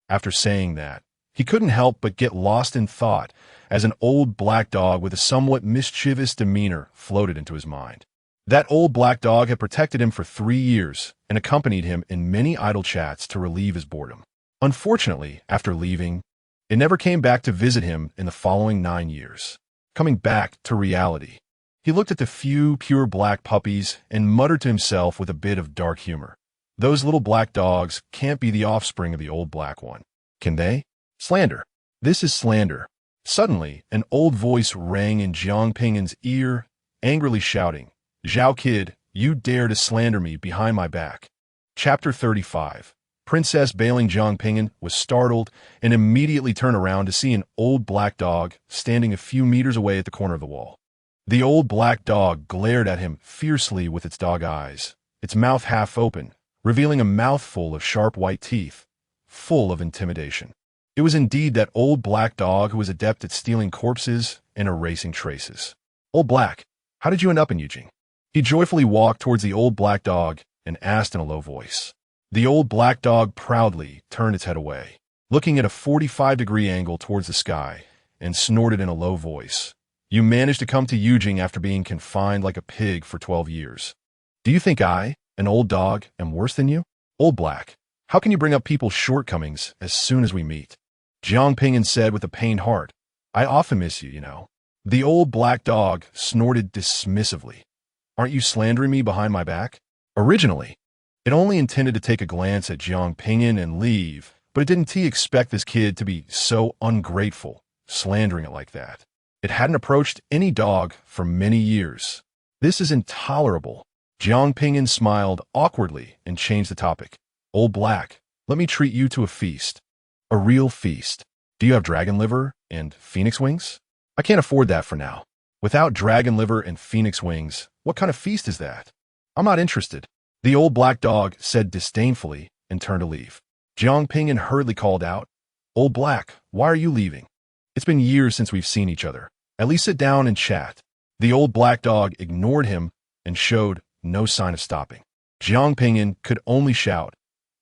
After saying that, he couldn't help but get lost in thought as an old black dog with a somewhat mischievous demeanor floated into his mind. That old black dog had protected him for 3 years and accompanied him in many idle chats to relieve his boredom. Unfortunately, after leaving, it never came back to visit him in the following 9 years. Coming back to reality, he looked at the few pure black puppies and muttered to himself with a bit of dark humor. Those little black dogs can't be the offspring of the old black one, can they? Slander. This is slander. Suddenly, an old voice rang in Zhao Ping'an's ear, angrily shouting, Zhao kid, you dare to slander me behind my back. Chapter 35. Princess Bailing Zhao Ping'an was startled and immediately turned around to see an old black dog standing a few meters away at the corner of the wall. The old black dog glared at him fiercely with its dog eyes, its mouth half open, revealing a mouthful of sharp white teeth, full of intimidation. It was indeed that old black dog who was adept at stealing corpses and erasing traces. Old Black, how did you end up in Yujing? He joyfully walked towards the old black dog and asked in a low voice. The old black dog proudly turned its head away, looking at a 45-degree angle towards the sky, and snorted in a low voice. You managed to come to Yujing after being confined like a pig for 12 years. Do you think I, an old dog, am worse than you? Old Black, how can you bring up people's shortcomings as soon as we meet? Zhao Ping'an said with a pained heart. I often miss you, you know. The old black dog snorted dismissively. Aren't you slandering me behind my back? Originally, it only intended to take a glance at Zhao Ping'an and leave, but it didn't expect this kid to be so ungrateful, slandering it like that. It hadn't approached any dog for many years. This is intolerable. Zhao Ping'an smiled awkwardly and changed the topic. Old Black, let me treat you to a feast. A real feast. Do you have dragon liver and phoenix wings? I can't afford that for now. Without dragon liver and phoenix wings, what kind of feast is that? I'm not interested. The old black dog said disdainfully and turned to leave. Zhao Ping'an hurriedly called out, Old Black, why are you leaving? It's been years since we've seen each other. At least sit down and chat. The old black dog ignored him and showed no sign of stopping. Zhao Ping'an could only shout,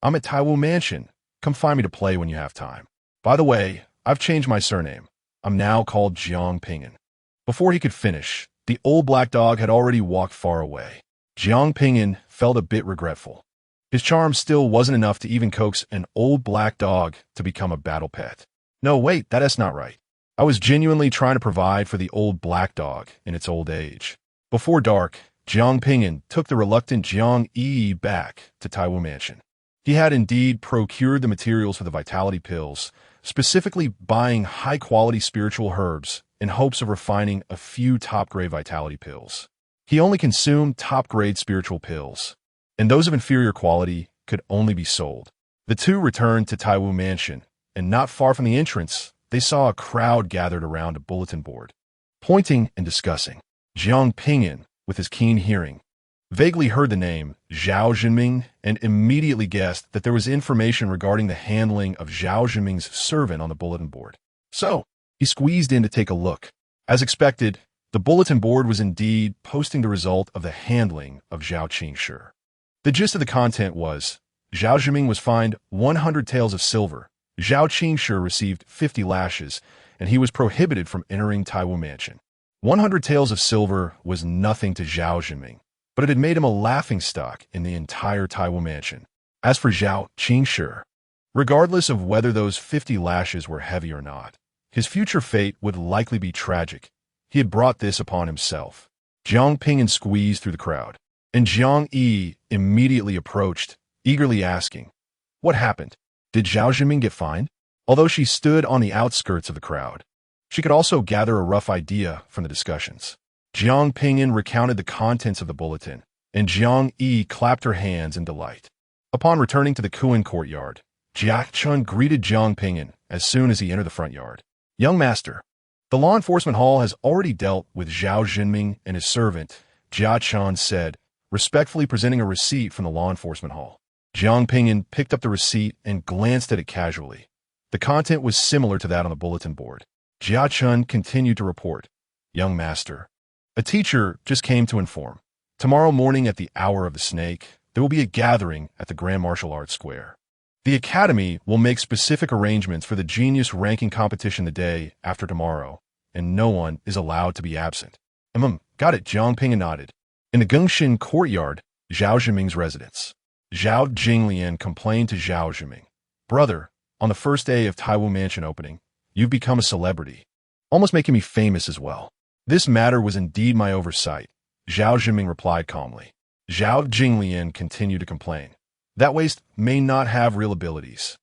I'm at Taiwu Mansion. Come find me to play when you have time. By the way, I've changed my surname. I'm now called Zhao Ping'an. Before he could finish, the old black dog had already walked far away. Zhao Ping'an felt a bit regretful. His charm still wasn't enough to even coax an old black dog to become a battle pet. No, wait, that's not right. I was genuinely trying to provide for the old black dog in its old age. Before dark, Zhao Ping'an took the reluctant Jiang Yi back to Taiwu Mansion. He had indeed procured the materials for the vitality pills, specifically buying high-quality spiritual herbs in hopes of refining a few top-grade vitality pills. He only consumed top-grade spiritual pills, and those of inferior quality could only be sold. The two returned to Taiwu Mansion, and not far from the entrance, they saw a crowd gathered around a bulletin board. Pointing and discussing, Zhao Ping'an, with his keen hearing, vaguely heard the name Zhao Zhenming and immediately guessed that there was information regarding the handling of Zhao Zhenming's servant on the bulletin board. So, he squeezed in to take a look. As expected, the bulletin board was indeed posting the result of the handling of Zhao Qingshi. The gist of the content was, Zhao Zhenming was fined 100 taels of silver, Zhao Qingshi received 50 lashes, and he was prohibited from entering Taiwu Mansion. 100 taels of silver was nothing to Zhao Zhenming, but it had made him a laughingstock in the entire Taiwu Mansion. As for Zhao Qingshi, regardless of whether those 50 lashes were heavy or not, his future fate would likely be tragic. He had brought this upon himself. Zhao Ping'an squeezed through the crowd, and Jiang Yi immediately approached, eagerly asking, What happened? Did Zhao Zhenming get fined? Although she stood on the outskirts of the crowd, she could also gather a rough idea from the discussions. Zhao Ping'an recounted the contents of the bulletin, and Jiang Yi clapped her hands in delight. Upon returning to the Kuan courtyard, Jia Chun greeted Zhao Ping'an as soon as he entered the front yard. Young master, the law enforcement hall has already dealt with Zhao Zhenming and his servant, Jia Chun said, respectfully presenting a receipt from the law enforcement hall. Zhao Ping'an picked up the receipt and glanced at it casually. The content was similar to that on the bulletin board. Jia Chun continued to report. young master. A teacher just came to inform. Tomorrow morning at the hour of the snake, there will be a gathering at the Grand Martial Arts Square. The Academy will make specific arrangements for the genius ranking competition the day after tomorrow, and no one is allowed to be absent. Got it, Zhao Ping'an nodded. In the Gengxin courtyard, Zhao Zhiming's residence, Zhao Jinglian complained to Zhao Zhiming. Brother, on the first day of Taiwu Mansion opening, you've become a celebrity, almost making me famous as well. This matter was indeed my oversight, Zhao Zhiming replied calmly. Zhao Jinglian continued to complain. That waste may not have real abilities,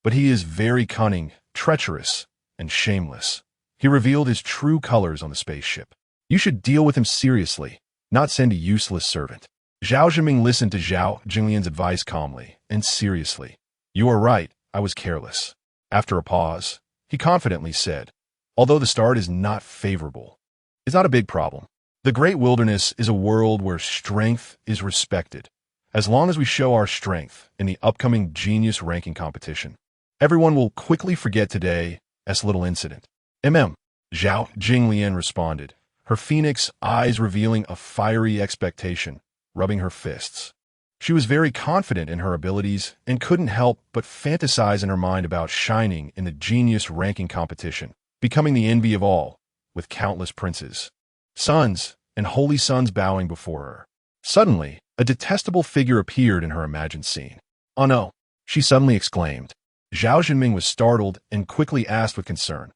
but he is very cunning, treacherous, and shameless. He revealed his true colors on the spaceship. You should deal with him seriously, not send a useless servant. Zhao Zhiming listened to Zhao Jinglian's advice calmly and seriously. You are right, I was careless. After a pause, he confidently said, although the start is not favorable, it's not a big problem. The great wilderness is a world where strength is respected. As long as we show our strength in the upcoming genius ranking competition, everyone will quickly forget today as little incident. Zhao Jinglian responded, her phoenix eyes revealing a fiery expectation, rubbing her fists. She was very confident in her abilities and couldn't help but fantasize in her mind about shining in the genius ranking competition, becoming the envy of all, with countless princes, sons, and holy sons bowing before her. Suddenly, a detestable figure appeared in her imagined scene. Oh no, she suddenly exclaimed. Zhao Zhiming was startled and quickly asked with concern,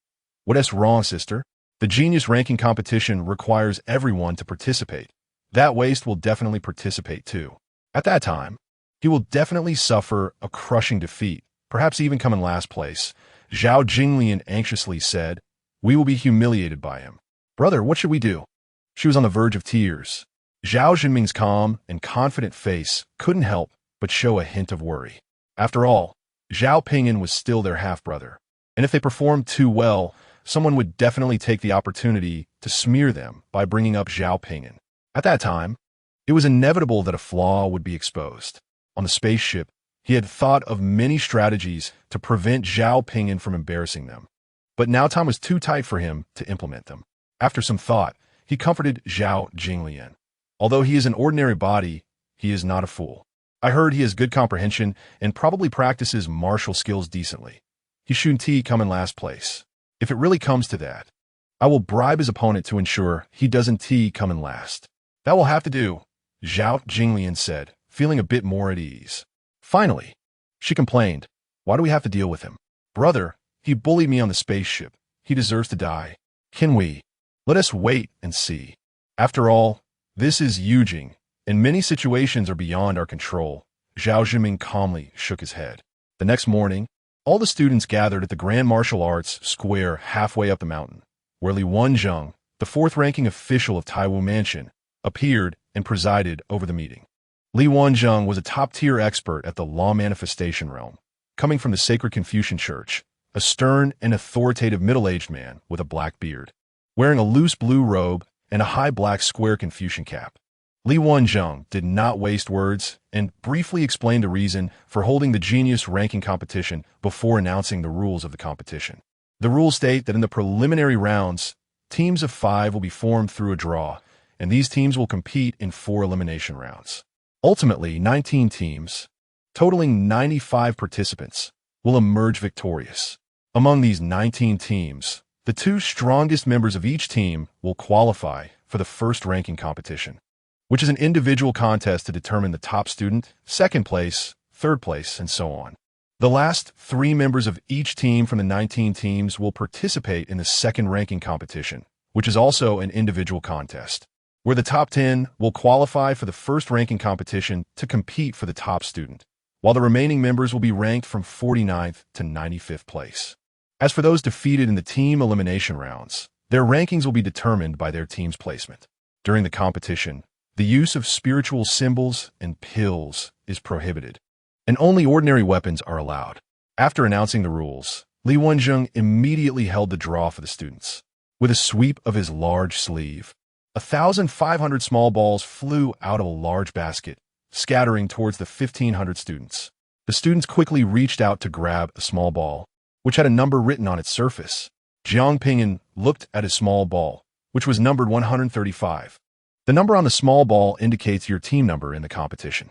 What's wrong, sister? The genius ranking competition requires everyone to participate. That waste will definitely participate too. At that time, he will definitely suffer a crushing defeat, perhaps even come in last place. Zhao Jinglian anxiously said, We will be humiliated by him. Brother, what should we do? She was on the verge of tears. Zhao Zhiming's calm and confident face couldn't help but show a hint of worry. After all, Zhao Ping'an was still their half-brother, and if they performed too well, someone would definitely take the opportunity to smear them by bringing up Zhao Ping'an. At that time, it was inevitable that a flaw would be exposed. On the spaceship, he had thought of many strategies to prevent Zhao Ping'an from embarrassing them, but now time was too tight for him to implement them. After some thought, he comforted Zhao Jinglian. Although he is an ordinary body, he is not a fool. I heard he has good comprehension and probably practices martial skills decently. He should come in last place. If it really comes to that, I will bribe his opponent to ensure he doesn't come in last. That will have to do, Zhao Jinglian said, feeling a bit more at ease. Finally, she complained, Why do we have to deal with him? Brother, he bullied me on the spaceship. He deserves to die. Can we? Let us wait and see. After all, this is Yujing, and many situations are beyond our control. Zhao Zhiming calmly shook his head. The next morning, all the students gathered at the Grand Martial Arts Square halfway up the mountain, where Li Wenzheng, the fourth-ranking official of Taiwu Mansion, appeared and presided over the meeting. Li Wenzheng was a top-tier expert at the law manifestation realm, coming from the Sacred Confucian Church, a stern and authoritative middle-aged man with a black beard, wearing a loose blue robe and a high black square Confucian cap. Li Wenzheng did not waste words and briefly explained the reason for holding the genius ranking competition before announcing the rules of the competition. The rules state that in the preliminary rounds, teams of 5 will be formed through a draw, and these teams will compete in 4 elimination rounds. Ultimately, 19 teams, totaling 95 participants, will emerge victorious. Among these 19 teams, the 2 strongest members of each team will qualify for the first ranking competition, which is an individual contest to determine the top student, second place, third place, and so on. The last 3 members of each team from the 19 teams will participate in the second ranking competition, which is also an individual contest, where the top 10 will qualify for the first ranking competition to compete for the top student, while the remaining members will be ranked from 49th to 95th place. As for those defeated in the team elimination rounds, their rankings will be determined by their team's placement. During the competition, the use of spiritual symbols and pills is prohibited, and only ordinary weapons are allowed. After announcing the rules, Li Wenzheng immediately held the draw for the students. With a sweep of his large sleeve, 1,500 small balls flew out of a large basket, scattering towards the 1,500 students. The students quickly reached out to grab a small ball, which had a number written on its surface. Zhao Ping'an looked at his small ball, which was numbered 135. The number on the small ball indicates your team number in the competition.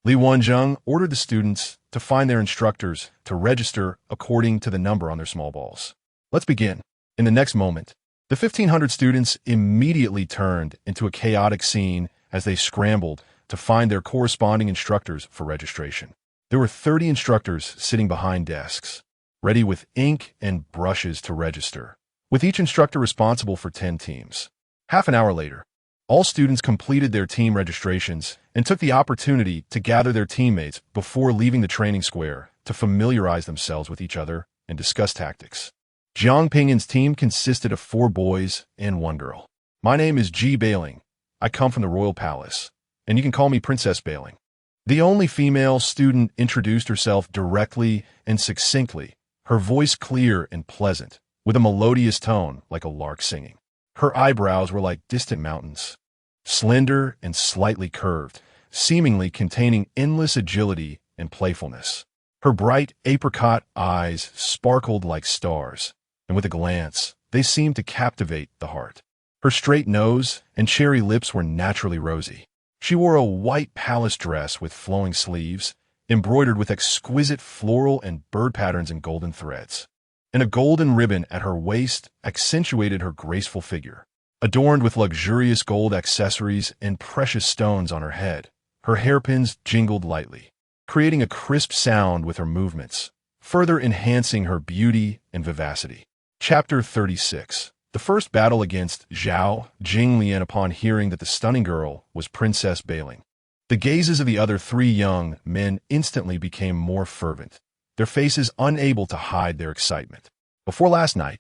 Li Wenjing ordered the students to find their instructors to register according to the number on their small balls. Let's begin. In the next moment, the 1,500 students immediately turned into a chaotic scene as they scrambled to find their corresponding instructors for registration. There were 30 instructors sitting behind desks, ready with ink and brushes to register, with each instructor responsible for 10 teams. Half an hour later, all students completed their team registrations and took the opportunity to gather their teammates before leaving the training square to familiarize themselves with each other and discuss tactics. Zhao Ping'an's team consisted of 4 boys and 1 girl. My name is Ji Bailing. I come from the royal palace, and you can call me Princess Bailing. The only female student introduced herself directly and succinctly, her voice clear and pleasant, with a melodious tone like a lark singing. Her eyebrows were like distant mountains, slender and slightly curved, seemingly containing endless agility and playfulness. Her bright apricot eyes sparkled like stars, and with a glance, they seemed to captivate the heart. Her straight nose and cherry lips were naturally rosy. She wore a white palace dress with flowing sleeves, embroidered with exquisite floral and bird patterns and golden threads. And a golden ribbon at her waist accentuated her graceful figure. Adorned with luxurious gold accessories and precious stones on her head, her hairpins jingled lightly, creating a crisp sound with her movements, further enhancing her beauty and vivacity. Chapter 36. The first battle against Zhao Jinglian upon hearing that the stunning girl was Princess Bailing. The gazes of the other 3 young men instantly became more fervent, their faces unable to hide their excitement. Before last night,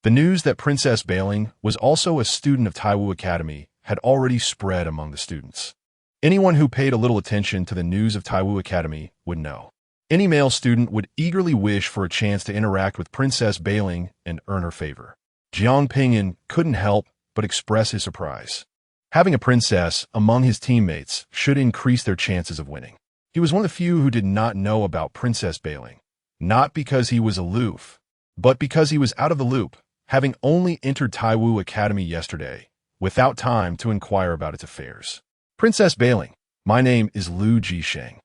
the news that Princess Bailing was also a student of Taiwu Academy had already spread among the students. Anyone who paid a little attention to the news of Taiwu Academy would know. Any male student would eagerly wish for a chance to interact with Princess Bailing and earn her favor. Zhao Ping'an couldn't help but express his surprise. Having a princess among his teammates should increase their chances of winning. He was one of the few who did not know about Princess Bailing, not because he was aloof, but because he was out of the loop, having only entered Taiwu Academy yesterday, without time to inquire about its affairs. Princess Bailing, my name is Lu Jisheng,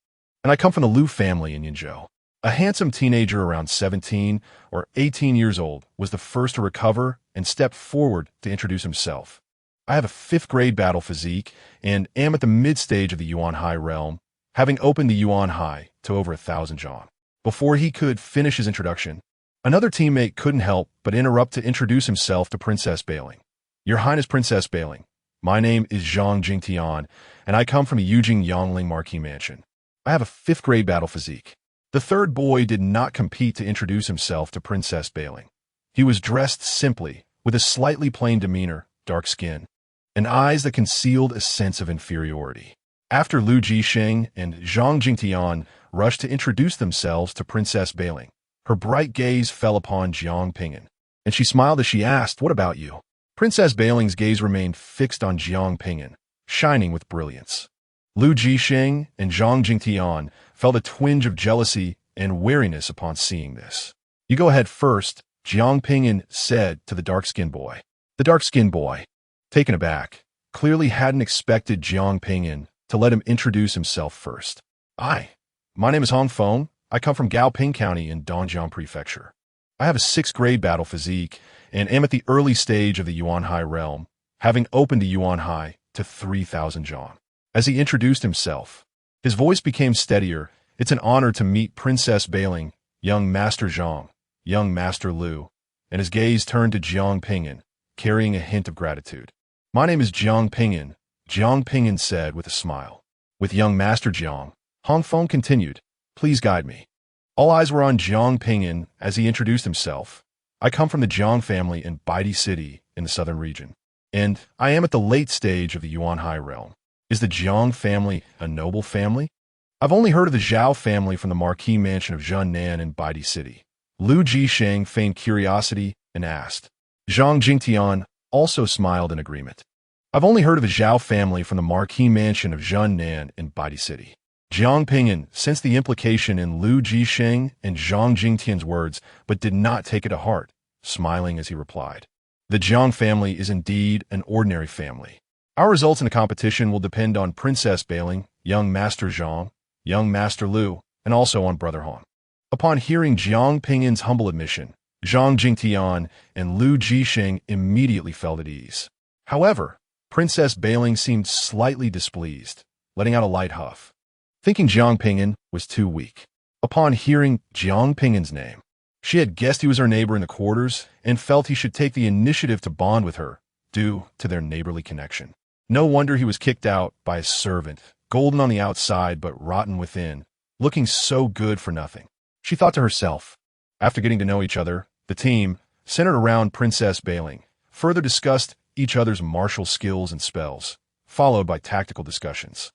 and I come from the Lu family in Yinzhou. A handsome teenager around 17 or 18 years old was the first to recover and stepped forward to introduce himself. I have a 5th grade battle physique and am at the mid-stage of the Yuan Hai realm, having opened the Yuan Hai to over 1,000 zhong. Before he could finish his introduction, another teammate couldn't help but interrupt to introduce himself to Princess Bailing. Your Highness Princess Bailing, my name is Zhang Jingtian, and I come from the Yujing Yangling Marquis Mansion. I have a 5th grade battle physique. The 3rd boy did not compete to introduce himself to Princess Bailing. He was dressed simply, with a slightly plain demeanor, dark skin, and eyes that concealed a sense of inferiority. After Lu Jisheng and Zhang Jingtian rushed to introduce themselves to Princess Bailing, her bright gaze fell upon Zhao Ping'an, and she smiled as she asked, "What about you?" Princess Bailing's gaze remained fixed on Zhao Ping'an, shining with brilliance. Lu Jisheng and Zhang Jingtian felt a twinge of jealousy and wariness upon seeing this. "You go ahead first," Zhao Ping'an said to the dark-skinned boy. The dark-skinned boy, taken aback, clearly hadn't expected Zhao Ping'an to let him introduce himself first. My name is Hong Feng. I come from Gaoping County in Dongjiang Prefecture. I have a 6th grade battle physique and am at the early stage of the Yuan Hai realm, having opened the Yuan Hai to 3,000 zhong. As he introduced himself, his voice became steadier. "It's an honor to meet Princess Bailing, young Master Zhang, young Master Lu," and his gaze turned to Zhao Ping'an, carrying a hint of gratitude. "My name is Zhao Ping'an," Zhao Ping'an said with a smile. With young Master Zhang, Hong Feng continued, "Please guide me." All eyes were on Zhao Ping'an as he introduced himself. "I come from the Zhang family in Baidi City in the southern region, and I am at the late stage of the Yuan Hai realm. Is the Zhang family a noble family? I've only heard of the Zhao family from the Marquis Mansion of Zhunnan in Baidi City." Lu Jisheng feigned curiosity and asked. Zhang Jingtian also smiled in agreement. "I've only heard of the Zhao family from the Marquis Mansion of Zhunnan in Baidi City." Zhao Ping'an sensed the implication in Lu Jisheng and Zhang Jingtian's words, but did not take it to heart, smiling as he replied. The Jiang family is indeed an ordinary family. Our results in the competition will depend on Princess.Being, young Master Zhang, young Master Lu, and also on Brother Hong. Upon hearing Zhao Ping'an's humble admission, Zhang Jingtian and Lu Jixing immediately felt at ease. However, Princess.Being seemed slightly displeased, letting out a light huff, thinking Zhao Ping'an was too weak. Upon hearing Zhao Ping'an's name, she had guessed he was her neighbor in the quarters and felt he should take the initiative to bond with her due to their neighborly connection. No wonder he was kicked out by a servant, golden on the outside but rotten within, looking so good for nothing. She thought to herself. After getting to know each other, the team, centered around Princess.Being, further discussed each other's martial skills and spells, followed by tactical discussions.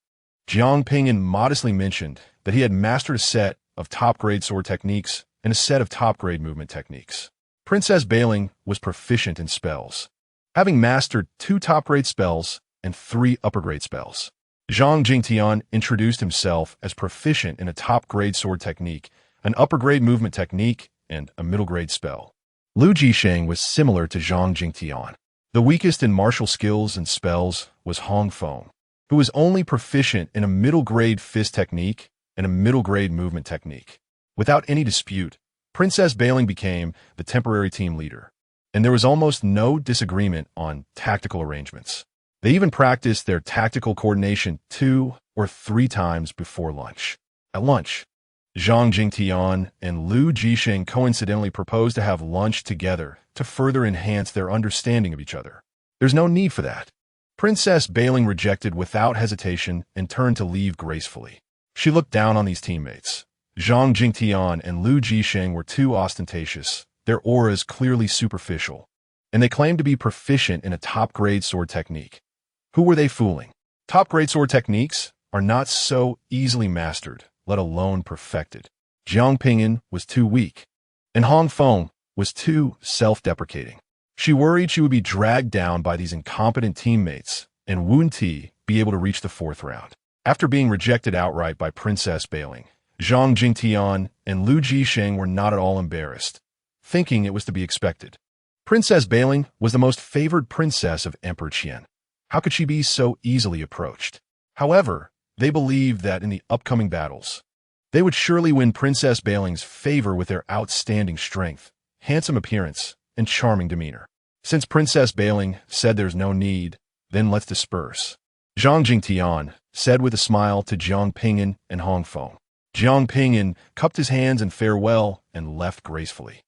Zhao Ping'an modestly mentioned that he had mastered a set of top-grade sword techniques and a set of top-grade movement techniques. Princess.Being was proficient in spells, having mastered 2 top-grade spells and 3 upper-grade spells. Zhang Jingtian introduced himself as proficient in a top-grade sword technique, an upper-grade movement technique, and a middle-grade spell. Lu Jixing was similar to Zhang Jingtian. The weakest in martial skills and spells was Hong Feng, who was only proficient in a middle-grade fist technique and a middle-grade movement technique. Without any dispute, Princess.Being became the temporary team leader, and there was almost no disagreement on tactical arrangements. They even practiced their tactical coordination 2 or 3 times before lunch. At lunch, Zhang Jingtian and Lu Jixing coincidentally proposed to have lunch together to further enhance their understanding of each other. There's no need for that. Princess.Being rejected without hesitation and turned to leave gracefully. She looked down on these teammates. Zhang Jingtian and Lu Jixing were too ostentatious, their auras clearly superficial, and they claimed to be proficient in a top-grade sword technique. Who were they fooling? Top-grade sword techniques are not so easily mastered, let alone perfected. Zhao Ping'an was too weak, and Hong Feng was too self-deprecating. She worried she would be dragged down by these incompetent teammates and Wu Ti be able to reach the 4th round. After being rejected outright by Princess.Being, Zhang Jingtian and Lu Jixing were not at all embarrassed, thinking it was to be expected. Princess.Being was the most favored princess of Emperor Qian. How could she be so easily approached? However, they believed that in the upcoming battles, they would surely win Princess.Being's favor with their outstanding strength, handsome appearance, and charming demeanor. Since Princess.Being said there's no need, then let's disperse, Zhang Jingtian said with a smile to Zhao Ping'an and Hong Feng. Zhao Ping'an cupped his hands in farewell and left gracefully.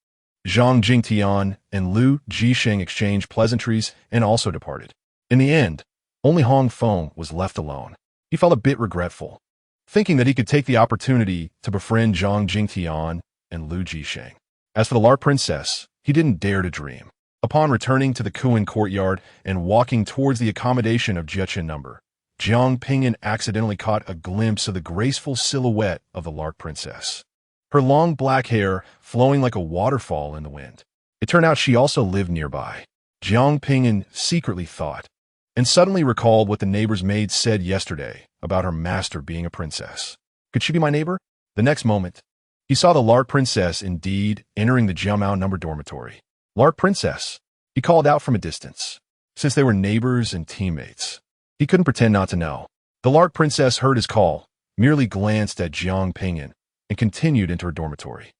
Zhang Jingtian and Lu Jixing exchanged pleasantries and also departed. In the end, only Hong Feng was left alone. He felt a bit regretful, thinking that he could take the opportunity to befriend Zhang Jingtian and Lu Jixing. As for the Lark Princess, he didn't dare to dream. Upon returning to the Kuan courtyard and walking towards the accommodation of Jiechen number, Zhao Ping'an accidentally caught a glimpse of the graceful silhouette of the Lark Princess, her long black hair flowing like a waterfall in the wind. It turned out she also lived nearby. Zhao Ping'an secretly thought, and suddenly recalled what the neighbor's maid said yesterday about her master being a princess. Could she be my neighbor? The next moment, he saw the Lark Princess indeed entering the Jiamao number dormitory. Lark Princess, he called out from a distance. Since they were neighbors and teammates, he couldn't pretend not to know. The Lark Princess heard his call, merely glanced at Zhao Ping'an, and continued into her dormitory.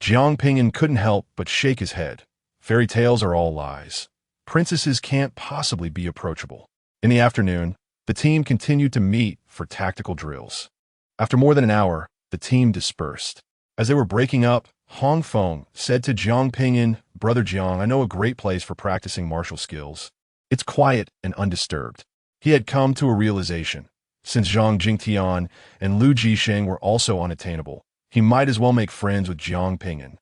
Zhao Ping'an couldn't help but shake his head. Fairy tales are all lies. Princesses can't possibly be approachable. In the afternoon, the team continued to meet for tactical drills. After more than an hour, the team dispersed. As they were breaking up, Hong Feng said to Zhao Ping'an, "Brother Zhang, I know a great place for practicing martial skills. It's quiet and undisturbed." He had come to a realization. Since Zhang Jingtian and Lu Jixing were also unattainable, he might as well make friends with Zhao Ping'an,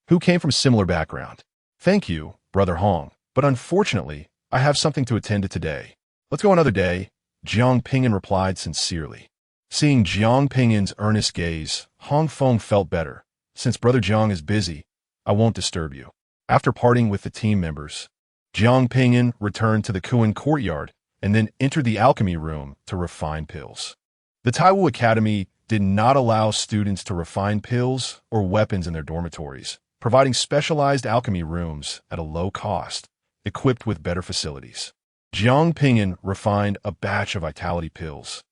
who came from similar background. "Thank you, Brother Hong, but unfortunately, I have something to attend to today. Let's go another day," Zhao Ping'an replied sincerely. Seeing Zhao Ping'an's earnest gaze, Hong Feng felt better. "Since Brother Zhang is busy, I won't disturb you." After parting with the team members, Zhao Ping'an returned to the Kuan courtyard and then entered the alchemy room to refine pills. The Taiwu Academy did not allow students to refine pills or weapons in their dormitories, providing specialized alchemy rooms at a low cost. equipped with better facilities. Zhao Ping'an refined a batch of vitality pills,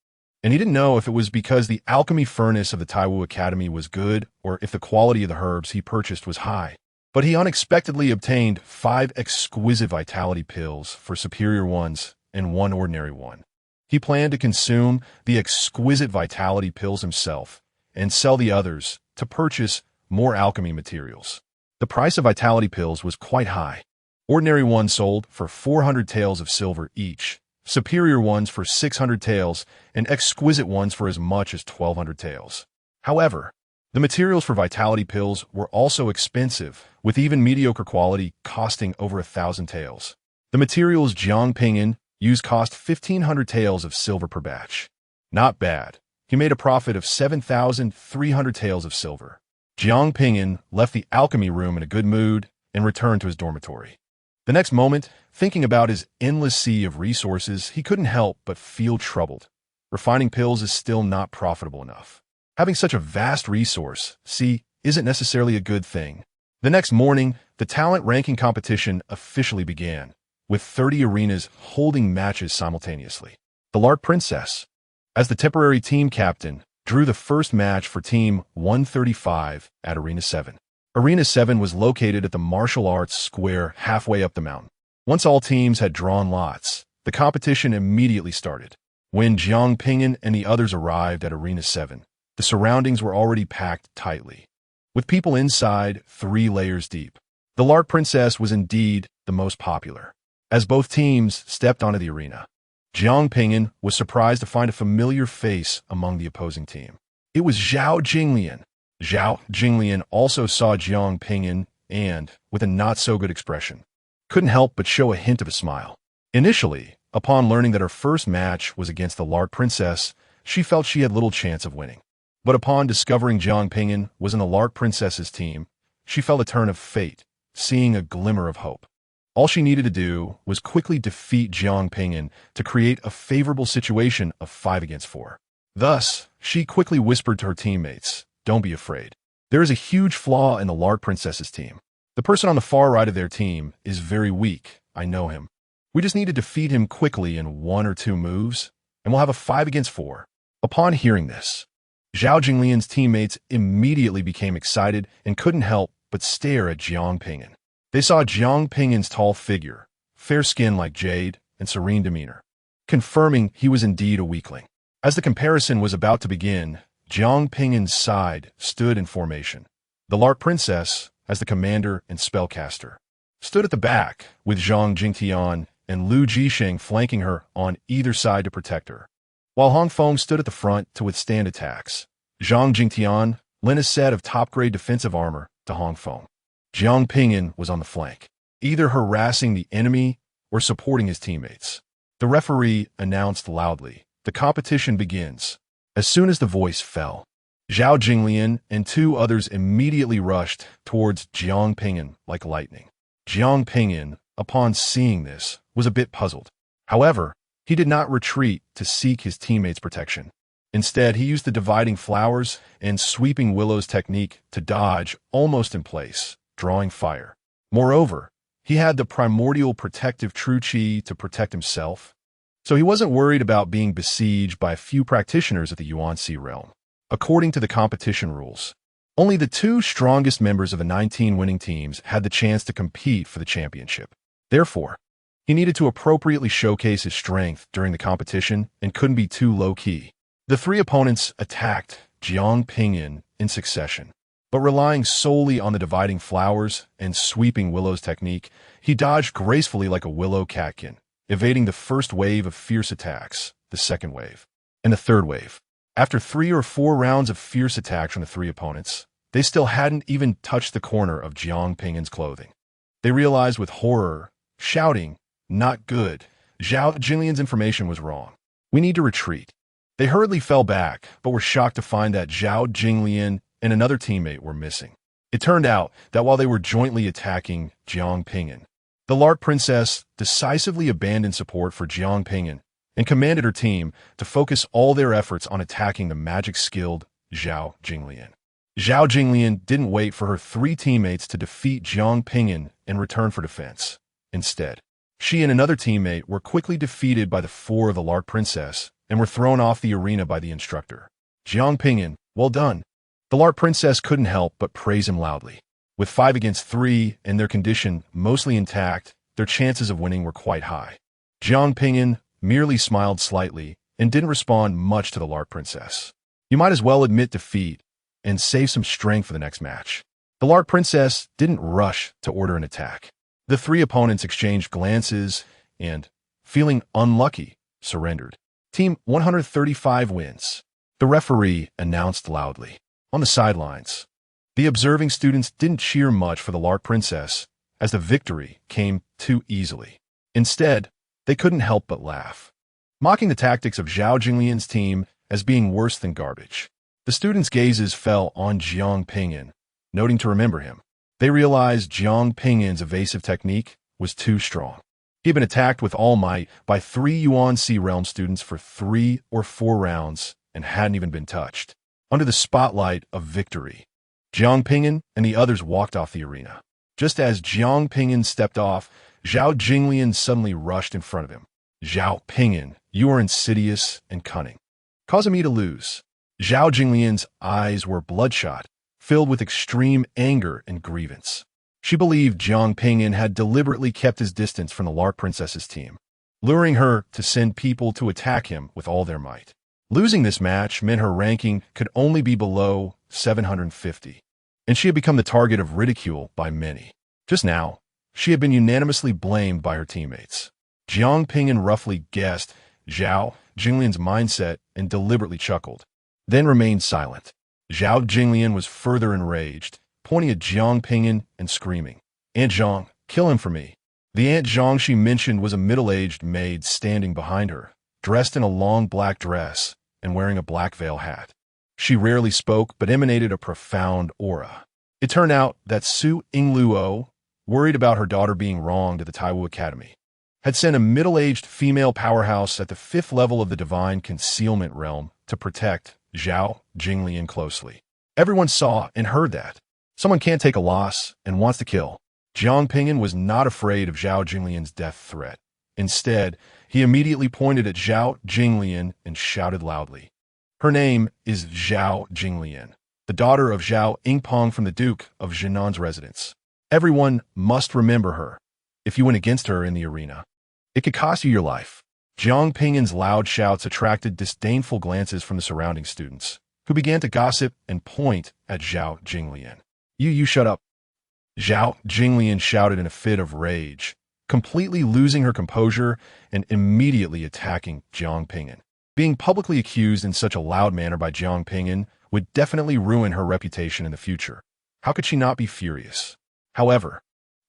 and he didn't know if it was because the alchemy furnace of the Taiwu Academy was good or if the quality of the herbs he purchased was high. But he unexpectedly obtained 5 exquisite vitality pills for superior ones and 1 ordinary one. He planned to consume the exquisite vitality pills himself and sell the others to purchase more alchemy materials. The price of vitality pills was quite high. Ordinary ones sold for 400 taels of silver each, superior ones for 600 taels, and exquisite ones for as much as 1,200 taels. However, the materials for vitality pills were also expensive, with even mediocre quality costing over 1,000 taels. The materials Zhao Ping'an used cost 1,500 taels of silver per batch. Not bad. He made a profit of 7,300 taels of silver. Zhao Ping'an left the alchemy room in a good mood and returned to his dormitory. The next moment, thinking about his endless sea of resources, he couldn't help but feel troubled. Refining pills is still not profitable enough. Having such a vast resource, isn't necessarily a good thing. The next morning, the talent ranking competition officially began, with 30 arenas holding matches simultaneously. The Lark Princess, as the temporary team captain, drew the first match for Team 135 at Arena 7. Arena 7 was located at the martial arts square halfway up the mountain. Once all teams had drawn lots, the competition immediately started. When Zhao Ping'an and the others arrived at Arena 7, the surroundings were already packed tightly, with people inside 3 layers deep. The Lark Princess was indeed the most popular. As both teams stepped onto the arena, Zhao Ping'an was surprised to find a familiar face among the opposing team. It was Zhao Jinglian. Zhao Jinglian also saw Zhao Ping'an and, with a not-so-good expression, couldn't help but show a hint of a smile. Initially, upon learning that her first match was against the Lark Princess, she felt she had little chance of winning. But upon discovering Zhao Ping'an was in the Lark Princess's team, she felt a turn of fate, seeing a glimmer of hope. All she needed to do was quickly defeat Zhao Ping'an to create a favorable situation of 5 against 4. Thus, she quickly whispered to her teammates, "Don't be afraid. There is a huge flaw in the Lark Princess's team. The person on the far right of their team is very weak. I know him. We just need to defeat him quickly in 1 or 2 moves, and we'll have a 5 against 4. Upon hearing this, Zhao Jinglian's teammates immediately became excited and couldn't help but stare at Zhao Ping'an. They saw Zhao Ping'an's tall figure, fair skin like jade, and serene demeanor, confirming he was indeed a weakling. As the comparison was about to begin, Zhao Ping'an's side stood in formation. The Lark Princess, as the commander and spellcaster, stood at the back, with Zhang Jingtian and Lu Jisheng flanking her on either side to protect her, while Hong Feng stood at the front to withstand attacks. Zhang Jingtian lent a set of top-grade defensive armor to Hong Feng. Zhao Ping'an was on the flank, either harassing the enemy or supporting his teammates. The referee announced loudly, "The competition begins." As soon as the voice fell, Zhao Jinglian and 2 others immediately rushed towards Zhao Ping'an like lightning. Zhao Ping'an, upon seeing this, was a bit puzzled. However, he did not retreat to seek his teammates' protection. Instead, he used the dividing flowers and sweeping willows technique to dodge almost in place, drawing fire. Moreover, he had the primordial protective true chi to protect himself, so he wasn't worried about being besieged by a few practitioners of the Yuan Sea realm. According to the competition rules, only the 2 strongest members of the 19 winning teams had the chance to compete for the championship. Therefore, he needed to appropriately showcase his strength during the competition and couldn't be too low-key. The 3 opponents attacked Zhao Ping'an in succession, but relying solely on the dividing flowers and sweeping willows technique, he dodged gracefully like a willow catkin, evading the first wave of fierce attacks, the second wave, and the third wave. After 3 or 4 rounds of fierce attacks from the 3 opponents, they still hadn't even touched the corner of Zhao Ping'an's clothing. They realized with horror, shouting, "Not good. Zhao Jinglian's information was wrong. We need to retreat." They hurriedly fell back, but were shocked to find that Zhao Jinglian and another teammate were missing. It turned out that while they were jointly attacking Zhao Ping'an, the Lark Princess decisively abandoned support for Zhao Ping'an and commanded her team to focus all their efforts on attacking the magic-skilled Zhao Jinglian. Zhao Jinglian didn't wait for her 3 teammates to defeat Zhao Ping'an and return for defense. Instead, She and another teammate were quickly defeated by the 4 of the Lark Princess and were thrown off the arena by the instructor. Zhao Ping'an, well done. The Lark Princess couldn't help but praise him loudly. With 5 against 3 and their condition mostly intact, their chances of winning were quite high. Zhao Ping'an merely smiled slightly and didn't respond much to the Lark Princess. You might as well admit defeat and save some strength for the next match. The Lark Princess didn't rush to order an attack. The 3 opponents exchanged glances and, feeling unlucky, surrendered. Team 135 wins. The referee announced loudly. On the sidelines, the observing students didn't cheer much for the Lark Princess, as the victory came too easily. Instead, they couldn't help but laugh, mocking the tactics of Zhao Jinglian's team as being worse than garbage. The students' gazes fell on Zhao Ping'an, noting to remember him. They realized Zhao Ping'an's evasive technique was too strong. He had been attacked with all might by 3 Yuan Sea realm students for 3 or 4 rounds and hadn't even been touched. Under the spotlight of victory, Zhao Ping'an and the others walked off the arena. Just as Zhao Ping'an stepped off, Zhao Jinglian suddenly rushed in front of him. Zhao Ping'an, you are insidious and cunning, causing me to lose. Zhao Jinglian's eyes were bloodshot, filled with extreme anger and grievance. She believed Zhao Ping'an had deliberately kept his distance from the Lark Princess's team, luring her to send people to attack him with all their might. Losing this match meant her ranking could only be below 750, and she had become the target of ridicule by many. Just now, she had been unanimously blamed by her teammates. Zhao Ping'an roughly guessed Zhao Jinglian's mindset and deliberately chuckled, then remained silent. Zhao Jinglian was further enraged, pointing at Zhao Ping'an and screaming, "Aunt Zhang, kill him for me." The Aunt Zhang she mentioned was a middle-aged maid standing behind her, dressed in a long black dress and wearing a black veil hat. She rarely spoke but emanated a profound aura. It turned out that Su Yingluo, worried about her daughter being wronged at the Taiwu Academy, had sent a middle-aged female powerhouse at the 5th level of the Divine Concealment Realm to protect Zhao Jinglian closely. Everyone saw and heard that. Someone can't take a loss and wants to kill. Zhao Ping'an was not afraid of Zhao Jinglian's death threat. Instead, he immediately pointed at Zhao Jinglian and shouted loudly, "Her name is Zhao Jinglian, the daughter of Zhao Yingpeng from the Duke of Jinnan's residence. Everyone must remember her. If you went against her in the arena, it could cost you your life." Zhao Ping'an's loud shouts attracted disdainful glances from the surrounding students, who began to gossip and point at Zhao Jinglian. You shut up." Zhao Jinglian shouted in a fit of rage, completely losing her composure and immediately attacking Zhao Ping'an. Being publicly accused in such a loud manner by Zhao Ping'an would definitely ruin her reputation in the future. How could she not be furious? However,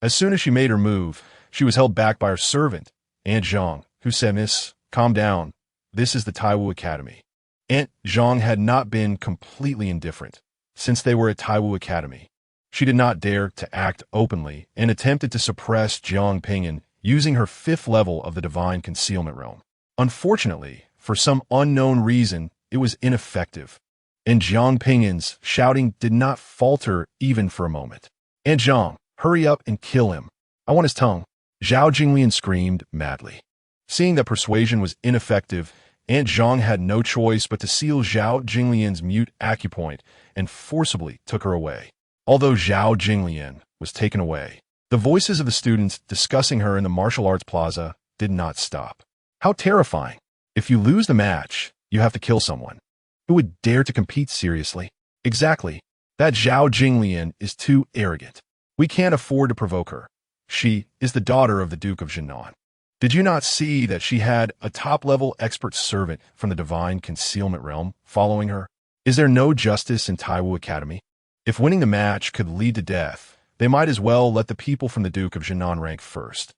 as soon as she made her move, she was held back by her servant, Aunt Zhang, who said, "Miss, calm down. This is the Taiwu Academy." Aunt Zhang had not been completely indifferent since they were at Taiwu Academy. She did not dare to act openly and attempted to suppress Zhao Ping'an using her 5th level of the Divine Concealment Realm. Unfortunately, for some unknown reason, it was ineffective, and Zhao Ping'an's shouting did not falter even for a moment. "Aunt Zhang, hurry up and kill him. I want his tongue." Zhao Jinglian screamed madly. Seeing that persuasion was ineffective, Aunt Zhang had no choice but to seal Zhao Jinglian's mute acupoint and forcibly took her away. Although Zhao Jinglian was taken away, the voices of the students discussing her in the martial arts plaza did not stop. How terrifying. If you lose the match, you have to kill someone. Who would dare to compete seriously? Exactly. That Zhao Jinglian is too arrogant. We can't afford to provoke her. She is the daughter of the Duke of Jinnan. Did you not see that she had a top-level expert servant from the Divine Concealment Realm following her? Is there no justice in Taiwu Academy? If winning the match could lead to death, they might as well let the people from the Duke of Jinnan rank first.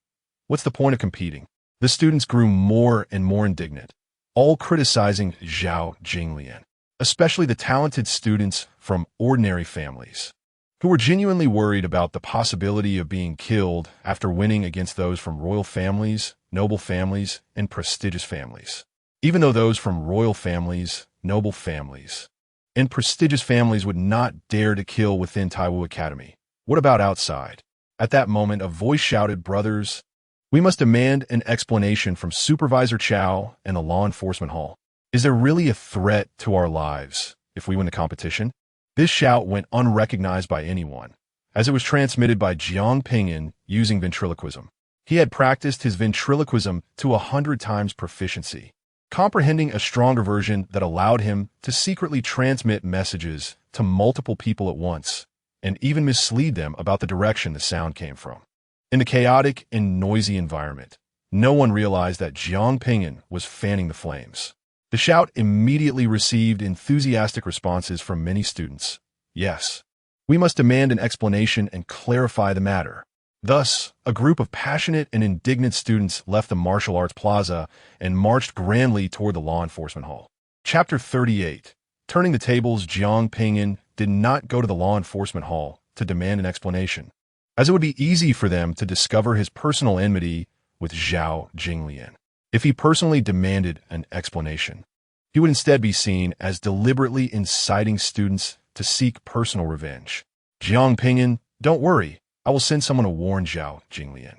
What's the point of competing? The students grew more and more indignant, all criticizing Zhao Jinglian, especially the talented students from ordinary families, who were genuinely worried about the possibility of being killed after winning against those from royal families, noble families, and prestigious families. Even though those from royal families, noble families, and prestigious families would not dare to kill within Taiwu Academy, what about outside? At that moment, a voice shouted, "Brothers, We must demand an explanation from Supervisor Chow and the law enforcement hall. Is there really a threat to our lives if we win the competition? This shout went unrecognized by anyone, as it was transmitted by Zhao Ping'an using ventriloquism. He had practiced his ventriloquism to 100 times proficiency, comprehending a stronger version that allowed him to secretly transmit messages to multiple people at once, and even mislead them about the direction the sound came from. In the chaotic and noisy environment, no one realized that Zhao Ping'an was fanning the flames. The shout immediately received enthusiastic responses from many students. Yes, we must demand an explanation and clarify the matter. Thus, a group of passionate and indignant students left the martial arts plaza and marched grandly toward the law enforcement hall. Chapter 38. Turning the tables, Zhao Ping'an did not go to the law enforcement hall to demand an explanation, as it would be easy for them to discover his personal enmity with Zhao Jinglian. If he personally demanded an explanation, he would instead be seen as deliberately inciting students to seek personal revenge. Zhao Ping'an, don't worry, I will send someone to warn Zhao Jinglian.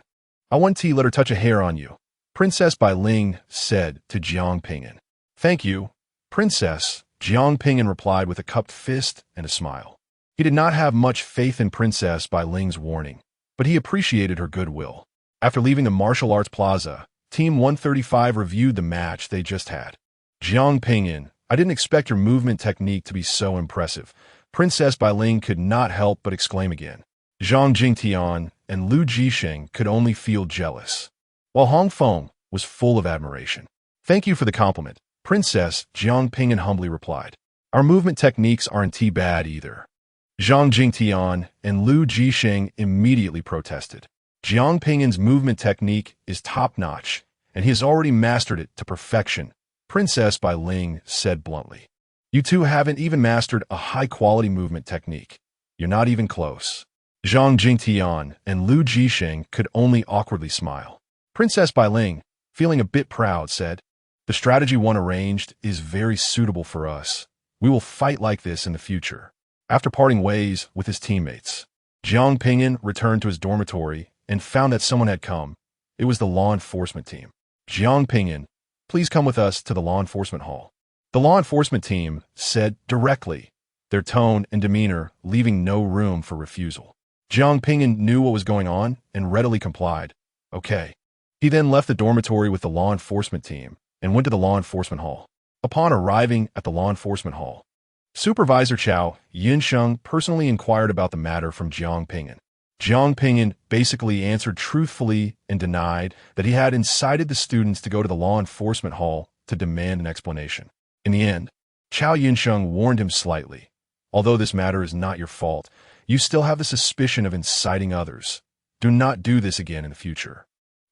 I won't let her touch a hair on you, Princess Bai Ling said to Zhao Ping'an. Thank you, Princess, Zhao Ping'an replied with a cupped fist and a smile. He did not have much faith in Princess Bai Ling's warning, but he appreciated her goodwill. After leaving the martial arts plaza, Team 135 reviewed the match they just had. Zhao Ping'an, I didn't expect your movement technique to be so impressive. Princess Bai Ling could not help but exclaim again. Zhang Jingtian and Lu Jisheng could only feel jealous, while Hong Feng was full of admiration. Thank you for the compliment, Princess, Zhang Ping'an humbly replied. Our movement techniques aren't too bad either. Zhang Jingtian and Lu Jisheng immediately protested. Zhang Ping'an's movement technique is top-notch, and he has already mastered it to perfection, Princess Bai Ling said bluntly. You two haven't even mastered a high-quality movement technique. You're not even close. Zhang Jingtian and Lu Jisheng could only awkwardly smile. Princess Bai Ling, feeling a bit proud, said, The strategy one arranged is very suitable for us. We will fight like this in the future. After parting ways with his teammates, Zhao Ping'an returned to his dormitory and found that someone had come. It was the law enforcement team. Zhao Ping'an, please come with us to the law enforcement hall. The law enforcement team said directly, their tone and demeanor leaving no room for refusal. Zhao Ping'an knew what was going on and readily complied. Okay. He then left the dormitory with the law enforcement team and went to the law enforcement hall. Upon arriving at the law enforcement hall, Supervisor Chow Yinsheng personally inquired about the matter from Zhao Ping'an. Zhao Ping'an basically answered truthfully and denied that he had incited the students to go to the law enforcement hall to demand an explanation. In the end, Chow Yinsheng warned him slightly. Although this matter is not your fault, you still have the suspicion of inciting others. Do not do this again in the future.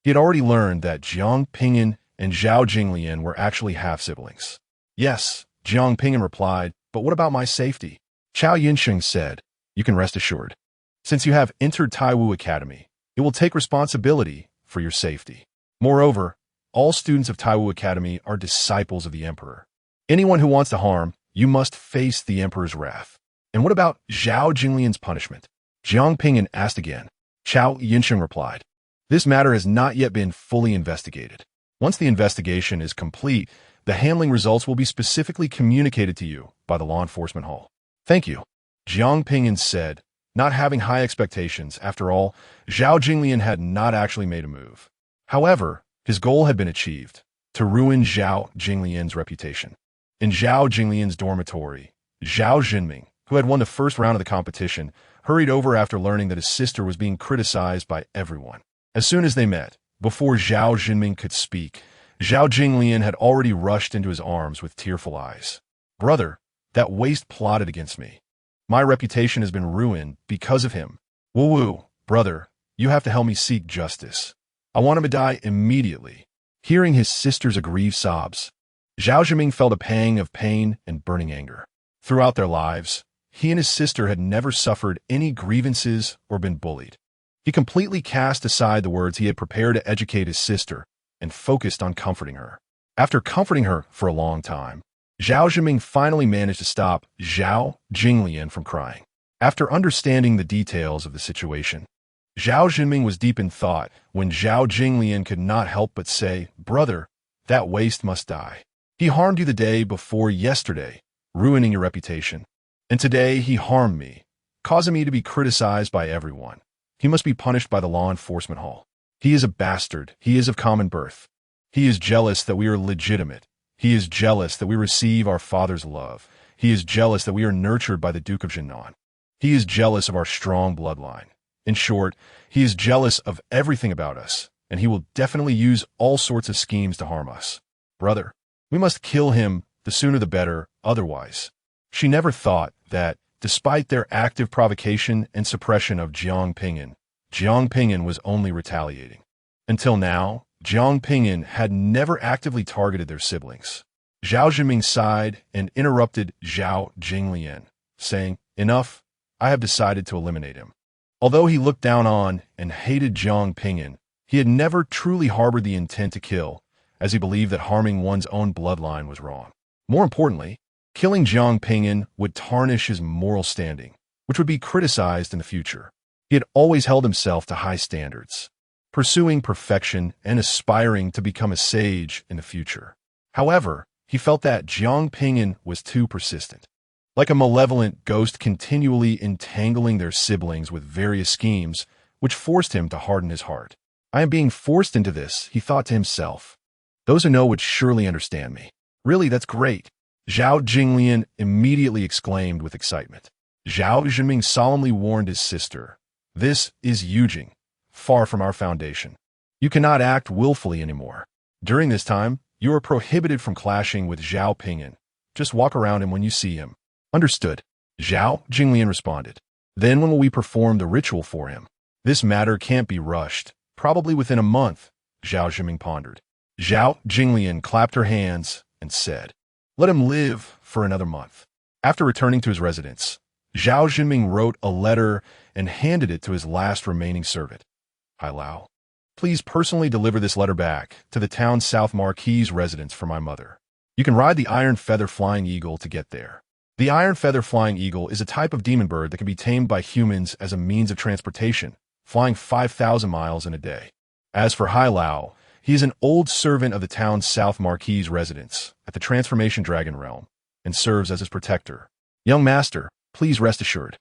He had already learned that Zhao Ping'an and Zhao Jinglian were actually half-siblings. Yes, Zhao Ping'an replied, but what about my safety? Chow Yinsheng said, you can rest assured. Since you have entered Taiwu Academy, it will take responsibility for your safety. Moreover, all students of Taiwu Academy are disciples of the Emperor. Anyone who wants to harm, you must face the Emperor's wrath. And what about Zhao Jinglian's punishment? Zhao Ping'an asked again. Chow Yinsheng replied, this matter has not yet been fully investigated. Once the investigation is complete, the handling results will be specifically communicated to you by the law enforcement hall. Thank you. Zhao Ping'an said, not having high expectations. After all, Zhao Jinglian had not actually made a move. However, his goal had been achieved, to ruin Zhao Jinglian's reputation. In Zhao Jinglian's dormitory, Zhao Jinming, who had won the first round of the competition, hurried over after learning that his sister was being criticized by everyone. As soon as they met, before Zhao Jinming could speak, Zhao Jinglian had already rushed into his arms with tearful eyes. Brother, that waste plotted against me. My reputation has been ruined because of him. Woo-woo, brother, you have to help me seek justice. I want him to die immediately. Hearing his sister's aggrieved sobs, Zhao Jinming felt a pang of pain and burning anger. Throughout their lives, he and his sister had never suffered any grievances or been bullied. He completely cast aside the words he had prepared to educate his sister and focused on comforting her. After comforting her for a long time, Zhao Jinming finally managed to stop Zhao Jinglian from crying. After understanding the details of the situation, Zhao Jinming was deep in thought when Zhao Jinglian could not help but say, "Brother, that waste must die. He harmed you the day before yesterday, ruining your reputation. And today he harmed me, causing me to be criticized by everyone. He must be punished by the law enforcement hall. He is a bastard. He is of common birth. He is jealous that we are legitimate. He is jealous that we receive our father's love. He is jealous that we are nurtured by the Duke of Jinan. He is jealous of our strong bloodline. In short, he is jealous of everything about us, and he will definitely use all sorts of schemes to harm us. Brother, we must kill him, the sooner the better, otherwise." She never thought that, despite their active provocation and suppression of Zhao Ping'an was only retaliating. Until now, Zhao Ping'an had never actively targeted their siblings. Zhao Jinming sighed and interrupted Zhao Jinglian, saying, "Enough, I have decided to eliminate him." Although he looked down on and hated Zhao Ping'an, he had never truly harbored the intent to kill, as he believed that harming one's own bloodline was wrong. More importantly, killing Zhao Ping'an would tarnish his moral standing, which would be criticized in the future. He had always held himself to high standards, pursuing perfection and aspiring to become a sage in the future. However, he felt that Zhao Ping'an was too persistent. Like a malevolent ghost continually entangling their siblings with various schemes, which forced him to harden his heart. "I am being forced into this," he thought to himself. "Those who know would surely understand me. Really, that's great." Zhao Jinglian immediately exclaimed with excitement. Zhao Jinming solemnly warned his sister, "This is Yujing, far from our foundation. You cannot act willfully anymore. During this time, you are prohibited from clashing with Zhao Ping'an. Just walk around him when you see him." "Understood," Zhao Jinglian responded. "Then when will we perform the ritual for him?" "This matter can't be rushed. Probably within a month," Zhao Jinming pondered. Zhao Jinglian clapped her hands and said, "Let him live for another month." After returning to his residence, Zhao Jinming wrote a letter and handed it to his last remaining servant. "Hai Lao, please personally deliver this letter back to the town's South Marquis residence for my mother. You can ride the Iron Feather Flying Eagle to get there. The Iron Feather Flying Eagle is a type of demon bird that can be tamed by humans as a means of transportation, flying 5,000 miles in a day. As for Hai Lao, he is an old servant of the town's South Marquis residence at the Transformation Dragon Realm and serves as his protector. Young master, please rest assured."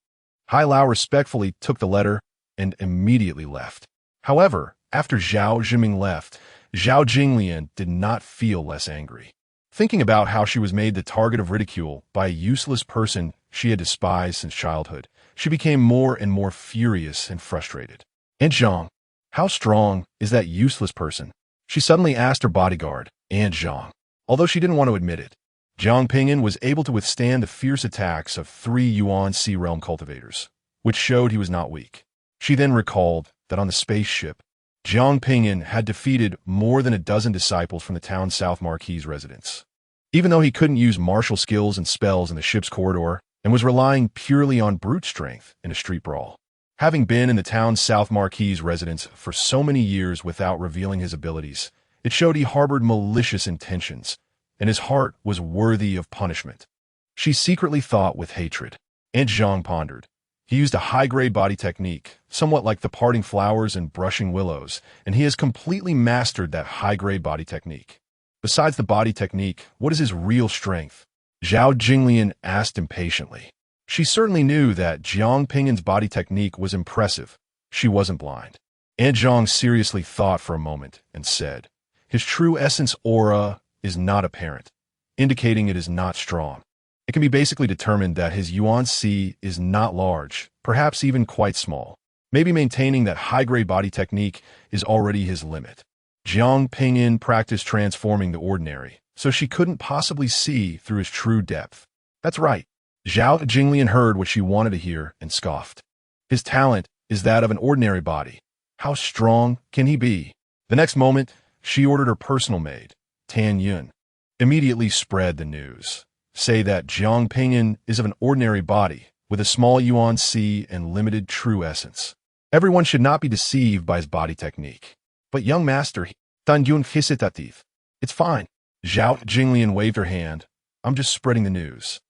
Hai Lao respectfully took the letter and immediately left. However, after Zhao Jinming left, Zhao Jinglian did not feel less angry. Thinking about how she was made the target of ridicule by a useless person she had despised since childhood, she became more and more furious and frustrated. "Aunt Zhang, how strong is that useless person?" she suddenly asked her bodyguard, Aunt Zhang. Although she didn't want to admit it, Zhao Ping'an was able to withstand the fierce attacks of 3 Yuan Sea realm cultivators, which showed he was not weak. She then recalled that on the spaceship, Zhao Ping'an had defeated more than a dozen disciples from the town's South Marquis residence. Even though he couldn't use martial skills and spells in the ship's corridor and was relying purely on brute strength in a street brawl. Having been in the town's South Marquis residence for so many years without revealing his abilities, it showed he harbored malicious intentions, and his heart was worthy of punishment. She secretly thought with hatred. Aunt Zhang pondered. He used a high-grade body technique, somewhat like the parting flowers and brushing willows, and he has completely mastered that high-grade body technique. Besides the body technique, what is his real strength? Zhao Jinglian asked impatiently. She certainly knew that Zhao Ping'an's body technique was impressive. She wasn't blind. Aunt Zhang seriously thought for a moment and said, "His true essence aura is not apparent, indicating it is not strong. It can be basically determined that his Yuan Sea is not large, perhaps even quite small. Maybe maintaining that high-grade body technique is already his limit." Zhao Ping'an practiced transforming the ordinary, so she couldn't possibly see through his true depth. "That's right." Zhao Jinglian heard what she wanted to hear and scoffed. "His talent is that of an ordinary body. How strong can he be?" The next moment, she ordered her personal maid, Tan Yun, immediately spread the news. Say that Zhao Ping'an is of an ordinary body, with a small Yuan Sea and limited true essence. Everyone should not be deceived by his body technique. "But young master, Tan Yun hesitative. It's fine." Zhao Jinglian waved her hand. "I'm just spreading the news.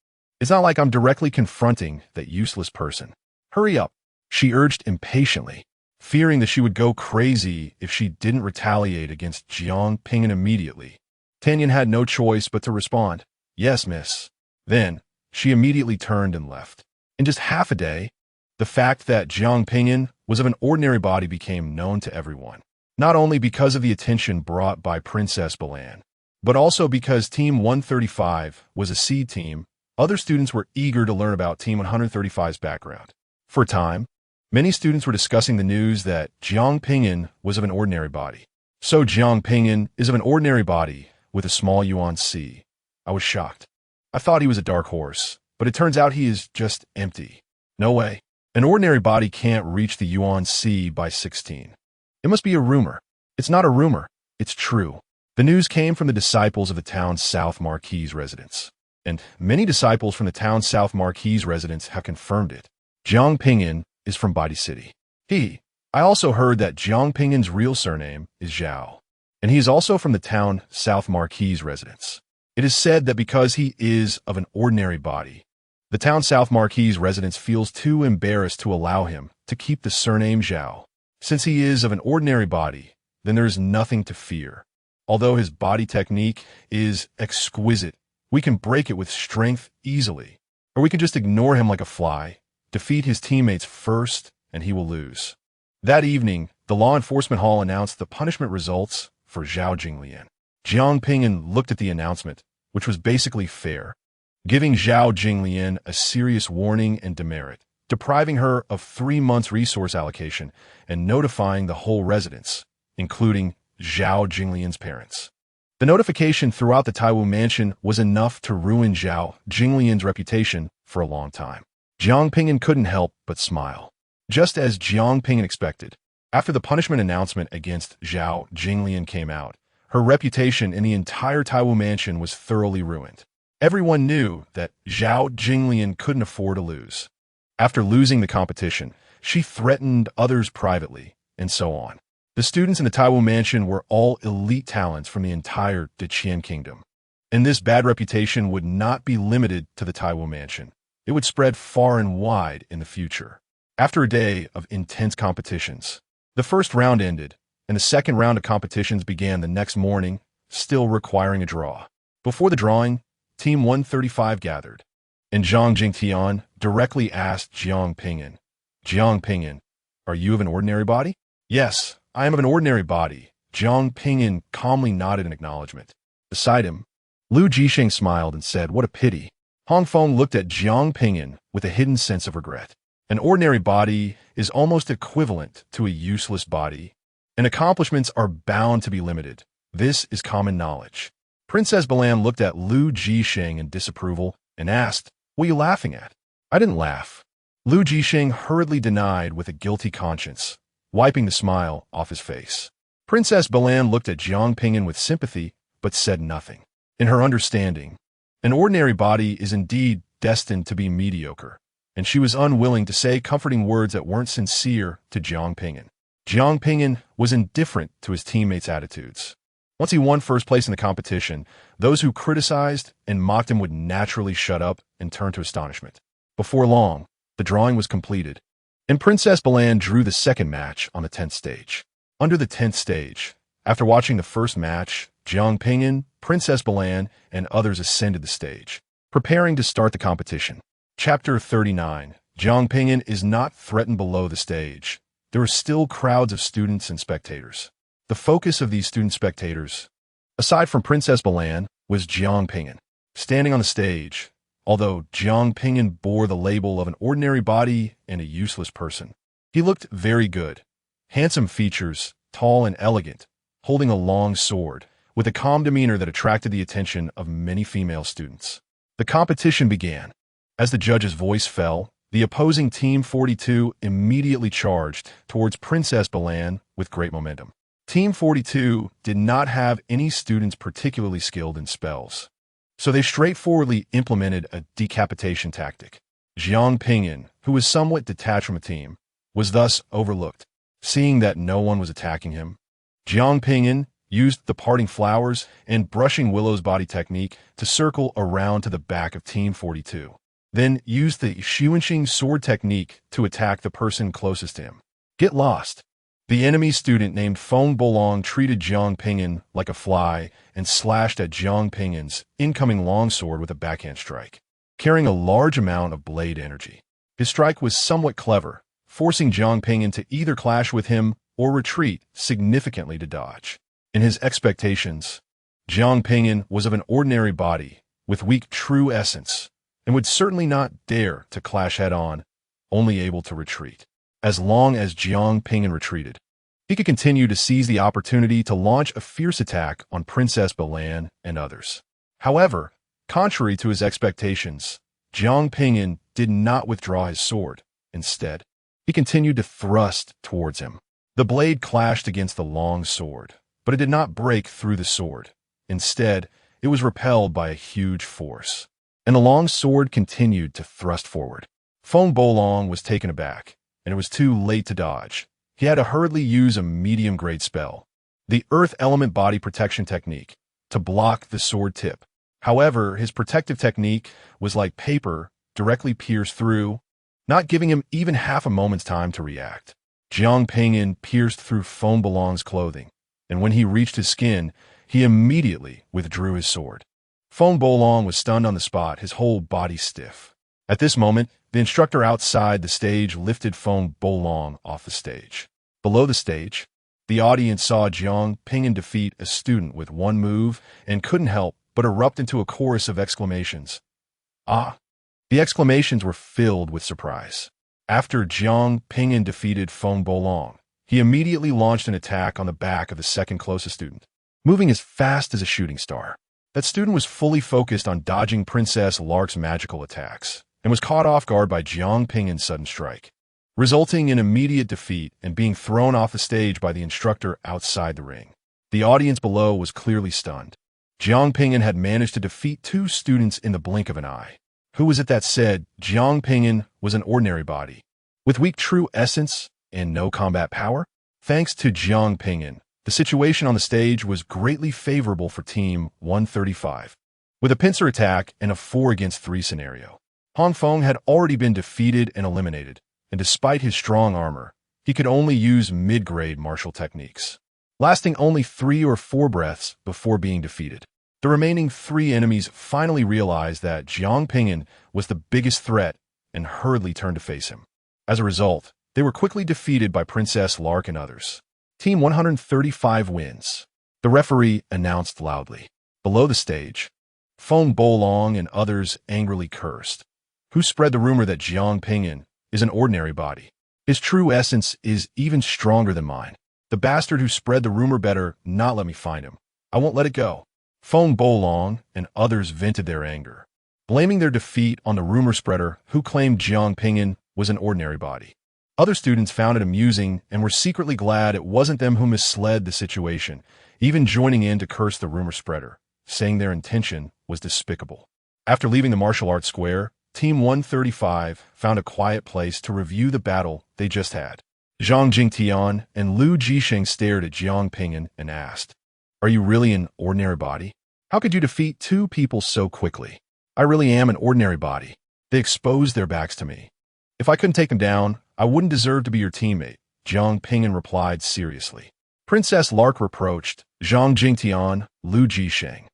It's not like I'm directly confronting that useless person. Hurry up," she urged impatiently. fearing that she would go crazy if she didn't retaliate against Zhao Ping'an immediately. Tianyan had no choice but to respond, "Yes, miss." Then, she immediately turned and left. In just half a day, the fact that Zhao Ping'an was of an ordinary body became known to everyone, not only because of the attention brought by Princess Balan, but also because Team 135 was a seed team. Other students were eager to learn about Team 135's background. For a time, many students were discussing the news that Zhao Ping'an was of an ordinary body. So Zhao Ping'an is of an ordinary body with a small Yuan Sea. I was shocked. I thought he was a dark horse, but it turns out he is just empty. No way. An ordinary body can't reach the Yuan Sea by 16. It must be a rumor. It's not a rumor. It's true. The news came from the disciples of the town's South Marquise residents, and many disciples from the town's South Marquise residents have confirmed it. Zhao Ping'an is from Body City. I also heard that Zhao Ping'an's real surname is Zhao, and he is also from the town South Marquise residents. It is said that because he is of an ordinary body, the town South Marquise residents feels too embarrassed to allow him to keep the surname Zhao. Since he is of an ordinary body, then there is nothing to fear. Although his body technique is exquisite, we can break it with strength easily, or we can just ignore him like a fly, defeat his teammates first, and he will lose. That evening, the law enforcement hall announced the punishment results for Zhao Jinglian. Zhao Ping'an looked at the announcement, which was basically fair, giving Zhao Jinglian a serious warning and demerit, depriving her of 3 months resource allocation, and notifying the whole residence, including Zhao Jinglian's parents. The notification throughout the Taiwu mansion was enough to ruin Zhao Jinglian's reputation for a long time. Zhao Ping'an couldn't help but smile. Just as Zhao Ping'an expected, after the punishment announcement against Zhao Jinglian came out, her reputation in the entire Taiwu mansion was thoroughly ruined. Everyone knew that Zhao Jinglian couldn't afford to lose. After losing the competition, she threatened others privately, and so on. The students in the Taiwu mansion were all elite talents from the entire Deqian kingdom. And this bad reputation would not be limited to the Taiwu mansion. It would spread far and wide in the future. After a day of intense competitions, the first round ended, and the second round of competitions began the next morning, still requiring a draw. Before the drawing, Team 135 gathered, and Zhang Jingtian directly asked Zhao Ping'an, "Zhao Ping'an, are you of an ordinary body?" "Yes, I am of an ordinary body." Zhao Ping'an calmly nodded in acknowledgement. Beside him, Lu Jisheng smiled and said, "What a pity." Hong Feng looked at Zhao Ping'an with a hidden sense of regret. An ordinary body is almost equivalent to a useless body, and accomplishments are bound to be limited. This is common knowledge. Princess Balan looked at Lu Jisheng in disapproval and asked, "What are you laughing at?" "I didn't laugh." Lu Jisheng hurriedly denied with a guilty conscience, wiping the smile off his face. Princess Balan looked at Zhao Ping'an with sympathy, but said nothing. In her understanding, an ordinary body is indeed destined to be mediocre, and she was unwilling to say comforting words that weren't sincere to Zhao Ping'an. Zhao Ping'an was indifferent to his teammates' attitudes. Once he won first place in the competition, those who criticized and mocked him would naturally shut up and turn to astonishment. Before long, the drawing was completed, and Princess Balan drew the second match on the 10th stage. Under the 10th stage, after watching the first match, Zhao Ping'an, Princess Balan, and others ascended the stage, preparing to start the competition. Chapter 39. Zhao Ping'an is not threatened below the stage. There are still crowds of students and spectators. The focus of these student spectators, aside from Princess Balan, was Zhao Ping'an. Standing on the stage, although Zhao Ping'an bore the label of an ordinary body and a useless person, he looked very good. Handsome features, tall and elegant, holding a long sword, with a calm demeanor that attracted the attention of many female students. The competition began. As the judge's voice fell, the opposing Team 42 immediately charged towards Princess Balan with great momentum. Team 42 did not have any students particularly skilled in spells, so they straightforwardly implemented a decapitation tactic. Zhao Ping'an, who was somewhat detached from the team, was thus overlooked. Seeing that no one was attacking him, Zhao Ping'an used the parting flowers and brushing Willow's body technique to circle around to the back of Team 42. Then used the Xuanxing sword technique to attack the person closest to him. Get lost. The enemy student named Feng Bolong treated Zhao Ping'an like a fly and slashed at Zhao Ping'an's incoming longsword with a backhand strike, carrying a large amount of blade energy. His strike was somewhat clever, forcing Zhao Ping'an to either clash with him or retreat significantly to dodge. In his expectations, Zhao Ping'an was of an ordinary body with weak true essence and would certainly not dare to clash head-on, only able to retreat. As long as Zhao Ping'an retreated, he could continue to seize the opportunity to launch a fierce attack on Princess Belan and others. However, contrary to his expectations, Zhao Ping'an did not withdraw his sword. Instead, he continued to thrust towards him. The blade clashed against the long sword, but it did not break through the sword. Instead, it was repelled by a huge force, and the long sword continued to thrust forward. Feng Bolong was taken aback, and it was too late to dodge. He had to hurriedly use a medium-grade spell, the Earth Element Body Protection Technique, to block the sword tip. However, his protective technique was like paper, directly pierced through, not giving him even half a moment's time to react. Zhao Ping'an pierced through Feng Bolong's clothing, and when he reached his skin, he immediately withdrew his sword. Feng Bolong was stunned on the spot, his whole body stiff. At this moment, the instructor outside the stage lifted Feng Bolong off the stage. Below the stage, the audience saw Zhao Ping'an defeat a student with one move and couldn't help but erupt into a chorus of exclamations. Ah! The exclamations were filled with surprise. After Zhao Ping'an defeated Feng Bolong, he immediately launched an attack on the back of the second closest student, moving as fast as a shooting star. That student was fully focused on dodging Princess Lark's magical attacks, and was caught off guard by Zhao Ping'an's sudden strike, resulting in immediate defeat and being thrown off the stage by the instructor outside the ring. The audience below was clearly stunned. Zhao Ping'an had managed to defeat two students in the blink of an eye. Who was it that said Zhao Ping'an was an ordinary body, with weak true essence and no combat power? Thanks to Zhao Ping'an, the situation on the stage was greatly favorable for Team 135. With a pincer attack and a 4-against-3 scenario, Han Feng had already been defeated and eliminated, and despite his strong armor, he could only use mid-grade martial techniques, lasting only 3 or 4 breaths before being defeated. The remaining 3 enemies finally realized that Zhao Ping'an was the biggest threat and hurriedly turned to face him. As a result, they were quickly defeated by Princess Lark and others. Team 135 wins, the referee announced loudly. Below the stage, Feng Bolong and others angrily cursed. Who spread the rumor that Zhao Ping'an is an ordinary body? His true essence is even stronger than mine. The bastard who spread the rumor better not let me find him. I won't let it go. Feng Bolong and others vented their anger, blaming their defeat on the rumor spreader who claimed Zhao Ping'an was an ordinary body. Other students found it amusing and were secretly glad it wasn't them who misled the situation, even joining in to curse the rumor spreader, saying their intention was despicable. After leaving the martial arts square, Team 135 found a quiet place to review the battle they just had. Zhang Jingtian and Lu Jisheng stared at Zhao Ping'an and asked, "Are you really an ordinary body? How could you defeat 2 people so quickly?" "I really am an ordinary body. They exposed their backs to me. If I couldn't take them down, I wouldn't deserve to be your teammate," Zhao Ping'an replied seriously. Princess Lark reproached Zhang Jingtian, Lu Jisheng.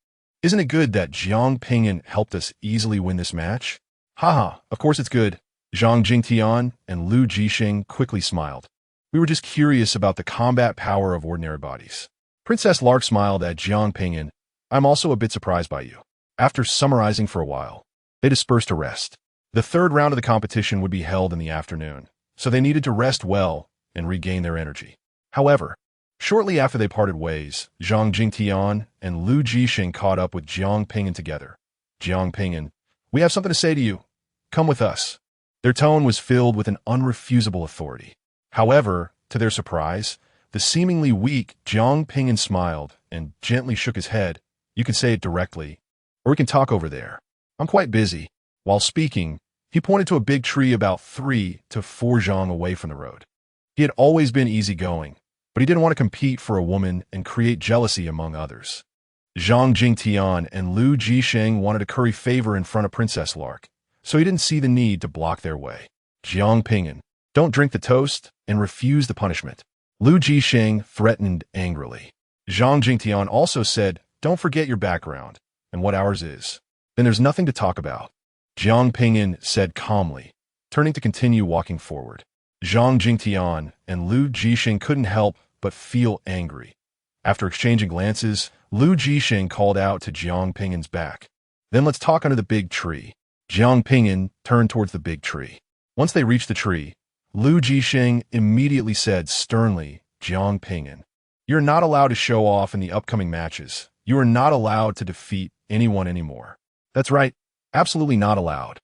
"Isn't it good that Zhao Ping'an helped us easily win this match?" "Haha, of course it's good." Zhang Jingtian and Lu Jisheng quickly smiled. "We were just curious about the combat power of ordinary bodies." Princess Lark smiled at Zhao Ping'an. "I'm also a bit surprised by you." After summarizing for a while, they dispersed to rest. The third round of the competition would be held in the afternoon, so they needed to rest well and regain their energy. However, shortly after they parted ways, Zhang Jingtian and Lu Jisheng caught up with Zhao Ping'an together. "Zhao Ping'an, we have something to say to you. Come with us." Their tone was filled with an unrefusable authority. However, to their surprise, the seemingly weak Zhao Ping'an smiled and gently shook his head. "You can say it directly, or we can talk over there. I'm quite busy." While speaking, he pointed to a big tree about 3 to 4 zhang away from the road. He had always been easygoing, but he didn't want to compete for a woman and create jealousy among others. Zhang Jingtian and Lu Jisheng wanted to curry favor in front of Princess Lark, so he didn't see the need to block their way. "Zhao Ping'an, Don't drink the toast and refuse the punishment. Lu Jisheng threatened angrily. Zhang Jingtian also said, don't forget your background and what ours is. Then there's nothing to talk about. Zhang Ping'an said calmly, turning to continue walking forward. Zhang Jingtian and Lu Jisheng couldn't help but feel angry. After exchanging glances, Lu Jisheng called out to Zhang Ping'an's back. Then let's talk under the big tree. Zhang Ping'an turned towards the big tree. Once they reached the tree, Lu Jisheng immediately said sternly, Zhang Ping'an, you're not allowed to show off in the upcoming matches. You are not allowed to defeat anyone anymore. That's right, absolutely not allowed.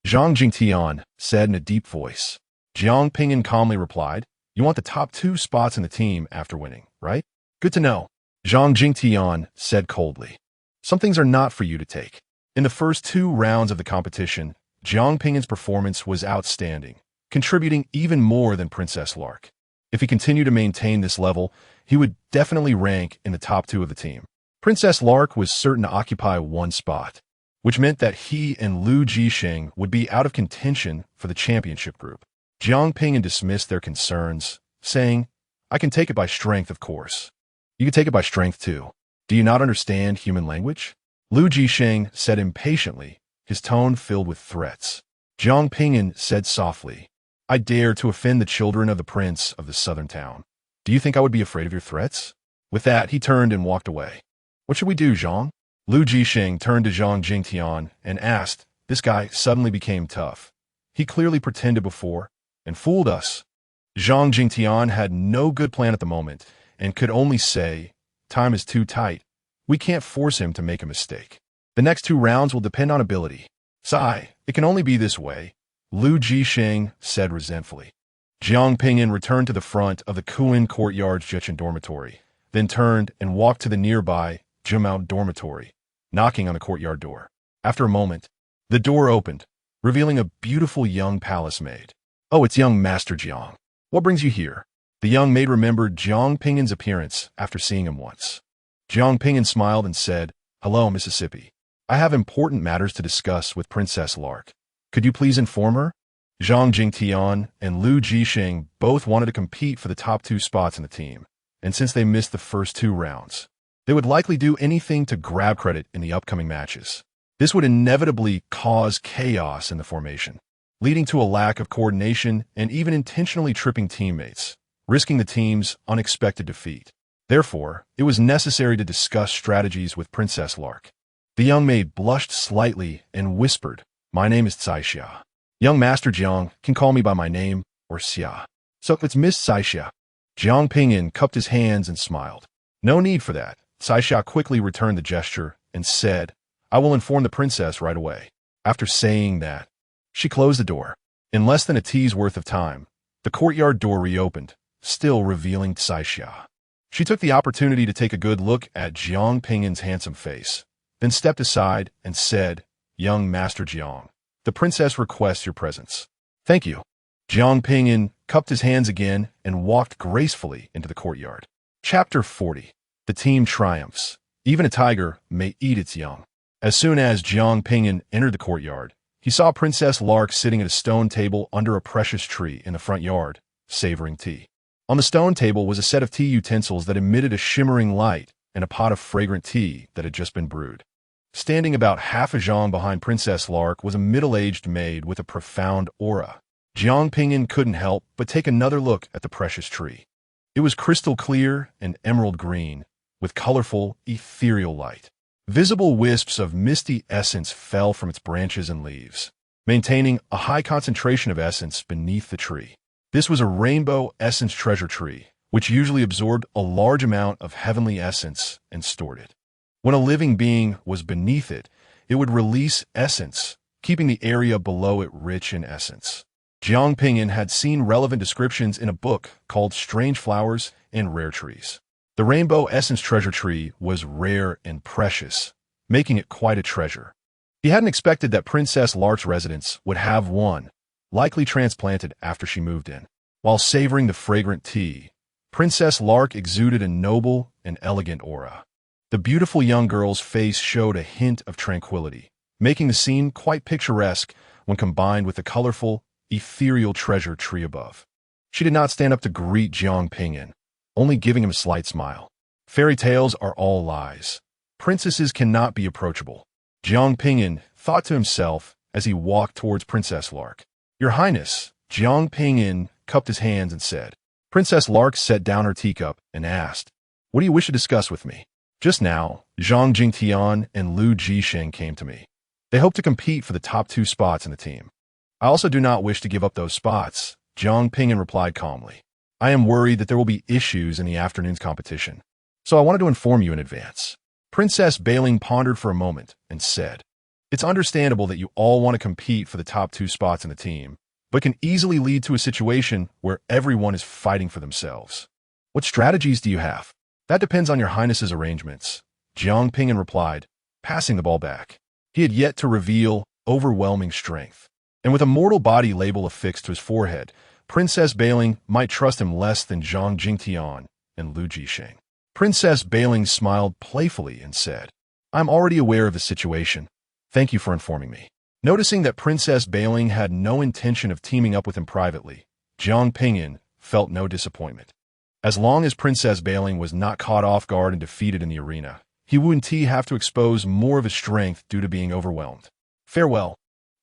Zhang Jingtian said in a deep voice. Zhang Ping'an calmly replied, you want the top 2 spots in the team after winning, right? Good to know. Zhang Jingtian said coldly. Some things are not for you to take. In the first 2 rounds of the competition, Zhang Ping'an's performance was outstanding, contributing even more than Princess Lark. If he continued to maintain this level, he would definitely rank in the top 2 of the team. Princess Lark was certain to occupy 1 spot, which meant that he and Lu Jisheng would be out of contention for the championship group. Zhang Ping'an dismissed their concerns, saying, I can take it by strength, of course. You can take it by strength, too. Do you not understand human language? Lu Jisheng said impatiently, his tone filled with threats. Zhang Ping'an said softly, I dare to offend the children of the prince of the southern town. Do you think I would be afraid of your threats? With that, he turned and walked away. What should we do, Zhang? Lu Jisheng turned to Zhang Jingtian and asked. This guy suddenly became tough. He clearly pretended before and fooled us. Zhang Jingtian had no good plan at the moment and could only say, time is too tight. We can't force him to make a mistake. The next 2 rounds will depend on ability. Sigh, it can only be this way, Lu Jisheng said resentfully. Zhang Ping'an returned to the front of the Kuan Courtyard's Jechin dormitory, then turned and walked to the nearby Jumao dormitory, knocking on the courtyard door. After a moment, the door opened, revealing a beautiful young palace maid. Oh, it's young Master Jiang. What brings you here? The young maid remembered Zhang Ping'an's appearance after seeing him once. Zhang Ping'an smiled and said, Hello, Mississippi. I have important matters to discuss with Princess Lark. Could you please inform her? Zhang Jingtian and Lu Jisheng both wanted to compete for the top 2 spots in the team, and since they missed the first 2 rounds, they would likely do anything to grab credit in the upcoming matches. This would inevitably cause chaos in the formation, leading to a lack of coordination and even intentionally tripping teammates, risking the team's unexpected defeat. Therefore, it was necessary to discuss strategies with Princess Lark. The young maid blushed slightly and whispered, My name is Cai Xia. Young Master Jiang can call me by my name or Xia. So it's Miss Cai Xia. Zhang Ping'an cupped his hands and smiled. No need for that. Cai Xia quickly returned the gesture and said, I will inform the princess right away. After saying that, she closed the door. In less than a tea's worth of time, the courtyard door reopened, still revealing Cai Xia. She took the opportunity to take a good look at Zhang Ping'an's handsome face, then stepped aside and said, Young Master Jiang, the princess requests your presence. Thank you. Zhang Ping'an cupped his hands again and walked gracefully into the courtyard. Chapter 40. The Team Triumphs. Even a tiger may eat its young. As soon as Zhang Ping'an entered the courtyard, he saw Princess Lark sitting at a stone table under a precious tree in the front yard, savoring tea. On the stone table was a set of tea utensils that emitted a shimmering light and a pot of fragrant tea that had just been brewed. Standing about half a zhang behind Princess Lark was a middle-aged maid with a profound aura. Zhang Ping'an couldn't help but take another look at the precious tree. It was crystal clear and emerald green, with colorful, ethereal light. Visible wisps of misty essence fell from its branches and leaves, maintaining a high concentration of essence beneath the tree. This was a rainbow essence treasure tree, which usually absorbed a large amount of heavenly essence and stored it. When a living being was beneath it, it would release essence, keeping the area below it rich in essence. Zhang Ping'an had seen relevant descriptions in a book called Strange Flowers and Rare Trees. The rainbow essence treasure tree was rare and precious, making it quite a treasure. He hadn't expected that Princess Lark's residence would have one, likely transplanted after she moved in. While savoring the fragrant tea, Princess Lark exuded a noble and elegant aura. The beautiful young girl's face showed a hint of tranquility, making the scene quite picturesque when combined with the colorful, ethereal treasure tree above. She did not stand up to greet Zhao Ping'an, only giving him a slight smile. Fairy tales are all lies. Princesses cannot be approachable. Zhao Ping'an thought to himself as he walked towards Princess Lark. Your Highness, Zhao Ping'an cupped his hands and said. Princess Lark set down her teacup and asked, What do you wish to discuss with me? Just now, Zhang Jingtian and Lu Jisheng came to me. They hope to compete for the top 2 spots in the team. I also do not wish to give up those spots, Zhao Ping'an replied calmly. I am worried that there will be issues in the afternoon's competition, so I wanted to inform you in advance. Princess.Being pondered for a moment and said, It's understandable that you all want to compete for the top 2 spots in the team, but can easily lead to a situation where everyone is fighting for themselves. What strategies do you have? That depends on your Highness's arrangements, Zhao Ping'an replied, passing the ball back. He had yet to reveal overwhelming strength, and with a mortal body label affixed to his forehead, Princess.Being might trust him less than Zhang Jingtian and Lu Jisheng. Princess.Being smiled playfully and said, I'm already aware of the situation. Thank you for informing me. Noticing that Princess.Being had no intention of teaming up with him privately, Zhao Ping'an felt no disappointment. As long as Princess.Being was not caught off guard and defeated in the arena, he wouldn't have to expose more of his strength due to being overwhelmed. Farewell,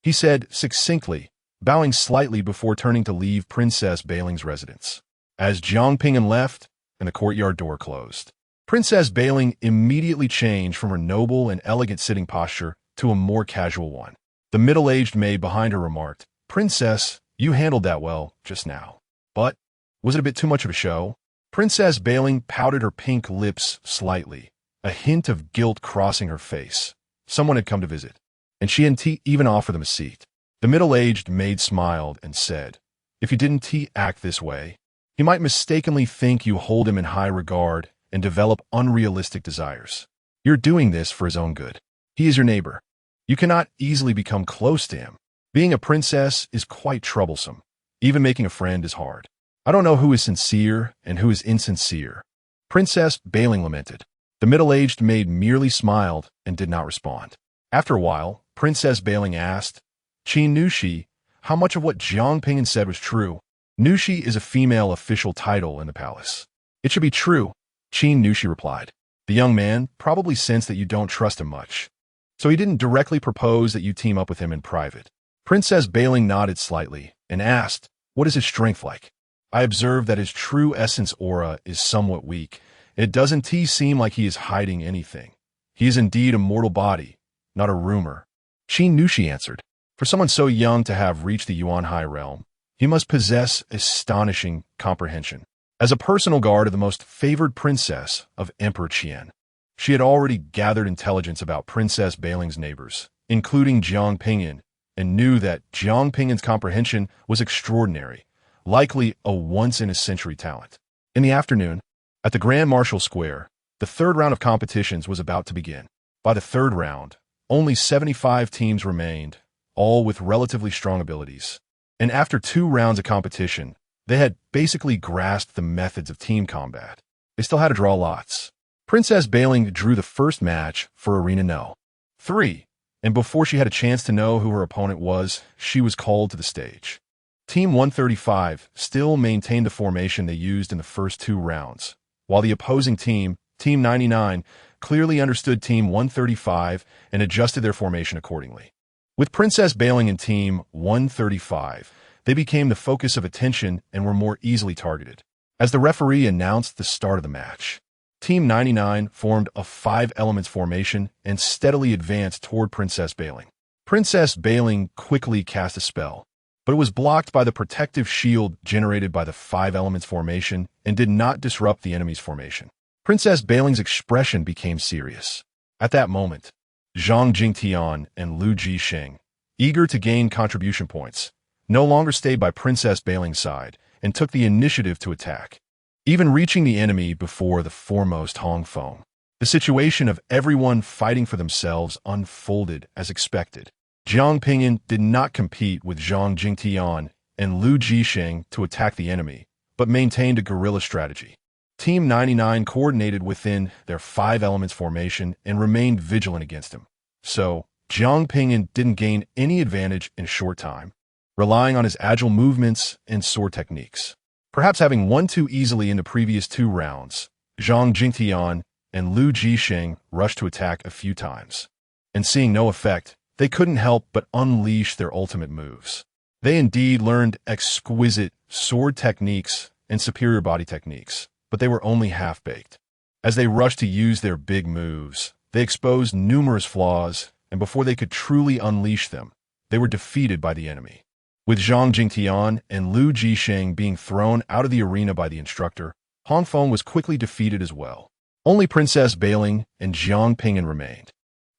he said succinctly, bowing slightly before turning to leave Princess.Being's residence. As Zhao Ping'an left and the courtyard door closed, Princess.Being immediately changed from her noble and elegant sitting posture to a more casual one. The middle-aged maid behind her remarked, Princess, you handled that well just now. But was it a bit too much of a show? Princess.Being pouted her pink lips slightly, a hint of guilt crossing her face. Someone had come to visit, and she hadn't even offered them a seat. The middle-aged maid smiled and said, If you didn't act this way, he might mistakenly think you hold him in high regard and develop unrealistic desires. You're doing this for his own good. He is your neighbor. You cannot easily become close to him. Being a princess is quite troublesome. Even making a friend is hard. I don't know who is sincere and who is insincere. Princess.Being lamented. The middle-aged maid merely smiled and did not respond. After a while, Princess.Being asked, Qin Nushi, how much of what Zhao Ping'an said was true? Nushi is a female official title in the palace. It should be true, Qin Nushi replied. The young man probably sensed that you don't trust him much, so he didn't directly propose that you team up with him in private. Princess.Being nodded slightly and asked, What is his strength like? I observed that his true essence aura is somewhat weak. It doesn't seem like he is hiding anything. He is indeed a mortal body, not a rumor. Qin Nushi answered. For someone so young to have reached the Yuan High realm, he must possess astonishing comprehension. As a personal guard of the most favored princess of Emperor Qian, she had already gathered intelligence about Princess.Being's neighbors, including Zhao Ping'an, and knew that Zhao Ping'an's comprehension was extraordinary, likely a once-in-a-century talent. In the afternoon, at the Grand Marshal Square, the 3rd round of competitions was about to begin. By the 3rd round, only 75 teams remained, all with relatively strong abilities. And after 2 rounds of competition, they had basically grasped the methods of team combat. They still had to draw lots. Princess.Being drew the first match for Arena No. 3, and before she had a chance to know who her opponent was, she was called to the stage. Team 135 still maintained the formation they used in the first 2 rounds, while the opposing team, Team 99, clearly understood Team 135 and adjusted their formation accordingly. With Princess.Being in Team 135, they became the focus of attention and were more easily targeted. As the referee announced the start of the match, Team 99 formed a 5-elements formation and steadily advanced toward Princess.Being. Princess.Being quickly cast a spell, but it was blocked by the protective shield generated by the 5-elements formation and did not disrupt the enemy's formation. Princess.Being's expression became serious. At that moment, Zhang Jingtian and Lu Jisheng, eager to gain contribution points, no longer stayed by Princess.Being's side and took the initiative to attack, even reaching the enemy before the foremost Hong Feng. The situation of everyone fighting for themselves unfolded as expected. Zhao Ping'an did not compete with Zhang Jingtian and Lu Jisheng to attack the enemy, but maintained a guerrilla strategy. Team 99 coordinated within their 5-elements formation and remained vigilant against him. So, Zhao Ping'an didn't gain any advantage in a short time. relying on his agile movements and sword techniques. Perhaps having won too easily in the previous 2 rounds, Zhang Jingtian and Liu Jisheng rushed to attack a few times. And seeing no effect, they couldn't help but unleash their ultimate moves. They indeed learned exquisite sword techniques and superior body techniques, but they were only half-baked. As they rushed to use their big moves, they exposed numerous flaws, and before they could truly unleash them, they were defeated by the enemy. With Zhang Jingtian and Liu Jisheng being thrown out of the arena by the instructor, Hongfeng was quickly defeated as well. Only Princess.Being and Zhao Ping'an remained.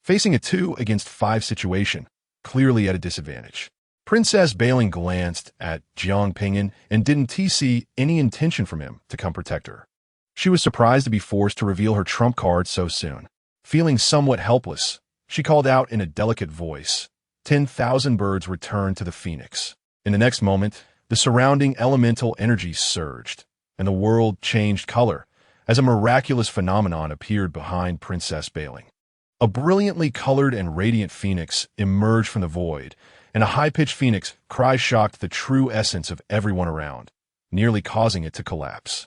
Facing a 2-against-5 situation, clearly at a disadvantage. Princess.Being glanced at Zhao Ping'an and didn't see any intention from him to come protect her. She was surprised to be forced to reveal her trump card so soon. Feeling somewhat helpless, she called out in a delicate voice. 10,000 birds returned to the phoenix. In the next moment, the surrounding elemental energy surged, and the world changed color as a miraculous phenomenon appeared behind Princess.Being. A brilliantly colored and radiant phoenix emerged from the void, and a high-pitched phoenix cry shocked the true essence of everyone around, nearly causing it to collapse.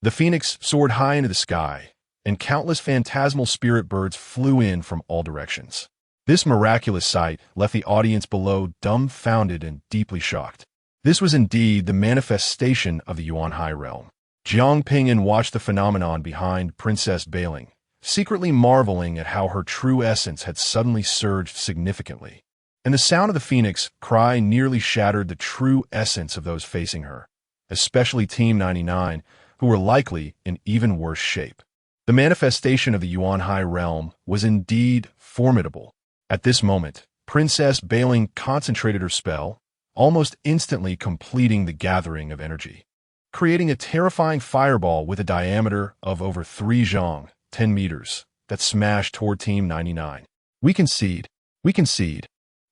The phoenix soared high into the sky, and countless phantasmal spirit birds flew in from all directions. This miraculous sight left the audience below dumbfounded and deeply shocked. This was indeed the manifestation of the Yuan High realm. Zhao Ping'an watched the phenomenon behind Princess.Being, secretly marveling at how her true essence had suddenly surged significantly. And the sound of the phoenix cry nearly shattered the true essence of those facing her, especially Team 99, who were likely in even worse shape. The manifestation of the Yuan High realm was indeed formidable. At this moment, Princess.Being concentrated her spell, almost instantly completing the gathering of energy, creating a terrifying fireball with a diameter of over 3 zhang, 10 meters, that smashed toward Team 99. We concede.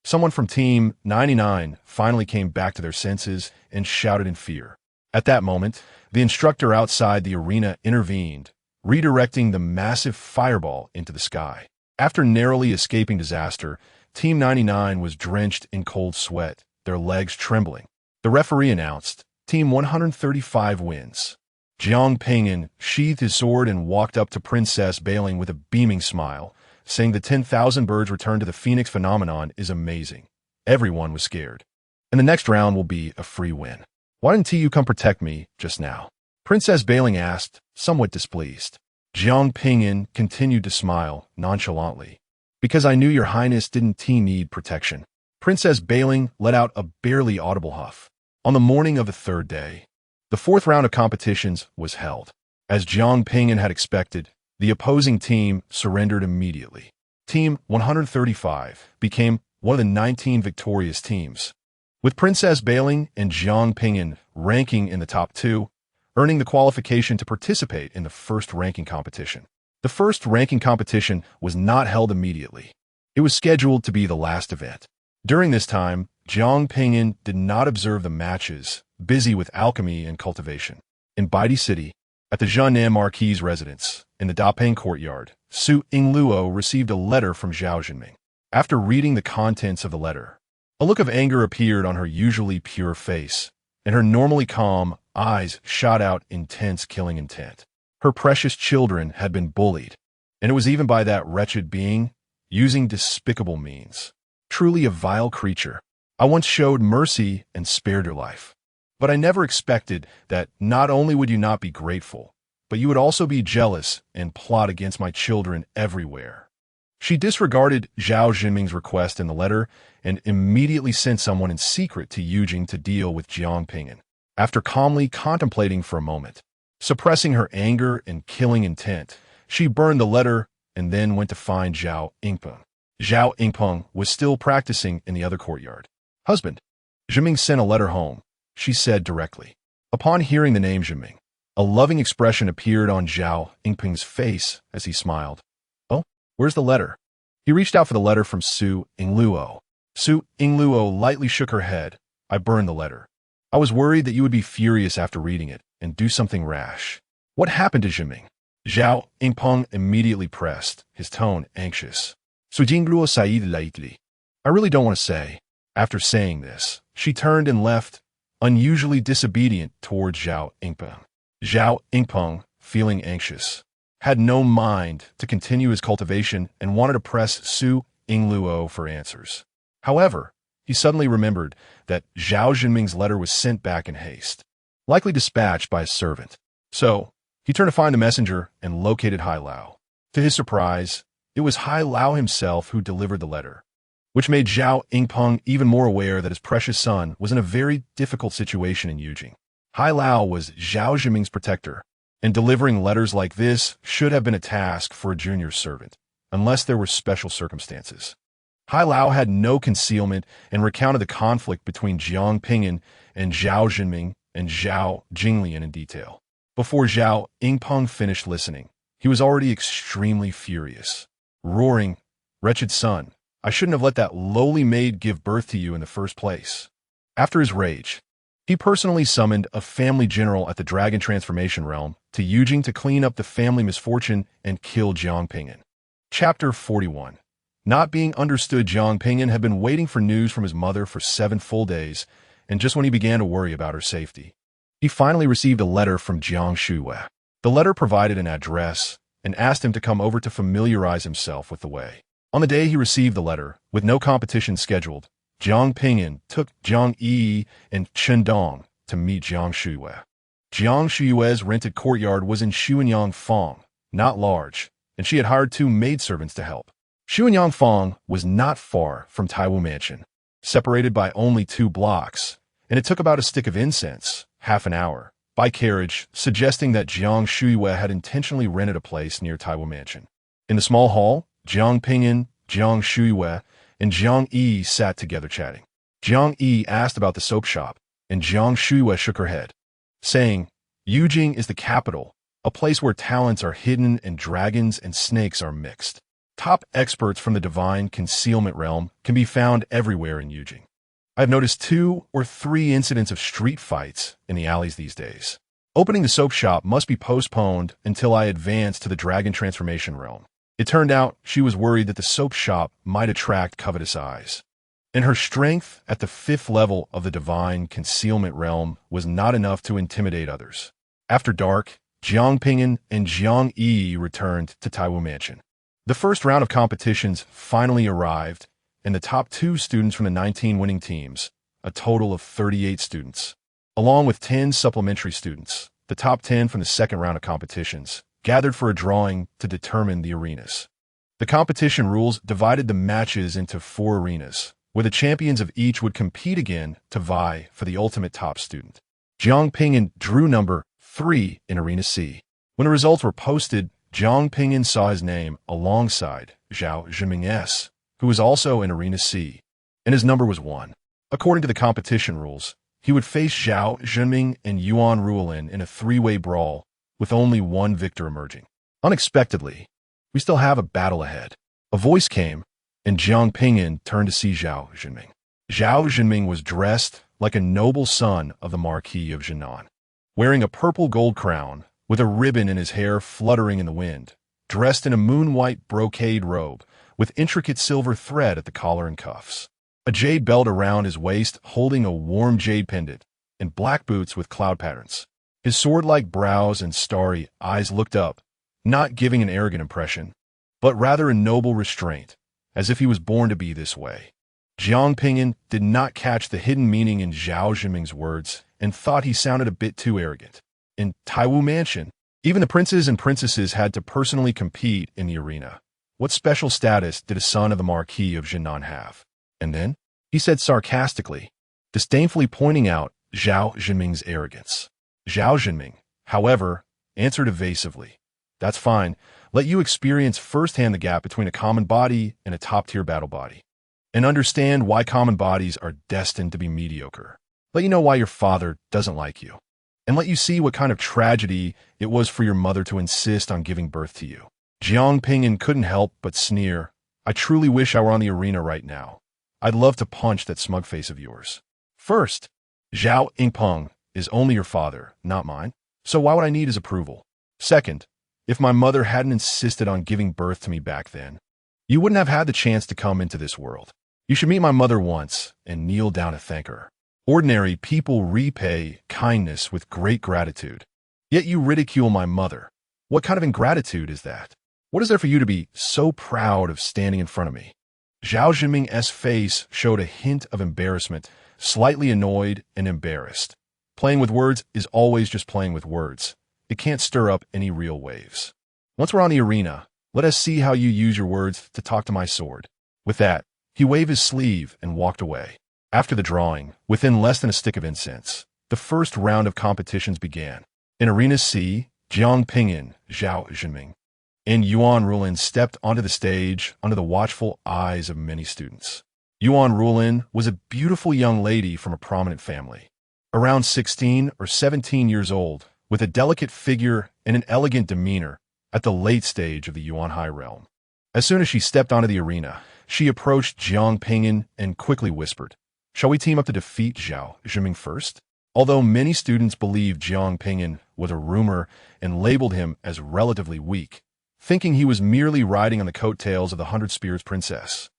Someone from Team 99 finally came back to their senses and shouted in fear. At that moment, the instructor outside the arena intervened, redirecting the massive fireball into the sky. After narrowly escaping disaster, Team 99 was drenched in cold sweat, their legs trembling. The referee announced, Team 135 wins. Zhao Ping'an sheathed his sword and walked up to Princess.Being with a beaming smile, saying the 10,000 birds returned to the Phoenix phenomenon is amazing. Everyone was scared. And the next round will be a free win. Why didn't you come protect me just now? Princess.Being asked, somewhat displeased. Zhao Ping'an continued to smile nonchalantly. Because I knew your highness didn't need protection. Princess.Being let out a barely audible huff. On the morning of the 3rd day, the 4th round of competitions was held. As Zhao Ping'an had expected, the opposing team surrendered immediately. Team 135 became one of the 19 victorious teams, with Princess.Being and Zhao Ping'an ranking in the top 2, earning the qualification to participate in the first ranking competition. The first ranking competition was not held immediately. It was scheduled to be the last event. During this time, Zhao Ping'an did not observe the matches, busy with alchemy and cultivation. In Baidi City, at the Zhenan Marquis' residence, in the Dapeng courtyard, Su Yingluo received a letter from Zhao Jinming. After reading the contents of the letter, a look of anger appeared on her usually pure face, and her normally calm eyes shot out intense killing intent. Her precious children had been bullied, and it was even by that wretched being, using despicable means. Truly a vile creature. I once showed mercy and spared your life. But I never expected that not only would you not be grateful, but you would also be jealous and plot against my children everywhere. She disregarded Zhao Jinming's request in the letter and immediately sent someone in secret to Yujing to deal with Zhao Ping'an. After calmly contemplating for a moment, suppressing her anger and killing intent, she burned the letter and then went to find Zhao Yingpeng. Zhao Yingpeng was still practicing in the other courtyard. Husband, Jinming sent a letter home, she said directly. Upon hearing the name Jinming, a loving expression appeared on Zhao Yingpeng's face as he smiled. Oh, where's the letter? He reached out for the letter from Su Yingluo. Su Yingluo lightly shook her head. I burned the letter. I was worried that you would be furious after reading it and do something rash. What happened to Jinming? Zhao Yingpeng immediately pressed, his tone anxious. Su Yingluo said lightly. I really don't want to say. After saying this, she turned and left, unusually disobedient towards Zhao Ping'an. Zhao Ping'an, feeling anxious, had no mind to continue his cultivation and wanted to press Su Yingluo for answers. However, he suddenly remembered that Zhao Zhenming's letter was sent back in haste, likely dispatched by a servant. So, he turned to find the messenger and located Hai Lao. To his surprise, it was Hai Lao himself who delivered the letter, which made Zhao Ping'an even more aware that his precious son was in a very difficult situation in Yujing. Hai Lao was Zhao Zhenming's protector, and delivering letters like this should have been a task for a junior servant, unless there were special circumstances. Hai Lao had no concealment and recounted the conflict between Zhao Ping'an and Zhao Zhenming and Zhao Jinglian in detail. Before Zhao Ping'an finished listening, he was already extremely furious, roaring, "Wretched son, I shouldn't have let that lowly maid give birth to you in the first place." After his rage, he personally summoned a family general at the Dragon Transformation Realm to Yujing to clean up the family misfortune and kill Zhao Ping'an. Chapter 41. Not being understood. Zhao Ping'an had been waiting for news from his mother for 7 full days, and just when he began to worry about her safety, he finally received a letter from Jiang Shuiwei. The letter provided an address and asked him to come over to familiarize himself with the way. On the day he received the letter, with no competition scheduled, Zhao Ping'an took Jiang Yi and Chen Dong to meet Jiang Shuiwei. Jiang Shuiwei's rented courtyard was in Shuanyang Fong, not large, and she had hired 2 maidservants to help. Shuanyang Fong was not far from Taiwu Mansion, separated by only 2 blocks, and it took about a stick of incense, half an hour, by carriage, suggesting that Jiang Shuiwei had intentionally rented a place near Taiwu Mansion. In the small hall, Jiang Ping'an, Jiang Shuiwei, and Jiang Yi sat together chatting. Jiang Yi asked about the soap shop, and Jiang Shuiwei shook her head, saying, "Yujing is the capital, a place where talents are hidden and dragons and snakes are mixed. Top experts from the divine concealment realm can be found everywhere in Yujing. I've noticed 2 or 3 incidents of street fights in the alleys these days. Opening the soap shop must be postponed until I advance to the Dragon Transformation Realm." It turned out she was worried that the soap shop might attract covetous eyes, and her strength at the 5th level of the divine concealment realm was not enough to intimidate others. After dark, Jiang Ping'an and Jiang Yi returned to Taiwu Mansion. The first round of competitions finally arrived, and the top 2 students from the 19 winning teams, a total of 38 students, along with 10 supplementary students, the top 10 from the second round of competitions, gathered for a drawing to determine the arenas. The competition rules divided the matches into 4 arenas, where the champions of each would compete again to vie for the ultimate top student. Jiang Ping'an drew number 3 in Arena C. When the results were posted, Jiang Ping'an saw his name alongside Zhao Zhenming, who was also in Arena C, and his number was 1. According to the competition rules, he would face Zhao Zhenming and Yuan Ruolin in a 3-way brawl, with only one victor emerging. Unexpectedly, we still have a battle ahead. A voice came, and Jiang Ping'an turned to see Zhao Zhenming. Zhao Zhenming was dressed like a noble son of the Marquis of Jinan, wearing a purple gold crown, with a ribbon in his hair fluttering in the wind, dressed in a moon-white brocade robe, with intricate silver thread at the collar and cuffs, a jade belt around his waist holding a warm jade pendant, and black boots with cloud patterns. His sword-like brows and starry eyes looked up, not giving an arrogant impression, but rather a noble restraint, as if he was born to be this way. Jiang Ping'an did not catch the hidden meaning in Zhao Zhenming's words and thought he sounded a bit too arrogant. In Taiwu Mansion, even the princes and princesses had to personally compete in the arena. What special status did a son of the Marquis of Jinan have? And then, he said sarcastically, disdainfully pointing out Zhao Zhenming's arrogance. Zhao Zhenming, however, answered evasively, "That's fine. Let you experience firsthand the gap between a common body and a top-tier battle body, and understand why common bodies are destined to be mediocre. Let you know why your father doesn't like you, and let you see what kind of tragedy it was for your mother to insist on giving birth to you." Jiang Ping'an couldn't help but sneer. "I truly wish I were on the arena right now. I'd love to punch that smug face of yours. First, Zhao Ping'an is only your father, not mine, so why would I need his approval? Second, if my mother hadn't insisted on giving birth to me back then, you wouldn't have had the chance to come into this world. You should meet my mother once and kneel down to thank her." Ordinary people repay kindness with great gratitude. Yet you ridicule my mother. What kind of ingratitude is that? What is there for you to be so proud of standing in front of me? Zhao Jinming's face showed a hint of embarrassment, slightly annoyed and embarrassed. Playing with words is always just playing with words. It can't stir up any real waves. Once we're on the arena, let us see how you use your words to talk to my sword. With that, he waved his sleeve and walked away. After the drawing, within less than a stick of incense, the first round of competitions began. In Arena C, Zhao Ping'an, Zhao Jinming, and Yuan Rulin stepped onto the stage under the watchful eyes of many students. Yuan Rulin was a beautiful young lady from a prominent family, around 16 or 17 years old, with a delicate figure and an elegant demeanor at the late stage of the Yuan Hai realm. As soon as she stepped onto the arena, she approached Zhao Ping'an and quickly whispered, "Shall we team up to defeat Zhao Jinming first?" Although many students believed Zhao Ping'an was a rumor and labeled him as relatively weak, thinking he was merely riding on the coattails of the 100 Spirits Princess.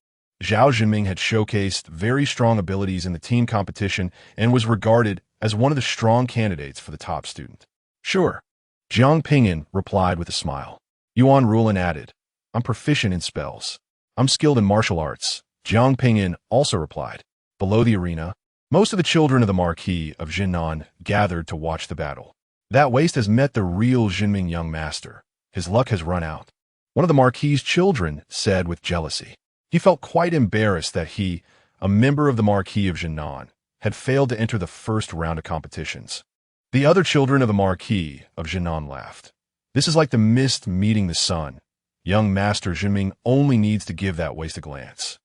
Zhao Jinming had showcased very strong abilities in the team competition and was regarded as one of the strong candidates for the top student. "Sure," Zhao Ping'an replied with a smile. Yuan Rulin added, "I'm proficient in spells. I'm skilled in martial arts." Zhao Ping'an also replied. Below the arena, most of the children of the Marquis of Jinnan gathered to watch the battle. "That waste has met the real Jinming young master. His luck has run out," one of the Marquis's children said with jealousy. He felt quite embarrassed that he, a member of the Marquis of Jinnan, had failed to enter the first round of competitions. The other children of the Marquis of Jinnan laughed. "This is like the mist meeting the sun. Young Master Jinming only needs to give that waste a glance,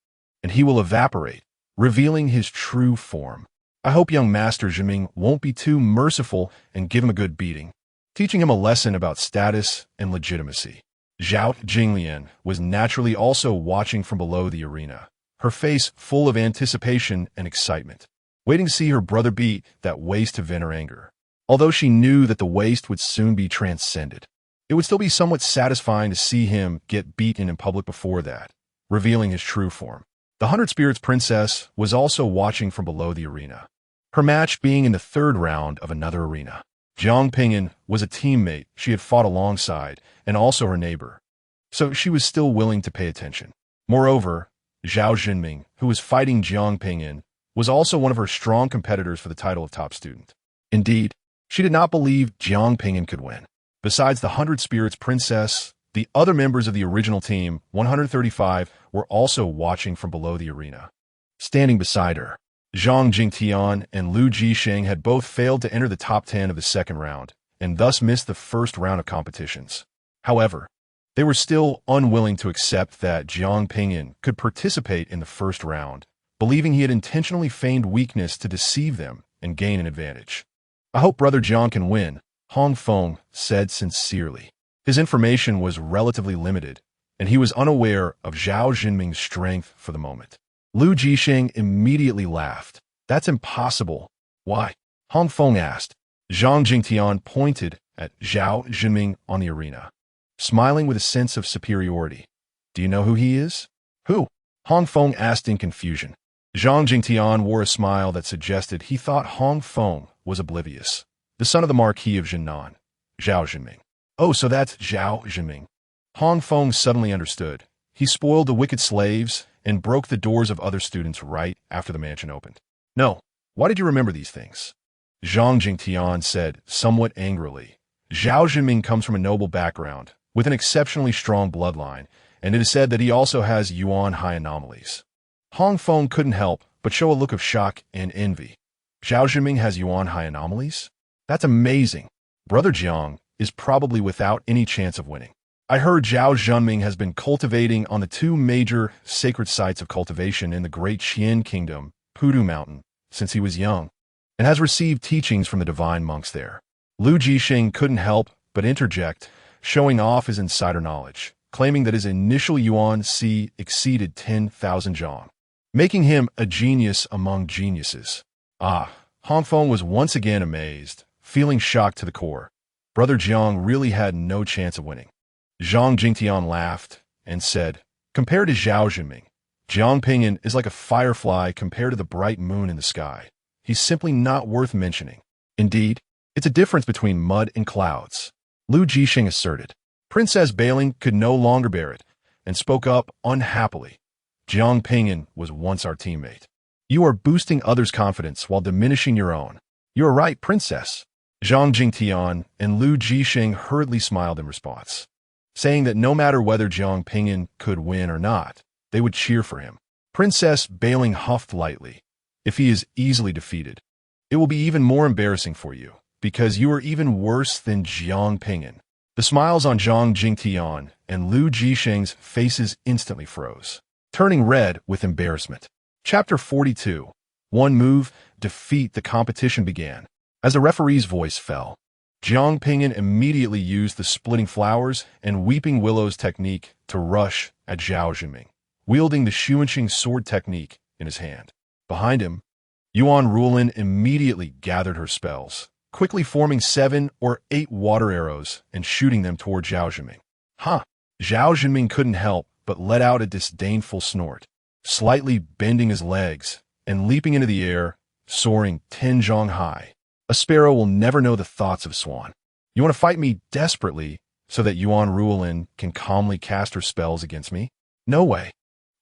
and he will evaporate, revealing his true form. I hope young Master Jinming won't be too merciful and give him a good beating, teaching him a lesson about status and legitimacy." Zhao Jinglian was naturally also watching from below the arena, her face full of anticipation and excitement, waiting to see her brother beat that waste to vent her anger. Although she knew that the waste would soon be transcended, it would still be somewhat satisfying to see him get beaten in public before that, revealing his true form. The 100 Spirits Princess was also watching from below the arena, her match being in the third round of another arena. Zhao Ping'an was a teammate she had fought alongside and also her neighbor, so she was still willing to pay attention. Moreover, Zhao Jinming, who was fighting Zhao Ping'an, was also one of her strong competitors for the title of top student. Indeed, she did not believe Zhao Ping'an could win. Besides the 100 Spirits Princess, the other members of the original team, 135, were also watching from below the arena. Standing beside her, Zhang Jingtian and Lu Jisheng had both failed to enter the top 10 of the second round, and thus missed the first round of competitions. However, they were still unwilling to accept that Zhao Ping'an could participate in the first round, believing he had intentionally feigned weakness to deceive them and gain an advantage. "I hope Brother Zhang can win," Hong Feng said sincerely. His information was relatively limited, and he was unaware of Zhao Jinming's strength for the moment. Lu Jisheng immediately laughed. "That's impossible." "Why?" Hong Feng asked. Zhang Jingtian pointed at Zhao Jinming on the arena, smiling with a sense of superiority. "Do you know who he is?" "Who?" Hong Feng asked in confusion. Zhang Jingtian wore a smile that suggested he thought Hong Feng was oblivious. "The son of the Marquis of Jinnan, Zhao Jinming." "Oh, so that's Zhao Jinming." Hong Feng suddenly understood. He spoiled the wicked slaves and broke the doors of other students right after the mansion opened. "No, why did you remember these things?" Zhang Jingtian said somewhat angrily. Zhao Jinming comes from a noble background, with an exceptionally strong bloodline, and it is said that he also has Yuan Hai anomalies. Hong Feng couldn't help but show a look of shock and envy. "Zhao Jinming has Yuan Hai anomalies? That's amazing. Brother Jiang is probably without any chance of winning. I heard Zhao Jinming has been cultivating on the two major sacred sites of cultivation in the Great Qian Kingdom, Pudu Mountain, since he was young, and has received teachings from the divine monks there." Lu Jisheng couldn't help but interject, showing off his insider knowledge, claiming that his initial Yuan Sea exceeded 10,000 zhang, making him a genius among geniuses. Hong Feng was once again amazed, feeling shocked to the core. Brother Jiang really had no chance of winning. Zhang Jingtian laughed and said, "Compared to Zhao Jinming, Zhao Ping'an is like a firefly compared to the bright moon in the sky. he's simply not worth mentioning. Indeed, it's a difference between mud and clouds, Lu Jixing asserted. Princess Bailing could no longer bear it and spoke up unhappily. Zhao Ping'an was once our teammate. You are boosting others' confidence while diminishing your own. You are right, princess. Zhang Jingtian and Lu Jixing hurriedly smiled in response, saying that no matter whether Zhao Ping'an could win or not, they would cheer for him. Princess Bailing huffed lightly. If he is easily defeated, it will be even more embarrassing for you, because you are even worse than Zhao Ping'an. The smiles on Zhang Jingtian and Lu Jixing's faces instantly froze, turning red with embarrassment. Chapter 42. One move, defeat. The competition began. As the referee's voice fell, Zhao Ping'an immediately used the splitting flowers and weeping willows technique to rush at Zhao Zhenming, wielding the Xuanqing sword technique in his hand. Behind him, Yuan Rulin immediately gathered her spells, quickly forming 7 or 8 water arrows and shooting them toward Zhao Zhenming. Zhao Zhenming couldn't help but let out a disdainful snort, slightly bending his legs and leaping into the air, soaring 10 zhong high. A sparrow will never know the thoughts of a swan. You want to fight me desperately so that Yuan Rulin can calmly cast her spells against me? No way.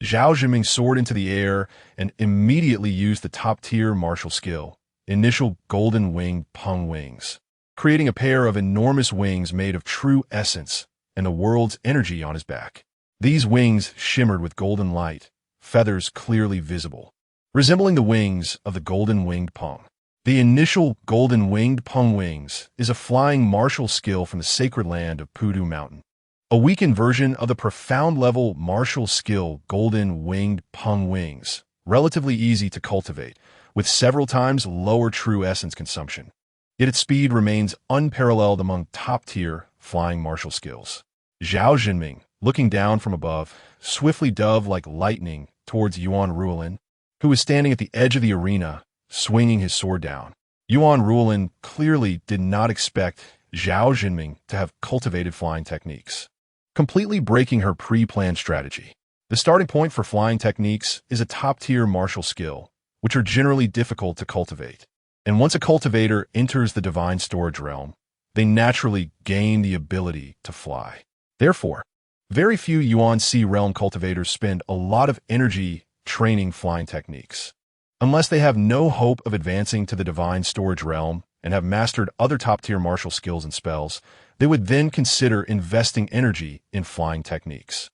Zhao Zhenming soared into the air and immediately used the top-tier martial skill, initial golden-winged peng wings, creating a pair of enormous wings made of true essence and the world's energy on his back. These wings shimmered with golden light, feathers clearly visible, resembling the wings of the golden-winged peng. The initial golden-winged peng wings is a flying martial skill from the sacred land of Pudu Mountain, a weakened version of the profound-level martial skill golden-winged peng wings, relatively easy to cultivate, with several times lower true essence consumption. Yet its speed remains unparalleled among top-tier flying martial skills. Zhao Zhenming, looking down from above, swiftly dove like lightning towards Yuan Rulin, who was standing at the edge of the arena, swinging his sword down. Yuan Rulin clearly did not expect Zhao Zhenming to have cultivated flying techniques, completely breaking her pre-planned strategy. The starting point for flying techniques is a top-tier martial skill, which are generally difficult to cultivate. And once a cultivator enters the divine storage realm, they naturally gain the ability to fly. Therefore, very few Yuan Sea realm cultivators spend a lot of energy training flying techniques. Unless they have no hope of advancing to the divine storage realm and have mastered other top-tier martial skills and spells, they would then consider investing energy in flying techniques.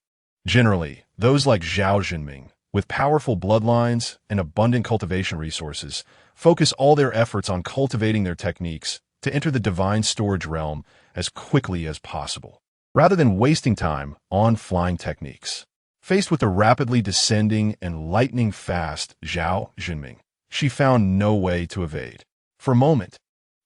Generally, those like Zhao Zhenming, with powerful bloodlines and abundant cultivation resources, focus all their efforts on cultivating their techniques to enter the divine storage realm as quickly as possible, rather than wasting time on flying techniques. Faced with the rapidly descending and lightning-fast Zhao Zhenming, she found no way to evade. For a moment,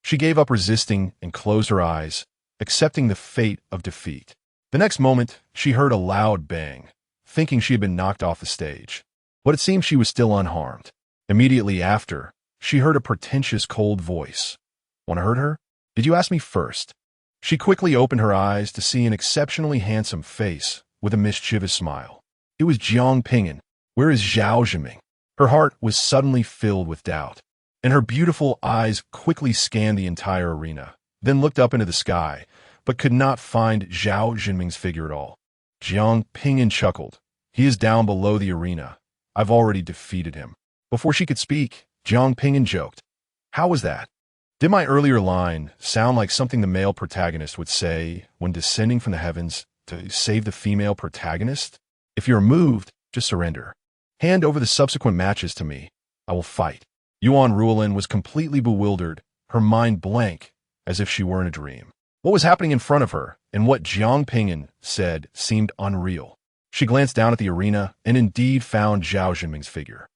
she gave up resisting and closed her eyes, accepting the fate of defeat. The next moment, she heard a loud bang, thinking she had been knocked off the stage. But it seemed she was still unharmed. Immediately after, she heard a pretentious, cold voice. "Want to hurt her? Did you ask me first?" She quickly opened her eyes to see an exceptionally handsome face with a mischievous smile. It was Zhao Ping'an. Where is Zhao Zhenming? Her heart was suddenly filled with doubt, and her beautiful eyes quickly scanned the entire arena, then looked up into the sky, but could not find Zhao Zhenming's figure at all. Zhao Ping'an chuckled. "He is down below the arena. I've already defeated him." Before she could speak, Zhao Ping'an joked. "How was that? Did my earlier line sound like something the male protagonist would say when descending from the heavens to save the female protagonist? If you're moved, just surrender. Hand over the subsequent matches to me. I will fight." Yuan Rulin was completely bewildered, her mind blank, as if she were in a dream. What was happening in front of her, and what Zhao Ping'an said seemed unreal. She glanced down at the arena and indeed found Zhao Zhenming's figure.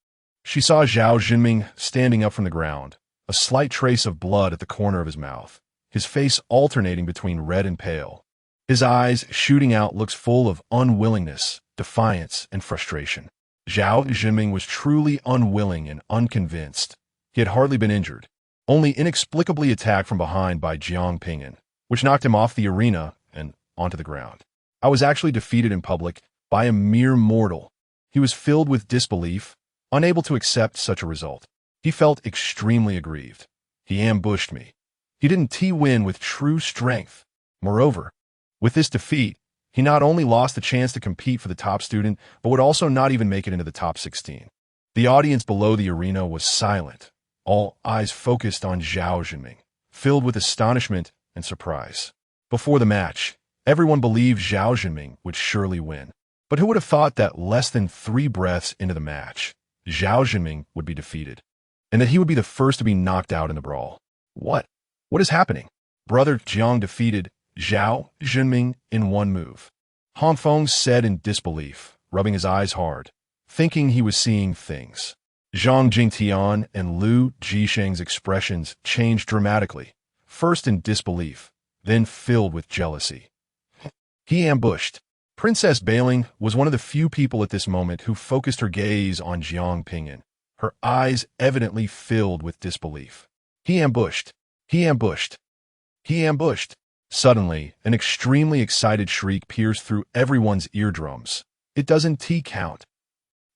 She saw Zhao Zhenming standing up from the ground, a slight trace of blood at the corner of his mouth, his face alternating between red and pale. His eyes shooting out looks full of unwillingness, defiance, and frustration. Zhao Zhenming was truly unwilling and unconvinced. He had hardly been injured, only inexplicably attacked from behind by Zhao Ping'an, which knocked him off the arena and onto the ground. I was actually defeated in public by a mere mortal. He was filled with disbelief, unable to accept such a result. He felt extremely aggrieved. He ambushed me. He didn't win with true strength. Moreover, with this defeat, he not only lost the chance to compete for the top student, but would also not even make it into the top 16. The audience below the arena was silent, all eyes focused on Zhao Ping'an, filled with astonishment and surprise. Before the match, everyone believed Zhao Ping'an would surely win. But who would have thought that less than 3 breaths into the match, Zhao Ping'an would be defeated, and that he would be the first to be knocked out in the brawl? What is happening? Brother Jiang defeated Zhao Ping'an in one move. Han Feng said in disbelief, rubbing his eyes hard, thinking he was seeing things. Zhang Jingtian and Lu Jisheng's expressions changed dramatically, first in disbelief, then filled with jealousy. He ambushed. Princess Bailing was one of the few people at this moment who focused her gaze on Zhao Ping'an, her eyes evidently filled with disbelief. He ambushed. He ambushed. He ambushed. Suddenly, an extremely excited shriek pierced through everyone's eardrums. It doesn't count.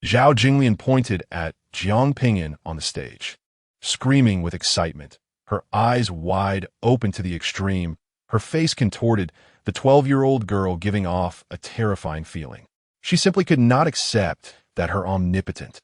Zhao Jinglian pointed at Zhao Ping'an on the stage, screaming with excitement, her eyes wide open to the extreme, her face contorted, the 12-year-old girl giving off a terrifying feeling. She simply could not accept that her omnipotent,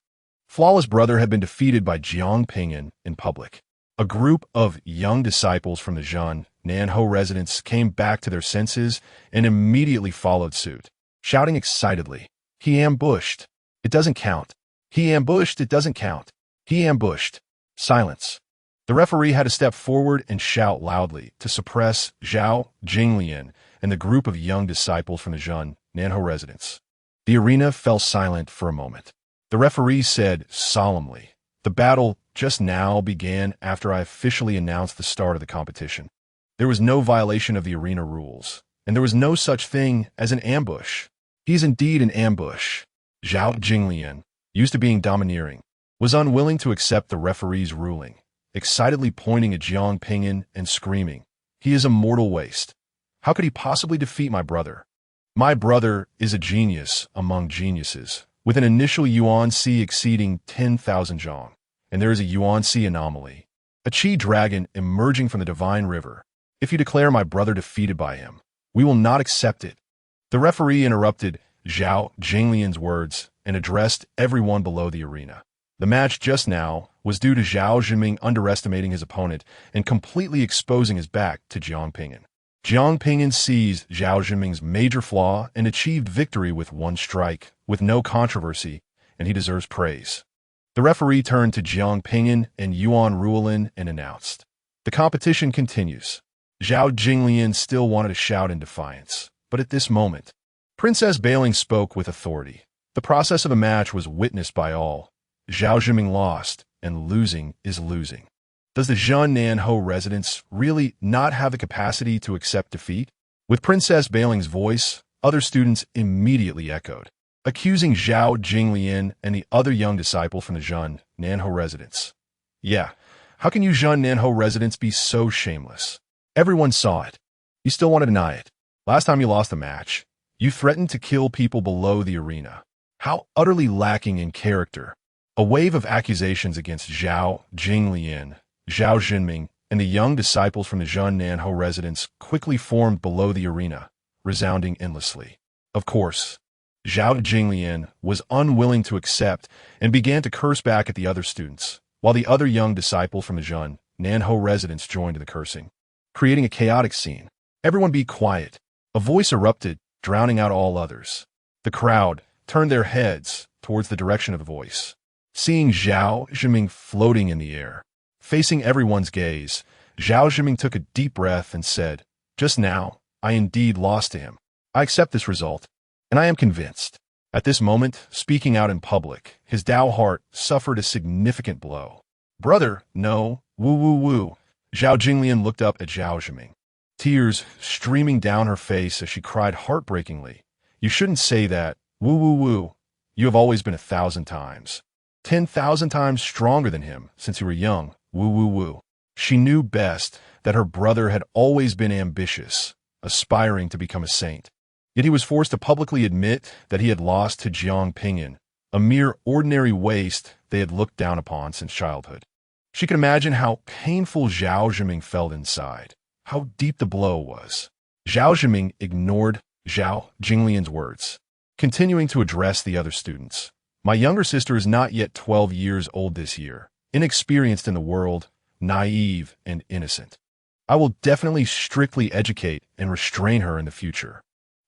flawless brother had been defeated by Zhao Ping'an in public. A group of young disciples from the Zhan Nanhou residence came back to their senses and immediately followed suit, shouting excitedly, "He ambushed! It doesn't count! He ambushed! It doesn't count! He ambushed!" Silence. The referee had to step forward and shout loudly to suppress Zhao Jinglian and the group of young disciples from the Zhan Nanhou residence. The arena fell silent for a moment. The referee said solemnly, "The battle just now began after I officially announced the start of the competition. There was no violation of the arena rules, and there was no such thing as an ambush. He is indeed an ambush." Zhao Jinglian, used to being domineering, was unwilling to accept the referee's ruling, excitedly pointing at Zhao Ping'an and screaming, "He is a mortal waste. How could he possibly defeat my brother? My brother is a genius among geniuses, with an initial Yuan Sea exceeding 10,000 zhong, and there is a Yuan Sea anomaly, a Qi dragon emerging from the divine river. If you declare my brother defeated by him, we will not accept it." The referee interrupted Zhao Jinglian's words and addressed everyone below the arena. The match just now was due to Zhao Ping'an underestimating his opponent and completely exposing his back to Zhao Ping'an. Zhao Ping'an seized Zhao Ping'an's major flaw and achieved victory with one strike, with no controversy, and he deserves praise. The referee turned to Zhao Ping'an and Yuan Ruolin and announced, "The competition continues." Zhao Jinglian still wanted to shout in defiance, but at this moment, Princess Bailing spoke with authority. The process of the match was witnessed by all. Zhao Ping'an lost, and losing is losing. Does the Zhan Nanhou residence really not have the capacity to accept defeat? With Princess Bailing's voice, other students immediately echoed, accusing Zhao Jinglian and the other young disciple from the Zhan Nanhou residence. "Yeah, how can you Zhan Nanhou residents be so shameless? Everyone saw it. You still want to deny it. Last time you lost a match, you threatened to kill people below the arena. How utterly lacking in character." A wave of accusations against Zhao Jinglian, Zhao Jinming, and the young disciples from the Zhan Nanhou residence quickly formed below the arena, resounding endlessly. Of course, Zhao Jinglian was unwilling to accept and began to curse back at the other students, while the other young disciples from the Zhan Nanhou residence joined in the cursing, creating a chaotic scene. "Everyone be quiet." A voice erupted, drowning out all others. The crowd turned their heads towards the direction of the voice. Seeing Zhao Jinming floating in the air, facing everyone's gaze, Zhao Jinming took a deep breath and said, "Just now, I indeed lost to him. I accept this result, and I am convinced." At this moment, speaking out in public, his Dao heart suffered a significant blow. "Brother, no, woo woo woo." Zhao Jinglian looked up at Zhao Jinming, tears streaming down her face as she cried heartbreakingly, "You shouldn't say that, woo woo woo. You have always been 1,000 times. 10,000 times stronger than him since you were young, woo woo woo." She knew best that her brother had always been ambitious, aspiring to become a saint. Yet he was forced to publicly admit that he had lost to Zhao Ping'an, a mere ordinary waste they had looked down upon since childhood. She could imagine how painful Zhao Zhiming felt inside, how deep the blow was. Zhao Zhiming ignored Zhao Jinglian's words, continuing to address the other students. My younger sister is not yet 12 years old this year, inexperienced in the world, naive and innocent. I will definitely strictly educate and restrain her in the future.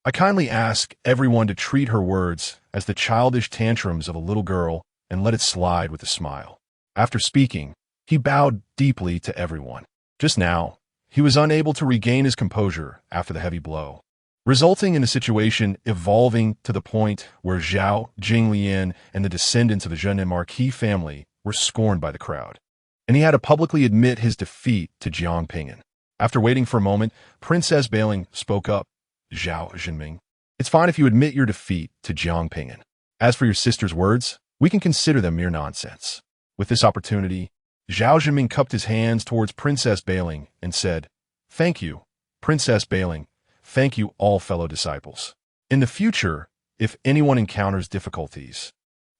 I kindly ask everyone to treat her words as the childish tantrums of a little girl and let it slide with a smile. After speaking, he bowed deeply to everyone. Just now, he was unable to regain his composure after the heavy blow, resulting in a situation evolving to the point where Zhao Jinglian and the descendants of the Zhenin Marquis family were scorned by the crowd, and he had to publicly admit his defeat to Zhao Ping'an. After waiting for a moment, Princess.Being spoke up. Zhao Zhiming, it's fine if you admit your defeat to Zhao Ping'an. As for your sister's words, we can consider them mere nonsense. With this opportunity, Zhao Zhiming cupped his hands towards Princess.Being and said, "Thank you, Princess.Being. Thank you all fellow disciples. In the future, if anyone encounters difficulties,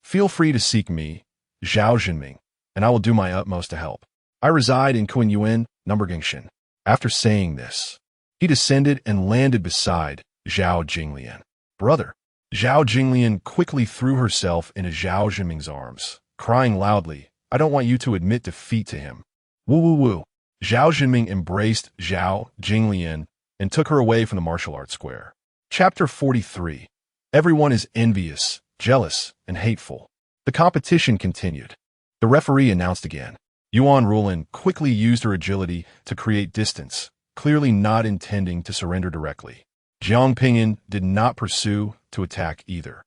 feel free to seek me, Zhao Zhiming, and I will do my utmost to help. I reside in Kunyuan, Numbergingshan." After saying this, he descended and landed beside Zhao Jinglian. Brother. Zhao Jinglian quickly threw herself into Zhao Zhiming's arms, crying loudly, "I don't want you to admit defeat to him." Woo woo woo. Zhao Zhiming embraced Zhao Jinglian and took her away from the martial arts square. Chapter 43. Everyone is envious, jealous, and hateful. The competition continued. The referee announced again. Yuan Rulin quickly used her agility to create distance, clearly not intending to surrender directly. Zhao Ping'an did not pursue to attack either,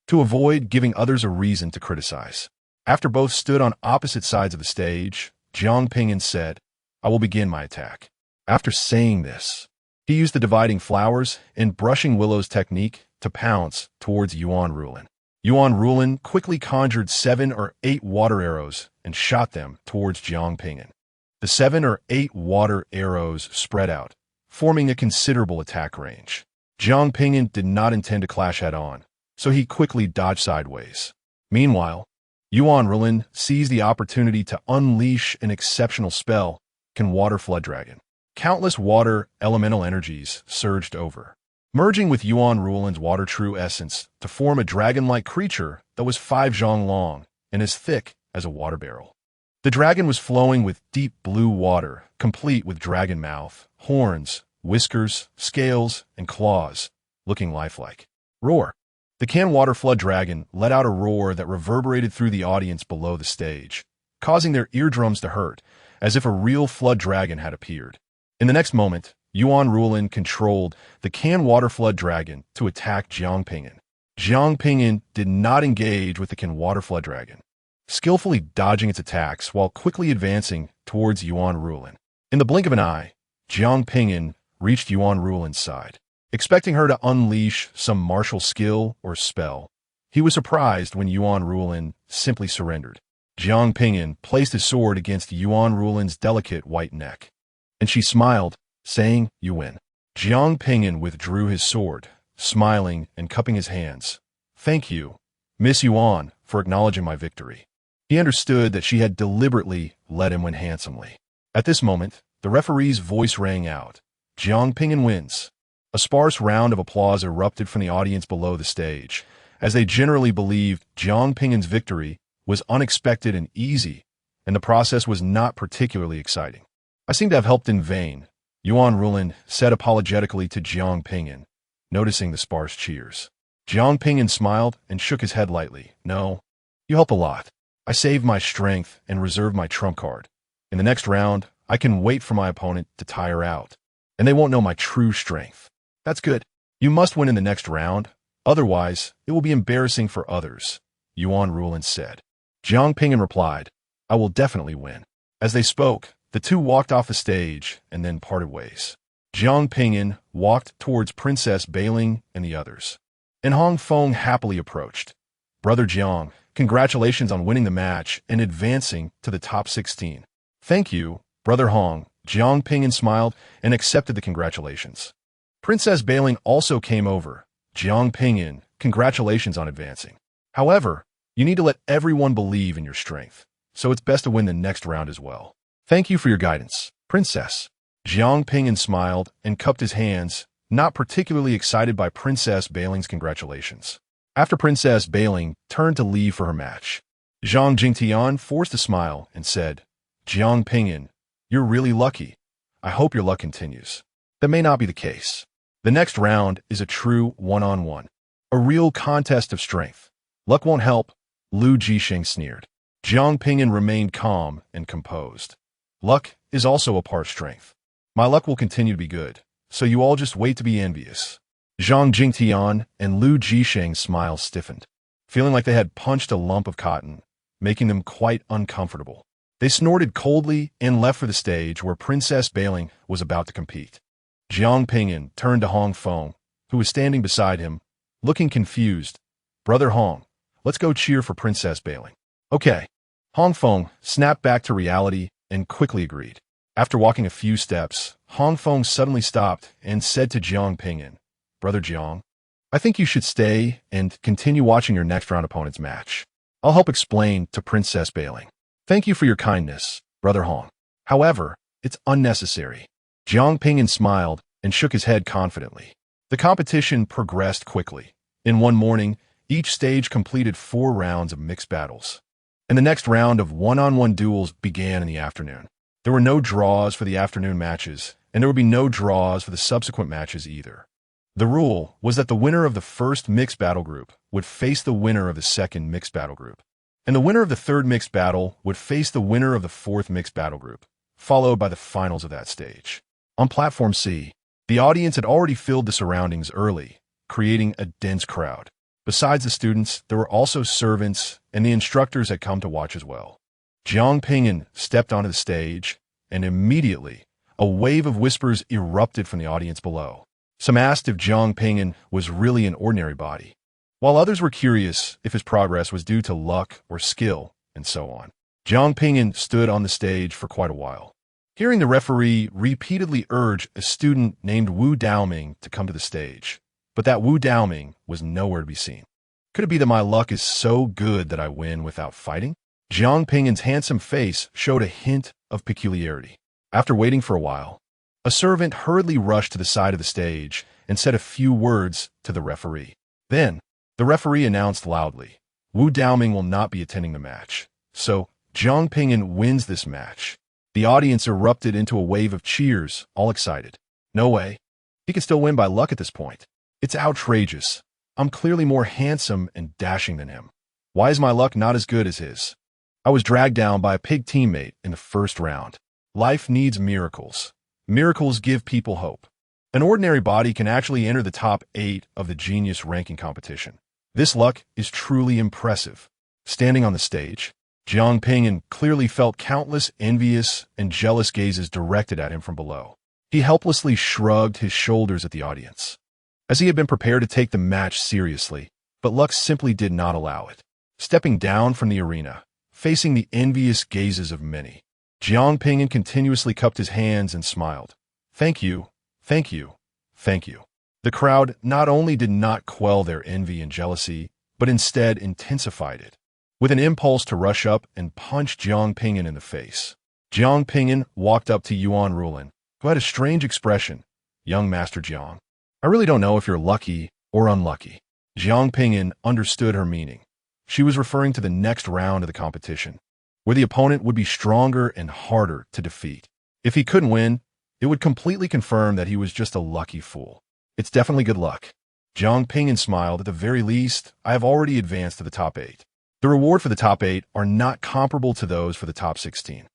to avoid giving others a reason to criticize. After both stood on opposite sides of the stage, Zhao Ping'an said, "I will begin my attack." After saying this, he used the dividing flowers and brushing willows technique to pounce towards Yuan Rulin. Yuan Rulin quickly conjured 7 or 8 water arrows and shot them towards Zhao Ping'an. The 7 or 8 water arrows spread out, forming a considerable attack range. Zhao Ping'an did not intend to clash head-on, so he quickly dodged sideways. Meanwhile, Yuan Rulin seized the opportunity to unleash an exceptional spell, Can Water Flood Dragon. Countless water elemental energies surged over, merging with Yuan Rulin's water true essence to form a dragon-like creature that was 5 zhong long and as thick as a water barrel. The dragon was flowing with deep blue water, complete with dragon mouth, horns, whiskers, scales, and claws, looking lifelike. Roar! The Can Water Flood Dragon let out a roar that reverberated through the audience below the stage, causing their eardrums to hurt, as if a real flood dragon had appeared. In the next moment, Yuan Rulin controlled the Can Water Flood Dragon to attack Zhao Ping'an. Zhao Ping'an did not engage with the Can Water Flood Dragon, skillfully dodging its attacks while quickly advancing towards Yuan Rulin. In the blink of an eye, Zhao Ping'an reached Yuan Rulin's side. Expecting her to unleash some martial skill or spell, he was surprised when Yuan Rulin simply surrendered. Zhao Ping'an placed his sword against Yuan Rulin's delicate white neck, and she smiled, saying, "You win." Zhao Ping'an withdrew his sword, smiling and cupping his hands. "Thank you, Miss Yuan, for acknowledging my victory." He understood that she had deliberately let him win handsomely. At this moment, the referee's voice rang out. Zhao Ping'an wins. A sparse round of applause erupted from the audience below the stage, as they generally believed Zhao Ping'an's victory was unexpected and easy, and the process was not particularly exciting. "I seem to have helped in vain," Yuan Rulin said apologetically to Zhao Ping'an, noticing the sparse cheers. Zhao Ping'an smiled and shook his head lightly. "No, you help a lot. I saved my strength and reserved my trump card. In the next round, I can wait for my opponent to tire out, and they won't know my true strength." "That's good. You must win in the next round. Otherwise, it will be embarrassing for others," Yuan Rulin said. Zhao Ping'an replied, "I will definitely win." As they spoke, the two walked off the stage and then parted ways. Zhao Ping'an walked towards Princess.Being and the others, and Hong Feng happily approached. "Brother Jiang, congratulations on winning the match and advancing to the top 16. "Thank you, Brother Hong." Zhao Ping'an smiled and accepted the congratulations. Princess.Being also came over. "Zhao Ping'an, congratulations on advancing. However, you need to let everyone believe in your strength. so it's best to win the next round as well. Thank you for your guidance, Princess. Zhao Ping'an smiled and cupped his hands, not particularly excited by Princess Bailing's congratulations. After Princess Bailing turned to leave for her match, Zhang Jingtian forced a smile and said, Zhao Ping'an, you're really lucky. I hope your luck continues. That may not be the case. The next round is a true one-on-one, a real contest of strength. Luck won't help, Lu Jisheng sneered. Zhao Ping'an remained calm and composed. Luck is also a part strength. My luck will continue to be good, so you all just wait to be envious. Zhang Jingtian and Lu Jisheng's smiles stiffened, feeling like they had punched a lump of cotton, making them quite uncomfortable. They snorted coldly and left for the stage where Princess Bailing was about to compete. Zhao Ping'an turned to Hong Feng, who was standing beside him, looking confused. Brother Hong, let's go cheer for Princess Bailing. Okay. Hong Feng snapped back to reality and quickly agreed. After walking a few steps, Hong Feng suddenly stopped and said to Zhao Ping'an, Brother Zhang, I think you should stay and continue watching your next round opponent's match. I'll help explain to Princess Bailing. Thank you for your kindness, Brother Hong. However, it's unnecessary. Zhao Ping'an smiled and shook his head confidently. The competition progressed quickly. In one morning, each stage completed 4 rounds of mixed battles, and the next round of one-on-one duels began in the afternoon. There were no draws for the afternoon matches, and there would be no draws for the subsequent matches either. The rule was that the winner of the first mixed battle group would face the winner of the second mixed battle group, and the winner of the third mixed battle would face the winner of the fourth mixed battle group, followed by the finals of that stage. On Platform C, the audience had already filled the surroundings early, creating a dense crowd. Besides the students, there were also servants, and the instructors had come to watch as well. Zhao Ping'an stepped onto the stage, and immediately, a wave of whispers erupted from the audience below. Some asked if Zhao Ping'an was really an ordinary body, while others were curious if his progress was due to luck or skill, and so on. Zhao Ping'an stood on the stage for quite a while, hearing the referee repeatedly urge a student named Wu Daoming to come to the stage. But that Wu Daoming was nowhere to be seen. Could it be that my luck is so good that I win without fighting? Zhao Ping'an's handsome face showed a hint of peculiarity. After waiting for a while, a servant hurriedly rushed to the side of the stage and said a few words to the referee. Then, the referee announced loudly, Wu Daoming will not be attending the match, so Zhao Ping'an wins this match. The audience erupted into a wave of cheers, all excited. No way. He can still win by luck at this point. It's outrageous. I'm clearly more handsome and dashing than him. Why is my luck not as good as his? I was dragged down by a pig teammate in the first round. Life needs miracles. Miracles give people hope. An ordinary body can actually enter the top 8 of the genius ranking competition. This luck is truly impressive. Standing on the stage, Zhao Ping'an clearly felt countless envious and jealous gazes directed at him from below. He helplessly shrugged his shoulders at the audience, as he had been prepared to take the match seriously, but luck simply did not allow it. Stepping down from the arena, facing the envious gazes of many, Zhao Ping'an continuously cupped his hands and smiled. Thank you, thank you, thank you. The crowd not only did not quell their envy and jealousy, but instead intensified it, with an impulse to rush up and punch Zhao Ping'an in the face. Zhao Ping'an walked up to Yuan Rulin, who had a strange expression. Young Master Zhang, I really don't know if you're lucky or unlucky. Zhao Ping'an understood her meaning. She was referring to the next round of the competition, where the opponent would be stronger and harder to defeat. If he couldn't win, it would completely confirm that he was just a lucky fool. It's definitely good luck. Zhao Ping'an smiled. At the very least, I have already advanced to the top 8. The reward for the top 8 are not comparable to those for the top 16.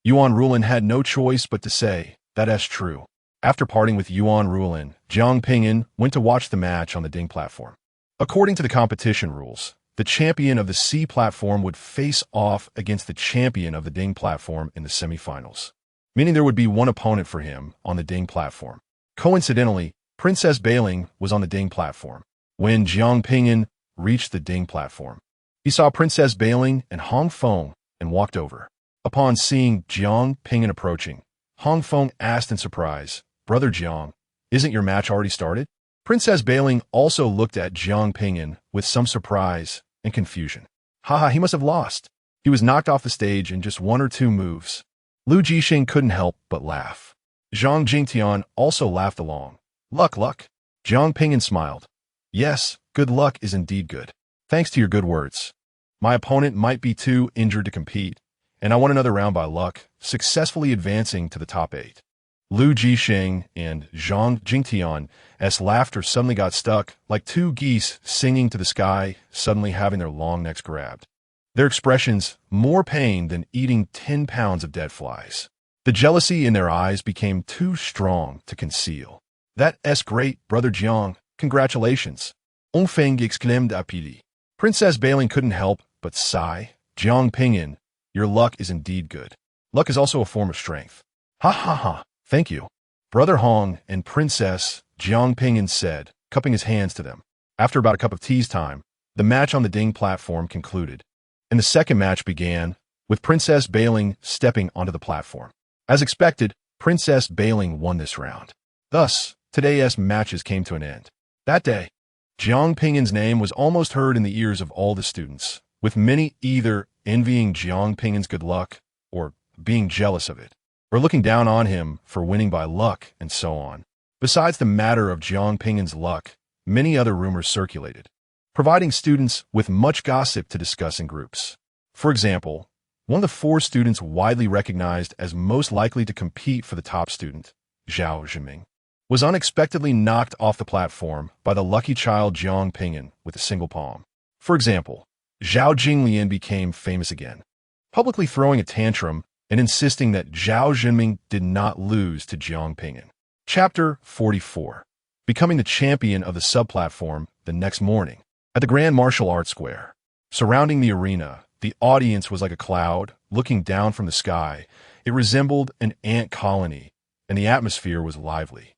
Yuan Rulin had no choice but to say, that's true. After parting with Yuan Rulin, Zhao Ping'an went to watch the match on the Ding platform. According to the competition rules, the champion of the C platform would face off against the champion of the Ding platform in the semifinals, meaning there would be one opponent for him on the Ding platform. Coincidentally, Princess Bailing was on the Ding platform. When Zhao Ping'an reached the Ding platform, he saw Princess Bailing and Hong Feng and walked over. Upon seeing Zhao Ping'an approaching, Hong Feng asked in surprise, Brother Zhang, isn't your match already started? Princess Bailing also looked at Zhao Ping'an with some surprise and confusion. Haha, he must have lost. He was knocked off the stage in just 1 or 2 moves. Lu Jixing couldn't help but laugh. Zhang Jingtian also laughed along. Luck. Zhao Ping'an smiled. Yes, good luck is indeed good. Thanks to your good words. My opponent might be too injured to compete, and I won another round by luck, successfully advancing to the top 8. Lu Jixing and Zhang Jingtian's laughter suddenly got stuck, like 2 geese singing to the sky, suddenly having their long necks grabbed. Their expressions more pain than eating 10 pounds of dead flies. The jealousy in their eyes became too strong to conceal. That's great, Brother Jiang. Congratulations. Feng exclaimed apidly. Princess Bailing couldn't help but sigh. Zhao Ping'an, your luck is indeed good. Luck is also a form of strength. Ha. Thank you. Brother Hong and Princess Zhao Ping'an said, cupping his hands to them. After about a cup of tea's time, the match on the ding platform concluded, and the second match began, with Princess Bailing stepping onto the platform. As expected, Princess Bailing won this round. Thus, today's matches came to an end. That day, Zhao Ping'an's name was almost heard in the ears of all the students, with many either envying Zhao Ping'an's good luck, or being jealous of it, or looking down on him for winning by luck, and so on. Besides the matter of Zhao Ping'an's luck, many other rumors circulated, providing students with much gossip to discuss in groups. For example, one of the 4 students widely recognized as most likely to compete for the top student, Zhao Zhiming, was unexpectedly knocked off the platform by the lucky child Zhao Ping'an with a single palm. For example, Zhao Jinglian became famous again, publicly throwing a tantrum and insisting that Zhao Zhiming did not lose to Zhao Ping'an. Chapter 44. Becoming the champion of the sub-platform the next morning. At the Grand Martial Arts Square, surrounding the arena, the audience was like a cloud looking down from the sky. It resembled an ant colony, and the atmosphere was lively.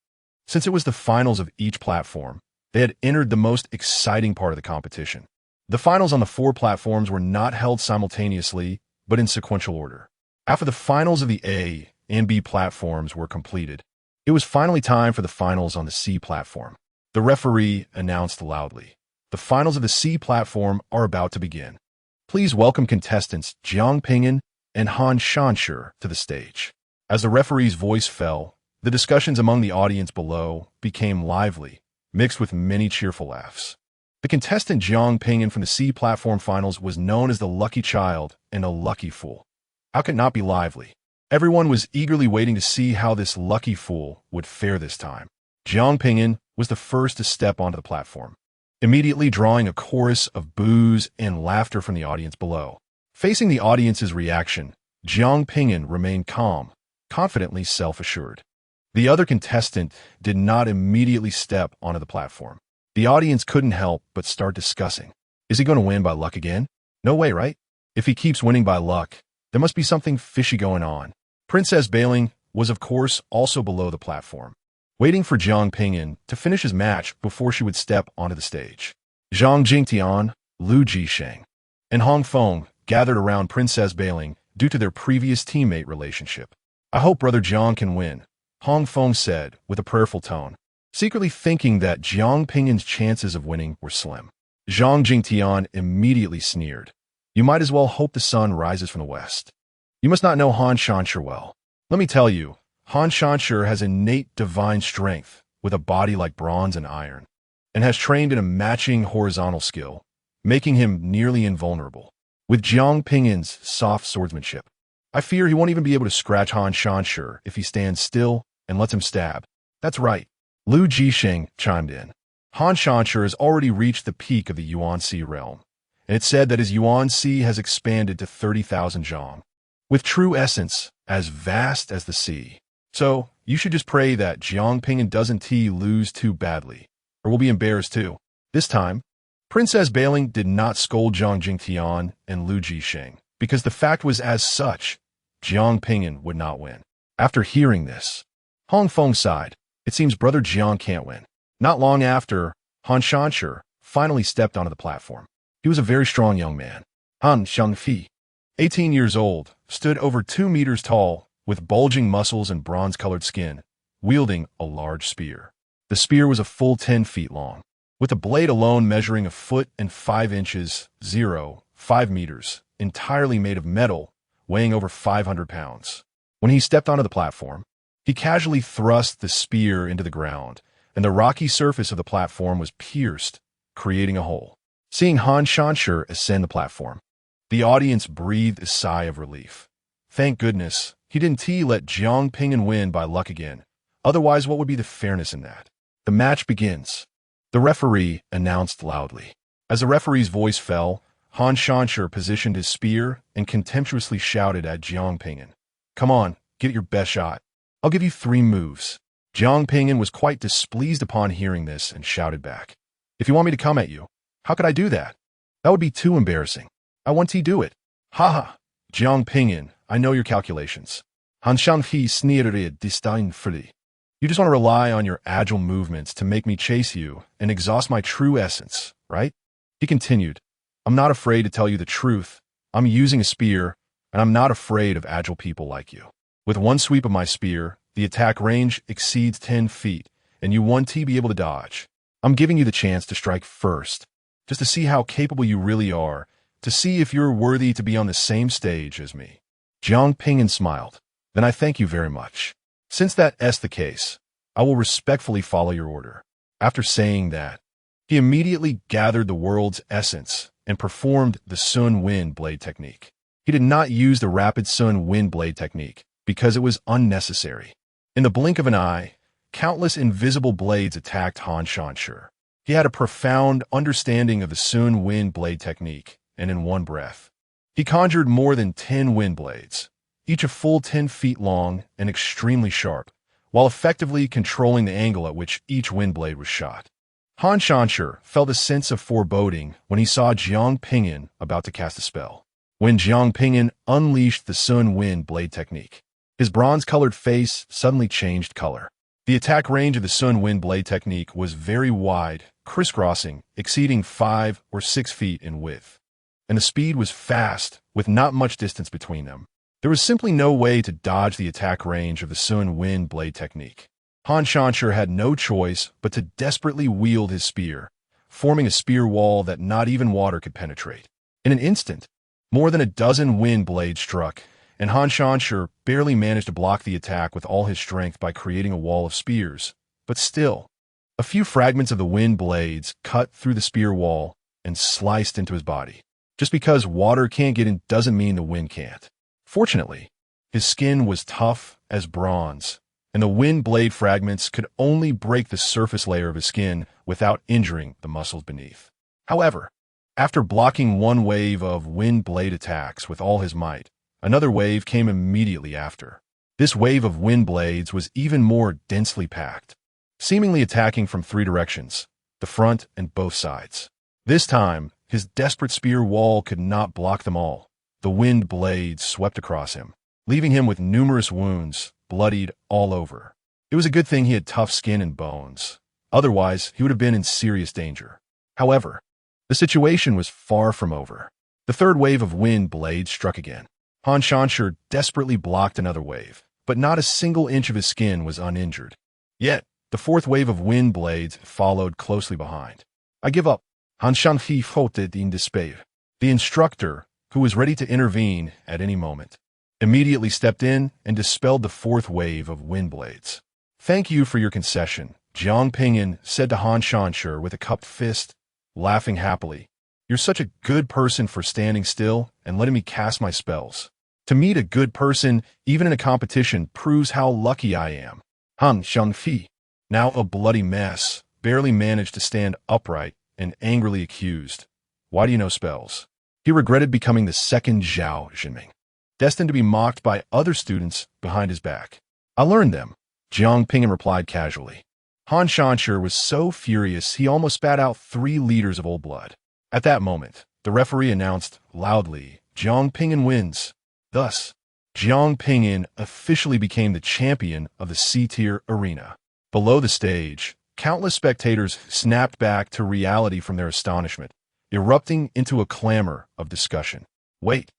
Since it was the finals of each platform, they had entered the most exciting part of the competition. The finals on the 4 platforms were not held simultaneously, but in sequential order. After the finals of the A and B platforms were completed, it was finally time for the finals on the C platform. The referee announced loudly, "The finals of the C platform are about to begin. Please welcome contestants Zhao Ping'an and Han Shanshi to the stage." As the referee's voice fell, the discussions among the audience below became lively, mixed with many cheerful laughs. The contestant Zhao Ping'an from the C platform finals was known as the lucky child and a lucky fool. How could it not be lively? Everyone was eagerly waiting to see how this lucky fool would fare this time. Zhao Ping'an was the first to step onto the platform, immediately drawing a chorus of boos and laughter from the audience below. Facing the audience's reaction, Zhao Ping'an remained calm, confidently self-assured. The other contestant did not immediately step onto the platform. The audience couldn't help but start discussing. Is he going to win by luck again? No way, right? If he keeps winning by luck, there must be something fishy going on. Princess Bailing was, of course, also below the platform, waiting for Zhao Ping'an to finish his match before she would step onto the stage. Zhang Jingtian, Lu Jixing, and Hong Feng gathered around Princess Bailing due to their previous teammate relationship. "I hope Brother Jiang can win," Hong Feng said with a prayerful tone, secretly thinking that Zhao Ping'an's chances of winning were slim. Zhang Jingtian immediately sneered. "You might as well hope the sun rises from the west. You must not know Han Shanshi well. Let me tell you, Han Shanshi has innate divine strength with a body like bronze and iron, and has trained in a matching horizontal skill, making him nearly invulnerable. With Zhao Ping'an's soft swordsmanship, I fear he won't even be able to scratch Han Shanshi if he stands still and lets him stab." "That's right," Lu Jixing chimed in. "Han Shanshi has already reached the peak of the Yuan Sea realm, and it's said that his Yuan Sea has expanded to 30,000 zhang, with true essence as vast as the sea. So, you should just pray that Zhao Ping'an doesn't lose too badly, or will be embarrassed too." This time, Princess Bailing did not scold Zhang Jingtian and Lu Jixing, because the fact was as such, Zhao Ping'an would not win. After hearing this, Hong Feng sighed. It seems Brother Jiang can't win. Not long after, Han Shanshi finally stepped onto the platform. He was a very strong young man. Han Shangfi, 18 years old, stood over 2 meters tall, with bulging muscles and bronze-colored skin, wielding a large spear. The spear was a full 10 feet long, with the blade alone measuring 1 foot and 5 inches, 5 meters, entirely made of metal, weighing over 500 pounds. When he stepped onto the platform, he casually thrust the spear into the ground, and the rocky surface of the platform was pierced, creating a hole. Seeing Han Shanshi ascend the platform, the audience breathed a sigh of relief. Thank goodness he didn't let Zhao Ping'an win by luck again. Otherwise, what would be the fairness in that? The match begins. The referee announced loudly. As the referee's voice fell, Han Shanshi positioned his spear and contemptuously shouted at Zhao Ping'an, "Come on, get your best shot. I'll give you 3 moves." Zhao Ping'an was quite displeased upon hearing this and shouted back, "If you want me to come at you, how could I do that? That would be too embarrassing. I want to do it." "Ha. Zhao Ping'an, I know your calculations. Han Shanshi snirrade disdain free. You just want to rely on your agile movements to make me chase you and exhaust my true essence, right?" He continued, "I'm not afraid to tell you the truth. I'm using a spear, and I'm not afraid of agile people like you. With one sweep of my spear, the attack range exceeds 10 feet, and you want to be able to dodge. I'm giving you the chance to strike first, just to see how capable you really are, to see if you're worthy to be on the same stage as me." Zhao Ping'an smiled. "Then I thank you very much. Since that's the case, I will respectfully follow your order." After saying that, he immediately gathered the world's essence and performed the Sun Wind Blade technique. He did not use the rapid Sun Wind Blade technique because it was unnecessary. In the blink of an eye, countless invisible blades attacked Han Shanshi. He had a profound understanding of the Sun Wind Blade technique, and in one breath, he conjured more than 10 wind blades, each a full 10 feet long and extremely sharp, while effectively controlling the angle at which each wind blade was shot. Han Shanshi felt a sense of foreboding when he saw Zhao Ping'an about to cast a spell. When Zhao Ping'an unleashed the Sun Wind Blade technique, his bronze-colored face suddenly changed color. The attack range of the Sun Wind Blade technique was very wide, crisscrossing, exceeding 5 or 6 feet in width. And the speed was fast, with not much distance between them. There was simply no way to dodge the attack range of the Sun Wind Blade technique. Han Shanshi had no choice but to desperately wield his spear, forming a spear wall that not even water could penetrate. In an instant, more than a dozen wind blades struck, and Han Shanshi barely managed to block the attack with all his strength by creating a wall of spears. But still, a few fragments of the wind blades cut through the spear wall and sliced into his body. Just because water can't get in doesn't mean the wind can't. Fortunately, his skin was tough as bronze, and the wind blade fragments could only break the surface layer of his skin without injuring the muscles beneath. However, after blocking one wave of wind blade attacks with all his might, another wave came immediately after. This wave of wind blades was even more densely packed, seemingly attacking from 3 directions, the front and both sides. This time, his desperate spear wall could not block them all. The wind blades swept across him, leaving him with numerous wounds, bloodied all over. It was a good thing he had tough skin and bones. Otherwise, he would have been in serious danger. However, the situation was far from over. The 3rd wave of wind blades struck again. Han Shanshi desperately blocked another wave, but not a single inch of his skin was uninjured. Yet, the 4th wave of wind blades followed closely behind. "I give up." Han Shanshi halted in despair. The instructor, who was ready to intervene at any moment, immediately stepped in and dispelled the 4th wave of wind blades. "Thank you for your concession," Zhao Ping'an said to Han Shanshi with a cupped fist, laughing happily. "You're such a good person for standing still and letting me cast my spells. To meet a good person, even in a competition, proves how lucky I am." Han Shanshi, now a bloody mess, barely managed to stand upright and angrily accused, "Why do you know spells?" He regretted becoming the second Zhao Jinming, destined to be mocked by other students behind his back. "I learned them," Zhao Ping'an replied casually. Han Shanshi was so furious he almost spat out 3 liters of old blood. At that moment, the referee announced loudly, "Zhao Ping'an wins." Thus, Zhao Ping'an officially became the champion of the C-tier arena. Below the stage, countless spectators snapped back to reality from their astonishment, erupting into a clamor of discussion. Wait,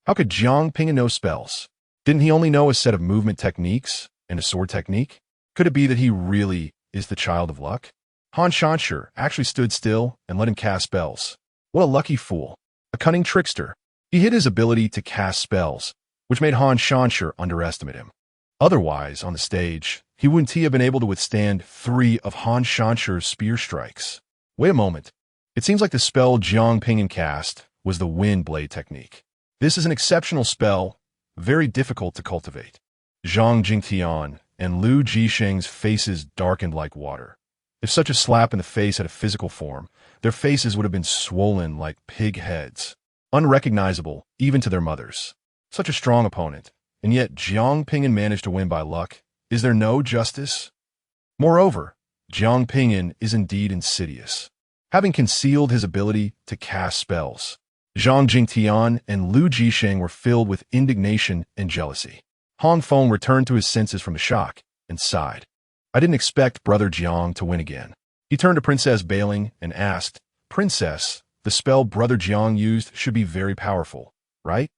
how could Zhao Ping'an know spells? Didn't he only know a set of movement techniques and a sword technique? Could it be that he really is the child of luck? Han Shanshi actually stood still and let him cast spells. What a lucky fool, a cunning trickster. He hid his ability to cast spells, which made Han Shanshi underestimate him. Otherwise, on the stage, he wouldn't have been able to withstand 3 of Han Shanshi's spear strikes. Wait a moment. It seems like the spell Zhao Ping'an cast was the Wind Blade technique. This is an exceptional spell, very difficult to cultivate. Zhang Jingtian and Lu Jisheng's faces darkened like water. If such a slap in the face had a physical form, their faces would have been swollen like pig heads, unrecognizable even to their mothers. Such a strong opponent, and yet Zhao Ping'an managed to win by luck. Is there no justice? Moreover, Zhao Ping'an is indeed insidious, having concealed his ability to cast spells. Zhang Jingtian and Lu Jisheng were filled with indignation and jealousy. Hong Feng returned to his senses from the shock and sighed. I didn't expect Brother Jiang to win again. He turned to Princess Bailing and asked, Princess, the spell Brother Jiang used should be very powerful, right?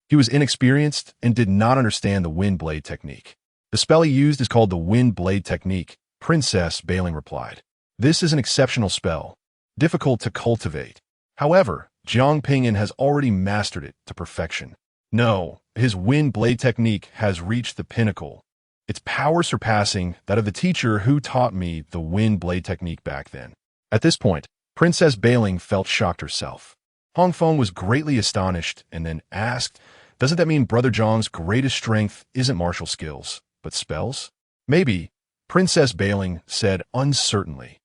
He was inexperienced and did not understand the Wind Blade technique. The spell he used is called the Wind Blade technique, Princess Bailing replied. This is an exceptional spell, difficult to cultivate. However, Zhao Ping'an has already mastered it to perfection. No, his Wind Blade technique has reached the pinnacle, its power surpassing that of the teacher who taught me the Wind Blade technique back then. At this point, Princess Bailing felt shocked herself. Hong Feng was greatly astonished and then asked, doesn't that mean Brother Zhang's greatest strength isn't martial skills, but spells? Maybe, Princess Bailing said uncertainly.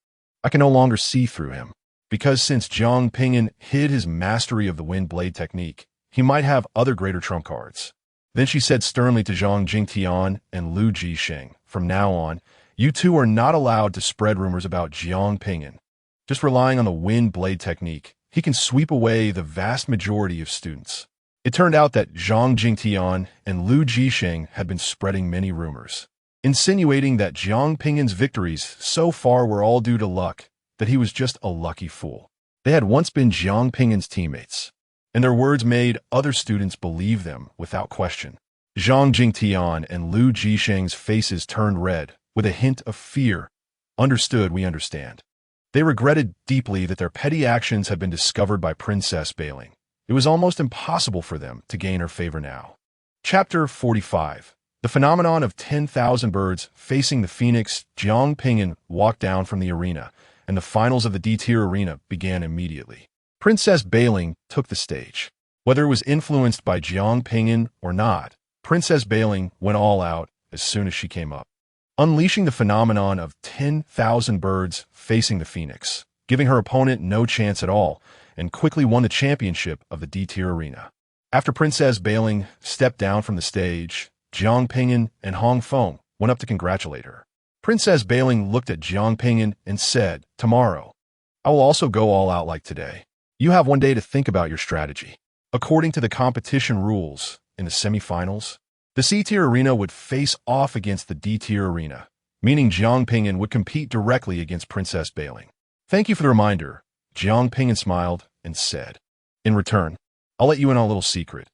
I can no longer see through him, because since Zhao Ping'an hid his mastery of the Wind Blade technique, he might have other greater trump cards. Then she said sternly to Zhang Jingtian and Lu Jisheng, from now on, you two are not allowed to spread rumors about Zhao Ping'an. Just relying on the Wind Blade technique, he can sweep away the vast majority of students. It turned out that Zhang Jingtian and Lu Jisheng had been spreading many rumors, insinuating that Zhao Ping'an's victories so far were all due to luck, that he was just a lucky fool. They had once been Zhao Ping'an's teammates, and their words made other students believe them without question. Zhang Jingtian and Lu Jisheng's faces turned red, with a hint of fear. Understood, we understand. They regretted deeply that their petty actions had been discovered by Princess Bailing. It was almost impossible for them to gain her favor now. Chapter 45. The phenomenon of 10,000 birds facing the phoenix. Zhao Ping'an walked down from the arena, and the finals of the D-tier arena began immediately. Princess Bailing took the stage. Whether it was influenced by Zhao Ping'an or not, Princess Bailing went all out as soon as she came up, unleashing the phenomenon of 10,000 birds facing the phoenix, giving her opponent no chance at all, and quickly won the championship of the D-tier arena. After Princess Bailing stepped down from the stage, Zhao Ping'an and Hong Feng went up to congratulate her. Princess Bailing looked at Zhao Ping'an and said, tomorrow, I will also go all out like today. You have one day to think about your strategy. According to the competition rules, in the semifinals, the C-tier arena would face off against the D-tier arena, meaning Zhao Ping'an would compete directly against Princess Bailing. Thank you for the reminder, Zhao Ping'an smiled and said. In return, I'll let you in on a little secret.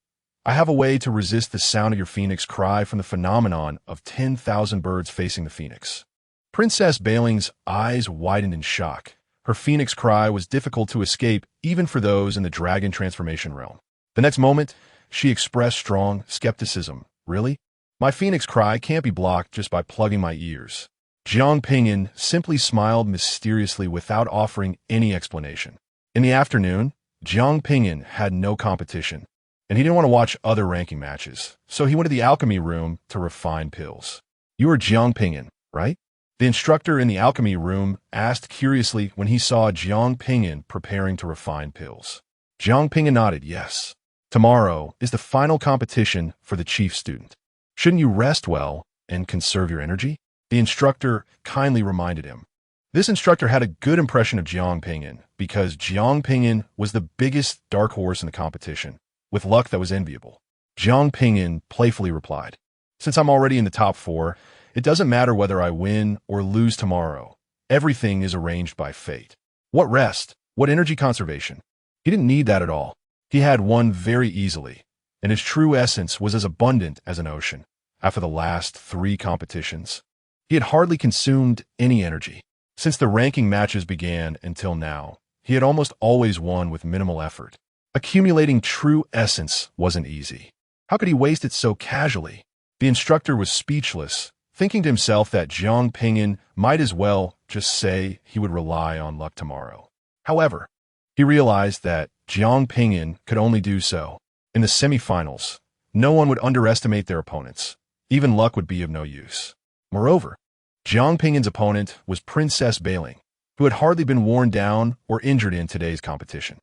I have a way to resist the sound of your phoenix cry from the phenomenon of 10,000 birds facing the phoenix. Princess Bailing's eyes widened in shock. Her phoenix cry was difficult to escape even for those in the dragon transformation realm. The next moment, she expressed strong skepticism. Really? My phoenix cry can't be blocked just by plugging my ears. Zhao Ping'an simply smiled mysteriously without offering any explanation. In the afternoon, Zhao Ping'an had no competition, and he didn't want to watch other ranking matches, so he went to the alchemy room to refine pills. You are Zhao Ping'an, right? The instructor in the alchemy room asked curiously when he saw Zhao Ping'an preparing to refine pills. Zhao Ping'an nodded yes. Tomorrow is the final competition for the chief student. Shouldn't you rest well and conserve your energy? The instructor kindly reminded him. This instructor had a good impression of Zhao Ping'an because Zhao Ping'an was the biggest dark horse in the competition, with luck that was enviable. Zhao Ping'an playfully replied, since I'm already in the top 4, it doesn't matter whether I win or lose tomorrow. Everything is arranged by fate. What rest? What energy conservation? He didn't need that at all. He had won very easily, and his true essence was as abundant as an ocean. After the last 3 competitions, he had hardly consumed any energy. Since the ranking matches began until now, he had almost always won with minimal effort. Accumulating true essence wasn't easy. How could he waste it so casually? The instructor was speechless, thinking to himself that Zhao Ping'an might as well just say he would rely on luck tomorrow. However, he realized that Zhao Ping'an could only do so. In the semifinals, no one would underestimate their opponents. Even luck would be of no use. Moreover, Zhao Ping'an's opponent was Princess.Being, who had hardly been worn down or injured in today's competition.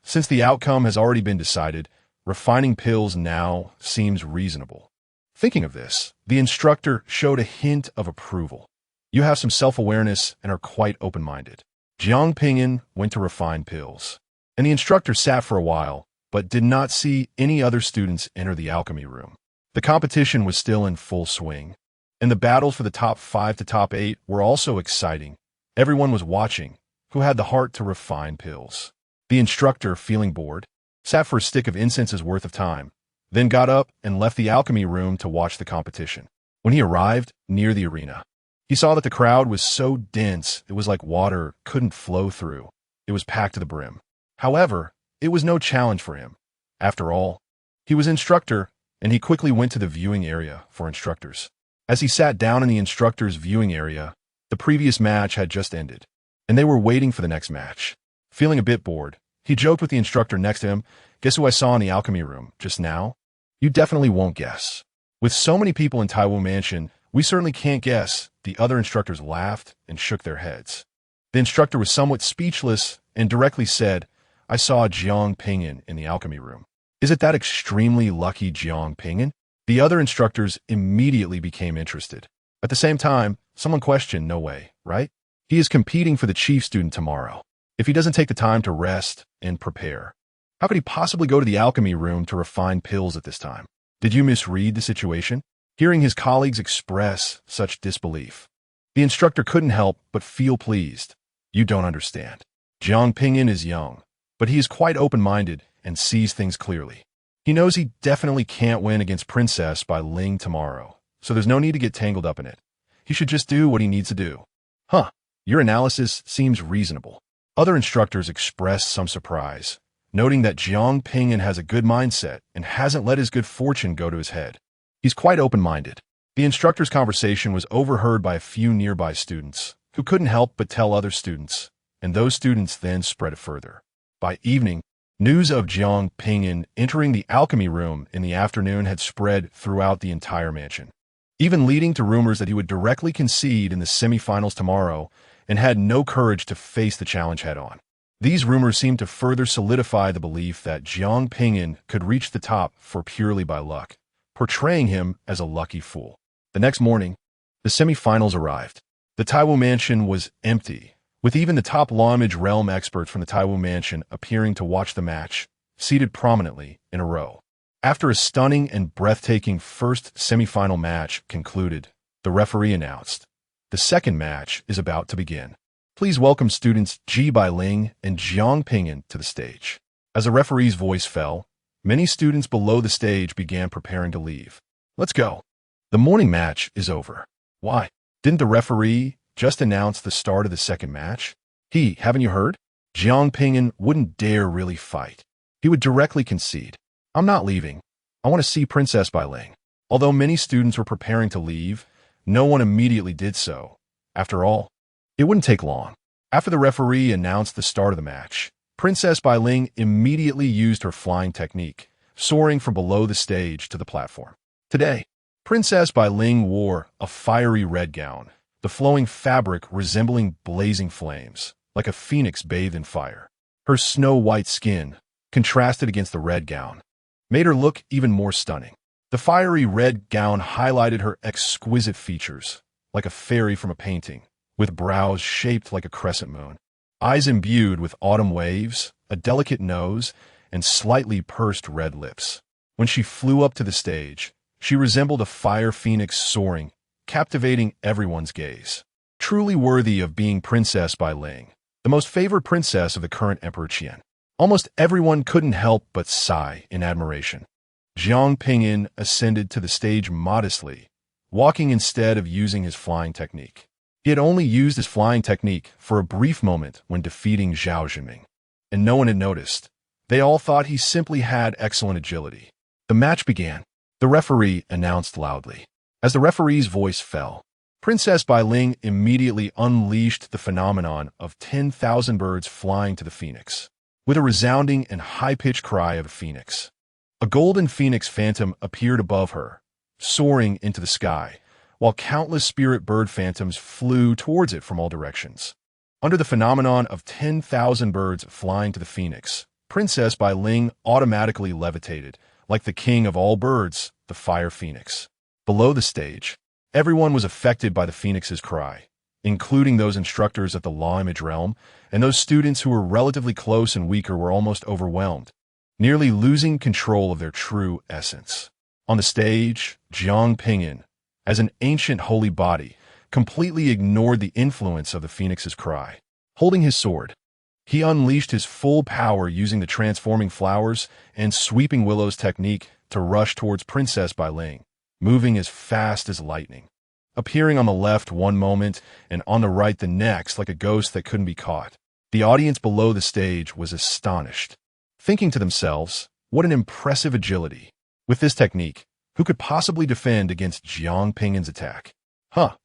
Since the outcome has already been decided, refining pills now seems reasonable. Thinking of this, the instructor showed a hint of approval. You have some self-awareness and are quite open-minded. Zhao Ping'an went to refine pills, and the instructor sat for a while, but did not see any other students enter the alchemy room. The competition was still in full swing, and the battles for the top 5 to top 8 were also exciting. Everyone was watching, who had the heart to refine pills. The instructor, feeling bored, sat for a stick of incense's worth of time, then got up and left the alchemy room to watch the competition. When he arrived near the arena, he saw that the crowd was so dense it was like water couldn't flow through. It was packed to the brim. However, it was no challenge for him. After all, he was instructor, and he quickly went to the viewing area for instructors. As he sat down in the instructor's viewing area, the previous match had just ended, and they were waiting for the next match. Feeling a bit bored, he joked with the instructor next to him, "Guess who I saw in the alchemy room just now?" "You definitely won't guess." "With so many people in Taiwu Mansion, we certainly can't guess." The other instructors laughed and shook their heads. The instructor was somewhat speechless and directly said, "I saw Zhao Ping'an in the alchemy room." "Is it that extremely lucky Zhao Ping'an?" The other instructors immediately became interested. At the same time, someone questioned, "No way, right? He is competing for the chief student tomorrow. If he doesn't take the time to rest and prepare, how could he possibly go to the alchemy room to refine pills at this time?" Did you misread the situation? Hearing his colleagues express such disbelief, the instructor couldn't help but feel pleased. "You don't understand. Zhao Ping'an is young, but he is quite open-minded and sees things clearly. He knows he definitely can't win against Princess.Being tomorrow, so there's no need to get tangled up in it. He should just do what he needs to do." "Huh, your analysis seems reasonable." Other instructors expressed some surprise, noting that Zhao Ping'an has a good mindset and hasn't let his good fortune go to his head. He's quite open-minded. The instructor's conversation was overheard by a few nearby students, who couldn't help but tell other students, and those students then spread it further. By evening, news of Zhao Ping'an entering the alchemy room in the afternoon had spread throughout the entire mansion, even leading to rumors that he would directly concede in the semifinals tomorrow and had no courage to face the challenge head-on. These rumors seemed to further solidify the belief that Zhao Ping'an could reach the top for purely by luck, portraying him as a lucky fool. The next morning, the semifinals arrived. The Taiwu Mansion was empty, with even the top Law-Image Realm experts from the Taiwu Mansion appearing to watch the match, seated prominently in a row. After a stunning and breathtaking first semifinal match concluded, the referee announced, "The second match is about to begin. Please welcome students Ji-Bai-Ling and Zhao Ping'an to the stage." As the referee's voice fell, many students below the stage began preparing to leave. "Let's go. The morning match is over." "Why? Didn't the referee just announce the start of the second match?" Haven't you heard? Zhao Ping'an wouldn't dare really fight. He would directly concede. "I'm not leaving. I want to see Princess.Being." Although many students were preparing to leave, no one immediately did so. After all, it wouldn't take long. After the referee announced the start of the match, Princess.Being immediately used her flying technique, soaring from below the stage to the platform. Today, Princess.Being wore a fiery red gown, the flowing fabric resembling blazing flames, like a phoenix bathed in fire. Her snow-white skin, contrasted against the red gown, made her look even more stunning. The fiery red gown highlighted her exquisite features, like a fairy from a painting, with brows shaped like a crescent moon, eyes imbued with autumn waves, a delicate nose, and slightly pursed red lips. When she flew up to the stage, she resembled a fire phoenix soaring, captivating everyone's gaze. Truly worthy of being Princess.Being, the most favored princess of the current Emperor Qian. Almost everyone couldn't help but sigh in admiration. Zhao Ping'an ascended to the stage modestly, walking instead of using his flying technique. He had only used his flying technique for a brief moment when defeating Zhao Zhenming, and no one had noticed. They all thought he simply had excellent agility. The match began. The referee announced loudly. As the referee's voice fell, Princess Bai Ling immediately unleashed the phenomenon of 10,000 birds flying to the phoenix. With a resounding and high-pitched cry of a phoenix, a golden phoenix phantom appeared above her, soaring into the sky, while countless spirit bird phantoms flew towards it from all directions. Under the phenomenon of 10,000 birds flying to the phoenix, Princess Bai Ling automatically levitated, like the king of all birds, the fire phoenix. Below the stage, everyone was affected by the phoenix's cry, including those instructors at the law image realm, and those students who were relatively close and weaker were almost overwhelmed, nearly losing control of their true essence. On the stage, Zhao Ping'an, as an ancient holy body, completely ignored the influence of the phoenix's cry. Holding his sword, he unleashed his full power using the transforming flowers and sweeping willows technique to rush towards Princess Bai Ling, moving as fast as lightning, appearing on the left one moment and on the right the next like a ghost that couldn't be caught. The audience below the stage was astonished, thinking to themselves, what an impressive agility. With this technique, who could possibly defend against Zhao Ping'an's attack?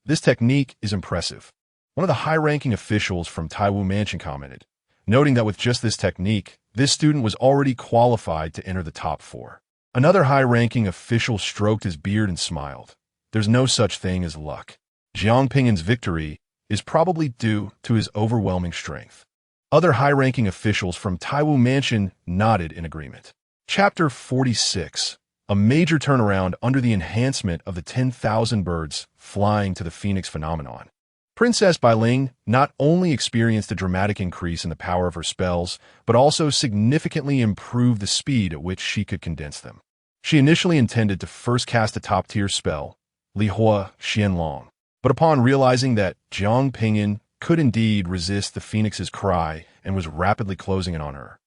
This technique is impressive. One of the high-ranking officials from Taiwu Mansion commented, noting that with just this technique, this student was already qualified to enter the top 4. Another high-ranking official stroked his beard and smiled. There's no such thing as luck. Zhao Ping'an's victory is probably due to his overwhelming strength. Other high-ranking officials from Taiwu Mansion nodded in agreement. Chapter 46. A major turnaround under the enhancement of the 10,000 birds flying to the phoenix phenomenon. Princess Bai Ling not only experienced a dramatic increase in the power of her spells, but also significantly improved the speed at which she could condense them. She initially intended to first cast a top-tier spell, Li Hua Xianlong, but upon realizing that Zhao Ping'an could indeed resist the phoenix's cry and was rapidly closing in on her,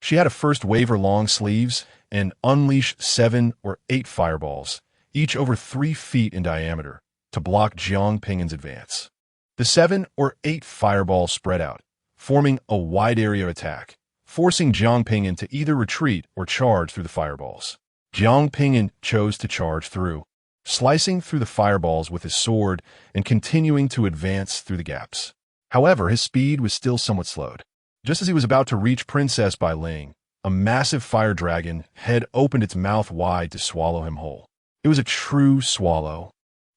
she had to first wave her long sleeves and unleash 7 or 8 fireballs, each over 3 feet in diameter, to block Zhao Ping'an's advance. The 7 or 8 fireballs spread out, forming a wide area attack, forcing Zhao Ping'an to either retreat or charge through the fireballs. Zhao Ping'an chose to charge through, slicing through the fireballs with his sword and continuing to advance through the gaps. However, his speed was still somewhat slowed. Just as he was about to reach Princess Bai Ling, a massive fire dragon head opened its mouth wide to swallow him whole. It was a true swallow,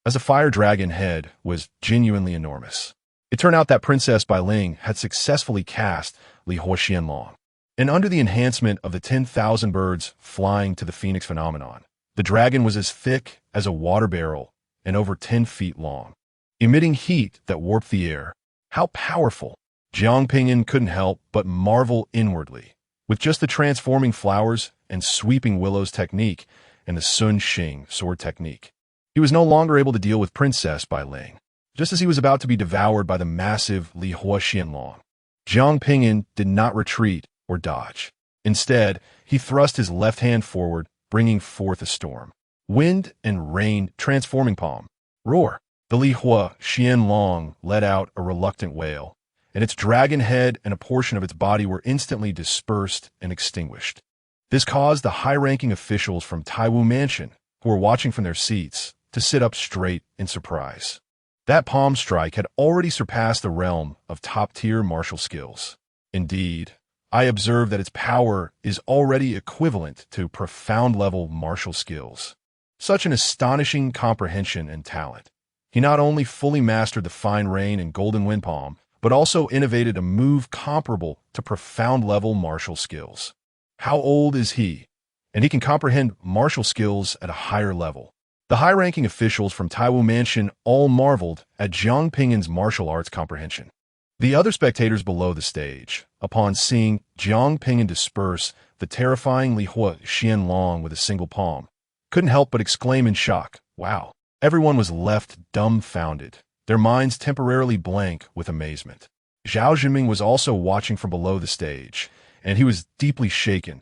as the fire dragon head was genuinely enormous. It turned out that Princess Bai Ling had successfully cast Li Hua Xianlong, and under the enhancement of the 10,000 birds flying to the phoenix phenomenon, the dragon was as thick as a water barrel and over 10 feet long, emitting heat that warped the air. How powerful! Zhao Ping'an couldn't help but marvel inwardly. With just the transforming flowers and sweeping willows technique and the Sun Xing sword technique, he was no longer able to deal with Princess Bai Ling. Just as he was about to be devoured by the massive Li Hua Xianlong, Zhao Ping'an did not retreat or dodge. Instead, he thrust his left hand forward, bringing forth a storm. Wind and rain transforming palm. Roar! The Li Hua Xianlong let out a reluctant wail, and its dragon head and a portion of its body were instantly dispersed and extinguished. This caused the high-ranking officials from Taiwu Mansion, who were watching from their seats, to sit up straight in surprise. That palm strike had already surpassed the realm of top-tier martial skills. Indeed, I observed that its power is already equivalent to profound-level martial skills. Such an astonishing comprehension and talent. He not only fully mastered the fine rain and golden wind palm, but also innovated a move comparable to profound-level martial skills. How old is he? And he can comprehend martial skills at a higher level. The high-ranking officials from Taiwu Mansion all marveled at Zhao Ping'an's martial arts comprehension. The other spectators below the stage, upon seeing Zhao Ping'an disperse the terrifying Li Hua Xianlong with a single palm, couldn't help but exclaim in shock, "Wow!" Everyone was left dumbfounded, their minds temporarily blank with amazement. Zhao Zhiming was also watching from below the stage, and he was deeply shaken.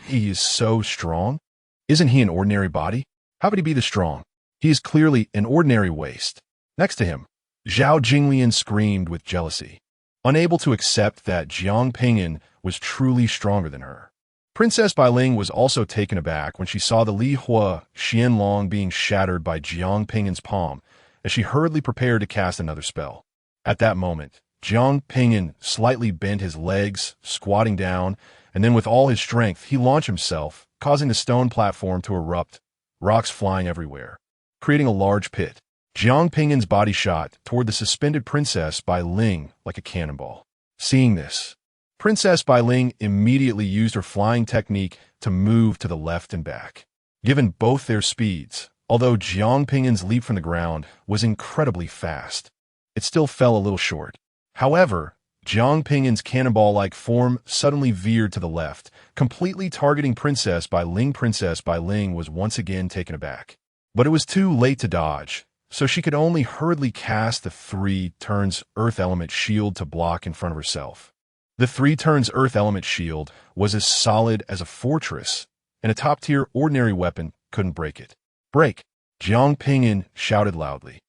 He is so strong? Isn't he an ordinary body? How could he be this strong? He is clearly an ordinary waste. Next to him, Zhao Jinglian screamed with jealousy. unable to accept that Zhao Ping'an was truly stronger than her. Princess Bailing was also taken aback when she saw the Li Hua Xianlong being shattered by Zhao Ping'an's palm as she hurriedly prepared to cast another spell. At that moment, Zhao Ping'an slightly bent his legs, squatting down, and then with all his strength, he launched himself, causing the stone platform to erupt, rocks flying everywhere, creating a large pit. Zhao Ping'an's body shot toward the suspended Princess Bailing like a cannonball. Seeing this, Princess Bailing immediately used her flying technique to move to the left and back. Given both their speeds, although Zhao Ping'an's leap from the ground was incredibly fast, it still fell a little short. However, Zhao Ping'an's cannonball-like form suddenly veered to the left, completely targeting Princess Bailing. Princess Bailing was once again taken aback. But it was too late to dodge, so she could only hurriedly cast the 3 turns Earth Element Shield to block in front of herself. The 3 turns Earth Element Shield was as solid as a fortress, and a top-tier ordinary weapon couldn't break it. Break! Zhao Ping'an shouted loudly,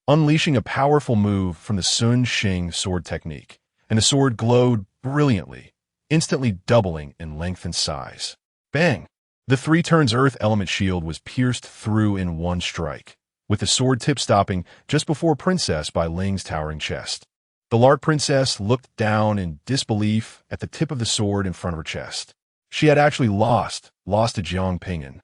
unleashing a powerful move from the Sun Xing sword technique, and the sword glowed brilliantly, instantly doubling in length and size. Bang! The 3 turns Earth Element Shield was pierced through in one strike, with the sword tip stopping just before Princess Bailing's towering chest. The Lark Princess looked down in disbelief at the tip of the sword in front of her chest. She had actually lost to Zhao Ping'an,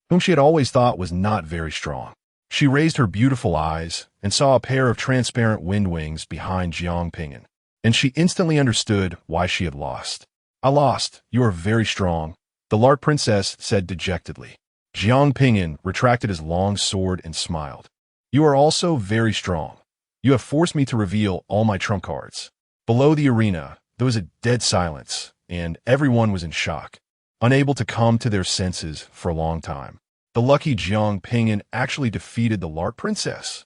whom she had always thought was not very strong. She raised her beautiful eyes and saw a pair of transparent wind wings behind Zhao Ping'an, and she instantly understood why she had lost. I lost. You are very strong, the Lark Princess said dejectedly. Zhao Ping'an retracted his long sword and smiled. You are also very strong. You have forced me to reveal all my trump cards. Below the arena, there was a dead silence, and everyone was in shock, unable to come to their senses for a long time. The lucky Zhao Ping'an actually defeated the Lark Princess.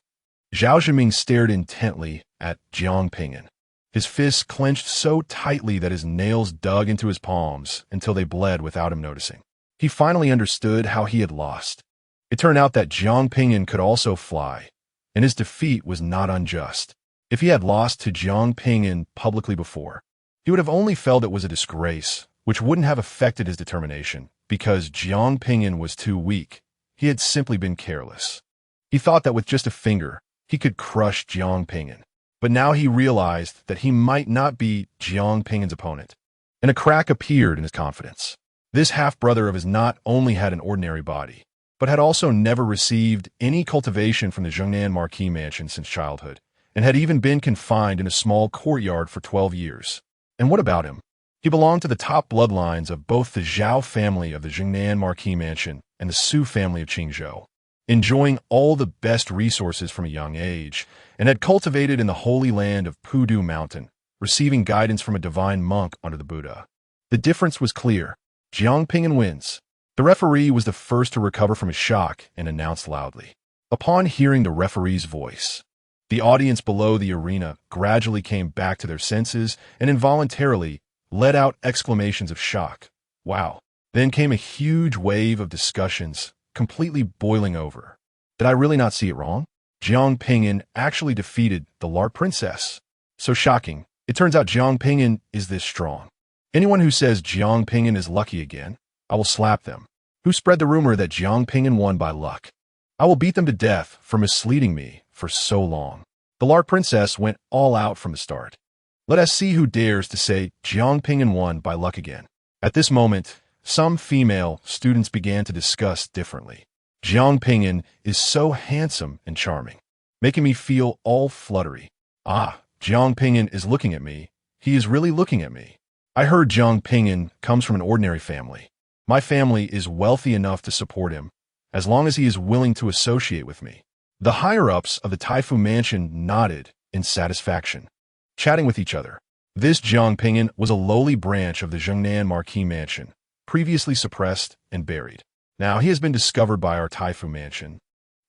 Zhao Zhiming stared intently at Zhao Ping'an, his fists clenched so tightly that his nails dug into his palms until they bled without him noticing. He finally understood how he had lost. It turned out that Zhao Ping'an could also fly, and his defeat was not unjust. If he had lost to Zhao Ping'an publicly before, he would have only felt it was a disgrace, which wouldn't have affected his determination, because Zhao Ping'an was too weak. He had simply been careless. He thought that with just a finger, he could crush Zhao Ping'an. But now he realized that he might not be Zhao Ping'an's opponent, and a crack appeared in his confidence. This half-brother of his not only had an ordinary body, but had also never received any cultivation from the Zhongnan Marquis Mansion since childhood, and had even been confined in a small courtyard for 12 years. And what about him? He belonged to the top bloodlines of both the Zhao family of the Zhongnan Marquis Mansion and the Su family of Qingzhou, enjoying all the best resources from a young age, and had cultivated in the holy land of Pudu Mountain, receiving guidance from a divine monk under the Buddha. The difference was clear. Zhao Ping'an wins. The referee was the first to recover from his shock and announced loudly. Upon hearing the referee's voice, the audience below the arena gradually came back to their senses and involuntarily let out exclamations of shock. Wow. Then came a huge wave of discussions, completely boiling over. Did I really not see it wrong? Zhao Ping'an actually defeated the Lark Princess. So shocking. It turns out Zhao Ping'an is this strong. Anyone who says Zhao Ping'an is lucky again, I will slap them. Who spread the rumor that Zhao Ping'an won by luck? I will beat them to death for misleading me for so long. The Lark Princess went all out from the start. Let us see who dares to say Zhao Ping'an won by luck again. At this moment, some female students began to discuss differently. Zhao Ping'an is so handsome and charming, making me feel all fluttery. Ah, Zhao Ping'an is looking at me. He is really looking at me. I heard Zhao Ping'an comes from an ordinary family. My family is wealthy enough to support him, as long as he is willing to associate with me. The higher-ups of the Taifu Mansion nodded in satisfaction, chatting with each other. This Zhao Ping'an was a lowly branch of the Zhongnan Marquis Mansion, previously suppressed and buried. Now he has been discovered by our Taifu Mansion,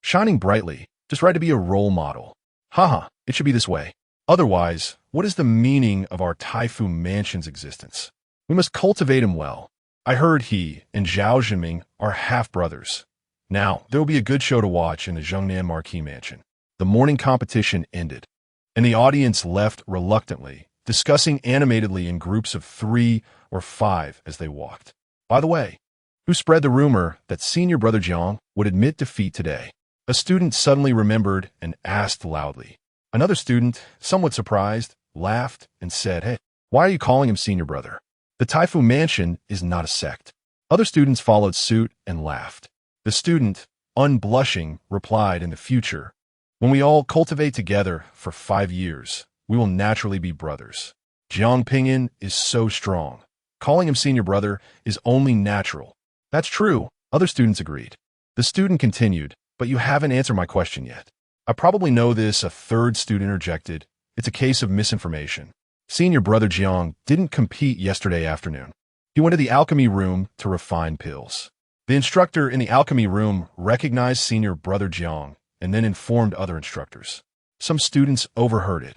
shining brightly, just right to be a role model. Haha, it should be this way. Otherwise, what is the meaning of our Taifu Mansion's existence? We must cultivate him well. I heard he and Zhao Zhiming are half-brothers. Now, there will be a good show to watch in the Zhongnan Marquis Mansion. The morning competition ended, and the audience left reluctantly, discussing animatedly in groups of 3 or 5 as they walked. By the way, who spread the rumor that senior brother Jiang would admit defeat today? A student suddenly remembered and asked loudly. Another student, somewhat surprised, laughed and said, "Hey, why are you calling him senior brother? The Taifu Mansion is not a sect." Other students followed suit and laughed. The student, unblushing, replied, "In the future, when we all cultivate together for 5 years, we will naturally be brothers. Zhao Ping'an is so strong. Calling him senior brother is only natural." "That's true," other students agreed. The student continued, "But you haven't answered my question yet." "I probably know this," a third student interjected. "It's a case of misinformation. Senior brother Jiang didn't compete yesterday afternoon. He went to the alchemy room to refine pills." The instructor in the alchemy room recognized senior brother Jiang and then informed other instructors. Some students overheard it,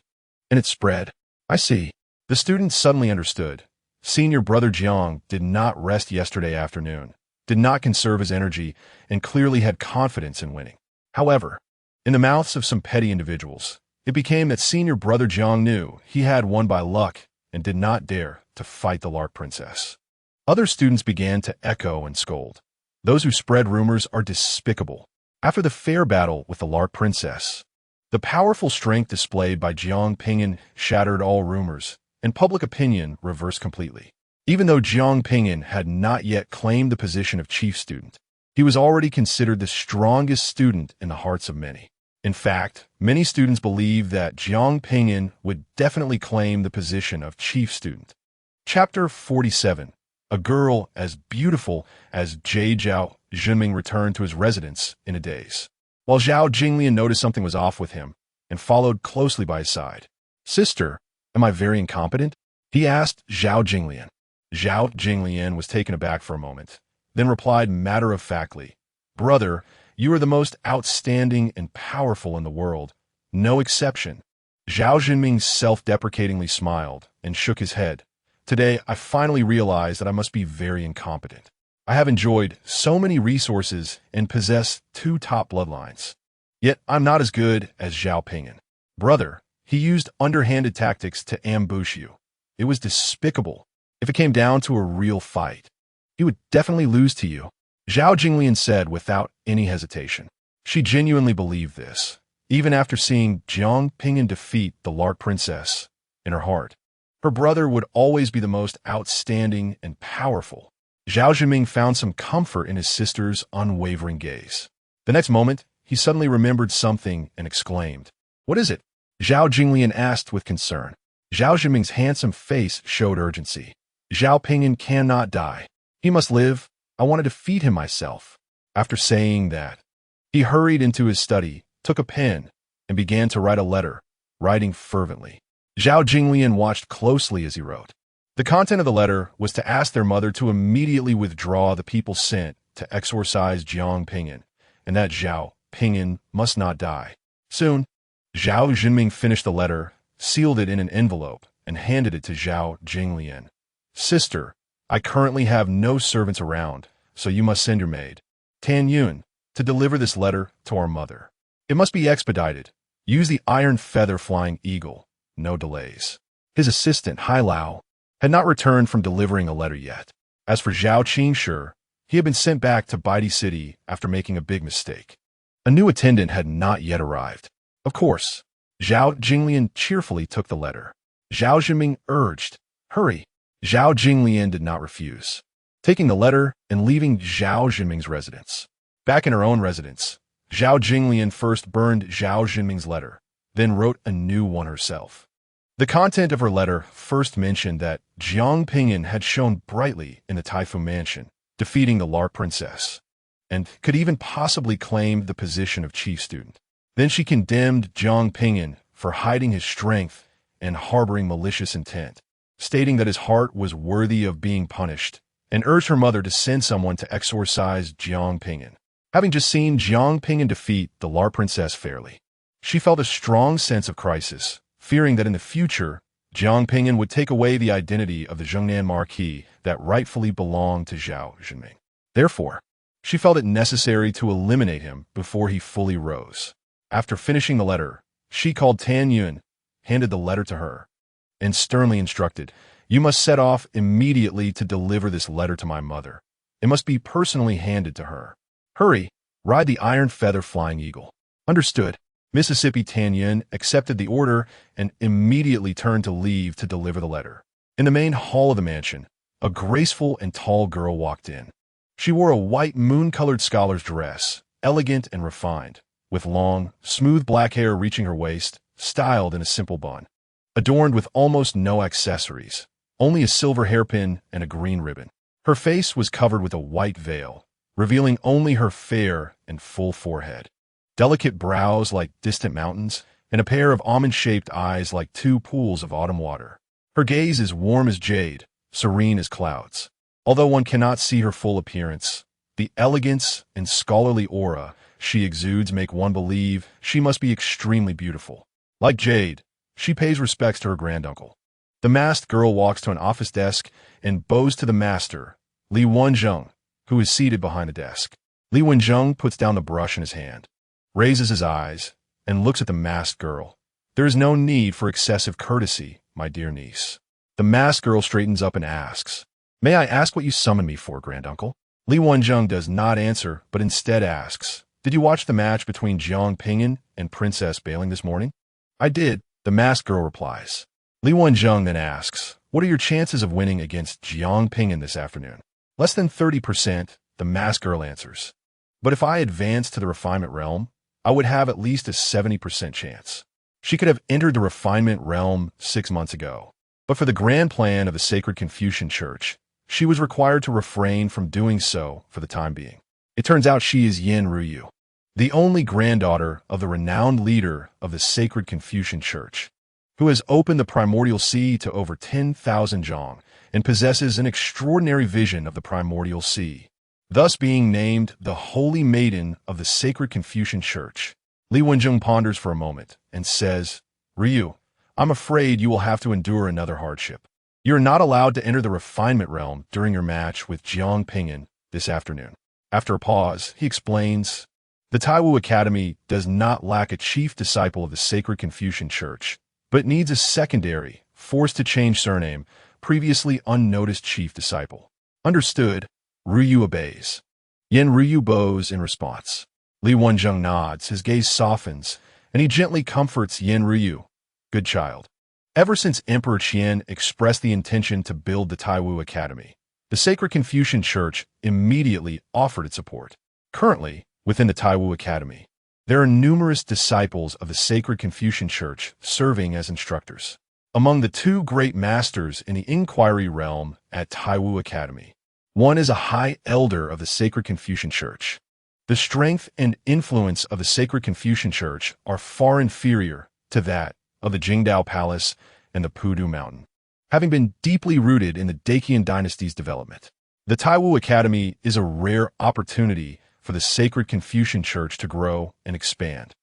and it spread. "I see." The students suddenly understood. Senior brother Jiang did not rest yesterday afternoon, did not conserve his energy, and clearly had confidence in winning. However, in the mouths of some petty individuals, it became that senior brother Jiang knew he had won by luck and did not dare to fight the Lark Princess. Other students began to echo and scold. Those who spread rumors are despicable. After the fair battle with the Lark Princess, the powerful strength displayed by Zhao Ping'an shattered all rumors, and public opinion reversed completely. Even though Zhao Ping'an had not yet claimed the position of chief student, he was already considered the strongest student in the hearts of many. In fact, many students believed that Zhao Ping'an would definitely claim the position of chief student. Chapter 47. A girl as beautiful as Zhao Jinming returned to his residence in a daze, while Zhao Jinglian noticed something was off with him and followed closely by his side. "Sister, am I very incompetent?" he asked Zhao Jinglian. Zhao Jinglian was taken aback for a moment, then replied matter-of-factly, "Brother, you are the most outstanding and powerful in the world, no exception." Zhao Jinming self-deprecatingly smiled and shook his head. "Today, I finally realized that I must be very incompetent. I have enjoyed so many resources and possess 2 top bloodlines. Yet I'm not as good as Zhao Ping'an. Brother, he used underhanded tactics to ambush you. It was despicable. If it came down to a real fight, he would definitely lose to you." Zhao Jinglian said without any hesitation. She genuinely believed this, even after seeing Zhao Ping'an defeat the Lark Princess. In her heart, her brother would always be the most outstanding and powerful. Zhao Jinming found some comfort in his sister's unwavering gaze. The next moment, he suddenly remembered something and exclaimed, "What is it?" Zhao Jinglian asked with concern. Zhao Jinming's handsome face showed urgency. "Zhao Ping'an cannot die. He must live. I wanted to feed him myself." After saying that, he hurried into his study, took a pen, and began to write a letter, writing fervently. Zhao Jinglian watched closely as he wrote. The content of the letter was to ask their mother to immediately withdraw the people sent to exorcise Zhao Ping'an, and that Zhao Ping'an must not die. Soon, Zhao Jinming finished the letter, sealed it in an envelope, and handed it to Zhao Jinglian. "Sister, I currently have no servants around, so you must send your maid, Tan Yun, to deliver this letter to our mother. It must be expedited. Use the iron feather flying eagle. No delays." His assistant, Hai Lao, had not returned from delivering a letter yet. As for Zhao Qingshi, he had been sent back to Baidi City after making a big mistake. A new attendant had not yet arrived. Of course, Zhao Jinglian cheerfully took the letter. Zhao Jinming urged, "Hurry." Zhao Jinglian did not refuse, taking the letter and leaving Zhao Jinming's residence. Back in her own residence, Zhao Jinglian first burned Zhao Jinming's letter, then wrote a new one herself. The content of her letter first mentioned that Zhao Ping'an had shone brightly in the Taifu Mansion, defeating the Lark Princess, and could even possibly claim the position of chief student. Then she condemned Zhao Ping'an for hiding his strength and harboring malicious intent, stating that his heart was worthy of being punished, and urged her mother to send someone to exorcise Zhao Ping'an. Having just seen Zhao Ping'an defeat the Lark Princess fairly, she felt a strong sense of crisis, fearing that in the future, Zhao Ping'an would take away the identity of the Zhongnan Marquis that rightfully belonged to Zhao Jinming. Therefore, she felt it necessary to eliminate him before he fully rose. After finishing the letter, she called Tan Yun, handed the letter to her, and sternly instructed, "You must set off immediately to deliver this letter to my mother. It must be personally handed to her. Hurry, ride the iron feather flying eagle." Understood. Mississippi Tanyan accepted the order and immediately turned to leave to deliver the letter. In the main hall of the mansion, a graceful and tall girl walked in. She wore a white moon-colored scholar's dress, elegant and refined, with long, smooth black hair reaching her waist, styled in a simple bun, adorned with almost no accessories, only a silver hairpin and a green ribbon. Her face was covered with a white veil, revealing only her fair and full forehead, delicate brows like distant mountains, and a pair of almond-shaped eyes like two pools of autumn water. Her gaze is warm as jade, serene as clouds. Although one cannot see her full appearance, the elegance and scholarly aura she exudes make one believe she must be extremely beautiful. Like jade, she pays respects to her granduncle. The masked girl walks to an office desk and bows to the master, Li Wenjung, who is seated behind the desk. Li Wenjung puts down the brush in his hand, raises his eyes, and looks at the masked girl. "There is no need for excessive courtesy, my dear niece." The masked girl straightens up and asks, "May I ask what you summoned me for, granduncle?" Li Wenjung does not answer, but instead asks, "Did you watch the match between Zhao Ping'an and Princess.Being this morning?" "I did," the masked girl replies. Li Wenjung then asks, "What are your chances of winning against Zhao Ping'an this afternoon?" "Less than 30%, the masked girl answers. "But if I advance to the refinement realm, I would have at least a 70% chance." She could have entered the refinement realm 6 months ago. But for the grand plan of the Sacred Confucian Church, she was required to refrain from doing so for the time being. It turns out she is Yin Ruyu, the only granddaughter of the renowned leader of the Sacred Confucian Church, who has opened the Primordial Sea to over 10,000 zhang and possesses an extraordinary vision of the Primordial Sea, thus being named the Holy Maiden of the Sacred Confucian Church. Li Wenjung ponders for a moment and says, "Ryu, I'm afraid you will have to endure another hardship. You're not allowed to enter the refinement realm during your match with Zhao Ping'an this afternoon." After a pause, he explains, "The Taiwu Academy does not lack a chief disciple of the Sacred Confucian Church, but needs a secondary, forced to change surname, previously unnoticed chief disciple." Understood. Ryu obeys. Yin Ryu bows in response. Li Wenjung nods, his gaze softens, and he gently comforts Yin Ryu. "Good child." Ever since Emperor Qian expressed the intention to build the Taiwu Academy, the Sacred Confucian Church immediately offered its support. Currently, within the Taiwu Academy, there are numerous disciples of the Sacred Confucian Church serving as instructors. Among the two great masters in the inquiry realm at Taiwu Academy, one is a high elder of the Sacred Confucian Church. The strength and influence of the Sacred Confucian Church are far inferior to that of the Jingdao Palace and the Pudu Mountain, having been deeply rooted in the Daqian dynasty's development. The Taiwu Academy is a rare opportunity for the Sacred Confucian Church to grow and expand,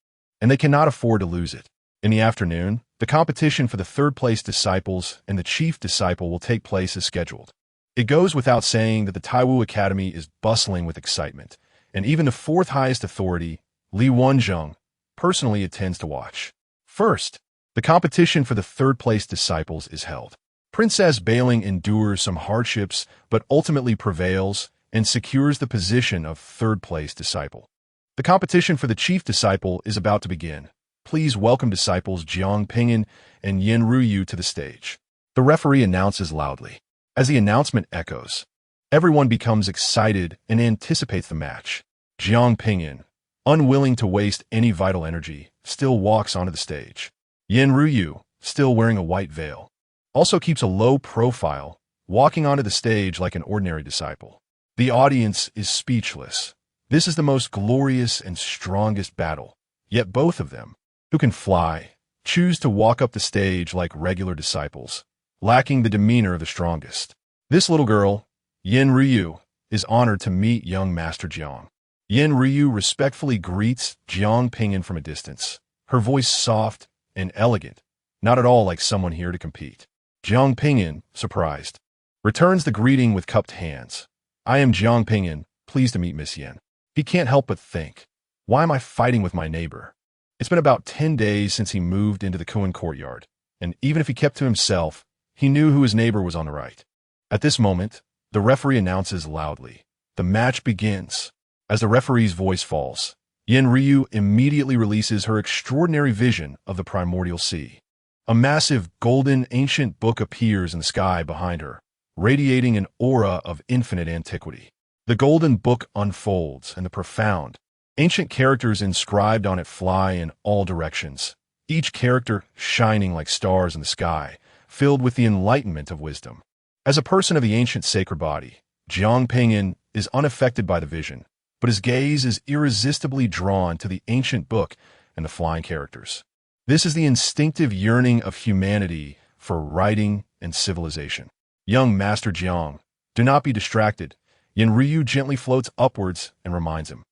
and they cannot afford to lose it. In the afternoon, the competition for the third-place disciples and the chief disciple will take place as scheduled. It goes without saying that the Taiwu Academy is bustling with excitement, and even the fourth highest authority, Li Wenjung, personally attends to watch. First, the competition for the third-place disciples is held. Princess.Being endures some hardships but ultimately prevails and secures the position of third-place disciple. The competition for the chief disciple is about to begin. Please welcome disciples Zhao Ping'an and Yin Ruyu to the stage. The referee announces loudly. As the announcement echoes, everyone becomes excited and anticipates the match. Zhao Ping'an, unwilling to waste any vital energy, still walks onto the stage. Yin Ruyu, still wearing a white veil, also keeps a low profile, walking onto the stage like an ordinary disciple. The audience is speechless. This is the most glorious and strongest battle, yet both of them, who can fly, choose to walk up the stage like regular disciples, lacking the demeanor of the strongest. This little girl, Yin Ruyu, is honored to meet young Master Zhang. Yin Ruyu respectfully greets Zhao Ping'an from a distance, her voice soft and elegant, not at all like someone here to compete. Zhao Ping'an, surprised, returns the greeting with cupped hands. "I am Zhao Ping'an, pleased to meet Miss Yin." He can't help but think, why am I fighting with my neighbor? It's been about 10 days since he moved into the Kuan courtyard, and even if he kept to himself, he knew who his neighbor was on the right. At this moment, the referee announces loudly, "The match begins." As the referee's voice falls, Yin Ryu immediately releases her extraordinary vision of the Primordial Sea. A massive, golden, ancient book appears in the sky behind her, radiating an aura of infinite antiquity. The golden book unfolds, and the profound, ancient characters inscribed on it fly in all directions, each character shining like stars in the sky, filled with the enlightenment of wisdom. As a person of the ancient sacred body, Zhao Ping'an is unaffected by the vision, but his gaze is irresistibly drawn to the ancient book and the flying characters. This is the instinctive yearning of humanity for writing and civilization. Young Master Jiang, do not be distracted. Yin Ryu gently floats upwards and reminds him.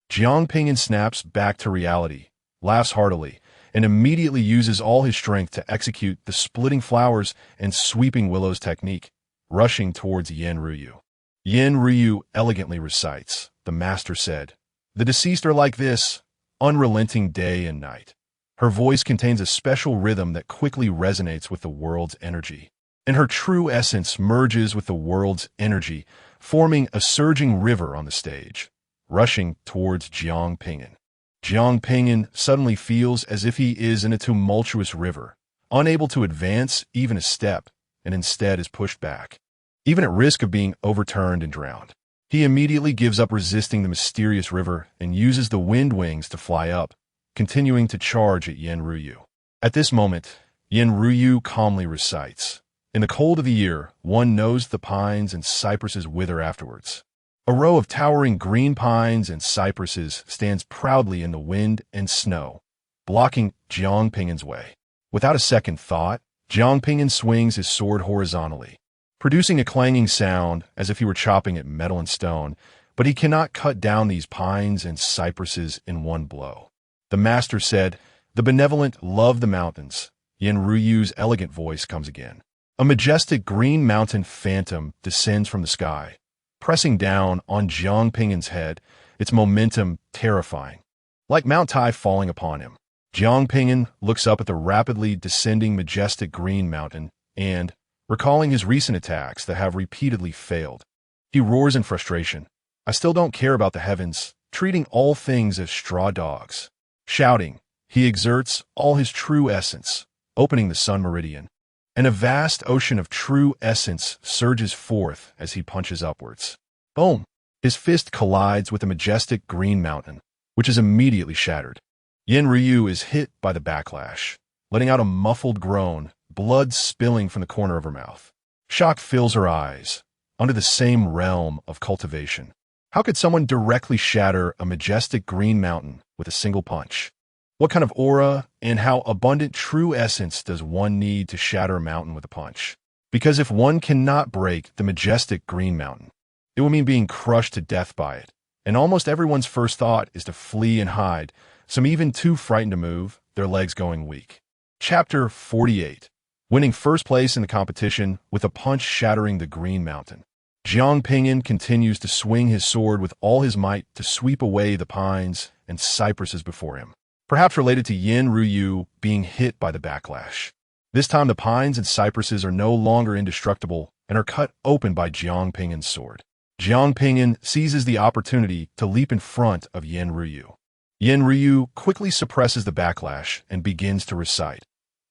Zhao Ping'an snaps back to reality, laughs heartily, and immediately uses all his strength to execute the splitting flowers and sweeping willows technique, rushing towards Yin Ryu. Yin Ryu elegantly recites, "The master said, the deceased are like this, unrelenting day and night." Her voice contains a special rhythm that quickly resonates with the world's energy, and her true essence merges with the world's energy, forming a surging river on the stage, rushing towards Zhao Ping'an. Zhao Ping'an suddenly feels as if he is in a tumultuous river, unable to advance even a step, and instead is pushed back, even at risk of being overturned and drowned. He immediately gives up resisting the mysterious river and uses the wind wings to fly up, continuing to charge at Yin Ryu. At this moment, Yin Ryu calmly recites, "In the cold of the year, one knows the pines and cypresses wither afterwards." A row of towering green pines and cypresses stands proudly in the wind and snow, blocking Zhao Ping'an's way. Without a second thought, Zhao Ping'an swings his sword horizontally, producing a clanging sound as if he were chopping at metal and stone, but he cannot cut down these pines and cypresses in one blow. The master said, "The benevolent love the mountains." Yin Ryu's elegant voice comes again. A majestic green mountain phantom descends from the sky, pressing down on Zhao Ping'an's head, its momentum terrifying. Like Mount Tai falling upon him, Zhao Ping'an looks up at the rapidly descending majestic green mountain and, recalling his recent attacks that have repeatedly failed, he roars in frustration, "I still don't care about the heavens," treating all things as straw dogs. Shouting, he exerts all his true essence, opening the sun meridian, and a vast ocean of true essence surges forth as he punches upwards. Boom! His fist collides with the majestic green mountain, which is immediately shattered. Yin Ryu is hit by the backlash, letting out a muffled groan, blood spilling from the corner of her mouth. Shock fills her eyes, under the same realm of cultivation. How could someone directly shatter a majestic green mountain with a single punch? What kind of aura and how abundant true essence does one need to shatter a mountain with a punch? Because if one cannot break the majestic green mountain, it will mean being crushed to death by it. And almost everyone's first thought is to flee and hide, some even too frightened to move, their legs going weak. Chapter 48. Winning first place in the competition with a punch shattering the green mountain. Zhao Ping'an continues to swing his sword with all his might to sweep away the pines and cypresses before him, perhaps related to Yin Ryu being hit by the backlash. This time the pines and cypresses are no longer indestructible and are cut open by Zhao Ping'an's sword. Zhao Ping'an seizes the opportunity to leap in front of Yin Ryu. Yin Ryu quickly suppresses the backlash and begins to recite.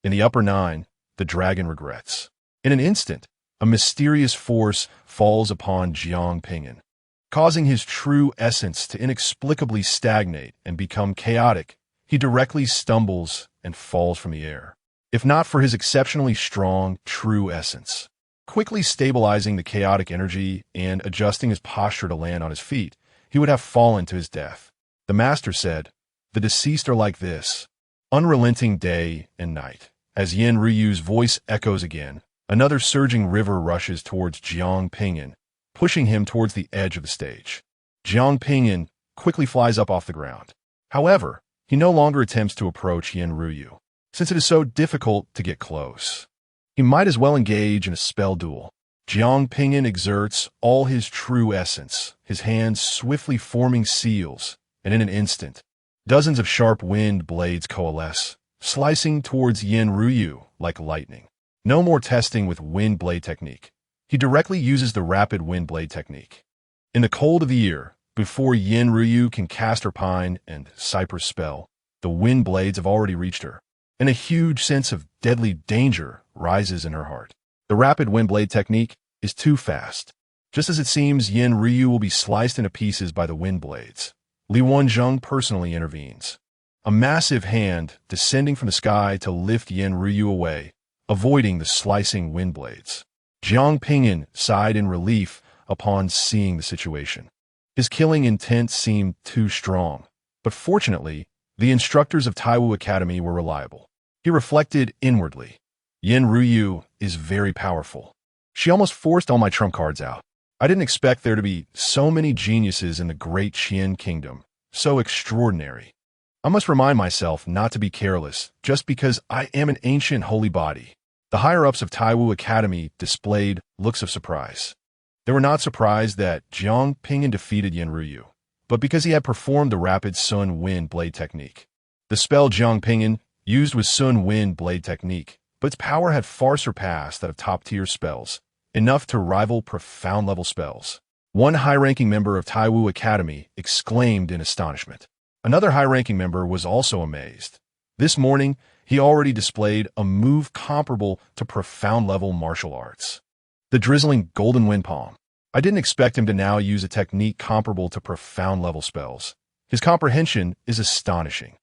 In the upper nine, the dragon regrets. In an instant, a mysterious force falls upon Zhao Ping'an, causing his true essence to inexplicably stagnate and become chaotic. He directly stumbles and falls from the air, if not for his exceptionally strong true essence. Quickly stabilizing the chaotic energy and adjusting his posture to land on his feet, he would have fallen to his death. The master said, "The deceased are like this, unrelenting day and night." As Yin Ryu's voice echoes again, another surging river rushes towards Zhao Ping'an, pushing him towards the edge of the stage. Zhao Ping'an quickly flies up off the ground. However, he no longer attempts to approach Yin Ryu, since it is so difficult to get close. He might as well engage in a spell duel. Zhao Ping'an exerts all his true essence, his hands swiftly forming seals, and in an instant, dozens of sharp wind blades coalesce, slicing towards Yin Ruyu like lightning. No more testing with wind blade technique. He directly uses the rapid wind blade technique. In the cold of the year, before Yin Ruyu can cast her pine and cypress spell, the wind blades have already reached her, and a huge sense of deadly danger rises in her heart. The rapid wind blade technique is too fast. Just as it seems Yin Ruyu will be sliced into pieces by the wind blades, Li Wenjing personally intervenes. A massive hand descending from the sky to lift Yin Ruyu away, avoiding the slicing wind blades. Zhao Ping'an sighed in relief upon seeing the situation. His killing intent seemed too strong, but fortunately, the instructors of Taiwu Academy were reliable. He reflected inwardly. Yin Ruyu is very powerful. She almost forced all my trump cards out. I didn't expect there to be so many geniuses in the great Qian kingdom, so extraordinary. I must remind myself not to be careless, just because I am an ancient holy body. The higher-ups of Taiwu Academy displayed looks of surprise. They were not surprised that Zhao Ping'an defeated Yin Ruyu, but because he had performed the rapid Sun Wind Blade technique. The spell Zhao Ping'an used was Sun Wind Blade technique, but its power had far surpassed that of top-tier spells, enough to rival profound-level spells. One high-ranking member of Taiwu Academy exclaimed in astonishment. Another high-ranking member was also amazed. This morning, he already displayed a move comparable to profound-level martial arts. The drizzling golden wind palm. I didn't expect him to now use a technique comparable to profound-level spells. His comprehension is astonishing.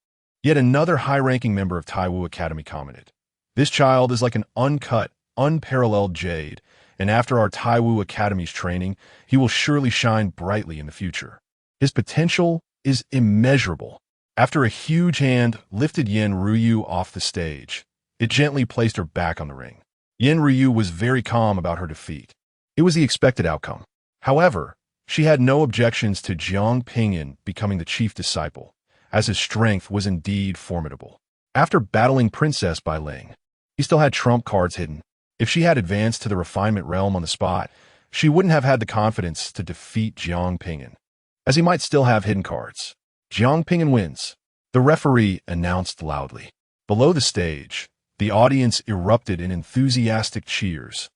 Yet another high-ranking member of Taiwu Academy commented, "This child is like an uncut, unparalleled jade, and after our Taiwu Academy's training, he will surely shine brightly in the future. His potential is immeasurable." After a huge hand lifted Yin Ruyu off the stage, it gently placed her back on the ring. Yin Ruyu was very calm about her defeat. It was the expected outcome. However, she had no objections to Zhao Ping'an becoming the chief disciple, as his strength was indeed formidable. After battling Princess Bai Ling, he still had trump cards hidden. If she had advanced to the refinement realm on the spot, she wouldn't have had the confidence to defeat Zhao Ping'an, as he might still have hidden cards. Zhao Ping'an wins, the referee announced loudly. Below the stage, the audience erupted in enthusiastic cheers,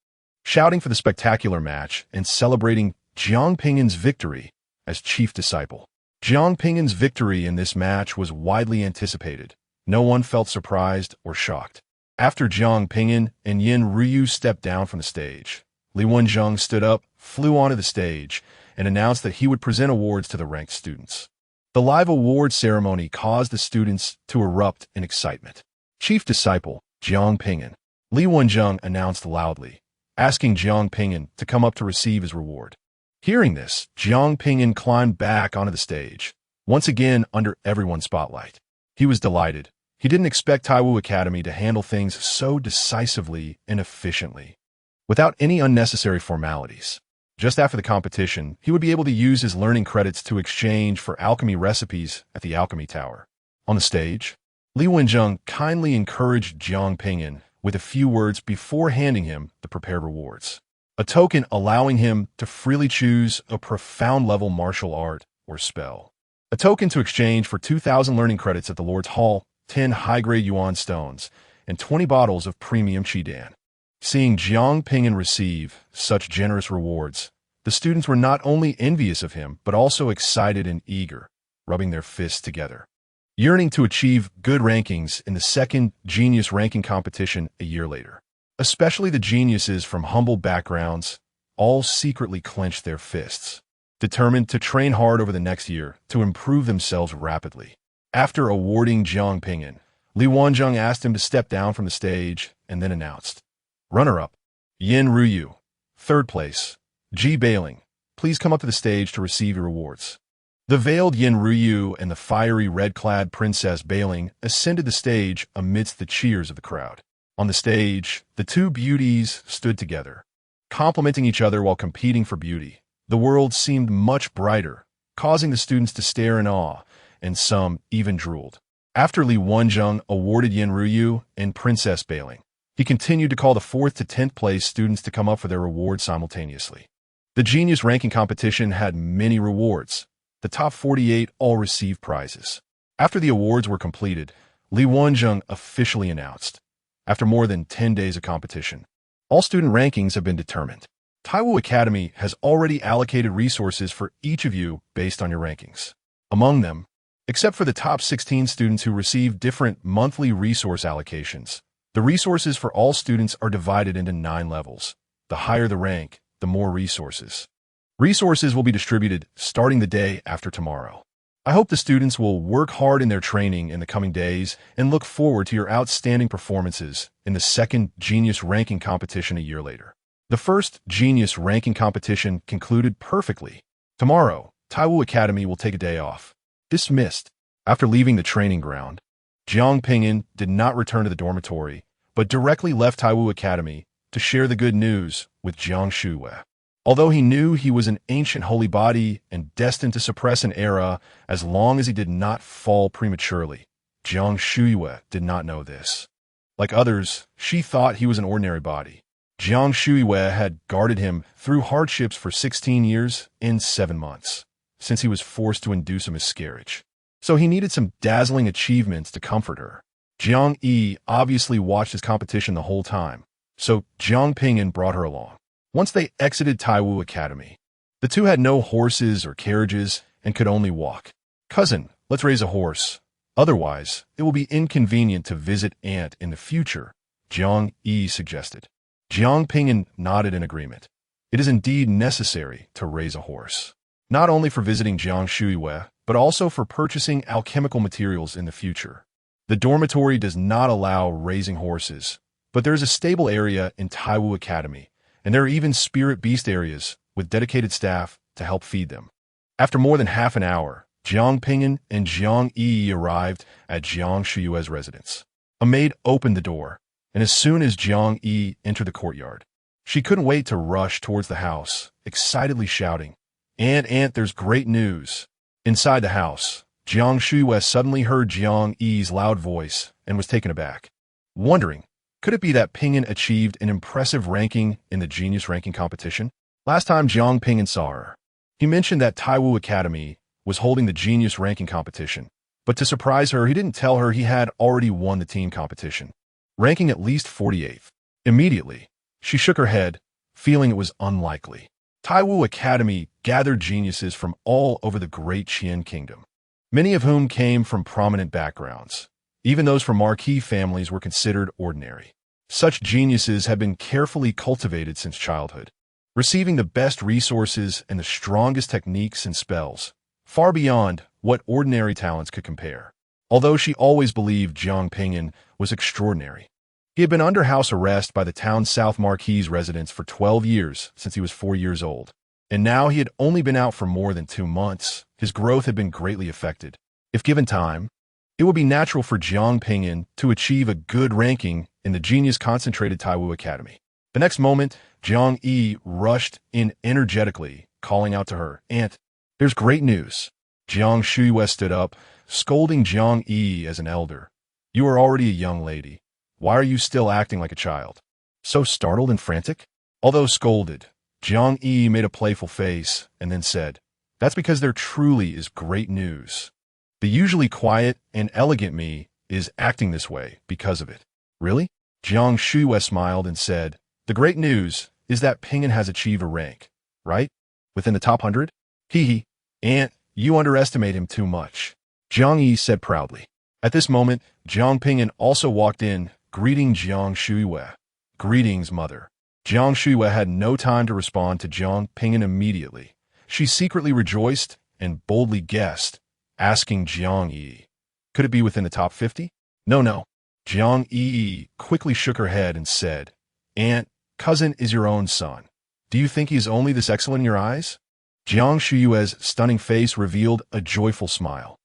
shouting for the spectacular match and celebrating Zhao Ping'an's victory as chief disciple. Zhao Ping'an's victory in this match was widely anticipated. No one felt surprised or shocked. After Zhao Ping'an and Yin Ruyu stepped down from the stage, Li Wenjing stood up, flew onto the stage, and announced that he would present awards to the ranked students. The live award ceremony caused the students to erupt in excitement. Chief disciple, Zhao Ping'an. Li Wenjing announced loudly, asking Zhao Ping'an to come up to receive his reward. Hearing this, Zhao Ping'an climbed back onto the stage, once again under everyone's spotlight. He was delighted. He didn't expect Taiwu Academy to handle things so decisively and efficiently, without any unnecessary formalities. Just after the competition, he would be able to use his learning credits to exchange for alchemy recipes at the Alchemy Tower. On the stage, Li Wenjing kindly encouraged Zhao Ping'an with a few words before handing him the prepared rewards, a token allowing him to freely choose a profound-level martial art or spell. A token to exchange for 2,000 learning credits at the Lord's Hall, 10 high-grade yuan stones, and 20 bottles of premium Qidan. Seeing Zhao Ping'an receive such generous rewards, the students were not only envious of him, but also excited and eager, rubbing their fists together, yearning to achieve good rankings in the second genius ranking competition a year later. Especially the geniuses from humble backgrounds, all secretly clenched their fists, determined to train hard over the next year to improve themselves rapidly. After awarding Zhao Ping'an, Li Wenjing asked him to step down from the stage and then announced, "Runner-up, Yin Ruyu. Third place, Ji Bailing. Please come up to the stage to receive your rewards." The veiled Yin Ruyu and the fiery red-clad Princess Bailing ascended the stage amidst the cheers of the crowd. On the stage, the two beauties stood together, complimenting each other while competing for beauty. The world seemed much brighter, causing the students to stare in awe, and some even drooled. After Li Wenjing awarded Yin Ruyu and Princess Bailing, he continued to call the 4th to 10th place students to come up for their rewards simultaneously. The Genius Ranking competition had many rewards. The top 48 all received prizes. After the awards were completed, Li Wenjing officially announced. After more than 10 days of competition, all student rankings have been determined. Taiwu Academy has already allocated resources for each of you based on your rankings. Among them, except for the top 16 students who receive different monthly resource allocations, the resources for all students are divided into 9 levels. The higher the rank, the more resources. Resources will be distributed starting the day after tomorrow. I hope the students will work hard in their training in the coming days and look forward to your outstanding performances in the second Genius Ranking competition a year later. The first Genius Ranking competition concluded perfectly. Tomorrow, Taiwu Academy will take a day off. Dismissed. After leaving the training ground, Zhao Ping'an did not return to the dormitory, but directly left Taiwu Academy to share the good news with Jiang Shuiwei. Although he knew he was an ancient holy body and destined to suppress an era as long as he did not fall prematurely, Jiang Shuiwei did not know this. Like others, she thought he was an ordinary body. Jiang Shuiwei had guarded him through hardships for 16 years and 7 months, since he was forced to induce a miscarriage. So he needed some dazzling achievements to comfort her. Jiang Yi obviously watched his competition the whole time, so Zhao Ping'an brought her along. Once they exited Taiwu Academy, the two had no horses or carriages and could only walk. "Cousin, let's raise a horse. Otherwise, it will be inconvenient to visit aunt in the future," Jiang Yi suggested. Zhao Ping'an nodded in agreement. It is indeed necessary to raise a horse, not only for visiting Jiang Shuiwei, but also for purchasing alchemical materials in the future. The dormitory does not allow raising horses, but there is a stable area in Taiwu Academy, and there are even spirit beast areas with dedicated staff to help feed them. After more than half an hour, Zhao Ping'an and Jiang Yi arrived at Jiang Shuiwei's residence. A maid opened the door, and as soon as Jiang Yi entered the courtyard, she couldn't wait to rush towards the house, excitedly shouting, Aunt, there's great news." Inside the house, Jiang Shuiwei suddenly heard Jiang Yi's loud voice and was taken aback, wondering, could it be that Ping'an achieved an impressive ranking in the Genius Ranking competition? Last time Zhao Ping'an saw her, he mentioned that Taiwu Academy was holding the Genius Ranking competition, but to surprise her, he didn't tell her he had already won the team competition, ranking at least 48th. Immediately, she shook her head, feeling it was unlikely. Taiwu Academy gathered geniuses from all over the great Qian kingdom, many of whom came from prominent backgrounds. Even those from marquis families were considered ordinary. Such geniuses had been carefully cultivated since childhood, receiving the best resources and the strongest techniques and spells, far beyond what ordinary talents could compare. Although she always believed Zhao Ping'an was extraordinary. He had been under house arrest by the town's South Marquis residents for 12 years since he was 4 years old, and now he had only been out for more than 2 months. His growth had been greatly affected. If given time, it would be natural for Zhao Ping'an to achieve a good ranking in the Genius Concentrated Taiwu Academy. The next moment, Jiang Yi rushed in energetically, calling out to her, "Aunt, there's great news." Jiang Shuiwei stood up, scolding Jiang Yi as an elder. "You are already a young lady. Why are you still acting like a child?" So startled and frantic? Although scolded, Jiang Yi made a playful face and then said, "That's because there truly is great news. The usually quiet and elegant me is acting this way because of it." "Really?" Jiang Shuiwei smiled and said, "The great news is that Ping'an has achieved a rank, right? Within the top 100? Hee, Aunt, you underestimate him too much," Jiang Yi said proudly. At this moment, Zhao Ping'an also walked in, greeting Jiang Shuiwei. "Greetings, mother." Jiang Shuiwei had no time to respond to Zhao Ping'an immediately. She secretly rejoiced and boldly guessed, asking Jiang Yi, "Could it be within the top 50? No. Jiang Yi quickly shook her head and said, "Aunt, cousin is your own son. Do you think he is only this excellent in your eyes?" Jiang Shuiwei's stunning face revealed a joyful smile.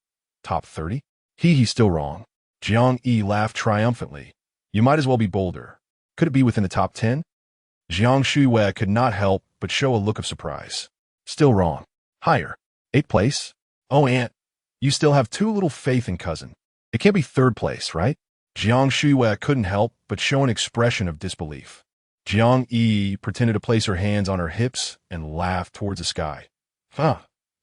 "Top 30? He's still wrong." Jiang Yi laughed triumphantly. "You might as well be bolder. Could it be within the top 10? Jiang Shuiwei could not help but show a look of surprise. "Still wrong. Higher. 8th place? Oh, Aunt, you still have too little faith in cousin. It can't be 3rd place, right?" Jiang Shuiwei couldn't help but show an expression of disbelief. Jiang Yi pretended to place her hands on her hips and laughed towards the sky.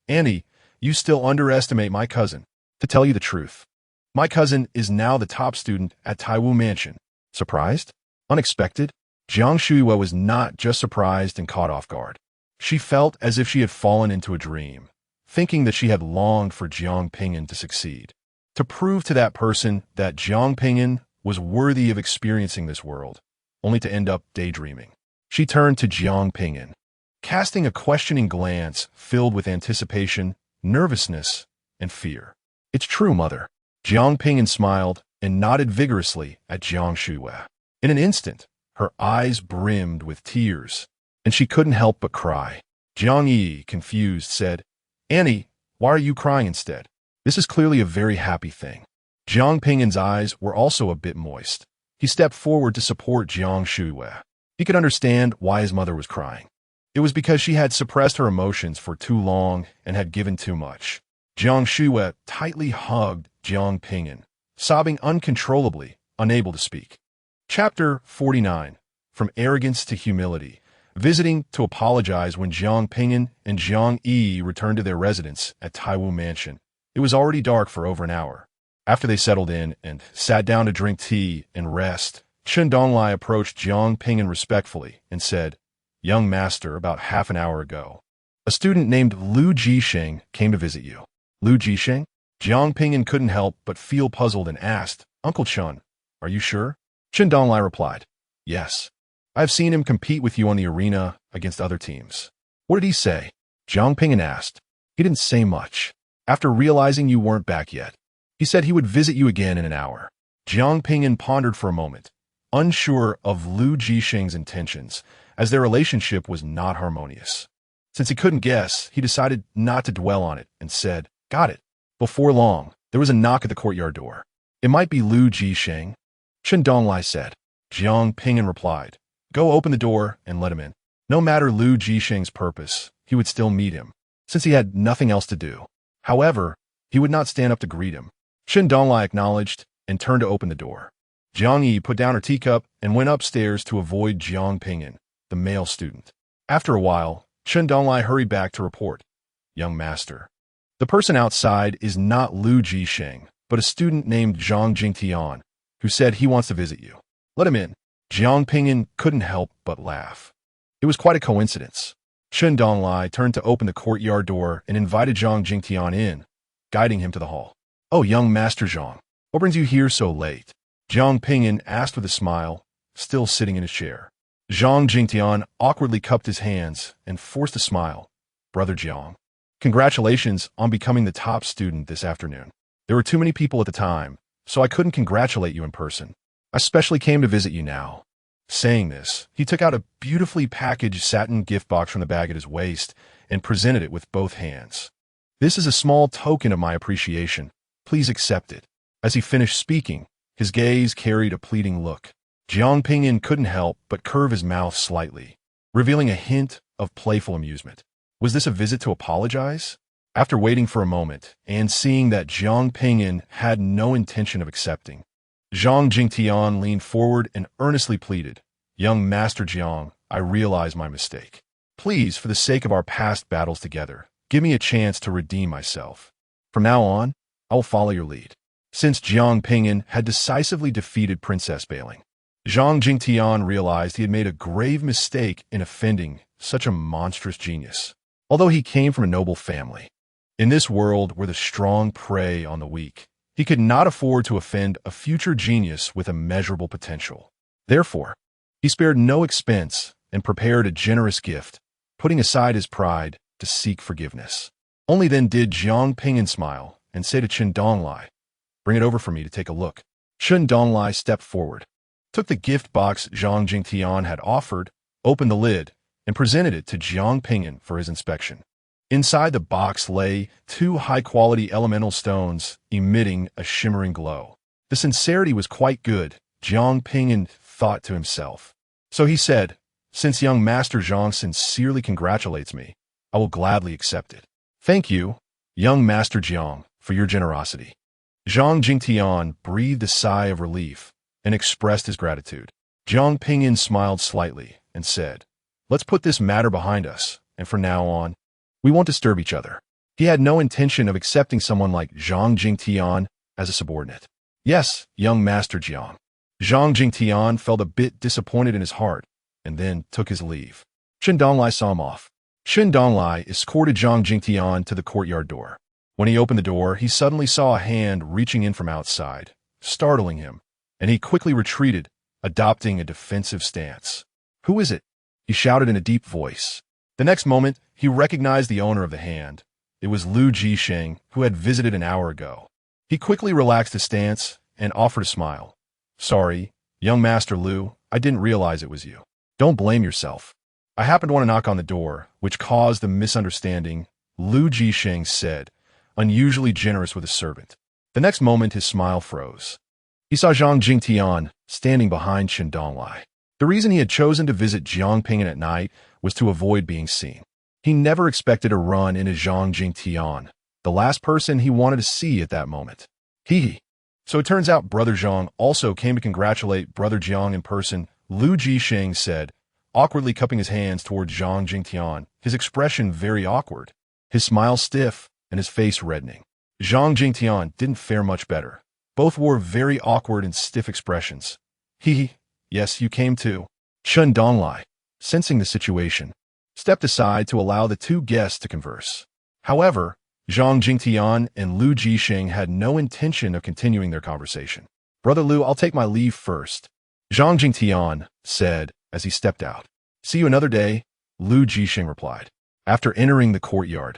"Auntie, you still underestimate my cousin. To tell you the truth, My cousin is now the top student at Taiwu Mansion. Surprised? Unexpected? Jiang Shuiwa was not just surprised and caught off guard. She felt as if she had fallen into a dream, thinking that she had longed for Zhao Ping'an to succeed, to prove to that person that Zhao Ping'an was worthy of experiencing this world, only to end up daydreaming. She turned to Zhao Ping'an, casting a questioning glance filled with anticipation, nervousness, and fear. It's true, mother. Zhao Ping'an smiled and nodded vigorously at Jiang Shuiwa. In an instant, her eyes brimmed with tears, and she couldn't help but cry. Jiang Yi, confused, said, Annie, why are you crying instead? This is clearly a very happy thing. Zhao Ping'an's eyes were also a bit moist. He stepped forward to support Jiang Shuiwa. He could understand why his mother was crying. It was because she had suppressed her emotions for too long and had given too much. Jiang Shuiwa tightly hugged Zhao Ping'an, sobbing uncontrollably, unable to speak. Chapter 49. From Arrogance to Humility. Visiting to apologize when Zhao Ping'an and Jiang Yi returned to their residence at Taiwu Mansion. It was already dark for over an hour. After they settled in and sat down to drink tea and rest, Chen Donglai approached Zhao Ping'an respectfully and said, Young master, about half an hour ago, a student named Lu Jisheng came to visit you. Lu Jisheng? Zhao Ping'an couldn't help but feel puzzled and asked, Uncle Chen, are you sure? Chen Donglai replied, Yes. I've seen him compete with you on the arena against other teams. What did he say? Zhao Ping'an asked. He didn't say much. After realizing you weren't back yet, he said he would visit you again in an hour. Zhao Ping'an pondered for a moment, unsure of Lu Jisheng's intentions, as their relationship was not harmonious. Since he couldn't guess, he decided not to dwell on it and said, Got it. Before long, there was a knock at the courtyard door. It might be Lu Jisheng, Chen Donglai said. Zhao Ping'an replied, Go open the door and let him in. No matter Lu Jisheng's purpose, he would still meet him, since he had nothing else to do. However, he would not stand up to greet him. Chen Donglai acknowledged and turned to open the door. Jiang Yi put down her teacup and went upstairs to avoid Zhao Ping'an, the male student. After a while, Chen Donglai hurried back to report, Young master, the person outside is not Lu Jisheng, but a student named Zhang Jingtian, who said he wants to visit you. Let him in. Zhao Ping'an couldn't help but laugh. It was quite a coincidence. Chen Donglai turned to open the courtyard door and invited Zhang Jingtian in, guiding him to the hall. Oh, young Master Zhang, what brings you here so late? Zhao Ping'an asked with a smile, still sitting in his chair. Zhang Jingtian awkwardly cupped his hands and forced a smile. Brother Jiang, congratulations on becoming the top student this afternoon. There were too many people at the time, so I couldn't congratulate you in person. I specially came to visit you now. Saying this, he took out a beautifully packaged satin gift box from the bag at his waist and presented it with both hands. This is a small token of my appreciation. Please accept it. As he finished speaking, his gaze carried a pleading look. Zhao Ping'an couldn't help but curve his mouth slightly, revealing a hint of playful amusement. Was this a visit to apologize? After waiting for a moment and seeing that Zhao Ping'an had no intention of accepting, Zhang Jingtian leaned forward and earnestly pleaded, Young Master Jiang, I realize my mistake. Please, for the sake of our past battles together, give me a chance to redeem myself. From now on, I will follow your lead. Since Zhao Ping'an had decisively defeated Princess Bailing, Zhang Jingtian realized he had made a grave mistake in offending such a monstrous genius, although he came from a noble family. In this world where the strong prey on the weak, he could not afford to offend a future genius with immeasurable potential. Therefore, he spared no expense and prepared a generous gift, putting aside his pride to seek forgiveness. Only then did Zhao Ping'an smile and say to Chen Donglai, Bring it over for me to take a look. Chen Donglai stepped forward, took the gift box Zhang Jingtian had offered, opened the lid, and presented it to Zhao Ping'an for his inspection. Inside the box lay 2 high-quality elemental stones emitting a shimmering glow. The sincerity was quite good, Zhao Ping'an thought to himself. So he said, Since young Master Zhang sincerely congratulates me, I will gladly accept it. Thank you, young Master Jiang, for your generosity. Zhang Jingtian breathed a sigh of relief and expressed his gratitude. Zhao Ping'an smiled slightly and said, Let's put this matter behind us, and from now on, we won't disturb each other. He had no intention of accepting someone like Zhang Jingtian as a subordinate. Yes, young Master Jiang. Zhang Jingtian felt a bit disappointed in his heart, and then took his leave. Chen Donglai saw him off. Chen Donglai escorted Zhang Jingtian to the courtyard door. When he opened the door, he suddenly saw a hand reaching in from outside, startling him, and he quickly retreated, adopting a defensive stance. "Who is it?" he shouted in a deep voice. The next moment, he recognized the owner of the hand. It was Lu Jisheng, who had visited an hour ago. He quickly relaxed his stance and offered a smile. "Sorry, young Master Lu, I didn't realize it was you. Don't blame yourself. I happened to want to knock on the door, which caused the misunderstanding," Lu Jisheng said, unusually generous with a servant. The next moment, his smile froze. He saw Zhang Jingtian standing behind Chen Donglai. The reason he had chosen to visit Zhao Ping'an at night was to avoid being seen. He never expected to run into Zhang Jingtian, the last person he wanted to see at that moment. So it turns out Brother Zhang also came to congratulate Brother Jiang in person, Lu Jisheng said, awkwardly cupping his hands toward Zhang Jingtian, his expression very awkward, his smile stiff and his face reddening. Zhang Jingtian didn't fare much better. Both wore very awkward and stiff expressions. Yes, you came too. Chen Donglai, sensing the situation, stepped aside to allow the two guests to converse. However, Zhang Jingtian and Lu Jisheng had no intention of continuing their conversation. "Brother Lu, I'll take my leave first," Zhang Jingtian said as he stepped out. "See you another day," Lu Jisheng replied. After entering the courtyard,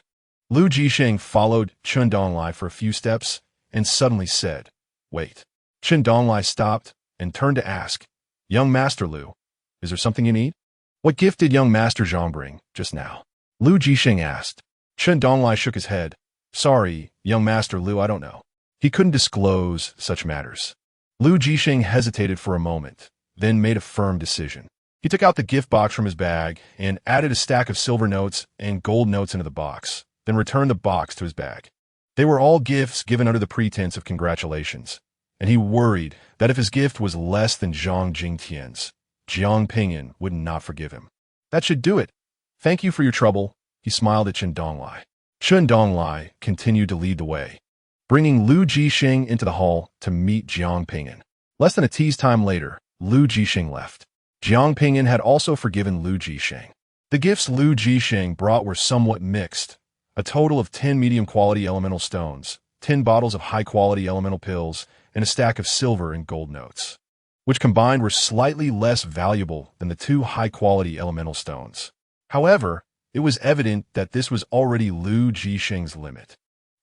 Lu Jisheng followed Chen Donglai for a few steps and suddenly said, "Wait." Chen Donglai stopped and turned to ask, "Young Master Lu, is there something you need?" "What gift did young Master Zhang bring just now?" Lu Jisheng asked. Chen Donglai shook his head. "Sorry, young Master Lu, I don't know." He couldn't disclose such matters. Lu Jisheng hesitated for a moment, then made a firm decision. He took out the gift box from his bag and added a stack of silver notes and gold notes into the box, then returned the box to his bag. They were all gifts given under the pretense of congratulations, and he worried that if his gift was less than Zhang Jingtian's, Zhao Ping'an would not forgive him. "That should do it. Thank you for your trouble," he smiled at Chen Donglai. Chen Donglai continued to lead the way, bringing Lu Jisheng into the hall to meet Zhao Ping'an. Less than a tease time later, Lu Jisheng left. Zhao Ping'an had also forgiven Lu Jisheng. The gifts Lu Jisheng brought were somewhat mixed, a total of 10 medium-quality elemental stones, 10 bottles of high-quality elemental pills, and a stack of silver and gold notes, which combined were slightly less valuable than the 2 high-quality elemental stones. However, it was evident that this was already Lu Jisheng's limit.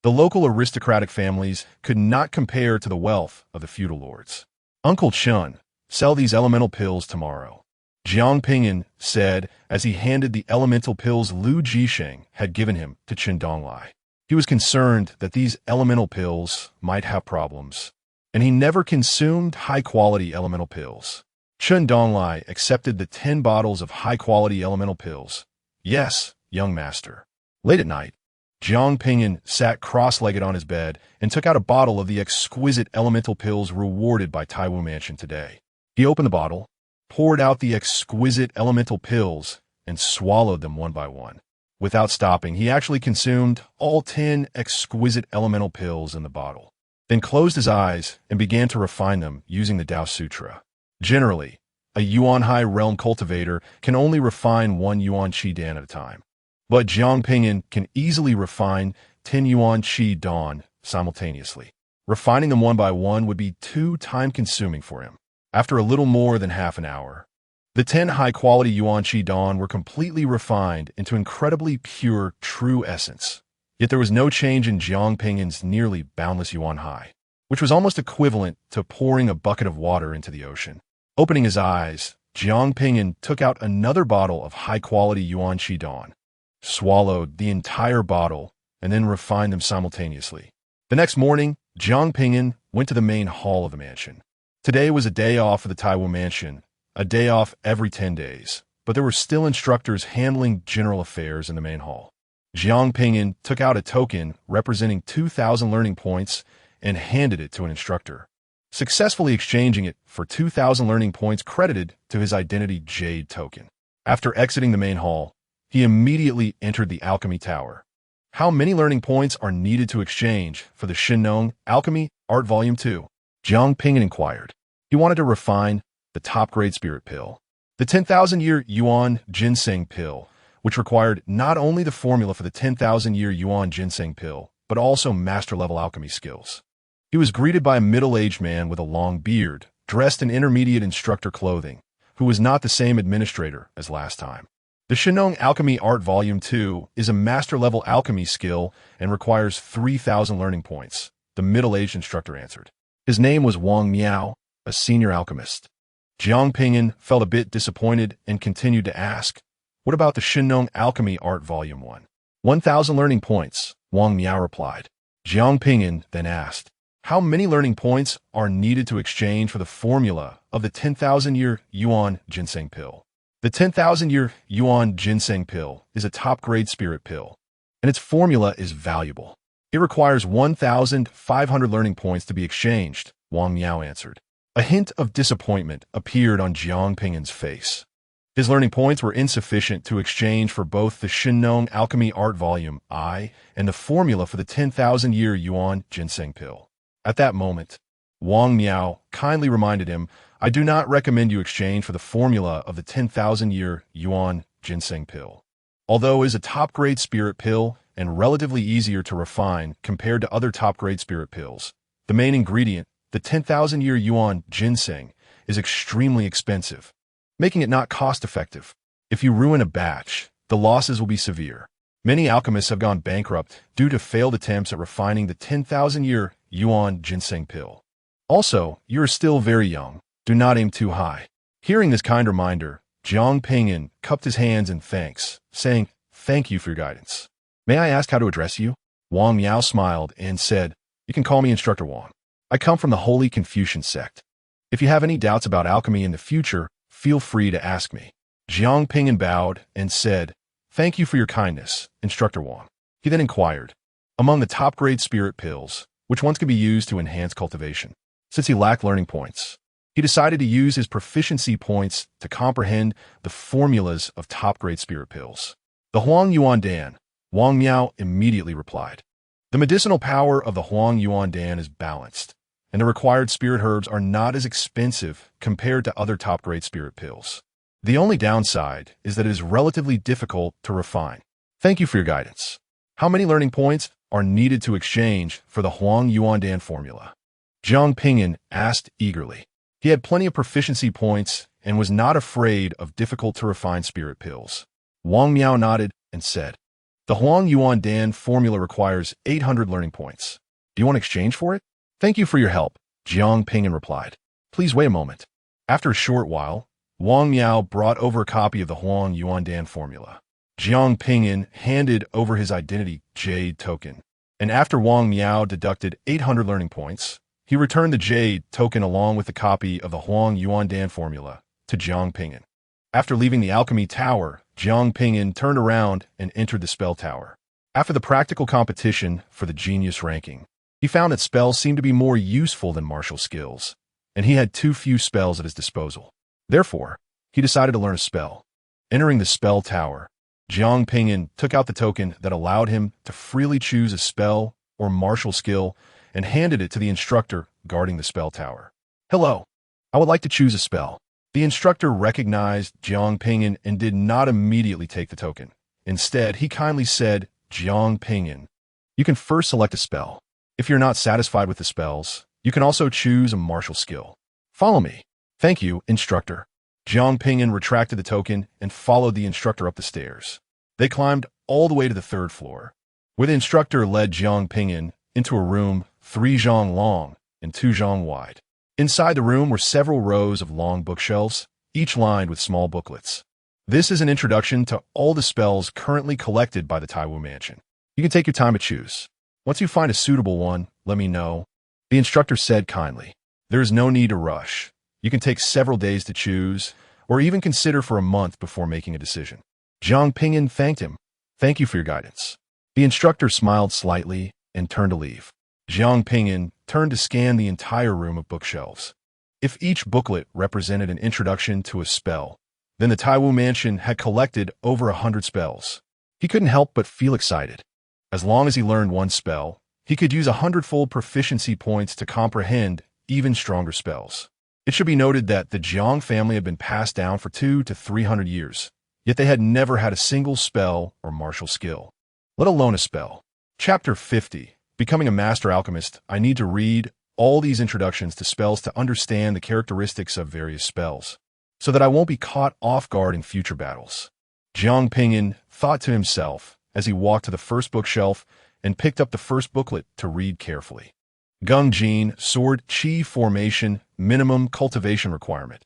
The local aristocratic families could not compare to the wealth of the feudal lords. "Uncle Chen, sell these elemental pills tomorrow," Zhao Ping'an said as he handed the elemental pills Lu Jisheng had given him to Chen Donglai. He was concerned that these elemental pills might have problems, and he never consumed high-quality elemental pills. Chen Donglai accepted the 10 bottles of high-quality elemental pills. "Yes, young master." Late at night, Zhao Ping'an sat cross-legged on his bed and took out a bottle of the exquisite elemental pills rewarded by Taiwu Mansion today. He opened the bottle, poured out the exquisite elemental pills, and swallowed them one by one. Without stopping, he actually consumed all 10 exquisite elemental pills in the bottle, then closed his eyes and began to refine them using the Tao Sutra. Generally, a Yuan High Realm cultivator can only refine 1 Yuan Qi Dan at a time, but Zhao Ping'an can easily refine 10 Yuan Qi Dan simultaneously. Refining them one by one would be too time-consuming for him. After a little more than half an hour, the 10 high-quality Yuan Qi Dan were completely refined into incredibly pure, true essence. Yet there was no change in Zhao Ping'an's nearly boundless Yuan High, which was almost equivalent to pouring a bucket of water into the ocean. Opening his eyes, Zhao Ping'an took out another bottle of high-quality Yuan Qi Dan, swallowed the entire bottle, and then refined them simultaneously. The next morning, Zhao Ping'an went to the main hall of the mansion. Today was a day off for the Taiwu Mansion, a day off every 10 days, but there were still instructors handling general affairs in the main hall. Zhao Ping'an took out a token representing 2,000 learning points and handed it to an instructor, successfully exchanging it for 2,000 learning points credited to his Identity Jade token. After exiting the main hall, he immediately entered the Alchemy Tower. How many learning points are needed to exchange for the Shinnong Alchemy Art Volume 2. Zhao Ping'an inquired. He wanted to refine the top-grade spirit pill, the 10,000-year Yuan ginseng pill, which required not only the formula for the 10,000-year Yuan ginseng pill, but also master-level alchemy skills. He was greeted by a middle-aged man with a long beard, dressed in intermediate instructor clothing, who was not the same administrator as last time. The Shenong Alchemy Art Volume 2 is a master-level alchemy skill and requires 3,000 learning points, the middle-aged instructor answered. His name was Wang Miao, a senior alchemist. Zhao Ping'an felt a bit disappointed and continued to ask, "What about the Shenong Alchemy Art Volume 1? 1,000 learning points," Wang Miao replied. Zhao Ping'an then asked, "How many learning points are needed to exchange for the formula of the 10,000-year Yuan ginseng pill?" The 10,000-year Yuan ginseng pill is a top-grade spirit pill, and its formula is valuable. It requires 1,500 learning points to be exchanged, Wang Miao answered. A hint of disappointment appeared on Zhao Ping'an's face. His learning points were insufficient to exchange for both the Shenong Alchemy Art Volume I and the formula for the 10,000-year Yuan ginseng pill. At that moment, Wang Miao kindly reminded him, "I do not recommend you exchange for the formula of the 10,000-year Yuan ginseng pill. Although it is a top-grade spirit pill and relatively easier to refine compared to other top-grade spirit pills, the main ingredient, the 10,000-year Yuan ginseng, is extremely expensive, making it not cost-effective. If you ruin a batch, the losses will be severe. Many alchemists have gone bankrupt due to failed attempts at refining the 10,000-year Yuan ginseng pill. Also, you are still very young. Do not aim too high." Hearing this kind reminder, Zhao Ping'an cupped his hands in thanks, saying, "Thank you for your guidance. May I ask how to address you?" Wang Miao smiled and said, "You can call me Instructor Wang. I come from the Holy Confucian sect. If you have any doubts about alchemy in the future, feel free to ask me." Zhao Ping'an bowed and said, "Thank you for your kindness, Instructor Wang." He then inquired, among the top-grade spirit pills, which ones could be used to enhance cultivation? Since he lacked learning points, he decided to use his proficiency points to comprehend the formulas of top-grade spirit pills. The Huang Yuan Dan, Wang Miao immediately replied. The medicinal power of the Huang Yuan Dan is balanced, and the required spirit herbs are not as expensive compared to other top-grade spirit pills. The only downside is that it is relatively difficult to refine. Thank you for your guidance. How many learning points are needed to exchange for the Huang Yuan Dan formula? Zhao Ping'an asked eagerly. He had plenty of proficiency points and was not afraid of difficult-to-refine spirit pills. Wang Miao nodded and said, "The Huang Yuan Dan formula requires 800 learning points. Do you want to exchange for it?" "Thank you for your help," Zhao Ping'an replied. "Please wait a moment." After a short while, Wang Miao brought over a copy of the Huang Yuan Dan formula. Zhao Ping'an handed over his identity jade token, and after Wang Miao deducted 800 learning points, he returned the jade token along with the copy of the Huang Yuan Dan formula to Zhao Ping'an. After leaving the alchemy tower, Zhao Ping'an turned around and entered the spell tower. After the practical competition for the genius ranking, he found that spells seemed to be more useful than martial skills, and he had too few spells at his disposal. Therefore, he decided to learn a spell. Entering the spell tower, Zhao Ping'an took out the token that allowed him to freely choose a spell or martial skill and handed it to the instructor guarding the spell tower. "Hello, I would like to choose a spell." The instructor recognized Zhao Ping'an and did not immediately take the token. Instead, he kindly said, "Zhao Ping'an, you can first select a spell. If you're not satisfied with the spells, you can also choose a martial skill. Follow me." "Thank you, instructor." Zhao Ping'an retracted the token and followed the instructor up the stairs. They climbed all the way to the 3rd floor, where the instructor led Zhao Ping'an into a room 3 zhang long and 2 zhang wide. Inside the room were several rows of long bookshelves, each lined with small booklets. This is an introduction to all the spells currently collected by the Taiwu Mansion. You can take your time to choose. Once you find a suitable one, let me know, the instructor said kindly. There is no need to rush. You can take several days to choose, or even consider for a month before making a decision. Zhao Ping'an thanked him. "Thank you for your guidance." The instructor smiled slightly and turned to leave. Zhao Ping'an turned to scan the entire room of bookshelves. If each booklet represented an introduction to a spell, then the Taiwu Mansion had collected over 100 spells. He couldn't help but feel excited. As long as he learned one spell, He could use 100-fold proficiency points to comprehend even stronger spells. It should be noted that the Jiang family had been passed down for 200 to 300 years, yet they had never had a single spell or martial skill, let alone a spell. Chapter 50. Becoming a Master Alchemist. I need to read all these introductions to spells to understand the characteristics of various spells, so that I won't be caught off guard in future battles. Zhao Ping'an thought to himself as he walked to the first bookshelf and picked up the first booklet to read carefully. Gung Jin, Sword, Qi Formation, Minimum Cultivation Requirement.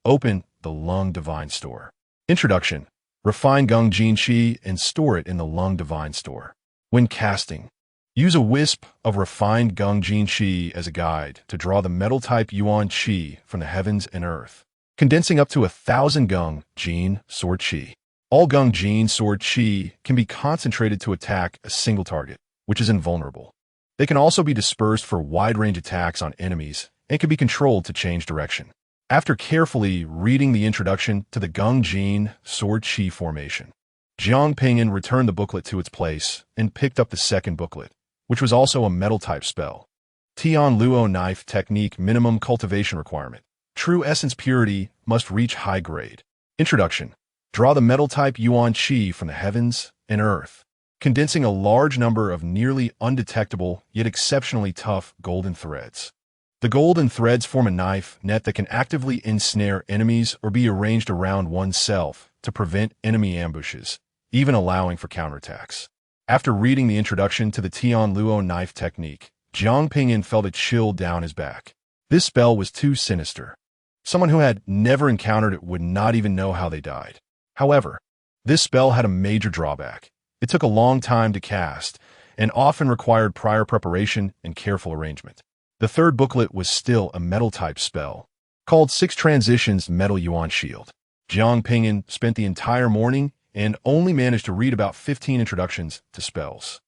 Open the Lung Divine Store. Introduction. Refine Gung Jin Qi and store it in the Lung Divine Store. When casting, use a wisp of refined Gung Jin Qi as a guide to draw the metal-type Yuan Qi from the heavens and earth, condensing up to 1,000 Gung Jin Sword Qi. All Gung Jin Sword Qi can be concentrated to attack a single target, which is invulnerable. They can also be dispersed for wide-range attacks on enemies and can be controlled to change direction. After carefully reading the introduction to the Gung Jin Sword Qi formation, Zhao Ping'an returned the booklet to its place and picked up the second booklet, which was also a metal-type spell. Tian Luo Knife Technique Minimum Cultivation Requirement. True Essence Purity must reach high grade. Introduction. Draw the metal-type Yuan Qi from the heavens and earth, condensing a large number of nearly undetectable yet exceptionally tough golden threads. The golden threads form a knife net that can actively ensnare enemies or be arranged around oneself to prevent enemy ambushes, even allowing for counterattacks. After reading the introduction to the Tian Luo Knife Technique, Zhao Ping'an felt a chill down his back. This spell was too sinister. Someone who had never encountered it would not even know how they died. However, this spell had a major drawback. It took a long time to cast, and often required prior preparation and careful arrangement. The third booklet was still a metal-type spell, called 6 Transitions Metal Yuan Shield. Zhao Ping'an spent the entire morning and only managed to read about 15 introductions to spells.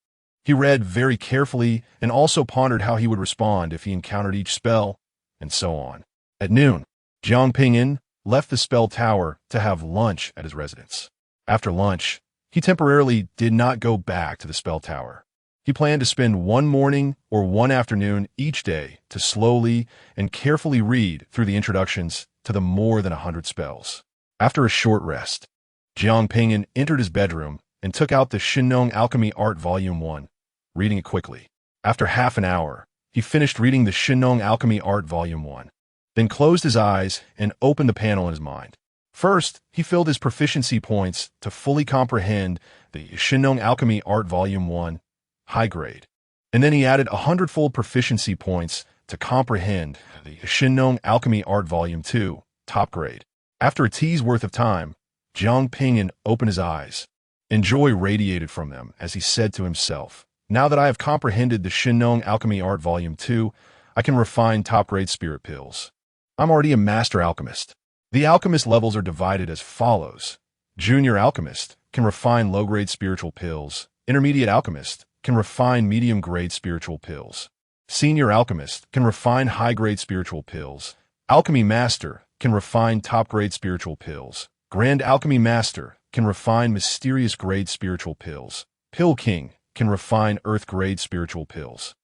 He read very carefully and also pondered how he would respond if he encountered each spell, and so on. At noon, Zhao Ping'an left the spell tower to have lunch at his residence. After lunch, he temporarily did not go back to the spell tower. He planned to spend one morning or one afternoon each day to slowly and carefully read through the introductions to the more than 100 spells. After a short rest, Zhao Ping'an entered his bedroom and took out the Shinong Alchemy Art Volume 1, reading it quickly. After half an hour, he finished reading the Shinong Alchemy Art Volume 1, then closed his eyes and opened the panel in his mind. First, he filled his proficiency points to fully comprehend the Shinong Alchemy Art Volume 1, high grade, and then he added 100-fold proficiency points to comprehend the Shinong Alchemy Art Volume 2, top grade. After a tea's worth of time, Zhao Ping'an opened his eyes, and joy radiated from them as he said to himself, "Now that I have comprehended the Shinong Alchemy Art Volume 2, I can refine top-grade spirit pills. I'm already a Master Alchemist." The alchemist levels are divided as follows. Junior Alchemist can refine low-grade spiritual pills. Intermediate Alchemist can refine medium-grade spiritual pills. Senior Alchemist can refine high-grade spiritual pills. Alchemy Master can refine top-grade spiritual pills. Grand Alchemy Master can refine mysterious-grade spiritual pills. Pill King can refine earth-grade spiritual pills.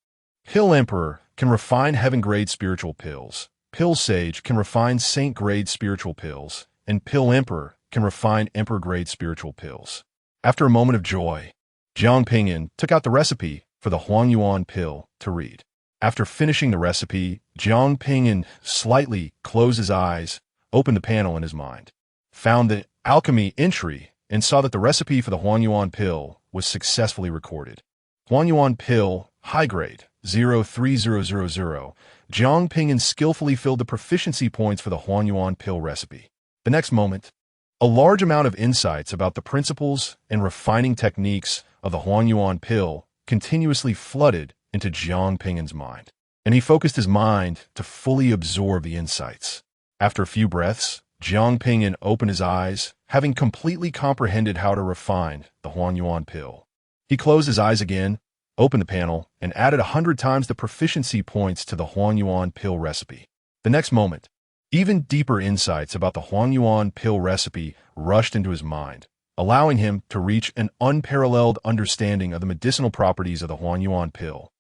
Pill Emperor can refine heaven-grade spiritual pills. Pill Sage can refine saint-grade spiritual pills, and Pill Emperor can refine emperor-grade spiritual pills. After a moment of joy, Zhao Ping'an took out the recipe for the Huangyuan pill to read. After finishing the recipe, Zhao Ping'an slightly closed his eyes, opened the panel in his mind, found the alchemy entry, and saw that the recipe for the Huangyuan pill was successfully recorded. Huangyuan pill, high grade, 03000. Zhao Ping'an skillfully filled the proficiency points for the Huangyuan pill recipe. The next moment, a large amount of insights about the principles and refining techniques of the Huangyuan pill continuously flooded into Zhao Ping'an's mind, and he focused his mind to fully absorb the insights. After a few breaths, Zhao Ping'an opened his eyes, having completely comprehended how to refine the Huangyuan pill. He closed his eyes again, opened the panel, and added 100 times the proficiency points to the Huangyuan pill recipe. The next moment, even deeper insights about the Huangyuan pill recipe rushed into his mind, allowing him to reach an unparalleled understanding of the medicinal properties of the Huangyuan pill.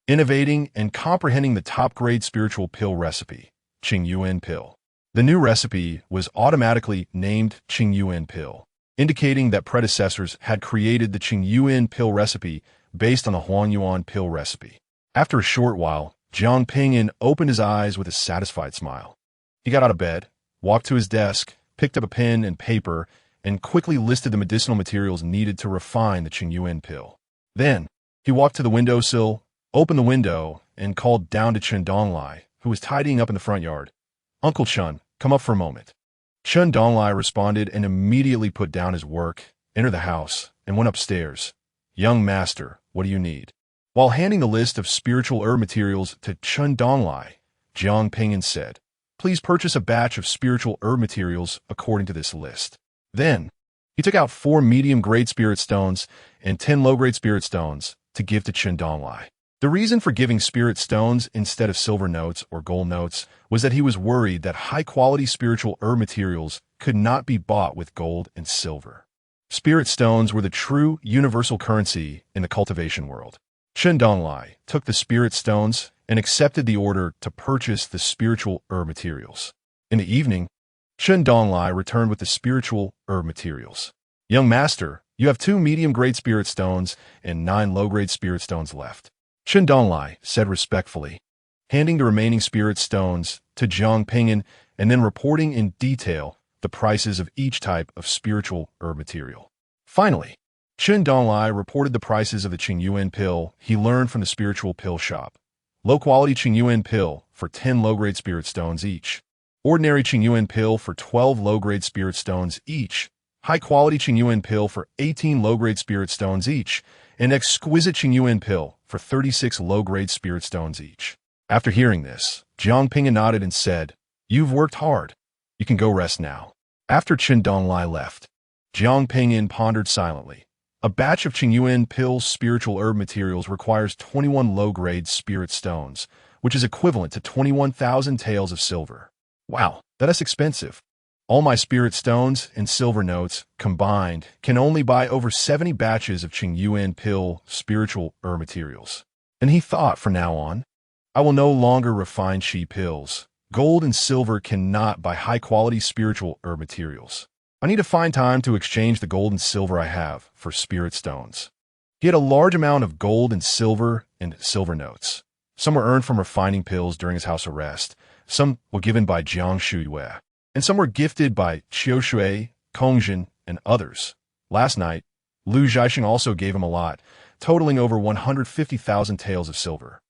Innovating and comprehending the top-grade spiritual pill recipe, Qing Yuan Pill. The new recipe was automatically named Qing Yuan Pill, indicating that predecessors had created the Qing Yuan Pill recipe based on the Huang Yuan Pill recipe. After a short while, Zhao Ping'an opened his eyes with a satisfied smile. He got out of bed, walked to his desk, picked up a pen and paper, and quickly listed the medicinal materials needed to refine the Qing Yuan Pill. Then, he walked to the windowsill, opened the window, and called down to Chen Donglai, who was tidying up in the front yard. "Uncle Chen, come up for a moment." Chen Donglai responded and immediately put down his work, entered the house, and went upstairs. "Young master, what do you need?" While handing the list of spiritual herb materials to Chen Donglai, Zhao Ping'an said, "Please purchase a batch of spiritual herb materials according to this list." Then, he took out 4 medium-grade spirit stones and 10 low-grade spirit stones to give to Chen Donglai. The reason for giving spirit stones instead of silver notes or gold notes was that he was worried that high-quality spiritual herb materials could not be bought with gold and silver. Spirit stones were the true universal currency in the cultivation world. Chen Donglai took the spirit stones and accepted the order to purchase the spiritual herb materials. In the evening, Chen Donglai returned with the spiritual herb materials. "Young master, you have 2 medium-grade spirit stones and 9 low-grade spirit stones left," Chen Donglai said respectfully, handing the remaining spirit stones to Zhao Ping'an and then reporting in detail the prices of each type of spiritual herb material. Finally, Chen Donglai reported the prices of the Qing Yuan Pill he learned from the spiritual pill shop. Low-quality Qing Yuan Pill for 10 low-grade spirit stones each. Ordinary Qing Yuan Pill for 12 low-grade spirit stones each. High-quality Qing Yuan Pill for 18 low-grade spirit stones each. And exquisite Qing Yuan Pill for 36 low-grade spirit stones each. After hearing this, Zhao Ping'an nodded and said, "You've worked hard. You can go rest now." After Chen Donglai left, Zhao Ping'an pondered silently. A batch of Qing Yuan Pill spiritual herb materials requires 21 low-grade spirit stones, which is equivalent to 21,000 taels of silver. Wow, that is expensive. All my spirit stones and silver notes combined can only buy over 70 batches of Qing Yuan Pill spiritual herb materials. And he thought, from now on, I will no longer refine Qi pills. Gold and silver cannot buy high-quality spiritual herb materials. I need to find time to exchange the gold and silver I have for spirit stones. He had a large amount of gold and silver notes. Some were earned from refining pills during his house arrest. Some were given by Jiang Shuyue. And some were gifted by Qiu Shui, Kongjin, and others. Last night, Lu Zhaixing also gave him a lot, totaling over 150,000 taels of silver.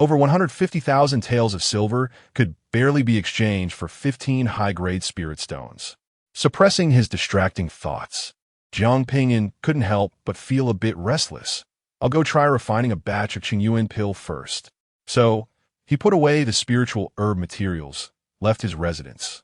Over 150,000 taels of silver could barely be exchanged for 15 high-grade spirit stones. Suppressing his distracting thoughts, Zhao Ping'an couldn't help but feel a bit restless. "I'll go try refining a batch of Qing Yuan Pill first." So, he put away the spiritual herb materials, left his residence,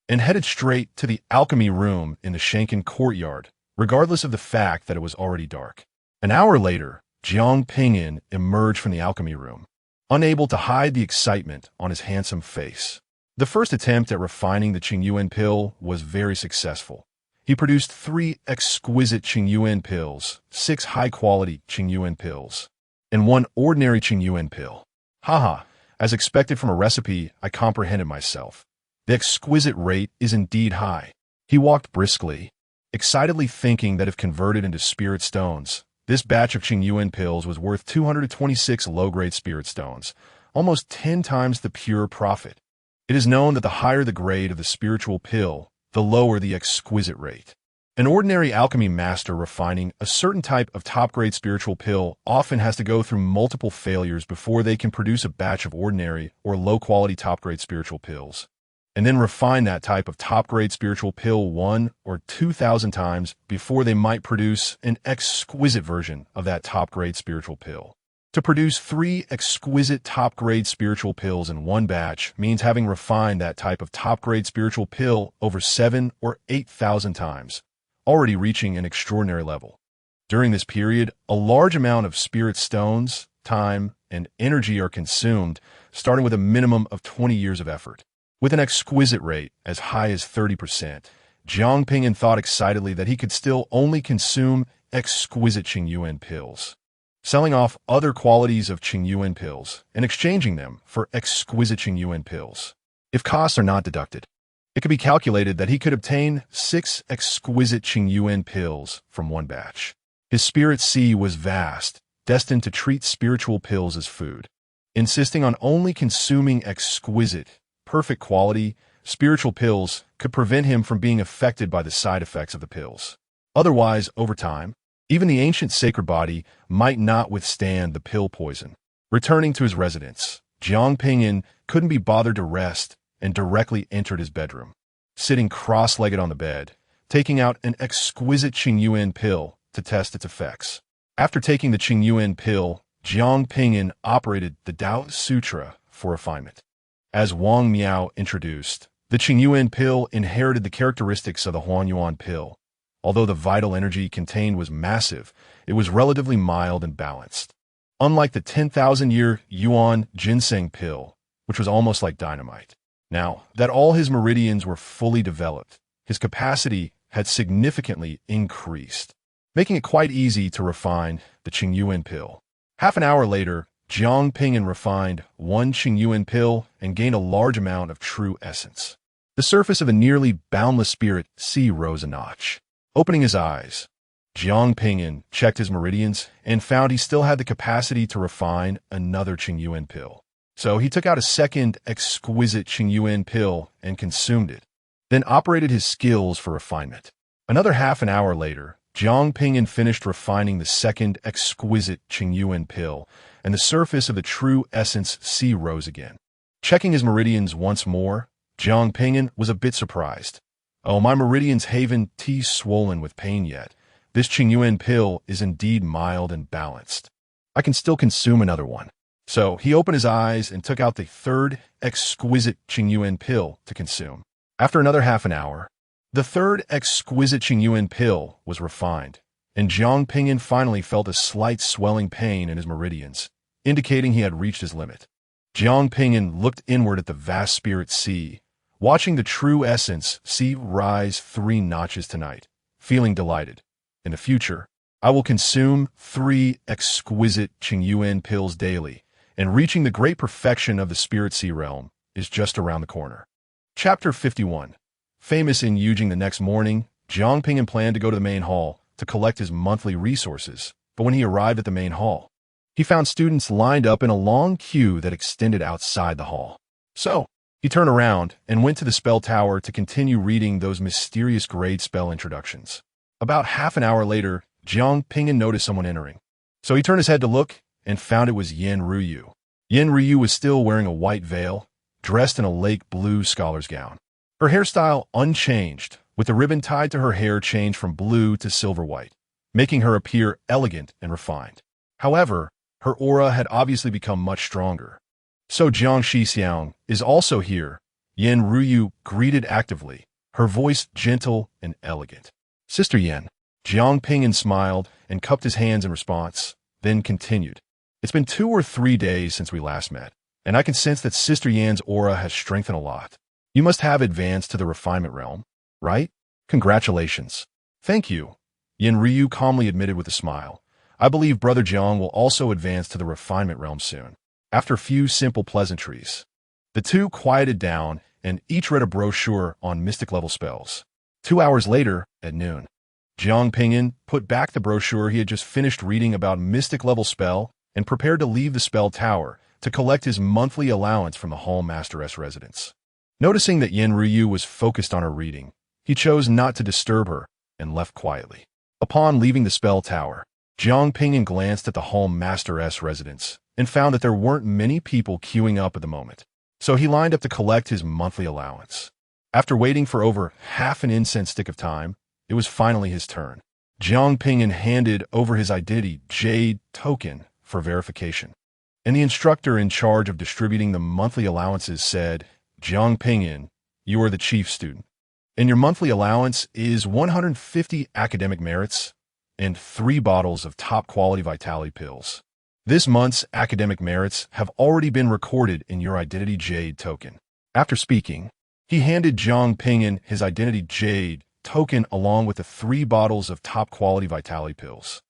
and headed straight to the alchemy room in the Shanken courtyard, regardless of the fact that it was already dark. An hour later, Zhao Ping'an emerged from the alchemy room, unable to hide the excitement on his handsome face. The first attempt at refining the Qing Yuan Pill was very successful. He produced 3 exquisite Qing Yuan Pills, 6 high-quality Qing Yuan Pills, and 1 ordinary Qing Yuan Pill. Haha, as expected from a recipe, I comprehended myself. The exquisite rate is indeed high. He walked briskly, excitedly thinking that if converted into spirit stones, this batch of Qing Yuan Pills was worth 226 low-grade spirit stones, almost 10 times the pure profit. It is known that the higher the grade of the spiritual pill, the lower the exquisite rate. An ordinary alchemy master refining a certain type of top-grade spiritual pill often has to go through multiple failures before they can produce a batch of ordinary or low-quality top-grade spiritual pills, and then refine that type of top-grade spiritual pill 1 or 2,000 times before they might produce an exquisite version of that top-grade spiritual pill. To produce 3 exquisite top-grade spiritual pills in one batch means having refined that type of top-grade spiritual pill over 7 or 8,000 times, already reaching an extraordinary level. During this period, a large amount of spirit stones, time, and energy are consumed, starting with a minimum of 20 years of effort. With an exquisite rate as high as 30%, Zhao Ping'an thought excitedly that he could still only consume exquisite Qing Yuan pills. selling off other qualities of Qingyuan pills and exchanging them for exquisite Qingyuan pills. If costs are not deducted, it could be calculated that he could obtain 6 exquisite Qingyuan pills from one batch. His spirit sea was vast, destined to treat spiritual pills as food. Insisting on only consuming exquisite, perfect quality, spiritual pills could prevent him from being affected by the side effects of the pills. Otherwise, over time, even the ancient sacred body might not withstand the pill poison. Returning to his residence, Zhao Ping'an couldn't be bothered to rest and directly entered his bedroom. Sitting cross-legged on the bed, taking out an exquisite Qingyuan pill to test its effects. After taking the Qingyuan pill, Zhao Ping'an operated the Tao Sutra for refinement. As Wang Miao introduced, the Qingyuan pill inherited the characteristics of the Huanyuan pill. Although the vital energy contained was massive, it was relatively mild and balanced. Unlike the 10,000-year Yuan ginseng pill, which was almost like dynamite. Now that all his meridians were fully developed, his capacity had significantly increased, making it quite easy to refine the Qingyuan pill. Half an hour later, Zhao Ping'an refined 1 Qingyuan pill and gained a large amount of true essence. The surface of a nearly boundless spirit sea rose a notch. Opening his eyes, Zhao Ping'an checked his meridians and found he still had the capacity to refine another Qingyuan pill. So he took out a second exquisite Qingyuan pill and consumed it, then operated his skills for refinement. Another half an hour later, Zhao Ping'an finished refining the second exquisite Qingyuan pill, and the surface of the true essence sea rose again. Checking his meridians once more, Zhao Ping'an was a bit surprised. Oh, my meridians haven't swollen with pain yet. This Qingyuan pill is indeed mild and balanced. I can still consume another one. So he opened his eyes and took out the third exquisite Qingyuan pill to consume. After another half an hour, the third exquisite Qingyuan pill was refined, and Zhao Ping'an finally felt a slight swelling pain in his meridians, indicating he had reached his limit. Zhao Ping'an looked inward at the vast spirit sea, watching the true essence sea rise 3 notches tonight, feeling delighted. In the future, I will consume 3 exquisite Qingyuan pills daily, and reaching the great perfection of the spirit sea realm is just around the corner. Chapter 51. Famous in Yujing the next morning, Zhao Ping'an planned to go to the main hall to collect his monthly resources, but when he arrived at the main hall, he found students lined up in a long queue that extended outside the hall. So, he turned around and went to the spell tower to continue reading those mysterious grade spell introductions. About half an hour later, Zhao Ping'an noticed someone entering. So he turned his head to look and found it was Yen Ruyu. Yen Ruyu was still wearing a white veil, dressed in a lake blue scholar's gown. Her hairstyle unchanged, with the ribbon tied to her hair changed from blue to silver white, making her appear elegant and refined. However, her aura had obviously become much stronger. So Jiang Shixiang is also here, Yen Ruyu greeted actively, her voice gentle and elegant. Sister Yen. Zhao Ping'an smiled and cupped his hands in response, then continued. It's been 2 or 3 days since we last met, and I can sense that Sister Yan's aura has strengthened a lot. You must have advanced to the refinement realm, right? Congratulations. Thank you, Yen Ryu calmly admitted with a smile. I believe Brother Jiang will also advance to the refinement realm soon. After a few simple pleasantries, the two quieted down and each read a brochure on mystic-level spells. 2 hours later, at noon, Zhao Ping'an put back the brochure he had just finished reading about mystic-level spell and prepared to leave the spell tower to collect his monthly allowance from the Hall Masteress residence. Noticing that Yen Ryu was focused on her reading, he chose not to disturb her and left quietly. Upon leaving the spell tower, Zhao Ping'an glanced at the Hall Masteress residence and found that there weren't many people queuing up at the moment, so he lined up to collect his monthly allowance. After waiting for over half an incense stick of time, it was finally his turn. Zhao Ping'an handed over his identity jade token for verification, and the instructor in charge of distributing the monthly allowances said, Zhao Ping'an, you are the chief student, and your monthly allowance is 150 academic merits and 3 bottles of top-quality vitality pills. This month's academic merits have already been recorded in your identity jade token. After speaking, he handed Zhao Ping'an his identity jade token along with the 3 bottles of top-quality vitality pills.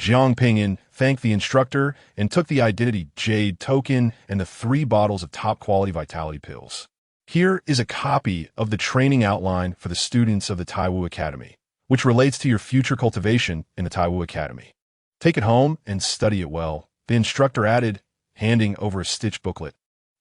Zhao Ping'an thanked the instructor and took the identity jade token and the 3 bottles of top-quality vitality pills. Here is a copy of the training outline for the students of the Taiwu Academy, which relates to your future cultivation in the Taiwu Academy. Take it home and study it well, the instructor added, handing over a stitched booklet.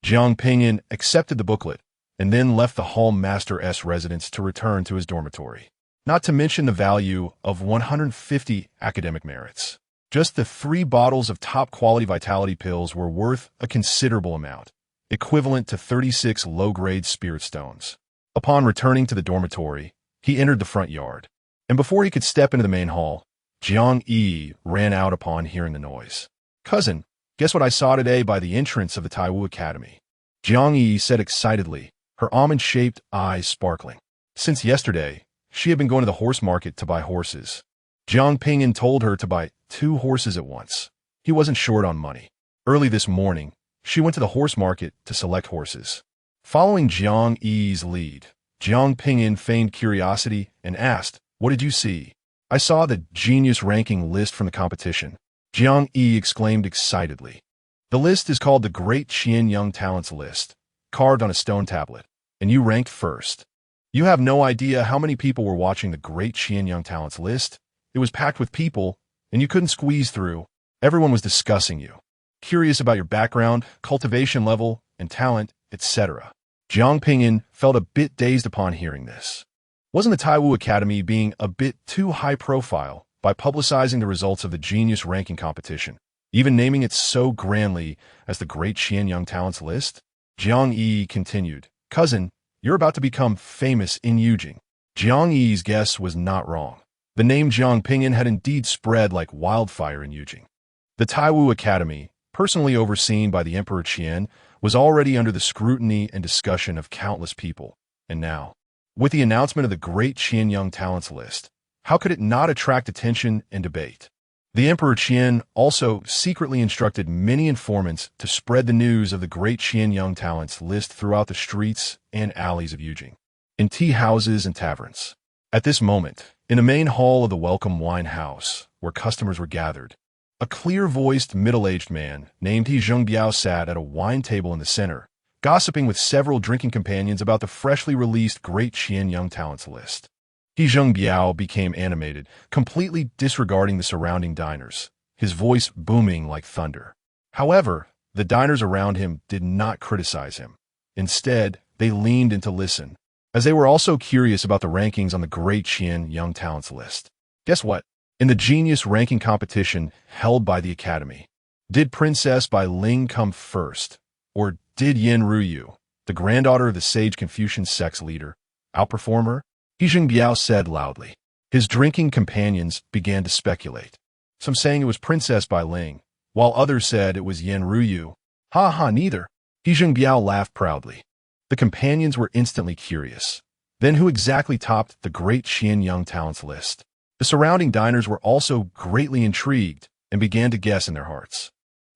Zhao Ping'an accepted the booklet and then left the Hall Master's residence to return to his dormitory. Not to mention the value of 150 academic merits. Just the 3 bottles of top-quality vitality pills were worth a considerable amount, equivalent to 36 low-grade spirit stones. Upon returning to the dormitory, he entered the front yard, and before he could step into the main hall, Jiang Yi ran out upon hearing the noise. "Cousin, guess what I saw today by the entrance of the Taiwu Academy?" Jiang Yi said excitedly, her almond-shaped eyes sparkling. Since yesterday, she had been going to the horse market to buy horses. Zhao Ping'an told her to buy 2 horses at once. He wasn't short on money. Early this morning, she went to the horse market to select horses. Following Jiang Yi's lead, Zhao Ping'an feigned curiosity and asked, "What did you see?" "I saw the genius ranking list from the competition," Jiang Yi exclaimed excitedly. "The list is called the Great Qian Young Talents List, carved on a stone tablet, and you ranked first. You have no idea how many people were watching the Great Qian Young Talents List. It was packed with people, and you couldn't squeeze through. Everyone was discussing you, curious about your background, cultivation level, and talent, etc." Zhao Ping'an felt a bit dazed upon hearing this. Wasn't the Taiwu Academy being a bit too high profile by publicizing the results of the genius ranking competition, even naming it so grandly as the Great Qian Young Talents List? Jiang Yi continued, "Cousin, you're about to become famous in Yujing." Jiang Yi's guess was not wrong. The name Zhao Ping'an had indeed spread like wildfire in Yujing. The Taiwu Academy, personally overseen by the Emperor Qian, was already under the scrutiny and discussion of countless people. And now, with the announcement of the Great Qian Young Talents List, how could it not attract attention and debate? The Emperor Qian also secretly instructed many informants to spread the news of the Great Qian Young Talents List throughout the streets and alleys of Yujing, in tea houses and taverns. At this moment, in the main hall of the Welcome Wine House, where customers were gathered, a clear-voiced, middle-aged man named He Zhengbiao sat at a wine table in the center, gossiping with several drinking companions about the freshly released Great Qian Young Talents List. He Zhengbiao became animated, completely disregarding the surrounding diners, his voice booming like thunder. However, the diners around him did not criticize him. Instead, they leaned in to listen, as they were also curious about the rankings on the Great Qian Young Talents List. Guess what? In the genius ranking competition held by the Academy, did Princess.Being come first? Or did Yin Ruyu, the granddaughter of the sage Confucian sex leader, outperform her? He Zhengbiao said loudly. His drinking companions began to speculate, some saying it was Princess.Being, while others said it was Yin Ruyu. "Ha ha, neither." He Zhengbiao laughed proudly. The companions were instantly curious. Then who exactly topped the Great Qian Young Talents List? The surrounding diners were also greatly intrigued and began to guess in their hearts.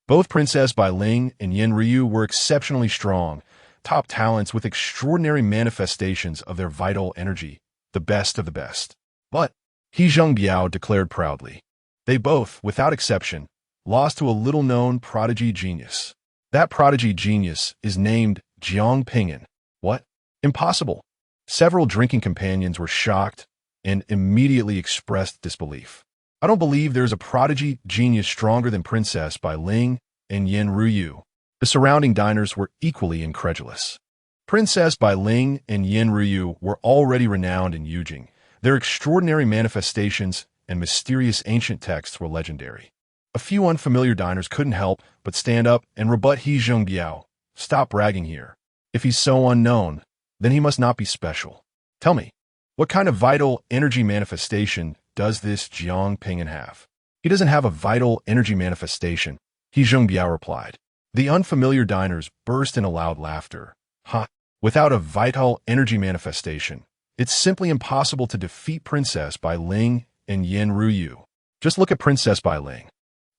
Both Princess.Being and Yin Ryu were exceptionally strong, top talents with extraordinary manifestations of their vital energy, the best of the best. But, He Zhengbiao declared proudly, they both, without exception, lost to a little-known prodigy genius. That prodigy genius is named Zhao Ping'an. What? Impossible. Several drinking companions were shocked and immediately expressed disbelief. I don't believe there's a prodigy genius stronger than Princess.Being and Yin Ruyu. The surrounding diners were equally incredulous. Princess.Being and Yin Ruyu were already renowned in Yujing. Their extraordinary manifestations and mysterious ancient texts were legendary. A few unfamiliar diners couldn't help but stand up and rebut He Zhengbiao. "Stop bragging here. If he's so unknown, then he must not be special. Tell me, what kind of vital energy manifestation does this Zhao Ping'an have?" "He doesn't have a vital energy manifestation," He Zhengbiao replied. The unfamiliar diners burst into loud laughter. "Ha! Without a vital energy manifestation, it's simply impossible to defeat Princess.Being and Yin Ruyu. Just look at Princess.Being.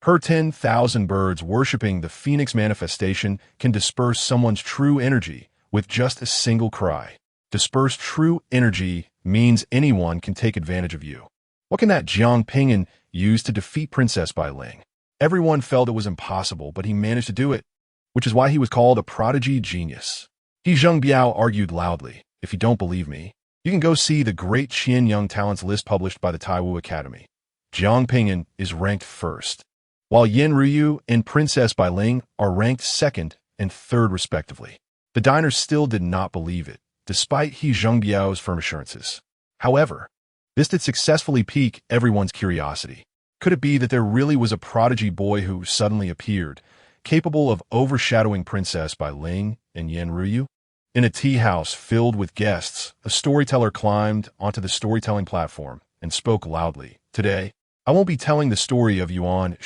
Her 10,000 birds worshipping the phoenix manifestation can disperse someone's true energy with just a single cry. Disperse true energy means anyone can take advantage of you. What can that Zhao Ping'an use to defeat Princess Bai Ling? Everyone felt it was impossible, but he managed to do it, which is why he was called a prodigy genius. He Zhengbiao argued loudly, "If you don't believe me, you can go see the Great Qian Young Talents list published by the Taiwu Academy. Zhao Ping'an is ranked first, while Yin Ruyu and Princess Bai Ling are ranked second and third respectively." The diners still did not believe it, despite He Zhengbiao's firm assurances. However, this did successfully pique everyone's curiosity. Could it be that there really was a prodigy boy who suddenly appeared, capable of overshadowing Princess Bai Ling and Yin Ruyu? In a tea house filled with guests, a storyteller climbed onto the storytelling platform and spoke loudly. "Today, I won't be telling the story of Yuan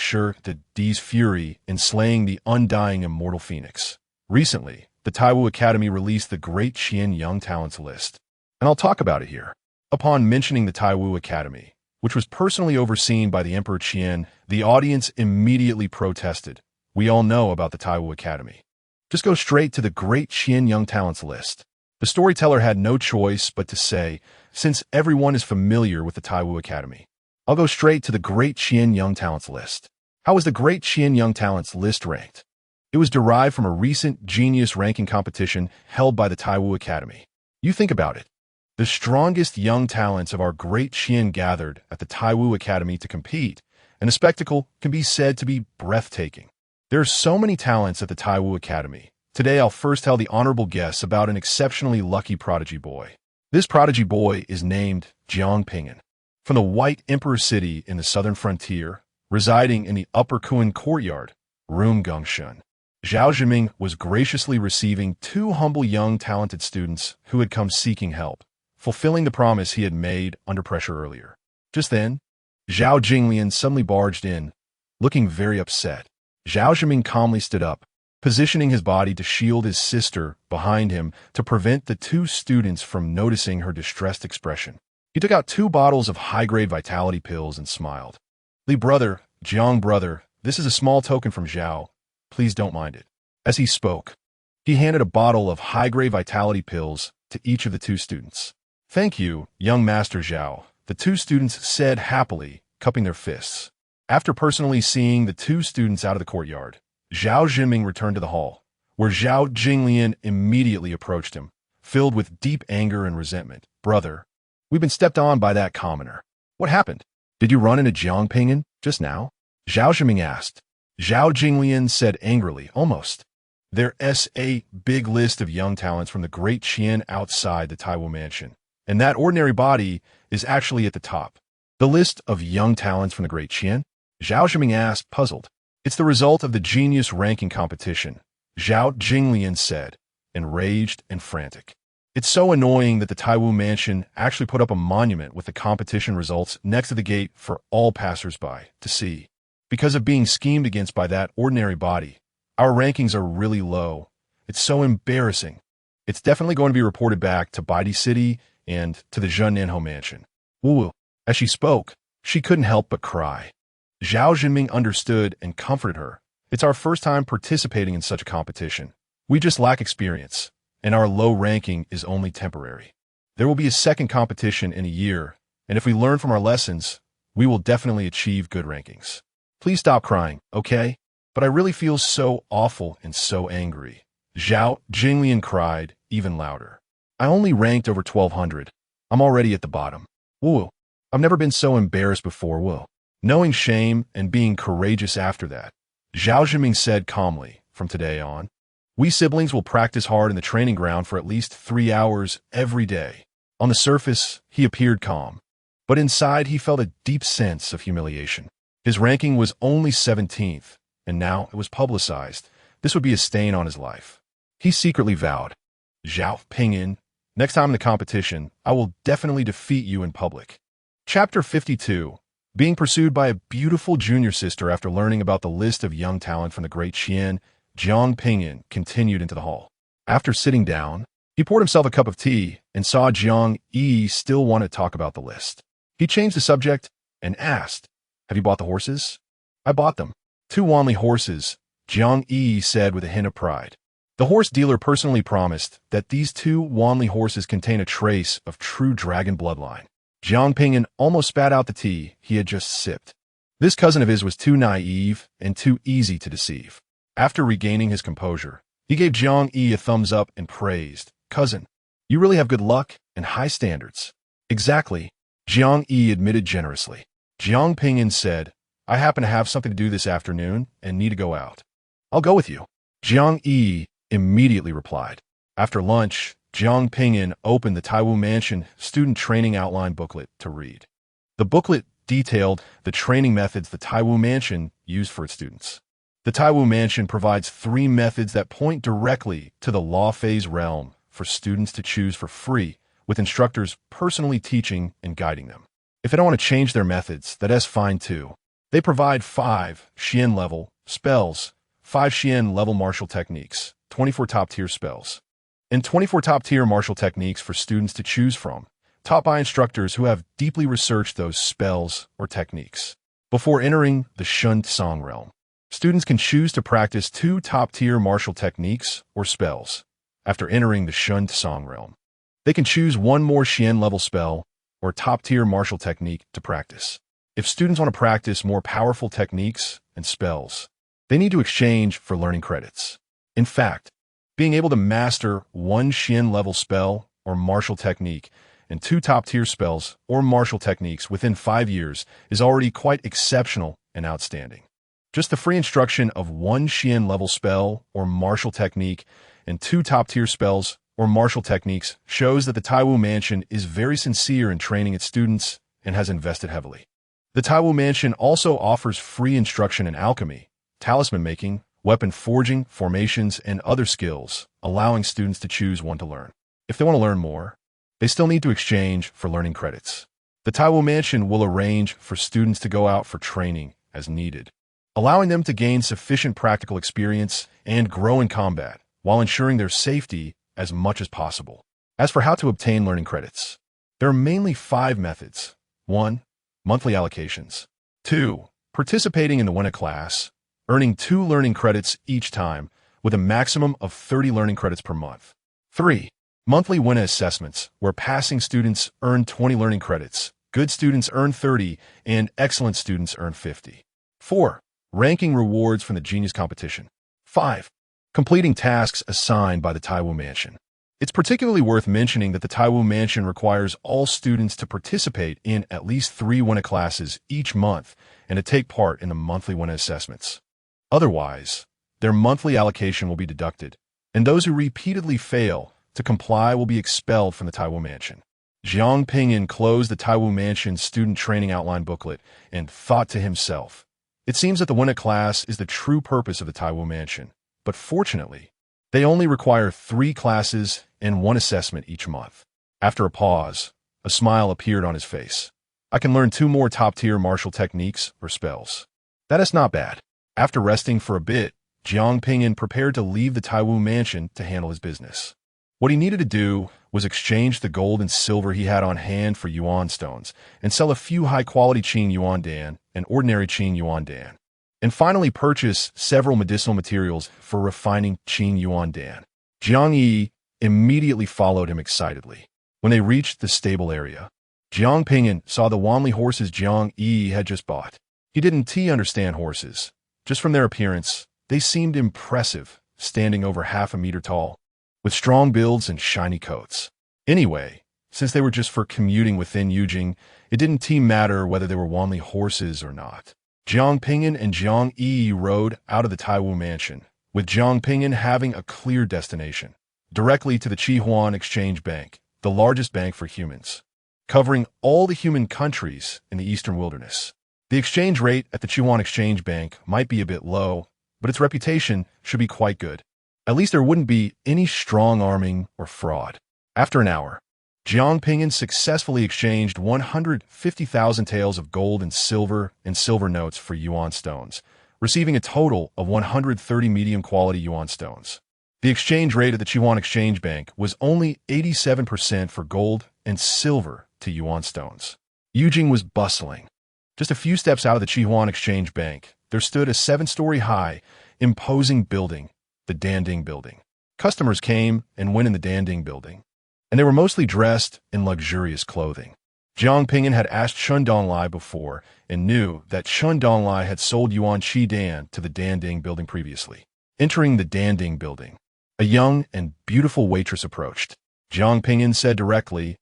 Di's fury in slaying the undying immortal phoenix. Recently, the Taiwu Academy released the Great Qian Young Talents list, and I'll talk about it here." Upon mentioning the Taiwu Academy, which was personally overseen by the Emperor Qian, the audience immediately protested. "We all know about the Taiwu Academy. Just go straight to the Great Qian Young Talents list." The storyteller had no choice but to say, "Since everyone is familiar with the Taiwu Academy, I'll go straight to the Great Qian Young Talents list." How was the Great Qian Young Talents list ranked? It was derived from a recent genius ranking competition held by the Taiwu Academy. You think about it. The strongest young talents of our Great Qian gathered at the Taiwu Academy to compete, and the spectacle can be said to be breathtaking. There are so many talents at the Taiwu Academy. Today I'll first tell the honorable guests about an exceptionally lucky prodigy boy. This prodigy boy is named Zhao Ping'an. From the White Emperor City in the southern frontier, residing in the Upper Kuan Courtyard, Room Gongshun, Zhao Zhiming was graciously receiving two humble young talented students who had come seeking help, fulfilling the promise he had made under pressure earlier. Just then, Zhao Jinglian suddenly barged in, looking very upset. Zhao Zhiming calmly stood up, positioning his body to shield his sister behind him to prevent the two students from noticing her distressed expression. He took out 2 bottles of high-grade vitality pills and smiled. "Li brother, Jiang brother, this is a small token from Zhao. Please don't mind it." As he spoke, he handed a bottle of high-grade vitality pills to each of the 2 students. "Thank you, young Master Zhao," the 2 students said happily, cupping their fists. After personally seeing the 2 students out of the courtyard, Zhao Zhiming returned to the hall, where Zhao Jinglian immediately approached him, filled with deep anger and resentment. "Brother, we've been stepped on by that commoner. What happened? Did you run into Zhao Ping'an just now?" Zhao Zhiming asked. Zhao Jinglian said angrily, "Almost. There's a big list of young talents from the Great Qian outside the Taiwu Mansion, and that ordinary body is actually at the top." "The list of young talents from the Great Qian?" Zhao Zhiming asked, puzzled. "It's the result of the genius ranking competition," Zhao Jinglian said, enraged and frantic. "It's so annoying that the Taiwu Mansion actually put up a monument with the competition results next to the gate for all passersby to see. Because of being schemed against by that ordinary body, our rankings are really low. It's so embarrassing. It's definitely going to be reported back to Baidi City and to the Zhennanhou Mansion." Wu. As she spoke, she couldn't help but cry. Zhao Zhiming understood and comforted her. "It's our first time participating in such a competition. We just lack experience, and our low ranking is only temporary. There will be a second competition in a year, and if we learn from our lessons, we will definitely achieve good rankings. Please stop crying, okay? But I really feel so awful and so angry." Zhao Jinglian cried even louder. "I only ranked over 1200. I'm already at the bottom. Wu. I've never been so embarrassed before, Wu." Knowing shame and being courageous after that, Zhao Zhiming said calmly, "From today on, we siblings will practice hard in the training ground for at least 3 hours every day." On the surface, he appeared calm, but inside he felt a deep sense of humiliation. His ranking was only 17th, and now it was publicized. This would be a stain on his life. He secretly vowed, "Zhao Ping'an, next time in the competition, I will definitely defeat you in public." Chapter 52. Being pursued by a beautiful junior sister after learning about the list of young talent from the Great Qian, Zhao Ping'an continued into the hall. After sitting down, he poured himself a cup of tea and saw Jiang Yi still want to talk about the list. He changed the subject and asked, "Have you bought the horses?" "I bought them. 2 Wanli horses," Jiang Yi said with a hint of pride. The horse dealer personally promised that these 2 Wanli horses contain a trace of true dragon bloodline. Zhao Ping'an almost spat out the tea he had just sipped. This cousin of his was too naive and too easy to deceive. After regaining his composure, he gave Jiang Yi a thumbs up and praised, "Cousin, you really have good luck and high standards." "Exactly," Jiang Yi admitted generously. Zhao Ping'an said, "I happen to have something to do this afternoon and need to go out." "I'll go with you," Jiang Yi immediately replied. After lunch, Zhao Ping'an opened the Taiwu Mansion student training outline booklet to read. The booklet detailed the training methods the Taiwu Mansion used for its students. The Taiwu Mansion provides 3 methods that point directly to the law phase realm for students to choose for free, with instructors personally teaching and guiding them. If they don't want to change their methods, that's fine too. They provide 5 Xian level spells, 5 Xian level martial techniques, 24 top-tier spells, and 24 top-tier martial techniques for students to choose from, taught by instructors who have deeply researched those spells or techniques. Before entering the Shun Tsang realm, students can choose to practice 2 top-tier martial techniques or spells. After entering the Shun Tsang realm, they can choose 1 more Xian level spell or top-tier martial technique to practice. If students want to practice more powerful techniques and spells, they need to exchange for learning credits. In fact, being able to master 1 Xian level spell or martial technique and 2 top-tier spells or martial techniques within 5 years is already quite exceptional and outstanding. Just the free instruction of 1 Xian level spell or martial technique and 2 top-tier spells or martial techniques shows that the Taiwu Mansion is very sincere in training its students and has invested heavily. The Taiwu Mansion also offers free instruction in alchemy, talisman making, weapon forging, formations, and other skills, allowing students to choose one to learn. If they want to learn more, they still need to exchange for learning credits. The Taiwu Mansion will arrange for students to go out for training as needed, allowing them to gain sufficient practical experience and grow in combat while ensuring their safety as much as possible. As for how to obtain learning credits, there are mainly 5 methods. 1. Monthly allocations. 2. Participating in the WINA class, earning 2 learning credits each time, with a maximum of 30 learning credits per month. 3. Monthly WINA assessments, where passing students earn 20 learning credits, good students earn 30, and excellent students earn 50. 4. Ranking rewards from the Genius Competition. 5. Completing tasks assigned by the Taiwu Mansion. It's particularly worth mentioning that the Taiwu Mansion requires all students to participate in at least 3 WINA classes each month and to take part in the monthly WINA assessments. Otherwise, their monthly allocation will be deducted, and those who repeatedly fail to comply will be expelled from the Taiwu Mansion. Zhao Ping'an closed the Taiwu Mansion student training outline booklet and thought to himself, "It seems that the WINA class is the true purpose of the Taiwu Mansion, but fortunately, they only require 3 classes and 1 assessment each month." After a pause, a smile appeared on his face. "I can learn 2 more top-tier martial techniques or spells. That is not bad." After resting for a bit, Zhao Ping'an prepared to leave the Taiwu Mansion to handle his business. What he needed to do was exchange the gold and silver he had on hand for yuan stones and sell a few high-quality Qing Yuan Dan and ordinary Qing Yuan Dan, and finally purchase several medicinal materials for refining Qing Yuan Dan. Jiang Yi immediately followed him excitedly. When they reached the stable area, Zhao Ping'an saw the Wanli horses Jiang Yi had just bought. He didn't understand horses. Just from their appearance, they seemed impressive, standing over half a meter tall, with strong builds and shiny coats. Anyway, since they were just for commuting within Yujing, it didn't matter whether they were Wanli horses or not. Zhao Ping'an and Jiang Yi rode out of the Taiwu Mansion, with Zhao Ping'an having a clear destination, directly to the Qihuan Exchange Bank, the largest bank for humans, covering all the human countries in the Eastern Wilderness. The exchange rate at the Qihuan Exchange Bank might be a bit low, but its reputation should be quite good. At least there wouldn't be any strong-arming or fraud. After an hour, Zhao Ping'an successfully exchanged 150,000 taels of gold and silver notes for yuan stones, receiving a total of 130 medium-quality yuan stones. The exchange rate at the Qihuan Exchange Bank was only 87% for gold and silver to yuan stones. Yujing was bustling. Just a few steps out of the Qihuan Exchange Bank, there stood a 7-story high, imposing building, the Danding Building. Customers came and went in the Danding Building, and they were mostly dressed in luxurious clothing. Zhao Ping'an had asked Chun Donglai before and knew that Chun Donglai had sold Yuan Qi Dan to the Danding building previously. Entering the Danding building, a young and beautiful waitress approached. Zhao Ping'an said directly,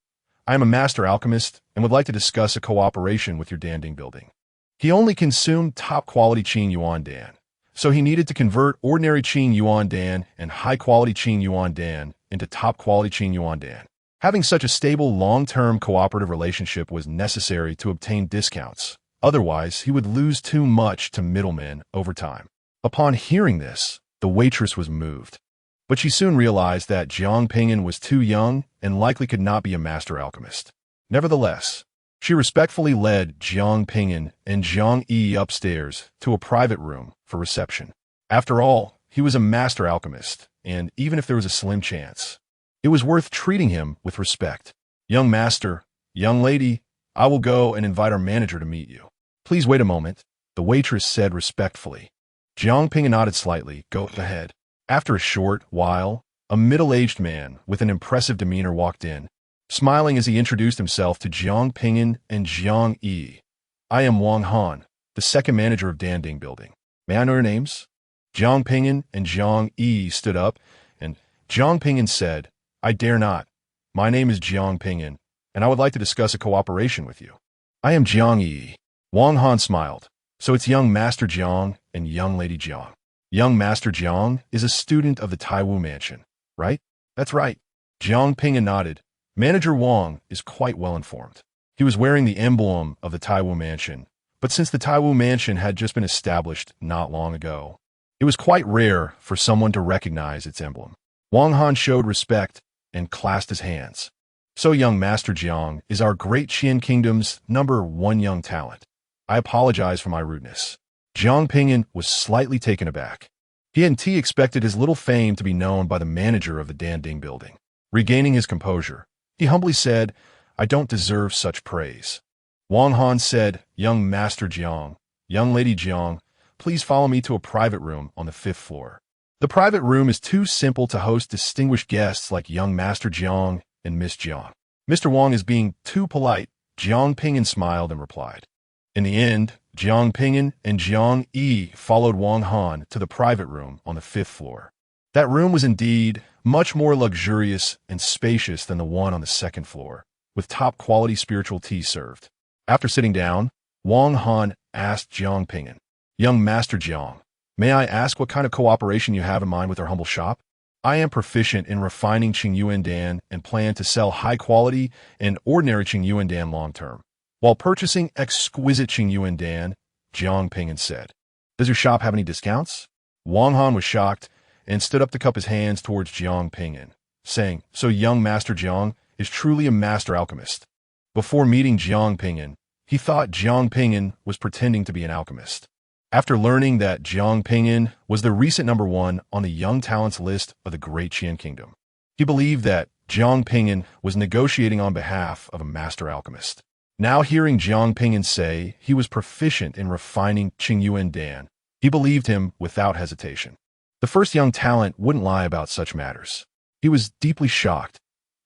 "I am a master alchemist and would like to discuss a cooperation with your Danding building." He only consumed top-quality Qing Yuan Dan, so he needed to convert ordinary Qing Yuan Dan and high-quality Qing Yuan Dan into top-quality Qing Yuan Dan. Having such a stable, long-term cooperative relationship was necessary to obtain discounts. Otherwise, he would lose too much to middlemen over time. Upon hearing this, the waitress was moved. But she soon realized that Zhao Ping'an was too young and likely could not be a master alchemist. Nevertheless, she respectfully led Zhao Ping'an and Zhang Yi upstairs to a private room for reception. After all, he was a master alchemist, and even if there was a slim chance, it was worth treating him with respect. "Young master, young lady, I will go and invite our manager to meet you. Please wait a moment," the waitress said respectfully. Zhao Ping'an nodded slightly. "Go ahead." After a short while, a middle-aged man with an impressive demeanor walked in, smiling as he introduced himself to Zhao Ping'an and Zhang Yi. "I am Wang Han, the second manager of Danding Building. May I know your names?" Zhao Ping'an and Zhang Yi stood up, and Zhao Ping'an said, "I dare not. My name is Zhao Ping'an, and I would like to discuss a cooperation with you." "I am Zhang Yi." Wang Han smiled. "So it's young Master Jiang and young Lady Jiang. Young Master Jiang is a student of the Taiwu Mansion, right?" "That's right." Zhao Ping'an nodded. Manager Wang is quite well informed. He was wearing the emblem of the Taiwu Mansion, but since the Taiwu Mansion had just been established not long ago, it was quite rare for someone to recognize its emblem. Wang Han showed respect and clasped his hands. "So young Master Jiang is our great Qian Kingdom's #1 young talent. I apologize for my rudeness." Zhao Ping'an was slightly taken aback. He hadn't expected his little fame to be known by the manager of the Danding building. Regaining his composure, he humbly said, "I don't deserve such praise." Wang Han said, "Young Master Jiang, young Lady Jiang, please follow me to a private room on the 5th floor. The private room is too simple to host distinguished guests like young Master Jiang and Miss Jiang." "Mr. Wang is being too polite," Zhao Ping'an smiled and replied. In the end, Zhao Ping'an and Zhang Yi followed Wang Han to the private room on the 5th floor. That room was indeed much more luxurious and spacious than the one on the 2nd floor, with top-quality spiritual tea served. After sitting down, Wang Han asked Zhao Ping'an, "Young Master Jiang, may I ask what kind of cooperation you have in mind with our humble shop? I am proficient in refining Qing Yuan Dan and plan to sell high-quality and ordinary Qing Yuan Dan long-term, while purchasing exquisite Qing Yuan Dan," Zhao Ping'an said. "Does your shop have any discounts?" Wang Han was shocked and stood up to cup his hands towards Zhao Ping'an, saying, "So young Master Jiang is truly a master alchemist." Before meeting Zhao Ping'an, he thought Zhao Ping'an was pretending to be an alchemist. After learning that Zhao Ping'an was the recent #1 on the young talents list of the Great Qian Kingdom, he believed that Zhao Ping'an was negotiating on behalf of a master alchemist. Now hearing Zhao Ping'an say he was proficient in refining Qing Yuan Dan, he believed him without hesitation. The first young talent wouldn't lie about such matters. He was deeply shocked.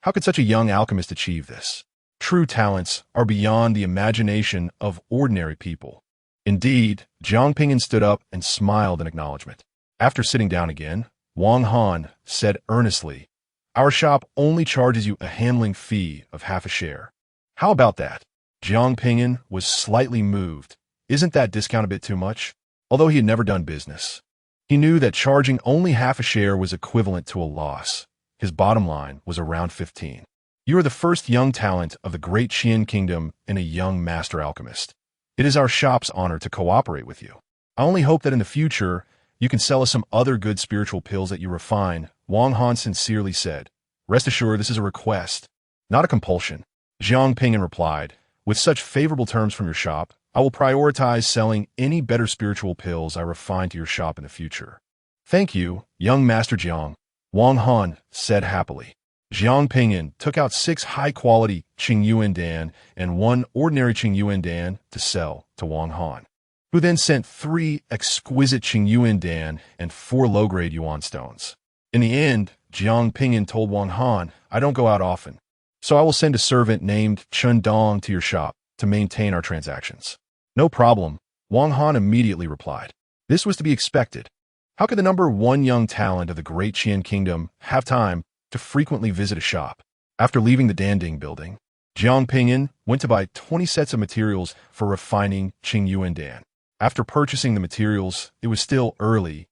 How could such a young alchemist achieve this? True talents are beyond the imagination of ordinary people. Indeed, Zhao Ping'an stood up and smiled in acknowledgement. After sitting down again, Wang Han said earnestly, "Our shop only charges you a handling fee of half a share. How about that?" Zhao Ping'an was slightly moved. Isn't that discount a bit too much? Although he had never done business, he knew that charging only half a share was equivalent to a loss. His bottom line was around 15. "You are the first young talent of the Great Qian Kingdom and a young master alchemist. It is our shop's honor to cooperate with you. I only hope that in the future, you can sell us some other good spiritual pills that you refine," Wang Han sincerely said. "Rest assured, this is a request, not a compulsion." Zhao Ping'an replied, "With such favorable terms from your shop, I will prioritize selling any better spiritual pills I refine to your shop in the future." "Thank you, young Master Jiang," Wang Han said happily. Zhao Ping'an took out 6 high-quality Qing Yuan Dan and 1 ordinary Qing Yuan Dan to sell to Wang Han, who then sent 3 exquisite Qing Yuan Dan and 4 low-grade Yuan stones. In the end, Zhao Ping'an told Wang Han, "I don't go out often. so I will send a servant named Chun Dong to your shop to maintain our transactions. No problem, Wang Han immediately replied. This was to be expected. How could the number one young talent of the Great Qian Kingdom have time to frequently visit a shop? After leaving the Danding building, Zhao Ping'an went to buy 20 sets of materials for refining Qingyuandan. After purchasing the materials, it was still early,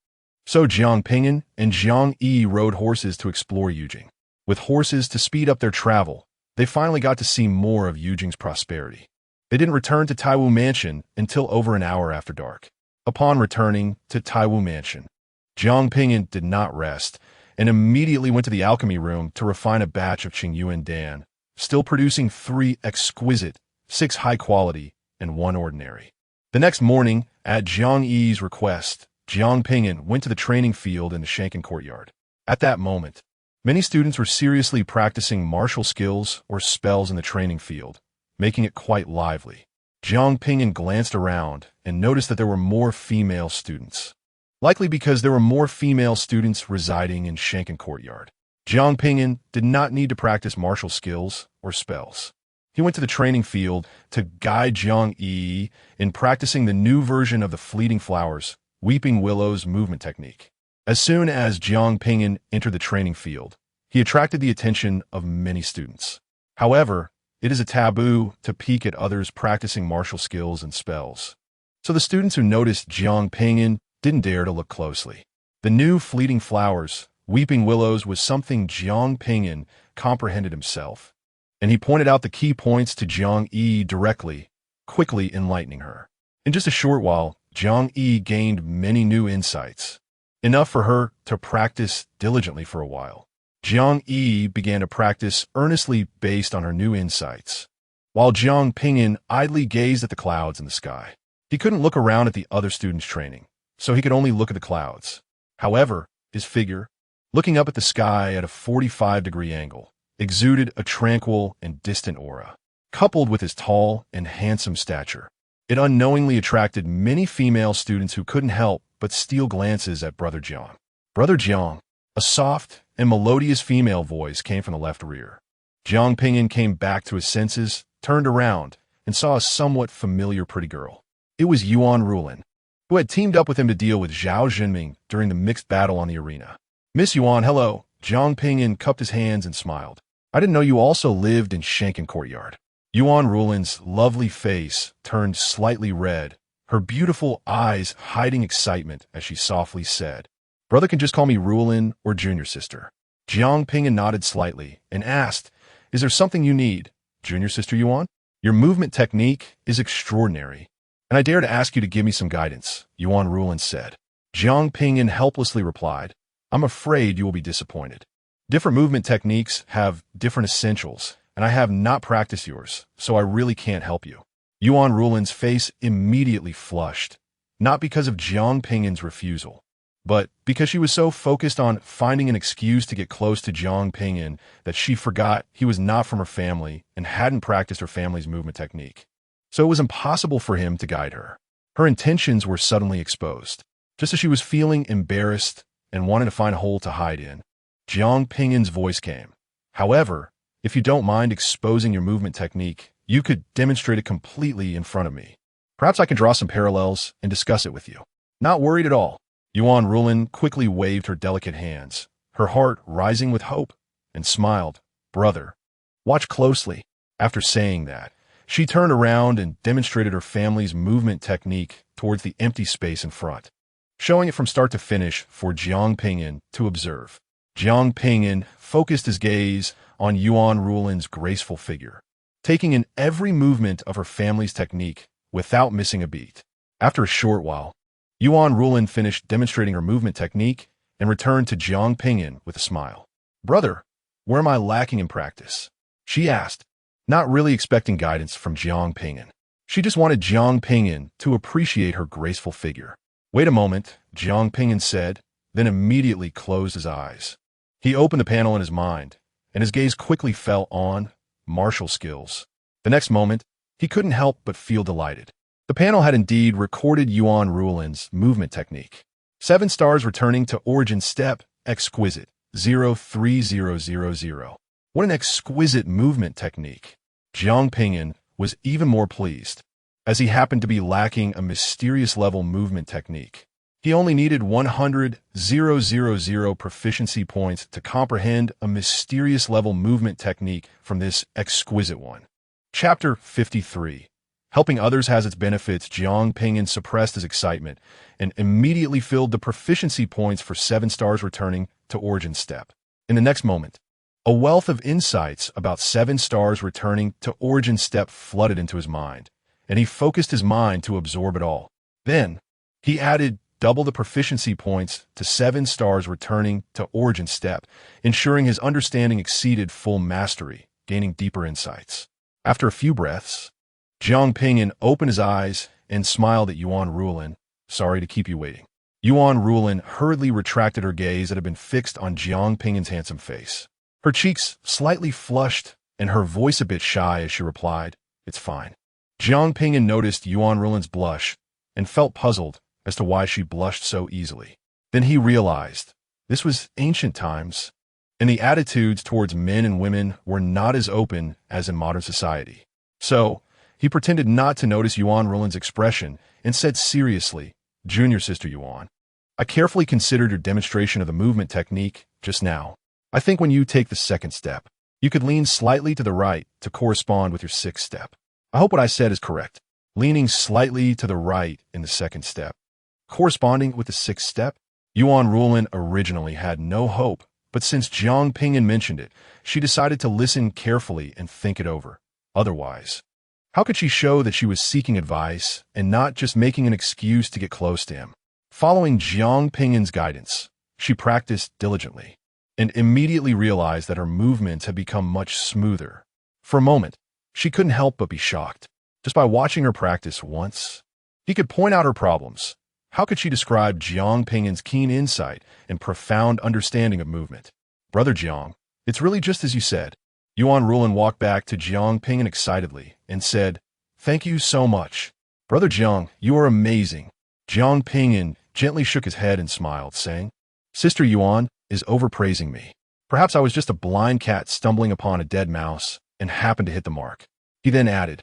so Zhao Ping'an and Zhang Yi rode horses to explore Yujing. With horses to speed up their travel, they finally got to see more of Yujing's prosperity. They didn't return to Taiwu Mansion until over an hour after dark. Upon returning to Taiwu Mansion, Zhao Ping'an did not rest and immediately went to the alchemy room to refine a batch of Qingyuandan, still producing 3 exquisite, 6 high-quality, and 1 ordinary. The next morning, at Zhang Yi's request, Zhao Ping'an went to the training field in the Shanken courtyard. At that moment, many students were seriously practicing martial skills or spells in the training field, making it quite lively. Zhao Ping'an glanced around and noticed that there were more female students. Likely because there were more female students residing in Shanken courtyard. Zhao Ping'an did not need to practice martial skills or spells. He went to the training field to guide Zhang Yi in practicing the new version of the Fleeting Flowers, Weeping Willows movement technique. As soon as Zhao Ping'an entered the training field, he attracted the attention of many students. However, it is a taboo to peek at others practicing martial skills and spells. So the students who noticed Zhao Ping'an didn't dare to look closely. The new Fleeting Flowers, Weeping Willows was something Zhao Ping'an comprehended himself, and he pointed out the key points to Zhang Yi directly, quickly enlightening her. In just a short while, Zhang Yi gained many new insights, enough for her to practice diligently for a while. Zhang Yi began to practice earnestly based on her new insights, while Zhao Ping'an idly gazed at the clouds in the sky. He couldn't look around at the other students training, so he could only look at the clouds. However, his figure, looking up at the sky at a 45-degree angle, exuded a tranquil and distant aura. Coupled with his tall and handsome stature, it unknowingly attracted many female students who couldn't help but steal glances at Brother Jiang. Brother Jiang, a soft and melodious female voice came from the left rear. Zhao Ping'an came back to his senses, turned around, and saw a somewhat familiar pretty girl. It was Yuan Rulin, who had teamed up with him to deal with Zhao Zhenming during the mixed battle on the arena. Miss Yuan, hello. Zhao Ping'an cupped his hands and smiled. I didn't know you also lived in Shanken Courtyard. Yuan Rulin's lovely face turned slightly red, her beautiful eyes hiding excitement as she softly said, Brother can just call me Rulin or junior sister. Zhao Ping'an nodded slightly and asked, Is there something you need, junior sister Yuan? Your movement technique is extraordinary, and I dare to ask you to give me some guidance, Yuan Rulin said. Zhao Ping'an helplessly replied, I'm afraid you will be disappointed. Different movement techniques have different essentials, and I have not practiced yours, so I really can't help you. Yuan Rulin's face immediately flushed, not because of Zhao Ping'an's refusal, but because she was so focused on finding an excuse to get close to Zhao Ping'an that she forgot he was not from her family and hadn't practiced her family's movement technique. So it was impossible for him to guide her. Her intentions were suddenly exposed. Just as she was feeling embarrassed and wanted to find a hole to hide in, Zhao Ping'an's voice came. However, if you don't mind exposing your movement technique, you could demonstrate it completely in front of me. Perhaps I can draw some parallels and discuss it with you. Not worried at all. Yuan Rulin quickly waved her delicate hands, her heart rising with hope, and smiled. Brother, watch closely. After saying that, she turned around and demonstrated her family's movement technique towards the empty space in front, showing it from start to finish for Zhao Ping'an to observe. Zhao Ping'an focused his gaze on Yuan Rulin's graceful figure, taking in every movement of her family's technique without missing a beat. After a short while, Yuan Rulin finished demonstrating her movement technique and returned to Zhao Ping'an with a smile. Brother, where am I lacking in practice? She asked, not really expecting guidance from Zhao Ping'an. She just wanted Zhao Ping'an to appreciate her graceful figure. Wait a moment, Zhao Ping'an said, then immediately closed his eyes. He opened the panel in his mind, and his gaze quickly fell on martial skills. The next moment, he couldn't help but feel delighted. The panel had indeed recorded Yuan Rulin's movement technique. 7 stars returning to origin step, exquisite, 03000. What an exquisite movement technique. Zhao Ping'an was even more pleased, as he happened to be lacking a mysterious level movement technique. He only needed 100,000 proficiency points to comprehend a mysterious level movement technique from this exquisite one. Chapter 53. Helping others has its benefits. Zhao Ping'an suppressed his excitement and immediately filled the proficiency points for 7 stars, returning to origin step. In the next moment, a wealth of insights about 7 stars returning to origin step flooded into his mind, and he focused his mind to absorb it all. Then, he added double the proficiency points to 7 stars returning to origin step, ensuring his understanding exceeded full mastery, gaining deeper insights. After a few breaths, Zhao Ping'an opened his eyes and smiled at Yuan Rulin. Sorry to keep you waiting. Yuan Rulin hurriedly retracted her gaze that had been fixed on Zhao Ping'an's handsome face. Her cheeks slightly flushed and her voice a bit shy as she replied, "It's fine." Zhao Ping'an noticed Yuan Rulin's blush and felt puzzled as to why she blushed so easily. Then he realized this was ancient times, and the attitudes towards men and women were not as open as in modern society. So, he pretended not to notice Yuan Rulin's expression and said seriously, "Junior Sister Yuan, I carefully considered your demonstration of the movement technique just now. I think when you take the 2nd step, you could lean slightly to the right to correspond with your 6th step. I hope what I said is correct. Leaning slightly to the right in the 2nd step, corresponding with the 6th step." Yuan Rulin originally had no hope, but since Zhao Ping'an mentioned it, she decided to listen carefully and think it over. Otherwise, how could she show that she was seeking advice and not just making an excuse to get close to him? Following Zhao Ping'an's guidance, she practiced diligently and immediately realized that her movements had become much smoother. For a moment, she couldn't help but be shocked. Just by watching her practice once, he could point out her problems. How could she describe Zhao Ping'an's keen insight and profound understanding of movement? "Brother Zhao, it's really just as you said." Yuan Rulin walked back to Zhao Ping'an excitedly and said, "Thank you so much. Brother Zhao, you are amazing." Zhao Ping'an gently shook his head and smiled, saying, "Sister Yuan is overpraising me. Perhaps I was just a blind cat stumbling upon a dead mouse and happened to hit the mark." He then added,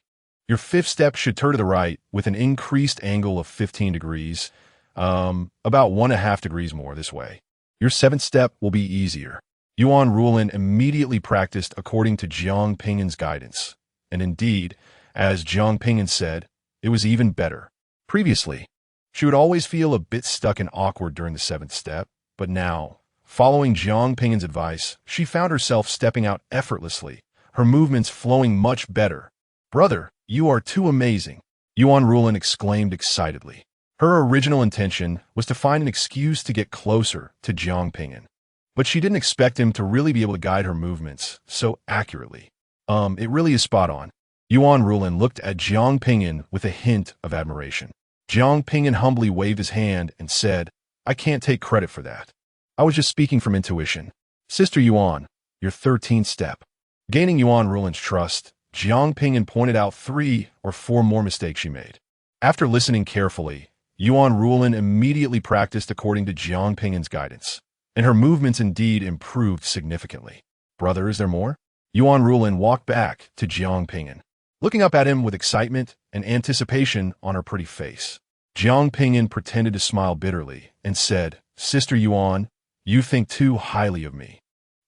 "Your 5th step should turn to the right with an increased angle of 15 degrees, about 1.5 degrees more this way. Your 7th step will be easier." Yuan Rulin immediately practiced according to Zhao Ping'an's guidance, and indeed, as Zhao Ping'an said, it was even better. Previously, she would always feel a bit stuck and awkward during the 7th step, but now, following Zhao Ping'an's advice, she found herself stepping out effortlessly, her movements flowing much better. "Brother, you are too amazing," Yuan Rulin exclaimed excitedly. Her original intention was to find an excuse to get closer to Zhao Ping'an, but she didn't expect him to really be able to guide her movements so accurately. It really is spot on." Yuan Rulin looked at Zhao Ping'an with a hint of admiration. Zhao Ping'an humbly waved his hand and said, "I can't take credit for that. I was just speaking from intuition." "Sister Yuan, your 13th step." Gaining Yuan Rulin's trust, Zhao Ping'an pointed out 3 or 4 more mistakes she made. After listening carefully, Yuan Rulin immediately practiced according to Zhao Ping'an's guidance, and her movements indeed improved significantly. "Brother, is there more?" Yuan Rulin walked back to Zhao Ping'an, looking up at him with excitement and anticipation on her pretty face. Zhao Ping'an pretended to smile bitterly and said, "Sister Yuan, you think too highly of me.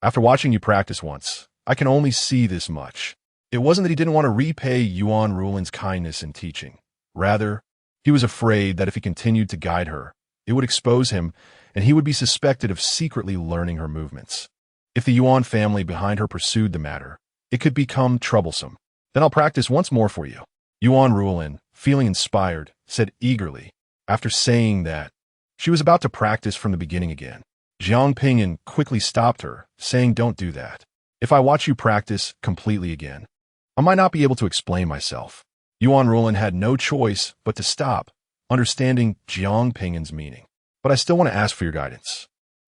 After watching you practice once, I can only see this much." It wasn't that he didn't want to repay Yuan Rulin's kindness in teaching. Rather, he was afraid that if he continued to guide her, it would expose him and he would be suspected of secretly learning her movements. If the Yuan family behind her pursued the matter, it could become troublesome. "Then I'll practice once more for you," Yuan Rulin, feeling inspired, said eagerly. After saying that, she was about to practice from the beginning again. Zhao Ping'an quickly stopped her, saying, "Don't do that. If I watch you practice completely again, I might not be able to explain myself." Yuan Rulin had no choice but to stop, understanding Zhao Ping'an's meaning. "But I still want to ask for your guidance,"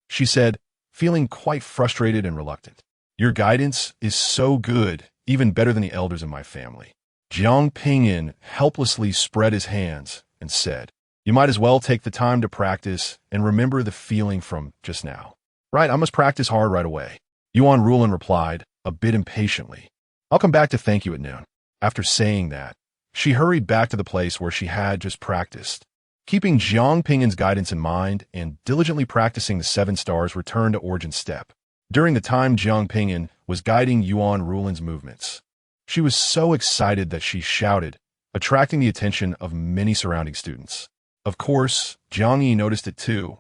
she said, feeling quite frustrated and reluctant. "Your guidance is so good, even better than the elders in my family." Zhao Ping'an helplessly spread his hands and said, "You might as well take the time to practice and remember the feeling from just now." "Right, I must practice hard right away," Yuan Rulin replied, a bit impatiently. I'll come back to thank you at noon. After saying that, she hurried back to the place where she had just practiced. Keeping Zhao Ping'an's guidance in mind and diligently practicing the 7 stars return to origin step. During the time Zhao Ping'an was guiding Yuan Rulin's movements, she was so excited that she shouted, attracting the attention of many surrounding students. Of course, Jiang Yi noticed it too,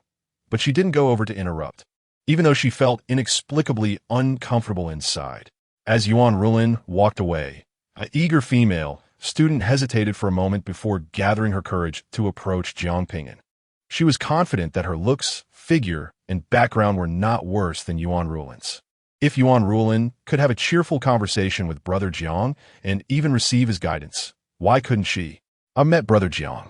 but she didn't go over to interrupt, even though she felt inexplicably uncomfortable inside. As Yuan Rulin walked away, an eager female student hesitated for a moment before gathering her courage to approach Zhao Ping'an. She was confident that her looks, figure, and background were not worse than Yuan Rulin's. If Yuan Rulin could have a cheerful conversation with Brother Jiang and even receive his guidance, why couldn't she? I met Brother Jiang.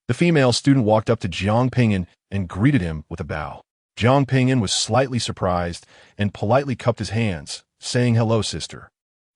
The female student walked up to Zhao Ping'an and greeted him with a bow. Zhao Ping'an was slightly surprised and politely cupped his hands, saying, "Hello, sister."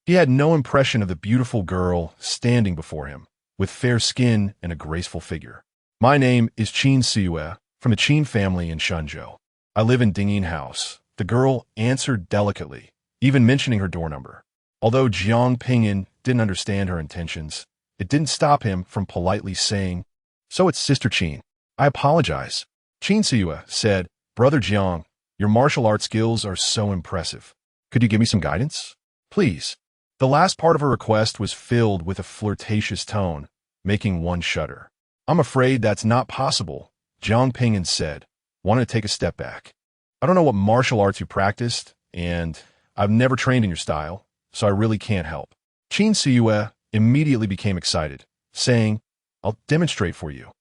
He had no impression of the beautiful girl standing before him, with fair skin and a graceful figure. "My name is Qin Siyue, from the Qin family in Shenzhou. I live in Dingyin House," the girl answered delicately, even mentioning her door number. Although Zhao Ping'an didn't understand her intentions, it didn't stop him from politely saying, "So it's Sister Qin. I apologize." Qin Siyue said, "Brother Jiang, your martial arts skills are so impressive. Could you give me some guidance? Please." The last part of her request was filled with a flirtatious tone, making one shudder. "I'm afraid that's not possible," Zhao Ping'an said, wanting to take a step back. "I don't know what martial arts you practiced, and I've never trained in your style, so I really can't help." Qin Siyue immediately became excited, saying, "I'll demonstrate for you."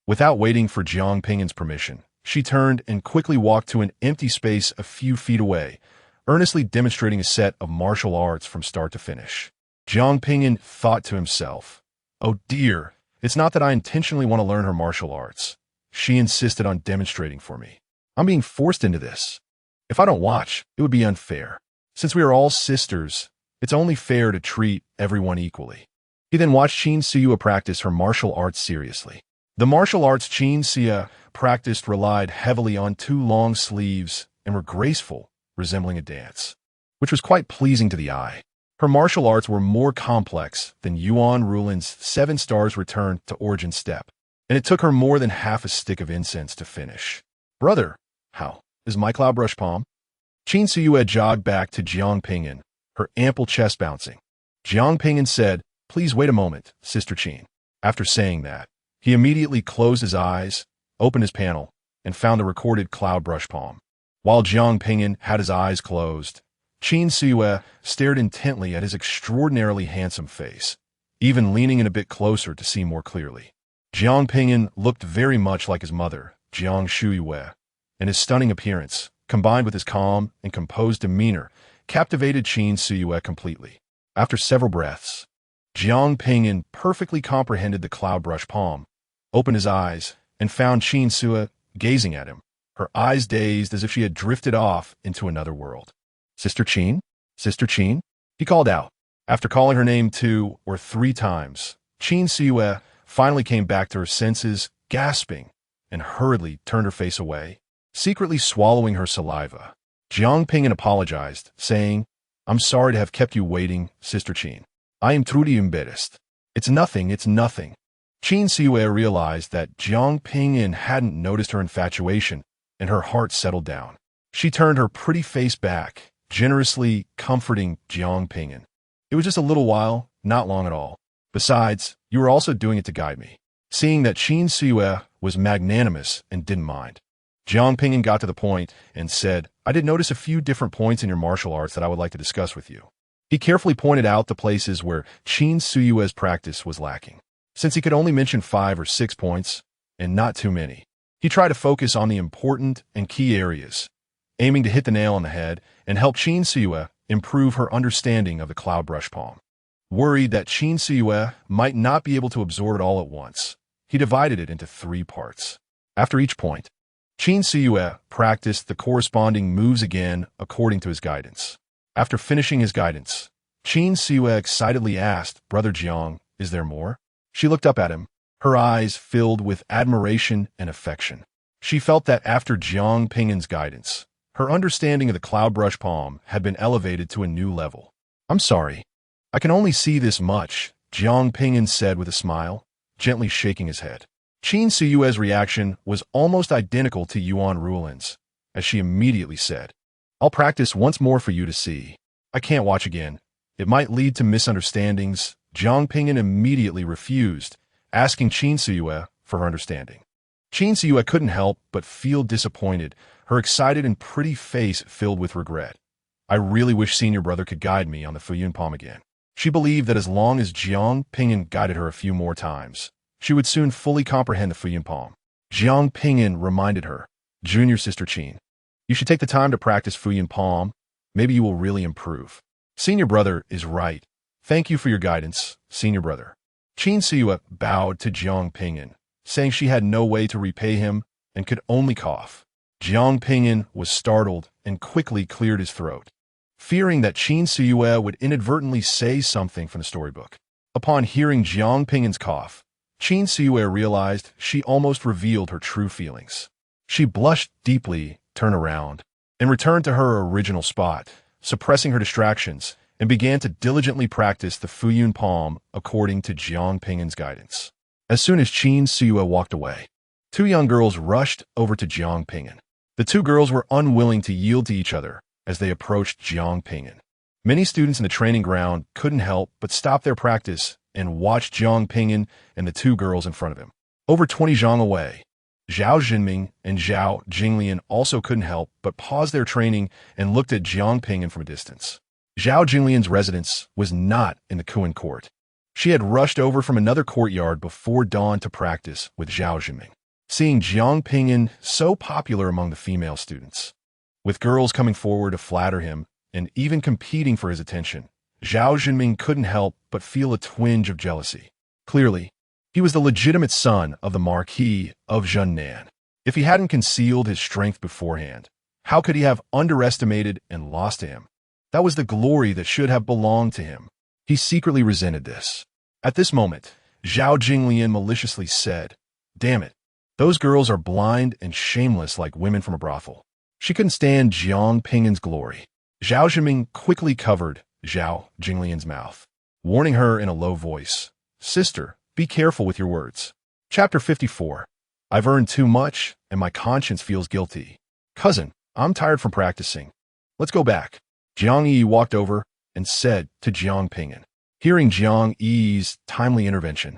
Without waiting for Zhao Ping'an's permission, she turned and quickly walked to an empty space a few feet away, earnestly demonstrating a set of martial arts from start to finish. Zhao Ping'an thought to himself, "Oh dear, it's not that I intentionally want to learn her martial arts. She insisted on demonstrating for me. I'm being forced into this. If I don't watch, it would be unfair. Since we are all sisters, it's only fair to treat everyone equally." He then watched Qin Siyue practice her martial arts seriously. The martial arts Qin Siyue practiced relied heavily on 2 long sleeves and were graceful, resembling a dance, which was quite pleasing to the eye. Her martial arts were more complex than Yuan Rulin's 7 stars return to origin step, and it took her more than half a stick of incense to finish. "Brother, how is my cloud brush palm?" Qin Siyue jogged back to Zhao Ping'an, her ample chest bouncing. Zhao Ping'an said, "Please wait a moment, Sister Qin." After saying that, he immediately closed his eyes, opened his panel, and found the recorded cloud brush palm. While Zhao Ping'an had his eyes closed, Qin Siyue stared intently at his extraordinarily handsome face, even leaning in a bit closer to see more clearly. Zhao Ping'an looked very much like his mother, Jiang Shuyue, and his stunning appearance, combined with his calm and composed demeanor, captivated Qin Siyue completely. After several breaths, Zhao Ping'an perfectly comprehended the cloud brush palm, opened his eyes, and found Qin Siyue gazing at him, her eyes dazed as if she had drifted off into another world. "Sister Qin? Sister Qin?" he called out. After calling her name 2 or 3 times, Qin Siyue finally came back to her senses, gasping, and hurriedly turned her face away, secretly swallowing her saliva. Zhao Ping'an apologized, saying, "I'm sorry to have kept you waiting, Sister Qin. I am truly embarrassed." It's nothing. Qin Siyue realized that Zhao Ping'an hadn't noticed her infatuation, and her heart settled down. She turned her pretty face back, generously comforting Zhao Ping'an. "It was just a little while, not long at all. Besides, you were also doing it to guide me." Seeing that Qin Siyue was magnanimous and didn't mind, Zhao Ping'an got to the point and said, "I did notice a few different points in your martial arts that I would like to discuss with you." He carefully pointed out the places where Qin Siyue's practice was lacking. Since he could only mention 5 or 6 points, and not too many, he tried to focus on the important and key areas, aiming to hit the nail on the head and help Qin Siyue improve her understanding of the cloud brush palm. Worried that Qin Siyue might not be able to absorb it all at once, he divided it into 3 parts. After each point, Qin Siyue practiced the corresponding moves again according to his guidance. After finishing his guidance, Qin Siyue excitedly asked, "Brother Jiang, is there more?" She looked up at him, her eyes filled with admiration and affection. She felt that after Zhao Ping'an's guidance, Her understanding of the cloud brush palm had been elevated to a new level. "I'm sorry. I can only see this much," Zhao Ping'an said with a smile, gently shaking his head. Qin Siyue's reaction was almost identical to Yuan Rulin's, as she immediately said, "I'll practice once more for you to see. I can't watch again. It might lead to misunderstandings." Zhao Ping'an immediately refused, asking Qin Siyue for her understanding. Qin Siyue couldn't help but feel disappointed, her excited and pretty face filled with regret. "I really wish senior brother could guide me on the Fuyun palm again." She believed that as long as Zhao Ping'an guided her a few more times, she would soon fully comprehend the Fuyun palm. Zhao Ping'an reminded her, "Junior sister Qin, you should take the time to practice Fuyun palm. Maybe you will really improve." "Senior brother is right. Thank you for your guidance, senior brother." Qin Siyue bowed to Zhao Ping'an, saying she had no way to repay him and could only cough. Zhao Ping'an was startled and quickly cleared his throat, fearing that Qin Siyue would inadvertently say something from the storybook. Upon hearing Zhao Ping'an's cough, Qin Siyue realized she almost revealed her true feelings. She blushed deeply, turned around, and returned to her original spot, suppressing her distractions, and began to diligently practice the Fuyun palm according to Zhao Ping'an's guidance. As soon as Qin Siyue walked away, two young girls rushed over to Zhao Ping'an. The two girls were unwilling to yield to each other as they approached Zhao Ping'an. Many students in the training ground couldn't help but stop their practice and watch Zhao Ping'an and the two girls in front of him. Over 20 zhang away, Zhao Jinming and Zhao Jinglian also couldn't help but pause their training and looked at Zhao Ping'an from a distance. Zhao Jinglian's residence was not in the Kuan court. She had rushed over from another courtyard before dawn to practice with Zhao Jinming. Seeing Zhao Ping'an so popular among the female students, with girls coming forward to flatter him and even competing for his attention, Zhao Jinming couldn't help but feel a twinge of jealousy. Clearly, he was the legitimate son of the Marquis of Zhennan. If he hadn't concealed his strength beforehand, how could he have underestimated and lost to him? That was the glory that should have belonged to him. He secretly resented this. At this moment, Zhao Jinglian maliciously said, "Damn it, those girls are blind and shameless like women from a brothel." She couldn't stand Zhao Ping'an's glory. Zhao Jinming quickly covered Zhao Jinglian's mouth, warning her in a low voice, "Sister, be careful with your words." Chapter 54. I've earned too much, and my conscience feels guilty. "Cousin, I'm tired from practicing. Let's go back." Jiang Yi walked over and said to Zhao Ping'an. Hearing Jiang Yi's timely intervention,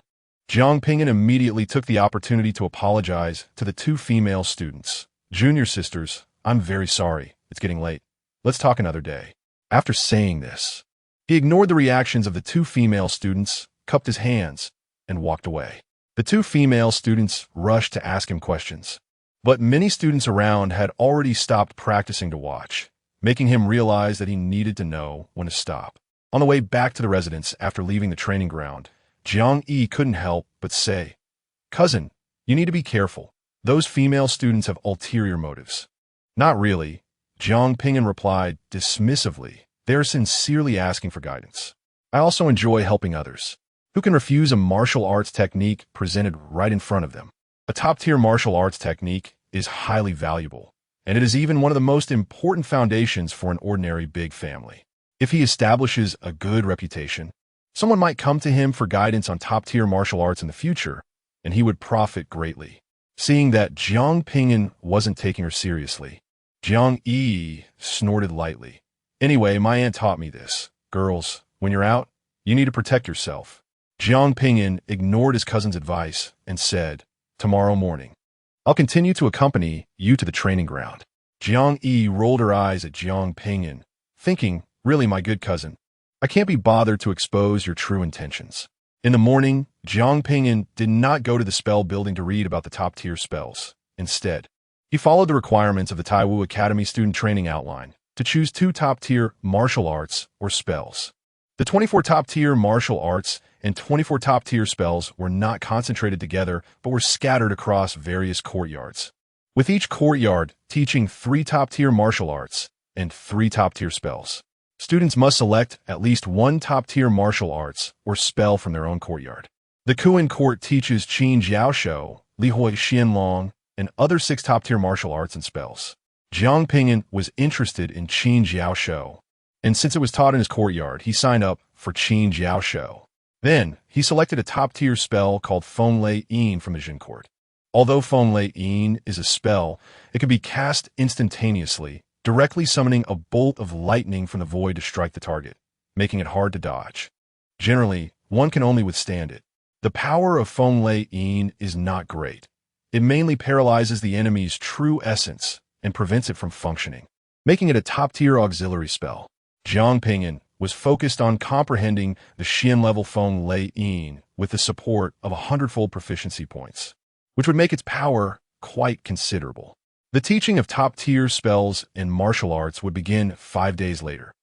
Zhao Ping'an immediately took the opportunity to apologize to the two female students. "Junior sisters, I'm very sorry. It's getting late. Let's talk another day." After saying this, he ignored the reactions of the two female students, cupped his hands, and walked away. The two female students rushed to ask him questions, but many students around had already stopped practicing to watch, making him realize that he needed to know when to stop. On the way back to the residence after leaving the training ground, Jiang Yi couldn't help but say, "Cousin, you need to be careful. Those female students have ulterior motives." "Not really," Zhao Ping'an replied dismissively. "They're sincerely asking for guidance. I also enjoy helping others. Who can refuse a martial arts technique presented right in front of them? A top-tier martial arts technique is highly valuable, and it is even one of the most important foundations for an ordinary big family. If he establishes a good reputation, someone might come to him for guidance on top-tier martial arts in the future, and he would profit greatly." Seeing that Zhao Ping'an wasn't taking her seriously, Jiang Yi snorted lightly. "Anyway, my aunt taught me this. Girls, when you're out, you need to protect yourself." Zhao Ping'an ignored his cousin's advice and said, "Tomorrow morning, I'll continue to accompany you to the training ground." Jiang Yi rolled her eyes at Zhao Ping'an, thinking, "Really, my good cousin, I can't be bothered to expose your true intentions." In the morning, Zhao Ping'an did not go to the spell building to read about the top-tier spells. Instead, he followed the requirements of the Taiwu Academy student training outline to choose 2 top-tier martial arts or spells. The 24 top-tier martial arts and 24 top-tier spells were not concentrated together but were scattered across various courtyards, with each courtyard teaching 3 top-tier martial arts and 3 top-tier spells. Students must select at least 1 top-tier martial arts or spell from their own courtyard. The Kuan court teaches Qin Jiaoshou, Lihui Xianlong, and other 6 top-tier martial arts and spells. Zhao Ping'an was interested in Qin Jiaoshou, and since it was taught in his courtyard, he signed up for Qin Jiaoshou. Then, he selected a top-tier spell called Fetus.Being from the Jin court. Although Fetus.Being is a spell, it can be cast instantaneously, directly summoning a bolt of lightning from the void to strike the target, making it hard to dodge. Generally, one can only withstand it. The power of Fetus.Being is not great. It mainly paralyzes the enemy's true essence and prevents it from functioning, making it a top-tier auxiliary spell. Zhao Ping'an was focused on comprehending the Xian-level Fetus.Being with the support of 100-fold proficiency points, which would make its power quite considerable. The teaching of top-tier spells in martial arts would begin 5 days later,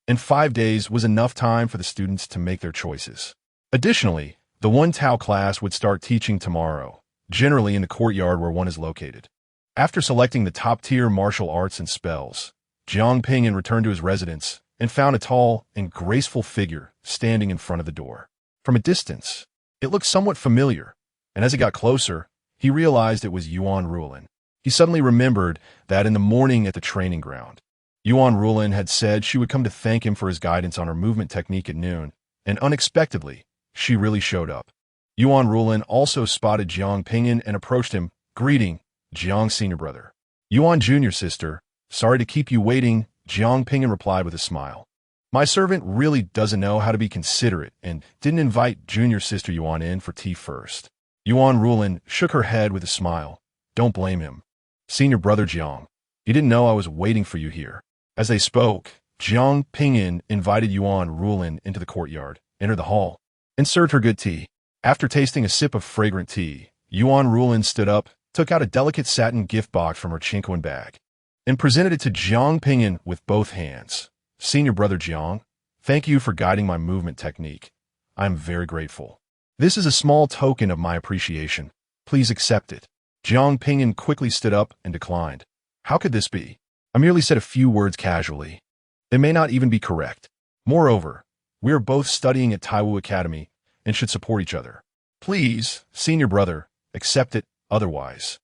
and 5 days was enough time for the students to make their choices. Additionally, the One Tao class would start teaching tomorrow, generally in the courtyard where one is located. After selecting the top-tier martial arts and spells, Zhao Ping'an returned to his residence and found a tall and graceful figure standing in front of the door. From a distance, it looked somewhat familiar, and as he got closer, he realized it was Yuan Rulin. He suddenly remembered that in the morning at the training ground, Yuan Rulin had said she would come to thank him for his guidance on her movement technique at noon, and unexpectedly, she really showed up. Yuan Rulin also spotted Zhao Ping'an and approached him, greeting, "Zhao senior brother." "Yuan junior sister, sorry to keep you waiting," Zhao Ping'an replied with a smile. "My servant really doesn't know how to be considerate and didn't invite junior sister Yuan in for tea first." Yuan Rulin shook her head with a smile. "Don't blame him. Senior brother Zhao, he didn't know I was waiting for you here." As they spoke, Zhao Ping'an invited Yuan Rulin into the courtyard, entered the hall, and served her good tea. After tasting a sip of fragrant tea, Yuan Rulin stood up, took out a delicate satin gift box from her chinquan bag, and presented it to Zhao Ping'an with both hands. "Senior brother Zhao, thank you for guiding my movement technique. I am very grateful. This is a small token of my appreciation. Please accept it." Zhao Ping'an quickly stood up and declined. "How could this be? I merely said a few words casually. They may not even be correct. Moreover, we are both studying at Taiwu Academy and should support each other. Please, senior brother, accept it, otherwise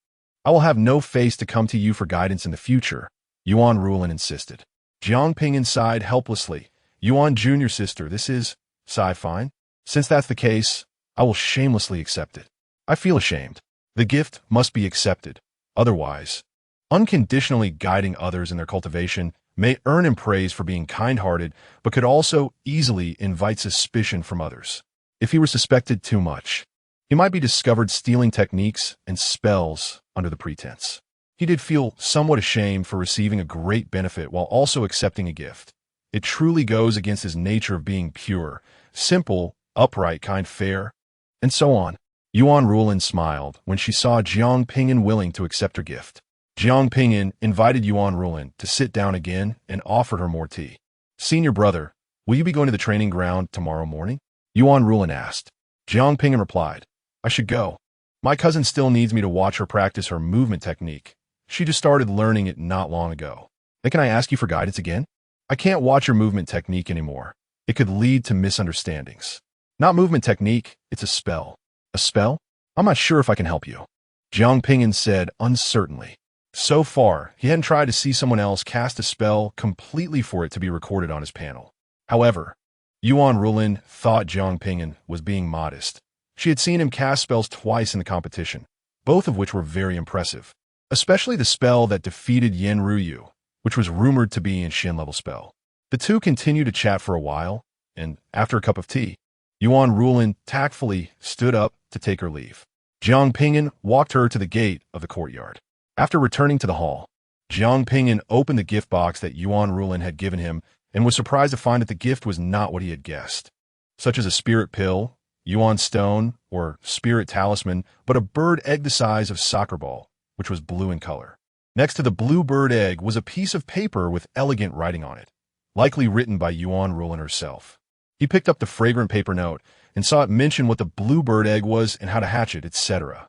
I will have no face to come to you for guidance in the future," Yuan Rulin insisted. Zhao Ping'an sighed helplessly. "Yuan junior sister, this is, fine. Since that's the case, I will shamelessly accept it. I feel ashamed. The gift must be accepted. Otherwise, unconditionally guiding others in their cultivation may earn him praise for being kind-hearted, but could also easily invite suspicion from others. If he were suspected too much, he might be discovered stealing techniques and spells under the pretense. He did feel somewhat ashamed for receiving a great benefit while also accepting a gift. It truly goes against his nature of being pure, simple, upright, kind, fair, and so on." Yuan Rulin smiled when she saw Zhao Ping'an willing to accept her gift. Zhao Ping'an invited Yuan Rulin to sit down again and offered her more tea. "Senior brother, will you be going to the training ground tomorrow morning?" Yuan Rulin asked. Zhao Ping'an replied, "I should go. My cousin still needs me to watch her practice her movement technique. She just started learning it not long ago. Then can I ask you for guidance again? I can't watch your movement technique anymore. It could lead to misunderstandings." "Not movement technique, it's a spell." "A spell? I'm not sure if I can help you," Zhao Ping'an said uncertainly. So far, he hadn't tried to see someone else cast a spell completely for it to be recorded on his panel. However, Yuan Rulin thought Zhao Ping'an was being modest. She had seen him cast spells twice in the competition, both of which were very impressive, especially the spell that defeated Yen Ruyu, which was rumored to be a Xian-level spell. The two continued to chat for a while, and after a cup of tea, Yuan Rulin tactfully stood up to take her leave. Zhao Ping'an walked her to the gate of the courtyard. After returning to the hall, Zhao Ping'an opened the gift box that Yuan Rulin had given him and was surprised to find that the gift was not what he had guessed, such as a spirit pill, Yuan stone, or spirit talisman, but a bird egg the size of a soccer ball, which was blue in color. Next to the blue bird egg was a piece of paper with elegant writing on it, likely written by Yuan Rulin herself. He picked up the fragrant paper note and saw it mention what the blue bird egg was and how to hatch it, etc.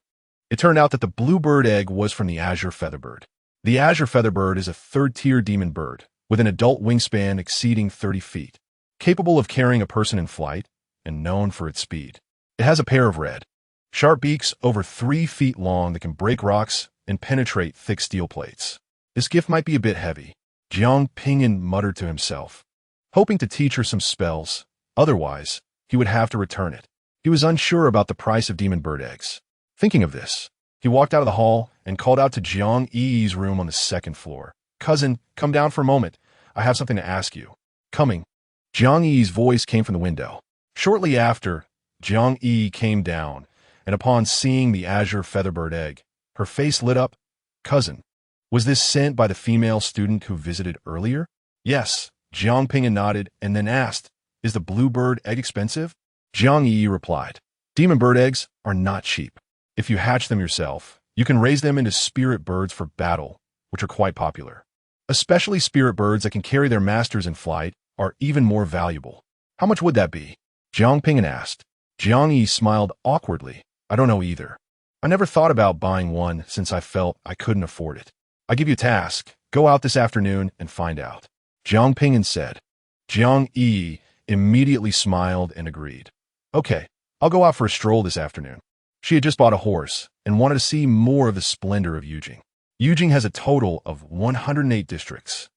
It turned out that the blue bird egg was from the azure featherbird. The azure featherbird is a third-tier demon bird with an adult wingspan exceeding 30 feet, capable of carrying a person in flight, and known for its speed. It has a pair of red, sharp beaks over 3 feet long that can break rocks and penetrate thick steel plates. This gift might be a bit heavy, Zhao Ping'an muttered to himself, hoping to teach her some spells. Otherwise, he would have to return it. He was unsure about the price of demon bird eggs. Thinking of this, he walked out of the hall and called out to Jiang Yi's room on the second floor. "Cousin, come down for a moment. I have something to ask you." "Coming." Jiang Yi's voice came from the window. Shortly after, Jiang Yi came down, and upon seeing the azure featherbird egg, her face lit up. "Cousin, was this sent by the female student who visited earlier?" "Yes." Zhao Ping'an nodded and then asked, "Is the bluebird egg expensive?" Jiang Yi replied, "Demon bird eggs are not cheap. If you hatch them yourself, you can raise them into spirit birds for battle, which are quite popular. Especially spirit birds that can carry their masters in flight are even more valuable." "How much would that be?" Zhao Ping'an asked. Jiang Yi smiled awkwardly. "I don't know either. I never thought about buying one since I felt I couldn't afford it. I give you a task. Go out this afternoon and find out." Zhao Ping'an said. Jiang Yi immediately smiled and agreed. "Okay, I'll go out for a stroll this afternoon." She had just bought a horse and wanted to see more of the splendor of Yujing. Yujing has a total of 108 districts,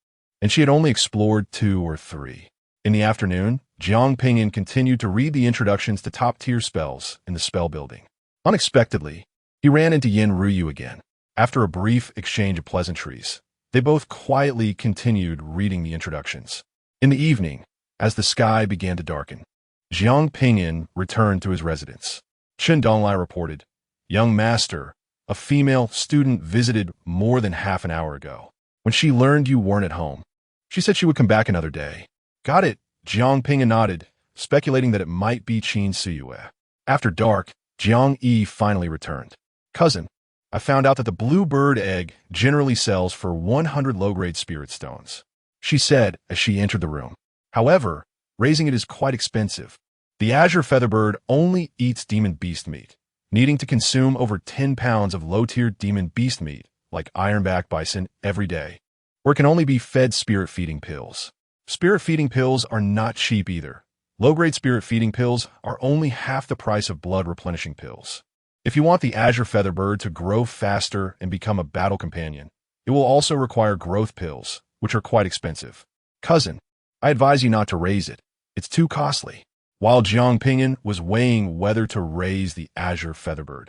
and she had only explored 2 or 3. In the afternoon, Zhao Ping'an continued to read the introductions to top-tier spells in the spell building. Unexpectedly, he ran into Yin Ruyu again. After a brief exchange of pleasantries, they both quietly continued reading the introductions. In the evening, as the sky began to darken, Zhao Ping'an returned to his residence. Chen Donglai reported, "Young master, a female student visited more than half an hour ago. When she learned you weren't at home, she said she would come back another day." "Got it," Zhao Ping'an nodded, speculating that it might be Qin Siyue. After dark, Jiang Yi finally returned. "Cousin, I found out that the bluebird egg generally sells for 100 low-grade spirit stones," she said as she entered the room. "However, raising it is quite expensive. The azure featherbird only eats demon beast meat, needing to consume over 10 pounds of low-tier demon beast meat, like ironback bison, every day, or it can only be fed spirit feeding pills. Spirit feeding pills are not cheap either. Low-grade spirit feeding pills are only half the price of blood replenishing pills. If you want the azure featherbird to grow faster and become a battle companion, it will also require growth pills, which are quite expensive. Cousin, I advise you not to raise it. It's too costly." While Zhao Ping'an was weighing whether to raise the azure featherbird,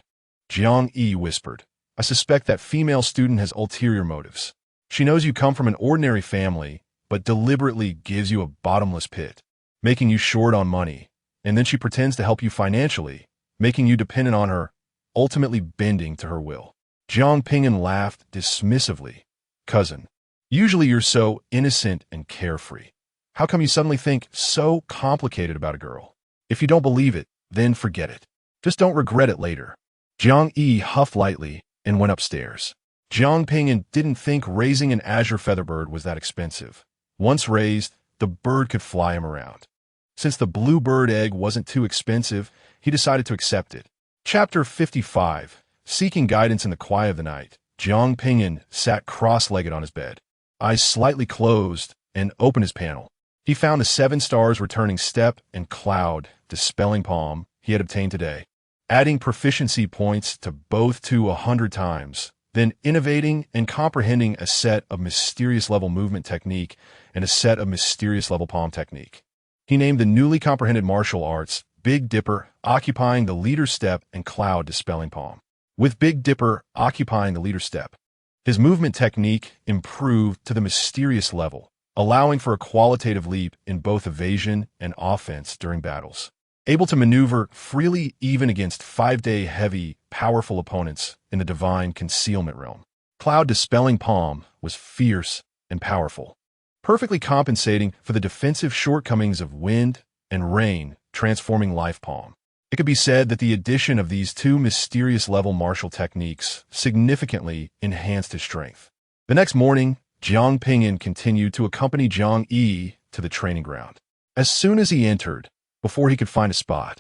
Jiang Yi whispered, "I suspect that female student has ulterior motives. She knows you come from an ordinary family, but deliberately gives you a bottomless pit, making you short on money, and then she pretends to help you financially, making you dependent on her, ultimately bending to her will." Zhao Ping'an laughed dismissively. "Cousin, usually you're so innocent and carefree. How come you suddenly think so complicated about a girl? If you don't believe it, then forget it. Just don't regret it later." Jiang Yi huffed lightly and went upstairs. Zhao Ping'an didn't think raising an azure featherbird was that expensive. Once raised, the bird could fly him around. Since the bluebird egg wasn't too expensive, he decided to accept it. Chapter 55. Seeking guidance in the quiet of the night, Zhao Ping'an sat cross-legged on his bed, eyes slightly closed, and opened his panel. He found the 7 stars returning step and cloud, dispelling palm, he had obtained today, adding proficiency points to both to 100 times, then innovating and comprehending a set of mysterious level movement technique and a set of mysterious level palm technique. He named the newly comprehended martial arts Big Dipper occupying the leader step and Cloud dispelling palm. With Big Dipper occupying the leader step, his movement technique improved to the mysterious level, allowing for a qualitative leap in both evasion and offense during battles. Able to maneuver freely even against 5-day heavy, powerful opponents in the divine concealment realm. Cloud dispelling palm was fierce and powerful, perfectly compensating for the defensive shortcomings of wind and rain, transforming life palm. It could be said that the addition of these 2 mysterious level martial techniques significantly enhanced his strength. The next morning, Zhao Ping'an continued to accompany Jiang Yi to the training ground. As soon as he entered, before he could find a spot,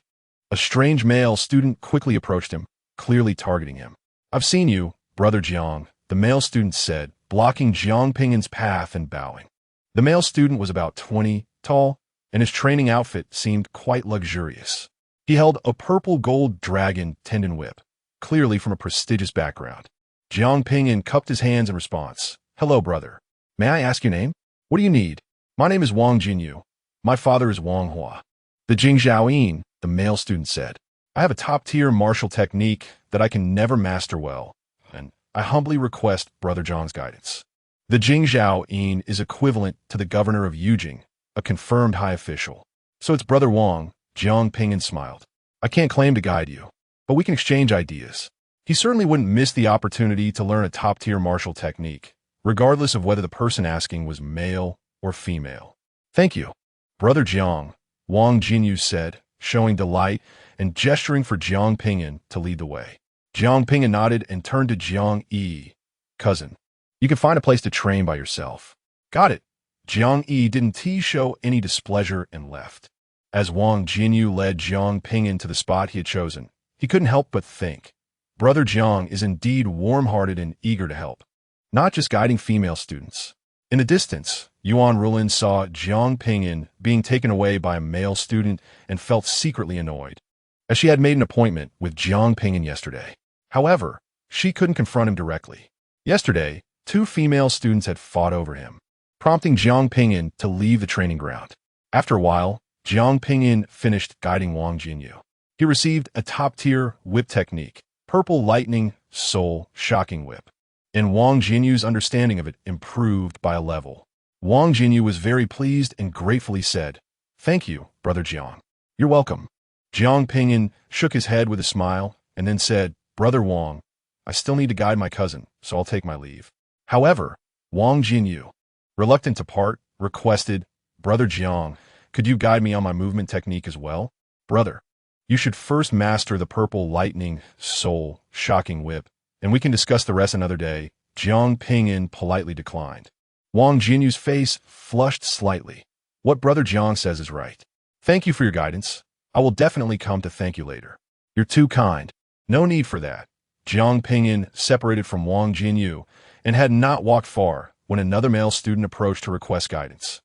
a strange male student quickly approached him, clearly targeting him. "I've seen you, Brother Jiang," the male student said, blocking Zhao Ping'an's path and bowing. The male student was about 20 tall, and his training outfit seemed quite luxurious. He held a purple gold dragon tendon whip, clearly from a prestigious background. Zhao Ping'an cupped his hands in response, Hello, brother. May I ask your name? What do you need? My name is Wang Jinyu. My father is Wang Hua. The Jingzhaoyin, the male student said. I have a top-tier martial technique that I can never master well, and I humbly request Brother Zhang's guidance. The Jingzhaoyin is equivalent to the governor of Yujing, a confirmed high official. So it's Brother Wang. Zhao Ping'an smiled. I can't claim to guide you, but we can exchange ideas. He certainly wouldn't miss the opportunity to learn a top-tier martial technique, regardless of whether the person asking was male or female. Thank you, Brother Jiang, Wang Jinyu said, showing delight and gesturing for Zhao Ping'an to lead the way. Zhao Ping'an nodded and turned to Jiang Yi. Cousin, you can find a place to train by yourself. Got it. Jiang Yi didn't show any displeasure and left. As Wang Jinyu led Zhao Ping'an to the spot he had chosen, he couldn't help but think, Brother Jiang is indeed warm-hearted and eager to help, not just guiding female students. In the distance, Yuan Rulin saw Zhao Ping'an being taken away by a male student and felt secretly annoyed, as she had made an appointment with Zhao Ping'an yesterday. However, she couldn't confront him directly. Yesterday, 2 female students had fought over him, prompting Zhao Ping'an to leave the training ground. After a while, Zhao Ping'an finished guiding Wang Jinyu. He received a top-tier whip technique, Purple Lightning Soul Shocking Whip, and Wang Jinyu's understanding of it improved by a level. Wang Jinyu was very pleased and gratefully said, Thank you, Brother Jiang. You're welcome. Zhao Ping'an shook his head with a smile and then said, Brother Wang, I still need to guide my cousin, so I'll take my leave. However, Wang Jinyu, reluctant to part, requested, Brother Jiang, could you guide me on my movement technique as well? Brother, you should first master the Purple Lightning Soul Shocking Whip, and we can discuss the rest another day. Zhao Ping'an politely declined. Wang Jinyu's face flushed slightly. What Brother Jiang says is right. Thank you for your guidance. I will definitely come to thank you later. You're too kind. No need for that. Zhao Ping'an separated from Wang Jinyu and had not walked far when another male student approached to request guidance.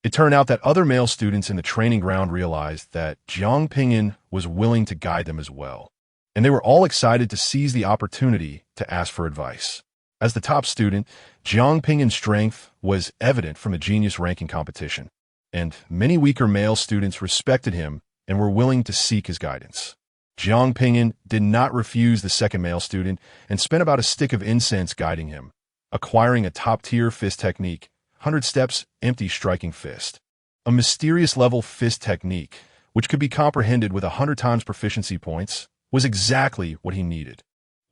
It turned out that other male students in the training ground realized that Zhao Ping'an was willing to guide them as well, and they were all excited to seize the opportunity to ask for advice. As the top student, Zhao Ping'an's strength was evident from a genius ranking competition, and many weaker male students respected him and were willing to seek his guidance. Zhao Ping'an did not refuse the second male student and spent about a stick of incense guiding him, acquiring a top-tier fist technique, 100 steps empty striking fist. A mysterious level fist technique, which could be comprehended with 100 times proficiency points, was exactly what he needed.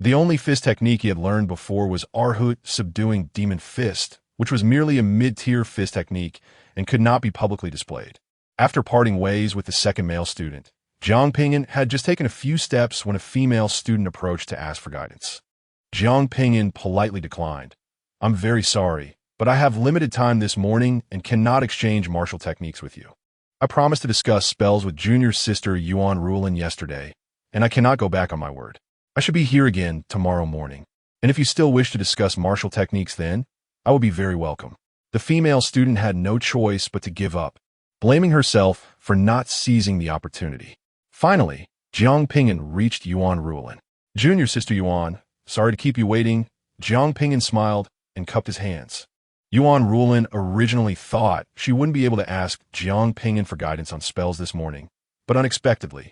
The only fist technique he had learned before was Arhut Subduing Demon Fist, which was merely a mid-tier fist technique and could not be publicly displayed. After parting ways with the second male student, Zhao Ping'an had just taken a few steps when a female student approached to ask for guidance. Zhao Ping'an politely declined. I'm very sorry, but I have limited time this morning and cannot exchange martial techniques with you. I promised to discuss spells with junior sister Yuan Rulin yesterday, and I cannot go back on my word. I should be here again tomorrow morning, and if you still wish to discuss martial techniques then, I will be very welcome. The female student had no choice but to give up, blaming herself for not seizing the opportunity. Finally, Zhao Ping'an reached Yuan Rulin. Junior sister Yuan, sorry to keep you waiting. Zhao Ping'an smiled and cupped his hands. Yuan Rulin originally thought she wouldn't be able to ask Zhao Ping'an for guidance on spells this morning, but unexpectedly,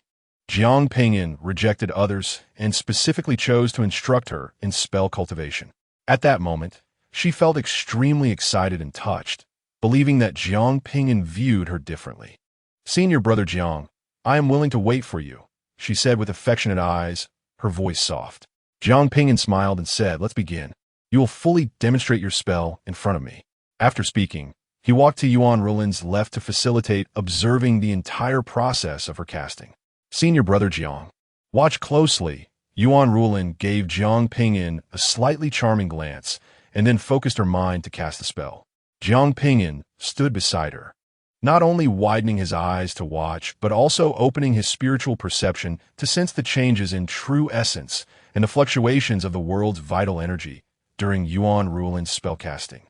Zhao Ping'an rejected others and specifically chose to instruct her in spell cultivation. At that moment, she felt extremely excited and touched, believing that Zhao Ping'an viewed her differently. Senior Brother Jiang, I am willing to wait for you, she said with affectionate eyes, her voice soft. Zhao Ping'an smiled and said, Let's begin. You will fully demonstrate your spell in front of me. After speaking, he walked to Yuan Rulin's left to facilitate observing the entire process of her casting. Senior Brother Jiang, watch closely. Yuan Rulin gave Zhao Ping'an a slightly charming glance and then focused her mind to cast the spell. Zhao Ping'an stood beside her, not only widening his eyes to watch, but also opening his spiritual perception to sense the changes in true essence and the fluctuations of the world's vital energy during Yuan Rulin's spellcasting.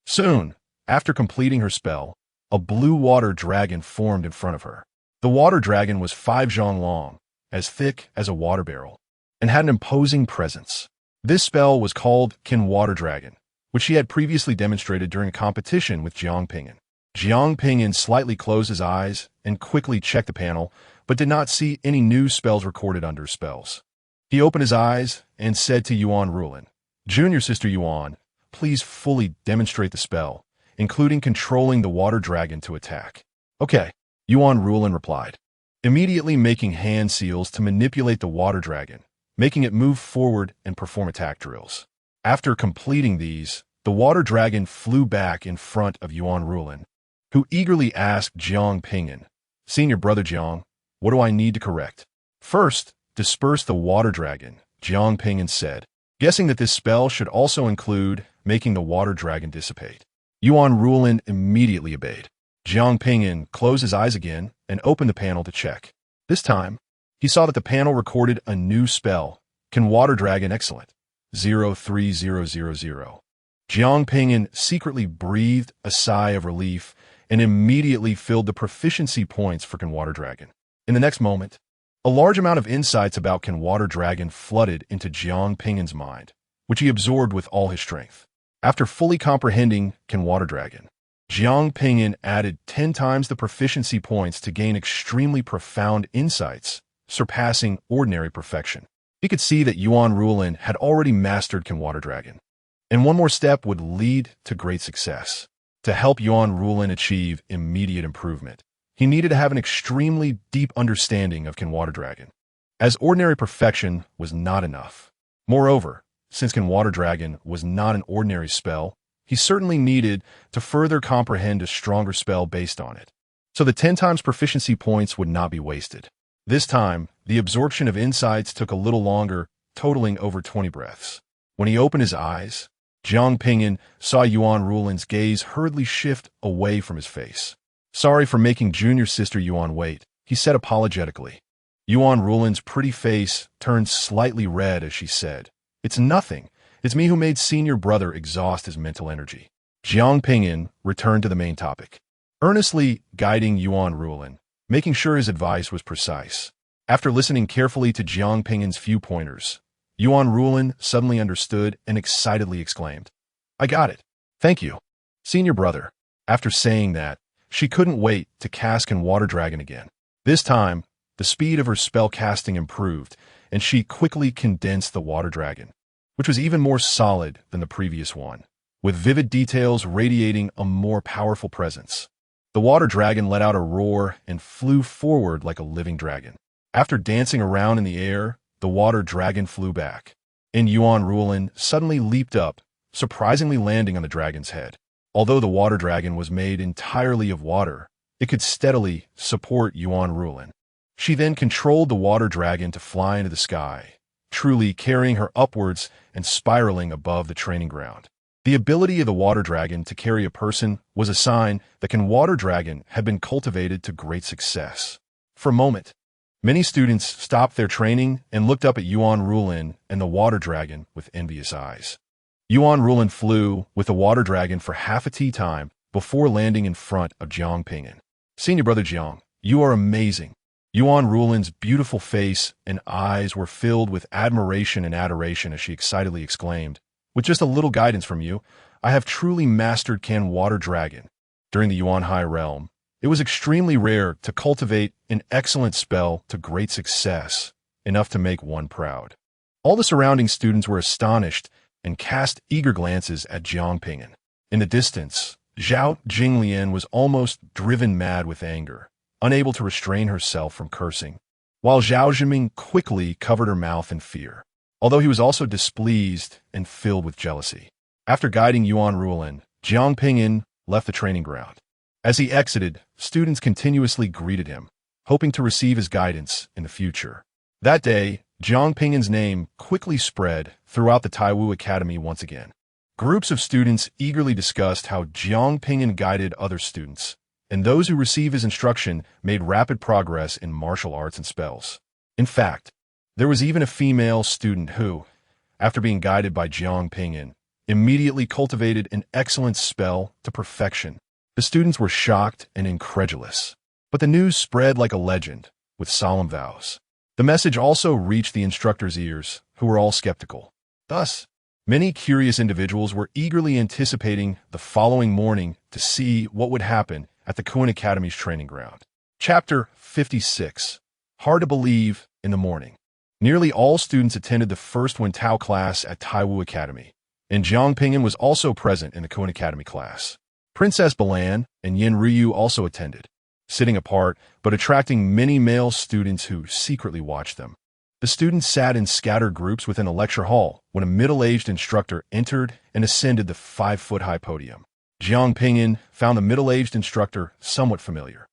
Soon, after completing her spell, a blue water dragon formed in front of her. The water dragon was 5 zhong long, as thick as a water barrel, and had an imposing presence. This spell was called Qin Water Dragon, which she had previously demonstrated during a competition with Zhao Ping'an. Zhao Ping'an slightly closed his eyes and quickly checked the panel, but did not see any new spells recorded under spells. He opened his eyes and said to Yuan Rulin, "Junior Sister Yuan, please fully demonstrate the spell, including controlling the water dragon to attack." "Okay," Yuan Rulin replied, immediately making hand seals to manipulate the water dragon, making it move forward and perform attack drills. After completing these, the water dragon flew back in front of Yuan Rulin, who eagerly asked Zhao Ping'an, "Senior brother Zhao, what do I need to correct?" "First, disperse the water dragon," Zhao Ping'an said, guessing that this spell should also include making the water dragon dissipate. Yuan Rulin immediately obeyed. Zhao Ping'an closed his eyes again and opened the panel to check. This time, he saw that the panel recorded a new spell, Can Water Dragon Excellent, 03000. Zhao Ping'an secretly breathed a sigh of relief and immediately filled the proficiency points for Can Water Dragon. In the next moment, a large amount of insights about Can Water Dragon flooded into Zhao Ping'an's mind, which he absorbed with all his strength. After fully comprehending Can Water Dragon, Zhao Ping'an added 10 times the proficiency points to gain extremely profound insights, surpassing ordinary perfection. He could see that Yuan Rulin had already mastered Can Water Dragon, and one more step would lead to great success. To help Yuan Rulin achieve immediate improvement, he needed to have an extremely deep understanding of Can Water Dragon, as ordinary perfection was not enough. Moreover, since Can Water Dragon was not an ordinary spell, he certainly needed to further comprehend a stronger spell based on it. So the 10 times proficiency points would not be wasted. This time, the absorption of insights took a little longer, totaling over 20 breaths. When he opened his eyes, Zhao Ping'an saw Yuan Rulin's gaze hurriedly shift away from his face. "Sorry for making junior sister Yuan wait," he said apologetically. Yuan Rulin's pretty face turned slightly red as she said, "It's nothing. It's me who made senior brother exhaust his mental energy." Zhao Ping'an returned to the main topic, earnestly guiding Yuan Rulin, making sure his advice was precise. After listening carefully to Zhao Ping'an's few pointers, Yuan Rulin suddenly understood and excitedly exclaimed, "I got it. Thank you, senior brother." After saying that, she couldn't wait to cast Can Water Dragon again. This time, the speed of her spell casting improved, and she quickly condensed the water dragon, which was even more solid than the previous one, with vivid details radiating a more powerful presence. The water dragon let out a roar and flew forward like a living dragon. After dancing around in the air, the water dragon flew back, and Yuan Rulin suddenly leaped up, surprisingly landing on the dragon's head. Although the water dragon was made entirely of water, it could steadily support Yuan Rulin. She then controlled the water dragon to fly into the sky, truly carrying her upwards and spiraling above the training ground. The ability of the water dragon to carry a person was a sign that Can Water Dragon had been cultivated to great success. For a moment, many students stopped their training and looked up at Yuan Rulin and the water dragon with envious eyes. Yuan Rulin flew with the water dragon for half a tea time before landing in front of Zhao Ping'an. "Senior brother Zhao, you are amazing." Yuan Rulin's beautiful face and eyes were filled with admiration and adoration as she excitedly exclaimed, "With just a little guidance from you, I have truly mastered Can Water Dragon." During the Yuan Hai realm, it was extremely rare to cultivate an excellent spell to great success, enough to make one proud. All the surrounding students were astonished and cast eager glances at Zhao Ping'an. In the distance, Zhao Jinglian was almost driven mad with anger, unable to restrain herself from cursing, while Zhao Zhiming quickly covered her mouth in fear, although he was also displeased and filled with jealousy. After guiding Yuan Rulin, Zhao Ping'an left the training ground. As he exited, students continuously greeted him, hoping to receive his guidance in the future. That day, Zhao Ping'an's name quickly spread throughout the Taiwu Academy once again. Groups of students eagerly discussed how Zhao Ping'an guided other students, and those who received his instruction made rapid progress in martial arts and spells. In fact, there was even a female student who, after being guided by Zhao Ping'an, immediately cultivated an excellent spell to perfection. The students were shocked and incredulous, but the news spread like a legend, with solemn vows. The message also reached the instructors' ears, who were all skeptical. Thus, Many curious individuals were eagerly anticipating the following morning to see what would happen at the Kuan Academy's training ground. Chapter 56. Hard to believe in the morning. Nearly all students attended the first Wen Tao class at Taiwu Academy, and Zhao Ping'an was also present in the Kuan Academy class. Princess Balan and Yin Ryu also attended, sitting apart but attracting many male students who secretly watched them. The students sat in scattered groups within a lecture hall when a middle-aged instructor entered and ascended the 5-foot-high podium. Zhao Ping'an found the middle-aged instructor somewhat familiar.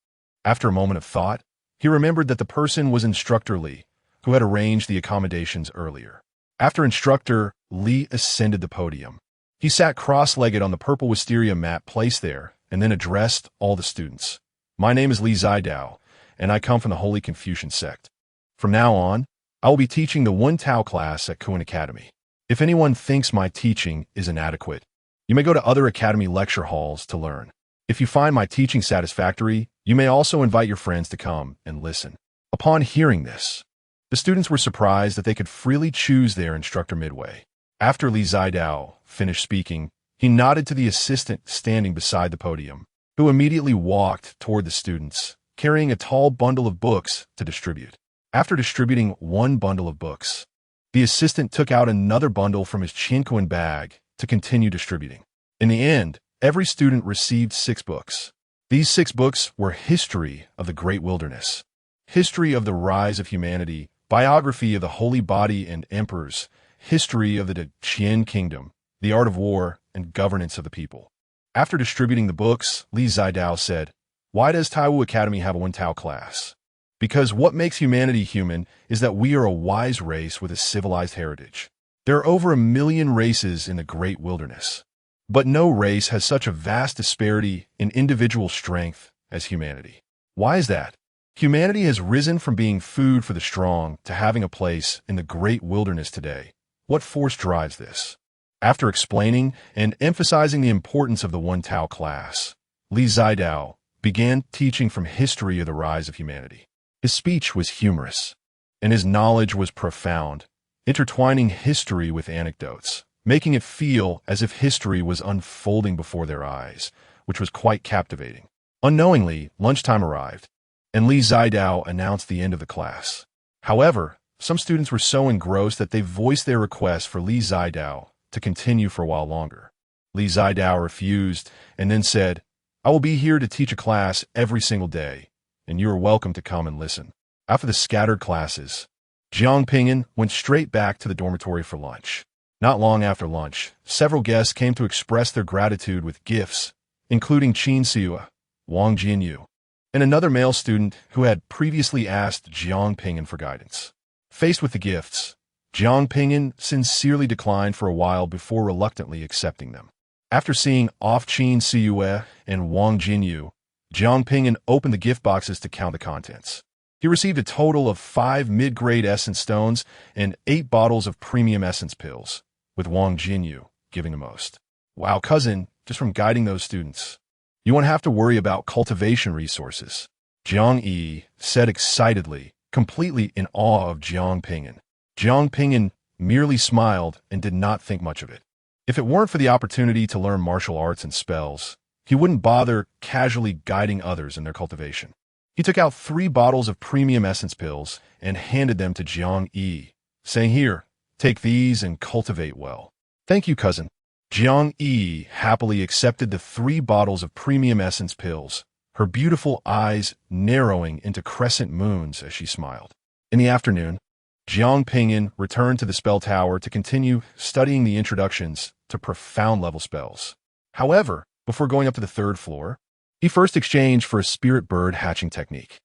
After a moment of thought, he remembered that the person was Instructor Li, who had arranged the accommodations earlier. After Instructor Li ascended the podium, he sat cross-legged on the purple wisteria mat placed there and then addressed all the students. My name is Li Zidao, and I come from the Holy Confucian sect. From now on, I will be teaching the Wen Tao class at Kuan Academy. If anyone thinks my teaching is inadequate, you may go to other academy lecture halls to learn. If you find my teaching satisfactory, you may also invite your friends to come and listen. Upon hearing this, the students were surprised that they could freely choose their instructor midway. After Li Zidao finished speaking, he nodded to the assistant standing beside the podium, who immediately walked toward the students, carrying a tall bundle of books to distribute. After distributing one bundle of books, the assistant took out another bundle from his Chinquan bag to continue distributing. In the end, every student received 6 books. These 6 books were History of the Great Wilderness, History of the Rise of Humanity, Biography of the Holy Body and Emperors, History of the Qian Kingdom, The Art of War, and Governance of the People. After distributing the books, Li Zidao said, "Why does Taiwu Academy have a Wen Tao class? Because what makes humanity human is that we are a wise race with a civilized heritage. There are over 1 million races in the Great Wilderness, but no race has such a vast disparity in individual strength as humanity. Why is that? Humanity has risen from being food for the strong to having a place in the Great Wilderness today. What force drives this?" After explaining and emphasizing the importance of the Wen Tao class, Li Zidao began teaching from History of the Rise of Humanity. His speech was humorous, and his knowledge was profound, intertwining history with anecdotes, making it feel as if history was unfolding before their eyes, which was quite captivating. Unknowingly, lunchtime arrived, and Li Zidao announced the end of the class. However, some students were so engrossed that they voiced their request for Li Zidao to continue for a while longer. Li Zidao refused and then said, "I will be here to teach a class every single day, and you are welcome to come and listen." After the scattered classes, Zhao Ping'an went straight back to the dormitory for lunch. Not long after lunch, several guests came to express their gratitude with gifts, including Qin Siua, Wang Jinyu, and another male student who had previously asked Zhao Ping'an for guidance. Faced with the gifts, Zhao Ping'an sincerely declined for a while before reluctantly accepting them. After seeing off Qin Siua and Wang Jinyu, Zhao Ping'an opened the gift boxes to count the contents. He received a total of 5 mid-grade essence stones and 8 bottles of premium essence pills, with Wang Jinyu giving the most. "Wow, cousin, just from guiding those students. You won't have to worry about cultivation resources," Jiang Yi said excitedly, completely in awe of Zhao Ping'an. Zhao Ping'an merely smiled and did not think much of it. If it weren't for the opportunity to learn martial arts and spells, he wouldn't bother casually guiding others in their cultivation. He took out 3 bottles of premium essence pills and handed them to Jiang Yi, saying, "Here, take these and cultivate well." "Thank you, cousin." Jiang Yi happily accepted the 3 bottles of premium essence pills, her beautiful eyes narrowing into crescent moons as she smiled. In the afternoon, Zhao Ping'an returned to the spell tower to continue studying the introductions to profound-level spells. However, before going up to the 3rd floor, he first exchanged for a spirit bird hatching technique.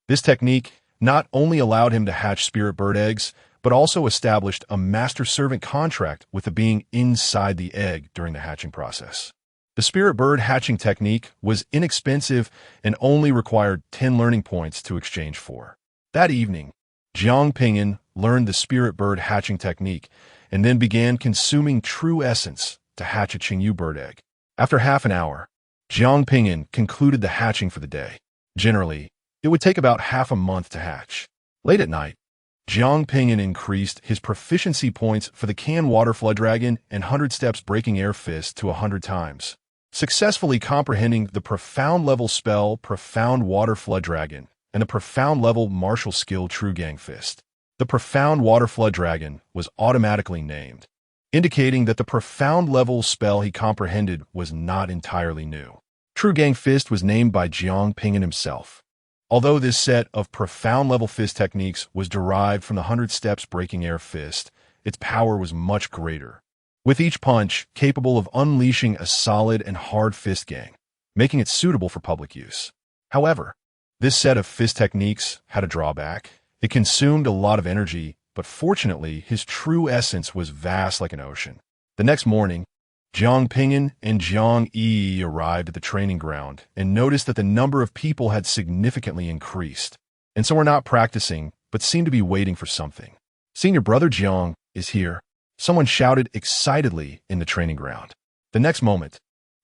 This technique not only allowed him to hatch spirit bird eggs, but also established a master-servant contract with the being inside the egg during the hatching process. The spirit bird hatching technique was inexpensive and only required 10 learning points to exchange for. That evening, Zhao Ping'an learned the spirit bird hatching technique and then began consuming true essence to hatch a Qingyu bird egg. After half an hour, Zhao Ping'an concluded the hatching for the day. Generally, it would take about half a month to hatch. Late at night, Zhao Ping'an increased his proficiency points for the Can Water Flood Dragon and 100 Steps Breaking Air Fist to 100 times, successfully comprehending the profound level spell Profound Water Flood Dragon and the profound level martial skill True Gang Fist. The Profound Water Flood Dragon was automatically named, indicating that the profound level spell he comprehended was not entirely new. True Gang Fist was named by Zhao Ping'an himself. Although this set of profound level fist techniques was derived from the 100 Steps Breaking Air Fist, its power was much greater, with each punch capable of unleashing a solid and hard fist gang, making it suitable for public use. However, this set of fist techniques had a drawback. It consumed a lot of energy, but fortunately, his true essence was vast like an ocean. The next morning, Zhao Ping'an and Zhang Yi arrived at the training ground and noticed that the number of people had significantly increased, and so were not practicing, but seemed to be waiting for something. "Senior brother Zhang is here," someone shouted excitedly in the training ground. The next moment,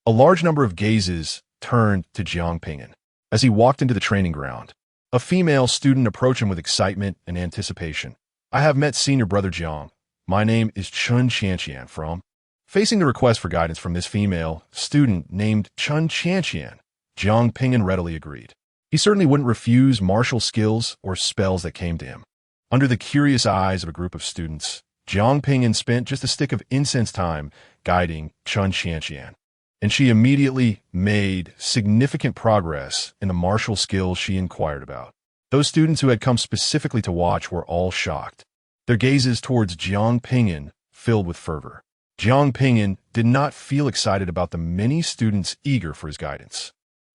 a large number of gazes turned to Zhao Ping'an. As he walked into the training ground, a female student approached him with excitement and anticipation. "I have met senior brother Zhang. My name is Chun Qianqian from..." Facing the request for guidance from this female student named Chun Qianqian, Zhao Ping'an readily agreed. He certainly wouldn't refuse martial skills or spells that came to him. Under the curious eyes of a group of students, Zhao Ping'an spent just a stick of incense time guiding Chun Qianqian, and she immediately made significant progress in the martial skills she inquired about. Those students who had come specifically to watch were all shocked, their gazes towards Zhao Ping'an filled with fervor. Zhao Ping'an did not feel excited about the many students eager for his guidance.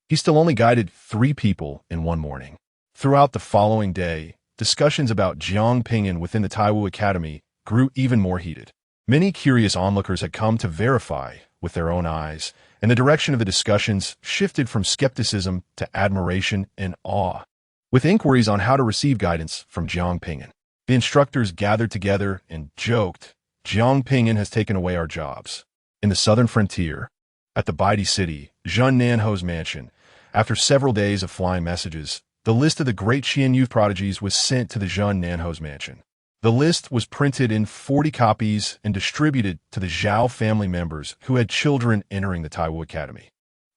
He still only guided 3 people in one morning. Throughout the following day, discussions about Zhao Ping'an within the Taiwu Academy grew even more heated. Many curious onlookers had come to verify with their own eyes, and the direction of the discussions shifted from skepticism to admiration and awe. With inquiries on how to receive guidance from Zhao Ping'an, the instructors gathered together and joked, "Zhao Ping'an has taken away our jobs." In the southern frontier, at the Baidi city, Zhun Nanho's mansion, after several days of flying messages, the list of the great Qian youth prodigies was sent to the Zhun Nanho's mansion. The list was printed in 40 copies and distributed to the Zhao family members who had children entering the Taiwu Academy.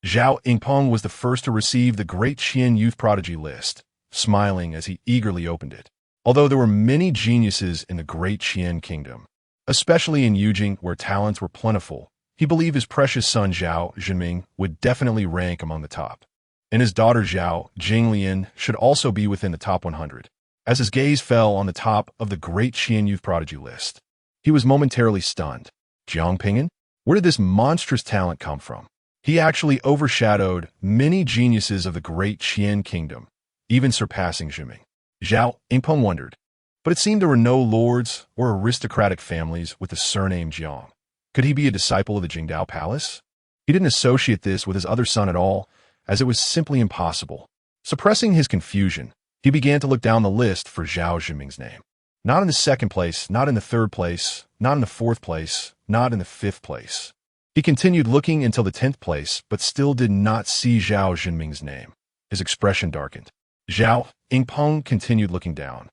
Zhao Yingpeng was the first to receive the great Qian youth prodigy list, smiling as he eagerly opened it. Although there were many geniuses in the great Qian kingdom, especially in Yujing where talents were plentiful, he believed his precious son Zhao Zhenming would definitely rank among the top, and his daughter Zhao Jinglian should also be within the top 100. As his gaze fell on the top of the great Qian youth prodigy list, he was momentarily stunned. Zhao Ping'an? Where did this monstrous talent come from? He actually overshadowed many geniuses of the great Qian kingdom, even surpassing Zhenming. Zhao Yingpeng wondered, but it seemed there were no lords or aristocratic families with the surname Jiang. Could he be a disciple of the Jingdao Palace? He didn't associate this with his other son at all, as it was simply impossible. Suppressing his confusion, he began to look down the list for Zhao Zhenming's name. Not in the 2nd place, not in the 3rd place, not in the 4th place, not in the 5th place. He continued looking until the 10th place, but still did not see Zhao Zhenming's name. His expression darkened. Zhao Yingpeng continued looking down,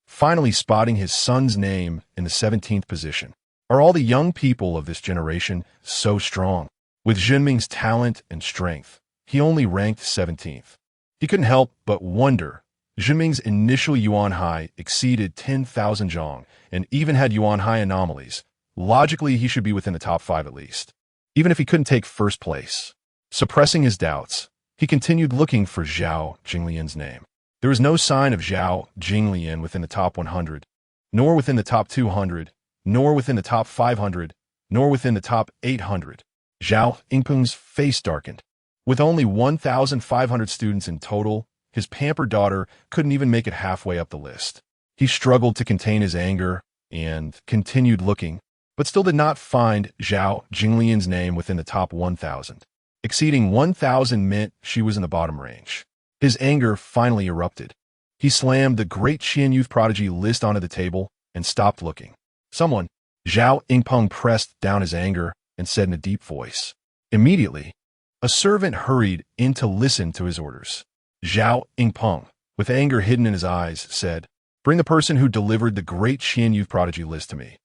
finally spotting his son's name in the 17th position. Are all the young people of this generation so strong? With Zhenming's talent and strength, he only ranked 17th. He couldn't help but wonder. Zhenming's initial Yuan Hai exceeded 10,000 zhong and even had Yuan Hai anomalies. Logically, he should be within the top 5 at least, even if he couldn't take 1st place. Suppressing his doubts, he continued looking for Zhao Jinglian's name. There was no sign of Zhao Jinglian within the top 100, nor within the top 200, nor within the top 500, nor within the top 800. Zhao Yingpeng's face darkened. With only 1,500 students in total, his pampered daughter couldn't even make it halfway up the list. He struggled to contain his anger and continued looking, but still did not find Zhao Jinglian's name within the top 1,000. Exceeding 1,000 meant she was in the bottom range. His anger finally erupted. He slammed the great Qian youth prodigy list onto the table and stopped looking. Someone, Zhao Yingpeng pressed down his anger and said in a deep voice. Immediately, a servant hurried in to listen to his orders. Zhao Yingpeng, with anger hidden in his eyes, said, Bring the person who delivered the great Qian Youth Prodigy list to me.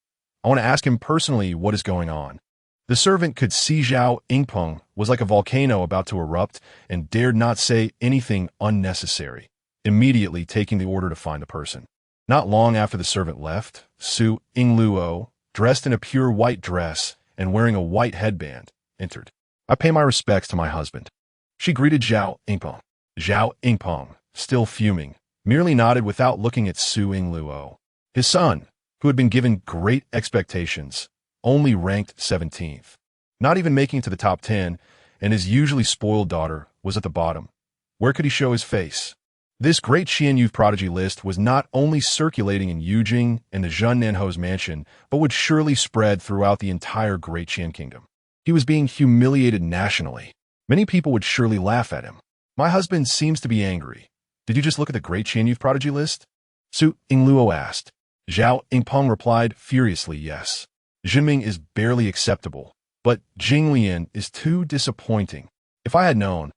I want to ask him personally what is going on. The servant could see Zhao Ping'an was like a volcano about to erupt and dared not say anything unnecessary, immediately taking the order to find the person. Not long after the servant left, Su Yingluo, dressed in a pure white dress and wearing a white headband, entered. I pay my respects to my husband. She greeted Zhao Ping'an. Zhao Ping'an, still fuming, merely nodded without looking at Su Yingluo. His son, who had been given great expectations, only ranked 17th, not even making it to the top 10, and his usually spoiled daughter was at the bottom. Where could he show his face? This great Qian Youth Prodigy list was not only circulating in Yujing and the Zhun Nanho's mansion, but would surely spread throughout the entire Great Qian Kingdom. He was being humiliated nationally. Many people would surely laugh at him. My husband seems to be angry. Did you just look at the Great Qian Youth Prodigy list? Su Yingluo asked. Zhao Ping'an replied furiously, yes. Zhenming is barely acceptable, but Jinglian is too disappointing. If I had known,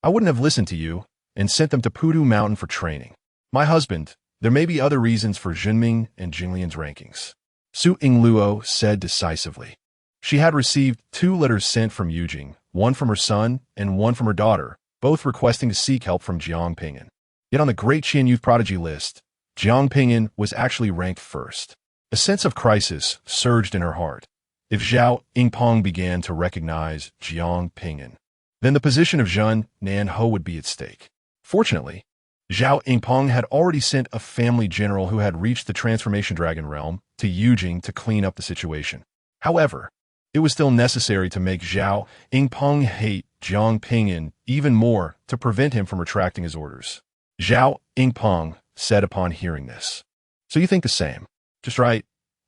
I wouldn't have listened to you and sent them to Pudu Mountain for training. My husband, there may be other reasons for Zhenming and Jinglian's rankings. Su Yingluo said decisively. She had received 2 letters sent from Yujing, one from her son and one from her daughter, both requesting to seek help from Zhao Ping'an. Yet on the Great Qian Youth Prodigy list, Zhao Ping'an was actually ranked first. A sense of crisis surged in her heart. If Zhao Ping'an began to recognize Zhao Ping'an, then the position of Zhun Nanho would be at stake. Fortunately, Zhao Ping'an had already sent a family general who had reached the Transformation Dragon realm to Yujing to clean up the situation. However, it was still necessary to make Zhao Ping'an hate Zhao Ping'an even more to prevent him from retracting his orders. Zhao Ping'an said upon hearing this. So you think the same? Just right.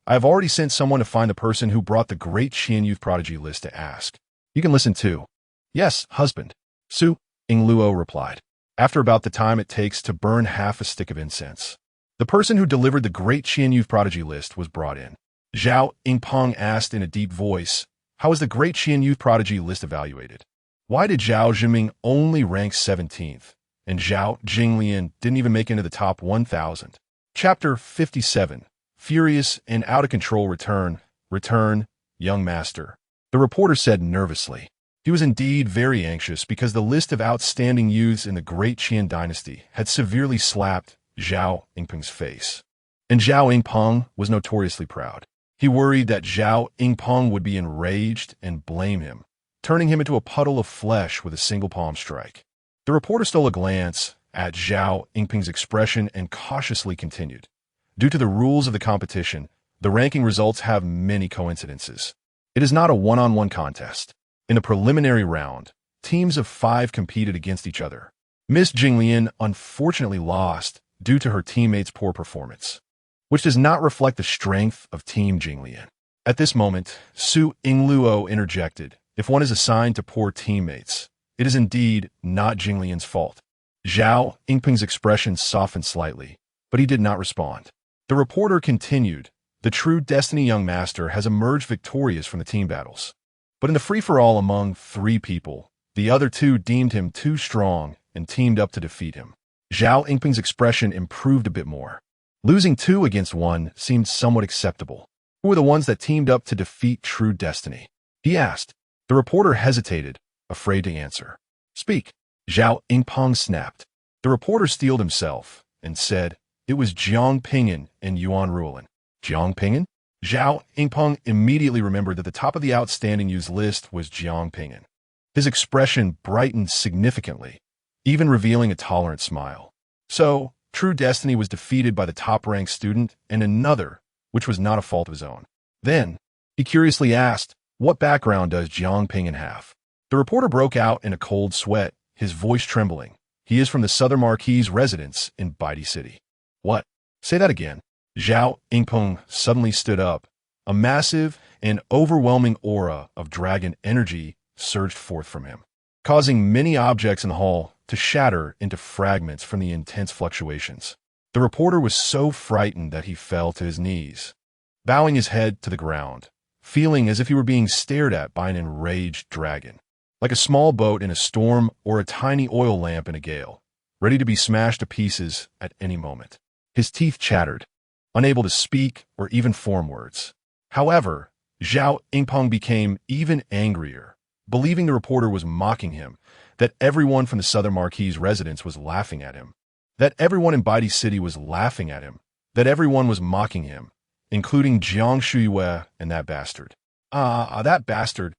I have already sent someone to find the person who brought the Great Qian Youth Prodigy list to ask. You can listen too. Yes, husband. Su Yingluo replied. After about the time it takes to burn half a stick of incense, the person who delivered the Great Qian Youth Prodigy list was brought in. Zhao Ping'an asked in a deep voice, how was the Great Qian Youth Prodigy list evaluated? Why did Zhao Zhenming only rank 17th, and Zhao Jinglian didn't even make it into the top 1,000? Chapter 57. Furious and out of control return, young master. The reporter said nervously. He was indeed very anxious because the list of outstanding youths in the Great Qian dynasty had severely slapped Zhao Ping'an's face. And Zhao Ping'an was notoriously proud. He worried that Zhao Ping'an would be enraged and blame him, turning him into a puddle of flesh with a single palm strike. The reporter stole a glance at Zhao Ping'an's expression and cautiously continued. Due to the rules of the competition, the ranking results have many coincidences. It is not a one-on-one contest. In the preliminary round, teams of 5 competed against each other. Miss Jinglian unfortunately lost due to her teammates' poor performance, which does not reflect the strength of Team Jinglian. At this moment, Su Yingluo interjected. If one is assigned to poor teammates, it is indeed not Jinglian's fault. Zhao Ping'an's expression softened slightly, but he did not respond. The reporter continued, the true Destiny young master has emerged victorious from the team battles. But in the free-for-all among 3 people, the other 2 deemed him too strong and teamed up to defeat him. Zhao Ping'an's expression improved a bit more. Losing 2 against 1 seemed somewhat acceptable. Who were the ones that teamed up to defeat true Destiny? He asked. The reporter hesitated, afraid to answer. Speak. Zhao Ping'an snapped. The reporter steeled himself and said, it was Zhao Ping'an and Yuan Ruolin. Zhao Ping'an? Zhao Ping'an immediately remembered that the top of the outstanding youths list was Zhao Ping'an. His expression brightened significantly, even revealing a tolerant smile. So, true Destiny was defeated by the top-ranked student and another, which was not a fault of his own. Then, he curiously asked, what background does Zhao Ping'an have? The reporter broke out in a cold sweat, his voice trembling. He is from the Southern Marquis residence in Baidi City. What? Say that again. Zhao Ping'an suddenly stood up. A massive and overwhelming aura of dragon energy surged forth from him, causing many objects in the hall to shatter into fragments from the intense fluctuations. The reporter was so frightened that he fell to his knees, bowing his head to the ground, feeling as if he were being stared at by an enraged dragon, like a small boat in a storm or a tiny oil lamp in a gale, ready to be smashed to pieces at any moment. His teeth chattered, unable to speak or even form words. However, Zhao Ping'an became even angrier, believing the reporter was mocking him, that everyone from the Southern Marquis residence was laughing at him, that everyone in Baidi City was laughing at him, that everyone was mocking him, including Jiang Shuyue and that bastard. That bastard,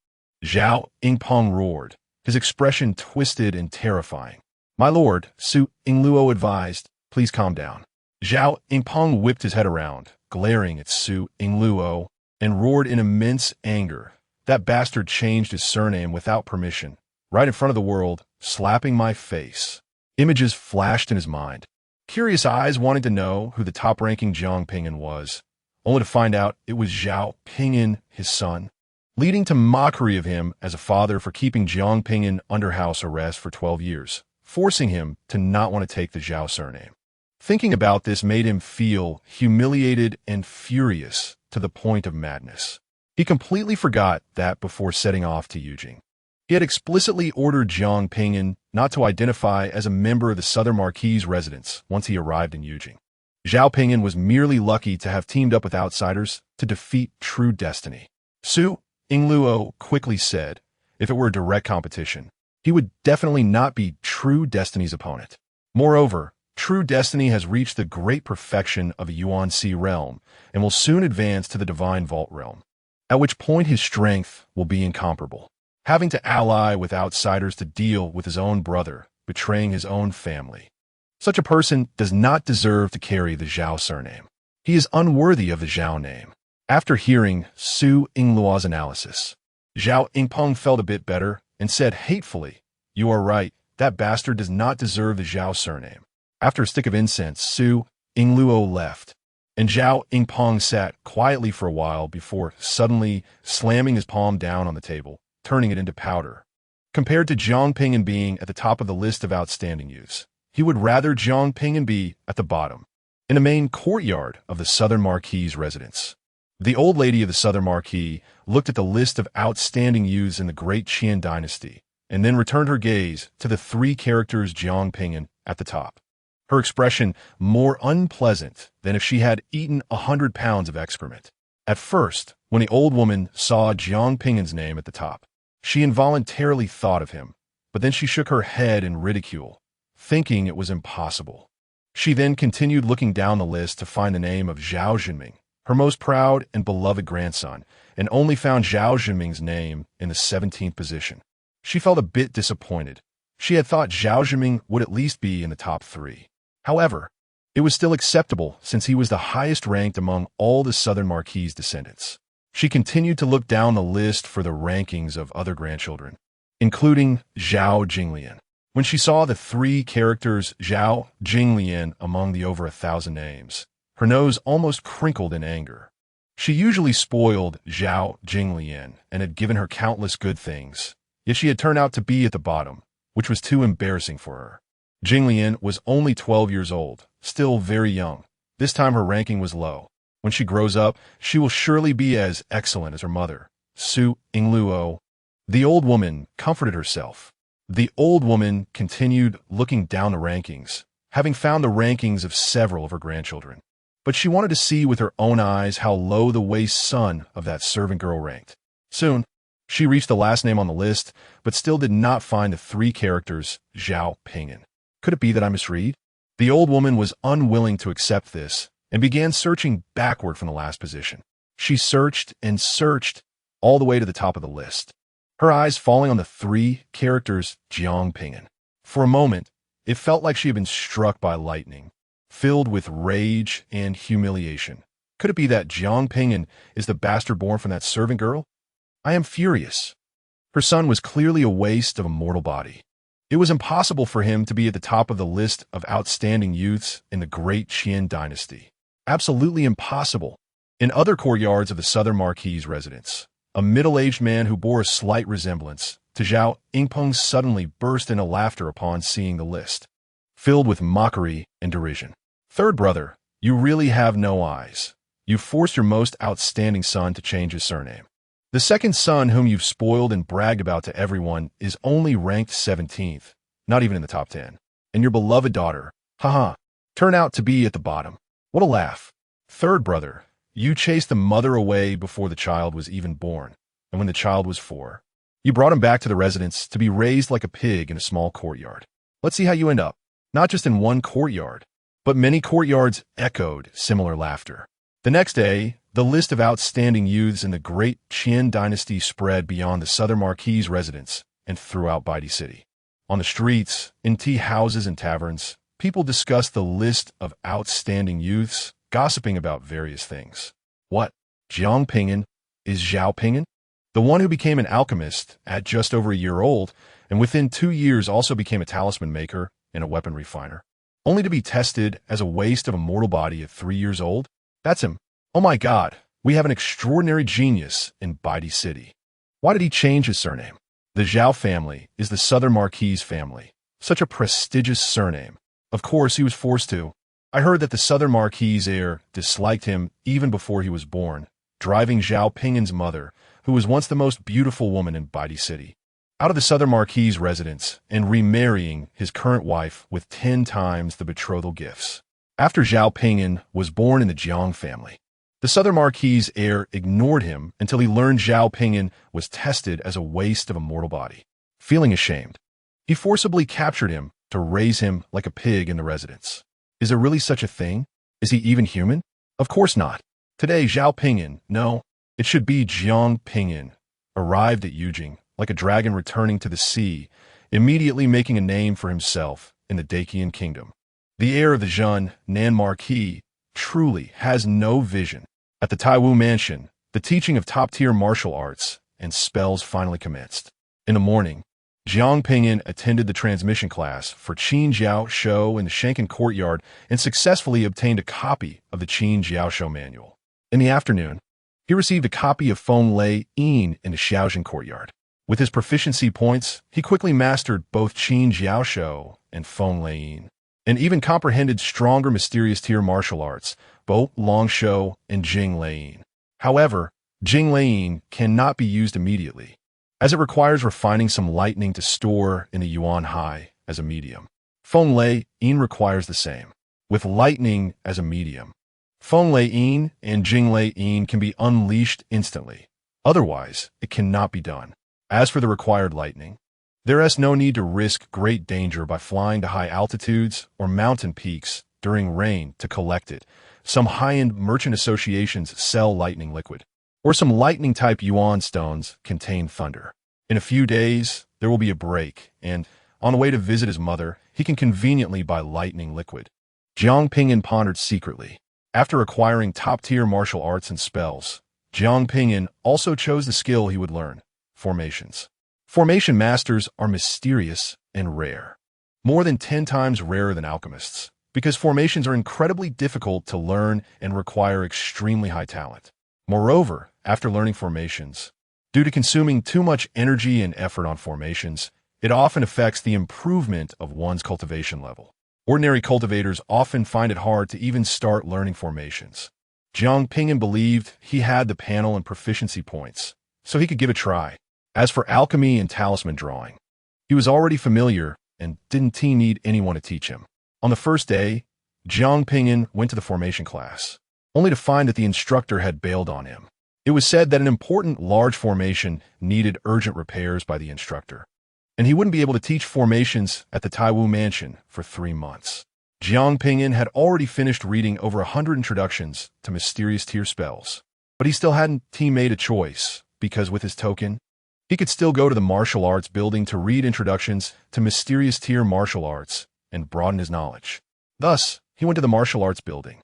Zhao Ping'an roared, his expression twisted and terrifying. My lord, Su Ingluo advised, please calm down. Zhao Ping'an whipped his head around, glaring at Su Ingluo, and roared in immense anger. That bastard changed his surname without permission, right in front of the world, slapping my face. Images flashed in his mind. Curious eyes wanting to know who the top-ranking Zhao Ping'an was, only to find out it was Zhao Ping'an, his son, leading to mockery of him as a father for keeping Zhao Ping'an under house arrest for 12 years, forcing him to not want to take the Zhao surname. Thinking about this made him feel humiliated and furious to the point of madness. He completely forgot that before setting off to Yujing. He had explicitly ordered Zhao Ping'an not to identify as a member of the Southern Marquis residence once he arrived in Yujing. Zhao Ping'an was merely lucky to have teamed up with outsiders to defeat True Destiny. Su Ingluo quickly said, if it were a direct competition, he would definitely not be True Destiny's opponent. Moreover, True Destiny has reached the great perfection of a Yuan Sea realm and will soon advance to the Divine Vault realm, at which point his strength will be incomparable. Having to ally with outsiders to deal with his own brother, betraying his own family. Such a person does not deserve to carry the Zhao surname. He is unworthy of the Zhao name. After hearing Su Ingluo's analysis, Zhao Ping'an felt a bit better and said hatefully, you are right, that bastard does not deserve the Zhao surname. After a stick of incense, Su Ingluo left, and Zhao Ping'an sat quietly for a while before suddenly slamming his palm down on the table, turning it into powder. Compared to Zhao Ping'an being at the top of the list of outstanding youths, he would rather Zhao Ping'an be at the bottom, in the main courtyard of the Southern Marquis residence. The old lady of the Southern Marquis looked at the list of outstanding youths in the Great Qian dynasty, and then returned her gaze to the three characters Zhao Ping'an at the top. Her expression more unpleasant than if she had eaten 100 pounds of excrement. At first, when the old woman saw Zhao Ping'an's name at the top, she involuntarily thought of him, but then she shook her head in ridicule, thinking it was impossible. She then continued looking down the list to find the name of Zhao Zhenming, her most proud and beloved grandson, and only found Zhao Zhenming's name in the 17th position. She felt a bit disappointed. She had thought Zhao Zhenming would at least be in the top 3. However, it was still acceptable since he was the highest ranked among all the Southern Marquis descendants. She continued to look down the list for the rankings of other grandchildren, including Zhao Jinglian. When she saw the three characters Zhao Jinglian among the over 1,000 names, her nose almost crinkled in anger. She usually spoiled Zhao Jinglian and had given her countless good things, yet she had turned out to be at the bottom, which was too embarrassing for her. Jinglian was only 12 years old, still very young. This time her ranking was low. When she grows up, she will surely be as excellent as her mother, Su Ingluo. The old woman comforted herself. The old woman continued looking down the rankings, having found the rankings of several of her grandchildren. But she wanted to see with her own eyes how low the waist son of that servant girl ranked. Soon, she reached the last name on the list, but still did not find the three characters Zhao Ping'an. Could it be that I misread? The old woman was unwilling to accept this and began searching backward from the last position. She searched and searched all the way to the top of the list, her eyes falling on the three characters Zhao Ping'an. For a moment, it felt like she had been struck by lightning, filled with rage and humiliation. Could it be that Zhao Ping'an is the bastard born from that servant girl? I am furious. Her son was clearly a waste of a mortal body. It was impossible for him to be at the top of the list of outstanding youths in the Great Qian dynasty. Absolutely impossible. In other courtyards of the Southern Marquis residence, a middle-aged man who bore a slight resemblance to Zhao Ping'an suddenly burst into laughter upon seeing the list, filled with mockery and derision. Third brother, you really have no eyes. You forced your most outstanding son to change his surname. The second son whom you've spoiled and bragged about to everyone is only ranked 17th, not even in the top 10. And your beloved daughter, turned out to be at the bottom. What a laugh. Third brother, you chased the mother away before the child was even born, and when the child was 4, you brought him back to the residence to be raised like a pig in a small courtyard. Let's see how you end up. Not just in one courtyard, but many courtyards echoed similar laughter. The next day, the list of outstanding youths in the great Qin dynasty spread beyond the Southern Marquis residence and throughout Baidi City. On the streets, in tea houses and taverns, people discussed the list of outstanding youths, gossiping about various things. What? Zhao Ping'an is Zhao Ping'an? The one who became an alchemist at just over a year old, and within 2 years also became a talisman maker and a weapon refiner, only to be tested as a waste of a mortal body at 3 years old? That's him. Oh my God, we have an extraordinary genius in Baidi City. Why did he change his surname? The Zhao family is the Southern Marquis family. Such a prestigious surname. Of course, he was forced to. I heard that the Southern Marquis heir disliked him even before he was born, driving Zhao Ping'an's mother, who was once the most beautiful woman in Baidi City, out of the Southern Marquis residence and remarrying his current wife with 10 times the betrothal gifts. After Zhao Ping'an was born in the Jiang family, the Southern Marquis heir ignored him until he learned Zhao Ping'an was tested as a waste of a mortal body. Feeling ashamed, he forcibly captured him to raise him like a pig in the residence. Is there really such a thing? Is he even human? Of course not. Today, Zhao Ping'an, no, it should be Jiang Ping'an, arrived at Yujing like a dragon returning to the sea, immediately making a name for himself in the Dacian kingdom. The heir of the Zhen Nan Marquis truly has no vision. At the Taiwu mansion, the teaching of top-tier martial arts and spells finally commenced. In the morning, Jiang Ping'an attended the transmission class for Qin Jiao Shou in the Shanken courtyard and successfully obtained a copy of the Qin Jiao Shou manual. In the afternoon, he received a copy of Feng Lei Yin in the Xiaojin courtyard. With his proficiency points, he quickly mastered both Qin Jiao Shou and Feng Lei Yin, and even comprehended stronger mysterious tier martial arts, Bo Long Shou and Jing Lei Yin. However, Jing Lei Yin cannot be used immediately, as it requires refining some lightning to store in the Yuan Hai as a medium. Feng Lei Yin requires the same, with lightning as a medium. Feng Lei Yin and Jing Lei Yin can be unleashed instantly. Otherwise, it cannot be done. As for the required lightning, there is no need to risk great danger by flying to high altitudes or mountain peaks during rain to collect it. Some high-end merchant associations sell lightning liquid, or some lightning-type yuan stones contain thunder. In a few days, there will be a break, and on the way to visit his mother, he can conveniently buy lightning liquid. Jiang Ping'an pondered secretly. After acquiring top-tier martial arts and spells, Jiang Ping'an also chose the skill he would learn: formations. Formation masters are mysterious and rare, more than 10 times rarer than alchemists, because formations are incredibly difficult to learn and require extremely high talent. Moreover, after learning formations, due to consuming too much energy and effort on formations, it often affects the improvement of one's cultivation level. Ordinary cultivators often find it hard to even start learning formations. Jiang Ping'an believed he had the panel and proficiency points, so he could give a try. As for alchemy and talisman drawing, he was already familiar and didn't need anyone to teach him. On the first day, Jiang Ping'an went to the formation class, only to find that the instructor had bailed on him. It was said that an important large formation needed urgent repairs by the instructor, and he wouldn't be able to teach formations at the Taiwu mansion for 3 months. Jiang Ping'an had already finished reading over 100 introductions to mysterious tier spells, but he still hadn't made a choice, because with his token, he could still go to the martial arts building to read introductions to mysterious tier martial arts and broaden his knowledge. Thus, he went to the martial arts building.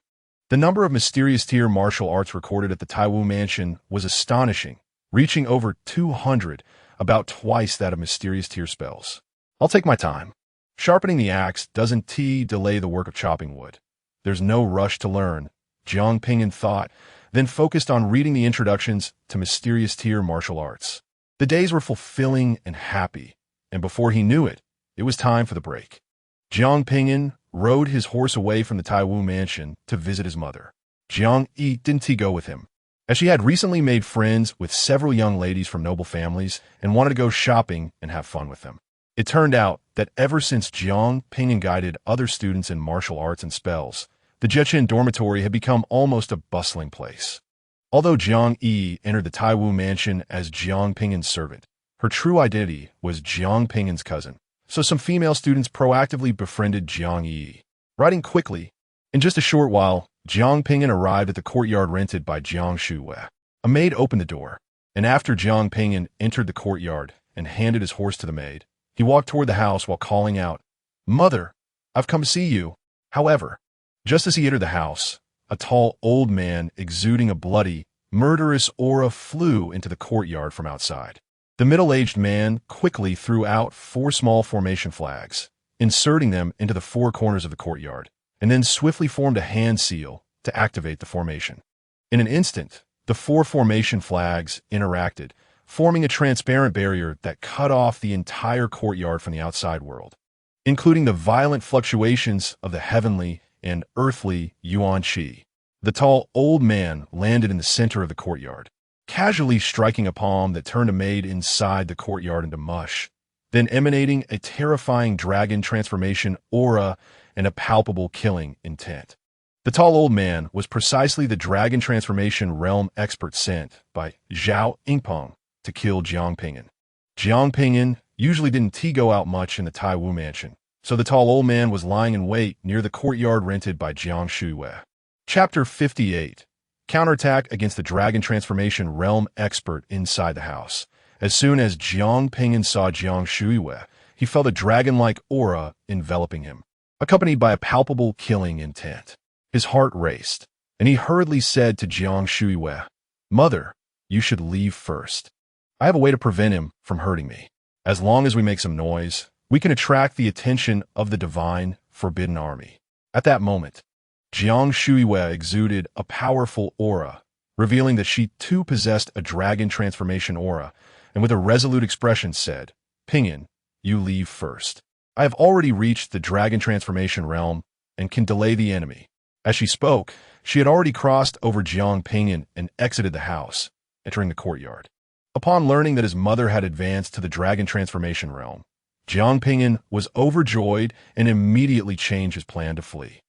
The number of mysterious tier martial arts recorded at the Taiwu mansion was astonishing, reaching over 200, about twice that of mysterious tier spells. I'll take my time. Sharpening the axe doesn't delay the work of chopping wood. There's no rush to learn, Jiang Ping'an thought, then focused on reading the introductions to mysterious tier martial arts. The days were fulfilling and happy, and before he knew it, it was time for the break. Jiang Ping'an rode his horse away from the Taiwu mansion to visit his mother. Jiang Yi didn't go with him, as she had recently made friends with several young ladies from noble families and wanted to go shopping and have fun with them. It turned out that ever since Jiang Ping'an guided other students in martial arts and spells, The Jechin dormitory had become almost a bustling place. Although Jiang Yi entered the Taiwu mansion as Zhao Ping'an's servant, her true identity was Zhao Ping'an's cousin, so some female students proactively befriended Jiang Yi. Writing quickly, in just a short while, Zhao Ping'an arrived at the courtyard rented by Jiang Shuiwei. A maid opened the door, and after Zhao Ping'an entered the courtyard and handed his horse to the maid, he walked toward the house while calling out, "Mother, I've come to see you." However, just as he entered the house, a tall old man exuding a bloody, murderous aura flew into the courtyard from outside. The middle-aged man quickly threw out 4 small formation flags, inserting them into the 4 corners of the courtyard, and then swiftly formed a hand seal to activate the formation. In an instant, the 4 formation flags interacted, forming a transparent barrier that cut off the entire courtyard from the outside world, including the violent fluctuations of the heavenly and earthly Yuan Sea. The tall old man landed in the center of the courtyard, casually striking a palm that turned a maid inside the courtyard into mush, then emanating a terrifying dragon transformation aura and a palpable killing intent. The tall old man was precisely the dragon transformation realm expert sent by Zhao Ping'an to kill Zhao Ping'an. Zhao Ping'an usually didn't go out much in the Taiwu mansion, so the tall old man was lying in wait near the courtyard rented by Jiang Shuiwei. Chapter 58. Counterattack against the dragon transformation realm expert inside the house. As soon as Zhao Ping'an saw Jiang Shuiwei, he felt a dragon-like aura enveloping him, accompanied by a palpable killing intent. His heart raced, and he hurriedly said to Jiang Shuiwei, "Mother, you should leave first. I have a way to prevent him from hurting me. As long as we make some noise, we can attract the attention of the divine forbidden army." At that moment, Jiang Shuiwei exuded a powerful aura, revealing that she too possessed a dragon transformation aura, and with a resolute expression said, "Ping'an, you leave first. I have already reached the dragon transformation realm and can delay the enemy." As she spoke, she had already crossed over Zhao Ping'an and exited the house, entering the courtyard. Upon learning that his mother had advanced to the dragon transformation realm, Zhao Ping'an was overjoyed and immediately changed his plan to flee.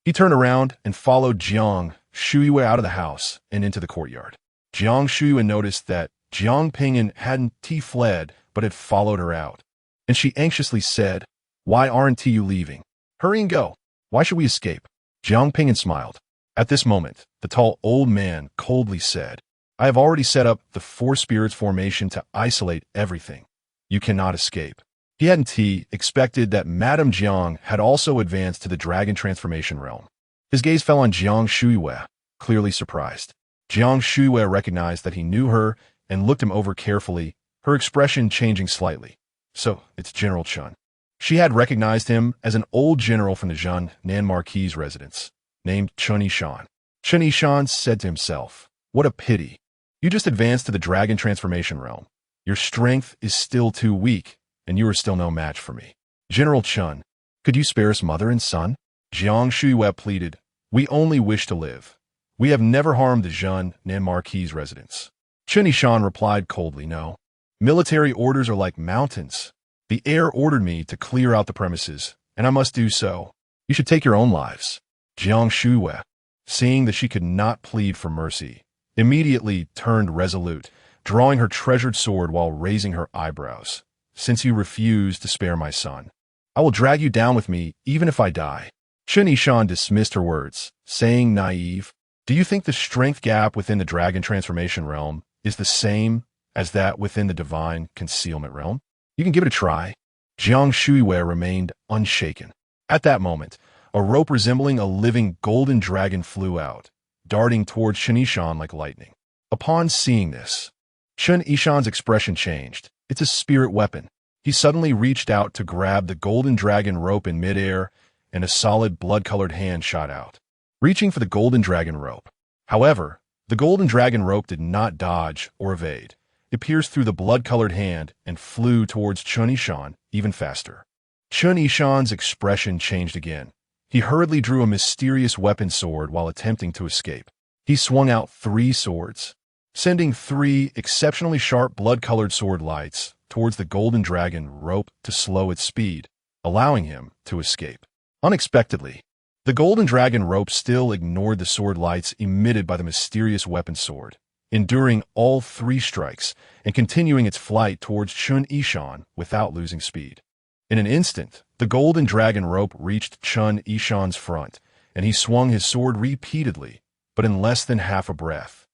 He turned around and followed Jiang Shuiwei out of the house and into the courtyard. Jiang Shuiwei noticed that Zhao Ping'an hadn't fled but had followed her out, and she anxiously said, "Why aren't you leaving? Hurry and go. Why should we escape?" Zhao Ping'an smiled. At this moment, the tall old man coldly said, "I have already set up the 4 spirits formation to isolate everything. You cannot escape." He hadn't expected that Madame Jiang had also advanced to the dragon transformation realm. His gaze fell on Jiang Shuiwei, clearly surprised. Jiang Shuiwei recognized that he knew her and looked him over carefully, her expression changing slightly. "So, it's General Chun." She had recognized him as an old general from the Zhun Nan Marquis residence, named Chun Yishan. Chun Yishan said to himself, "What a pity. You just advanced to the dragon transformation realm. Your strength is still too weak, and you are still no match for me. General Chun, could you spare us mother and son?" Jiang Shuiwei pleaded, "We only wish to live. We have never harmed the Zhun Nan Marquis residence." Chun Yishan replied coldly, "No. Military orders are like mountains. The heir ordered me to clear out the premises, and I must do so. You should take your own lives." Jiang Shuiwei, seeing that she could not plead for mercy, immediately turned resolute, drawing her treasured sword while raising her eyebrows. "Since you refuse to spare my son, I will drag you down with me even if I die." Chun Yishan dismissed her words, saying naive, "Do you think the strength gap within the dragon transformation realm is the same as that within the divine concealment realm? You can give it a try." Jiang Shuiwei remained unshaken. At that moment, a rope resembling a living golden dragon flew out, darting towards Chun Yishan like lightning. Upon seeing this, Chun Yishan's expression changed. It's a spirit weapon. He suddenly reached out to grab the golden dragon rope in midair, and a solid blood-colored hand shot out, reaching for the golden dragon rope. However, the golden dragon rope did not dodge or evade. It pierced through the blood-colored hand and flew towards Chun Yishan even faster. Chun Yishan's expression changed again. He hurriedly drew a mysterious weapon sword while attempting to escape. He swung out 3 swords, sending 3 exceptionally sharp blood-colored sword lights towards the golden dragon rope to slow its speed, allowing him to escape. Unexpectedly, The golden dragon rope still ignored the sword lights emitted by the mysterious weapon sword, enduring all 3 strikes and continuing its flight towards Chun Yishan without losing speed. In an instant, the golden dragon rope reached Chun Yishan's front, and he swung his sword repeatedly, but in less than half a breath.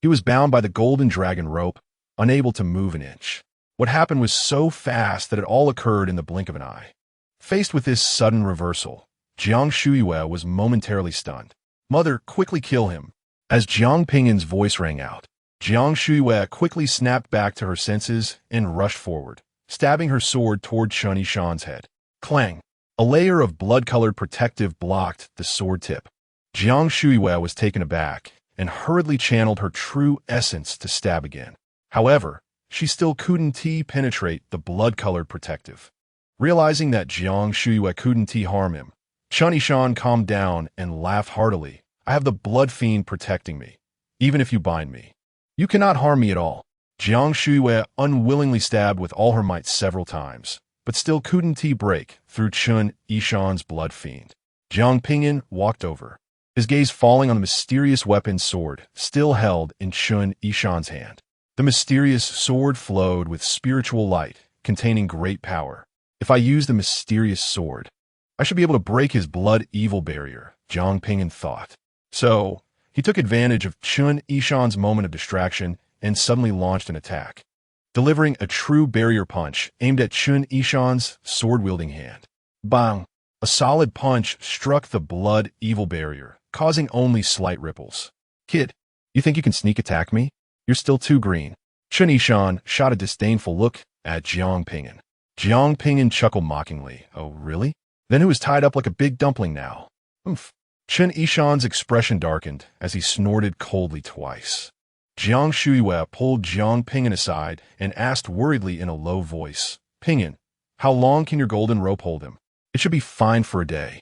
He was bound by the golden dragon rope, unable to move an inch. What happened was so fast that it all occurred in the blink of an eye. Faced with this sudden reversal, Jiang Shuiyue was momentarily stunned. "Mother, quickly kill him." As Zhao Ping'an's voice rang out, Jiang Shuiyue quickly snapped back to her senses and rushed forward, stabbing her sword toward Chun Yishan's head. Clang! A layer of blood-colored protective blocked the sword tip. Jiang Shuiyue was taken aback and hurriedly channeled her true essence to stab again. However, she still couldn't penetrate the blood-colored protective. Realizing that Jiang Shuiyue couldn't harm him, Chun Yishan calmed down and laughed heartily. "I have the blood fiend protecting me, even if you bind me. You cannot harm me at all." Jiang Shuiyue unwillingly stabbed with all her might several times, but still couldn't break through Chun Yishan's blood fiend. Zhao Ping'an walked over, his gaze falling on the mysterious weapon sword still held in Chun Yishan's hand. The mysterious sword flowed with spiritual light, containing great power. "If I use the mysterious sword, I should be able to break his blood evil barrier," Zhao Ping'an thought. So, he took advantage of Chun Yishan's moment of distraction and suddenly launched an attack, delivering a true barrier punch aimed at Chun Yishan's sword-wielding hand. Bang! A solid punch struck the blood evil barrier, causing only slight ripples. "Kid, you think you can sneak attack me? You're still too green." Chun Yishan shot a disdainful look at Zhao Ping'an. Zhao Ping'an chuckled mockingly. "Oh, really? Then who is tied up like a big dumpling now?" "Oomph." Chun Yishan's expression darkened as he snorted coldly twice. Jiang Shuiyue pulled Zhao Ping'an aside and asked worriedly in a low voice, "Ping'an, how long can your golden rope hold him?" "It should be fine for a day."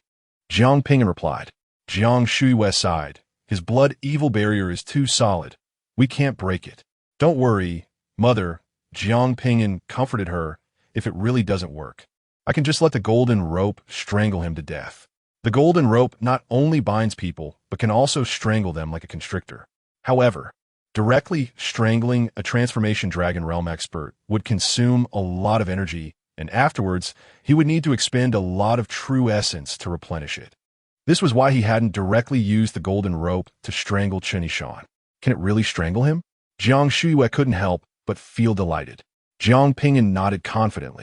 Zhao Ping'an replied. Jiang Shuiyue sighed. "His blood evil barrier is too solid. We can't break it." "Don't worry, Mother," Zhao Ping'an comforted her. "If it really doesn't work, I can just let the golden rope strangle him to death." The golden rope not only binds people, but can also strangle them like a constrictor. However, directly strangling a transformation dragon realm expert would consume a lot of energy, and afterwards, he would need to expend a lot of true essence to replenish it. This was why he hadn't directly used the golden rope to strangle Chun Yishan. Can it really strangle him? Jiang Shuiyue couldn't help but feel delighted. Zhao Ping'an nodded confidently.